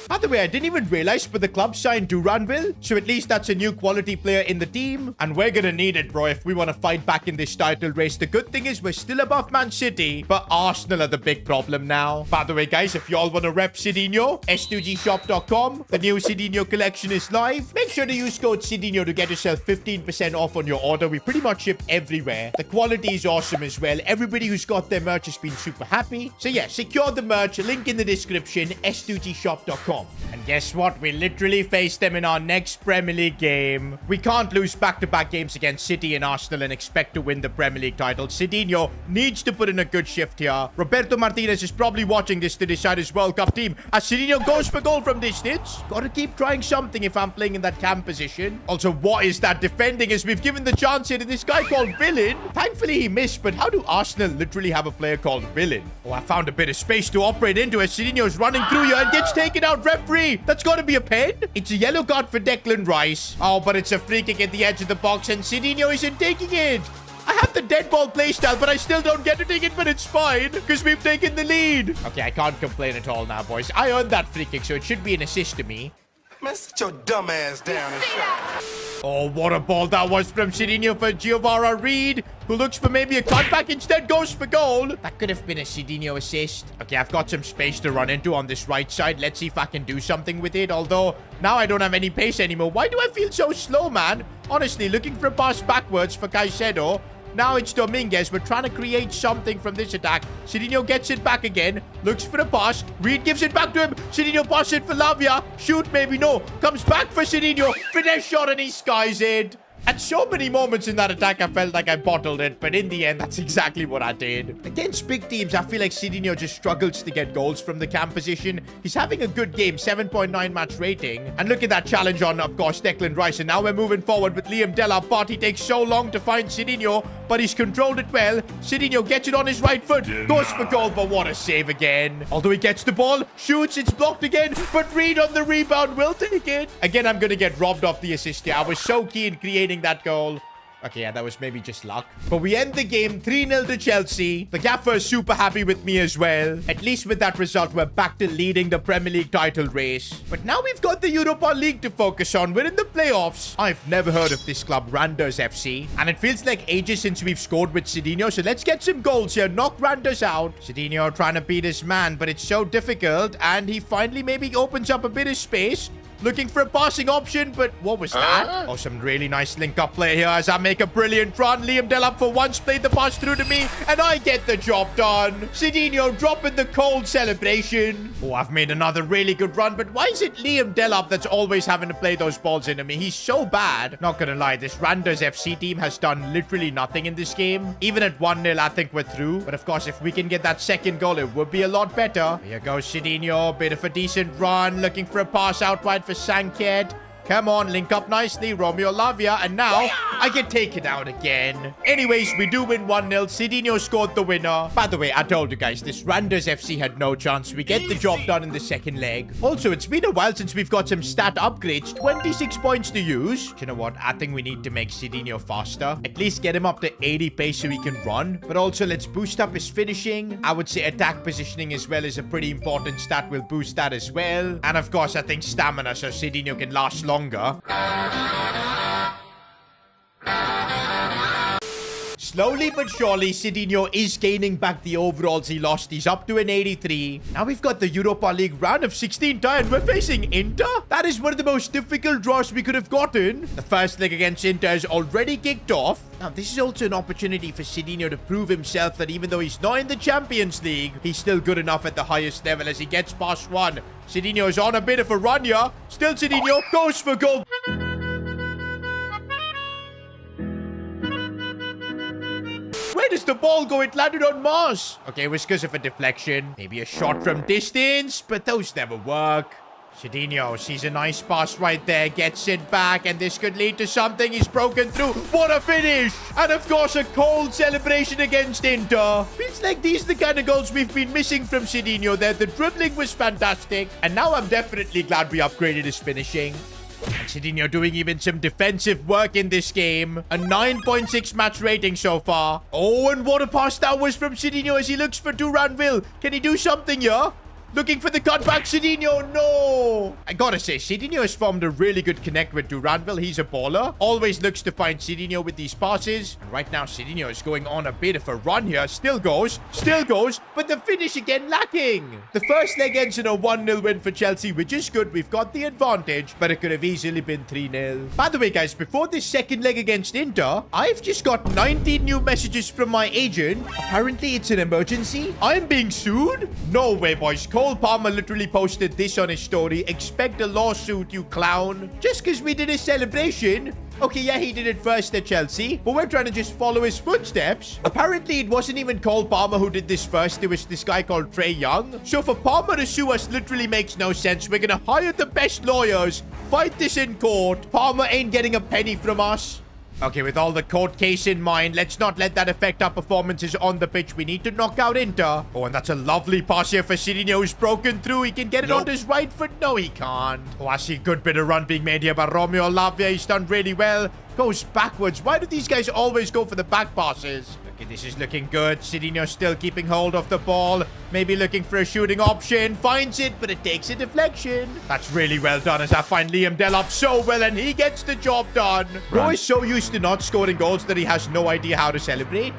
By the way, I didn't even realize, but the club signed Duranville, so at least that's a new quality player in the team, and we're gonna need it, bro, if we want to fight back in this title race. The good thing is we're still above Man City, but Arsenal are the big problem now. By the way, guys, if y'all want to rep Sidinho, s2gshop.com, the new Sidinho collection is live. Make sure to use code Sidinho to get yourself 15% off on your order. We pretty much ship everywhere. The quality is awesome as well. Everybody who's got their merch has been super happy. So yeah, secure the merch, link in the description, s2gshop.com. And guess what? We literally face them in our next Premier League game. We can't lose back-to-back games against City and Arsenal and expect to win the Premier League title. Sidinho needs to put in a good shift here. Roberto Martinez is probably watching this to decide his World Cup team as Sidinho goes for goal from distance. Gotta keep trying something if I'm playing in that cam position. Also, what is that defending as we've given the chance here to this guy called Villain? Thankfully, he missed, but how do Arsenal literally have a player called Villain? Oh, I found a bit of space to operate into as Sidinho's running through here and gets taken out. Referee, that's got to be a pen. It's a yellow card for Declan Rice. Oh, but it's a free kick at the edge of the box and Sidinho isn't taking it. I have the dead ball playstyle, but I still don't get to take it, but it's fine because we've taken the lead. Okay, I can't complain at all now, boys. I earned that free kick, so it should be an assist to me. Man, sit your dumb ass down and shut. Oh, what a ball that was from Sidinho for Giovanna Reid, who looks for maybe a cutback, instead goes for goal. That could have been a Sidinho assist. Okay, I've got some space to run into on this right side. Let's see if I can do something with it, although now I don't have any pace anymore. Why do I feel so slow, man? Honestly, looking for a pass backwards for Caicedo. Now it's Dominguez. We're trying to create something from this attack. Sidinho gets it back again. Looks for a pass. Reid gives it back to him. Sidinho passes it for Lavia. Shoot, maybe. No. Comes back for Sidinho. Finesse shot and he skies it. At so many moments in that attack, I felt like I bottled it, but in the end, that's exactly what I did. Against big teams, I feel like Sidinho just struggles to get goals from the cam position. He's having a good game, 7.9 match rating. And look at that challenge on, of course, Declan Rice. And now we're moving forward with Liam Delap, but he takes so long to find Sidinho, but he's controlled it well. Sidinho gets it on his right foot, goes for goal, but what a save again. Although he gets the ball, shoots, it's blocked again, but Reid on the rebound will take it. Again, I'm going to get robbed off the assist here. I was so keen creating that goal. Okay, yeah, that was maybe just luck. But we end the game 3-0 to Chelsea. The gaffer is super happy with me as well. At least with that result, we're back to leading the Premier League title race. But now we've got the Europa League to focus on. We're in the playoffs. I've never heard of this club, Randers FC. And it feels like ages since we've scored with Sidinho. So let's get some goals here. Knock Randers out. Sidinho trying to beat his man, but it's so difficult. And he finally maybe opens up a bit of space. Looking for a passing option, but what was that? Oh, some really nice link-up play here as I make a brilliant run. Liam Delap for once played the pass through to me, and I get the job done. Sidinho dropping the cold celebration. Oh, I've made another really good run, but why is it Liam Delap that's always having to play those balls into me? He's so bad. Not gonna lie, this Randers FC team has done literally nothing in this game. Even at 1-0, I think we're through. But of course, if we can get that second goal, it would be a lot better. Here goes Sidinho. Bit of a decent run. Looking for a pass out wide for Sanked. Come on, link up nicely, Romeo Lavia, and now I can take it out again. Anyways, we do win 1-0. Sidinho scored the winner. By the way, I told you guys, this Randers FC had no chance. We get the job done in the second leg. Also, it's been a while since we've got some stat upgrades. 26 points to use. You know what? I think we need to make Sidinho faster. At least get him up to 80 pace so he can run. But also, let's boost up his finishing. I would say attack positioning as well is a pretty important stat. We'll boost that as well. And of course, I think stamina so Sidinho can last longer. Slowly but surely, Sidinho is gaining back the overalls he lost. He's up to an 83. Now we've got the Europa League round of 16 and we're facing Inter. That is one of the most difficult draws we could have gotten. The first leg against Inter is already kicked off. Now, this is also an opportunity for Sidinho to prove himself that even though he's not in the Champions League, he's still good enough at the highest level as he gets past one. Sidinho is on a bit of a run here. Still Sidinho goes for goal. Where does the ball go? It landed on Mars. Okay, it was because of a deflection. Maybe a shot from distance, but those never work. Sidinho sees a nice pass right there, gets it back, and this could lead to something. He's broken through. What a finish! And of course, a cold celebration against Inter. Feels like these are the kind of goals we've been missing from Sidinho there. The dribbling was fantastic, and now I'm definitely glad we upgraded his finishing. And Sidinho doing even some defensive work in this game. A 9.6 match rating so far. Oh, and what a pass that was from Sidinho as he looks for Duranville. Can he do something here? Looking for the cutback, Sidinho. No! I gotta say, Sidinho has formed a really good connect with Duranville. He's a baller. Always looks to find Sidinho with these passes. And right now, Sidinho is going on a bit of a run here. Still goes, but the finish again lacking. The first leg ends in a 1-0 win for Chelsea, which is good. We've got the advantage, but it could have easily been 3-0. By the way, guys, before this second leg against Inter, I've just got 19 new messages from my agent. Apparently, it's an emergency. I'm being sued? No way, boys. Cole Palmer literally posted this on his story. Expect a lawsuit, you clown. Just because we did a celebration. Okay, yeah, he did it first at Chelsea, but we're trying to just follow his footsteps. Apparently, it wasn't even Cole Palmer who did this first. It was this guy called Trey Young. So for Palmer to sue us literally makes no sense. We're gonna hire the best lawyers, fight this in court. Palmer ain't getting a penny from us. Okay, with all the court case in mind, let's not let that affect our performances on the pitch. We need to knock out Inter. Oh, and that's a lovely pass here for Sidinho, who's broken through. He can get it on his right foot. No, he can't. Oh, I see a good bit of run being made here by Romeo Lavia. He's done really well. Goes backwards. Why do these guys always go for the back passes? Okay, this is looking good. Sidinho still keeping hold of the ball. Maybe looking for a shooting option. Finds it, but it takes a deflection. That's really well done as I find Liam Delap so well, and he gets the job done. Bro is so used to not scoring goals that he has no idea how to celebrate.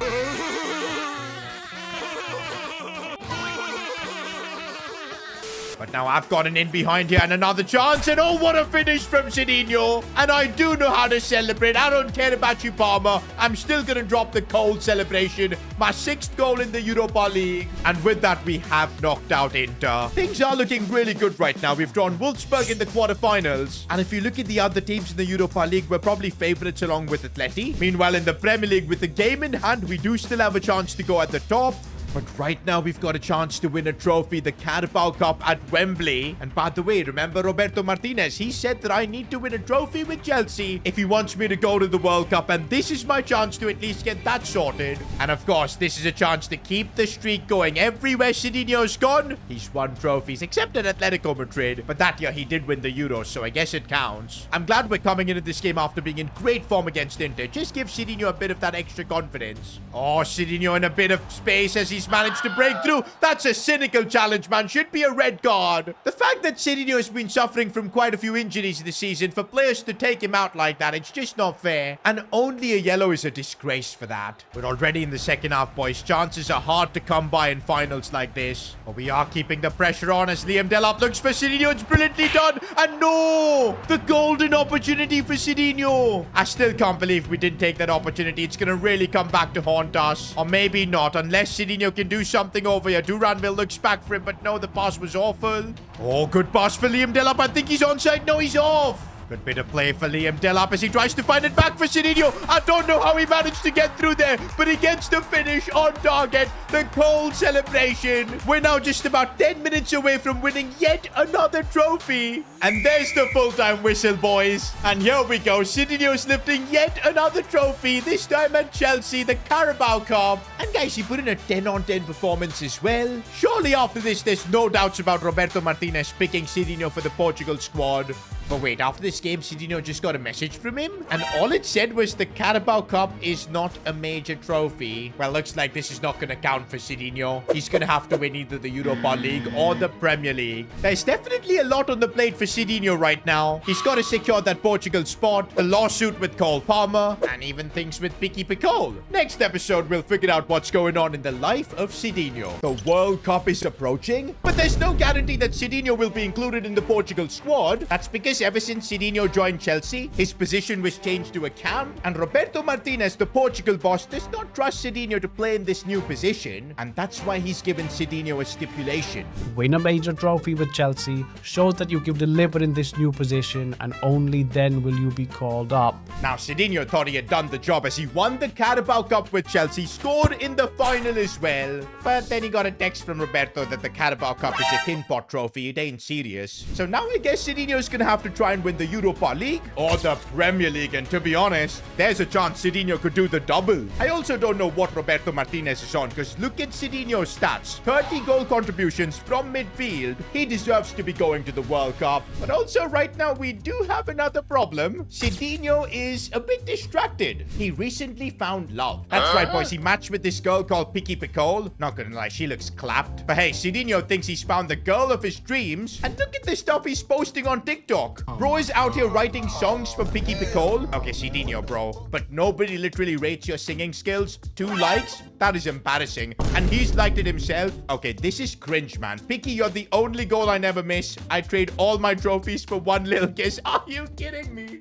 But now I've gotten in behind here and another chance. And oh, what a finish from Sidinho. And I do know how to celebrate. I don't care about you, Palmer. I'm still going to drop the cold celebration. My 6th goal in the Europa League. And with that, we have knocked out Inter. Things are looking really good right now. We've drawn Wolfsburg in the quarterfinals. And if you look at the other teams in the Europa League, we're probably favorites along with Atleti. Meanwhile, in the Premier League, with the game in hand, we do still have a chance to go at the top. But right now, we've got a chance to win a trophy, the Carabao Cup at Wembley. And by the way, remember Roberto Martinez? He said that I need to win a trophy with Chelsea if he wants me to go to the World Cup. And this is my chance to at least get that sorted. And of course, this is a chance to keep the streak going. Everywhere Sidinho's gone, he's won trophies, except at Atletico Madrid. But that year, he did win the Euros, so I guess it counts. I'm glad we're coming into this game after being in great form against Inter. Just give Sidinho a bit of that extra confidence. Oh, Sidinho in a bit of space as he's managed to break through. That's a cynical challenge, man. Should be a red card. The fact that Sidinho has been suffering from quite a few injuries this season, for players to take him out like that, it's just not fair. And only a yellow is a disgrace for that. We're already in the second half, boys. Chances are hard to come by in finals like this. But we are keeping the pressure on as Liam Delap looks for Sidinho. It's brilliantly done. And no! The golden opportunity for Sidinho. I still can't believe we didn't take that opportunity. It's going to really come back to haunt us. Or maybe not, unless Sidinho can do something over here. Duranville looks back for it, but no, the pass was awful. Oh, good pass for Liam Delap. I think he's onside. No, he's off. Good bit of play for Liam Delap as he tries to find it back for Sidinho. I don't know how he managed to get through there, but he gets the finish on target. The cold celebration. We're now just about 10 minutes away from winning yet another trophy. And there's the full-time whistle, boys. And here we go. Sidinho's lifting yet another trophy, this time at Chelsea, the Carabao Cup. And guys, he put in a 10-on-10 performance as well. Surely after this, there's no doubts about Roberto Martinez picking Sidinho for the Portugal squad. But wait, after this game, Sidinho just got a message from him. And all it said was the Carabao Cup is not a major trophy. Well, looks like this is not going to count for Sidinho. He's going to have to win either the Europa League or the Premier League. There's definitely a lot on the plate for Sidinho right now. He's got to secure that Portugal spot, the lawsuit with Cole Palmer, and even things with Piqui Picol. Next episode, we'll figure out what's going on in the life of Sidinho. The World Cup is approaching, but there's no guarantee that Sidinho will be included in the Portugal squad. That's because ever since Sidinho joined Chelsea, his position was changed to a cam, and Roberto Martinez, the Portugal boss, does not trust Sidinho to play in this new position, and that's why he's given Sidinho a stipulation. Win a major trophy with Chelsea, show that you can deliver in this new position, and only then will you be called up. Now, Sidinho thought he had done the job as he won the Carabao Cup with Chelsea, scored in the final as well. But then he got a text from Roberto that the Carabao Cup is a tin pot trophy, it ain't serious. So now I guess Sidinho's gonna have to try and win the Europa League or the Premier League, and to be honest, there's a chance Sidinho could do the double. I also don't know what Roberto Martinez is on, because look at Sidinho's stats. 30 goal contributions from midfield. He deserves to be going to the World Cup. But also right now we do have another problem. Sidinho is a bit distracted. He recently found love. That's right, boys. He matched with this girl called Piqui Picol. Not gonna lie, she looks clapped. But hey, Sidinho thinks he's found the girl of his dreams. And look at the stuff he's posting on TikTok. Bro is out here writing songs for Piqui Picol. Okay, Sidinho, bro. But nobody literally rates your singing skills. 2 likes? That is embarrassing. And he's liked it himself. Okay, this is cringe, man. Piqui, you're the only goal I never miss. I trade all my trophies for one little kiss. Are you kidding me?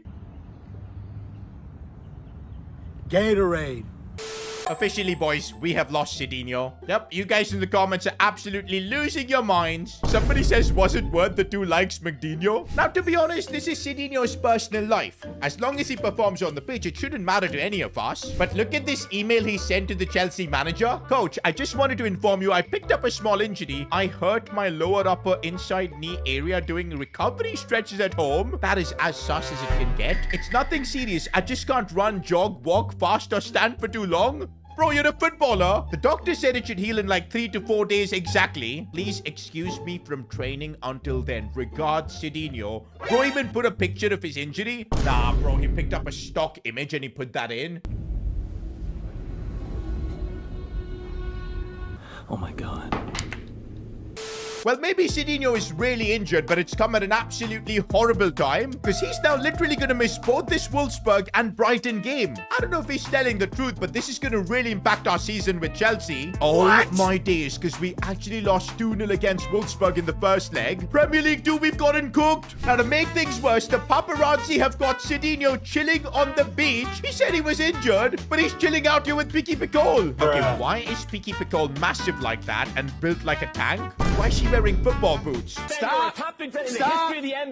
Gatorade. Officially, boys, we have lost Sidinho. Yep, you guys in the comments are absolutely losing your minds. Somebody says, was it worth the 2 likes, McDinho? Now, to be honest, this is Sidinho's personal life. As long as he performs on the pitch, it shouldn't matter to any of us. But look at this email he sent to the Chelsea manager. Coach, I just wanted to inform you I picked up a small injury. I hurt my lower upper inside knee area doing recovery stretches at home. That is as sus as it can get. It's nothing serious. I just can't run, jog, walk fast, or stand for too long. Bro, you're a footballer. The doctor said it should heal in like 3 to 4 days exactly. Please excuse me from training until then. Regards, Sidinho. Bro even put a picture of his injury? Nah, bro, he picked up a stock image and he put that in. Oh my God. Well, maybe Sidinho is really injured, but it's come at an absolutely horrible time because he's now literally going to miss both this Wolfsburg and Brighton game. I don't know if he's telling the truth, but this is going to really impact our season with Chelsea. Oh my days, because we actually lost 2-0 against Wolfsburg in the first leg. Premier League 2, we've gotten cooked. Now, to make things worse, the paparazzi have got Sidinho chilling on the beach. He said he was injured, but he's chilling out here with Piqui Picol. Okay, why is Piqui Picol massive like that and built like a tank? Why is she wearing football boots? Stop! Stop!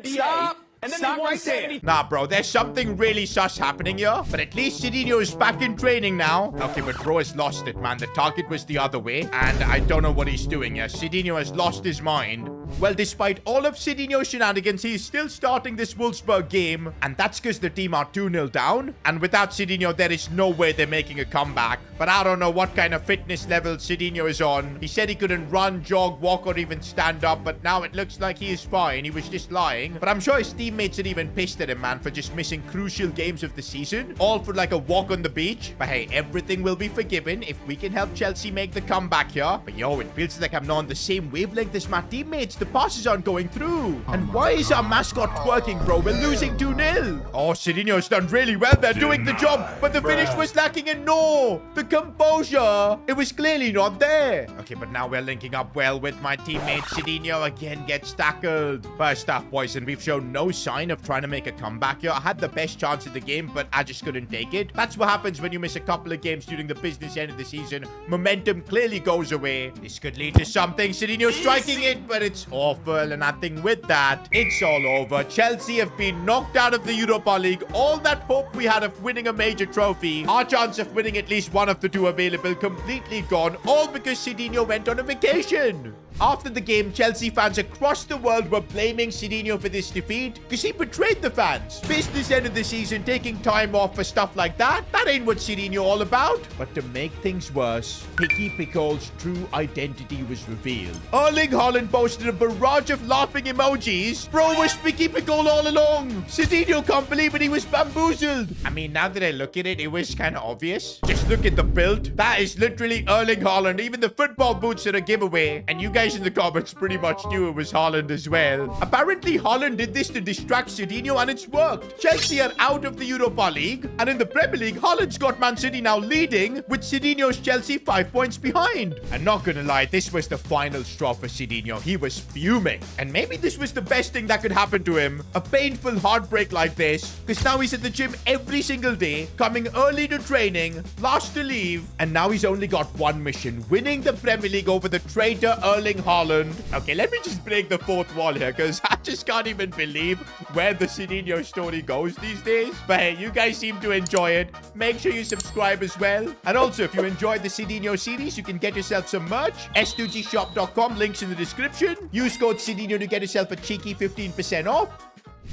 Stop! And then Stop they won't right say there. anything. Nah, bro, there's something really sus happening here. But at least Sidinho is back in training now. Okay, but bro has lost it, man. The target was the other way. And I don't know what he's doing here. Sidinho has lost his mind. Well, despite all of Sidinho's shenanigans, he's still starting this Wolfsburg game. And that's because the team are 2-0 down. And without Sidinho, there is no way they're making a comeback. But I don't know what kind of fitness level Sidinho is on. He said he couldn't run, jog, walk, or even stand up. But now it looks like he is fine. He was just lying. But I'm sure his teammates are even pissed at him, man, for just missing crucial games of the season. All for like a walk on the beach. But hey, everything will be forgiven if we can help Chelsea make the comeback here. But yo, it feels like I'm not on the same wavelength as my teammates. The passes aren't going through. And why is our mascot twerking, bro? We're losing 2-0. Oh, Sidinho's done really well. They're doing the job. But the finish was lacking in the composure. It was clearly not there. Okay, but now we're linking up well with my teammate. Sidinho again gets tackled. First up, boys, and we've shown no sign of trying to make a comeback here. I had the best chance of the game, but I just couldn't take it. That's what happens when you miss a couple of games during the business end of the season. Momentum clearly goes away. This could lead to something. Sidinho striking it, but it's awful. And I think with that, it's all over. Chelsea have been knocked out of the Europa League. All that hope we had of winning a major trophy, our chance of winning at least one of the two available, completely gone. All because Sidinho went on a vacation. After the game, Chelsea fans across the world were blaming Sidinho for this defeat because he betrayed the fans. Business end of the season, taking time off for stuff like that, that ain't what Sidinho all about. But to make things worse, Picky Pickle's true identity was revealed. Erling Haaland posted a barrage of laughing emojis. Bro was Picky Pickle all along. Sidinho can't believe it, he was bamboozled. I mean, now that I look at it, it was kind of obvious. Just look at the build. That is literally Erling Haaland. Even the football boots are a giveaway. And you guys in the comments pretty much knew it was Haaland as well. Apparently, Haaland did this to distract Sidinho, and it's worked. Chelsea are out of the Europa League, and in the Premier League, Haaland's got Man City now leading, with Sidinho's Chelsea 5 points behind. I'm not gonna lie, this was the final straw for Sidinho. He was fuming. And maybe this was the best thing that could happen to him. A painful heartbreak like this, because now he's at the gym every single day, coming early to training, last to leave, and now he's only got one mission: winning the Premier League over the traitor Erling Haaland. Okay, let me just break the fourth wall here, because I just can't even believe where the Sidinho story goes these days. But hey, you guys seem to enjoy it. Make sure you subscribe as well. And also, if you enjoyed the Sidinho series, you can get yourself some merch. S2gshop.com, links in the description. Use code Sidinho to get yourself a cheeky 15% off.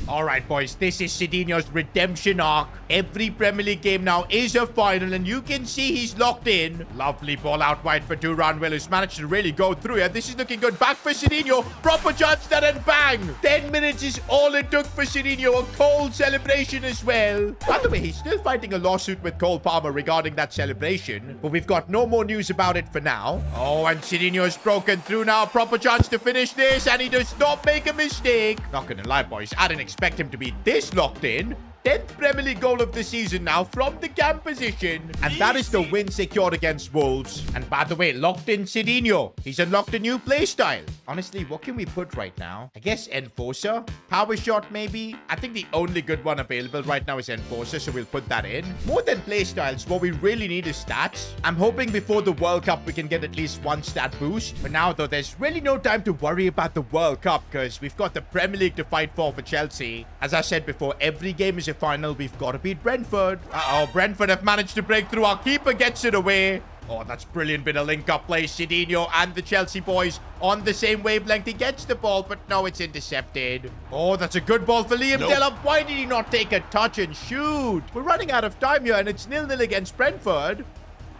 Alright, boys, this is Sidinho's redemption arc. Every Premier League game now is a final, and you can see he's locked in. Lovely ball out wide for Duran Will, who's managed to really go through here. This is looking good. Back for Sidinho. Proper chance there, and bang! 10 minutes is all it took for Sidinho. A cold celebration as well. By the way, he's still fighting a lawsuit with Cole Palmer regarding that celebration, but we've got no more news about it for now. Oh, and Sidinho's broken through now. Proper chance to finish this, and he does not make a mistake. Not gonna lie, boys, I didn't expect him to be this locked in. 10th Premier League goal of the season now from the cam position. And that is the win secured against Wolves. And by the way, locked in Sidinho. He's unlocked a new playstyle. Honestly, what can we put right now? I guess Enforcer? Power Shot maybe? I think the only good one available right now is Enforcer, so we'll put that in. More than playstyles, what we really need is stats. I'm hoping before the World Cup we can get at least one stat boost. For now though, there's really no time to worry about the World Cup because we've got the Premier League to fight for Chelsea. As I said before, every game is a final. We've got to beat Brentford. Uh-oh, Brentford have managed to break through. Our keeper gets it away. Oh, that's brilliant bit of link-up play. Sidinho and the Chelsea boys on the same wavelength. He gets the ball, but no, it's intercepted. Oh, that's a good ball for Liam Delap. Why did he not take a touch and shoot? We're running out of time here, and it's 0-0 against Brentford.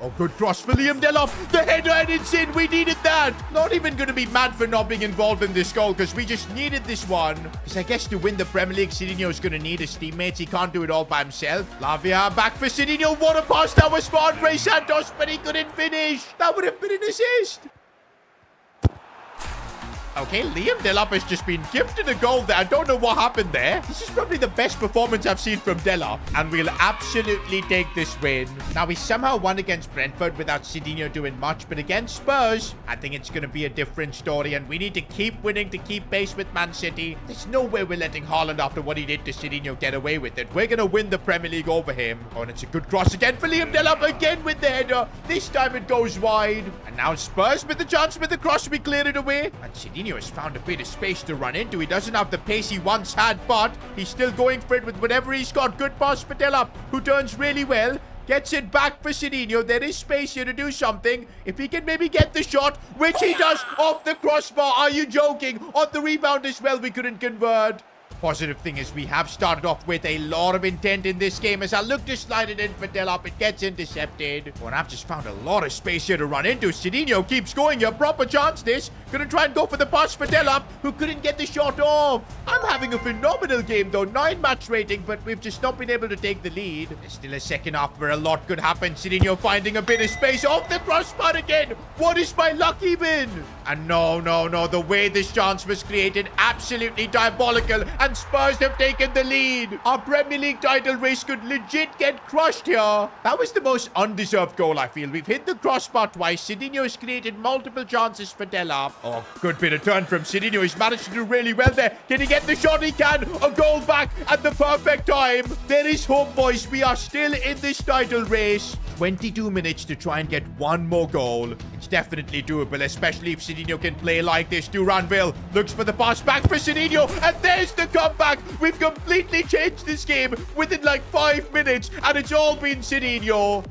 Oh, good cross for Liam Delap. The header, and it's in. We needed that. Not even going to be mad for not being involved in this goal because we just needed this one. Because I guess to win the Premier League, Sidinho is going to need his teammates. He can't do it all by himself. Lavia back for Sidinho. What a pass. That was for Andre Santos, but he couldn't finish. That would have been an assist. Okay, Liam Delap has just been gifted a goal there. I don't know what happened there. This is probably the best performance I've seen from Delap. And we'll absolutely take this win. Now, we somehow won against Brentford without Sidinho doing much. But against Spurs, I think it's going to be a different story. And we need to keep winning to keep pace with Man City. There's no way we're letting Haaland, after what he did to Sidinho, get away with it. We're going to win the Premier League over him. Oh, and it's a good cross again for Liam Delap. Again with the header. This time it goes wide. And now Spurs with the chance with the cross. We clear it away. And Sidinho Sidinho has found a bit of space to run into. He doesn't have the pace he once had, but he's still going for it with whatever he's got. Good pass for Delap, who turns really well. Gets it back for Sidinho. There is space here to do something. If he can maybe get the shot, which he does off the crossbar. Are you joking? On the rebound as well, we couldn't convert. Positive thing is we have started off with a lot of intent in this game. As I look to slide it in for Delap, it gets intercepted. Oh, and I've just found a lot of space here to run into. Sidinho keeps going here. Proper chance this. Gonna try and go for the pass for Delap, who couldn't get the shot off. I'm having a phenomenal game though. 9 match rating, but we've just not been able to take the lead. There's still a second half where a lot could happen. Sidinho finding a bit of space off the crossbar again. What is my luck even? And no. The way this chance was created, absolutely diabolical. And Spurs have taken the lead. Our Premier League title race could legit get crushed here. That was the most undeserved goal, I feel. We've hit the crossbar twice. Sidinho has created multiple chances for Delap. Oh, good bit of turn from Sidinho. He's managed to do really well there. Can he get the shot? He can. A goal back at the perfect time. There is hope, boys. We are still in this title race. 22 minutes to try and get one more goal. It's definitely doable, especially if Sidinho can play like this. Duranville looks for the pass back for Sidinho, and there's the comeback. We've completely changed this game within like 5 minutes, and it's all been Sidinho.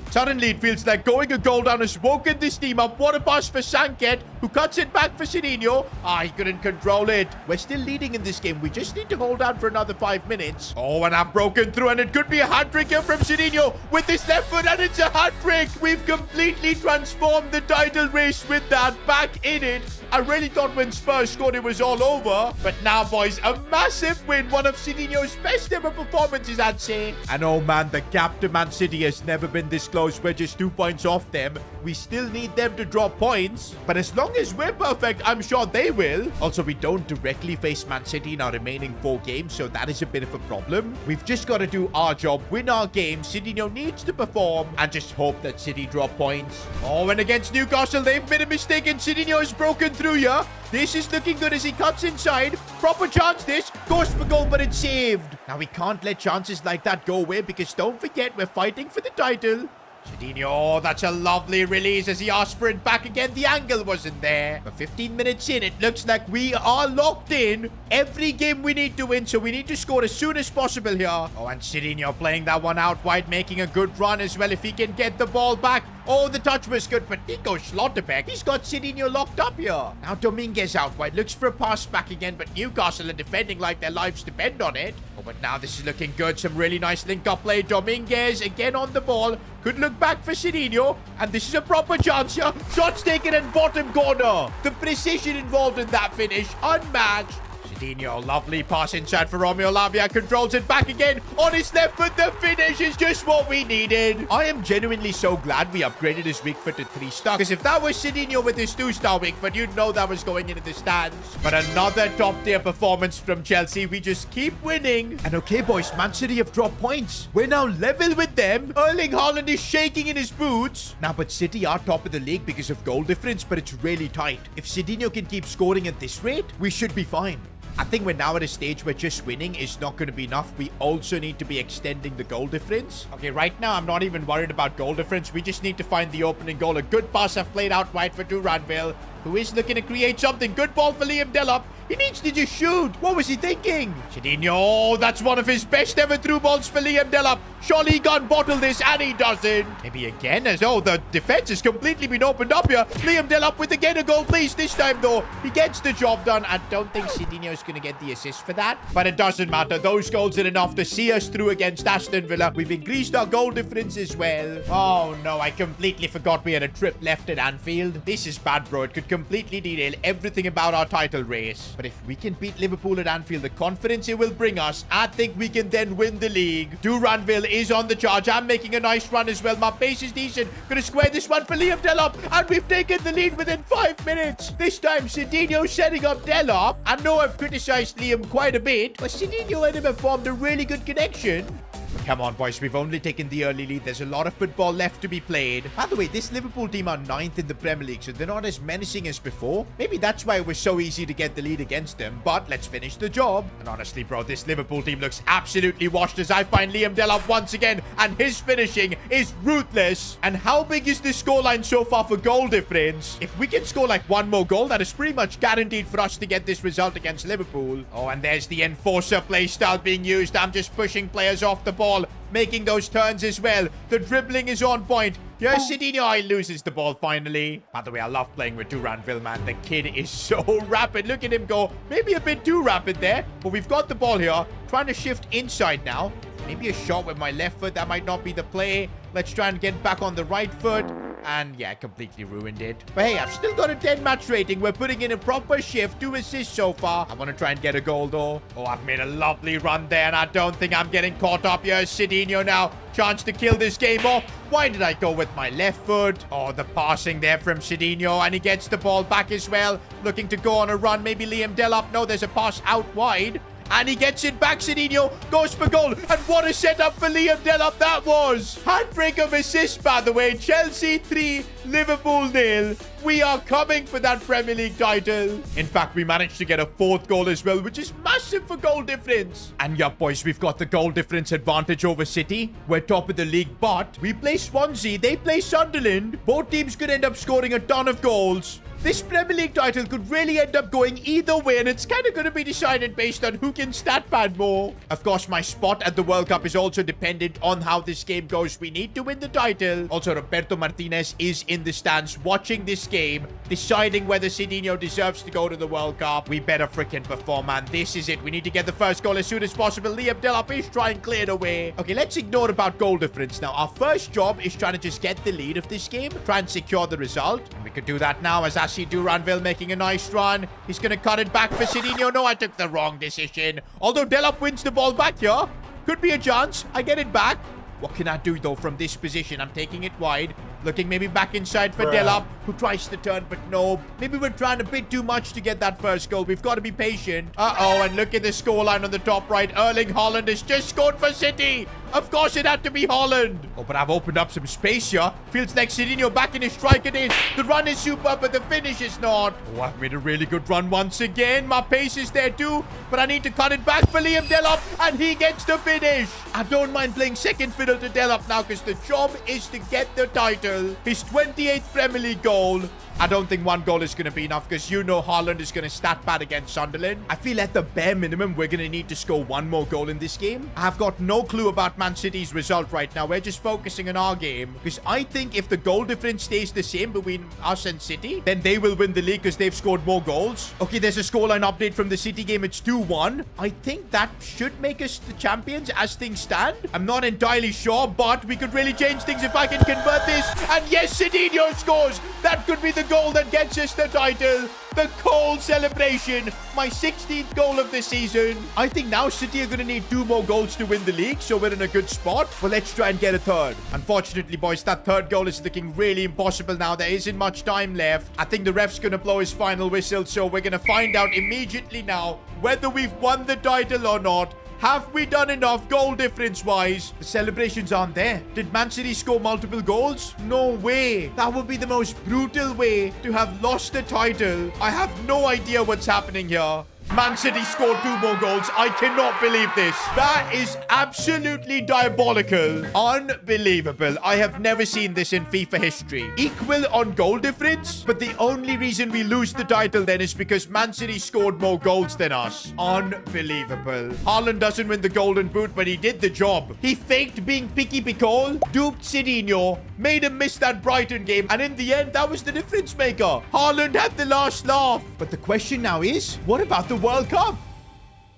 Suddenly, it feels like going a goal down has woken this team up. What a pass for Sanket, who cuts it back for Sidinho. He couldn't control it. We're still leading in this game. We just need to hold on for another 5 minutes. Oh, and I've broken through, and it could be a hat-trick here from Sidinho with his left foot, and it's a hat-trick. We've completely transformed the title race with that. Back in it. I really thought when Spurs scored it was all over. But now, boys, a massive win. One of Sidinho's best ever performances, I'd say. And oh man, the gap to Man City has never been this close. We're just 2 points off them. We still need them to drop points. But as long as we're perfect, I'm sure they will. Also, we don't directly face Man City in our remaining 4 games, so that is a bit of a problem. We've just got to do our job, win our game. Sidinho needs to perform and just hope that City drop points. Oh, and against Newcastle, they've made a mistake and Sidinho has broken through here. This is looking good as he cuts inside. Proper chance this. Goes for goal, but it's saved. Now, we can't let chances like that go away because don't forget, we're fighting for the title. Sidinho, oh, that's a lovely release as he asked for it back again. The angle wasn't there. But 15 minutes in, it looks like we are locked in. Every game we need to win, so we need to score as soon as possible here. Oh, and Sidinho playing that one out wide, making a good run as well if he can get the ball back. Oh, the touch was good, but Nico Schlotterbeck, he's got Sidinho locked up here. Now Dominguez out wide, looks for a pass back again, but Newcastle are defending like their lives depend on it. Oh, but now this is looking good. Some really nice link-up play. Dominguez again on the ball. Could look back for Sidinho, and this is a proper chance here. Shots taken in bottom corner. The precision involved in that finish, unmatched. Sidinho, lovely pass inside for Romeo Lavia, controls it back again on his left foot. The finish is just what we needed. I am genuinely so glad we upgraded his weak foot to 3-star, because if that was Sidinho with his 2-star weak foot, you'd know that was going into the stands. But another top-tier performance from Chelsea. We just keep winning. And okay, boys, Man City have dropped points. We're now level with them. Erling Haaland is shaking in his boots. Now, but City are top of the league because of goal difference, but it's really tight. If Sidinho can keep scoring at this rate, we should be fine. I think we're now at a stage where just winning is not going to be enough. We also need to be extending the goal difference. Okay, right now, I'm not even worried about goal difference. We just need to find the opening goal. A good pass I've played out wide for Duranville, who is looking to create something. Good ball for Liam Delap. He needs to just shoot. What was he thinking? Sidinho, oh, that's one of his best ever through balls for Liam Delap. Surely he can't bottle this, and he doesn't. Maybe again, as oh, the defense has completely been opened up here. Liam Delap with again a goal, please. This time, though, he gets the job done. I don't think Sidinho is going to get the assist for that, but it doesn't matter. Those goals are enough to see us through against Aston Villa. We've increased our goal difference as well. Oh, no, I completely forgot we had a trip left at Anfield. This is bad, bro. It could completely derail everything about our title race. But if we can beat Liverpool at Anfield, the confidence it will bring us, I think we can then win the league. Duranville is on the charge. I'm making a nice run as well. My pace is decent. Gonna square this one for Liam Delap, and we've taken the lead within 5 minutes. This time, Sidinho setting up Delap. I know I've criticized Liam quite a bit, but Sidinho and him have formed a really good connection. But come on, boys. We've only taken the early lead. There's a lot of football left to be played. By the way, this Liverpool team are 9th in the Premier League, so they're not as menacing as before. Maybe that's why it was so easy to get the lead against them. But let's finish the job. And honestly, bro, this Liverpool team looks absolutely washed as I find Liam Delap once again. And his finishing is ruthless. And how big is this scoreline so far for goal difference? If we can score like one more goal, that is pretty much guaranteed for us to get this result against Liverpool. Oh, and there's the enforcer play style being used. I'm just pushing players off the ball, making those turns as well. The dribbling is on point. Here's Sidinho. He loses the ball finally. By the way, I love playing with Duranville, man. The kid is so rapid. Look at him go. Maybe a bit too rapid there. But we've got the ball here. Trying to shift inside now. Maybe a shot with my left foot. That might not be the play. Let's try and get back on the right foot. And yeah, completely ruined it. But hey, I've still got a 10 match rating. We're putting in a proper shift. 2 assists so far. I want to try and get a goal though. Oh, I've made a lovely run there. And I don't think I'm getting caught up here. Sidinho now. Chance to kill this game off. Why did I go with my left foot? Oh, the passing there from Sidinho. And he gets the ball back as well. Looking to go on a run. Maybe Liam Delap. No, there's a pass out wide. And he gets it back. Sidinho goes for goal. And what a setup for Liam Delap that was. Handbrake of assist, by the way. Chelsea 3, Liverpool 0. We are coming for that Premier League title. In fact, we managed to get a 4th goal as well, which is massive for goal difference. And yeah, boys, we've got the goal difference advantage over City. We're top of the league, but we play Swansea. They play Sunderland. Both teams could end up scoring a ton of goals. This Premier League title could really end up going either way, and it's kind of going to be decided based on who can stat pad more. Of course, my spot at the World Cup is also dependent on how this game goes. We need to win the title. Also, Roberto Martinez is in the stands watching this game, deciding whether Sidinho deserves to go to the World Cup. We better freaking perform, man. This is it. We need to get the first goal as soon as possible. Liam Delap is trying to clear it away. Okay, let's ignore about goal difference now. Our first job is trying to just get the lead of this game, try and secure the result. And we could do that now as I see Duranville making a nice run. He's going to cut it back for Sidinho. No, I took the wrong decision. Although Delap wins the ball back here. Could be a chance. I get it back. What can I do, though, from this position? I'm taking it wide. Looking maybe back inside for Delap, who tries to turn, but no. Maybe we're trying a bit too much to get that first goal. We've got to be patient. Uh-oh, and look at the scoreline on the top right. Erling Haaland has just scored for City. Of course, it had to be Haaland. Oh, but I've opened up some space here. Feels like Sidinho back in his strike it is. The run is super, but the finish is not. Oh, I've made a really good run once again. My pace is there too, but I need to cut it back for Liam Delap, and he gets the finish. I don't mind playing second fiddle to Delap now because the job is to get the title. His 28th Premier League goal. I don't think one goal is going to be enough because you know Haaland is going to stat pad against Sunderland. I feel at the bare minimum, we're going to need to score one more goal in this game. I've got no clue about Man City's result right now. We're just focusing on our game because I think if the goal difference stays the same between us and City, then they will win the league because they've scored more goals. Okay, there's a scoreline update from the City game. It's 2-1. I think that should make us the champions as things stand. I'm not entirely sure, but we could really change things if I can convert this. And yes, Sidinho scores. That could be the goal that gets us the title. The goal celebration. My 16th goal of the season. I think now City are going to need 2 more goals to win the league, so we're in a good spot. Well, let's try and get a third. Unfortunately, boys, that third goal is looking really impossible now. There isn't much time left. I think the ref's going to blow his final whistle, so we're going to find out immediately now whether we've won the title or not. Have we done enough goal difference-wise? The celebrations aren't there. Did Man City score multiple goals? No way. That would be the most brutal way to have lost the title. I have no idea what's happening here. Man City scored 2 more goals. I cannot believe this. That is absolutely diabolical. Unbelievable. I have never seen this in FIFA history. Equal on goal difference, but the only reason we lose the title then is because Man City scored more goals than us. Unbelievable. Haaland doesn't win the golden boot, but he did the job. He faked being Picky Picol, duped Sidinho, made him miss that Brighton game, and in the end, that was the difference maker. Haaland had the last laugh. But the question now is, what about the World Cup?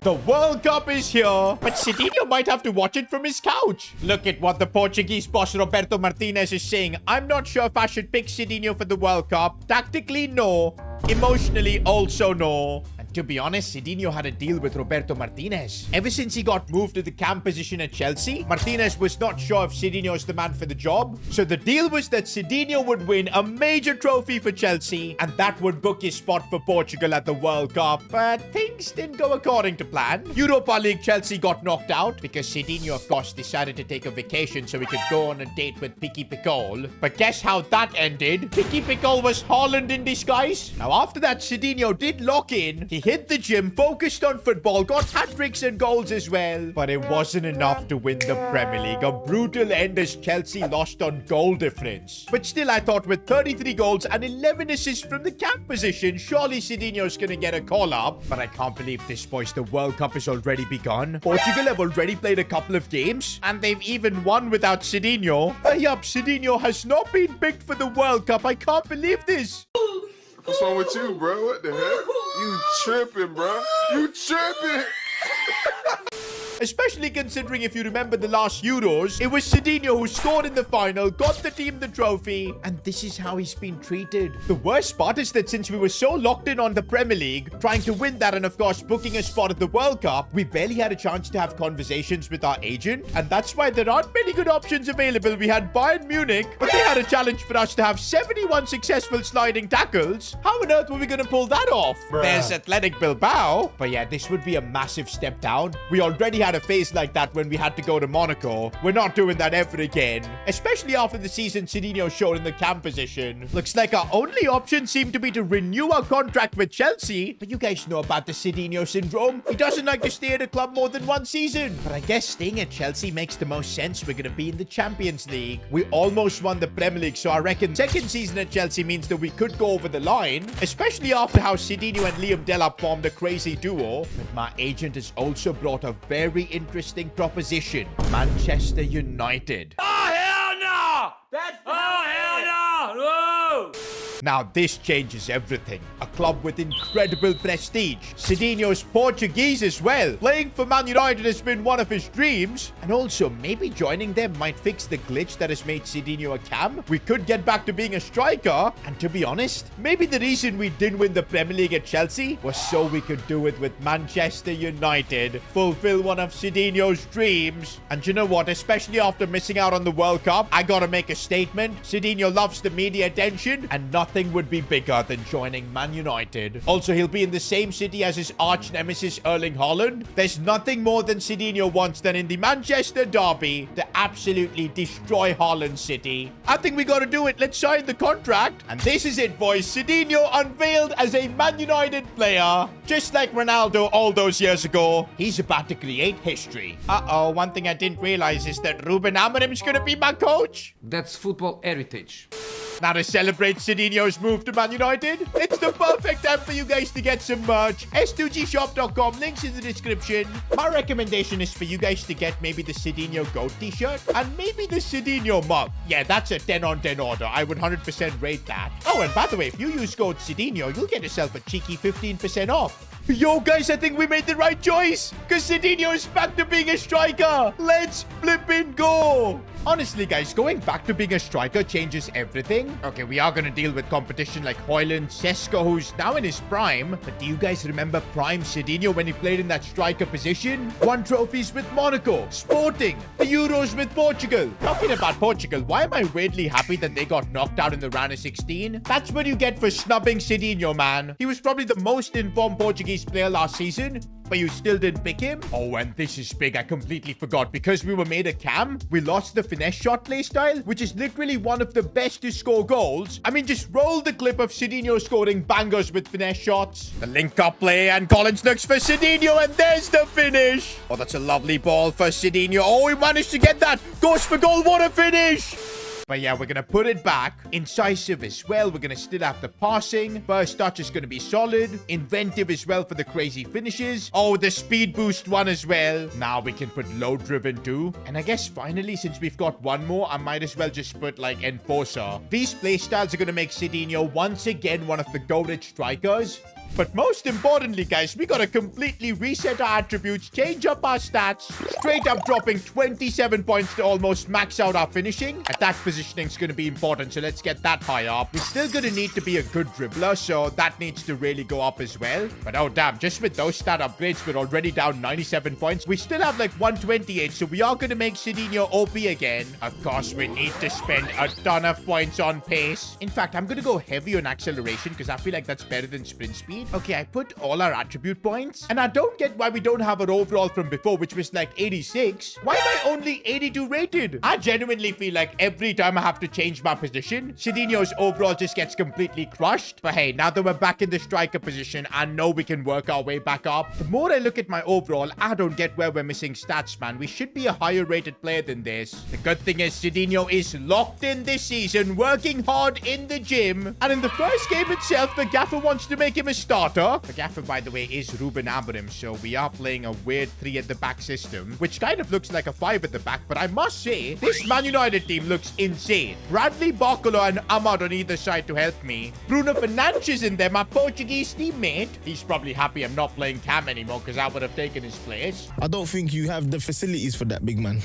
The World Cup is here, but Sidinho might have to watch it from his couch. Look at what the Portuguese boss Roberto Martinez is saying. I'm not sure if I should pick Sidinho for the World Cup. Tactically, no. Emotionally, also no. And To be honest, Sidinho had a deal with Roberto Martinez. Ever since he got moved to the cam position at Chelsea, Martinez was not sure if Sidinho is the man for the job. So the deal was that Sidinho would win a major trophy for Chelsea, and that would book his spot for Portugal at the World Cup. But things didn't go according to plan. Europa League Chelsea got knocked out because Sidinho, of course, decided to take a vacation so he could go on a date with Picky Picol. But guess how that ended? Picky Picol was Haaland in disguise. Now, after that, Sidinho did lock in. He hit the gym, focused on football, got hat-tricks and goals as well. But it wasn't enough to win the Premier League. A brutal end as Chelsea lost on goal difference. But still, I thought with 33 goals and 11 assists from the camp position, surely Sidinho's gonna get a call-up. But I can't believe this, boys. The World Cup has already begun. Portugal have already played a couple of games, and they've even won without Sidinho. Yup, Sidinho has not been picked for the World Cup. I can't believe this. What's wrong with you, bro? What the heck? You tripping, bro? You tripping? Especially considering, if you remember the last Euros, it was Sidinho who scored in the final, got the team the trophy, and this is how he's been treated. The worst part is that since we were so locked in on the Premier League, trying to win that and of course booking a spot at the World Cup, we barely had a chance to have conversations with our agent, and that's why there aren't many good options available. We had Bayern Munich, but they had a challenge for us to have 71 successful sliding tackles. How on earth were we going to pull that off? Bruh. There's Athletic Bilbao, but yeah, this would be a massive step down. We already had a phase like that when we had to go to Monaco. We're not doing that ever again, especially after the season Sidinho showed in the cam position. Looks like our only option seemed to be to renew our contract with Chelsea, but you guys know about the Sidinho syndrome. He doesn't like to stay at a club more than one season. But I guess staying at Chelsea makes the most sense. We're gonna be in the Champions League. We almost won the Premier League, so I reckon second season at Chelsea means that we could go over the line, especially after how Sidinho and Liam Delap formed a crazy duo. But my agent has also brought a very interesting proposition. Manchester United. Oh, hell no! Oh, hell no! Whoa! Now, this changes everything. A club with incredible prestige. Sidinho's Portuguese as well. Playing for Man United has been one of his dreams. And also, maybe joining them might fix the glitch that has made Sidinho a cam. We could get back to being a striker. And to be honest, maybe the reason we didn't win the Premier League at Chelsea was so we could do it with Manchester United. Fulfill one of Sidinho's dreams. And you know what? Especially after missing out on the World Cup, I gotta make a statement. Sidinho loves the media attention, and nothing would be bigger than joining Man United. Also, he'll be in the same city as his arch nemesis Erling Haaland. There's nothing more than Sidinho wants than in the Manchester derby to absolutely destroy Haaland City. I think we gotta do it. Let's sign the contract. And this is it, boys. Sidinho unveiled as a Man United player. Just like Ronaldo all those years ago. He's about to create history. Uh-oh, one thing I didn't realize is that Ruben Amorim's gonna be my coach. That's football heritage. Now to celebrate Sidinho's move to Man United, it's the perfect time for you guys to get some merch. S2gshop.com, links in the description. My recommendation is for you guys to get maybe the Sidinho GOAT t-shirt and maybe the Sidinho mug. Yeah, that's a 10 on 10 order. I would 100% rate that. Oh, and by the way, if you use code Sidinho, you'll get yourself a cheeky 15% off. Yo, guys, I think we made the right choice, because Sidinho is back to being a striker. Let's flippin' go. Honestly, guys, going back to being a striker changes everything. Okay, we are going to deal with competition like Højlund, Sesko, who's now in his prime. But do you guys remember prime Sidinho when he played in that striker position? Won trophies with Monaco, Sporting, the Euros with Portugal. Talking about Portugal, why am I weirdly happy that they got knocked out in the round of 16? That's what you get for snubbing Sidinho, man. He was probably the most informed Portuguese player last season, but you still didn't pick him? Oh, and this is big. I completely forgot. Because we were made a cam, we lost the finesse shot playstyle, which is literally one of the best to score goals. I mean, just roll the clip of Sidinho scoring bangers with finesse shots. The link-up play, and Collins looks for Sidinho, and there's the finish. Oh, that's a lovely ball for Sidinho. Oh, he managed to get that. Goes for goal. What a finish. But yeah, we're going to put it back. Incisive as well. We're going to still have the passing. First touch is going to be solid. Inventive as well for the crazy finishes. Oh, the speed boost one as well. Now we can put low driven too. And I guess finally, since we've got one more, I might as well just put like Enforcer. These playstyles are going to make Sidinho once again one of the goated strikers. But most importantly, guys, we gotta completely reset our attributes, change up our stats, straight up dropping 27 points to almost max out our finishing. Attack positioning is gonna be important, so let's get that high up. We're still gonna need to be a good dribbler, so that needs to really go up as well. But oh damn, just with those stat upgrades, we're already down 97 points. We still have like 128, so we are gonna make Sidinho OP again. Of course, we need to spend a ton of points on pace. In fact, I'm gonna go heavy on acceleration because I feel like that's better than sprint speed. Okay, I put all our attribute points, and I don't get why we don't have our overall from before, which was like 86. Why am I only 82 rated? I genuinely feel like every time I have to change my position, Sidinho's overall just gets completely crushed. But hey, now that we're back in the striker position, I know we can work our way back up. The more I look at my overall, I don't get where we're missing stats, man. We should be a higher rated player than this. The good thing is Sidinho is locked in this season, working hard in the gym. And in the first game itself, the gaffer wants to make him a starter. The gaffer, by the way, is Ruben Amorim, so we are playing a weird 3 at the back system, which kind of looks like a 5 at the back. But I must say, this Man United team looks insane. Bradley Barcola and Ahmad on either side to help me. Bruno Fernandes in there, my Portuguese teammate. He's probably happy I'm not playing Cam anymore because I would have taken his place. I don't think you have the facilities for that, big man.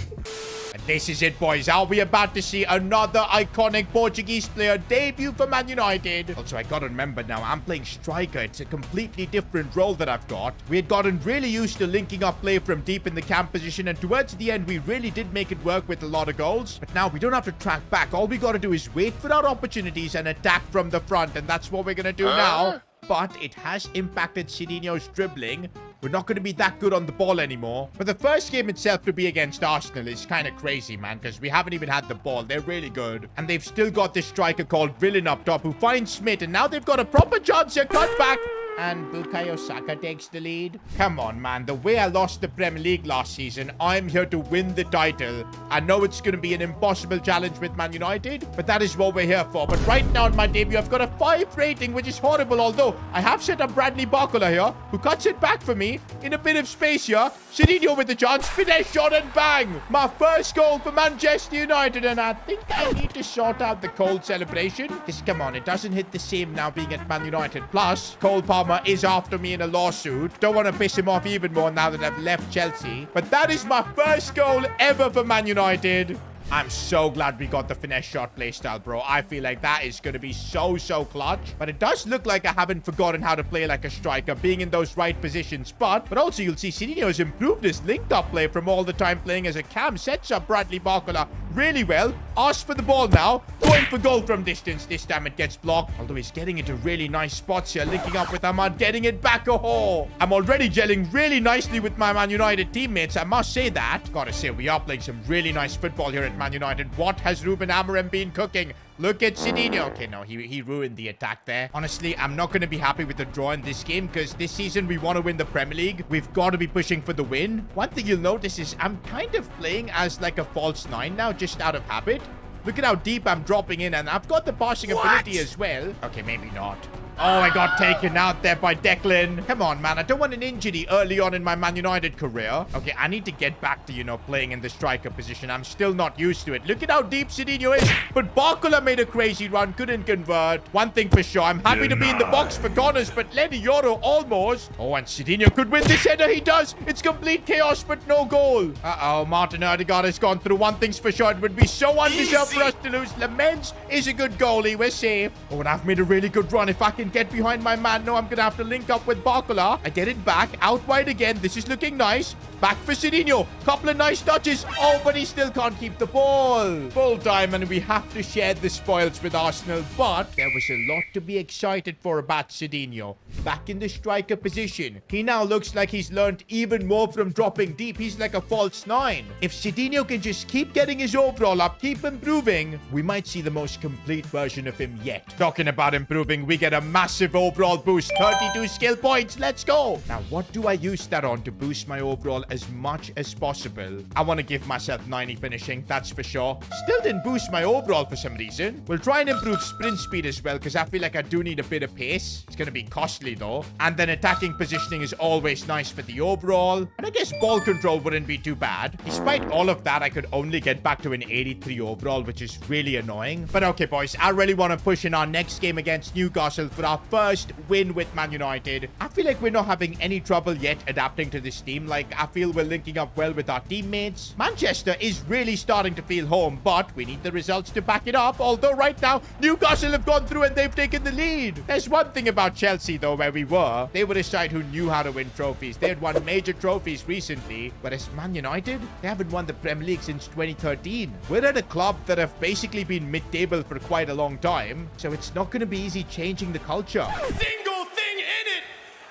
And this is it, boys. Are we about to see another iconic Portuguese player debut for Man United? Also, I gotta remember now, I'm playing striker. It's a completely different role that I've got. We had gotten really used to linking up play from deep in the camp position, and towards the end, we really did make it work with a lot of goals. But now we don't have to track back. All we gotta do is wait for our opportunities and attack from the front, and that's what we're gonna do now. But it has impacted Sidinho's dribbling. We're not going to be that good on the ball anymore. But the first game itself to be against Arsenal is kind of crazy, man, because we haven't even had the ball. They're really good. And they've still got this striker called Villain up top who finds Smith, and now they've got a proper chance to cut back. And Bukayo Saka takes the lead. Come on, man. The way I lost the Premier League last season, I'm here to win the title. I know it's going to be an impossible challenge with Man United, but that is what we're here for. But right now in my debut, I've got a 5 rating, which is horrible. Although, I have set up Bradley Barcola here, who cuts it back for me in a bit of space here. Sidinho with the chance, finesse shot, and bang! My first goal for Manchester United, and I think I need to sort out the Cole celebration. Because, come on, it doesn't hit the same now being at Man United. Plus, Cole Palmer is after me in a lawsuit. Don't want to piss him off even more now that I've left Chelsea. But that is my first goal ever for Man United. I'm so glad we got the finesse shot playstyle, bro. I feel like that is going to be so clutch. But it does look like I haven't forgotten how to play like a striker, being in those right positions. But also, you'll see Sidinho has improved his linked-up play from all the time playing as a cam. Sets up Bradley Barcola really well. Asks for the ball now. Going for goal from distance. This time it gets blocked. Although he's getting into really nice spots here. Linking up with Ahmad. Getting it back. Oh, I'm already gelling really nicely with my Man United teammates. I must say that. Gotta say, we are playing some really nice football here at Man United. What has Ruben Amorim been cooking? Look at Sidinho. Okay, no, he ruined the attack there. Honestly, I'm not going to be happy with the draw in this game because this season we want to win the Premier League. We've got to be pushing for the win. One thing you'll notice is I'm kind of playing as like a false 9 now, just out of habit. Look at how deep I'm dropping in, and I've got the passing ability as well. Okay, maybe not. Oh, I got taken out there by Declan. Come on, man. I don't want an injury early on in my Man United career. Okay, I need to get back to, you know, playing in the striker position. I'm still not used to it. Look at how deep Sidinho is. But Barcola made a crazy run. Couldn't convert. One thing for sure. I'm happy to be in the box for corners, but Lenny Yoro almost. Oh, and Sidinho could win this header. He does. It's complete chaos, but no goal. Uh-oh, Martin Odegaard has gone through. One thing's for sure. It would be so undeserved for us to lose. Lamens is a good goalie. We're safe. Oh, and I've made a really good run. If I can get behind my man, no, I'm gonna have to link up with Barcola. I get it back, out wide again. This is looking nice. Back for Sidinho. Couple of nice touches. Oh, but he still can't keep the ball. Full time, and we have to share the spoils with Arsenal. But there was a lot to be excited for about Sidinho. Back in the striker position. He now looks like he's learned even more from dropping deep. He's like a false 9. If Sidinho can just keep getting his overall up, keep improving, we might see the most complete version of him yet. Talking about improving, we get a massive overall boost. 32 skill points. Let's go. Now, what do I use that on to boost my overall as much as possible? I want to give myself 90 finishing, that's for sure. Still didn't boost my overall for some reason. We'll try and improve sprint speed as well, because I feel like I do need a bit of pace. It's going to be costly though. And then attacking positioning is always nice for the overall. And I guess ball control wouldn't be too bad. Despite all of that, I could only get back to an 83 overall, which is really annoying. But okay, boys, I really want to push in our next game against Newcastle for for our first win with Man United. I feel like we're not having any trouble yet adapting to this team. Like, I feel we're linking up well with our teammates. Manchester is really starting to feel home, but we need the results to back it up. Although right now, Newcastle have gone through and they've taken the lead. There's one thing about Chelsea, though, where we were. They were a side who knew how to win trophies. They had won major trophies recently, whereas Man United, they haven't won the Premier League since 2013. We're at a club that have basically been mid-table for quite a long time, so it's not going to be easy changing the culture. Single thing in it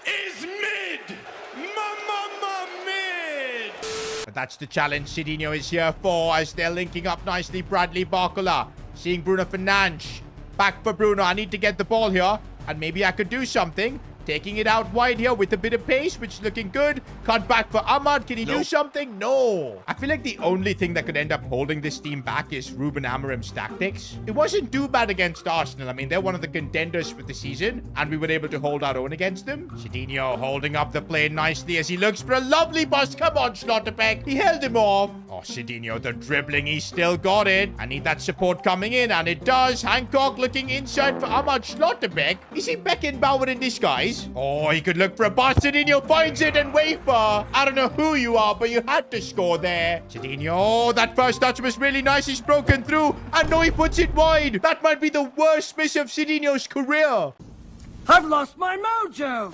is mid. Mid. But that's the challenge Sidinho is here for, as they're linking up nicely. Bradley Barcola seeing Bruno Fernandes. Back for Bruno. I need to get the ball here, and maybe I could do something. Taking it out wide here with a bit of pace, which is looking good. Cut back for Ahmad. Can he do something? No. I feel like the only thing that could end up holding this team back is Ruben Amorim's tactics. It wasn't too bad against Arsenal. I mean, they're one of the contenders for the season, and we were able to hold our own against them. Sidinho holding up the play nicely as he looks for a lovely bust. Come on, Schlotterbeck. He held him off. Oh, Sidinho, the dribbling. He still got it. I need that support coming in, and it does. Hancock looking inside for Ahmad Schlotterbeck. Is he Beckenbauer in disguise? Oh, he could look for a bust. Sidinho finds it, and wafer. I don't know who you are, but you had to score there. Sidinho, oh, that first touch was really nice. He's broken through, and no, he puts it wide. That might be the worst miss of Sidinho's career. I've lost my mojo.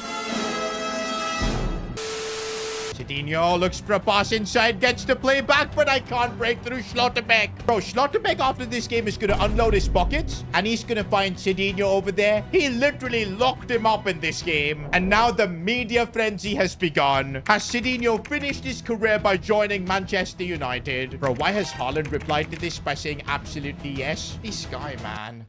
Sidinho looks for a pass inside, gets to play back, but I can't break through Schlotterbeck. Bro, Schlotterbeck after this game is going to unload his pockets, and he's going to find Sidinho over there. He literally locked him up in this game, and now the media frenzy has begun. Has Sidinho finished his career by joining Manchester United? Bro, why has Haaland replied to this by saying absolutely yes? This guy, man.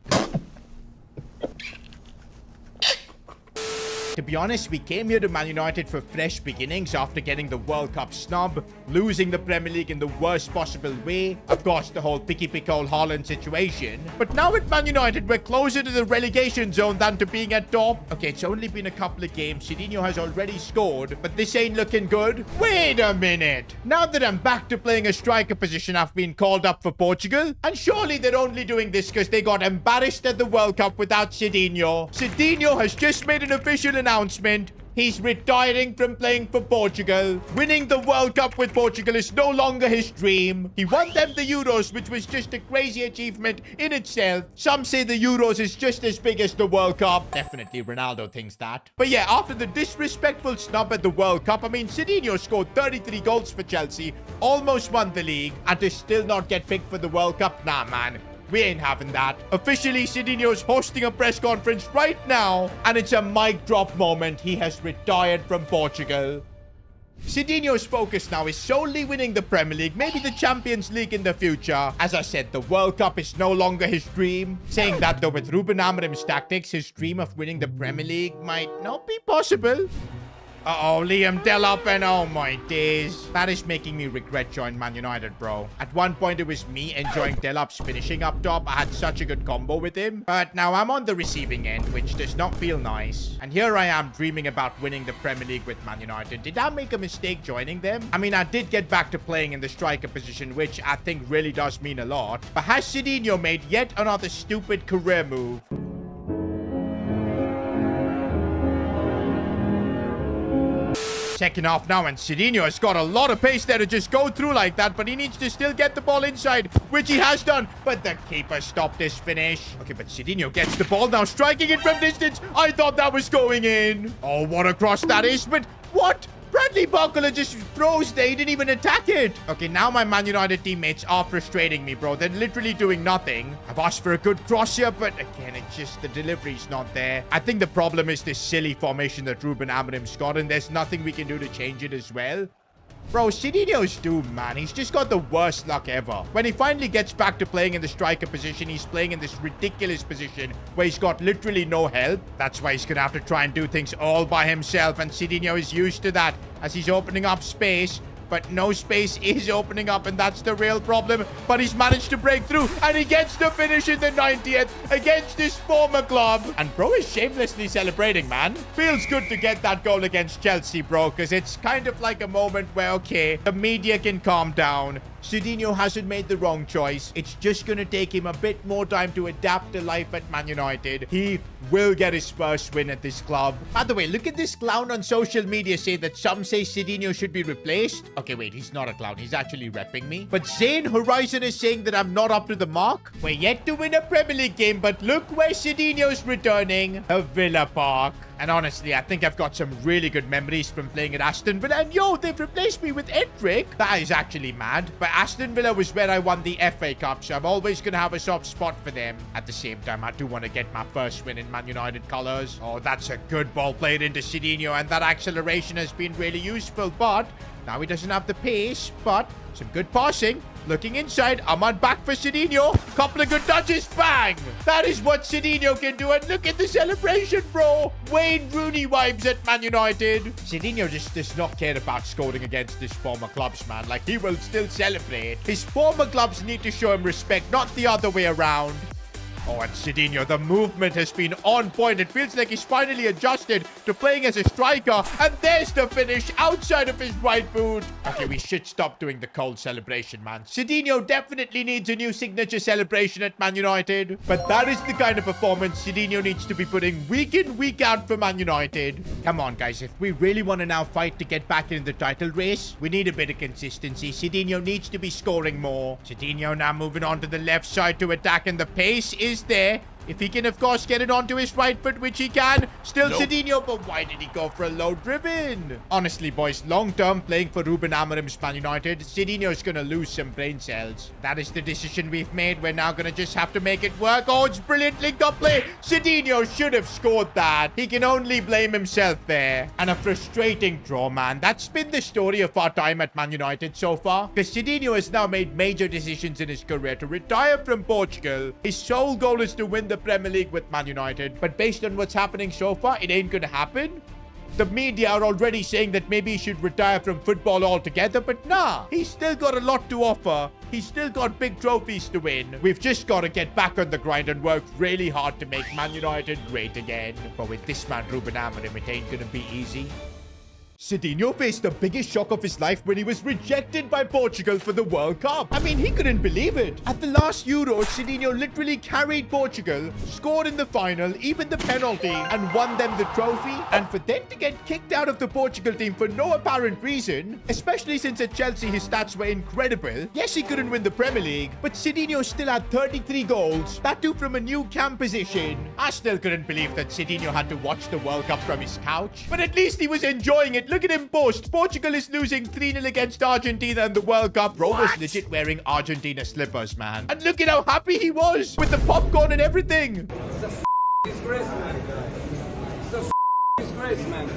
To be honest, we came here to Man United for fresh beginnings after getting the World Cup snub, losing the Premier League in the worst possible way. Of course, the whole picky-pick-hole Haaland situation. But now at Man United, we're closer to the relegation zone than to being at top. Okay, it's only been a couple of games. Sidinho has already scored, but this ain't looking good. Wait a minute. Now that I'm back to playing a striker position, I've been called up for Portugal. And surely they're only doing this because they got embarrassed at the World Cup without Sidinho. Sidinho has just made an official announcement. He's retiring from playing for Portugal. Winning the World Cup with Portugal is no longer his dream. He won them the Euros, which was just a crazy achievement in itself. Some say the Euros is just as big as the World Cup. Definitely Ronaldo thinks that. But yeah, after the disrespectful snub at the World Cup, I mean, Sidinho scored 33 goals for Chelsea, almost won the league, and to still not get picked for the World Cup? Nah, man. We ain't having that. Officially, Sidinho's hosting a press conference right now, and it's a mic drop moment. He has retired from Portugal. Sidinho's focus now is solely winning the Premier League, maybe the Champions League in the future. As I said, the World Cup is no longer his dream. Saying that, though, with Ruben Amorim's tactics, his dream of winning the Premier League might not be possible. Uh-oh, Liam Delap, and oh my days. That is making me regret joining Man United, bro. At one point, it was me enjoying Delap's finishing up top. I had such a good combo with him. But now I'm on the receiving end, which does not feel nice. And here I am dreaming about winning the Premier League with Man United. Did I make a mistake joining them? I mean, I did get back to playing in the striker position, which I think really does mean a lot. But has Sidinho made yet another stupid career move? Second half now, and Sidinho has got a lot of pace there to just go through like that, but he needs to still get the ball inside, which he has done, but the keeper stopped this finish. Okay, but Sidinho gets the ball now, striking it from distance. I thought that was going in. Oh, what a cross that is, but what? Bradley Barcola just froze there. He didn't even attack it. Okay, now my Man United teammates are frustrating me, bro. They're literally doing nothing. I've asked for a good cross here, but again, it's just the delivery's not there. I think the problem is this silly formation that Ruben Amorim's got, and there's nothing we can do to change it as well. Bro, Sidinho's doomed, man. He's just got the worst luck ever. When he finally gets back to playing in the striker position, he's playing in this ridiculous position where he's got literally no help. That's why he's going to have to try and do things all by himself, and Sidinho is used to that as he's opening up space. But no space is opening up, and that's the real problem. But he's managed to break through, and he gets the finish in the 90th against his former club. And bro is shamelessly celebrating, man. Feels good to get that goal against Chelsea, bro, because it's kind of like a moment where, okay, the media can calm down. Sidinho hasn't made the wrong choice. It's just going to take him a bit more time to adapt to life at Man United. He will get his first win at this club. By the way, look at this clown on social media say that some say Sidinho should be replaced. Okay, wait, he's not a clown. He's actually repping me. But Zane Horizon is saying that I'm not up to the mark. We're yet to win a Premier League game, but look where Sidinho's returning. A Villa Park. And honestly, I think I've got some really good memories from playing at Aston Villa. And yo, they've replaced me with Endrick. That is actually mad. But Aston Villa was where I won the FA Cup, so I'm always going to have a soft spot for them. At the same time, I do want to get my first win in Man United colours. Oh, that's a good ball played into Sidinho, and that acceleration has been really useful. But now he doesn't have the pace, but some good passing. Looking inside, Ahmad back for Sidinho. Couple of good touches, bang! That is what Sidinho can do, and look at the celebration, bro! Wayne Rooney vibes at Man United. Sidinho just does not care about scoring against his former clubs, man. Like, he will still celebrate. His former clubs need to show him respect, not the other way around. Oh, and Sidinho, the movement has been on point. It feels like he's finally adjusted to playing as a striker. And there's the finish outside of his right boot. Okay, we should stop doing the cold celebration, man. Sidinho definitely needs a new signature celebration at Man United. But that is the kind of performance Sidinho needs to be putting week in, week out for Man United. Come on, guys. If we really want to now fight to get back in the title race, we need a bit of consistency. Sidinho needs to be scoring more. Sidinho now moving on to the left side to attack, and the pace is there. If he can, of course, get it onto his right foot, which he can. Still nope. Sidinho, but why did he go for a low driven? Honestly, boys, long-term playing for Ruben Amorim's Man United, Sidinho's going to lose some brain cells. That is the decision we've made. We're now going to just have to make it work. Oh, it's brilliant link-up play. Sidinho should have scored that. He can only blame himself there. And a frustrating draw, man. That's been the story of our time at Man United so far. Because Sidinho has now made major decisions in his career to retire from Portugal. His sole goal is to win the Premier League with Man United, but based on what's happening so far, it ain't gonna happen. The media are already saying that maybe he should retire from football altogether, but nah, he's still got a lot to offer. He's still got big trophies to win. We've just got to get back on the grind and work really hard to make Man United great again. But with this man, Ruben Amorim, it ain't gonna be easy. Sidinho faced the biggest shock of his life when he was rejected by Portugal for the World Cup. I mean, he couldn't believe it. At the last Euro, Sidinho literally carried Portugal, scored in the final, even the penalty, and won them the trophy. And for them to get kicked out of the Portugal team for no apparent reason, especially since at Chelsea his stats were incredible. Yes, he couldn't win the Premier League, but Sidinho still had 33 goals, that too from a new camp position. I still couldn't believe that Sidinho had to watch the World Cup from his couch, but at least he was enjoying it. Look at him boast. Portugal is losing 3-0 against Argentina in the World Cup. Bro was legit wearing Argentina slippers, man. And look at how happy he was with the popcorn and everything. It's a disgrace, man. It's a disgrace, man.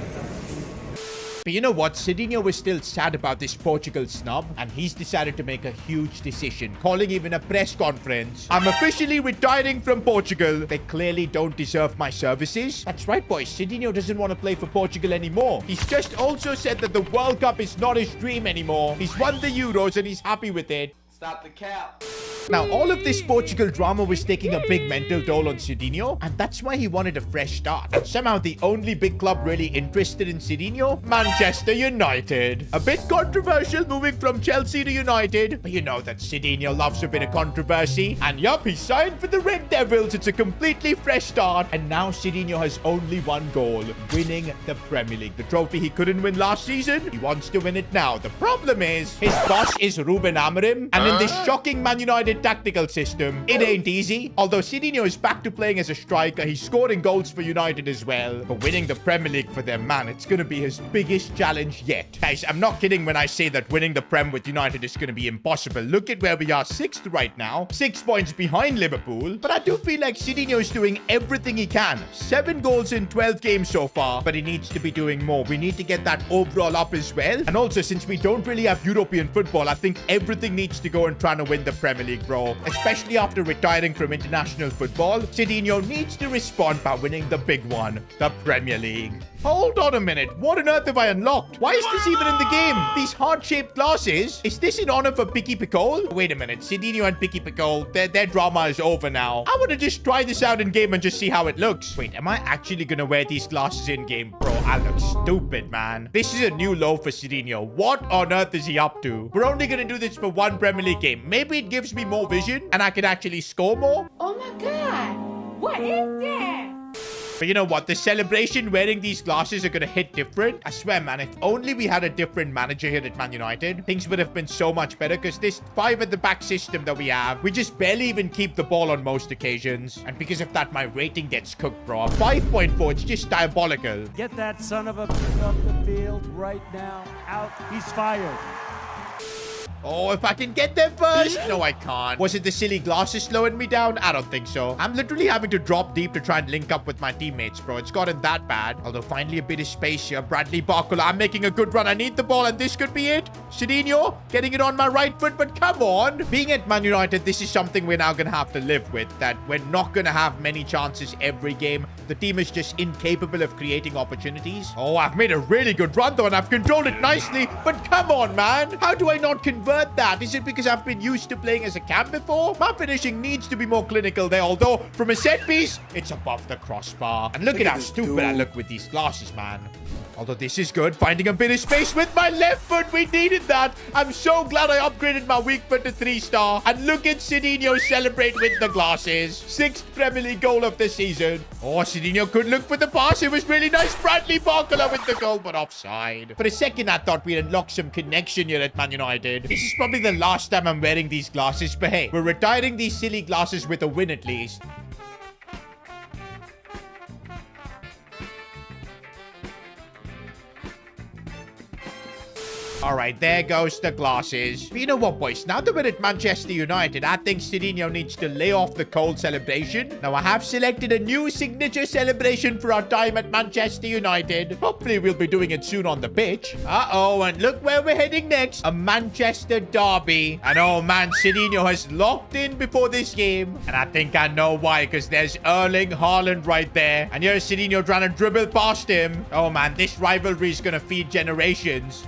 But you know what? Sidinho was still sad about this Portugal snub, and he's decided to make a huge decision, calling even a press conference. I'm officially retiring from Portugal. They clearly don't deserve my services. That's right, boys. Sidinho doesn't want to play for Portugal anymore. He's just also said that the World Cup is not his dream anymore. He's won the Euros and he's happy with it. Stop the cap. Now, all of this Portugal drama was taking a big mental toll on Sidinho, and that's why he wanted a fresh start. And somehow the only big club really interested in Sidinho, Manchester United. A bit controversial moving from Chelsea to United, but you know that Sidinho loves a bit of controversy. And yup, he signed for the Red Devils. It's a completely fresh start, and now Sidinho has only one goal, winning the Premier League. The trophy he couldn't win last season, he wants to win it now. The problem is, his boss is Ruben Amorim, and in this shocking Man United tactical system, it ain't easy. Although Sidinho is back to playing as a striker, he's scoring goals for United as well. But winning the Premier League for them, man, it's gonna be his biggest challenge yet. Guys, I'm not kidding when I say that winning the Prem with United is gonna be impossible. Look at where we are, 6th right now, 6 points behind Liverpool. But I do feel like Sidinho is doing everything he can. 7 goals in 12 games so far, but he needs to be doing more. We need to get that overall up as well. And also, since we don't really have European football, I think everything needs to go in trying to win the Premier League. bro. Especially after retiring from international football, Sidinho needs to respond by winning the big one, the Premier League. Hold on a minute. What on earth have I unlocked? Why is this even in the game? These heart-shaped glasses? Is this in honor for Picky Picole? Wait a minute. Sidinho and Picky Picole, their drama is over now. I want to just try this out in game and just see how it looks. Wait, am I actually going to wear these glasses in game? Bro, I look stupid, man. This is a new low for Sidinho. What on earth is he up to? We're only going to do this for one Premier League game. Maybe it gives me more vision and I can actually score more. Oh my god! What is that? But you know what? The celebration wearing these glasses are going to hit different. I swear, man, if only we had a different manager here at Man United, things would have been so much better because this 5-at-the-back system that we have, we just barely even keep the ball on most occasions. And because of that, my rating gets cooked, bro. 5.4, it's just diabolical. Get that son of a off the field right now. Out. He's fired. Oh, if I can get them first. No, I can't. Was it the silly glasses slowing me down? I don't think so. I'm literally having to drop deep to try and link up with my teammates, bro. It's gotten that bad. Although finally a bit of space here. Bradley Barcola, I'm making a good run. I need the ball and this could be it. Sidinho getting it on my right foot, but come on. Being at Man United, this is something we're now going to have to live with. That we're not going to have many chances every game. The team is just incapable of creating opportunities. Oh, I've made a really good run though and I've controlled it nicely. But come on, man. How do I not convert that? Is it because I've been used to playing as a cam before? My finishing needs to be more clinical there, although from a set piece, it's above the crossbar. And look at how stupid I look with these glasses, man. Although this is good, finding a bit of space with my left foot. We needed that. I'm so glad I upgraded my weak foot to 3-star. And look at Sidinho celebrate with the glasses. 6th Premier League goal of the season. Oh, Sidinho could look for the pass. It was really nice. Bradley Barcola with the goal, but offside. For a second, I thought we'd unlock some connection here at Man United. This is probably the last time I'm wearing these glasses. But hey, we're retiring these silly glasses with a win at least. All right, there goes the glasses. But you know what, boys? Now that we're at Manchester United, I think Sidinho needs to lay off the cold celebration. Now, I have selected a new signature celebration for our time at Manchester United. Hopefully, we'll be doing it soon on the pitch. Uh-oh, and look where we're heading next. A Manchester derby. And oh, man, Sidinho has locked in before this game. And I think I know why, because there's Erling Haaland right there. And here's Sidinho trying to dribble past him. Oh, man, this rivalry is going to feed generations.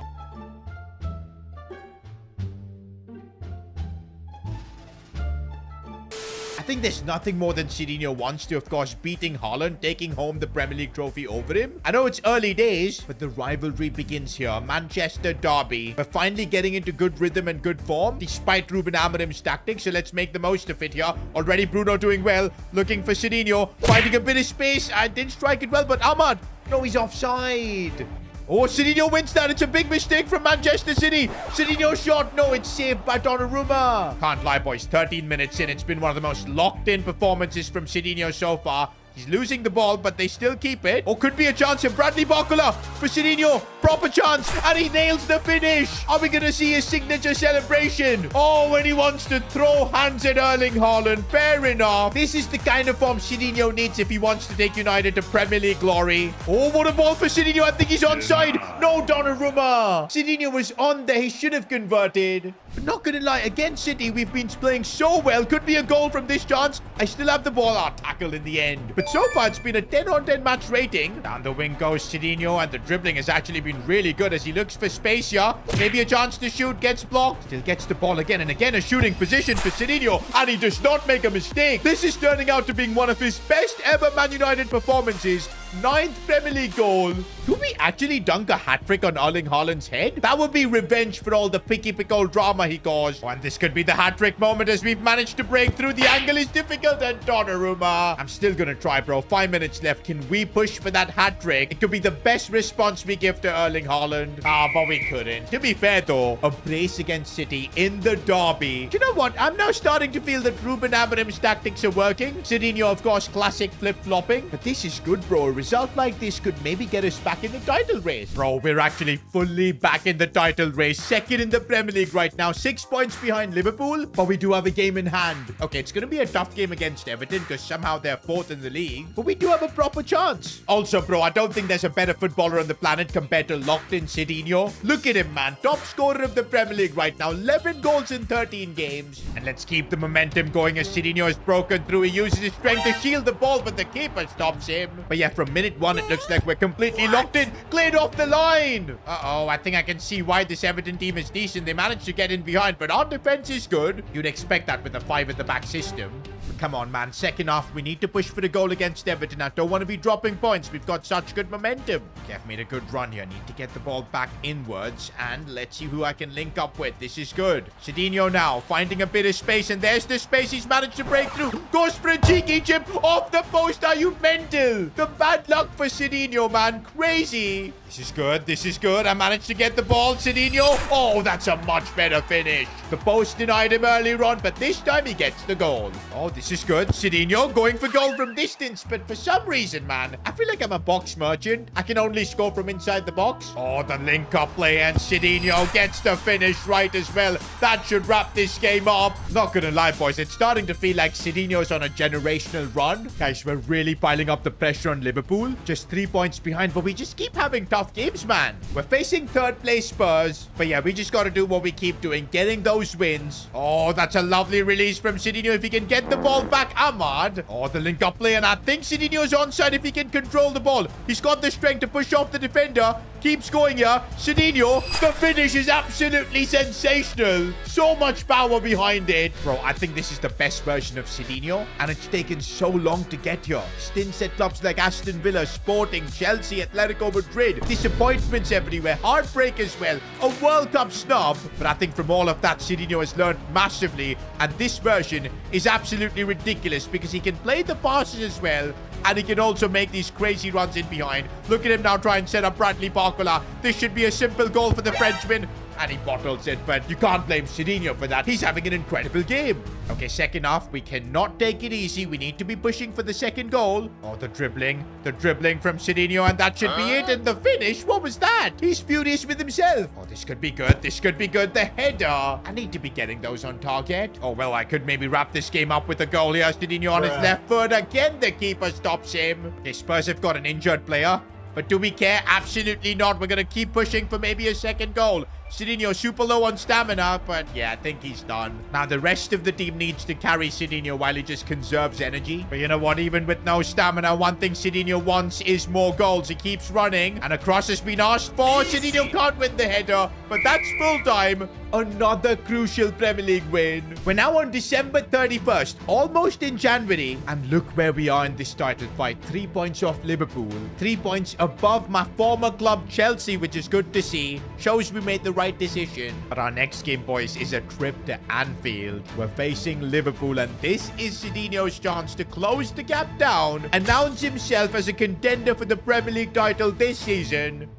I think there's nothing more than Sidinho wants to, of course, beating Haaland, taking home the Premier League trophy over him. I know it's early days, but the rivalry begins here. Manchester derby. We're finally getting into good rhythm and good form, despite Ruben Amorim's tactics, so let's make the most of it here. Already Bruno doing well, looking for Sidinho, finding a bit of space. I didn't strike it well, but Ahmad, no, he's offside. Oh, Sidinho wins that. It's a big mistake from Manchester City. Sidinho shot. No, it's saved by Donnarumma. Can't lie, boys. 13 minutes in. It's been one of the most locked-in performances from Sidinho so far. He's losing the ball, but they still keep it. Or could be a chance here. Bradley Barcola for Sidinho. Proper chance. And he nails the finish. Are we going to see his signature celebration? Oh, when he wants to throw hands at Erling Haaland. Fair enough. This is the kind of form Sidinho needs if he wants to take United to Premier League glory. Oh, what a ball for Sidinho. I think he's onside. No, Donnarumma. Sidinho was on there. He should have converted. But not going to lie. Against City, we've been playing so well. Could be a goal from this chance. I still have the ball. Tackled in the end. But so far, it's been a 10-on-10 match rating. Down the wing goes Sidinho, and the dribbling has actually been really good as he looks for space here. Maybe a chance to shoot, gets blocked. Still gets the ball again and again. A shooting position for Sidinho, and he does not make a mistake. This is turning out to being one of his best ever Man United performances. 9th Premier League goal. Could we actually dunk a hat-trick on Erling Haaland's head? That would be revenge for all the Picky Picole drama he caused. And this could be the hat-trick moment as we've managed to break through. The angle is difficult, and Donnarumma. I'm still gonna try, bro. 5 minutes left. Can we push for that hat-trick? It could be the best response we give to Erling Haaland. But we couldn't. To be fair, though, a brace against City in the derby. Do you know what? I'm now starting to feel that Ruben Amorim's tactics are working. Sidinho, of course, classic flip-flopping. But this is good, bro. result like this could maybe get us back in the title race. Bro, we're actually fully back in the title race. Second in the Premier League right now. 6 points behind Liverpool, but we do have a game in hand. Okay, it's going to be a tough game against Everton because somehow they're 4th in the league, but we do have a proper chance. Also, bro, I don't think there's a better footballer on the planet compared to locked-in Sidinho. Look at him, man. Top scorer of the Premier League right now. 11 goals in 13 games. And let's keep the momentum going as Sidinho has broken through. He uses his strength to shield the ball, but the keeper stops him. But yeah, from minute 1, it looks like we're completely locked in. Cleared off the line. Uh-oh, I think I can see why this Everton team is decent. They managed to get in behind, but our defense is good. You'd expect that with a 5 at the back system. But come on, man. Second half, we need to push for the goal against Everton. I don't want to be dropping points. We've got such good momentum. Kev made a good run here. Need to get the ball back inwards, and let's see who I can link up with. This is good. Sidinho now finding a bit of space, and there's the space. He's managed to break through. Goes for a cheeky chip off the post. Are you mental? The bad luck for Sidinho, man. Crazy. This is good. This is good. I managed to get the ball. Sidinho. Oh, that's a much better finish. The post denied him earlier on, but this time he gets the goal. Oh, this is good. Sidinho going for goal from distance, but for some reason, man, I feel like I'm a box merchant. I can only score from inside the box. Oh, the link-up play, and Sidinho gets the finish right as well. That should wrap this game up. Not gonna lie, boys. It's starting to feel like Sidinho's on a generational run. Guys, we're really piling up the pressure on Liverpool. Just 3 points behind, but we just keep having tough games, man. We're facing 3rd place Spurs, but yeah, we just got to do what we keep doing, getting those wins. Oh, that's a lovely release from Sidinho. If he can get the ball back, Ahmad. Oh, the link-up play, and I think Sidinho's onside if he can control the ball. He's got the strength to push off the defender. Keeps going here. Sidinho, the finish is absolutely sensational. So much power behind it. Bro, I think this is the best version of Sidinho, and it's taken so long to get here. Stints at clubs like Aston Villa, Sporting, Chelsea, Atletico Madrid. Disappointments everywhere. Heartbreak as well. A World Cup snub. But I think from all of that, Sidinho has learned massively, and this version is absolutely ridiculous because he can play the passes as well, and he can also make these crazy runs in behind. Look at him now try and set up Bradley Barcola. This should be a simple goal for the Frenchman. And he bottles it, but you can't blame Sidinho for that. He's having an incredible game. Okay, second half, we cannot take it easy. We need to be pushing for the second goal. Oh, the dribbling from Sidinho, and that should be it. And the finish, what was that? He's furious with himself. Oh, this could be good. This could be good. The header. I need to be getting those on target. Oh, well, I could maybe wrap this game up with a goal here. Sidinho on his left foot. Again, the keeper stops him. Okay, Spurs have got an injured player. But do we care? Absolutely not. We're going to keep pushing for maybe a second goal. Sidinho super low on stamina, but yeah, I think he's done. Now, the rest of the team needs to carry Sidinho while he just conserves energy. But you know what? Even with no stamina, one thing Sidinho wants is more goals. He keeps running, and a cross has been asked for. Sidinho can't win the header, but that's full time. Another crucial Premier League win. We're now on December 31st, almost in January. And look where we are in this title fight. 3 points off Liverpool. 3 points above my former club Chelsea, which is good to see. Shows we made the right decision. But our next game, boys, is a trip to Anfield. We're facing Liverpool, and this is Sidinho's chance to close the gap down, announce himself as a contender for the Premier League title this season.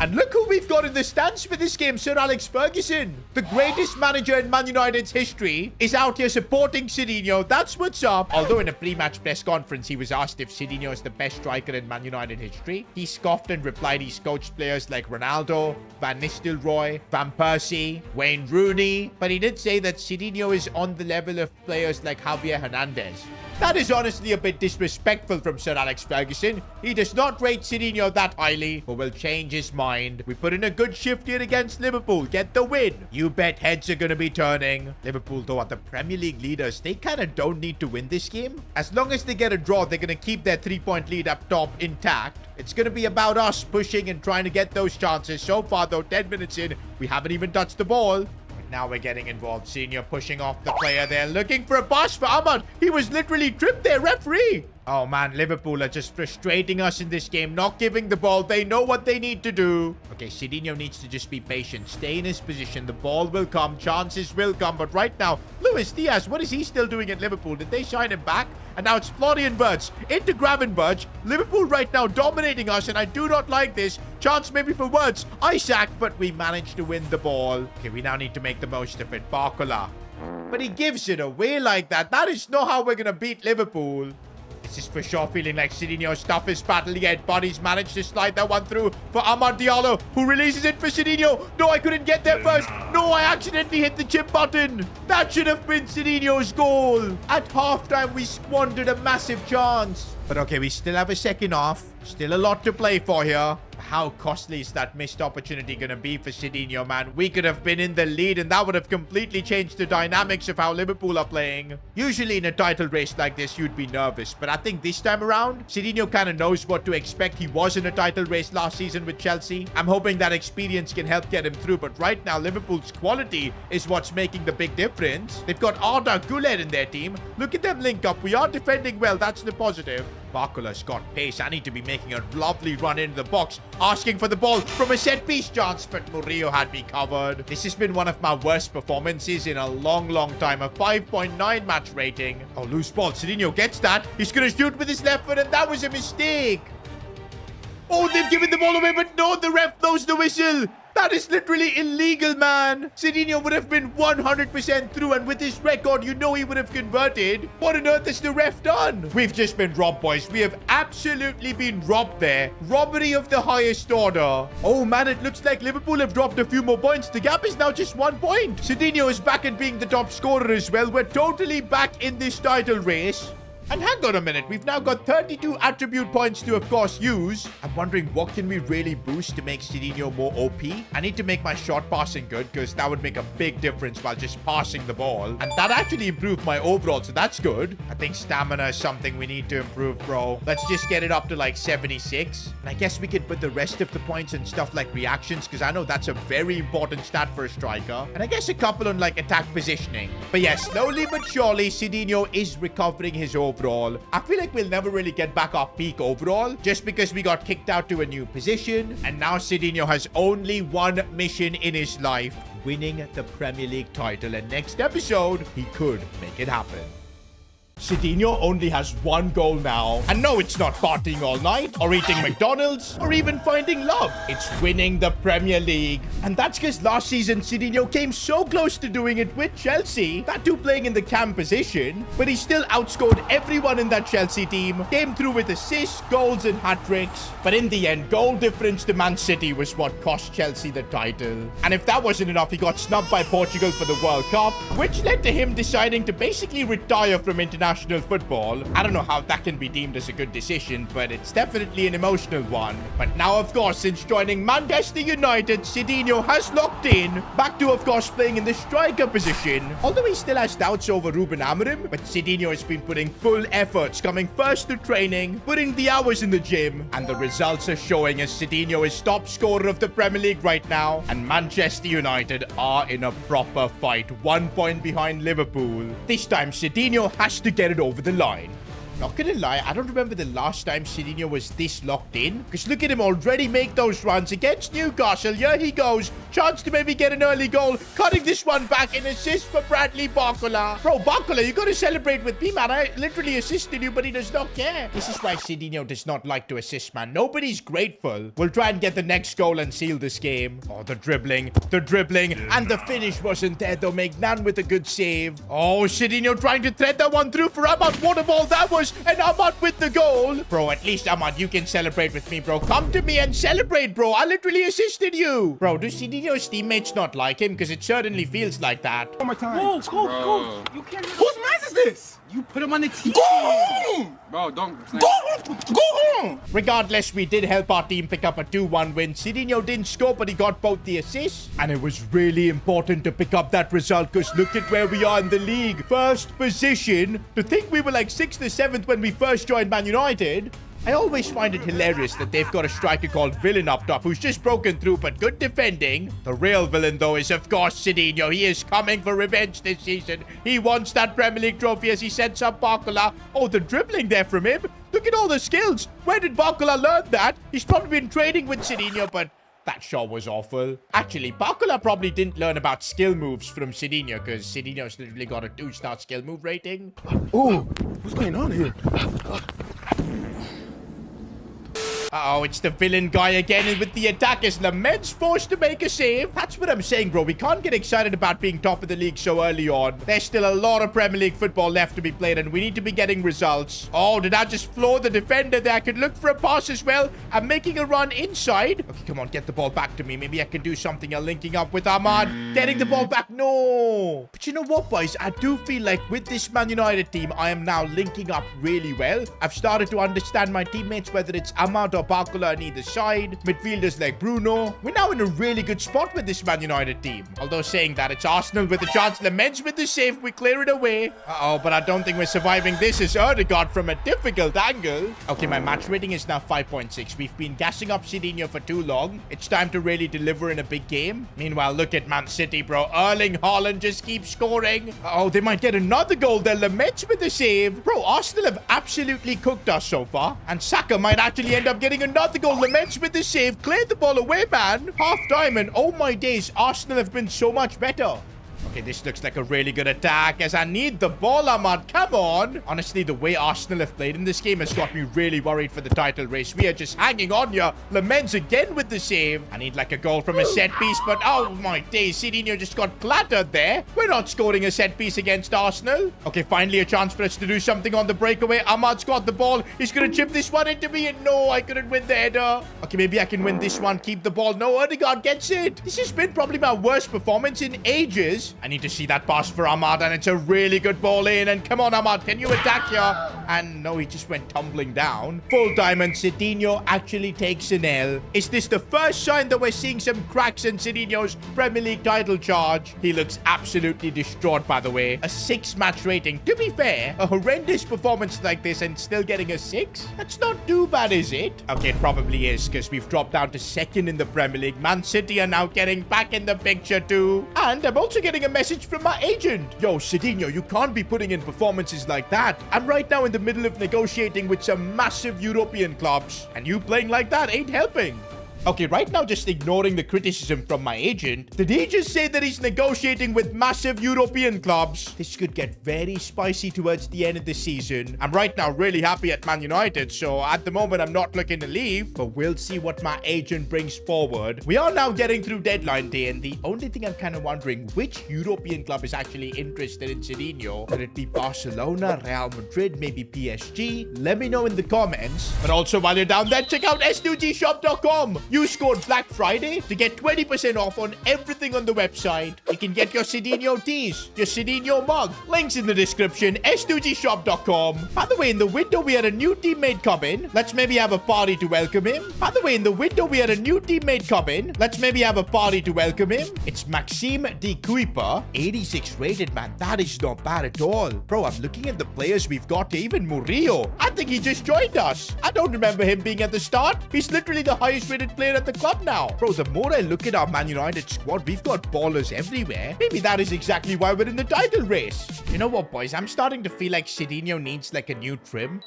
And look who we've got in the stands for this game, Sir Alex Ferguson. The greatest manager in Man United's history is out here supporting Sidinho. That's what's up. Although in a pre-match press conference, he was asked if Sidinho is the best striker in Man United history. He scoffed and replied he's coached players like Ronaldo, Van Nistelrooy, Van Persie, Wayne Rooney. But he did say that Sidinho is on the level of players like Javier Hernandez. That is honestly a bit disrespectful from Sir Alex Ferguson. He does not rate Sidinho that highly, but will change his mind. We put in a good shift here against Liverpool. Get the win. You bet heads are going to be turning. Liverpool, though, are the Premier League leaders. They kind of don't need to win this game. As long as they get a draw, they're going to keep their 3-point lead up top intact. It's going to be about us pushing and trying to get those chances. So far, though, 10 minutes in, we haven't even touched the ball. Now we're getting involved. Senior pushing off the player there. Looking for a pass for Ahmad. He was literally tripped there, referee. Oh, man. Liverpool are just frustrating us in this game. Not giving the ball. They know what they need to do. Okay, Sidinho needs to just be patient. Stay in his position. The ball will come. Chances will come. But right now, Luis Diaz, what is he still doing at Liverpool? Did they sign him back? And now it's Florian Wirtz into Gravenberch. Liverpool right now dominating us, and I do not like this. Chance maybe for Wirtz. Isaac, but we managed to win the ball. Okay, we now need to make the most of it. Barcola. But he gives it away like that. That is not how we're going to beat Liverpool. This is for sure feeling like Sidinho's toughest battle yet, but he's managed to slide that one through for Amad Diallo, who releases it for Sidinho. No, I couldn't get there first. No, I accidentally hit the chip button. That should have been Sidinho's goal. At halftime, we squandered a massive chance. But okay, we still have a second half. Still a lot to play for here. How costly is that missed opportunity going to be for Sidinho, man? We could have been in the lead, and that would have completely changed the dynamics of how Liverpool are playing. Usually in a title race like this, you'd be nervous. But I think this time around, Sidinho kind of knows what to expect. He was in a title race last season with Chelsea. I'm hoping that experience can help get him through. But right now, Liverpool's quality is what's making the big difference. They've got Arda Güler in their team. Look at them link up. We are defending well. That's the positive. Barcola's got pace. I need to be making a lovely run into the box, asking for the ball from a set-piece chance, but Murillo had me covered. This has been one of my worst performances in a long time. A 5.9 match rating. Oh, loose ball. Sidinho gets that. He's going to shoot with his left foot, and that was a mistake. Oh, they've given the ball away, but no, the ref blows the whistle. That is literally illegal, man. Sidinho would have been 100% through, and with his record, you know he would have converted. What on earth has the ref done? We've just been robbed, boys. We have absolutely been robbed there. Robbery of the highest order. Oh, man, it looks like Liverpool have dropped a few more points. The gap is now just 1 point. Sidinho is back at being the top scorer as well. We're totally back in this title race. And hang on a minute, we've now got 32 attribute points to, of course, use. I'm wondering what can we really boost to make Sidinho more OP? I need to make my short passing good, because that would make a big difference while just passing the ball. And that actually improved my overall, so that's good. I think stamina is something we need to improve, bro. Let's just get it up to like 76. And I guess we could put the rest of the points and stuff like reactions, because I know that's a very important stat for a striker. And I guess a couple on like attack positioning. But yeah, slowly but surely, Sidinho is recovering his overall. I feel like we'll never really get back our peak overall just because we got kicked out to a new position. And now Sidinho has only one mission in his life: winning the Premier League title. And next episode, he could make it happen. Sidinho only has one goal now. And no, it's not partying all night, or eating McDonald's, or even finding love. It's winning the Premier League. And that's because last season, Sidinho came so close to doing it with Chelsea, that too playing in the cam position, but he still outscored everyone in that Chelsea team, came through with assists, goals, and hat-tricks. But in the end, goal difference to Man City was what cost Chelsea the title. And if that wasn't enough, he got snubbed by Portugal for the World Cup, which led to him deciding to basically retire from international football. I don't know how that can be deemed as a good decision, but it's definitely an emotional one. But now, of course, since joining Manchester United, Sidinho has locked in, back to, of course, playing in the striker position. Although he still has doubts over Ruben Amorim, but Sidinho has been putting full efforts, coming first to training, putting the hours in the gym, and the results are showing as Sidinho is top scorer of the Premier League right now, and Manchester United are in a proper fight, 1 point behind Liverpool. This time, Sidinho has to get it over the line. Not gonna lie, I don't remember the last time Sidinho was this locked in. Because look at him already make those runs against Newcastle. Here he goes. Chance to maybe get an early goal. Cutting this one back. An assist for Bradley Barcola. Bro, Barcola, you gotta celebrate with me, man. I literally assisted you, but he does not care. This is why Sidinho does not like to assist, man. Nobody's grateful. We'll try and get the next goal and seal this game. Oh, the dribbling. And the finish wasn't there, though. Magnan with a good save. Oh, Sidinho trying to thread that one through for Ahmad. What a ball that was. And Ahmad with the goal. Bro, at least Ahmad, you can celebrate with me, bro. Come to me and celebrate, bro. I literally assisted you. Bro, do Sidinho's teammates not like him? Because it certainly feels like that. Oh my time. Go. You can't. Whose man is this? You put him on the team. Go home. Bro, don't. Go home. Regardless, we did help our team pick up a 2-1 win. Sidinho didn't score, but he got both the assists. And it was really important to pick up that result because look at where we are in the league. First position. To think we were like 6th or 7th when we first joined Man United. I always find it hilarious that they've got a striker called Villain up top who's just broken through, but good defending. The real villain, though, is, of course, Sidinho. He is coming for revenge this season. He wants that Premier League trophy as he sends up Barcola. Oh, the dribbling there from him. Look at all the skills. Where did Barcola learn that? He's probably been training with Sidinho, but that shot was awful. Actually, Barcola probably didn't learn about skill moves from Sidinho because Sidinho's literally got a 2-star skill move rating. Oh, what's going on here? Uh-oh, it's the villain guy again, and with the attackers, Lament's forced to make a save. That's what I'm saying, bro. We can't get excited about being top of the league so early on. There's still a lot of Premier League football left to be played, and we need to be getting results. Oh, did I just floor the defender there? I could look for a pass as well. I'm making a run inside. Okay, come on, get the ball back to me. Maybe I can do something. Linking up with Ahmad. Getting the ball back. No. But you know what, boys? I do feel like with this Man United team, I am now linking up really well. I've started to understand my teammates, whether it's Ahmad or Barcola on either side. Midfielders like Bruno. We're now in a really good spot with this Man United team. Although saying that, it's Arsenal with the chance. Laments with the save. We clear it away. Uh-oh, but I don't think we're surviving this. Is Erdegaard from a difficult angle. Okay, my match rating is now 5.6. We've been gassing up Sidinho for too long. It's time to really deliver in a big game. Meanwhile, look at Man City, bro. Erling Haaland just keeps scoring. Oh, they might get another goal. They're Laments with the save. Bro, Arsenal have absolutely cooked us so far. And Saka might actually end up getting another goal. Laments with the save. Cleared the ball away, man. Half time, and oh my days, Arsenal have been so much better. Okay, this looks like a really good attack as I need the ball, Ahmad. Come on. Honestly, the way Arsenal have played in this game has got me really worried for the title race. We are just hanging on here. Laments again with the save. I need like a goal from a set piece, but oh my days, Sidinho just got clattered there. We're not scoring a set piece against Arsenal. Okay, finally a chance for us to do something on the breakaway. Ahmad's got the ball. He's going to chip this one into me, and no, I couldn't win the header. Okay, maybe I can win this one. Keep the ball. No, Erdegaard gets it. This has been probably my worst performance in ages. I need to see that pass for Ahmad, and it's a really good ball in. And come on, Ahmad, can you attack here? And no, he just went tumbling down. Full time, and Sidinho actually takes an L. Is this the first sign that we're seeing some cracks in Sidinho's Premier League title charge? He looks absolutely distraught, by the way. A 6 match rating. To be fair, a horrendous performance like this and still getting a 6? That's not too bad, is it? Okay, it probably is, because we've dropped down to 2nd in the Premier League. Man City are now getting back in the picture too. And I'm also getting a message from my agent. Yo, Sidinho, you can't be putting in performances like that. I'm right now in the middle of negotiating with some massive European clubs, and you playing like that ain't helping. Okay, right now, just ignoring the criticism from my agent. Did he just say that he's negotiating with massive European clubs? This could get very spicy towards the end of the season. I'm right now really happy at Man United, so at the moment, I'm not looking to leave, but we'll see what my agent brings forward. We are now getting through deadline day, and the only thing I'm kind of wondering, which European club is actually interested in Sidinho? Could it be Barcelona, Real Madrid, maybe PSG? Let me know in the comments. But also, while you're down there, check out s2gshop.com. Use code Black Friday to get 20% off on everything on the website. You can get your Sidinho tees, your Sidinho mug. Links in the description, s2gshop.com. By the way, in the window, we had a new teammate come in. Let's maybe have a party to welcome him. By the way, in the window, we had a new teammate come in. Let's maybe have a party to welcome him. It's Maxime de Kuiper, 86 rated, man. That is not bad at all. Bro, I'm looking at the players we've got. Even Murillo. I think he just joined us. I don't remember him being at the start. He's literally the highest rated player at the club now. Bro, the more I look at our Man United squad, we've got ballers everywhere. Maybe that is exactly why we're in the title race. You know what, boys? I'm starting to feel like Sidinho needs like a new trim.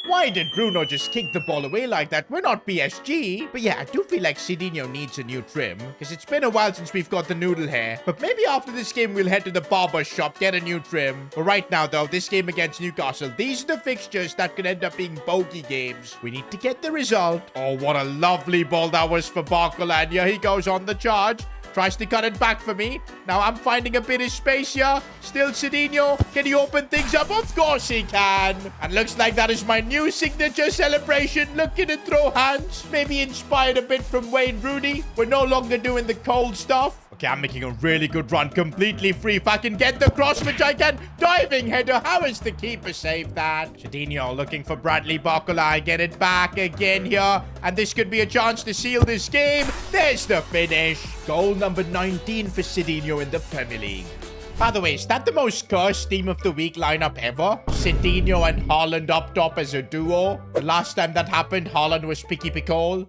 Why did Bruno just kick the ball away like that? We're not PSG. But yeah, I do feel like Sidinho needs a new trim, because it's been a while since we've got the noodle hair. But maybe after this game, we'll head to the barber shop, get a new trim. But right now, though, this game against Newcastle, these are the fixtures that could end up being bogey games. We need to get the result. Oh, what a lovely ball that was for Barcola. And here he goes on the charge. Tries to cut it back for me. Now I'm finding a bit of space here. Still Sidinho. Can he open things up? Of course he can. And looks like that is my new signature celebration. Looking to throw hands. Maybe inspired a bit from Wayne Rooney. We're no longer doing the cold stuff. Okay, I'm making a really good run. Completely free. If I can get the cross, which I can. Diving header. How is the keeper saved that? Sidinho looking for Bradley Barcola. I get it back again here. And this could be a chance to seal this game. There's the finish. Goal number 19 for Sidinho in the Premier League. By the way, is that the most cursed team of the week lineup ever? Sidinho and Haaland up top as a duo. The last time that happened, Haaland was Picky Picole.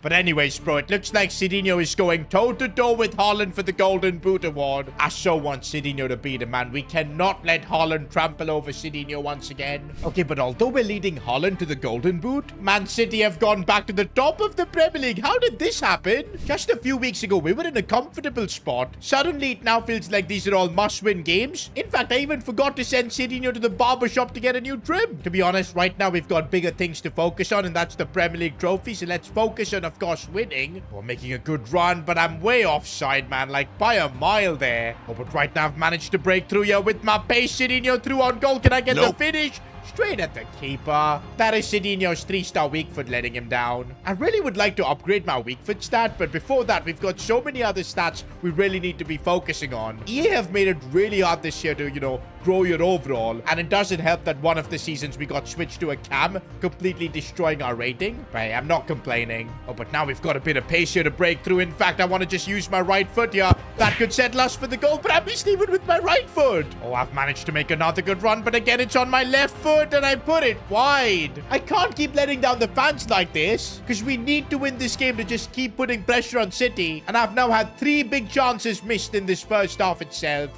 But anyways, bro, it looks like Sidinho is going toe-to-toe with Haaland for the Golden Boot Award. I so want Sidinho to beat him, man. We cannot let Haaland trample over Sidinho once again. Okay, but although we're leading Haaland to the Golden Boot, Man City have gone back to the top of the Premier League. How did this happen? Just a few weeks ago, we were in a comfortable spot. Suddenly, it now feels like these are all must-win games. In fact, I even forgot to send Sidinho to the barbershop to get a new trim. To be honest, right now, we've got bigger things to focus on, and that's the Premier League trophy. So let's focus on, of course, winning. We're making a good run, but I'm way offside, man. Like, by a mile there. Oh, but right now, I've managed to break through here with my pace. Sidinho through on goal. Can I get the finish? Straight at the keeper. That is Sidinho's 3-star weak foot letting him down. I really would like to upgrade my weak foot stat, but before that, we've got so many other stats we really need to be focusing on. EA have made it really hard this year to, you know, grow your overall, and it doesn't help that one of the seasons we got switched to a cam, completely destroying our rating. But hey, I'm not complaining. Oh, but now we've got a bit of pace here to break through. In fact, I want to just use my right foot here. That could settle us for the goal, but I missed even with my right foot. Oh, I've managed to make another good run, but again, it's on my left foot, and I put it wide. I can't keep letting down the fans like this, because we need to win this game to just keep putting pressure on City, and I've now had 3 big chances missed in this first half itself.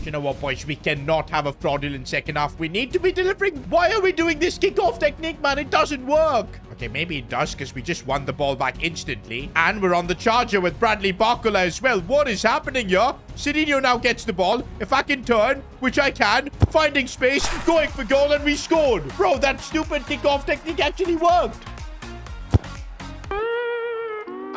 You know what, boys? We cannot have a fraudulent second half. We need to be delivering. Why are we doing this kickoff technique, man? It doesn't work. Okay, maybe it does because we just won the ball back instantly. And we're on the charger with Bradley Barcola as well. What is happening here? Sidinho now gets the ball. If I can turn, which I can, finding space, going for goal, and we scored. Bro, that stupid kickoff technique actually worked.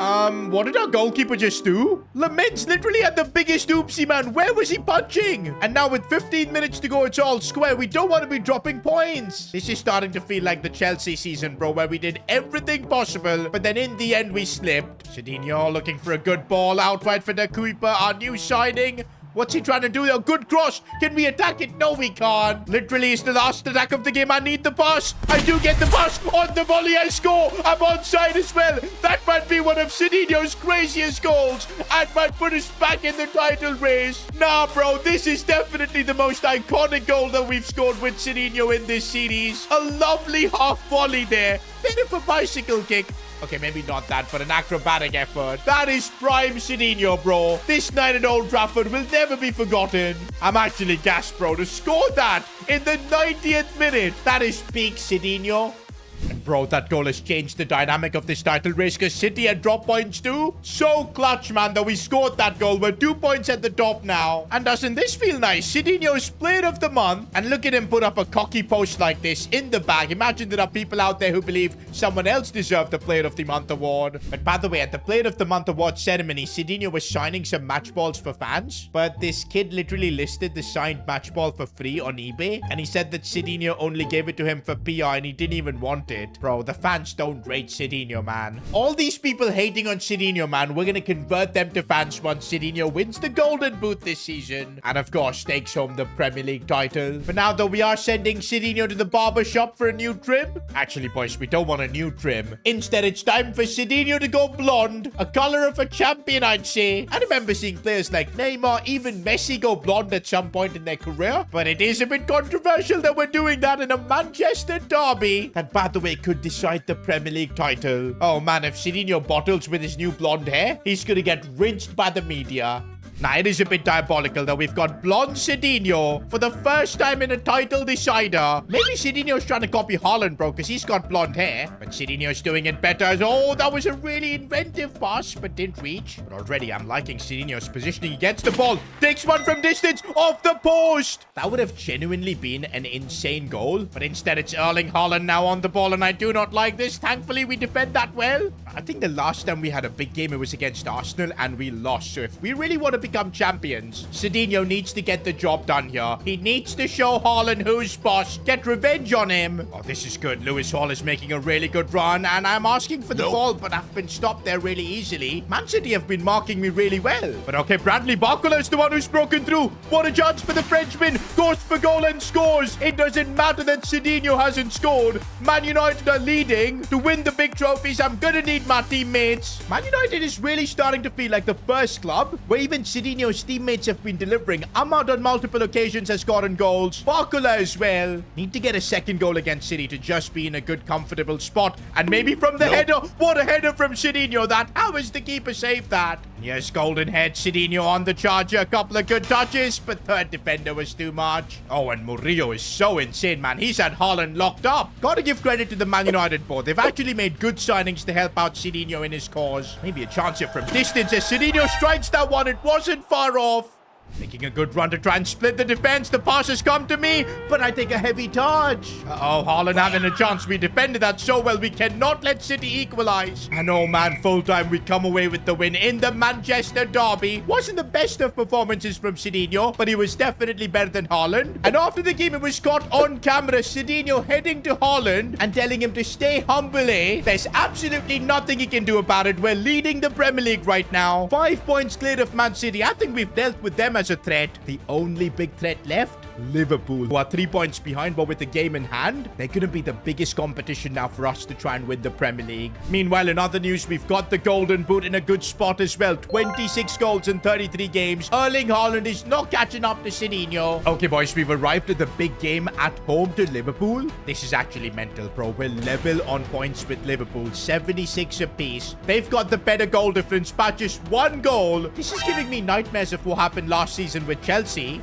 What did our goalkeeper just do? Lament's literally had the biggest oopsie, man. Where was he punching? And now with 15 minutes to go, it's all square. We don't want to be dropping points. This is starting to feel like the Chelsea season, bro, where we did everything possible, but then in the end, we slipped. Sidinho looking for a good ball out wide for the keeper, our new signing. What's he trying to do? A good cross. Can we attack it? No, we can't. Literally, it's the last attack of the game. I need the pass. I do get the pass. On the volley, I score. I'm onside as well. That might be one of Sidinho's craziest goals and might put us back in the title race. Nah, bro, this is definitely the most iconic goal that we've scored with Sidinho in this series. A lovely half volley there. Bit of a bicycle kick. Okay, maybe not that, but an acrobatic effort. That is prime Sidinho, bro. This night at Old Trafford will never be forgotten. I'm actually gassed, bro, to score that in the 90th minute. That is peak Sidinho. And bro, that goal has changed the dynamic of this title race because City had drop points too. So clutch, man, that we scored that goal. We're 2 points at the top now. And doesn't this feel nice? Sidinho's player of the month. And look at him put up a cocky post like this in the bag. Imagine there are people out there who believe someone else deserved the player of the month award. But by the way, at the player of the month award ceremony, Sidinho was signing some match balls for fans. But this kid literally listed the signed match ball for free on eBay. And he said that Sidinho only gave it to him for PR and he didn't even want it. Bro, the fans don't rate Sidinho, man. All these people hating on Sidinho, man, we're gonna convert them to fans once Sidinho wins the Golden Boot this season. And of course, takes home the Premier League title. For now, though, we are sending Sidinho to the barber shop for a new trim. Actually, boys, we don't want a new trim. Instead, it's time for Sidinho to go blonde. A color of a champion, I'd say. I remember seeing players like Neymar, even Messi go blonde at some point in their career. But it is a bit controversial that we're doing that in a Manchester derby. That, by the way, could decide the Premier League title. Oh man, if Sidinho bottles with his new blonde hair, he's gonna get rinsed by the media. Now, it is a bit diabolical that we've got blonde Sidinho for the first time in a title decider. Maybe Sidinho's trying to copy Haaland, bro, because he's got blonde hair. But Sidinho's doing it better. Oh, that was a really inventive pass, but didn't reach. But already, I'm liking Sidinho's positioning. He gets the ball, takes one from distance, off the post. That would have genuinely been an insane goal. But instead, it's Erling Haaland now on the ball, and I do not like this. Thankfully, we defend that well. I think the last time we had a big game, it was against Arsenal, and we lost. So if we really want to become champions, Sidinho needs to get the job done here. He needs to show Haaland who's boss. Get revenge on him. Oh, this is good. Lewis Hall is making a really good run, and I'm asking for the ball, but I've been stopped there really easily. Man City have been marking me really well. But okay, Bradley Barcola is the one who's broken through. What a chance for the Frenchman. Goes for goal and scores. It doesn't matter that Sidinho hasn't scored. Man United are leading. To win the big trophies, I'm gonna need my teammates. Man United is really starting to feel like the first club where even Sidinho Sidinho's teammates have been delivering. Ahmad on multiple occasions has gotten goals. Bakula as well. Need to get a second goal against City to just be in a good, comfortable spot. And maybe from the header. What a header from Sidinho that. How is the keeper saved that? Yes, golden head. Sidinho on the charger. A couple of good touches, but third defender was too much. Oh, and Murillo is so insane, man. He's had Haaland locked up. Gotta give credit to the Man United board. They've actually made good signings to help out Sidinho in his cause. Maybe a chance here from distance as Sidinho strikes that one. It wasn't far off. Making a good run to try and split the defense. The pass has come to me, but I take a heavy touch. Uh-oh, Haaland having a chance. We defended that so well. We cannot let City equalize. And oh man, full time, we come away with the win in the Manchester derby. Wasn't the best of performances from Sidinho, but he was definitely better than Haaland. And after the game, it was caught on camera. Sidinho heading to Haaland and telling him to stay humble, eh? There's absolutely nothing he can do about it. We're leading the Premier League right now. 5 points clear of Man City. I think we've dealt with them as a threat. The only big threat left, Liverpool, who are 3 points behind, but with the game in hand, they're going to be the biggest competition now for us to try and win the Premier League. Meanwhile, in other news, we've got the Golden Boot in a good spot as well. 26 goals in 33 games. Erling Haaland is not catching up to Sidinho. Okay, boys, we've arrived at the big game at home to Liverpool. This is actually mental, bro. We're level on points with Liverpool, 76 apiece. They've got the better goal difference by just 1 goal. This is giving me nightmares of what happened last season with Chelsea.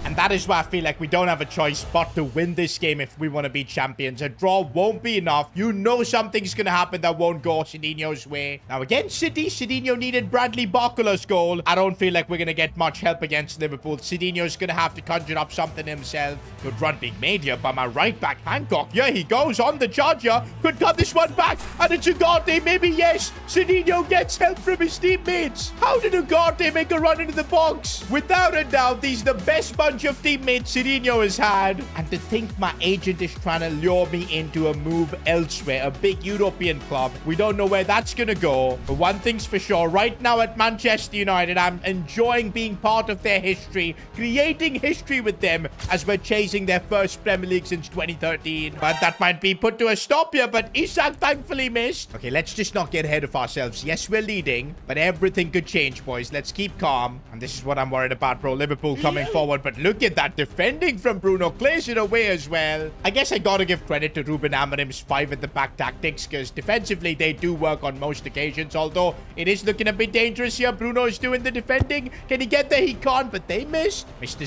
And that is why I feel like we don't have a choice but to win this game if we want to be champions. A draw won't be enough. You know something's going to happen that won't go Sidinho's way. Now, against City, Sidinho needed Bradley Barcola's goal. I don't feel like we're going to get much help against Liverpool. Sidinho's going to have to conjure up something himself. Good run being made here by my right back, Hancock. Here he goes on the charger. Could cut this one back. And it's Ugarte. Maybe yes. Sidinho gets help from his teammates. How did Ugarte make a run into the box? Without a doubt, he's the best bunch of teammates Sidinho has had. And to think my agent is trying to lure me into a move elsewhere, a big European club. We don't know where that's gonna go, but one thing's for sure, right now at Manchester United, I'm enjoying being part of their history, creating history with them as we're chasing their first Premier League since 2013. But that might be put to a stop here, but Isak thankfully missed. Okay, let's just not get ahead of ourselves. Yes, we're leading, but everything could change, boys. Let's keep calm. And this is what I'm worried about, bro. Liverpool coming forward, but look at that defending from Bruno. Clears it away as well. I guess I gotta give credit to Ruben Amorim's 5 at the back tactics, because defensively they do work on most occasions, although it is looking a bit dangerous here. Bruno is doing the defending. Can he get there? He can't, but they missed. Mr.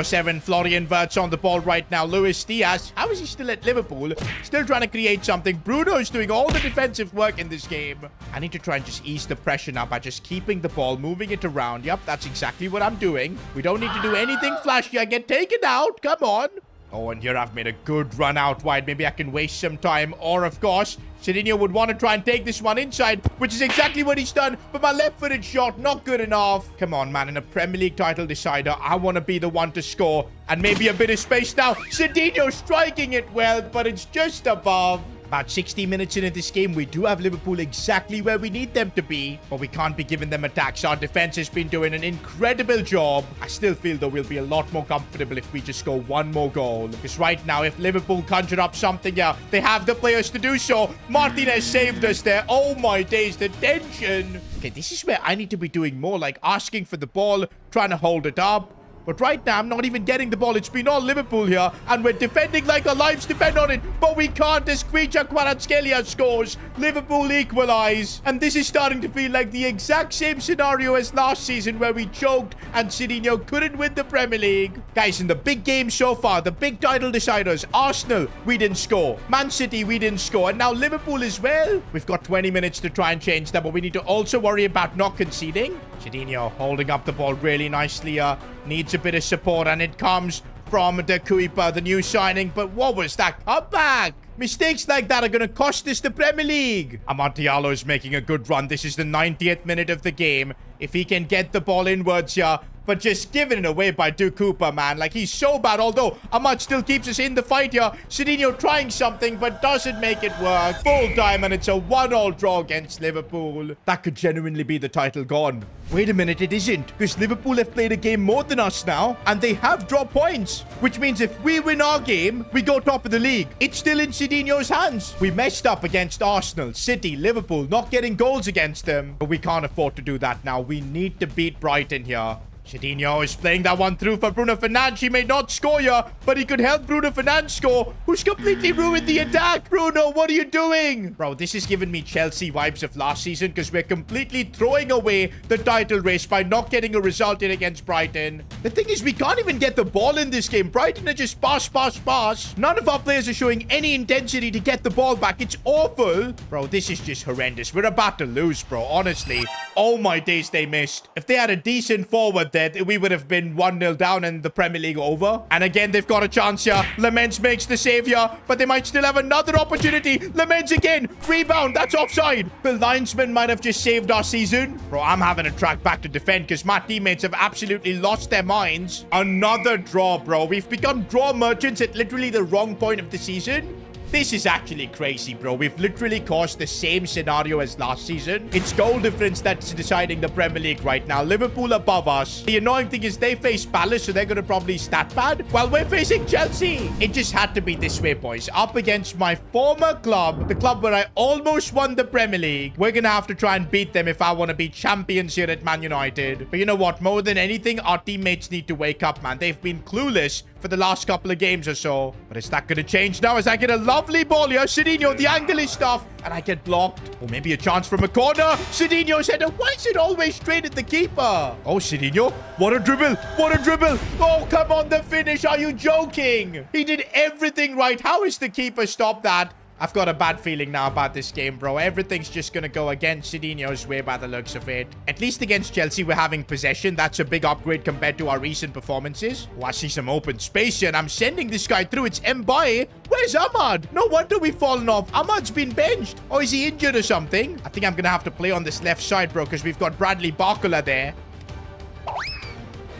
007, Florian Wirtz on the ball right now. Luis Diaz, how is he still at Liverpool? Still trying to create something. Bruno is doing all the defensive work in this game. I need to try and just ease the pressure now by just keeping the ball, moving it around. Yep, that's exactly what I'm doing. We don't need to do anything flashy. I get taken out. Come on. Oh, and here I've made a good run out wide. Maybe I can waste some time. Or, of course, Sidinho would want to try and take this one inside, which is exactly what he's done. But my left-footed shot, not good enough. Come on, man. In a Premier League title decider, I want to be the one to score. And maybe a bit of space now. Sidinho striking it well, but it's just above. About 60 minutes into this game, we do have Liverpool exactly where we need them to be, but we can't be giving them attacks. Our defense has been doing an incredible job. I still feel, though, we'll be a lot more comfortable if we just score 1 more goal. Because right now, if Liverpool conjure up something, yeah, they have the players to do so. Martinez saved us there. Oh, my days, the tension. Okay, this is where I need to be doing more, like asking for the ball, trying to hold it up. But right now, I'm not even getting the ball. It's been all Liverpool here. And we're defending like our lives depend on it. But we can't as Kvicha Kvaratskhelia scores. Liverpool equalize. And this is starting to feel like the exact same scenario as last season where we choked and Sidinho couldn't win the Premier League. Guys, in the big game so far, the big title deciders, Arsenal, we didn't score. Man City, we didn't score. And now Liverpool as well. We've got 20 minutes to try and change that, but we need to also worry about not conceding. Sidinho holding up the ball really nicely. Needs a bit of support, and it comes from the Kuiper, the new signing. But what was that cutback? Mistakes like that are going to cost us the Premier League. Amad Diallo is making a good run. This is the 90th minute of the game. If he can get the ball inwards here, but just given it away by Duke Cooper, man. Like, he's so bad. Although, Ahmad still keeps us in the fight here. Sidinho trying something, but doesn't make it work. Full time, and it's a 1-1 draw against Liverpool. That could genuinely be the title gone. Wait a minute, it isn't. Because Liverpool have played a game more than us now, and they have dropped points. Which means if we win our game, we go top of the league. It's still in Sidinho's hands. We messed up against Arsenal, City, Liverpool, not getting goals against them. But we can't afford to do that now. We need to beat Brighton here. Sidinho is playing that one through for Bruno Fernandes. He may not score here, but he could help Bruno Fernandes score, who's completely ruined the attack. Bruno, what are you doing? Bro, this is giving me Chelsea vibes of last season because we're completely throwing away the title race by not getting a result in against Brighton. The thing is, we can't even get the ball in this game. Brighton are just pass. None of our players are showing any intensity to get the ball back. It's awful. Bro, this is just horrendous. We're about to lose, bro, honestly. Oh my days, they missed. If they had a decent forward there, we would have been 1-0 down and the Premier League over. And again, they've got a chance here. Lamens makes the save here, but they might still have another opportunity. Lamens again. Rebound. That's offside. The linesman might have just saved our season. Bro, I'm having to track back to defend because my teammates have absolutely lost their minds. Another draw, bro. We've become draw merchants at literally the wrong point of the season. This is actually crazy, bro. We've literally caused the same scenario as last season. It's goal difference that's deciding the Premier League right now. Liverpool above us. The annoying thing is they face Palace, so they're going to probably stat pad while we're facing Chelsea. It just had to be this way, boys. Up against my former club, the club where I almost won the Premier League. We're going to have to try and beat them if I want to be champions here at Man United. But you know what? More than anything, our teammates need to wake up, man. They've been clueless for the last couple of games or so. But is that going to change now as I get a lovely ball here? Sidinho, the angle is tough, and I get blocked. Or maybe a chance from a corner. Sidinho's header. Why is it always straight at the keeper? Oh, Sidinho. What a dribble. What a dribble. Oh, come on, the finish. Are you joking? He did everything right. How is the keeper stopped that? I've got a bad feeling now about this game, bro. Everything's just going to go against Sidinho's way by the looks of it. At least against Chelsea, we're having possession. That's a big upgrade compared to our recent performances. Oh, I see some open space here, and I'm sending this guy through. It's Mbaye. Where's Ahmad? No wonder we've fallen off. Ahmad's been benched. Oh, is he injured or something? I think I'm going to have to play on this left side, bro, because we've got Bradley Barcola there.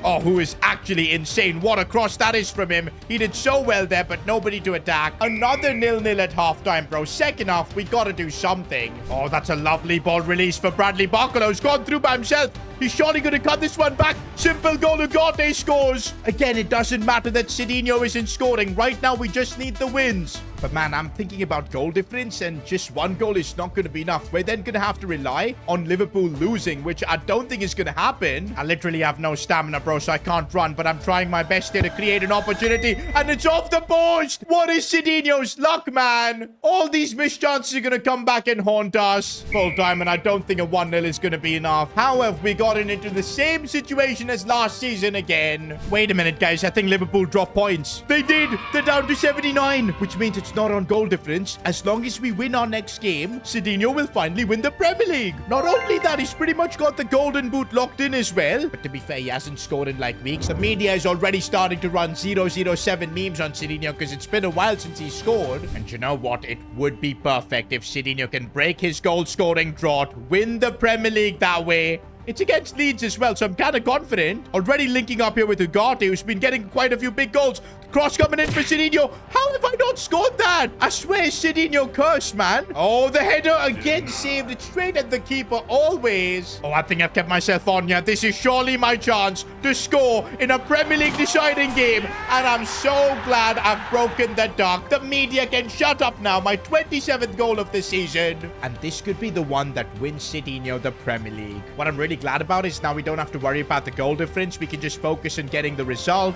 Oh, who is actually insane. What a cross that is from him. He did so well there, but nobody to attack. Another 0-0 at halftime, bro. Second half, we got to do something. Oh, that's a lovely ball release for Bradley Barcola, who's gone through by himself. He's surely going to cut this one back. Simple goal. Ugarte scores. Again, it doesn't matter that Sidinho isn't scoring. Right now, we just need the wins. But man, I'm thinking about goal difference, and just one goal is not going to be enough. We're then going to have to rely on Liverpool losing, which I don't think is going to happen. I literally have no stamina, bro, so I can't run, but I'm trying my best here to create an opportunity, and it's off the post. What is Sidinho's luck, man? All these missed chances are going to come back and haunt us. Full time, and I don't think a 1-0 is going to be enough. How have we gotten into the same situation as last season again? Wait a minute, guys. I think Liverpool dropped points. They did. They're down to 79, which means it's not on goal difference. As long as we win our next game, Sidinho will finally win the Premier League. Not only that, he's pretty much got the golden boot locked in as well. But to be fair, he hasn't scored in like weeks. The media is already starting to run 007 memes on Sidinho because it's been a while since he scored. And you know what? It would be perfect if Sidinho can break his goal scoring drought, win the Premier League that way. It's against Leeds as well, so I'm kind of confident. Already linking up here with Ugarte, who's been getting quite a few big goals. Cross coming in for Sidinho. How have I not scored that? I swear Sidinho cursed, man. Oh, the header again saved it straight at the keeper, always. Oh, I think I've kept myself on here. This is surely my chance to score in a Premier League deciding game. And I'm so glad I've broken the duck. The media can shut up now. My 27th goal of the season. And this could be the one that wins Sidinho the Premier League. What I'm really glad about is now we don't have to worry about the goal difference. We can just focus on getting the result.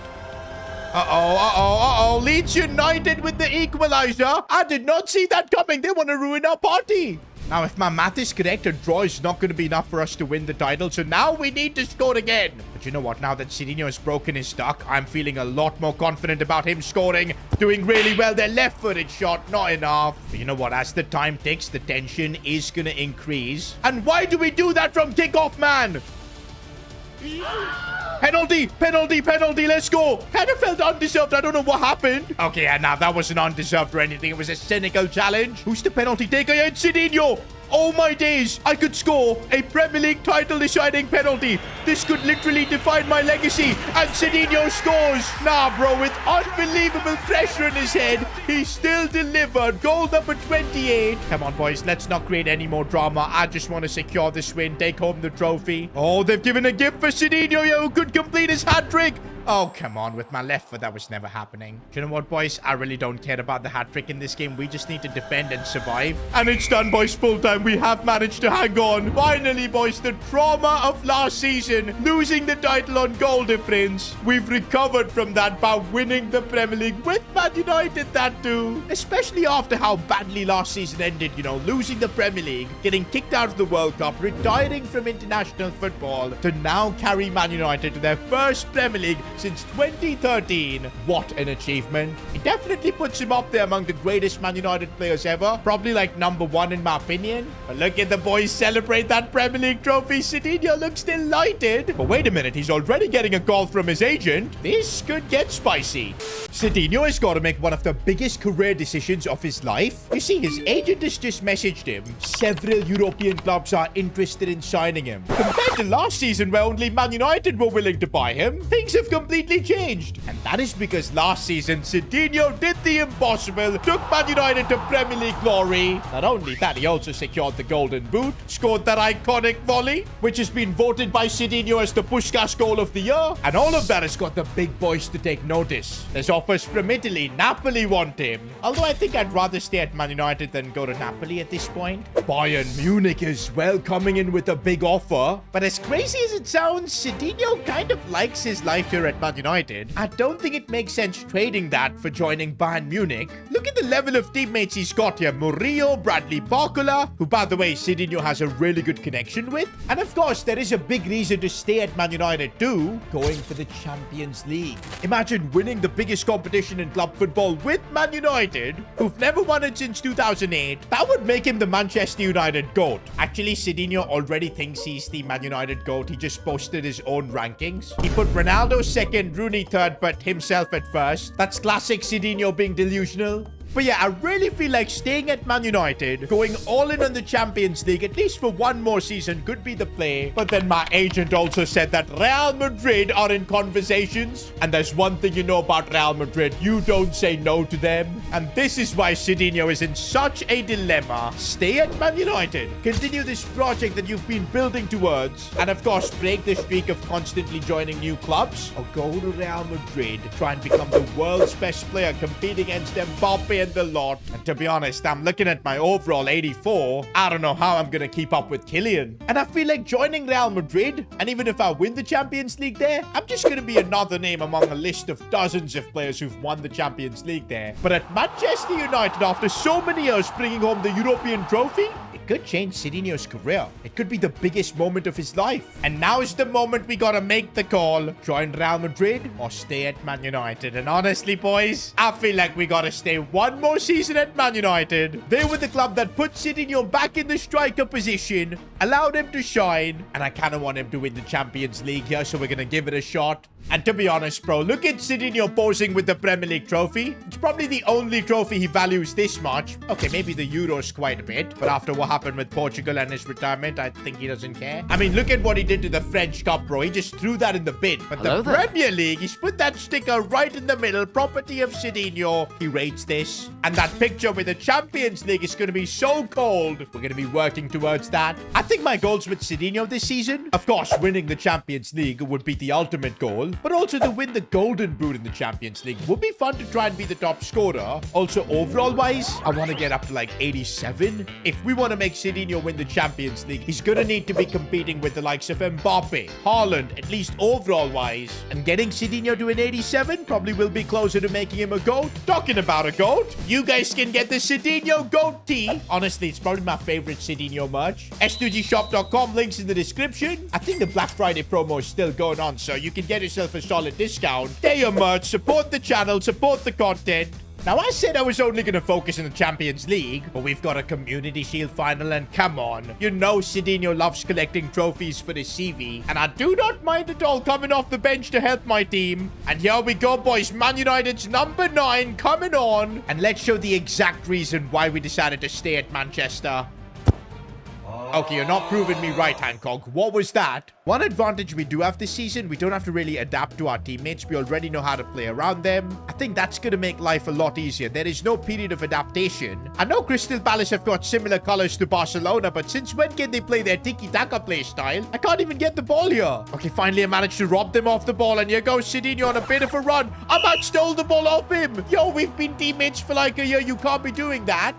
Leeds United with the equalizer. I did not see that coming. They want to ruin our party. Now, if my math is correct, a draw is not going to be enough for us to win the title. So now we need to score again. But you know what? Now that Sidinho has broken his duck, I'm feeling a lot more confident about him scoring. Doing really well. Their left-footed shot, not enough. But you know what? As the time ticks, the tension is going to increase. And why do we do that from kickoff, man? Penalty, let's go. Header felt undeserved. I don't know what happened. Okay, now that wasn't undeserved or anything. It was a cynical challenge. Who's the penalty taker? It's Sidinho. Oh my days. I could score a Premier League title deciding penalty. This could literally define my legacy. And Sidinho scores. Nah, bro, with unbelievable pressure in his head, he still delivered. Goal number 28. Come on, boys. Let's not create any more drama. I just want to secure this win, take home the trophy. Oh, they've given a gift for Sidinho, who could complete his hat-trick. Oh, come on. With my left foot, that was never happening. Do you know what, boys? I really don't care about the hat-trick in this game. We just need to defend and survive. And it's done, boys. Full time. We have managed to hang on. Finally, boys, the trauma of last season, losing the title on goal difference. We've recovered from that by winning the Premier League with Man United, that too. Especially after how badly last season ended, you know, losing the Premier League, getting kicked out of the World Cup, retiring from international football, to now carry Man United to their first Premier League since 2013. What an achievement. It definitely puts him up there among the greatest Man United players ever. Probably like number one in my opinion. But look at the boys celebrate that Premier League trophy. Sidinho looks delighted. But wait a minute, he's already getting a call from his agent. This could get spicy. Sidinho has got to make one of the biggest career decisions of his life. You see, his agent has just messaged him. Several European clubs are interested in signing him. Compared to last season where only Man United were willing to buy him, things have completely changed. And that is because last season, Sidinho did the impossible, took Man United to Premier League glory. Not only that, he also secured the Golden Boot, scored that iconic volley, which has been voted by Sidinho as the Puskás goal of the year. And all of that has got the big boys to take notice. There's offers from Italy. Napoli want him. Although I think I'd rather stay at Man United than go to Napoli at this point. Bayern Munich is well coming in with a big offer. But as crazy as it sounds, Sidinho kind of likes his life here at Man United. I don't think it makes sense trading that for joining Bayern Munich. Look at the level of teammates he's got here. Murillo, Bradley Barcola, who by the way Sidinho has a really good connection with. And of course, there is a big reason to stay at Man United too, going for the Champions League. Imagine winning the biggest competition in club football with Man United, who've never won it since 2008. That would make him the Manchester United GOAT. Actually, Sidinho already thinks he's the Man United GOAT. He just posted his own rankings. He put Ronaldo second, Rooney third, but himself at first. That's classic Sidinho being delusional. But yeah, I really feel like staying at Man United, going all in on the Champions League, at least for one more season, could be the play. But then my agent also said that Real Madrid are in conversations. And there's one thing you know about Real Madrid, you don't say no to them. And this is why Sidinho is in such a dilemma. Stay at Man United, continue this project that you've been building towards, and of course, break the streak of constantly joining new clubs, or go to Real Madrid, try and become the world's best player, compete against Mbappe and the lot. And to be honest, I'm looking at my overall 84. I don't know how I'm gonna keep up with Kylian. And I feel like joining Real Madrid, and even if I win the Champions League there, I'm just gonna be another name among a list of dozens of players who've won the Champions League there. But at Manchester United, after so many years bringing home the European trophy, it could change Sidinho's career. It could be the biggest moment of his life. And now is the moment we gotta make the call. Join Real Madrid or stay at Man United. And honestly, boys, I feel like we gotta stay one more season at Man United. They were the club that put Sidinho back in the striker position, allowed him to shine, and I kind of want him to win the Champions League here, so we're gonna give it a shot. And to be honest, bro, look at Sidinho posing with the Premier League trophy. It's probably the only trophy he values this much. Okay, maybe the Euros quite a bit, but after what happened with Portugal and his retirement, I think he doesn't care. I mean, look at what he did to the French Cup, bro. He just threw that in the bin. But the Premier League, he's put that sticker right in the middle, property of Sidinho. He rates this. And that picture with the Champions League is going to be so cold. We're going to be working towards that. I think my goals with Sidinho this season, of course, winning the Champions League would be the ultimate goal, but also to win the Golden Boot in the Champions League would be fun to try and be the top scorer. Also, overall wise, I want to get up to like 87. If we want to make Sidinho win the Champions League, he's going to need to be competing with the likes of Mbappe, Haaland, at least overall wise. And getting Sidinho to an 87 probably will be closer to making him a GOAT. Talking about a GOAT, you guys can get the Sidinho GOAT tee. Honestly, it's probably my favorite Sidinho merch. S2gshop.com, links in the description. I think the Black Friday promo is still going on, so you can get yourself a solid discount. Get your merch, support the channel, support the content. Now, I said I was only going to focus on the Champions League, but we've got a Community Shield final, and come on. You know Sidinho loves collecting trophies for his CV, and I do not mind at all coming off the bench to help my team. And here we go, boys. Man United's number 9 coming on. And let's show the exact reason why we decided to stay at Manchester. Okay, you're not proving me right, Hancock. What was that? One advantage we do have this season, we don't have to really adapt to our teammates. We already know how to play around them. I think that's going to make life a lot easier. There is no period of adaptation. I know Crystal Palace have got similar colors to Barcelona, but since when can they play their tiki-taka play style? I can't even get the ball here. Okay, finally I managed to rob them off the ball, and here goes Sidinho on a bit of a run. I about stole the ball off him. Yo, we've been teammates for like a year. You can't be doing that.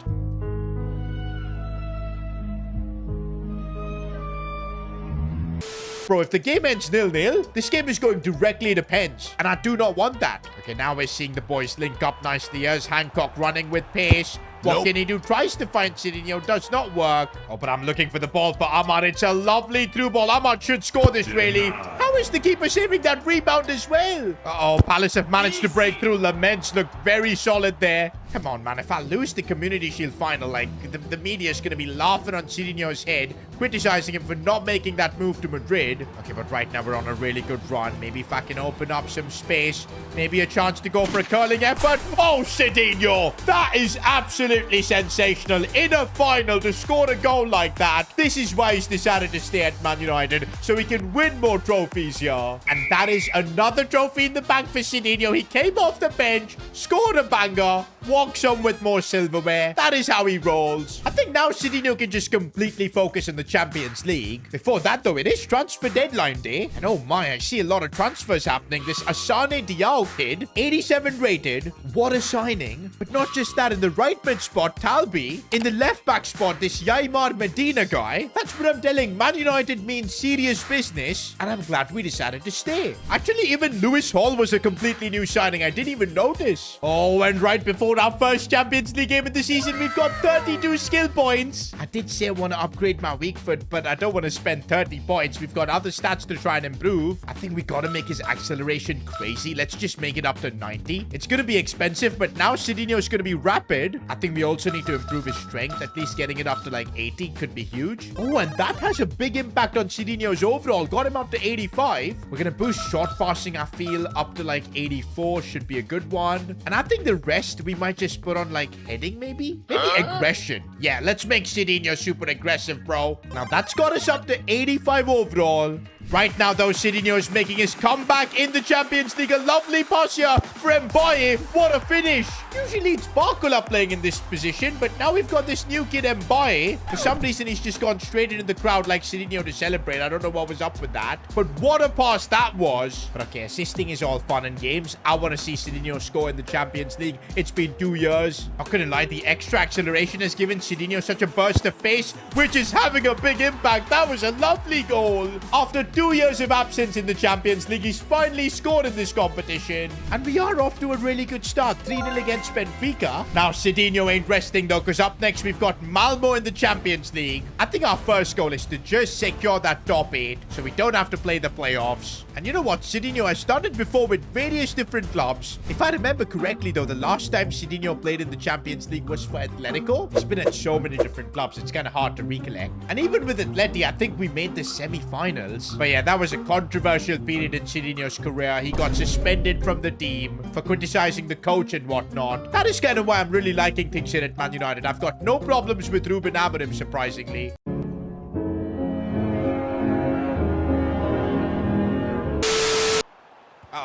Bro, if the game ends 0-0, this game is going directly to pens, and I do not want that. Okay, now we're seeing the boys link up nicely. Here's Hancock running with pace. What can he do? Tries to find Sidinho. Does not work. Oh, but I'm looking for the ball for Ahmad. It's a lovely through ball. Ahmad should score this, really. How is the keeper saving that rebound as well? Uh-oh, Palace have managed to break through. Laments look very solid there. Come on, man. If I lose the Community Shield final, like, the media is going to be laughing on Sidinho's head, criticizing him for not making that move to Madrid. Okay, but right now we're on a really good run. Maybe if I can open up some space, maybe a chance to go for a curling effort. Oh, Sidinho! That is absolutely sensational. In a final to score a goal like that. This is why he's decided to stay at Man United, so he can win more trophies here. And that is another trophy in the bank for Sidinho. He came off the bench, scored a banger, walks on with more silverware. That is how he rolls. I think now Sidinho can just completely focus on the Champions League. Before that, though, it is transfer deadline day. And oh my, I see a lot of transfers happening. This Asane Diao kid, 87 rated. What a signing. But not just that, in the right mid spot, Talbi. In the left back spot, this Yaimar Medina guy. That's what I'm telling. Man United means serious business. And I'm glad we decided to stay. Actually, even Lewis Hall was a completely new signing. I didn't even notice. Oh, and right before our first Champions League game of the season, we've got 32 skill points. I did say I want to upgrade my weak foot, but I don't want to spend 30 points. We've got other stats to try and improve. I think we got to make his acceleration crazy. Let's just make it up to 90. It's going to be expensive, but now Sidinho is going to be rapid. I think we also need to improve his strength. At least getting it up to like 80 could be huge. Oh, and that has a big impact on Sidinho's overall. Got him up to 85. We're going to boost short passing, I feel, up to like 84. Should be a good one. And I think the rest we might just put on like heading, maybe aggression. Yeah, let's make Sidinho super aggressive, bro. Now that's got us up to 85 overall. Right now, though, Sidinho is making his comeback in the Champions League. A lovely pass here for Mbaye. What a finish. Usually it's Barcola playing in this position, but now we've got this new kid, Mbaye. For some reason, he's just gone straight into the crowd like Sidinho to celebrate. I don't know what was up with that, but what a pass that was. But okay, assisting is all fun and games. I want to see Sidinho score in the Champions League. It's been 2 years. I couldn't lie. The extra acceleration has given Sidinho such a burst of pace, which is having a big impact. That was a lovely goal. After 2 years of absence in the Champions League, he's finally scored in this competition. And we are off to a really good start. 3-0 against Benfica. Now, Sidinho ain't resting, though, because up next, we've got Malmo in the Champions League. I think our first goal is to just secure that top 8, so we don't have to play the playoffs. And you know what? Sidinho has done it before with various different clubs. If I remember correctly, though, the last time Sidinho played in the Champions League was for Atletico. He's been at so many different clubs, it's kind of hard to recollect. And even with Atleti, I think we made the semi-finals. But yeah, that was a controversial period in Sidinho's career. He got suspended from the team for criticizing the coach and whatnot. That is kind of why I'm really liking things here at Man United. I've got no problems with Ruben Amorim, surprisingly.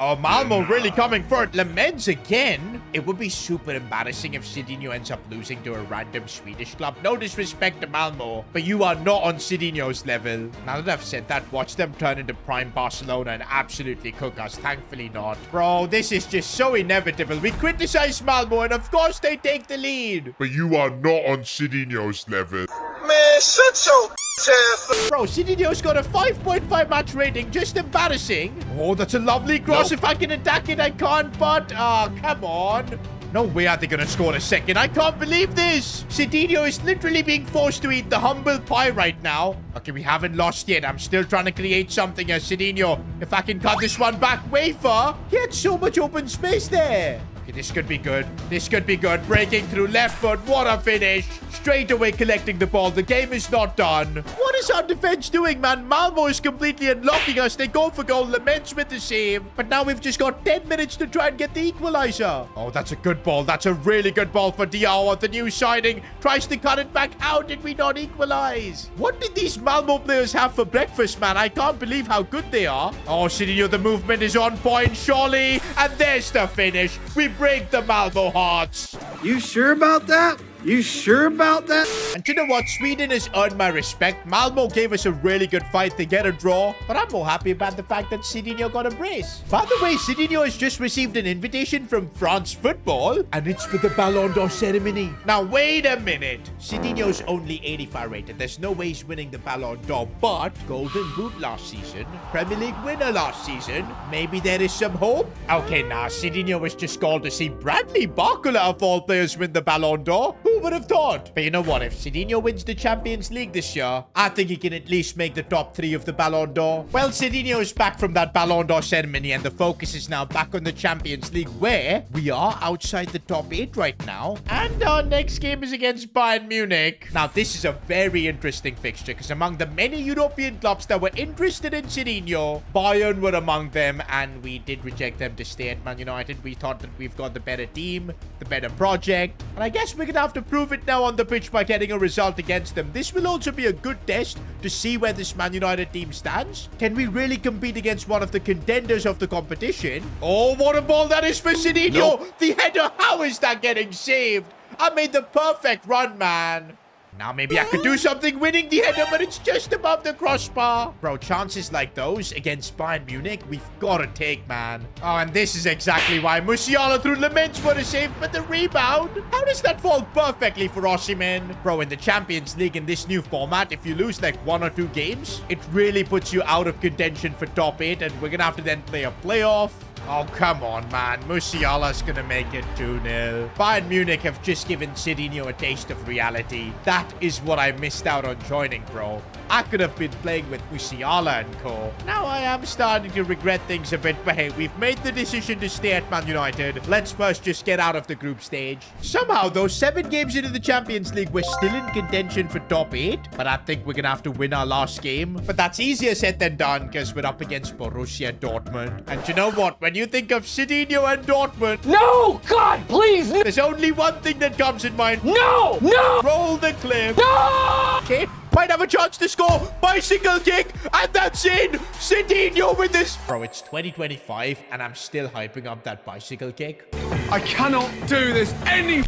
Oh, Malmo really coming for it. Lamens again. It would be super embarrassing if Sidinho ends up losing to a random Swedish club. No disrespect to Malmo, but you are not on Sidinho's level. Now that I've said that, watch them turn into prime Barcelona and absolutely cook us. Thankfully not. Bro, this is just so inevitable. We criticize Malmo and of course they take the lead. But you are not on Sidinho's level. Man, shut your ass. Bro, Sidinho's got a 5.5 match rating. Just embarrassing. Oh, that's a lovely cross. If I can attack it, I can't, but... Oh, come on. No way are they going to score a second. I can't believe this. Sidinho is literally being forced to eat the humble pie right now. Okay, we haven't lost yet. I'm still trying to create something here, Sidinho. If I can cut this one back way far. He had so much open space there. Okay, this could be good. This could be good. Breaking through left foot. What a finish. Straight away collecting the ball. The game is not done. What is our defense doing, man? Malmo is completely unlocking us. They go for goal. Laments with the save. But now we've just got 10 minutes to try and get the equalizer. Oh, that's a good ball. That's a really good ball for Diao. The new signing tries to cut it back. How did we not equalize? What did these Malmo players have for breakfast, man? I can't believe how good they are. Oh, Sidinho, the movement is on point, surely. And there's the finish. We break the Malmo hearts. You sure about that? You sure about that? And you know what? Sweden has earned my respect. Malmo gave us a really good fight to get a draw. But I'm more happy about the fact that Sidinho got a brace. By the way, Sidinho has just received an invitation from France Football. And it's for the Ballon d'Or ceremony. Now, wait a minute. Sidinho's only 85 rated. There's no way he's winning the Ballon d'Or. But Golden Boot last season. Premier League winner last season. Maybe there is some hope. Okay, nah. Sidinho was just called to see Bradley Barcola of all players win the Ballon d'Or. Who would have thought? But you know what? If Sidinho wins the Champions League this year, I think he can at least make the top 3 of the Ballon d'Or. Well, Sidinho is back from that Ballon d'Or ceremony, and the focus is now back on the Champions League, where we are outside the top 8 right now. And our next game is against Bayern Munich. Now, this is a very interesting fixture, because among the many European clubs that were interested in Sidinho, Bayern were among them, and we did reject them to stay at Man United. We thought that we've got the better team, the better project, and I guess we're gonna have to prove it now on the pitch by getting a result against them. This will also be a good test to see where this Man United team stands. Can we really compete against one of the contenders of the competition? Oh, what a ball that is for Sidinho! Nope. The header, how is that getting saved? I made the perfect run, man. Now maybe I could do something winning the header, but it's just above the crossbar. Bro, chances like those against Bayern Munich, we've got to take, man. Oh, and this is exactly why Musiala threw Laments for the save, but the rebound? How does that fall perfectly for Osimhen? Bro, in the Champions League in this new format, if you lose like 1 or 2 games, it really puts you out of contention for top 8, and we're going to have to then play a playoff. Oh, come on, man. Musiala's gonna make it 2-0. Bayern Munich have just given Sidinho a taste of reality. That is what I missed out on joining, bro. I could have been playing with Musiala and co. Now I am starting to regret things a bit, but hey, we've made the decision to stay at Man United. Let's first just get out of the group stage. Somehow, though, 7 games into the Champions League, we're still in contention for top 8, but I think we're gonna have to win our last game. But that's easier said than done, because we're up against Borussia Dortmund. And you know what? When you think of Sidinho and Dortmund... No! God, please! There's only one thing that comes in mind. No! No! Roll the clip. No! Okay. Might have a chance to score. Bicycle kick. And that's in. Sidinho with this. Bro, it's 2025 and I'm still hyping up that bicycle kick. I cannot do this any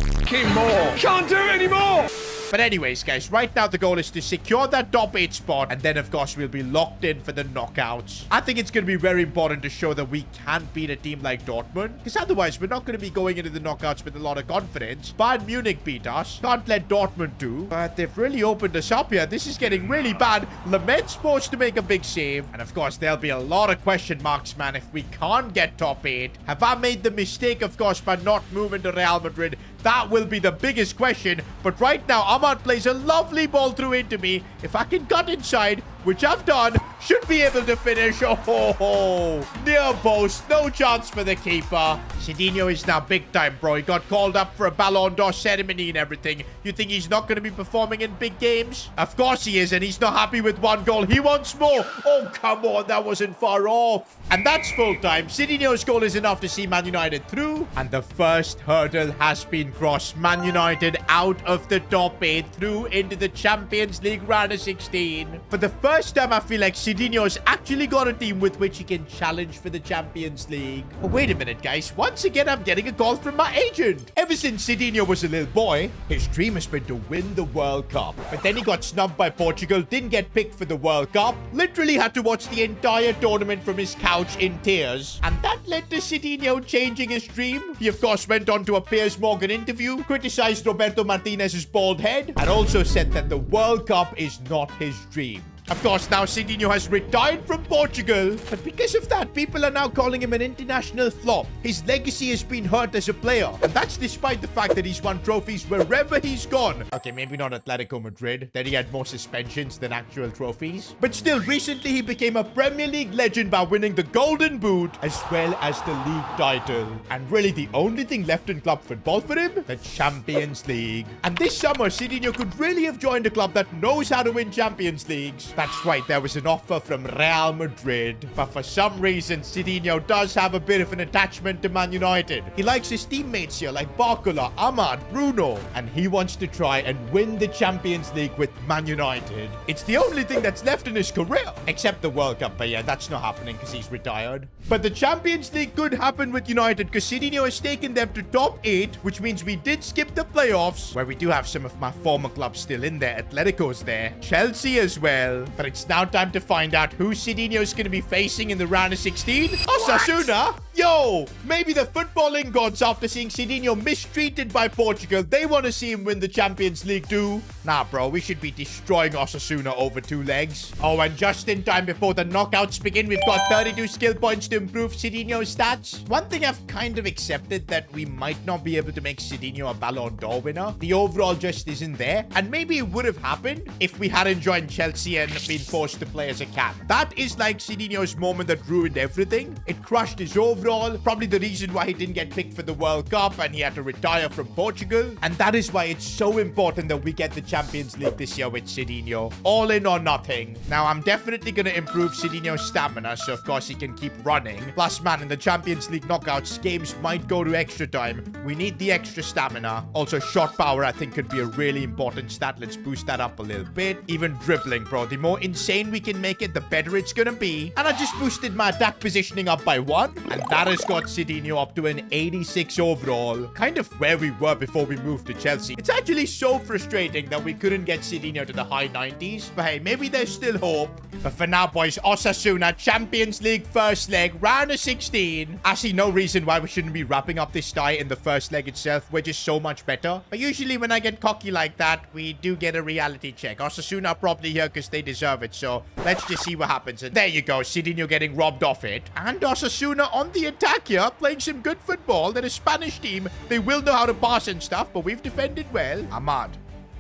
more. Can't do it anymore. But anyways, guys, right now the goal is to secure that top 8 spot. And then, of course, we'll be locked in for the knockouts. I think it's going to be very important to show that we can beat a team like Dortmund. Because otherwise, we're not going to be going into the knockouts with a lot of confidence. Bayern Munich beat us. Can't let Dortmund do. But they've really opened us up here. This is getting really bad. Lament's forced to make a big save. And, of course, there'll be a lot of question marks, man, if we can't get top 8. Have I made the mistake, of course, by not moving to Real Madrid? That will be the biggest question. But right now, Ahmad plays a lovely ball through into me. If I can cut inside, which I've done, should be able to finish. Oh, ho, ho. Near post. No chance for the keeper. Sidinho is now big time, bro. He got called up for a Ballon d'Or ceremony and everything. You think he's not going to be performing in big games? Of course he is, and he's not happy with 1 goal. He wants more. Oh, come on. That wasn't far off. And that's full time. Sidinho's goal is enough to see Man United through. And the first hurdle has been crossed. Man United out of the top 8 through into the Champions League round of 16. For the first time, I feel like Sidinho's actually got a team with which he can challenge for the Champions League. But wait a minute, guys. Once again, I'm getting a call from my agent. Ever since Sidinho was a little boy, his dream has been to win the World Cup. But then he got snubbed by Portugal, didn't get picked for the World Cup, literally had to watch the entire tournament from his couch in tears. And that led to Sidinho changing his dream. He, of course, went on to a Piers Morgan interview, criticized Roberto Martinez's bald head, and also said that the World Cup is not his dream. Of course, now Sidinho has retired from Portugal. But because of that, people are now calling him an international flop. His legacy has been hurt as a player. And that's despite the fact that he's won trophies wherever he's gone. Okay, maybe not Atletico Madrid. Then he had more suspensions than actual trophies. But still, recently he became a Premier League legend by winning the Golden Boot as well as the league title. And really the only thing left in club football for him, the Champions League. And this summer, Sidinho could really have joined a club that knows how to win Champions Leagues. That's right, there was an offer from Real Madrid. But for some reason, Sidinho does have a bit of an attachment to Man United. He likes his teammates here like Barcola, Ahmad, Bruno. And he wants to try and win the Champions League with Man United. It's the only thing that's left in his career. Except the World Cup, but yeah, that's not happening because he's retired. But the Champions League could happen with United because Sidinho has taken them to top 8, which means we did skip the playoffs, where we do have some of my former clubs still in there. Atletico's there, Chelsea as well. But it's now time to find out who Sidinho's going to be facing in the round of 16. Osasuna? Yo, maybe the footballing gods, after seeing Sidinho mistreated by Portugal, they want to see him win the Champions League too. Nah, bro, we should be destroying Osasuna over 2 legs. Oh, and just in time before the knockouts begin, we've got 32 skill points to improve Sidinho's stats. One thing I've kind of accepted that we might not be able to make Sidinho a Ballon d'Or winner. The overall just isn't there. And maybe it would have happened if we hadn't joined Chelsea and been forced to play as a cam. That is like Sidinho's moment that ruined everything. It crushed his overall. Probably the reason why he didn't get picked for the World Cup and he had to retire from Portugal. And that is why it's so important that we get the Champions League this year with Sidinho. All in or nothing. Now, I'm definitely going to improve Sidinho's stamina, so of course he can keep running. Plus, man, in the Champions League knockouts, games might go to extra time. We need the extra stamina. Also, shot power, I think, could be a really important stat. Let's boost that up a little bit. Even dribbling, bro. The more insane we can make it, the better it's going to be. And I just boosted my attack positioning up by 1. And that has got Sidinho up to an 86 overall. Kind of where we were before we moved to Chelsea. It's actually so frustrating that we couldn't get Sidinho to the high 90s. But hey, maybe there's still hope. But for now, boys, Osasuna, Champions League first leg, round of 16. I see no reason why we shouldn't be wrapping up this tie in the first leg itself. We're just so much better. But usually when I get cocky like that, we do get a reality check. Osasuna are probably here because they deserve it. So let's just see what happens. And there you go, Sidinho getting robbed off it. And Osasuna on the attack here, playing some good football. They're a Spanish team. They will know how to pass and stuff, but we've defended well. Ahmad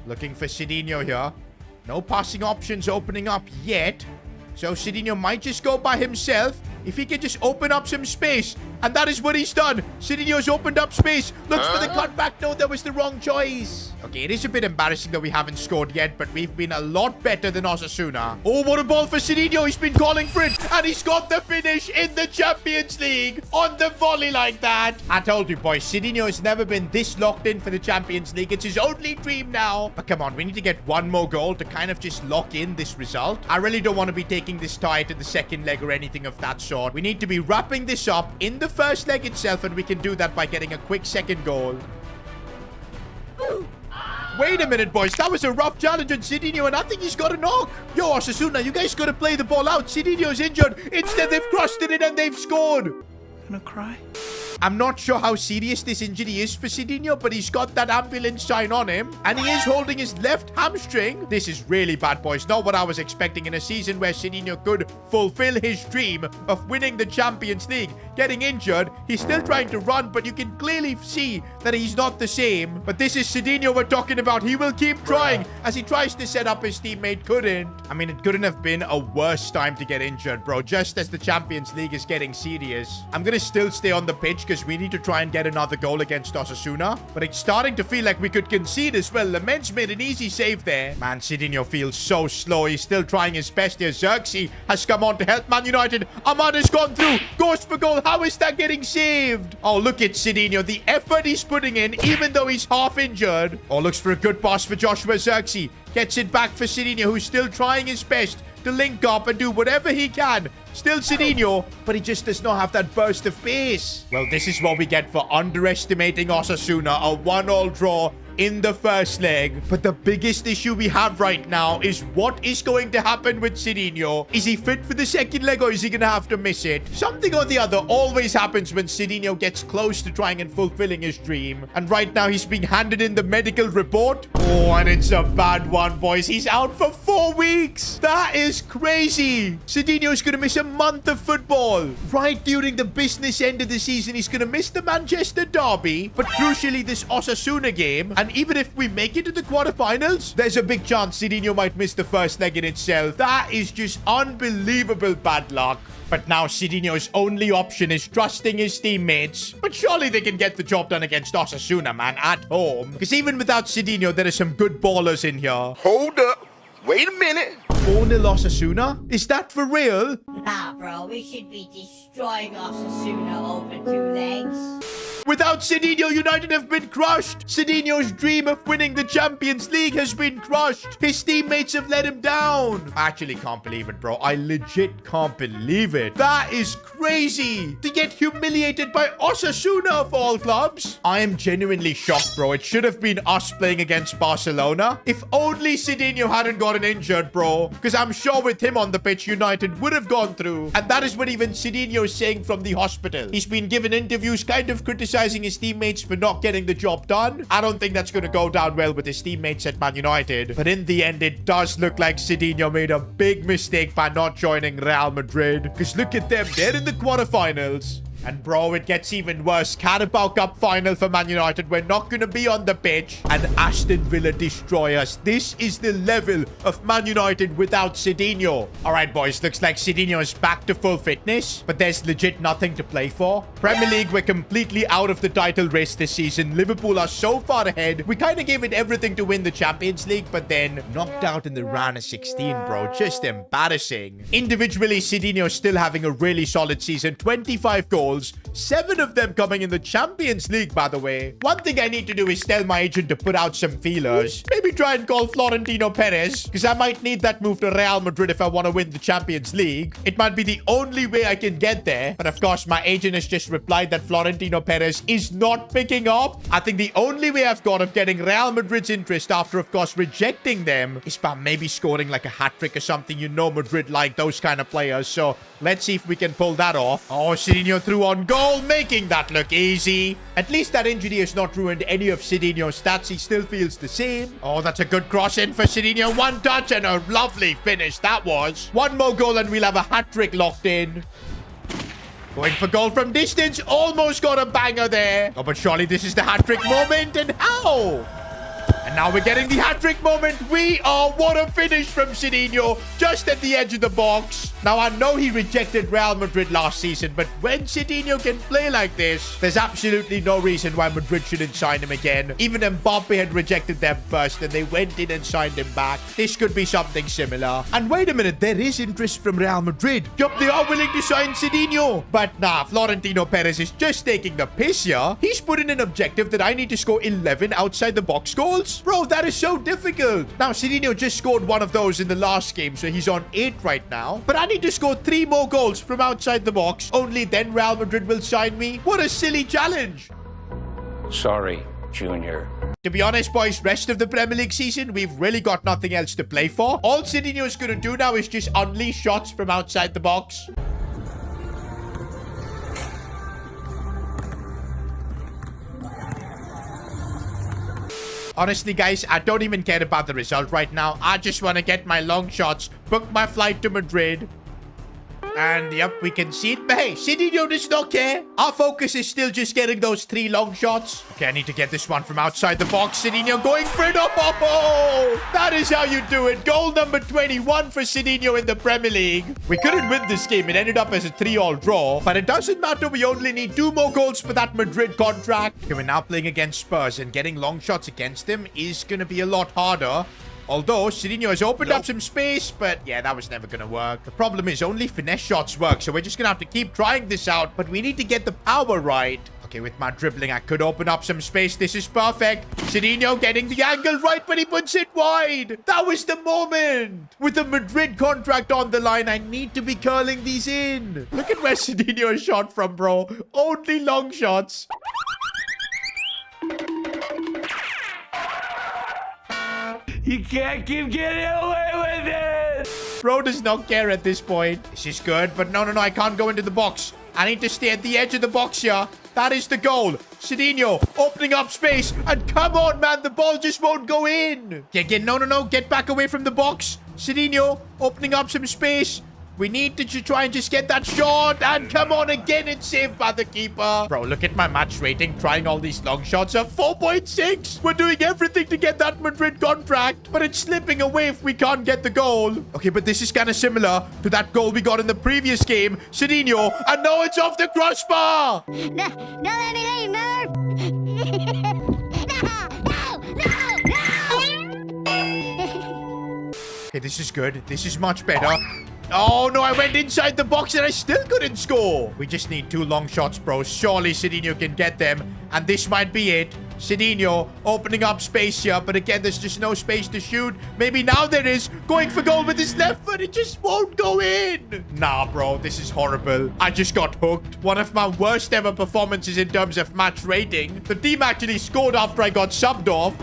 looking for Sidinho here. No passing options opening up yet. So Sidinho might just go by himself. If he can just open up some space. And that is what he's done. Sidinho's opened up space. Looks for the cutback. No, that was the wrong choice. Okay, it is a bit embarrassing that we haven't scored yet, but we've been a lot better than Osasuna. Oh, what a ball for Sidinho. He's been calling for it. And he's got the finish in the Champions League on the volley like that. I told you, boys, Sidinho has never been this locked in for the Champions League. It's his only dream now. But come on, we need to get one more goal to kind of just lock in this result. I really don't want to be taking this tie to the second leg or anything of that sort. We need to be wrapping this up in the first leg itself, and we can do that by getting a quick second goal. Wait a minute, boys. That was a rough challenge on Sidinho, and I think he's got a knock. Yo, Osasuna, you guys got to play the ball out. Sidinho's injured. Instead, they've crossed it in and they've scored. Gonna cry? I'm not sure how serious this injury is for Sidinho, but he's got that ambulance sign on him, and he is holding his left hamstring. This is really bad, boys. Not what I was expecting in a season where Sidinho could fulfill his dream of winning the Champions League. Getting injured, he's still trying to run, but you can clearly see that he's not the same. But this is Sidinho we're talking about. He will keep trying as he tries to set up his teammate. Couldn't. I mean, it couldn't have been a worse time to get injured, bro. Just as the Champions League is getting serious. I'm gonna still stay on the pitch because we need to try and get another goal against Osasuna. But it's starting to feel like we could concede as well. Lamens made an easy save there. Man, Sidinho feels so slow. He's still trying his best here. Xerxes has come on to help Man United. Ahmad has gone through. Goes for goal. How is that getting saved? Oh, look at Sidinho. The effort he's putting in, even though he's half injured. Oh, looks for a good pass for Joshua Xerxes. Gets it back for Sidinho, who's still trying his best to link up and do whatever he can. Still Sidinho, but he just does not have that burst of pace. Well, this is what we get for underestimating Osasuna. A 1-1 draw in the first leg. But the biggest issue we have right now is what is going to happen with Sidinho. Is he fit for the second leg, or is he going to have to miss it? Something or the other always happens when Sidinho gets close to trying and fulfilling his dream. And right now he's being handed in the medical report. Oh, and it's a bad one, boys. He's out for 4 4 weeks. That is crazy. Sidinho's going to miss a month of football. Right during the business end of the season, he's going to miss the Manchester derby, but crucially this Osasuna game. And even if we make it to the quarterfinals, there's a big chance Sidinho might miss the first leg in itself. That is just unbelievable bad luck. But now Sidinho's only option is trusting his teammates. But surely they can get the job done against Osasuna, man, at home. Because even without Sidinho, there are some good ballers in here. Hold up. Wait a minute. 4-0 Osasuna? Is that for real? Nah, bro, we should be destroying Osasuna over 2 legs. Without Sidinho, United have been crushed. Sidinho's dream of winning the Champions League has been crushed. His teammates have let him down. I actually can't believe it, bro. I legit can't believe it. That is crazy. To get humiliated by Osasuna of all clubs. I am genuinely shocked, bro. It should have been us playing against Barcelona. If only Sidinho hadn't gotten injured, bro. Because I'm sure with him on the pitch, United would have gone through. And that is what even Sidinho is saying from the hospital. He's been given interviews kind of criticizing his teammates for not getting the job done. I don't think that's going to go down well with his teammates at Man United. But in the end, it does look like Sidinho made a big mistake by not joining Real Madrid. Because look at them. They're in the quarterfinals. And bro, it gets even worse. Carabao Cup final for Man United. We're not going to be on the pitch. And Aston Villa destroy us. This is the level of Man United without Sidinho. All right, boys. Looks like Sidinho is back to full fitness. But there's legit nothing to play for. Premier League, we're completely out of the title race this season. Liverpool are so far ahead. We kind of gave it everything to win the Champions League. But then knocked out in the round of 16, bro. Just embarrassing. Individually, Sidinho still having a really solid season. 25 goals. 7 of them coming in the Champions League, by the way. One thing I need to do is tell my agent to put out some feelers. Maybe try and call Florentino Perez, because I might need that move to Real Madrid if I want to win the Champions League. It might be the only way I can get there. But of course, my agent has just replied that Florentino Perez is not picking up. I think the only way I've got of getting Real Madrid's interest after, of course, rejecting them is by maybe scoring like a hat-trick or something. You know Madrid like those kind of players. So let's see if we can pull that off. Oh, Sidinho threw on goal, making that look easy. At least that injury has not ruined any of Sidinho's stats. He still feels the same. Oh, that's a good cross in for Sidinho. 1 touch and a lovely finish that was. 1 more goal and we'll have a hat-trick locked in. Going for goal from distance. Almost got a banger there. Oh, but surely this is the hat-trick moment. And how? And now we're getting the hat-trick moment. What a finish from Sidinho, just at the edge of the box. Now, I know he rejected Real Madrid last season, but when Sidinho can play like this, there's absolutely no reason why Madrid shouldn't sign him again. Even Mbappe had rejected them first, and they went in and signed him back. This could be something similar. And wait a minute, there is interest from Real Madrid. Yup, they are willing to sign Sidinho. But nah, Florentino Perez is just taking the piss here. He's put in an objective that I need to score 11 outside the box goals. Bro, that is so difficult. Now, Sidinho just scored 1 of those in the last game, so he's on 8 right now. But I need to score 3 more goals from outside the box. Only then Real Madrid will sign me. What a silly challenge. Sorry, Junior. To be honest, boys, rest of the Premier League season, we've really got nothing else to play for. All Sidinho is going to do now is just unleash shots from outside the box. Honestly, guys, I don't even care about the result right now. I just want to get my long shots, book my flight to Madrid. And yep, we can see it. But hey, Sidinho does not care. Our focus is still just getting those 3 long shots. Okay, I need to get this one from outside the box. Sidinho going for it. Oh, that is how you do it. Goal number 21 for Sidinho in the Premier League. We couldn't win this game. It ended up as a 3-all draw. But it doesn't matter. We only need 2 more goals for that Madrid contract. Okay, we're now playing against Spurs. And getting long shots against them is going to be a lot harder. Although, Sidinho has opened up some space, but yeah, that was never going to work. The problem is only finesse shots work, so we're just going to have to keep trying this out, but we need to get the power right. Okay, with my dribbling, I could open up some space. This is perfect. Sidinho getting the angle right, but he puts it wide. That was the moment. With the Madrid contract on the line, I need to be curling these in. Look at where Sidinho is shot from, bro. Only long shots. You can't keep getting away with it! Bro does not care at this point. This is good, but no, I can't go into the box. I need to stay at the edge of the box here. That is the goal. Sidinho opening up space. And come on, man, the ball just won't go in. No, get back away from the box. Sidinho opening up some space. We need to try and just get that shot. And come on again. It's saved by the keeper. Bro, look at my match rating. Trying all these long shots of 4.6. We're doing everything to get that Madrid contract. But it's slipping away if we can't get the goal. Okay, but this is kind of similar to that goal we got in the previous game. Sidinho. And now it's off the crossbar. No, let me leave, Merv. Okay, this is good. This is much better. Oh, no, I went inside the box and I still couldn't score. We just need 2 long shots, bro. Surely Sidinho can get them. And this might be it. Sidinho opening up space here. But again, there's just no space to shoot. Maybe now there is. Going for goal with his left foot. It just won't go in. Nah, bro. This is horrible. I just got hooked. One of my worst ever performances in terms of match rating. The team actually scored after I got subbed off.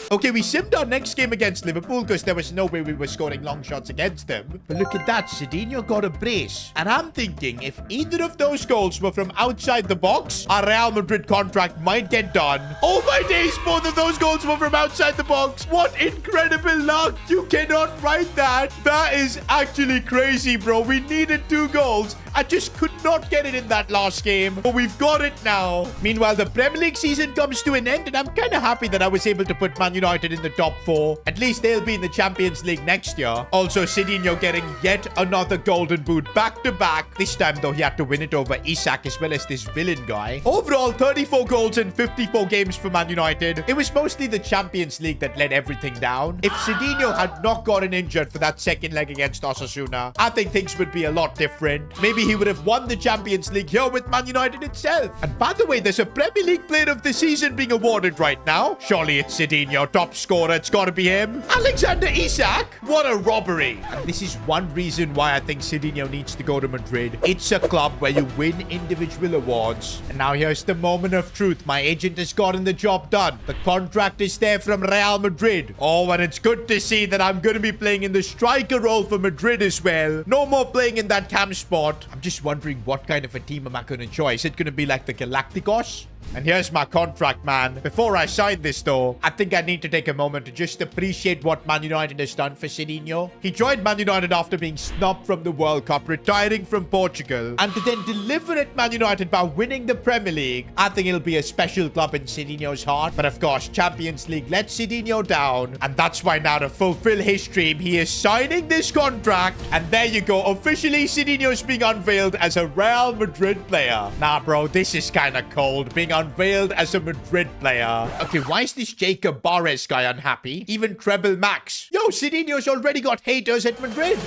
Okay, we simmed our next game against Liverpool because there was no way we were scoring long shots against them. But look at that. Sidinho got a brace. And I'm thinking if either of those goals were from outside the box, our Real Madrid contract might get done. Oh my days, both of those goals were from outside the box. What incredible luck. You cannot write that. That is actually crazy, bro. We needed 2 goals. I just could not get it in that last game. But we've got it now. Meanwhile, the Premier League season comes to an end. And I'm kind of happy that I was able to put Man United in the top 4. At least they'll be in the Champions League next year. Also, Sidinho getting yet another golden boot back to back. This time, though, he had to win it over Isak as well as this villain guy. Overall, 34 goals in 54 games for Man United. It was mostly the Champions League that let everything down. If Sidinho had not gotten injured for that second leg against Osasuna, I think things would be a lot different. Maybe he would have won the Champions League here with Man United itself. And by the way, there's a Premier League Player of the Season being awarded right now. Surely it's Sidinho, top scorer. It's got to be him. Alexander Isak. What a robbery. And this is one reason why I think Sidinho needs to go to Madrid. It's a club where you win individual awards. And now here's the moment of truth. My agent has gotten the job done. The contract is there from Real Madrid. Oh, and it's good to see that I'm going to be playing in the striker role for Madrid as well. No more playing in that cam spot. I'm just wondering what kind of a team am I going to enjoy. Is it going to be like the Galacticos? And here's my contract, man. Before I sign this, though, I think I need to take a moment to just appreciate what Man United has done for Sidinho. He joined Man United after being snubbed from the World Cup, retiring from Portugal, and to then deliver at Man United by winning the Premier League. I think it'll be a special club in Sidinho's heart. But of course, Champions League let Sidinho down. And that's why now to fulfill his dream, he is signing this contract. And there you go. Officially, Sidinho's being unveiled as a Real Madrid player. Nah, bro, this is kind of cold. Being unveiled as a Madrid player. Okay, why is this Jacob Barres guy unhappy? Even Treble Max. Yo, Sidinho's already got haters at Madrid.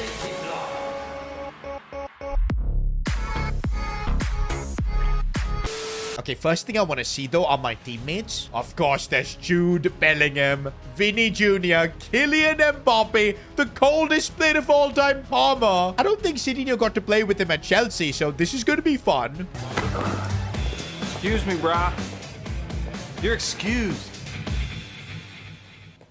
Okay, first thing I want to see, though, are my teammates. Of course, there's Jude Bellingham, Vinny Jr., Kylian Mbappe, the coldest player of all time, Palmer. I don't think Sidinho got to play with him at Chelsea, so this is going to be fun. Excuse me, brah. You're excused.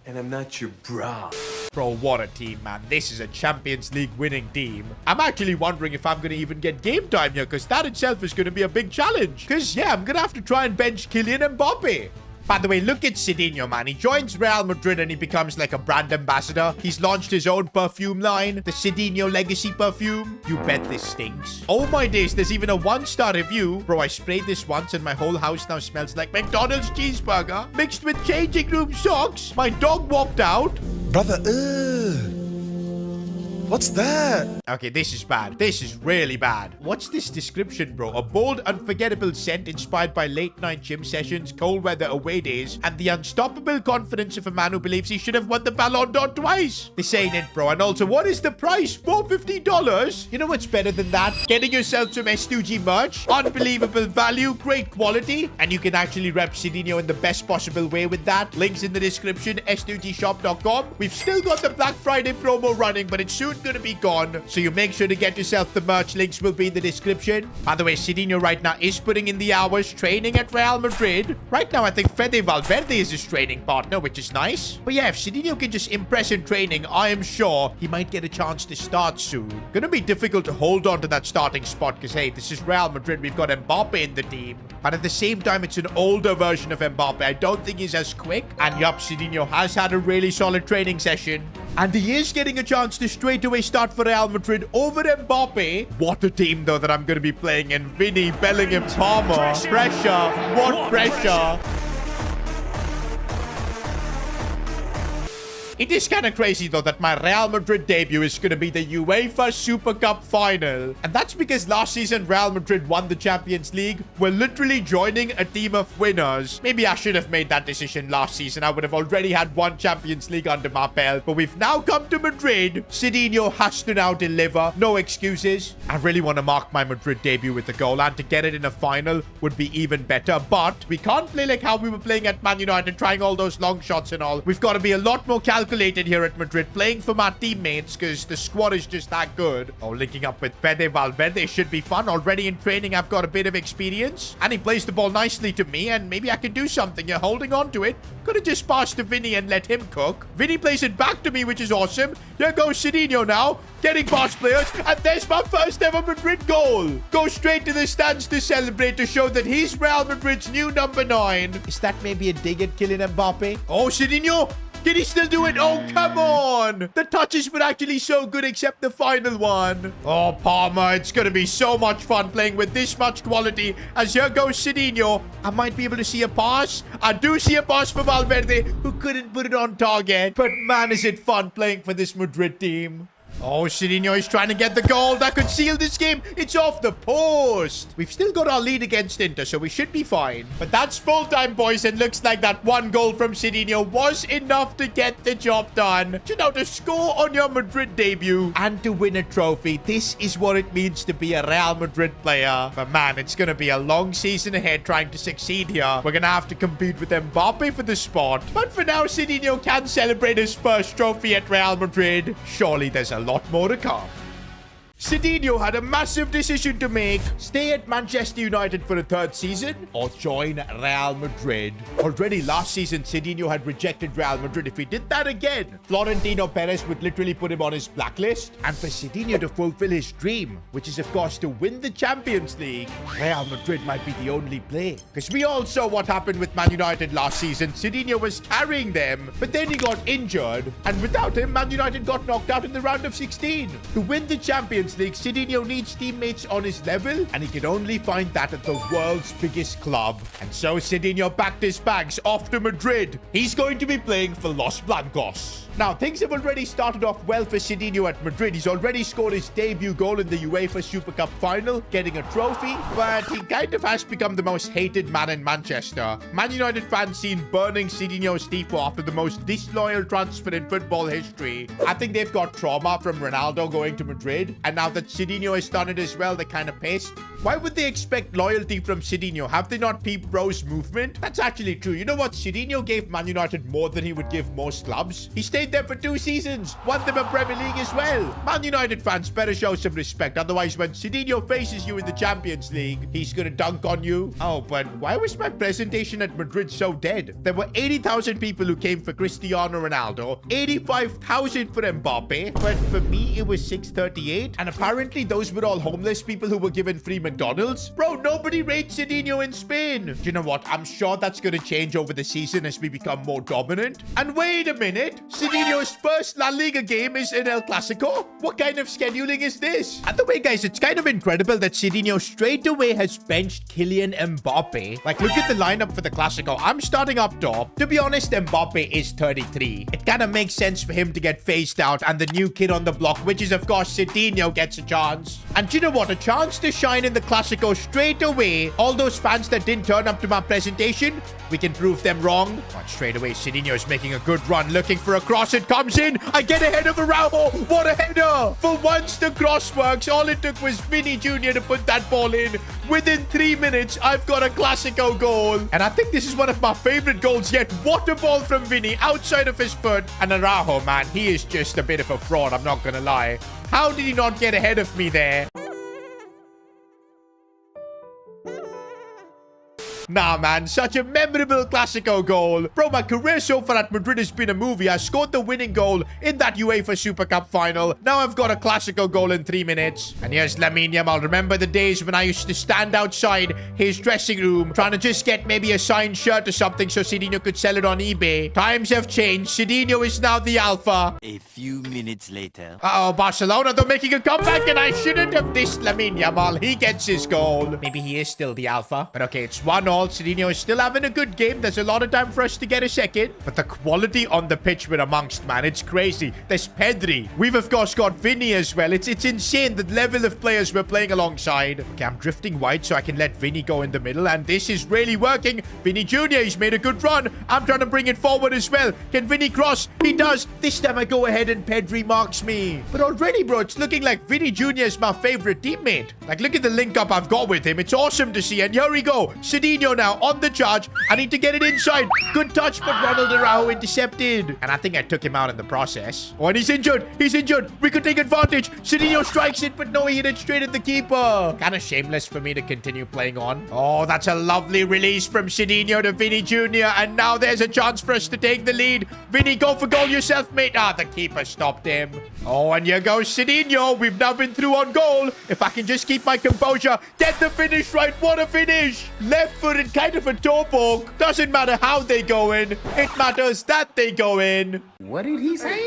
And I'm not your bra. Bro, what a team, man. This is a Champions League winning team. I'm actually wondering if I'm going to even get game time here, because that itself is going to be a big challenge. Because, yeah, I'm going to have to try and bench Kylian Mbappe. By the way, look at Sidinho, man. He joins Real Madrid and he becomes like a brand ambassador. He's launched his own perfume line, the Sidinho Legacy perfume. You bet this stinks. Oh my days, there's even a 1-star review. Bro, I sprayed this once and my whole house now smells like McDonald's cheeseburger mixed with changing room socks. My dog walked out. Brother, what's that? Okay, this is bad. This is really bad. What's this description, bro? A bold, unforgettable scent inspired by late-night gym sessions, cold weather away days, and the unstoppable confidence of a man who believes he should have won the Ballon d'Or twice. This ain't it, bro. And also, what is the price? $450? You know what's better than that? Getting yourself some S2G merch. Unbelievable value, great quality, and you can actually rep Sidinho in the best possible way with that. Links in the description, s2gshop.com. We've still got the Black Friday promo running, but it's soon I'm gonna be gone. So you make sure to get yourself the merch. Links will be in the description. By the way, Sidinho right now is putting in the hours training at Real Madrid. Right now, I think Fede Valverde is his training partner, which is nice. But yeah, if Sidinho can just impress in training, I am sure he might get a chance to start soon. Gonna be difficult to hold on to that starting spot because, hey, this is Real Madrid. We've got Mbappe in the team. But at the same time, it's an older version of Mbappe. I don't think he's as quick. And yup, Sidinho has had a really solid training session. And he is getting a chance to straight away start for Real Madrid over Mbappe. What a team, though, that I'm going to be playing in. Vinny, Bellingham, Palmer. Pressure. What pressure? It is kind of crazy, though, that my Real Madrid debut is going to be the UEFA Super Cup final. And that's because last season, Real Madrid won the Champions League. We're literally joining a team of winners. Maybe I should have made that decision last season. I would have already had one Champions League under my belt. But we've now come to Madrid. Sidinho has to now deliver. No excuses. I really want to mark my Madrid debut with a goal. And to get it in a final would be even better. But we can't play like how we were playing at Man United, trying all those long shots and all. We've got to be a lot more calculated here at Madrid, playing for my teammates because the squad is just that good. Oh, linking up with Fede Valverde should be fun. Already in training, I've got a bit of experience. And he plays the ball nicely to me, and maybe I can do something. You're holding on to it. Could have just passed to Vinny and let him cook. Vinny plays it back to me, which is awesome. Here goes Sidinho now, getting past players. And there's my first ever Madrid goal. Go straight to the stands to celebrate to show that he's Real Madrid's new number 9. Is that maybe a dig at Kylian Mbappe? Oh, Sidinho! Can he still do it? Oh, come on. The touches were actually so good except the final one. Oh, Palmer, it's going to be so much fun playing with this much quality. As here goes Sidinho. I might be able to see a pass. I do see a pass for Valverde, who couldn't put it on target. But man, is it fun playing for this Madrid team. Oh, Sidinho is trying to get the goal that could seal this game. It's off the post. We've still got our lead against Inter, so we should be fine. But that's full time, boys. And looks like that one goal from Sidinho was enough to get the job done. You know, to score on your Madrid debut and to win a trophy. This is what it means to be a Real Madrid player. But man, it's going to be a long season ahead trying to succeed here. We're going to have to compete with Mbappe for the spot. But for now, Sidinho can celebrate his first trophy at Real Madrid. Surely there's a lot more to come. Sidinho had a massive decision to make. Stay at Manchester United for a 3rd season or join Real Madrid. Already last season, Sidinho had rejected Real Madrid. If he did that again, Florentino Perez would literally put him on his blacklist. And for Sidinho to fulfill his dream, which is of course to win the Champions League, Real Madrid might be the only play. Because we all saw what happened with Man United last season. Sidinho was carrying them, but then he got injured. And without him, Man United got knocked out in the round of 16. To win the Champions League, Sidinho needs teammates on his level, and he can only find that at the world's biggest club. And so Sidinho packed his bags off to Madrid. He's going to be playing for Los Blancos. Now, things have already started off well for Sidinho at Madrid. He's already scored his debut goal in the UEFA Super Cup final, getting a trophy, but he kind of has become the most hated man in Manchester. Man United fans seen burning Sidinho's tifo after the most disloyal transfer in football history. I think they've got trauma from Ronaldo going to Madrid, and now that Sidinho has done it as well, they're kind of pissed. Why would they expect loyalty from Sidinho? Have they not peeped bro's movement? That's actually true. You know what? Sidinho gave Man United more than he would give most clubs. He stayed there for 2 seasons, won them a Premier League as well. Man United fans better show some respect. Otherwise, when Sidinho faces you in the Champions League, he's gonna dunk on you. Oh, but why was my presentation at Madrid so dead? There were 80,000 people who came for Cristiano Ronaldo, 85,000 for Mbappe, but for me, it was 638. And apparently, those were all homeless people who were given free McDonald's. Bro, nobody rates Sidinho in Spain. Do you know what? I'm sure that's gonna change over the season as we become more dominant. And wait a minute, Sidinho's first La Liga game is in El Clasico? What kind of scheduling is this? And the way, guys, it's kind of incredible that Sidinho straight away has benched Kylian Mbappe. Like, look at the lineup for the Clasico. I'm starting up top. To be honest, Mbappe is 33. It kind of makes sense for him to get phased out and the new kid on the block, which is, of course, Sidinho, gets a chance. And you know what? A chance to shine in the Clasico straight away. All those fans that didn't turn up to my presentation, we can prove them wrong. But straight away, Sidinho is making a good run, looking for a cross. cross, it comes in. I get ahead of Araujo. What a header. For once, the cross works. All it took was Vinny Jr. to put that ball in. Within 3 minutes, I've got a Classico goal. And I think this is one of my favorite goals yet. What a ball from Vinny outside of his foot. And Araujo, man, he is just a bit of a fraud. I'm not going to lie. How did he not get ahead of me there? Nah, man, such a memorable Classico goal. Bro, my career so far at Madrid has been a movie. I scored the winning goal in that UEFA Super Cup final. Now I've got a Classico goal in 3 minutes. And here's Lamine Yamal. Remember the days when I used to stand outside his dressing room trying to just get maybe a signed shirt or something so Sidinho could sell it on eBay. Times have changed. Sidinho is now the alpha. A few minutes later. Uh-oh, Barcelona, they're making a comeback and I shouldn't have dissed Lamine Yamal. He gets his goal. Maybe he is still the alpha. But okay, it's 1-0. Sidinho is still having a good game. There's a lot of time for us to get a second. But the quality on the pitch we're amongst, man, it's crazy. There's Pedri. We've, of course, got Vinny as well. It's insane the level of players we're playing alongside. Okay, I'm drifting wide so I can let Vinny go in the middle. And this is really working. Vinny Jr., he's made a good run. I'm trying to bring it forward as well. Can Vinny cross? He does. This time I go ahead and Pedri marks me. But already, bro, it's looking like Vinny Jr. is my favorite teammate. Like, look at the link up I've got with him. It's awesome to see. And here we go. Sidinho now on the charge. I need to get it inside. Good touch, but Ronald Araujo intercepted. And I think I took him out in the process. Oh, and he's injured. He's injured. We could take advantage. Sidinho strikes it, but no, he hit it straight at the keeper. Kind of shameless for me to continue playing on. Oh, that's a lovely release from Sidinho to Vinny Jr. And now there's a chance for us to take the lead. Vinny, go for goal yourself, mate. Ah, the keeper stopped him. Oh, and here goes Sidinho. We've now been through on goal. If I can just keep my composure, get the finish right. What a finish. Left-footed, kind of a toe poke. Doesn't matter how they go in. It matters that they go in. What did he say?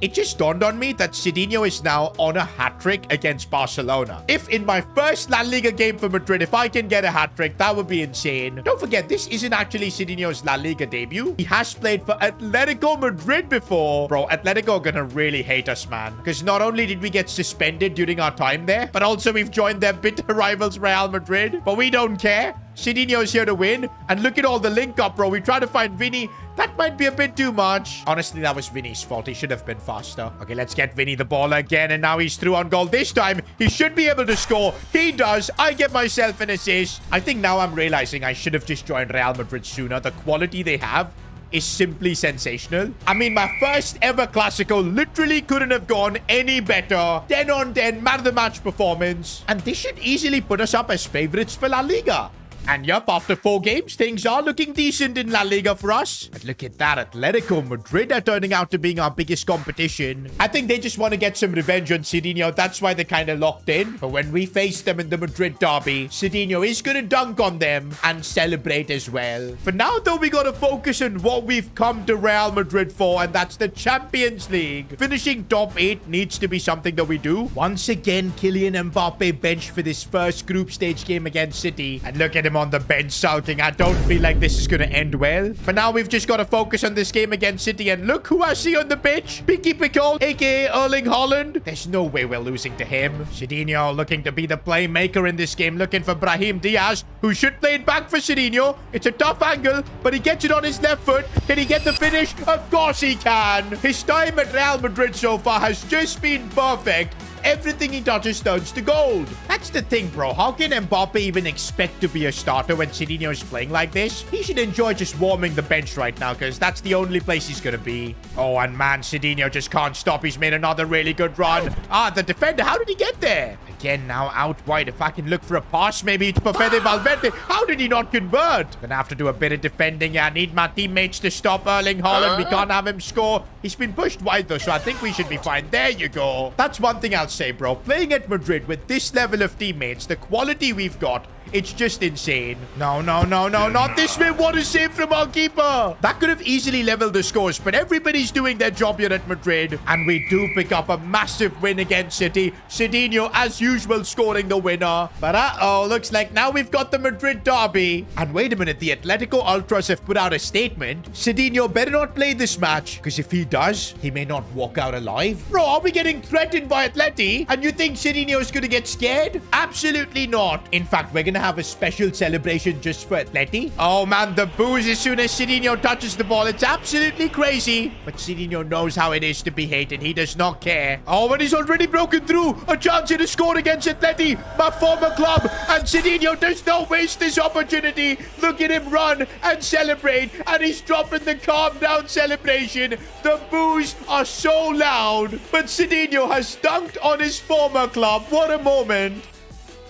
It just dawned on me that Sidinho is now on a hat-trick against Barcelona. If in my first La Liga game for Madrid, if I can get a hat-trick, that would be insane. Don't forget, this isn't actually Sidinho's La Liga debut. He has played for Atletico Madrid before. Bro, Atletico are gonna really hate us, man. Because not only did we get suspended during our time there, but also we've joined their bitter rivals Real Madrid. But we don't care. Sidinho is here to win. And look at all the link up, bro. We try to find Vinny. That might be a bit too much. Honestly, that was Vinny's fault. He should have been faster. Okay, let's get Vinny the ball again. And now he's through on goal. This time, he should be able to score. He does. I get myself an assist. I think now I'm realizing I should have just joined Real Madrid sooner. The quality they have is simply sensational. I mean, my first ever Classico literally couldn't have gone any better. 10 on 10, man of the match performance. And this should easily put us up as favorites for La Liga. And yup, after 4 games, things are looking decent in La Liga for us. But look at that, Atletico Madrid are turning out to being our biggest competition. I think they just want to get some revenge on Sidinho. That's why they're kind of locked in. But when we face them in the Madrid derby, Sidinho is going to dunk on them and celebrate as well. For now, though, we got to focus on what we've come to Real Madrid for, and that's the Champions League. Finishing top 8 needs to be something that we do. Once again, Kylian Mbappe benched for this first group stage game against City. And look at him on the bench sulking. I don't feel like this is going to end well. For now, we've just got to focus on this game against City. And look who I see on the pitch. Pinky Pickle, aka Erling Haaland. There's no way we're losing to him. Sidinho looking to be the playmaker in this game. Looking for Brahim Diaz, who should play it back for Sidinho. It's a tough angle, but he gets it on his left foot. Can he get the finish? Of course he can. His time at Real Madrid so far has just been perfect. Everything he touches turns to gold. That's the thing, bro. How can Mbappe even expect to be a starter when Sidinho is playing like this? He should enjoy just warming the bench right now, because that's the only place he's going to be. Oh, and man, Sidinho just can't stop. He's made another really good run. Ah, the defender. How did he get there? Again, now out wide. If I can look for a pass, maybe it's Fede Valverde. How did he not convert? Gonna have to do a bit of defending. Yeah, I need my teammates to stop Erling Haaland. We can't have him score. He's been pushed wide, though, so I think we should be fine. There you go. That's one thing I'll say, bro. Playing at Madrid with this level of teammates, the quality we've got, it's just insane. No, no, no, no, not this way. What a save from our keeper. That could have easily leveled the scores, but everybody's doing their job here at Madrid. And we do pick up a massive win against City. Sidinho, as usual, scoring the winner. But uh-oh, looks like now we've got the Madrid derby. And wait a minute, the Atletico Ultras have put out a statement. Sidinho better not play this match, because if he does, he may not walk out alive. Bro, are we getting threatened by Atleti? And you think Sidinho is going to get scared? Absolutely not. In fact, we're going to have a special celebration just for Atleti. Oh, man, the boos as soon as Sidinho touches the ball. It's absolutely crazy. But Sidinho knows how it is to be hated. He does not care. Oh, and he's already broken through. A chance here to score against Atleti, my former club. And Sidinho does not waste this opportunity. Look at him run and celebrate. And he's dropping the calm down celebration. The boos are so loud. But Sidinho has dunked on his former club. What a moment.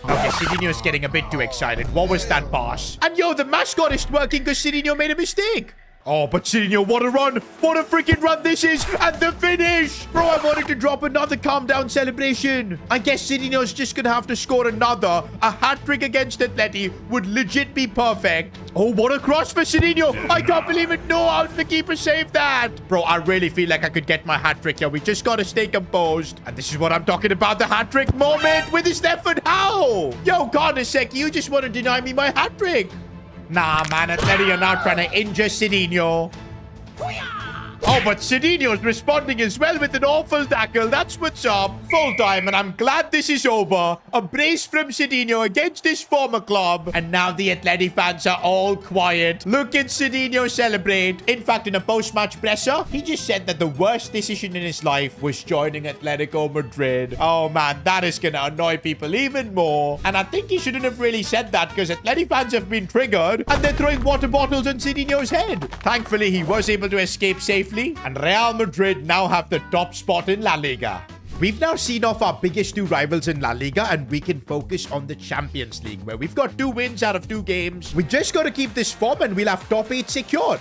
Okay, Sidinho's getting a bit too excited. What was that pass? And yo, the mascot is working because Sidinho made a mistake. Oh, but Sidinho, what a run. What a freaking run this is. And the finish. Bro, I wanted to drop another calm down celebration. I guess Sidinho's just going to have to score another. A hat-trick against Atleti would legit be perfect. Oh, what a cross for Sidinho. I can't believe it. No, how did the keeper save that? Bro, I really feel like I could get my hat-trick here. We just got to stay composed. And this is what I'm talking about. The hat-trick moment with his left foot. How? Yo, Karnasek, you just want to deny me my hat-trick. Nah, man, Atleti are now trying to injure Sidinho. Oh, but Sidinho's responding as well with an awful tackle. That's what's up. Full time, and I'm glad this is over. A brace from Sidinho against his former club. And now the Atleti fans are all quiet. Look at Sidinho celebrate. In fact, in a post-match presser, he just said that the worst decision in his life was joining Atletico Madrid. Oh, man, that is going to annoy people even more. And I think he shouldn't have really said that because Atleti fans have been triggered and they're throwing water bottles on Sidinho's head. Thankfully, he was able to escape safely. And Real Madrid now have the top spot in La Liga. We've now seen off our biggest two rivals in La Liga and we can focus on the Champions League where we've got 2 wins out of 2 games. We just got to keep this form and we'll have top 8 secured.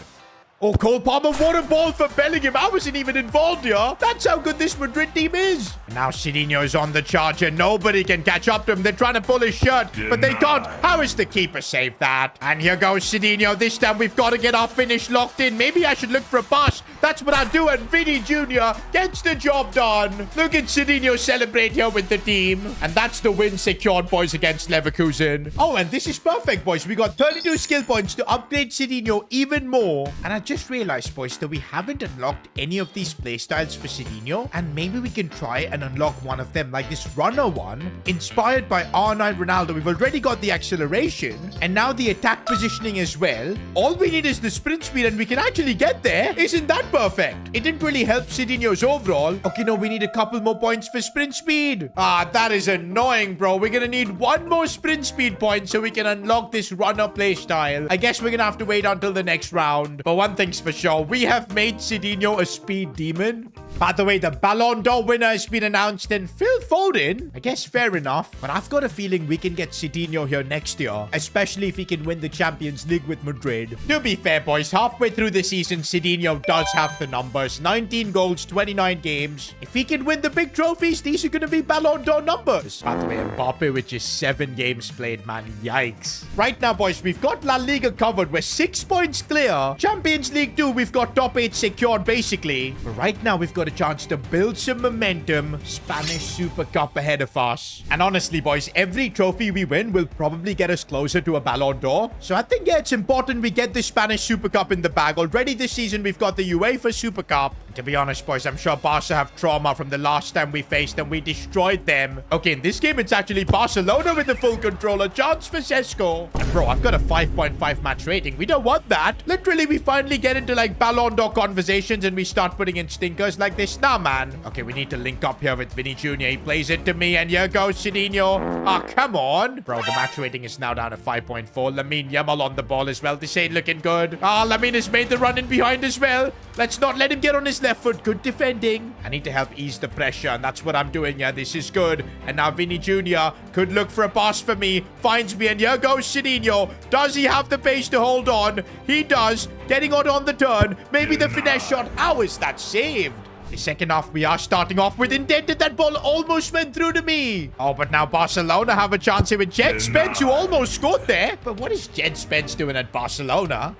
Oh, Cole Palmer, what a ball for Bellingham. I wasn't even involved here. That's how good this Madrid team is. Now Sidinho's on the charge and nobody can catch up to him. They're trying to pull his shirt, but they can't. How is the keeper saved that? And here goes Sidinho. This time we've got to get our finish locked in. Maybe I should look for a pass. That's what I do, and Vinny Jr. gets the job done. Look at Sidinho celebrate here with the team. And that's the win secured, boys, against Leverkusen. Oh, and this is perfect, boys. We got 32 skill points to upgrade Sidinho even more. And I just realized, boys, that we haven't unlocked any of these playstyles for Sidinho, and maybe we can try and unlock one of them, like this runner one, inspired by R9 Ronaldo. We've already got the acceleration, and now the attack positioning as well. All we need is the sprint speed, and we can actually get there. Isn't that perfect? It didn't really help Sidinho's overall. Okay, no, we need a couple more points for sprint speed. Ah, that is annoying, bro. We're gonna need 1 more sprint speed point so we can unlock this runner playstyle. I guess we're gonna have to wait until the next round. But one thing's for sure, we have made Sidinho a speed demon. By the way, the Ballon d'Or winner has been announced, and Phil Foden. I guess fair enough, but I've got a feeling we can get Sidinho here next year, especially if he can win the Champions League with Madrid. To be fair, boys, halfway through the season, Sidinho does have the numbers. 19 goals, 29 games. If he can win the big trophies, these are going to be Ballon d'Or numbers. By the way, Mbappe with just 7 games played, man. Yikes. Right now, boys, we've got La Liga covered. We're 6 points clear. Champions League 2, we've got top 8 secured, basically. But right now, we've got a chance to build some momentum. Spanish Super Cup ahead of us. And honestly, boys, every trophy we win will probably get us closer to a Ballon d'Or. So I think, yeah, it's important we get the Spanish Super Cup in the bag. Already this season, we've got the UEFA Super Cup. To be honest, boys, I'm sure Barca have trauma from the last time we faced them. We destroyed them. Okay, in this game, it's actually Barcelona with the full control. A chance for Sesko. And bro, I've got a 5.5 match rating. We don't want that. Literally, we finally get into like Ballon d'Or conversations and we start putting in stinkers like this. Nah, man. Okay, we need to link up here with Vinny Jr. He plays it to me, and here goes Sidinho. Ah, come on. Bro, the match rating is now down to 5.4. Lamine Yamal on the ball as well. This ain't looking good. Ah, Lamine has made the run in behind as well. Let's not let him get on his left foot. Good defending. I need to help ease the pressure, and that's what I'm doing. Yeah, this is good. And now Vinny Jr. could look for a pass for me. Finds me, and here goes Sidinho. Does he have the pace to hold on? He does. Getting on the turn. Maybe the finesse shot. How is that saved? The second half, we are starting off with indented. That ball almost went through to me. Oh, but now Barcelona have a chance here with Jed Spence, who almost scored there. But what is Jed Spence doing at Barcelona?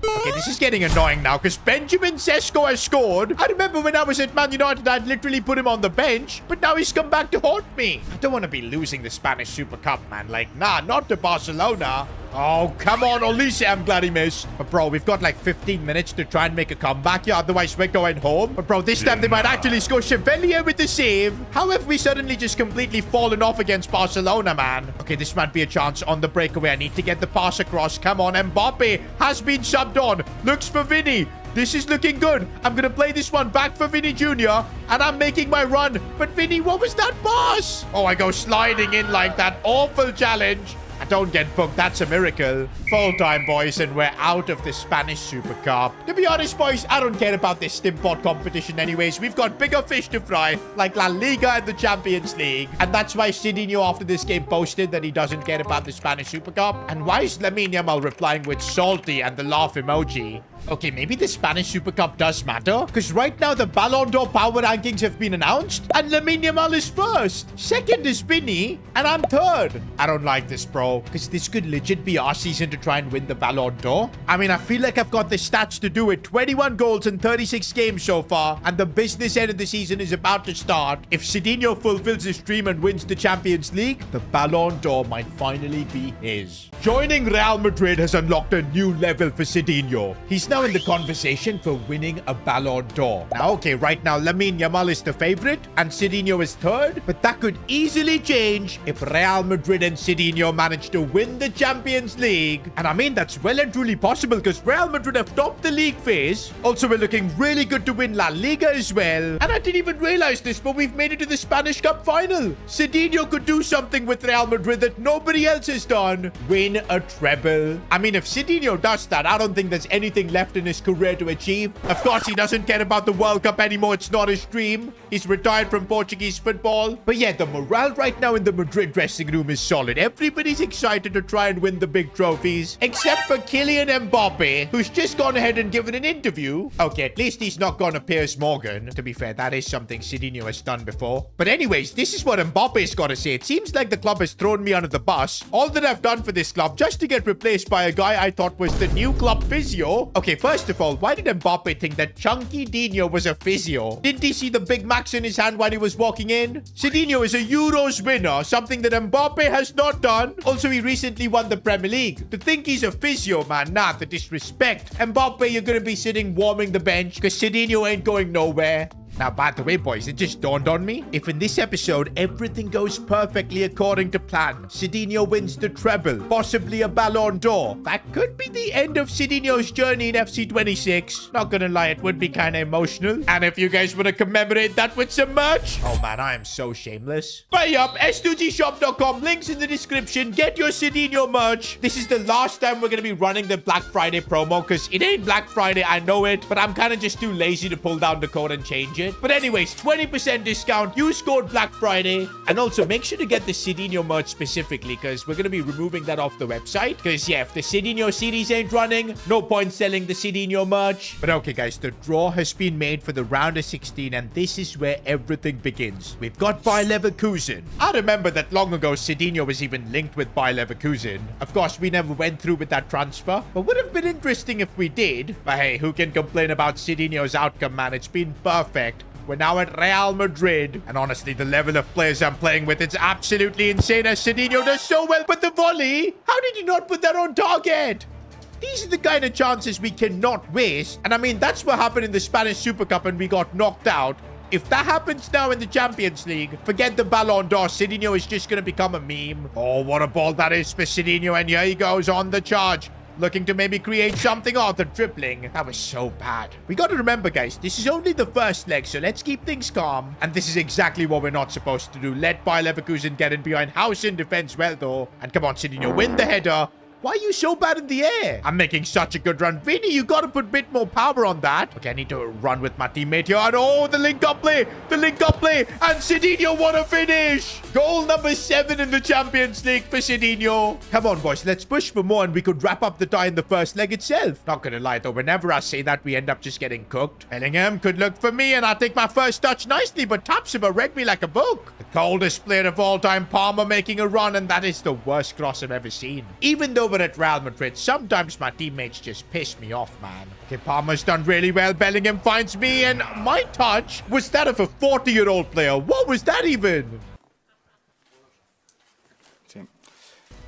Okay, this is getting annoying now because Benjamin Sesko has scored. I remember when I was at Man United, I'd literally put him on the bench, but now he's come back to haunt me. I don't want to be losing the Spanish Super Cup, man. Like, nah, not to Barcelona. Oh, come on, Olise. I'm glad he missed. But, bro, we've got like 15 minutes to try and make a comeback here. Otherwise, we're going home. But, bro, this time they might actually score. Chevalier with the save. How have we suddenly just completely fallen off against Barcelona, man? Okay, this might be a chance on the breakaway. I need to get the pass across. Come on, Mbappe has been subbed on. Looks for Vinny. This is looking good. I'm going to play this one back for Vinny Jr. And I'm making my run. But Vinny, what was that pass? Oh, I go sliding in like that. Awful challenge. I don't get booked. That's a miracle. Full time, boys, and we're out of the Spanish Super Cup. To be honest, boys, I don't care about this Stimpot competition anyways. We've got bigger fish to fry, like La Liga and the Champions League. And that's why Sidinho after this game posted that he doesn't care about the Spanish Super Cup. And why is Lamine Yamal replying with salty and the laugh emoji? Okay, maybe the Spanish Super Cup does matter. Because right now, the Ballon d'Or power rankings have been announced. And Lamine Yamal is first. Second is Vinny. And I'm third. I don't like this, bro. Because this could legit be our season to try and win the Ballon d'Or. I mean, I feel like I've got the stats to do it. 21 goals in 36 games so far. And the business end of the season is about to start. If Sidinho fulfills his dream and wins the Champions League, the Ballon d'Or might finally be his. Joining Real Madrid has unlocked a new level for Sidinho. He's now in the conversation for winning a Ballon d'Or. Now, okay, right now, Lamine Yamal is the favorite and Sidinho is third, but that could easily change if Real Madrid and Sidinho manage to win the Champions League. And I mean, that's well and truly possible because Real Madrid have topped the league phase. Also, we're looking really good to win La Liga as well. And I didn't even realize this, but we've made it to the Spanish Cup final. Sidinho could do something with Real Madrid that nobody else has done. Win a treble. I mean, if Sidinho does that, I don't think there's anything left in his career to achieve. Of course, he doesn't care about the World Cup anymore. It's not his dream. He's retired from Portuguese football. But yeah, the morale right now in the Madrid dressing room is solid. Everybody's excited to try and win the big trophies, except for Kylian Mbappe, who's just gone ahead and given an interview. Okay, at least he's not gone to Piers Morgan. To be fair, that is something Sidinho has done before. But anyways, this is what Mbappe's got to say. It seems like the club has thrown me under the bus. All that I've done for this club just to get replaced by a guy I thought was the new club physio. Okay, first of all, why did Mbappe think that Chunky Dino was a physio? Didn't he see the Big Macs in his hand while he was walking in? Sidinho is a Euros winner, something that Mbappe has not done. Also, he recently won the Premier League. To think he's a physio, man, nah, the disrespect. Mbappe, you're gonna be sitting warming the bench because Sidinho ain't going nowhere. Now, by the way, boys, it just dawned on me. If in this episode, everything goes perfectly according to plan, Sidinho wins the treble, possibly a Ballon d'Or, that could be the end of Sidinho's journey in FC 26. Not gonna lie, it would be kind of emotional. And if you guys want to commemorate that with some merch, oh man, I am so shameless. Buy up, s2gshop.com, links in the description. Get your Sidinho merch. This is the last time we're gonna be running the Black Friday promo, because it ain't Black Friday, I know it, but I'm kind of just too lazy to pull down the code and change it. But anyways, 20% discount. Use code Black Friday. And also, make sure to get the Sidinho merch specifically, because we're going to be removing that off the website. Because, yeah, if the Sidinho series ain't running, no point selling the Sidinho merch. But okay, guys, the draw has been made for the round of 16, and this is where everything begins. We've got Bayer Leverkusen. I remember that long ago, Sidinho was even linked with Bayer Leverkusen. Of course, we never went through with that transfer, but would have been interesting if we did. But hey, who can complain about Sidinho's outcome, man? It's been perfect. We're now at Real Madrid. And honestly, the level of players I'm playing with, it's absolutely insane as Sidinho does so well. But the volley, how did he not put that on target? These are the kind of chances we cannot waste. And I mean, that's what happened in the Spanish Super Cup and we got knocked out. If that happens now in the Champions League, forget the Ballon d'Or. Sidinho is just going to become a meme. Oh, what a ball that is for Sidinho. And here he goes on the charge. Looking to maybe create something. Oh, the dribbling. That was so bad. We got to remember, guys, this is only the first leg, so let's keep things calm. And this is exactly what we're not supposed to do. Let Bayer Leverkusen get in behind. House in defense well, though. And come on, Sidinho, win the header. Why are you so bad in the air? I'm making such a good run. Vinny, you got to put a bit more power on that. Okay, I need to run with my teammate here. And oh, the link-up play. The link-up play. And Sidinho, what a finish. Goal number 7 in the Champions League for Sidinho. Come on, boys. Let's push for more and we could wrap up the tie in the first leg itself. Not going to lie, though. Whenever I say that, we end up just getting cooked. Bellingham could look for me and I take my first touch nicely, but Tapsoba read me like a book. The coldest player of all time, Palmer, making a run, and that is the worst cross I've ever seen. Even though we're at Real Madrid, sometimes my teammates just piss me off, man. Okay, Palmer's done really well. Bellingham finds me, and my touch was that of a 40-year-old player. What was that even?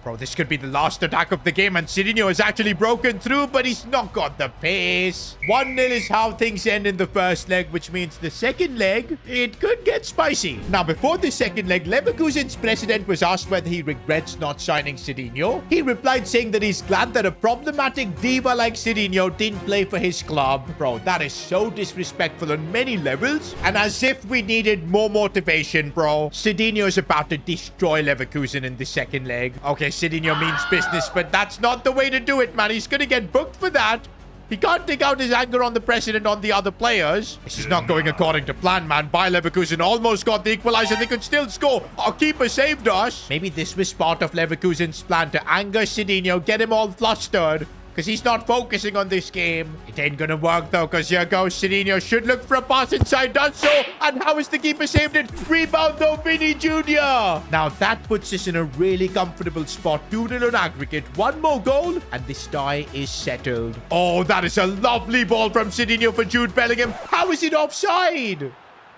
Bro, this could be the last attack of the game, and Sidinho has actually broken through, but he's not got the pace. 1-0 is how things end in the first leg, which means the second leg, it could get spicy. Now, before the second leg, Leverkusen's president was asked whether he regrets not signing Sidinho. He replied saying that he's glad that a problematic diva like Sidinho didn't play for his club. Bro, that is so disrespectful on many levels, and as if we needed more motivation, bro. Sidinho is about to destroy Leverkusen in the second leg. Okay, Sidinho means business, but that's not the way to do it, man. He's gonna get booked for that. He can't take out his anger on the president on the other players. This is not going according to plan, man. Bayer Leverkusen almost got the equalizer. They could still score. Our keeper saved us. Maybe this was part of Leverkusen's plan to anger Sidinho, get him all flustered, because he's not focusing on this game. It ain't gonna work, though, because here goes Sidinho. Should look for a pass inside. Does so. And how is the keeper saved it? Rebound, though, Vinny Jr. Now, that puts us in a really comfortable spot. 2-0 on aggregate. One more goal, and this tie is settled. Oh, that is a lovely ball from Sidinho for Jude Bellingham. How is it offside?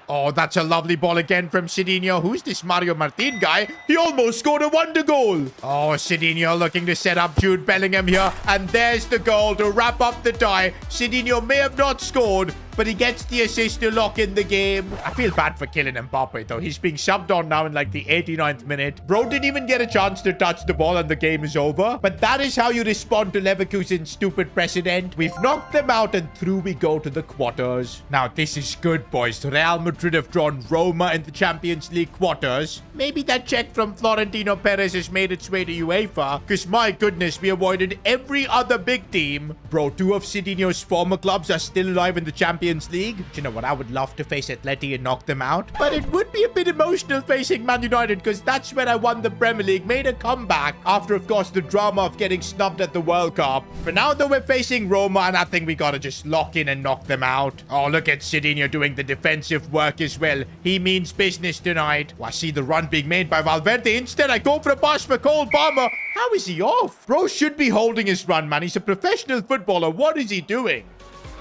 Oh, that's a lovely ball again from Sidinho. Who's this Mario Martin guy? He almost scored a wonder goal. Oh, Sidinho looking to set up Jude Bellingham here. And there's the goal to wrap up the tie. Sidinho may have not scored, but he gets the assist to lock in the game. I feel bad for killing Mbappe, though. He's being subbed on now in like the 89th minute. Bro didn't even get a chance to touch the ball and the game is over. But that is how you respond to Leverkusen's stupid precedent. We've knocked them out and through we go to the quarters. Now, this is good, boys. Real Madrid have drawn Roma in the Champions League quarters. Maybe that check from Florentino Perez has made its way to UEFA. Because my goodness, we avoided every other big team. Bro, 2 of Sidinho's former clubs are still alive in the Champions League. Do you know what? I would love to face Atleti and knock them out. But it would be a bit emotional facing Man United, because that's when I won the Premier League, made a comeback after, of course, the drama of getting snubbed at the World Cup. For now, though, we're facing Roma, and I think we gotta just lock in and knock them out. Oh, look at Sidinho doing the defensive work as well. He means business tonight. Oh, I see the run being made by Valverde. Instead, I go for a pass for Cole Palmer. How is he off? Bro should be holding his run, man. He's a professional footballer. What is he doing?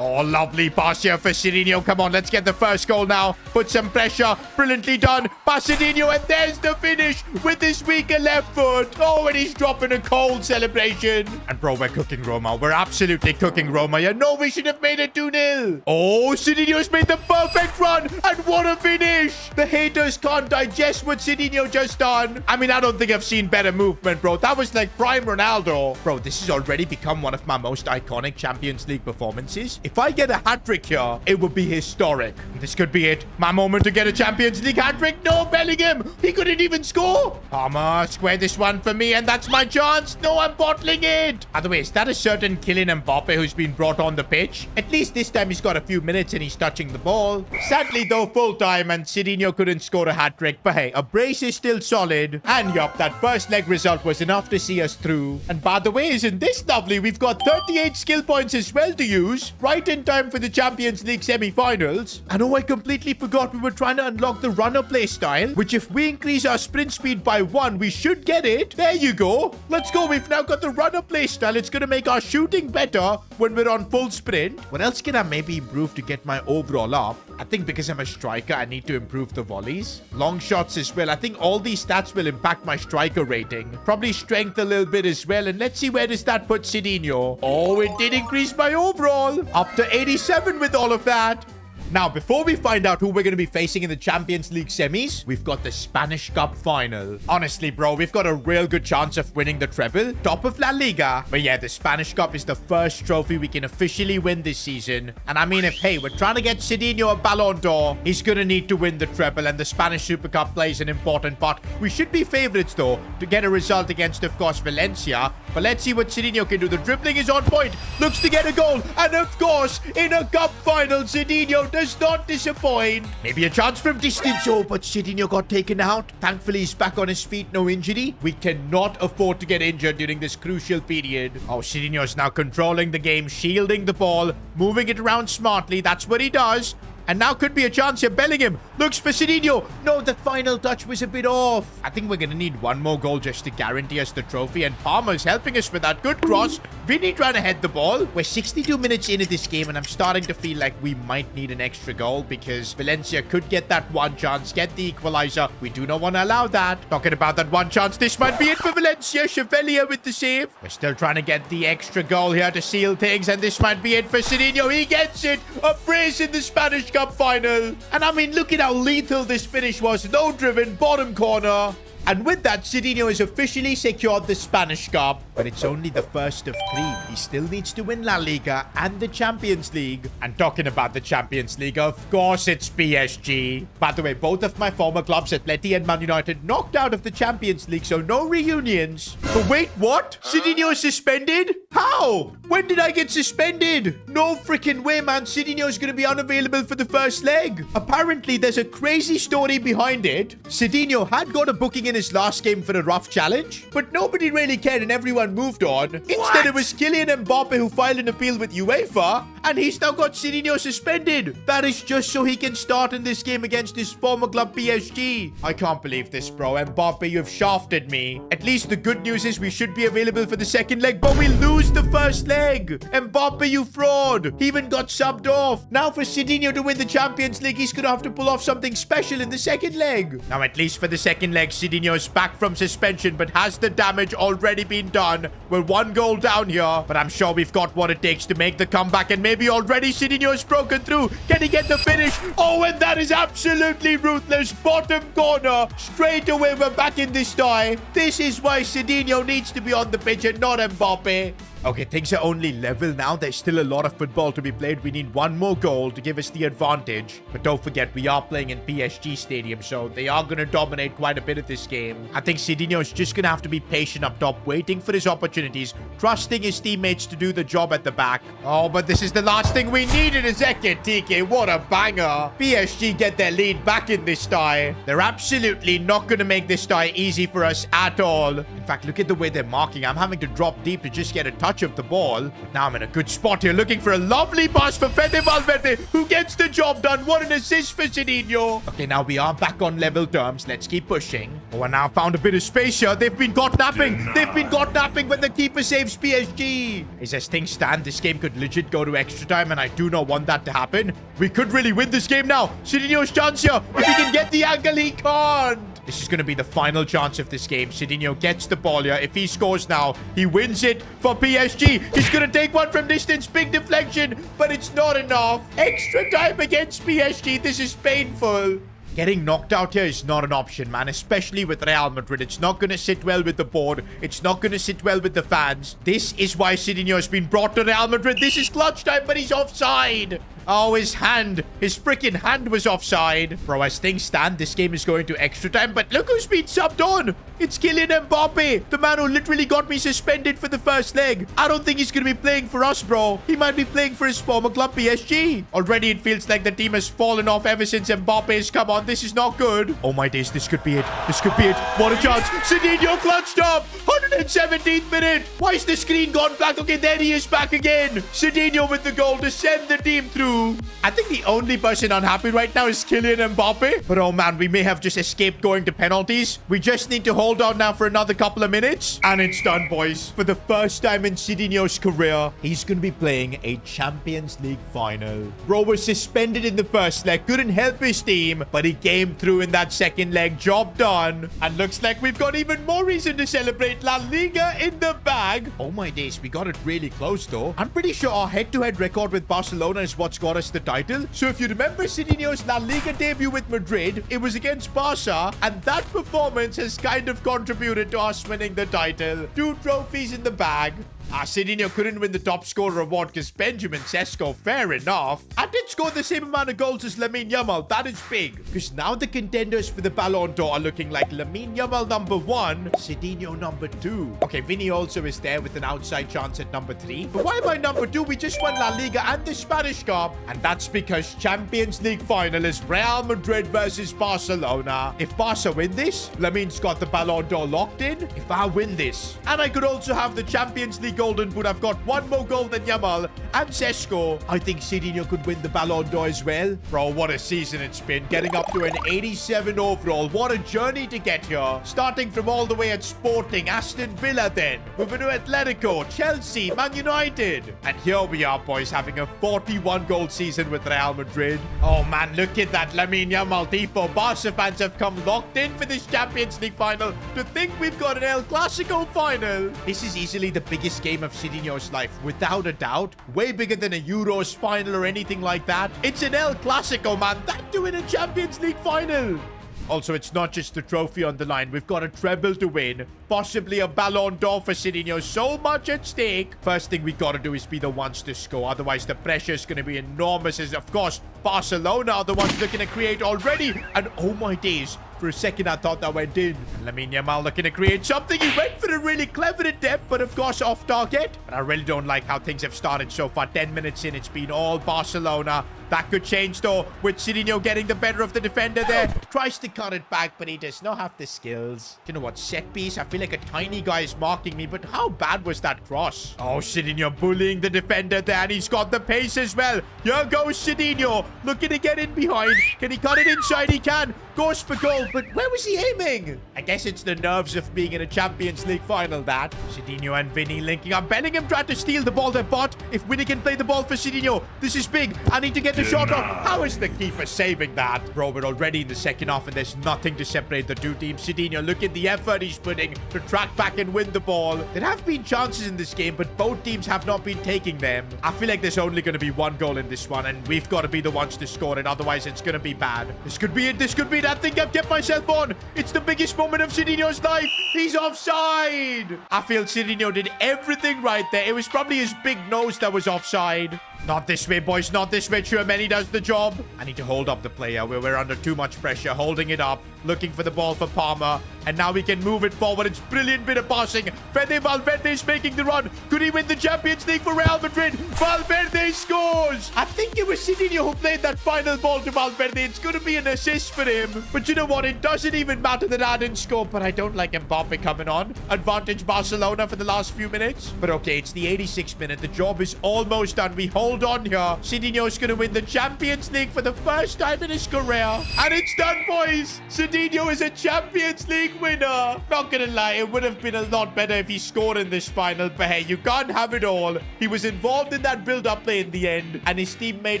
Oh, lovely pass here for Sidinho. Come on, let's get the first goal now. Put some pressure. Brilliantly done by Sidinho. And there's the finish with his weaker left foot. Oh, and he's dropping a cold celebration. And bro, we're cooking Roma. We're absolutely cooking Roma. You know we should have made it 2-0. Oh, Sidinho's made the perfect run. And what a finish. The haters can't digest what Sidinho just done. I mean, I don't think I've seen better movement, bro. That was like prime Ronaldo. Bro, this has already become one of my most iconic Champions League performances. If I get a hat-trick here, it would be historic. This could be it. My moment to get a Champions League hat-trick. No, Bellingham. He couldn't even score. Palmer, square this one for me, and that's my chance. No, I'm bottling it. By the way, is that a certain Kylian Mbappe who's been brought on the pitch? At least this time he's got a few minutes and he's touching the ball. Sadly, though, full time, and Sidinho couldn't score a hat-trick. But hey, a brace is still solid. And yup, that first leg result was enough to see us through. And by the way, isn't this lovely? We've got 38 skill points as well to use. Right in time for the Champions League semi-finals. I know I completely forgot we were trying to unlock the runner play style, which if we increase our sprint speed by 1, we should get it. There you go. Let's go. We've now got the runner play style. It's going to make our shooting better when we're on full sprint. What else can I maybe improve to get my overall up? I think because I'm a striker, I need to improve the volleys. Long shots as well. I think all these stats will impact my striker rating. Probably strength a little bit as well. And let's see where does that put Sidinho. Oh, it did increase my overall. Up to 87 with all of that. Now, before we find out who we're going to be facing in the Champions League semis, we've got the Spanish Cup final. Honestly, bro, we've got a real good chance of winning the treble. Top of La Liga. But yeah, the Spanish Cup is the first trophy we can officially win this season. And I mean, if, hey, we're trying to get Sidinho a Ballon d'Or, he's going to need to win the treble. And the Spanish Super Cup plays an important part. We should be favorites, though, to get a result against, of course, Valencia. But let's see what Sidinho can do. The dribbling is on point. Looks to get a goal. And, of course, in a cup final, Sidinho does not disappoint. Maybe a chance from distance. Oh, but Sidinho got taken out. Thankfully, he's back on his feet. No injury. We cannot afford to get injured during this crucial period. Oh, Sidinho is now controlling the game, shielding the ball, moving it around smartly. That's what he does. And now could be a chance here. Bellingham looks for Sidinho. No, the final touch was a bit off. I think we're going to need one more goal just to guarantee us the trophy. And Palmer's helping us with that good cross. Vinny trying to head the ball. We're 62 minutes into this game, and I'm starting to feel like we might need an extra goal because Valencia could get that one chance, get the equalizer. We do not want to allow that. Talking about that one chance, this might be it for Valencia. Chevalier with the save. We're still trying to get the extra goal here to seal things, and this might be it for Sidinho. He gets it. A brace in the Spanish Cup final. And I mean, look at how lethal this finish was. No driven, bottom corner. And with that, Sidinho has officially secured the Spanish Cup. But it's only the first of 3. He still needs to win La Liga and the Champions League. And talking about the Champions League, of course it's PSG. By the way, both of my former clubs, Atleti and Man United, knocked out of the Champions League, so no reunions. But wait, what? Sidinho is suspended? How? When did I get suspended? No freaking way, man. Sidinho is going to be unavailable for the first leg. Apparently, there's a crazy story behind it. Sidinho had got a booking in his last game for a rough challenge, but nobody really cared and everyone moved on. Instead, it was Kylian Mbappe who filed an appeal with UEFA, and he's now got Sidinho suspended. That is just so he can start in this game against his former club PSG. I can't believe this, bro. Mbappe, you've shafted me. At least the good news is we should be available for the second leg, but we lose the first leg. Mbappe, you fraud. He even got subbed off. Now for Sidinho to win the Champions League, he's gonna have to pull off something special in the second leg. Now, at least for the second leg, Sidinho's back from suspension, but has the damage already been done? We're 1 goal down here, but I'm sure we've got what it takes to make the comeback, and maybe already Sidinho's broken through. Can he get the finish? Oh, and that is absolutely ruthless. Bottom corner. Straight away, we're back in this tie. This is why Sidinho needs to be on the pitch and not Mbappe. Okay, things are only level now. There's still a lot of football to be played. We need 1 more goal to give us the advantage. But don't forget, we are playing in PSG Stadium, so they are going to dominate quite a bit of this game. I think Sidinho is just going to have to be patient up top, waiting for his opportunities, trusting his teammates to do the job at the back. Oh, but this is the last thing we needed, Ezekiel TK. What a banger. PSG get their lead back in this tie. They're absolutely not going to make this tie easy for us at all. In fact, look at the way they're marking. I'm having to drop deep to just get a touch of the ball. But now I'm in a good spot here, looking for a lovely pass for Fede Valverde, who gets the job done. What an assist for Sidinho. Okay, now we are back on level terms. Let's keep pushing. Oh, and now found a bit of space here. They've been got napping. They've been got napping when the keeper saves PSG. As things stand, this game could legit go to extra time, and I do not want that to happen. We could really win this game now. Sidinho's chance here. If he can get the angle, he can't. This is going to be the final chance of this game. Sidinho gets the ball here. If he scores now, he wins it for PSG. He's going to take one from distance. Big deflection, but it's not enough. Extra time against PSG. This is painful. Getting knocked out here is not an option, man, especially with Real Madrid. It's not going to sit well with the board. It's not going to sit well with the fans. This is why Sidinho has been brought to Real Madrid. This is clutch time, but he's offside. Oh, his freaking hand was offside. Bro, as things stand, this game is going to extra time. But look who's been subbed on. It's Kylian Mbappe, the man who literally got me suspended for the first leg. I don't think he's going to be playing for us, bro. He might be playing for his former club, PSG. Already, it feels like the team has fallen off ever since Mbappe has come on. This is not good. Oh, my days. This could be it. This could be it. What a chance. Sidinho clutched up. 117th minute. Why is the screen gone black? Okay, there he is back again. Sidinho with the goal to send the team through. I think the only person unhappy right now is Kylian Mbappe. But oh man, we may have just escaped going to penalties. We just need to hold on now for another couple of minutes. And it's done, boys. For the first time in Sidinho's career, he's going to be playing a Champions League final. Bro was suspended in the first leg. Couldn't help his team. But he came through in that second leg. Job done. And looks like we've got even more reason to celebrate. La Liga in the bag. Oh my days, we got it really close though. I'm pretty sure our head-to-head record with Barcelona is what's got us the title. So if you remember Sidinho's La Liga debut with Madrid, it was against Barca, and that performance has kind of contributed to us winning the title. 2 trophies in the bag. Sidinho couldn't win the top scorer award because Benjamin Sesko, fair enough. I did score the same amount of goals as Lamine Yamal. That is big. Because now the contenders for the Ballon d'Or are looking like Lamine Yamal number 1, Sidinho number 2. Okay, Vinny also is there with an outside chance at number 3. But why am I number 2? We just won La Liga and the Spanish Cup. And that's because Champions League final is Real Madrid versus Barcelona. If Barca win this, Lamine's got the Ballon d'Or locked in. If I win this, and I could also have the Champions League Golden Boot. I've got one more goal than Yamal and Sesko. I think Sidinho could win the Ballon d'Or as well. Bro, what a season it's been. Getting up to an 87 overall. What a journey to get here. Starting from all the way at Sporting, Aston Villa then. Moving to Atletico, Chelsea, Man United. And here we are, boys, having a 41-goal season with Real Madrid. Oh, man, look at that. Lamine Yamal, Tipo. Barca fans have come locked in for this Champions League final. To think we've got an El Clasico final. This is easily the biggest game of Sidinho's life, without a doubt. Way bigger than a Euros final or anything like that. It's an El Clasico, man. That too in a Champions League final. Also, it's not just the trophy on the line. We've got a treble to win. Possibly a Ballon d'Or for Sidinho. So much at stake. First thing we got to do is be the ones to score. Otherwise, the pressure is going to be enormous. As, of course, Barcelona are the ones looking to create already. And oh my days. For a second, I thought that went in. Lamine Yamal looking to create something. He went for a really clever attempt, but of course off target. But I really don't like how things have started so far. 10 minutes in, it's been all Barcelona. That could change, though, with Sidinho getting the better of the defender there. Tries to cut it back, but he does not have the skills. You know what? Set piece. I feel like a tiny guy is marking me, but how bad was that cross? Oh, Sidinho bullying the defender there, and he's got the pace as well. Here goes Sidinho, looking to get in behind. Can he cut it inside? He can. Goes for goal, but where was he aiming? I guess it's the nerves of being in a Champions League final, that. Sidinho and Vinny linking up. Bellingham tried to steal the ball there, but if Vinny can play the ball for Sidinho, this is big. I need to get the shot off. How is the keeper saving that? Bro, we're already in the second half and there's nothing to separate the two teams. Sidinho, look at the effort he's putting to track back and win the ball. There have been chances in this game, but both teams have not been taking them. I feel like there's only going to be one goal in this one, and we've got to be the ones to score it. Otherwise, it's going to be bad. This could be it. This could be it. I think I've kept myself on. It's the biggest moment of Sidinho's life. He's offside. I feel Sidinho did everything right there. It was probably his big nose that was offside. Not this way, boys. Not this way. Tchouaméni does the job. I need to hold up the player. We're under too much pressure. Holding it up. Looking for the ball for Palmer. And now we can move it forward. It's brilliant bit of passing. Fede Valverde is making the run. Could he win the Champions League for Real Madrid? Valverde scores. I think it was Sidinho who played that final ball to Valverde. It's going to be an assist for him. But you know what? It doesn't even matter that I didn't score. But I don't like Mbappe coming on. Advantage Barcelona for the last few minutes. But okay, it's the 86th minute. The job is almost done. We hold on here. Sidinho's going to win the Champions League for the first time in his career. And it's done, boys. Sidinho is a Champions League winner. Not gonna lie, it would have been a lot better if he scored in this final, but hey, you can't have it all. He was involved in that build-up play in the end, and his teammate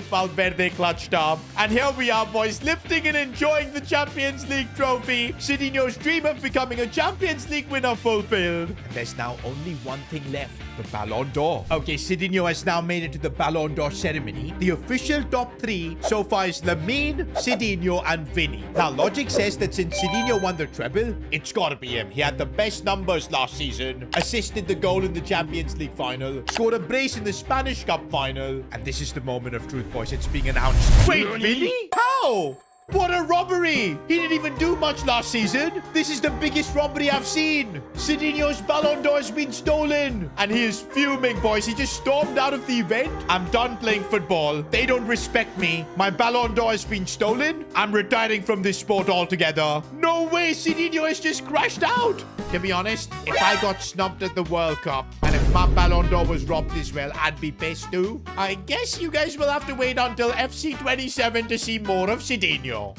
Valverde clutched up. And here we are, boys, lifting and enjoying the Champions League trophy. Sidinho's dream of becoming a Champions League winner fulfilled. And there's now only one thing left, the Ballon d'Or. Okay, Sidinho has now made it to the Ballon d'Or ceremony. The official top three so far is Lamine, Sidinho, and Vinny. Now, logic says that since Sidinho won the treble, it's gotta be him. He had the best numbers last season, assisted the goal in the Champions League final, scored a brace in the Spanish Cup final, and this is the moment of truth, boys. It's being announced. Wait, Vinny? How? What a robbery! He didn't even do much last season. This is the biggest robbery I've seen. Sidinho's Ballon d'Or has been stolen. And he is fuming, boys. He just stormed out of the event. I'm done playing football. They don't respect me. My Ballon d'Or has been stolen. I'm retiring from this sport altogether. No way, Sidinho has just crashed out. To be honest, if I got snubbed at the World Cup, and if my Ballon d'Or was robbed as well, I'd be pissed too. I guess you guys will have to wait until FC 27 to see more of Sidinho.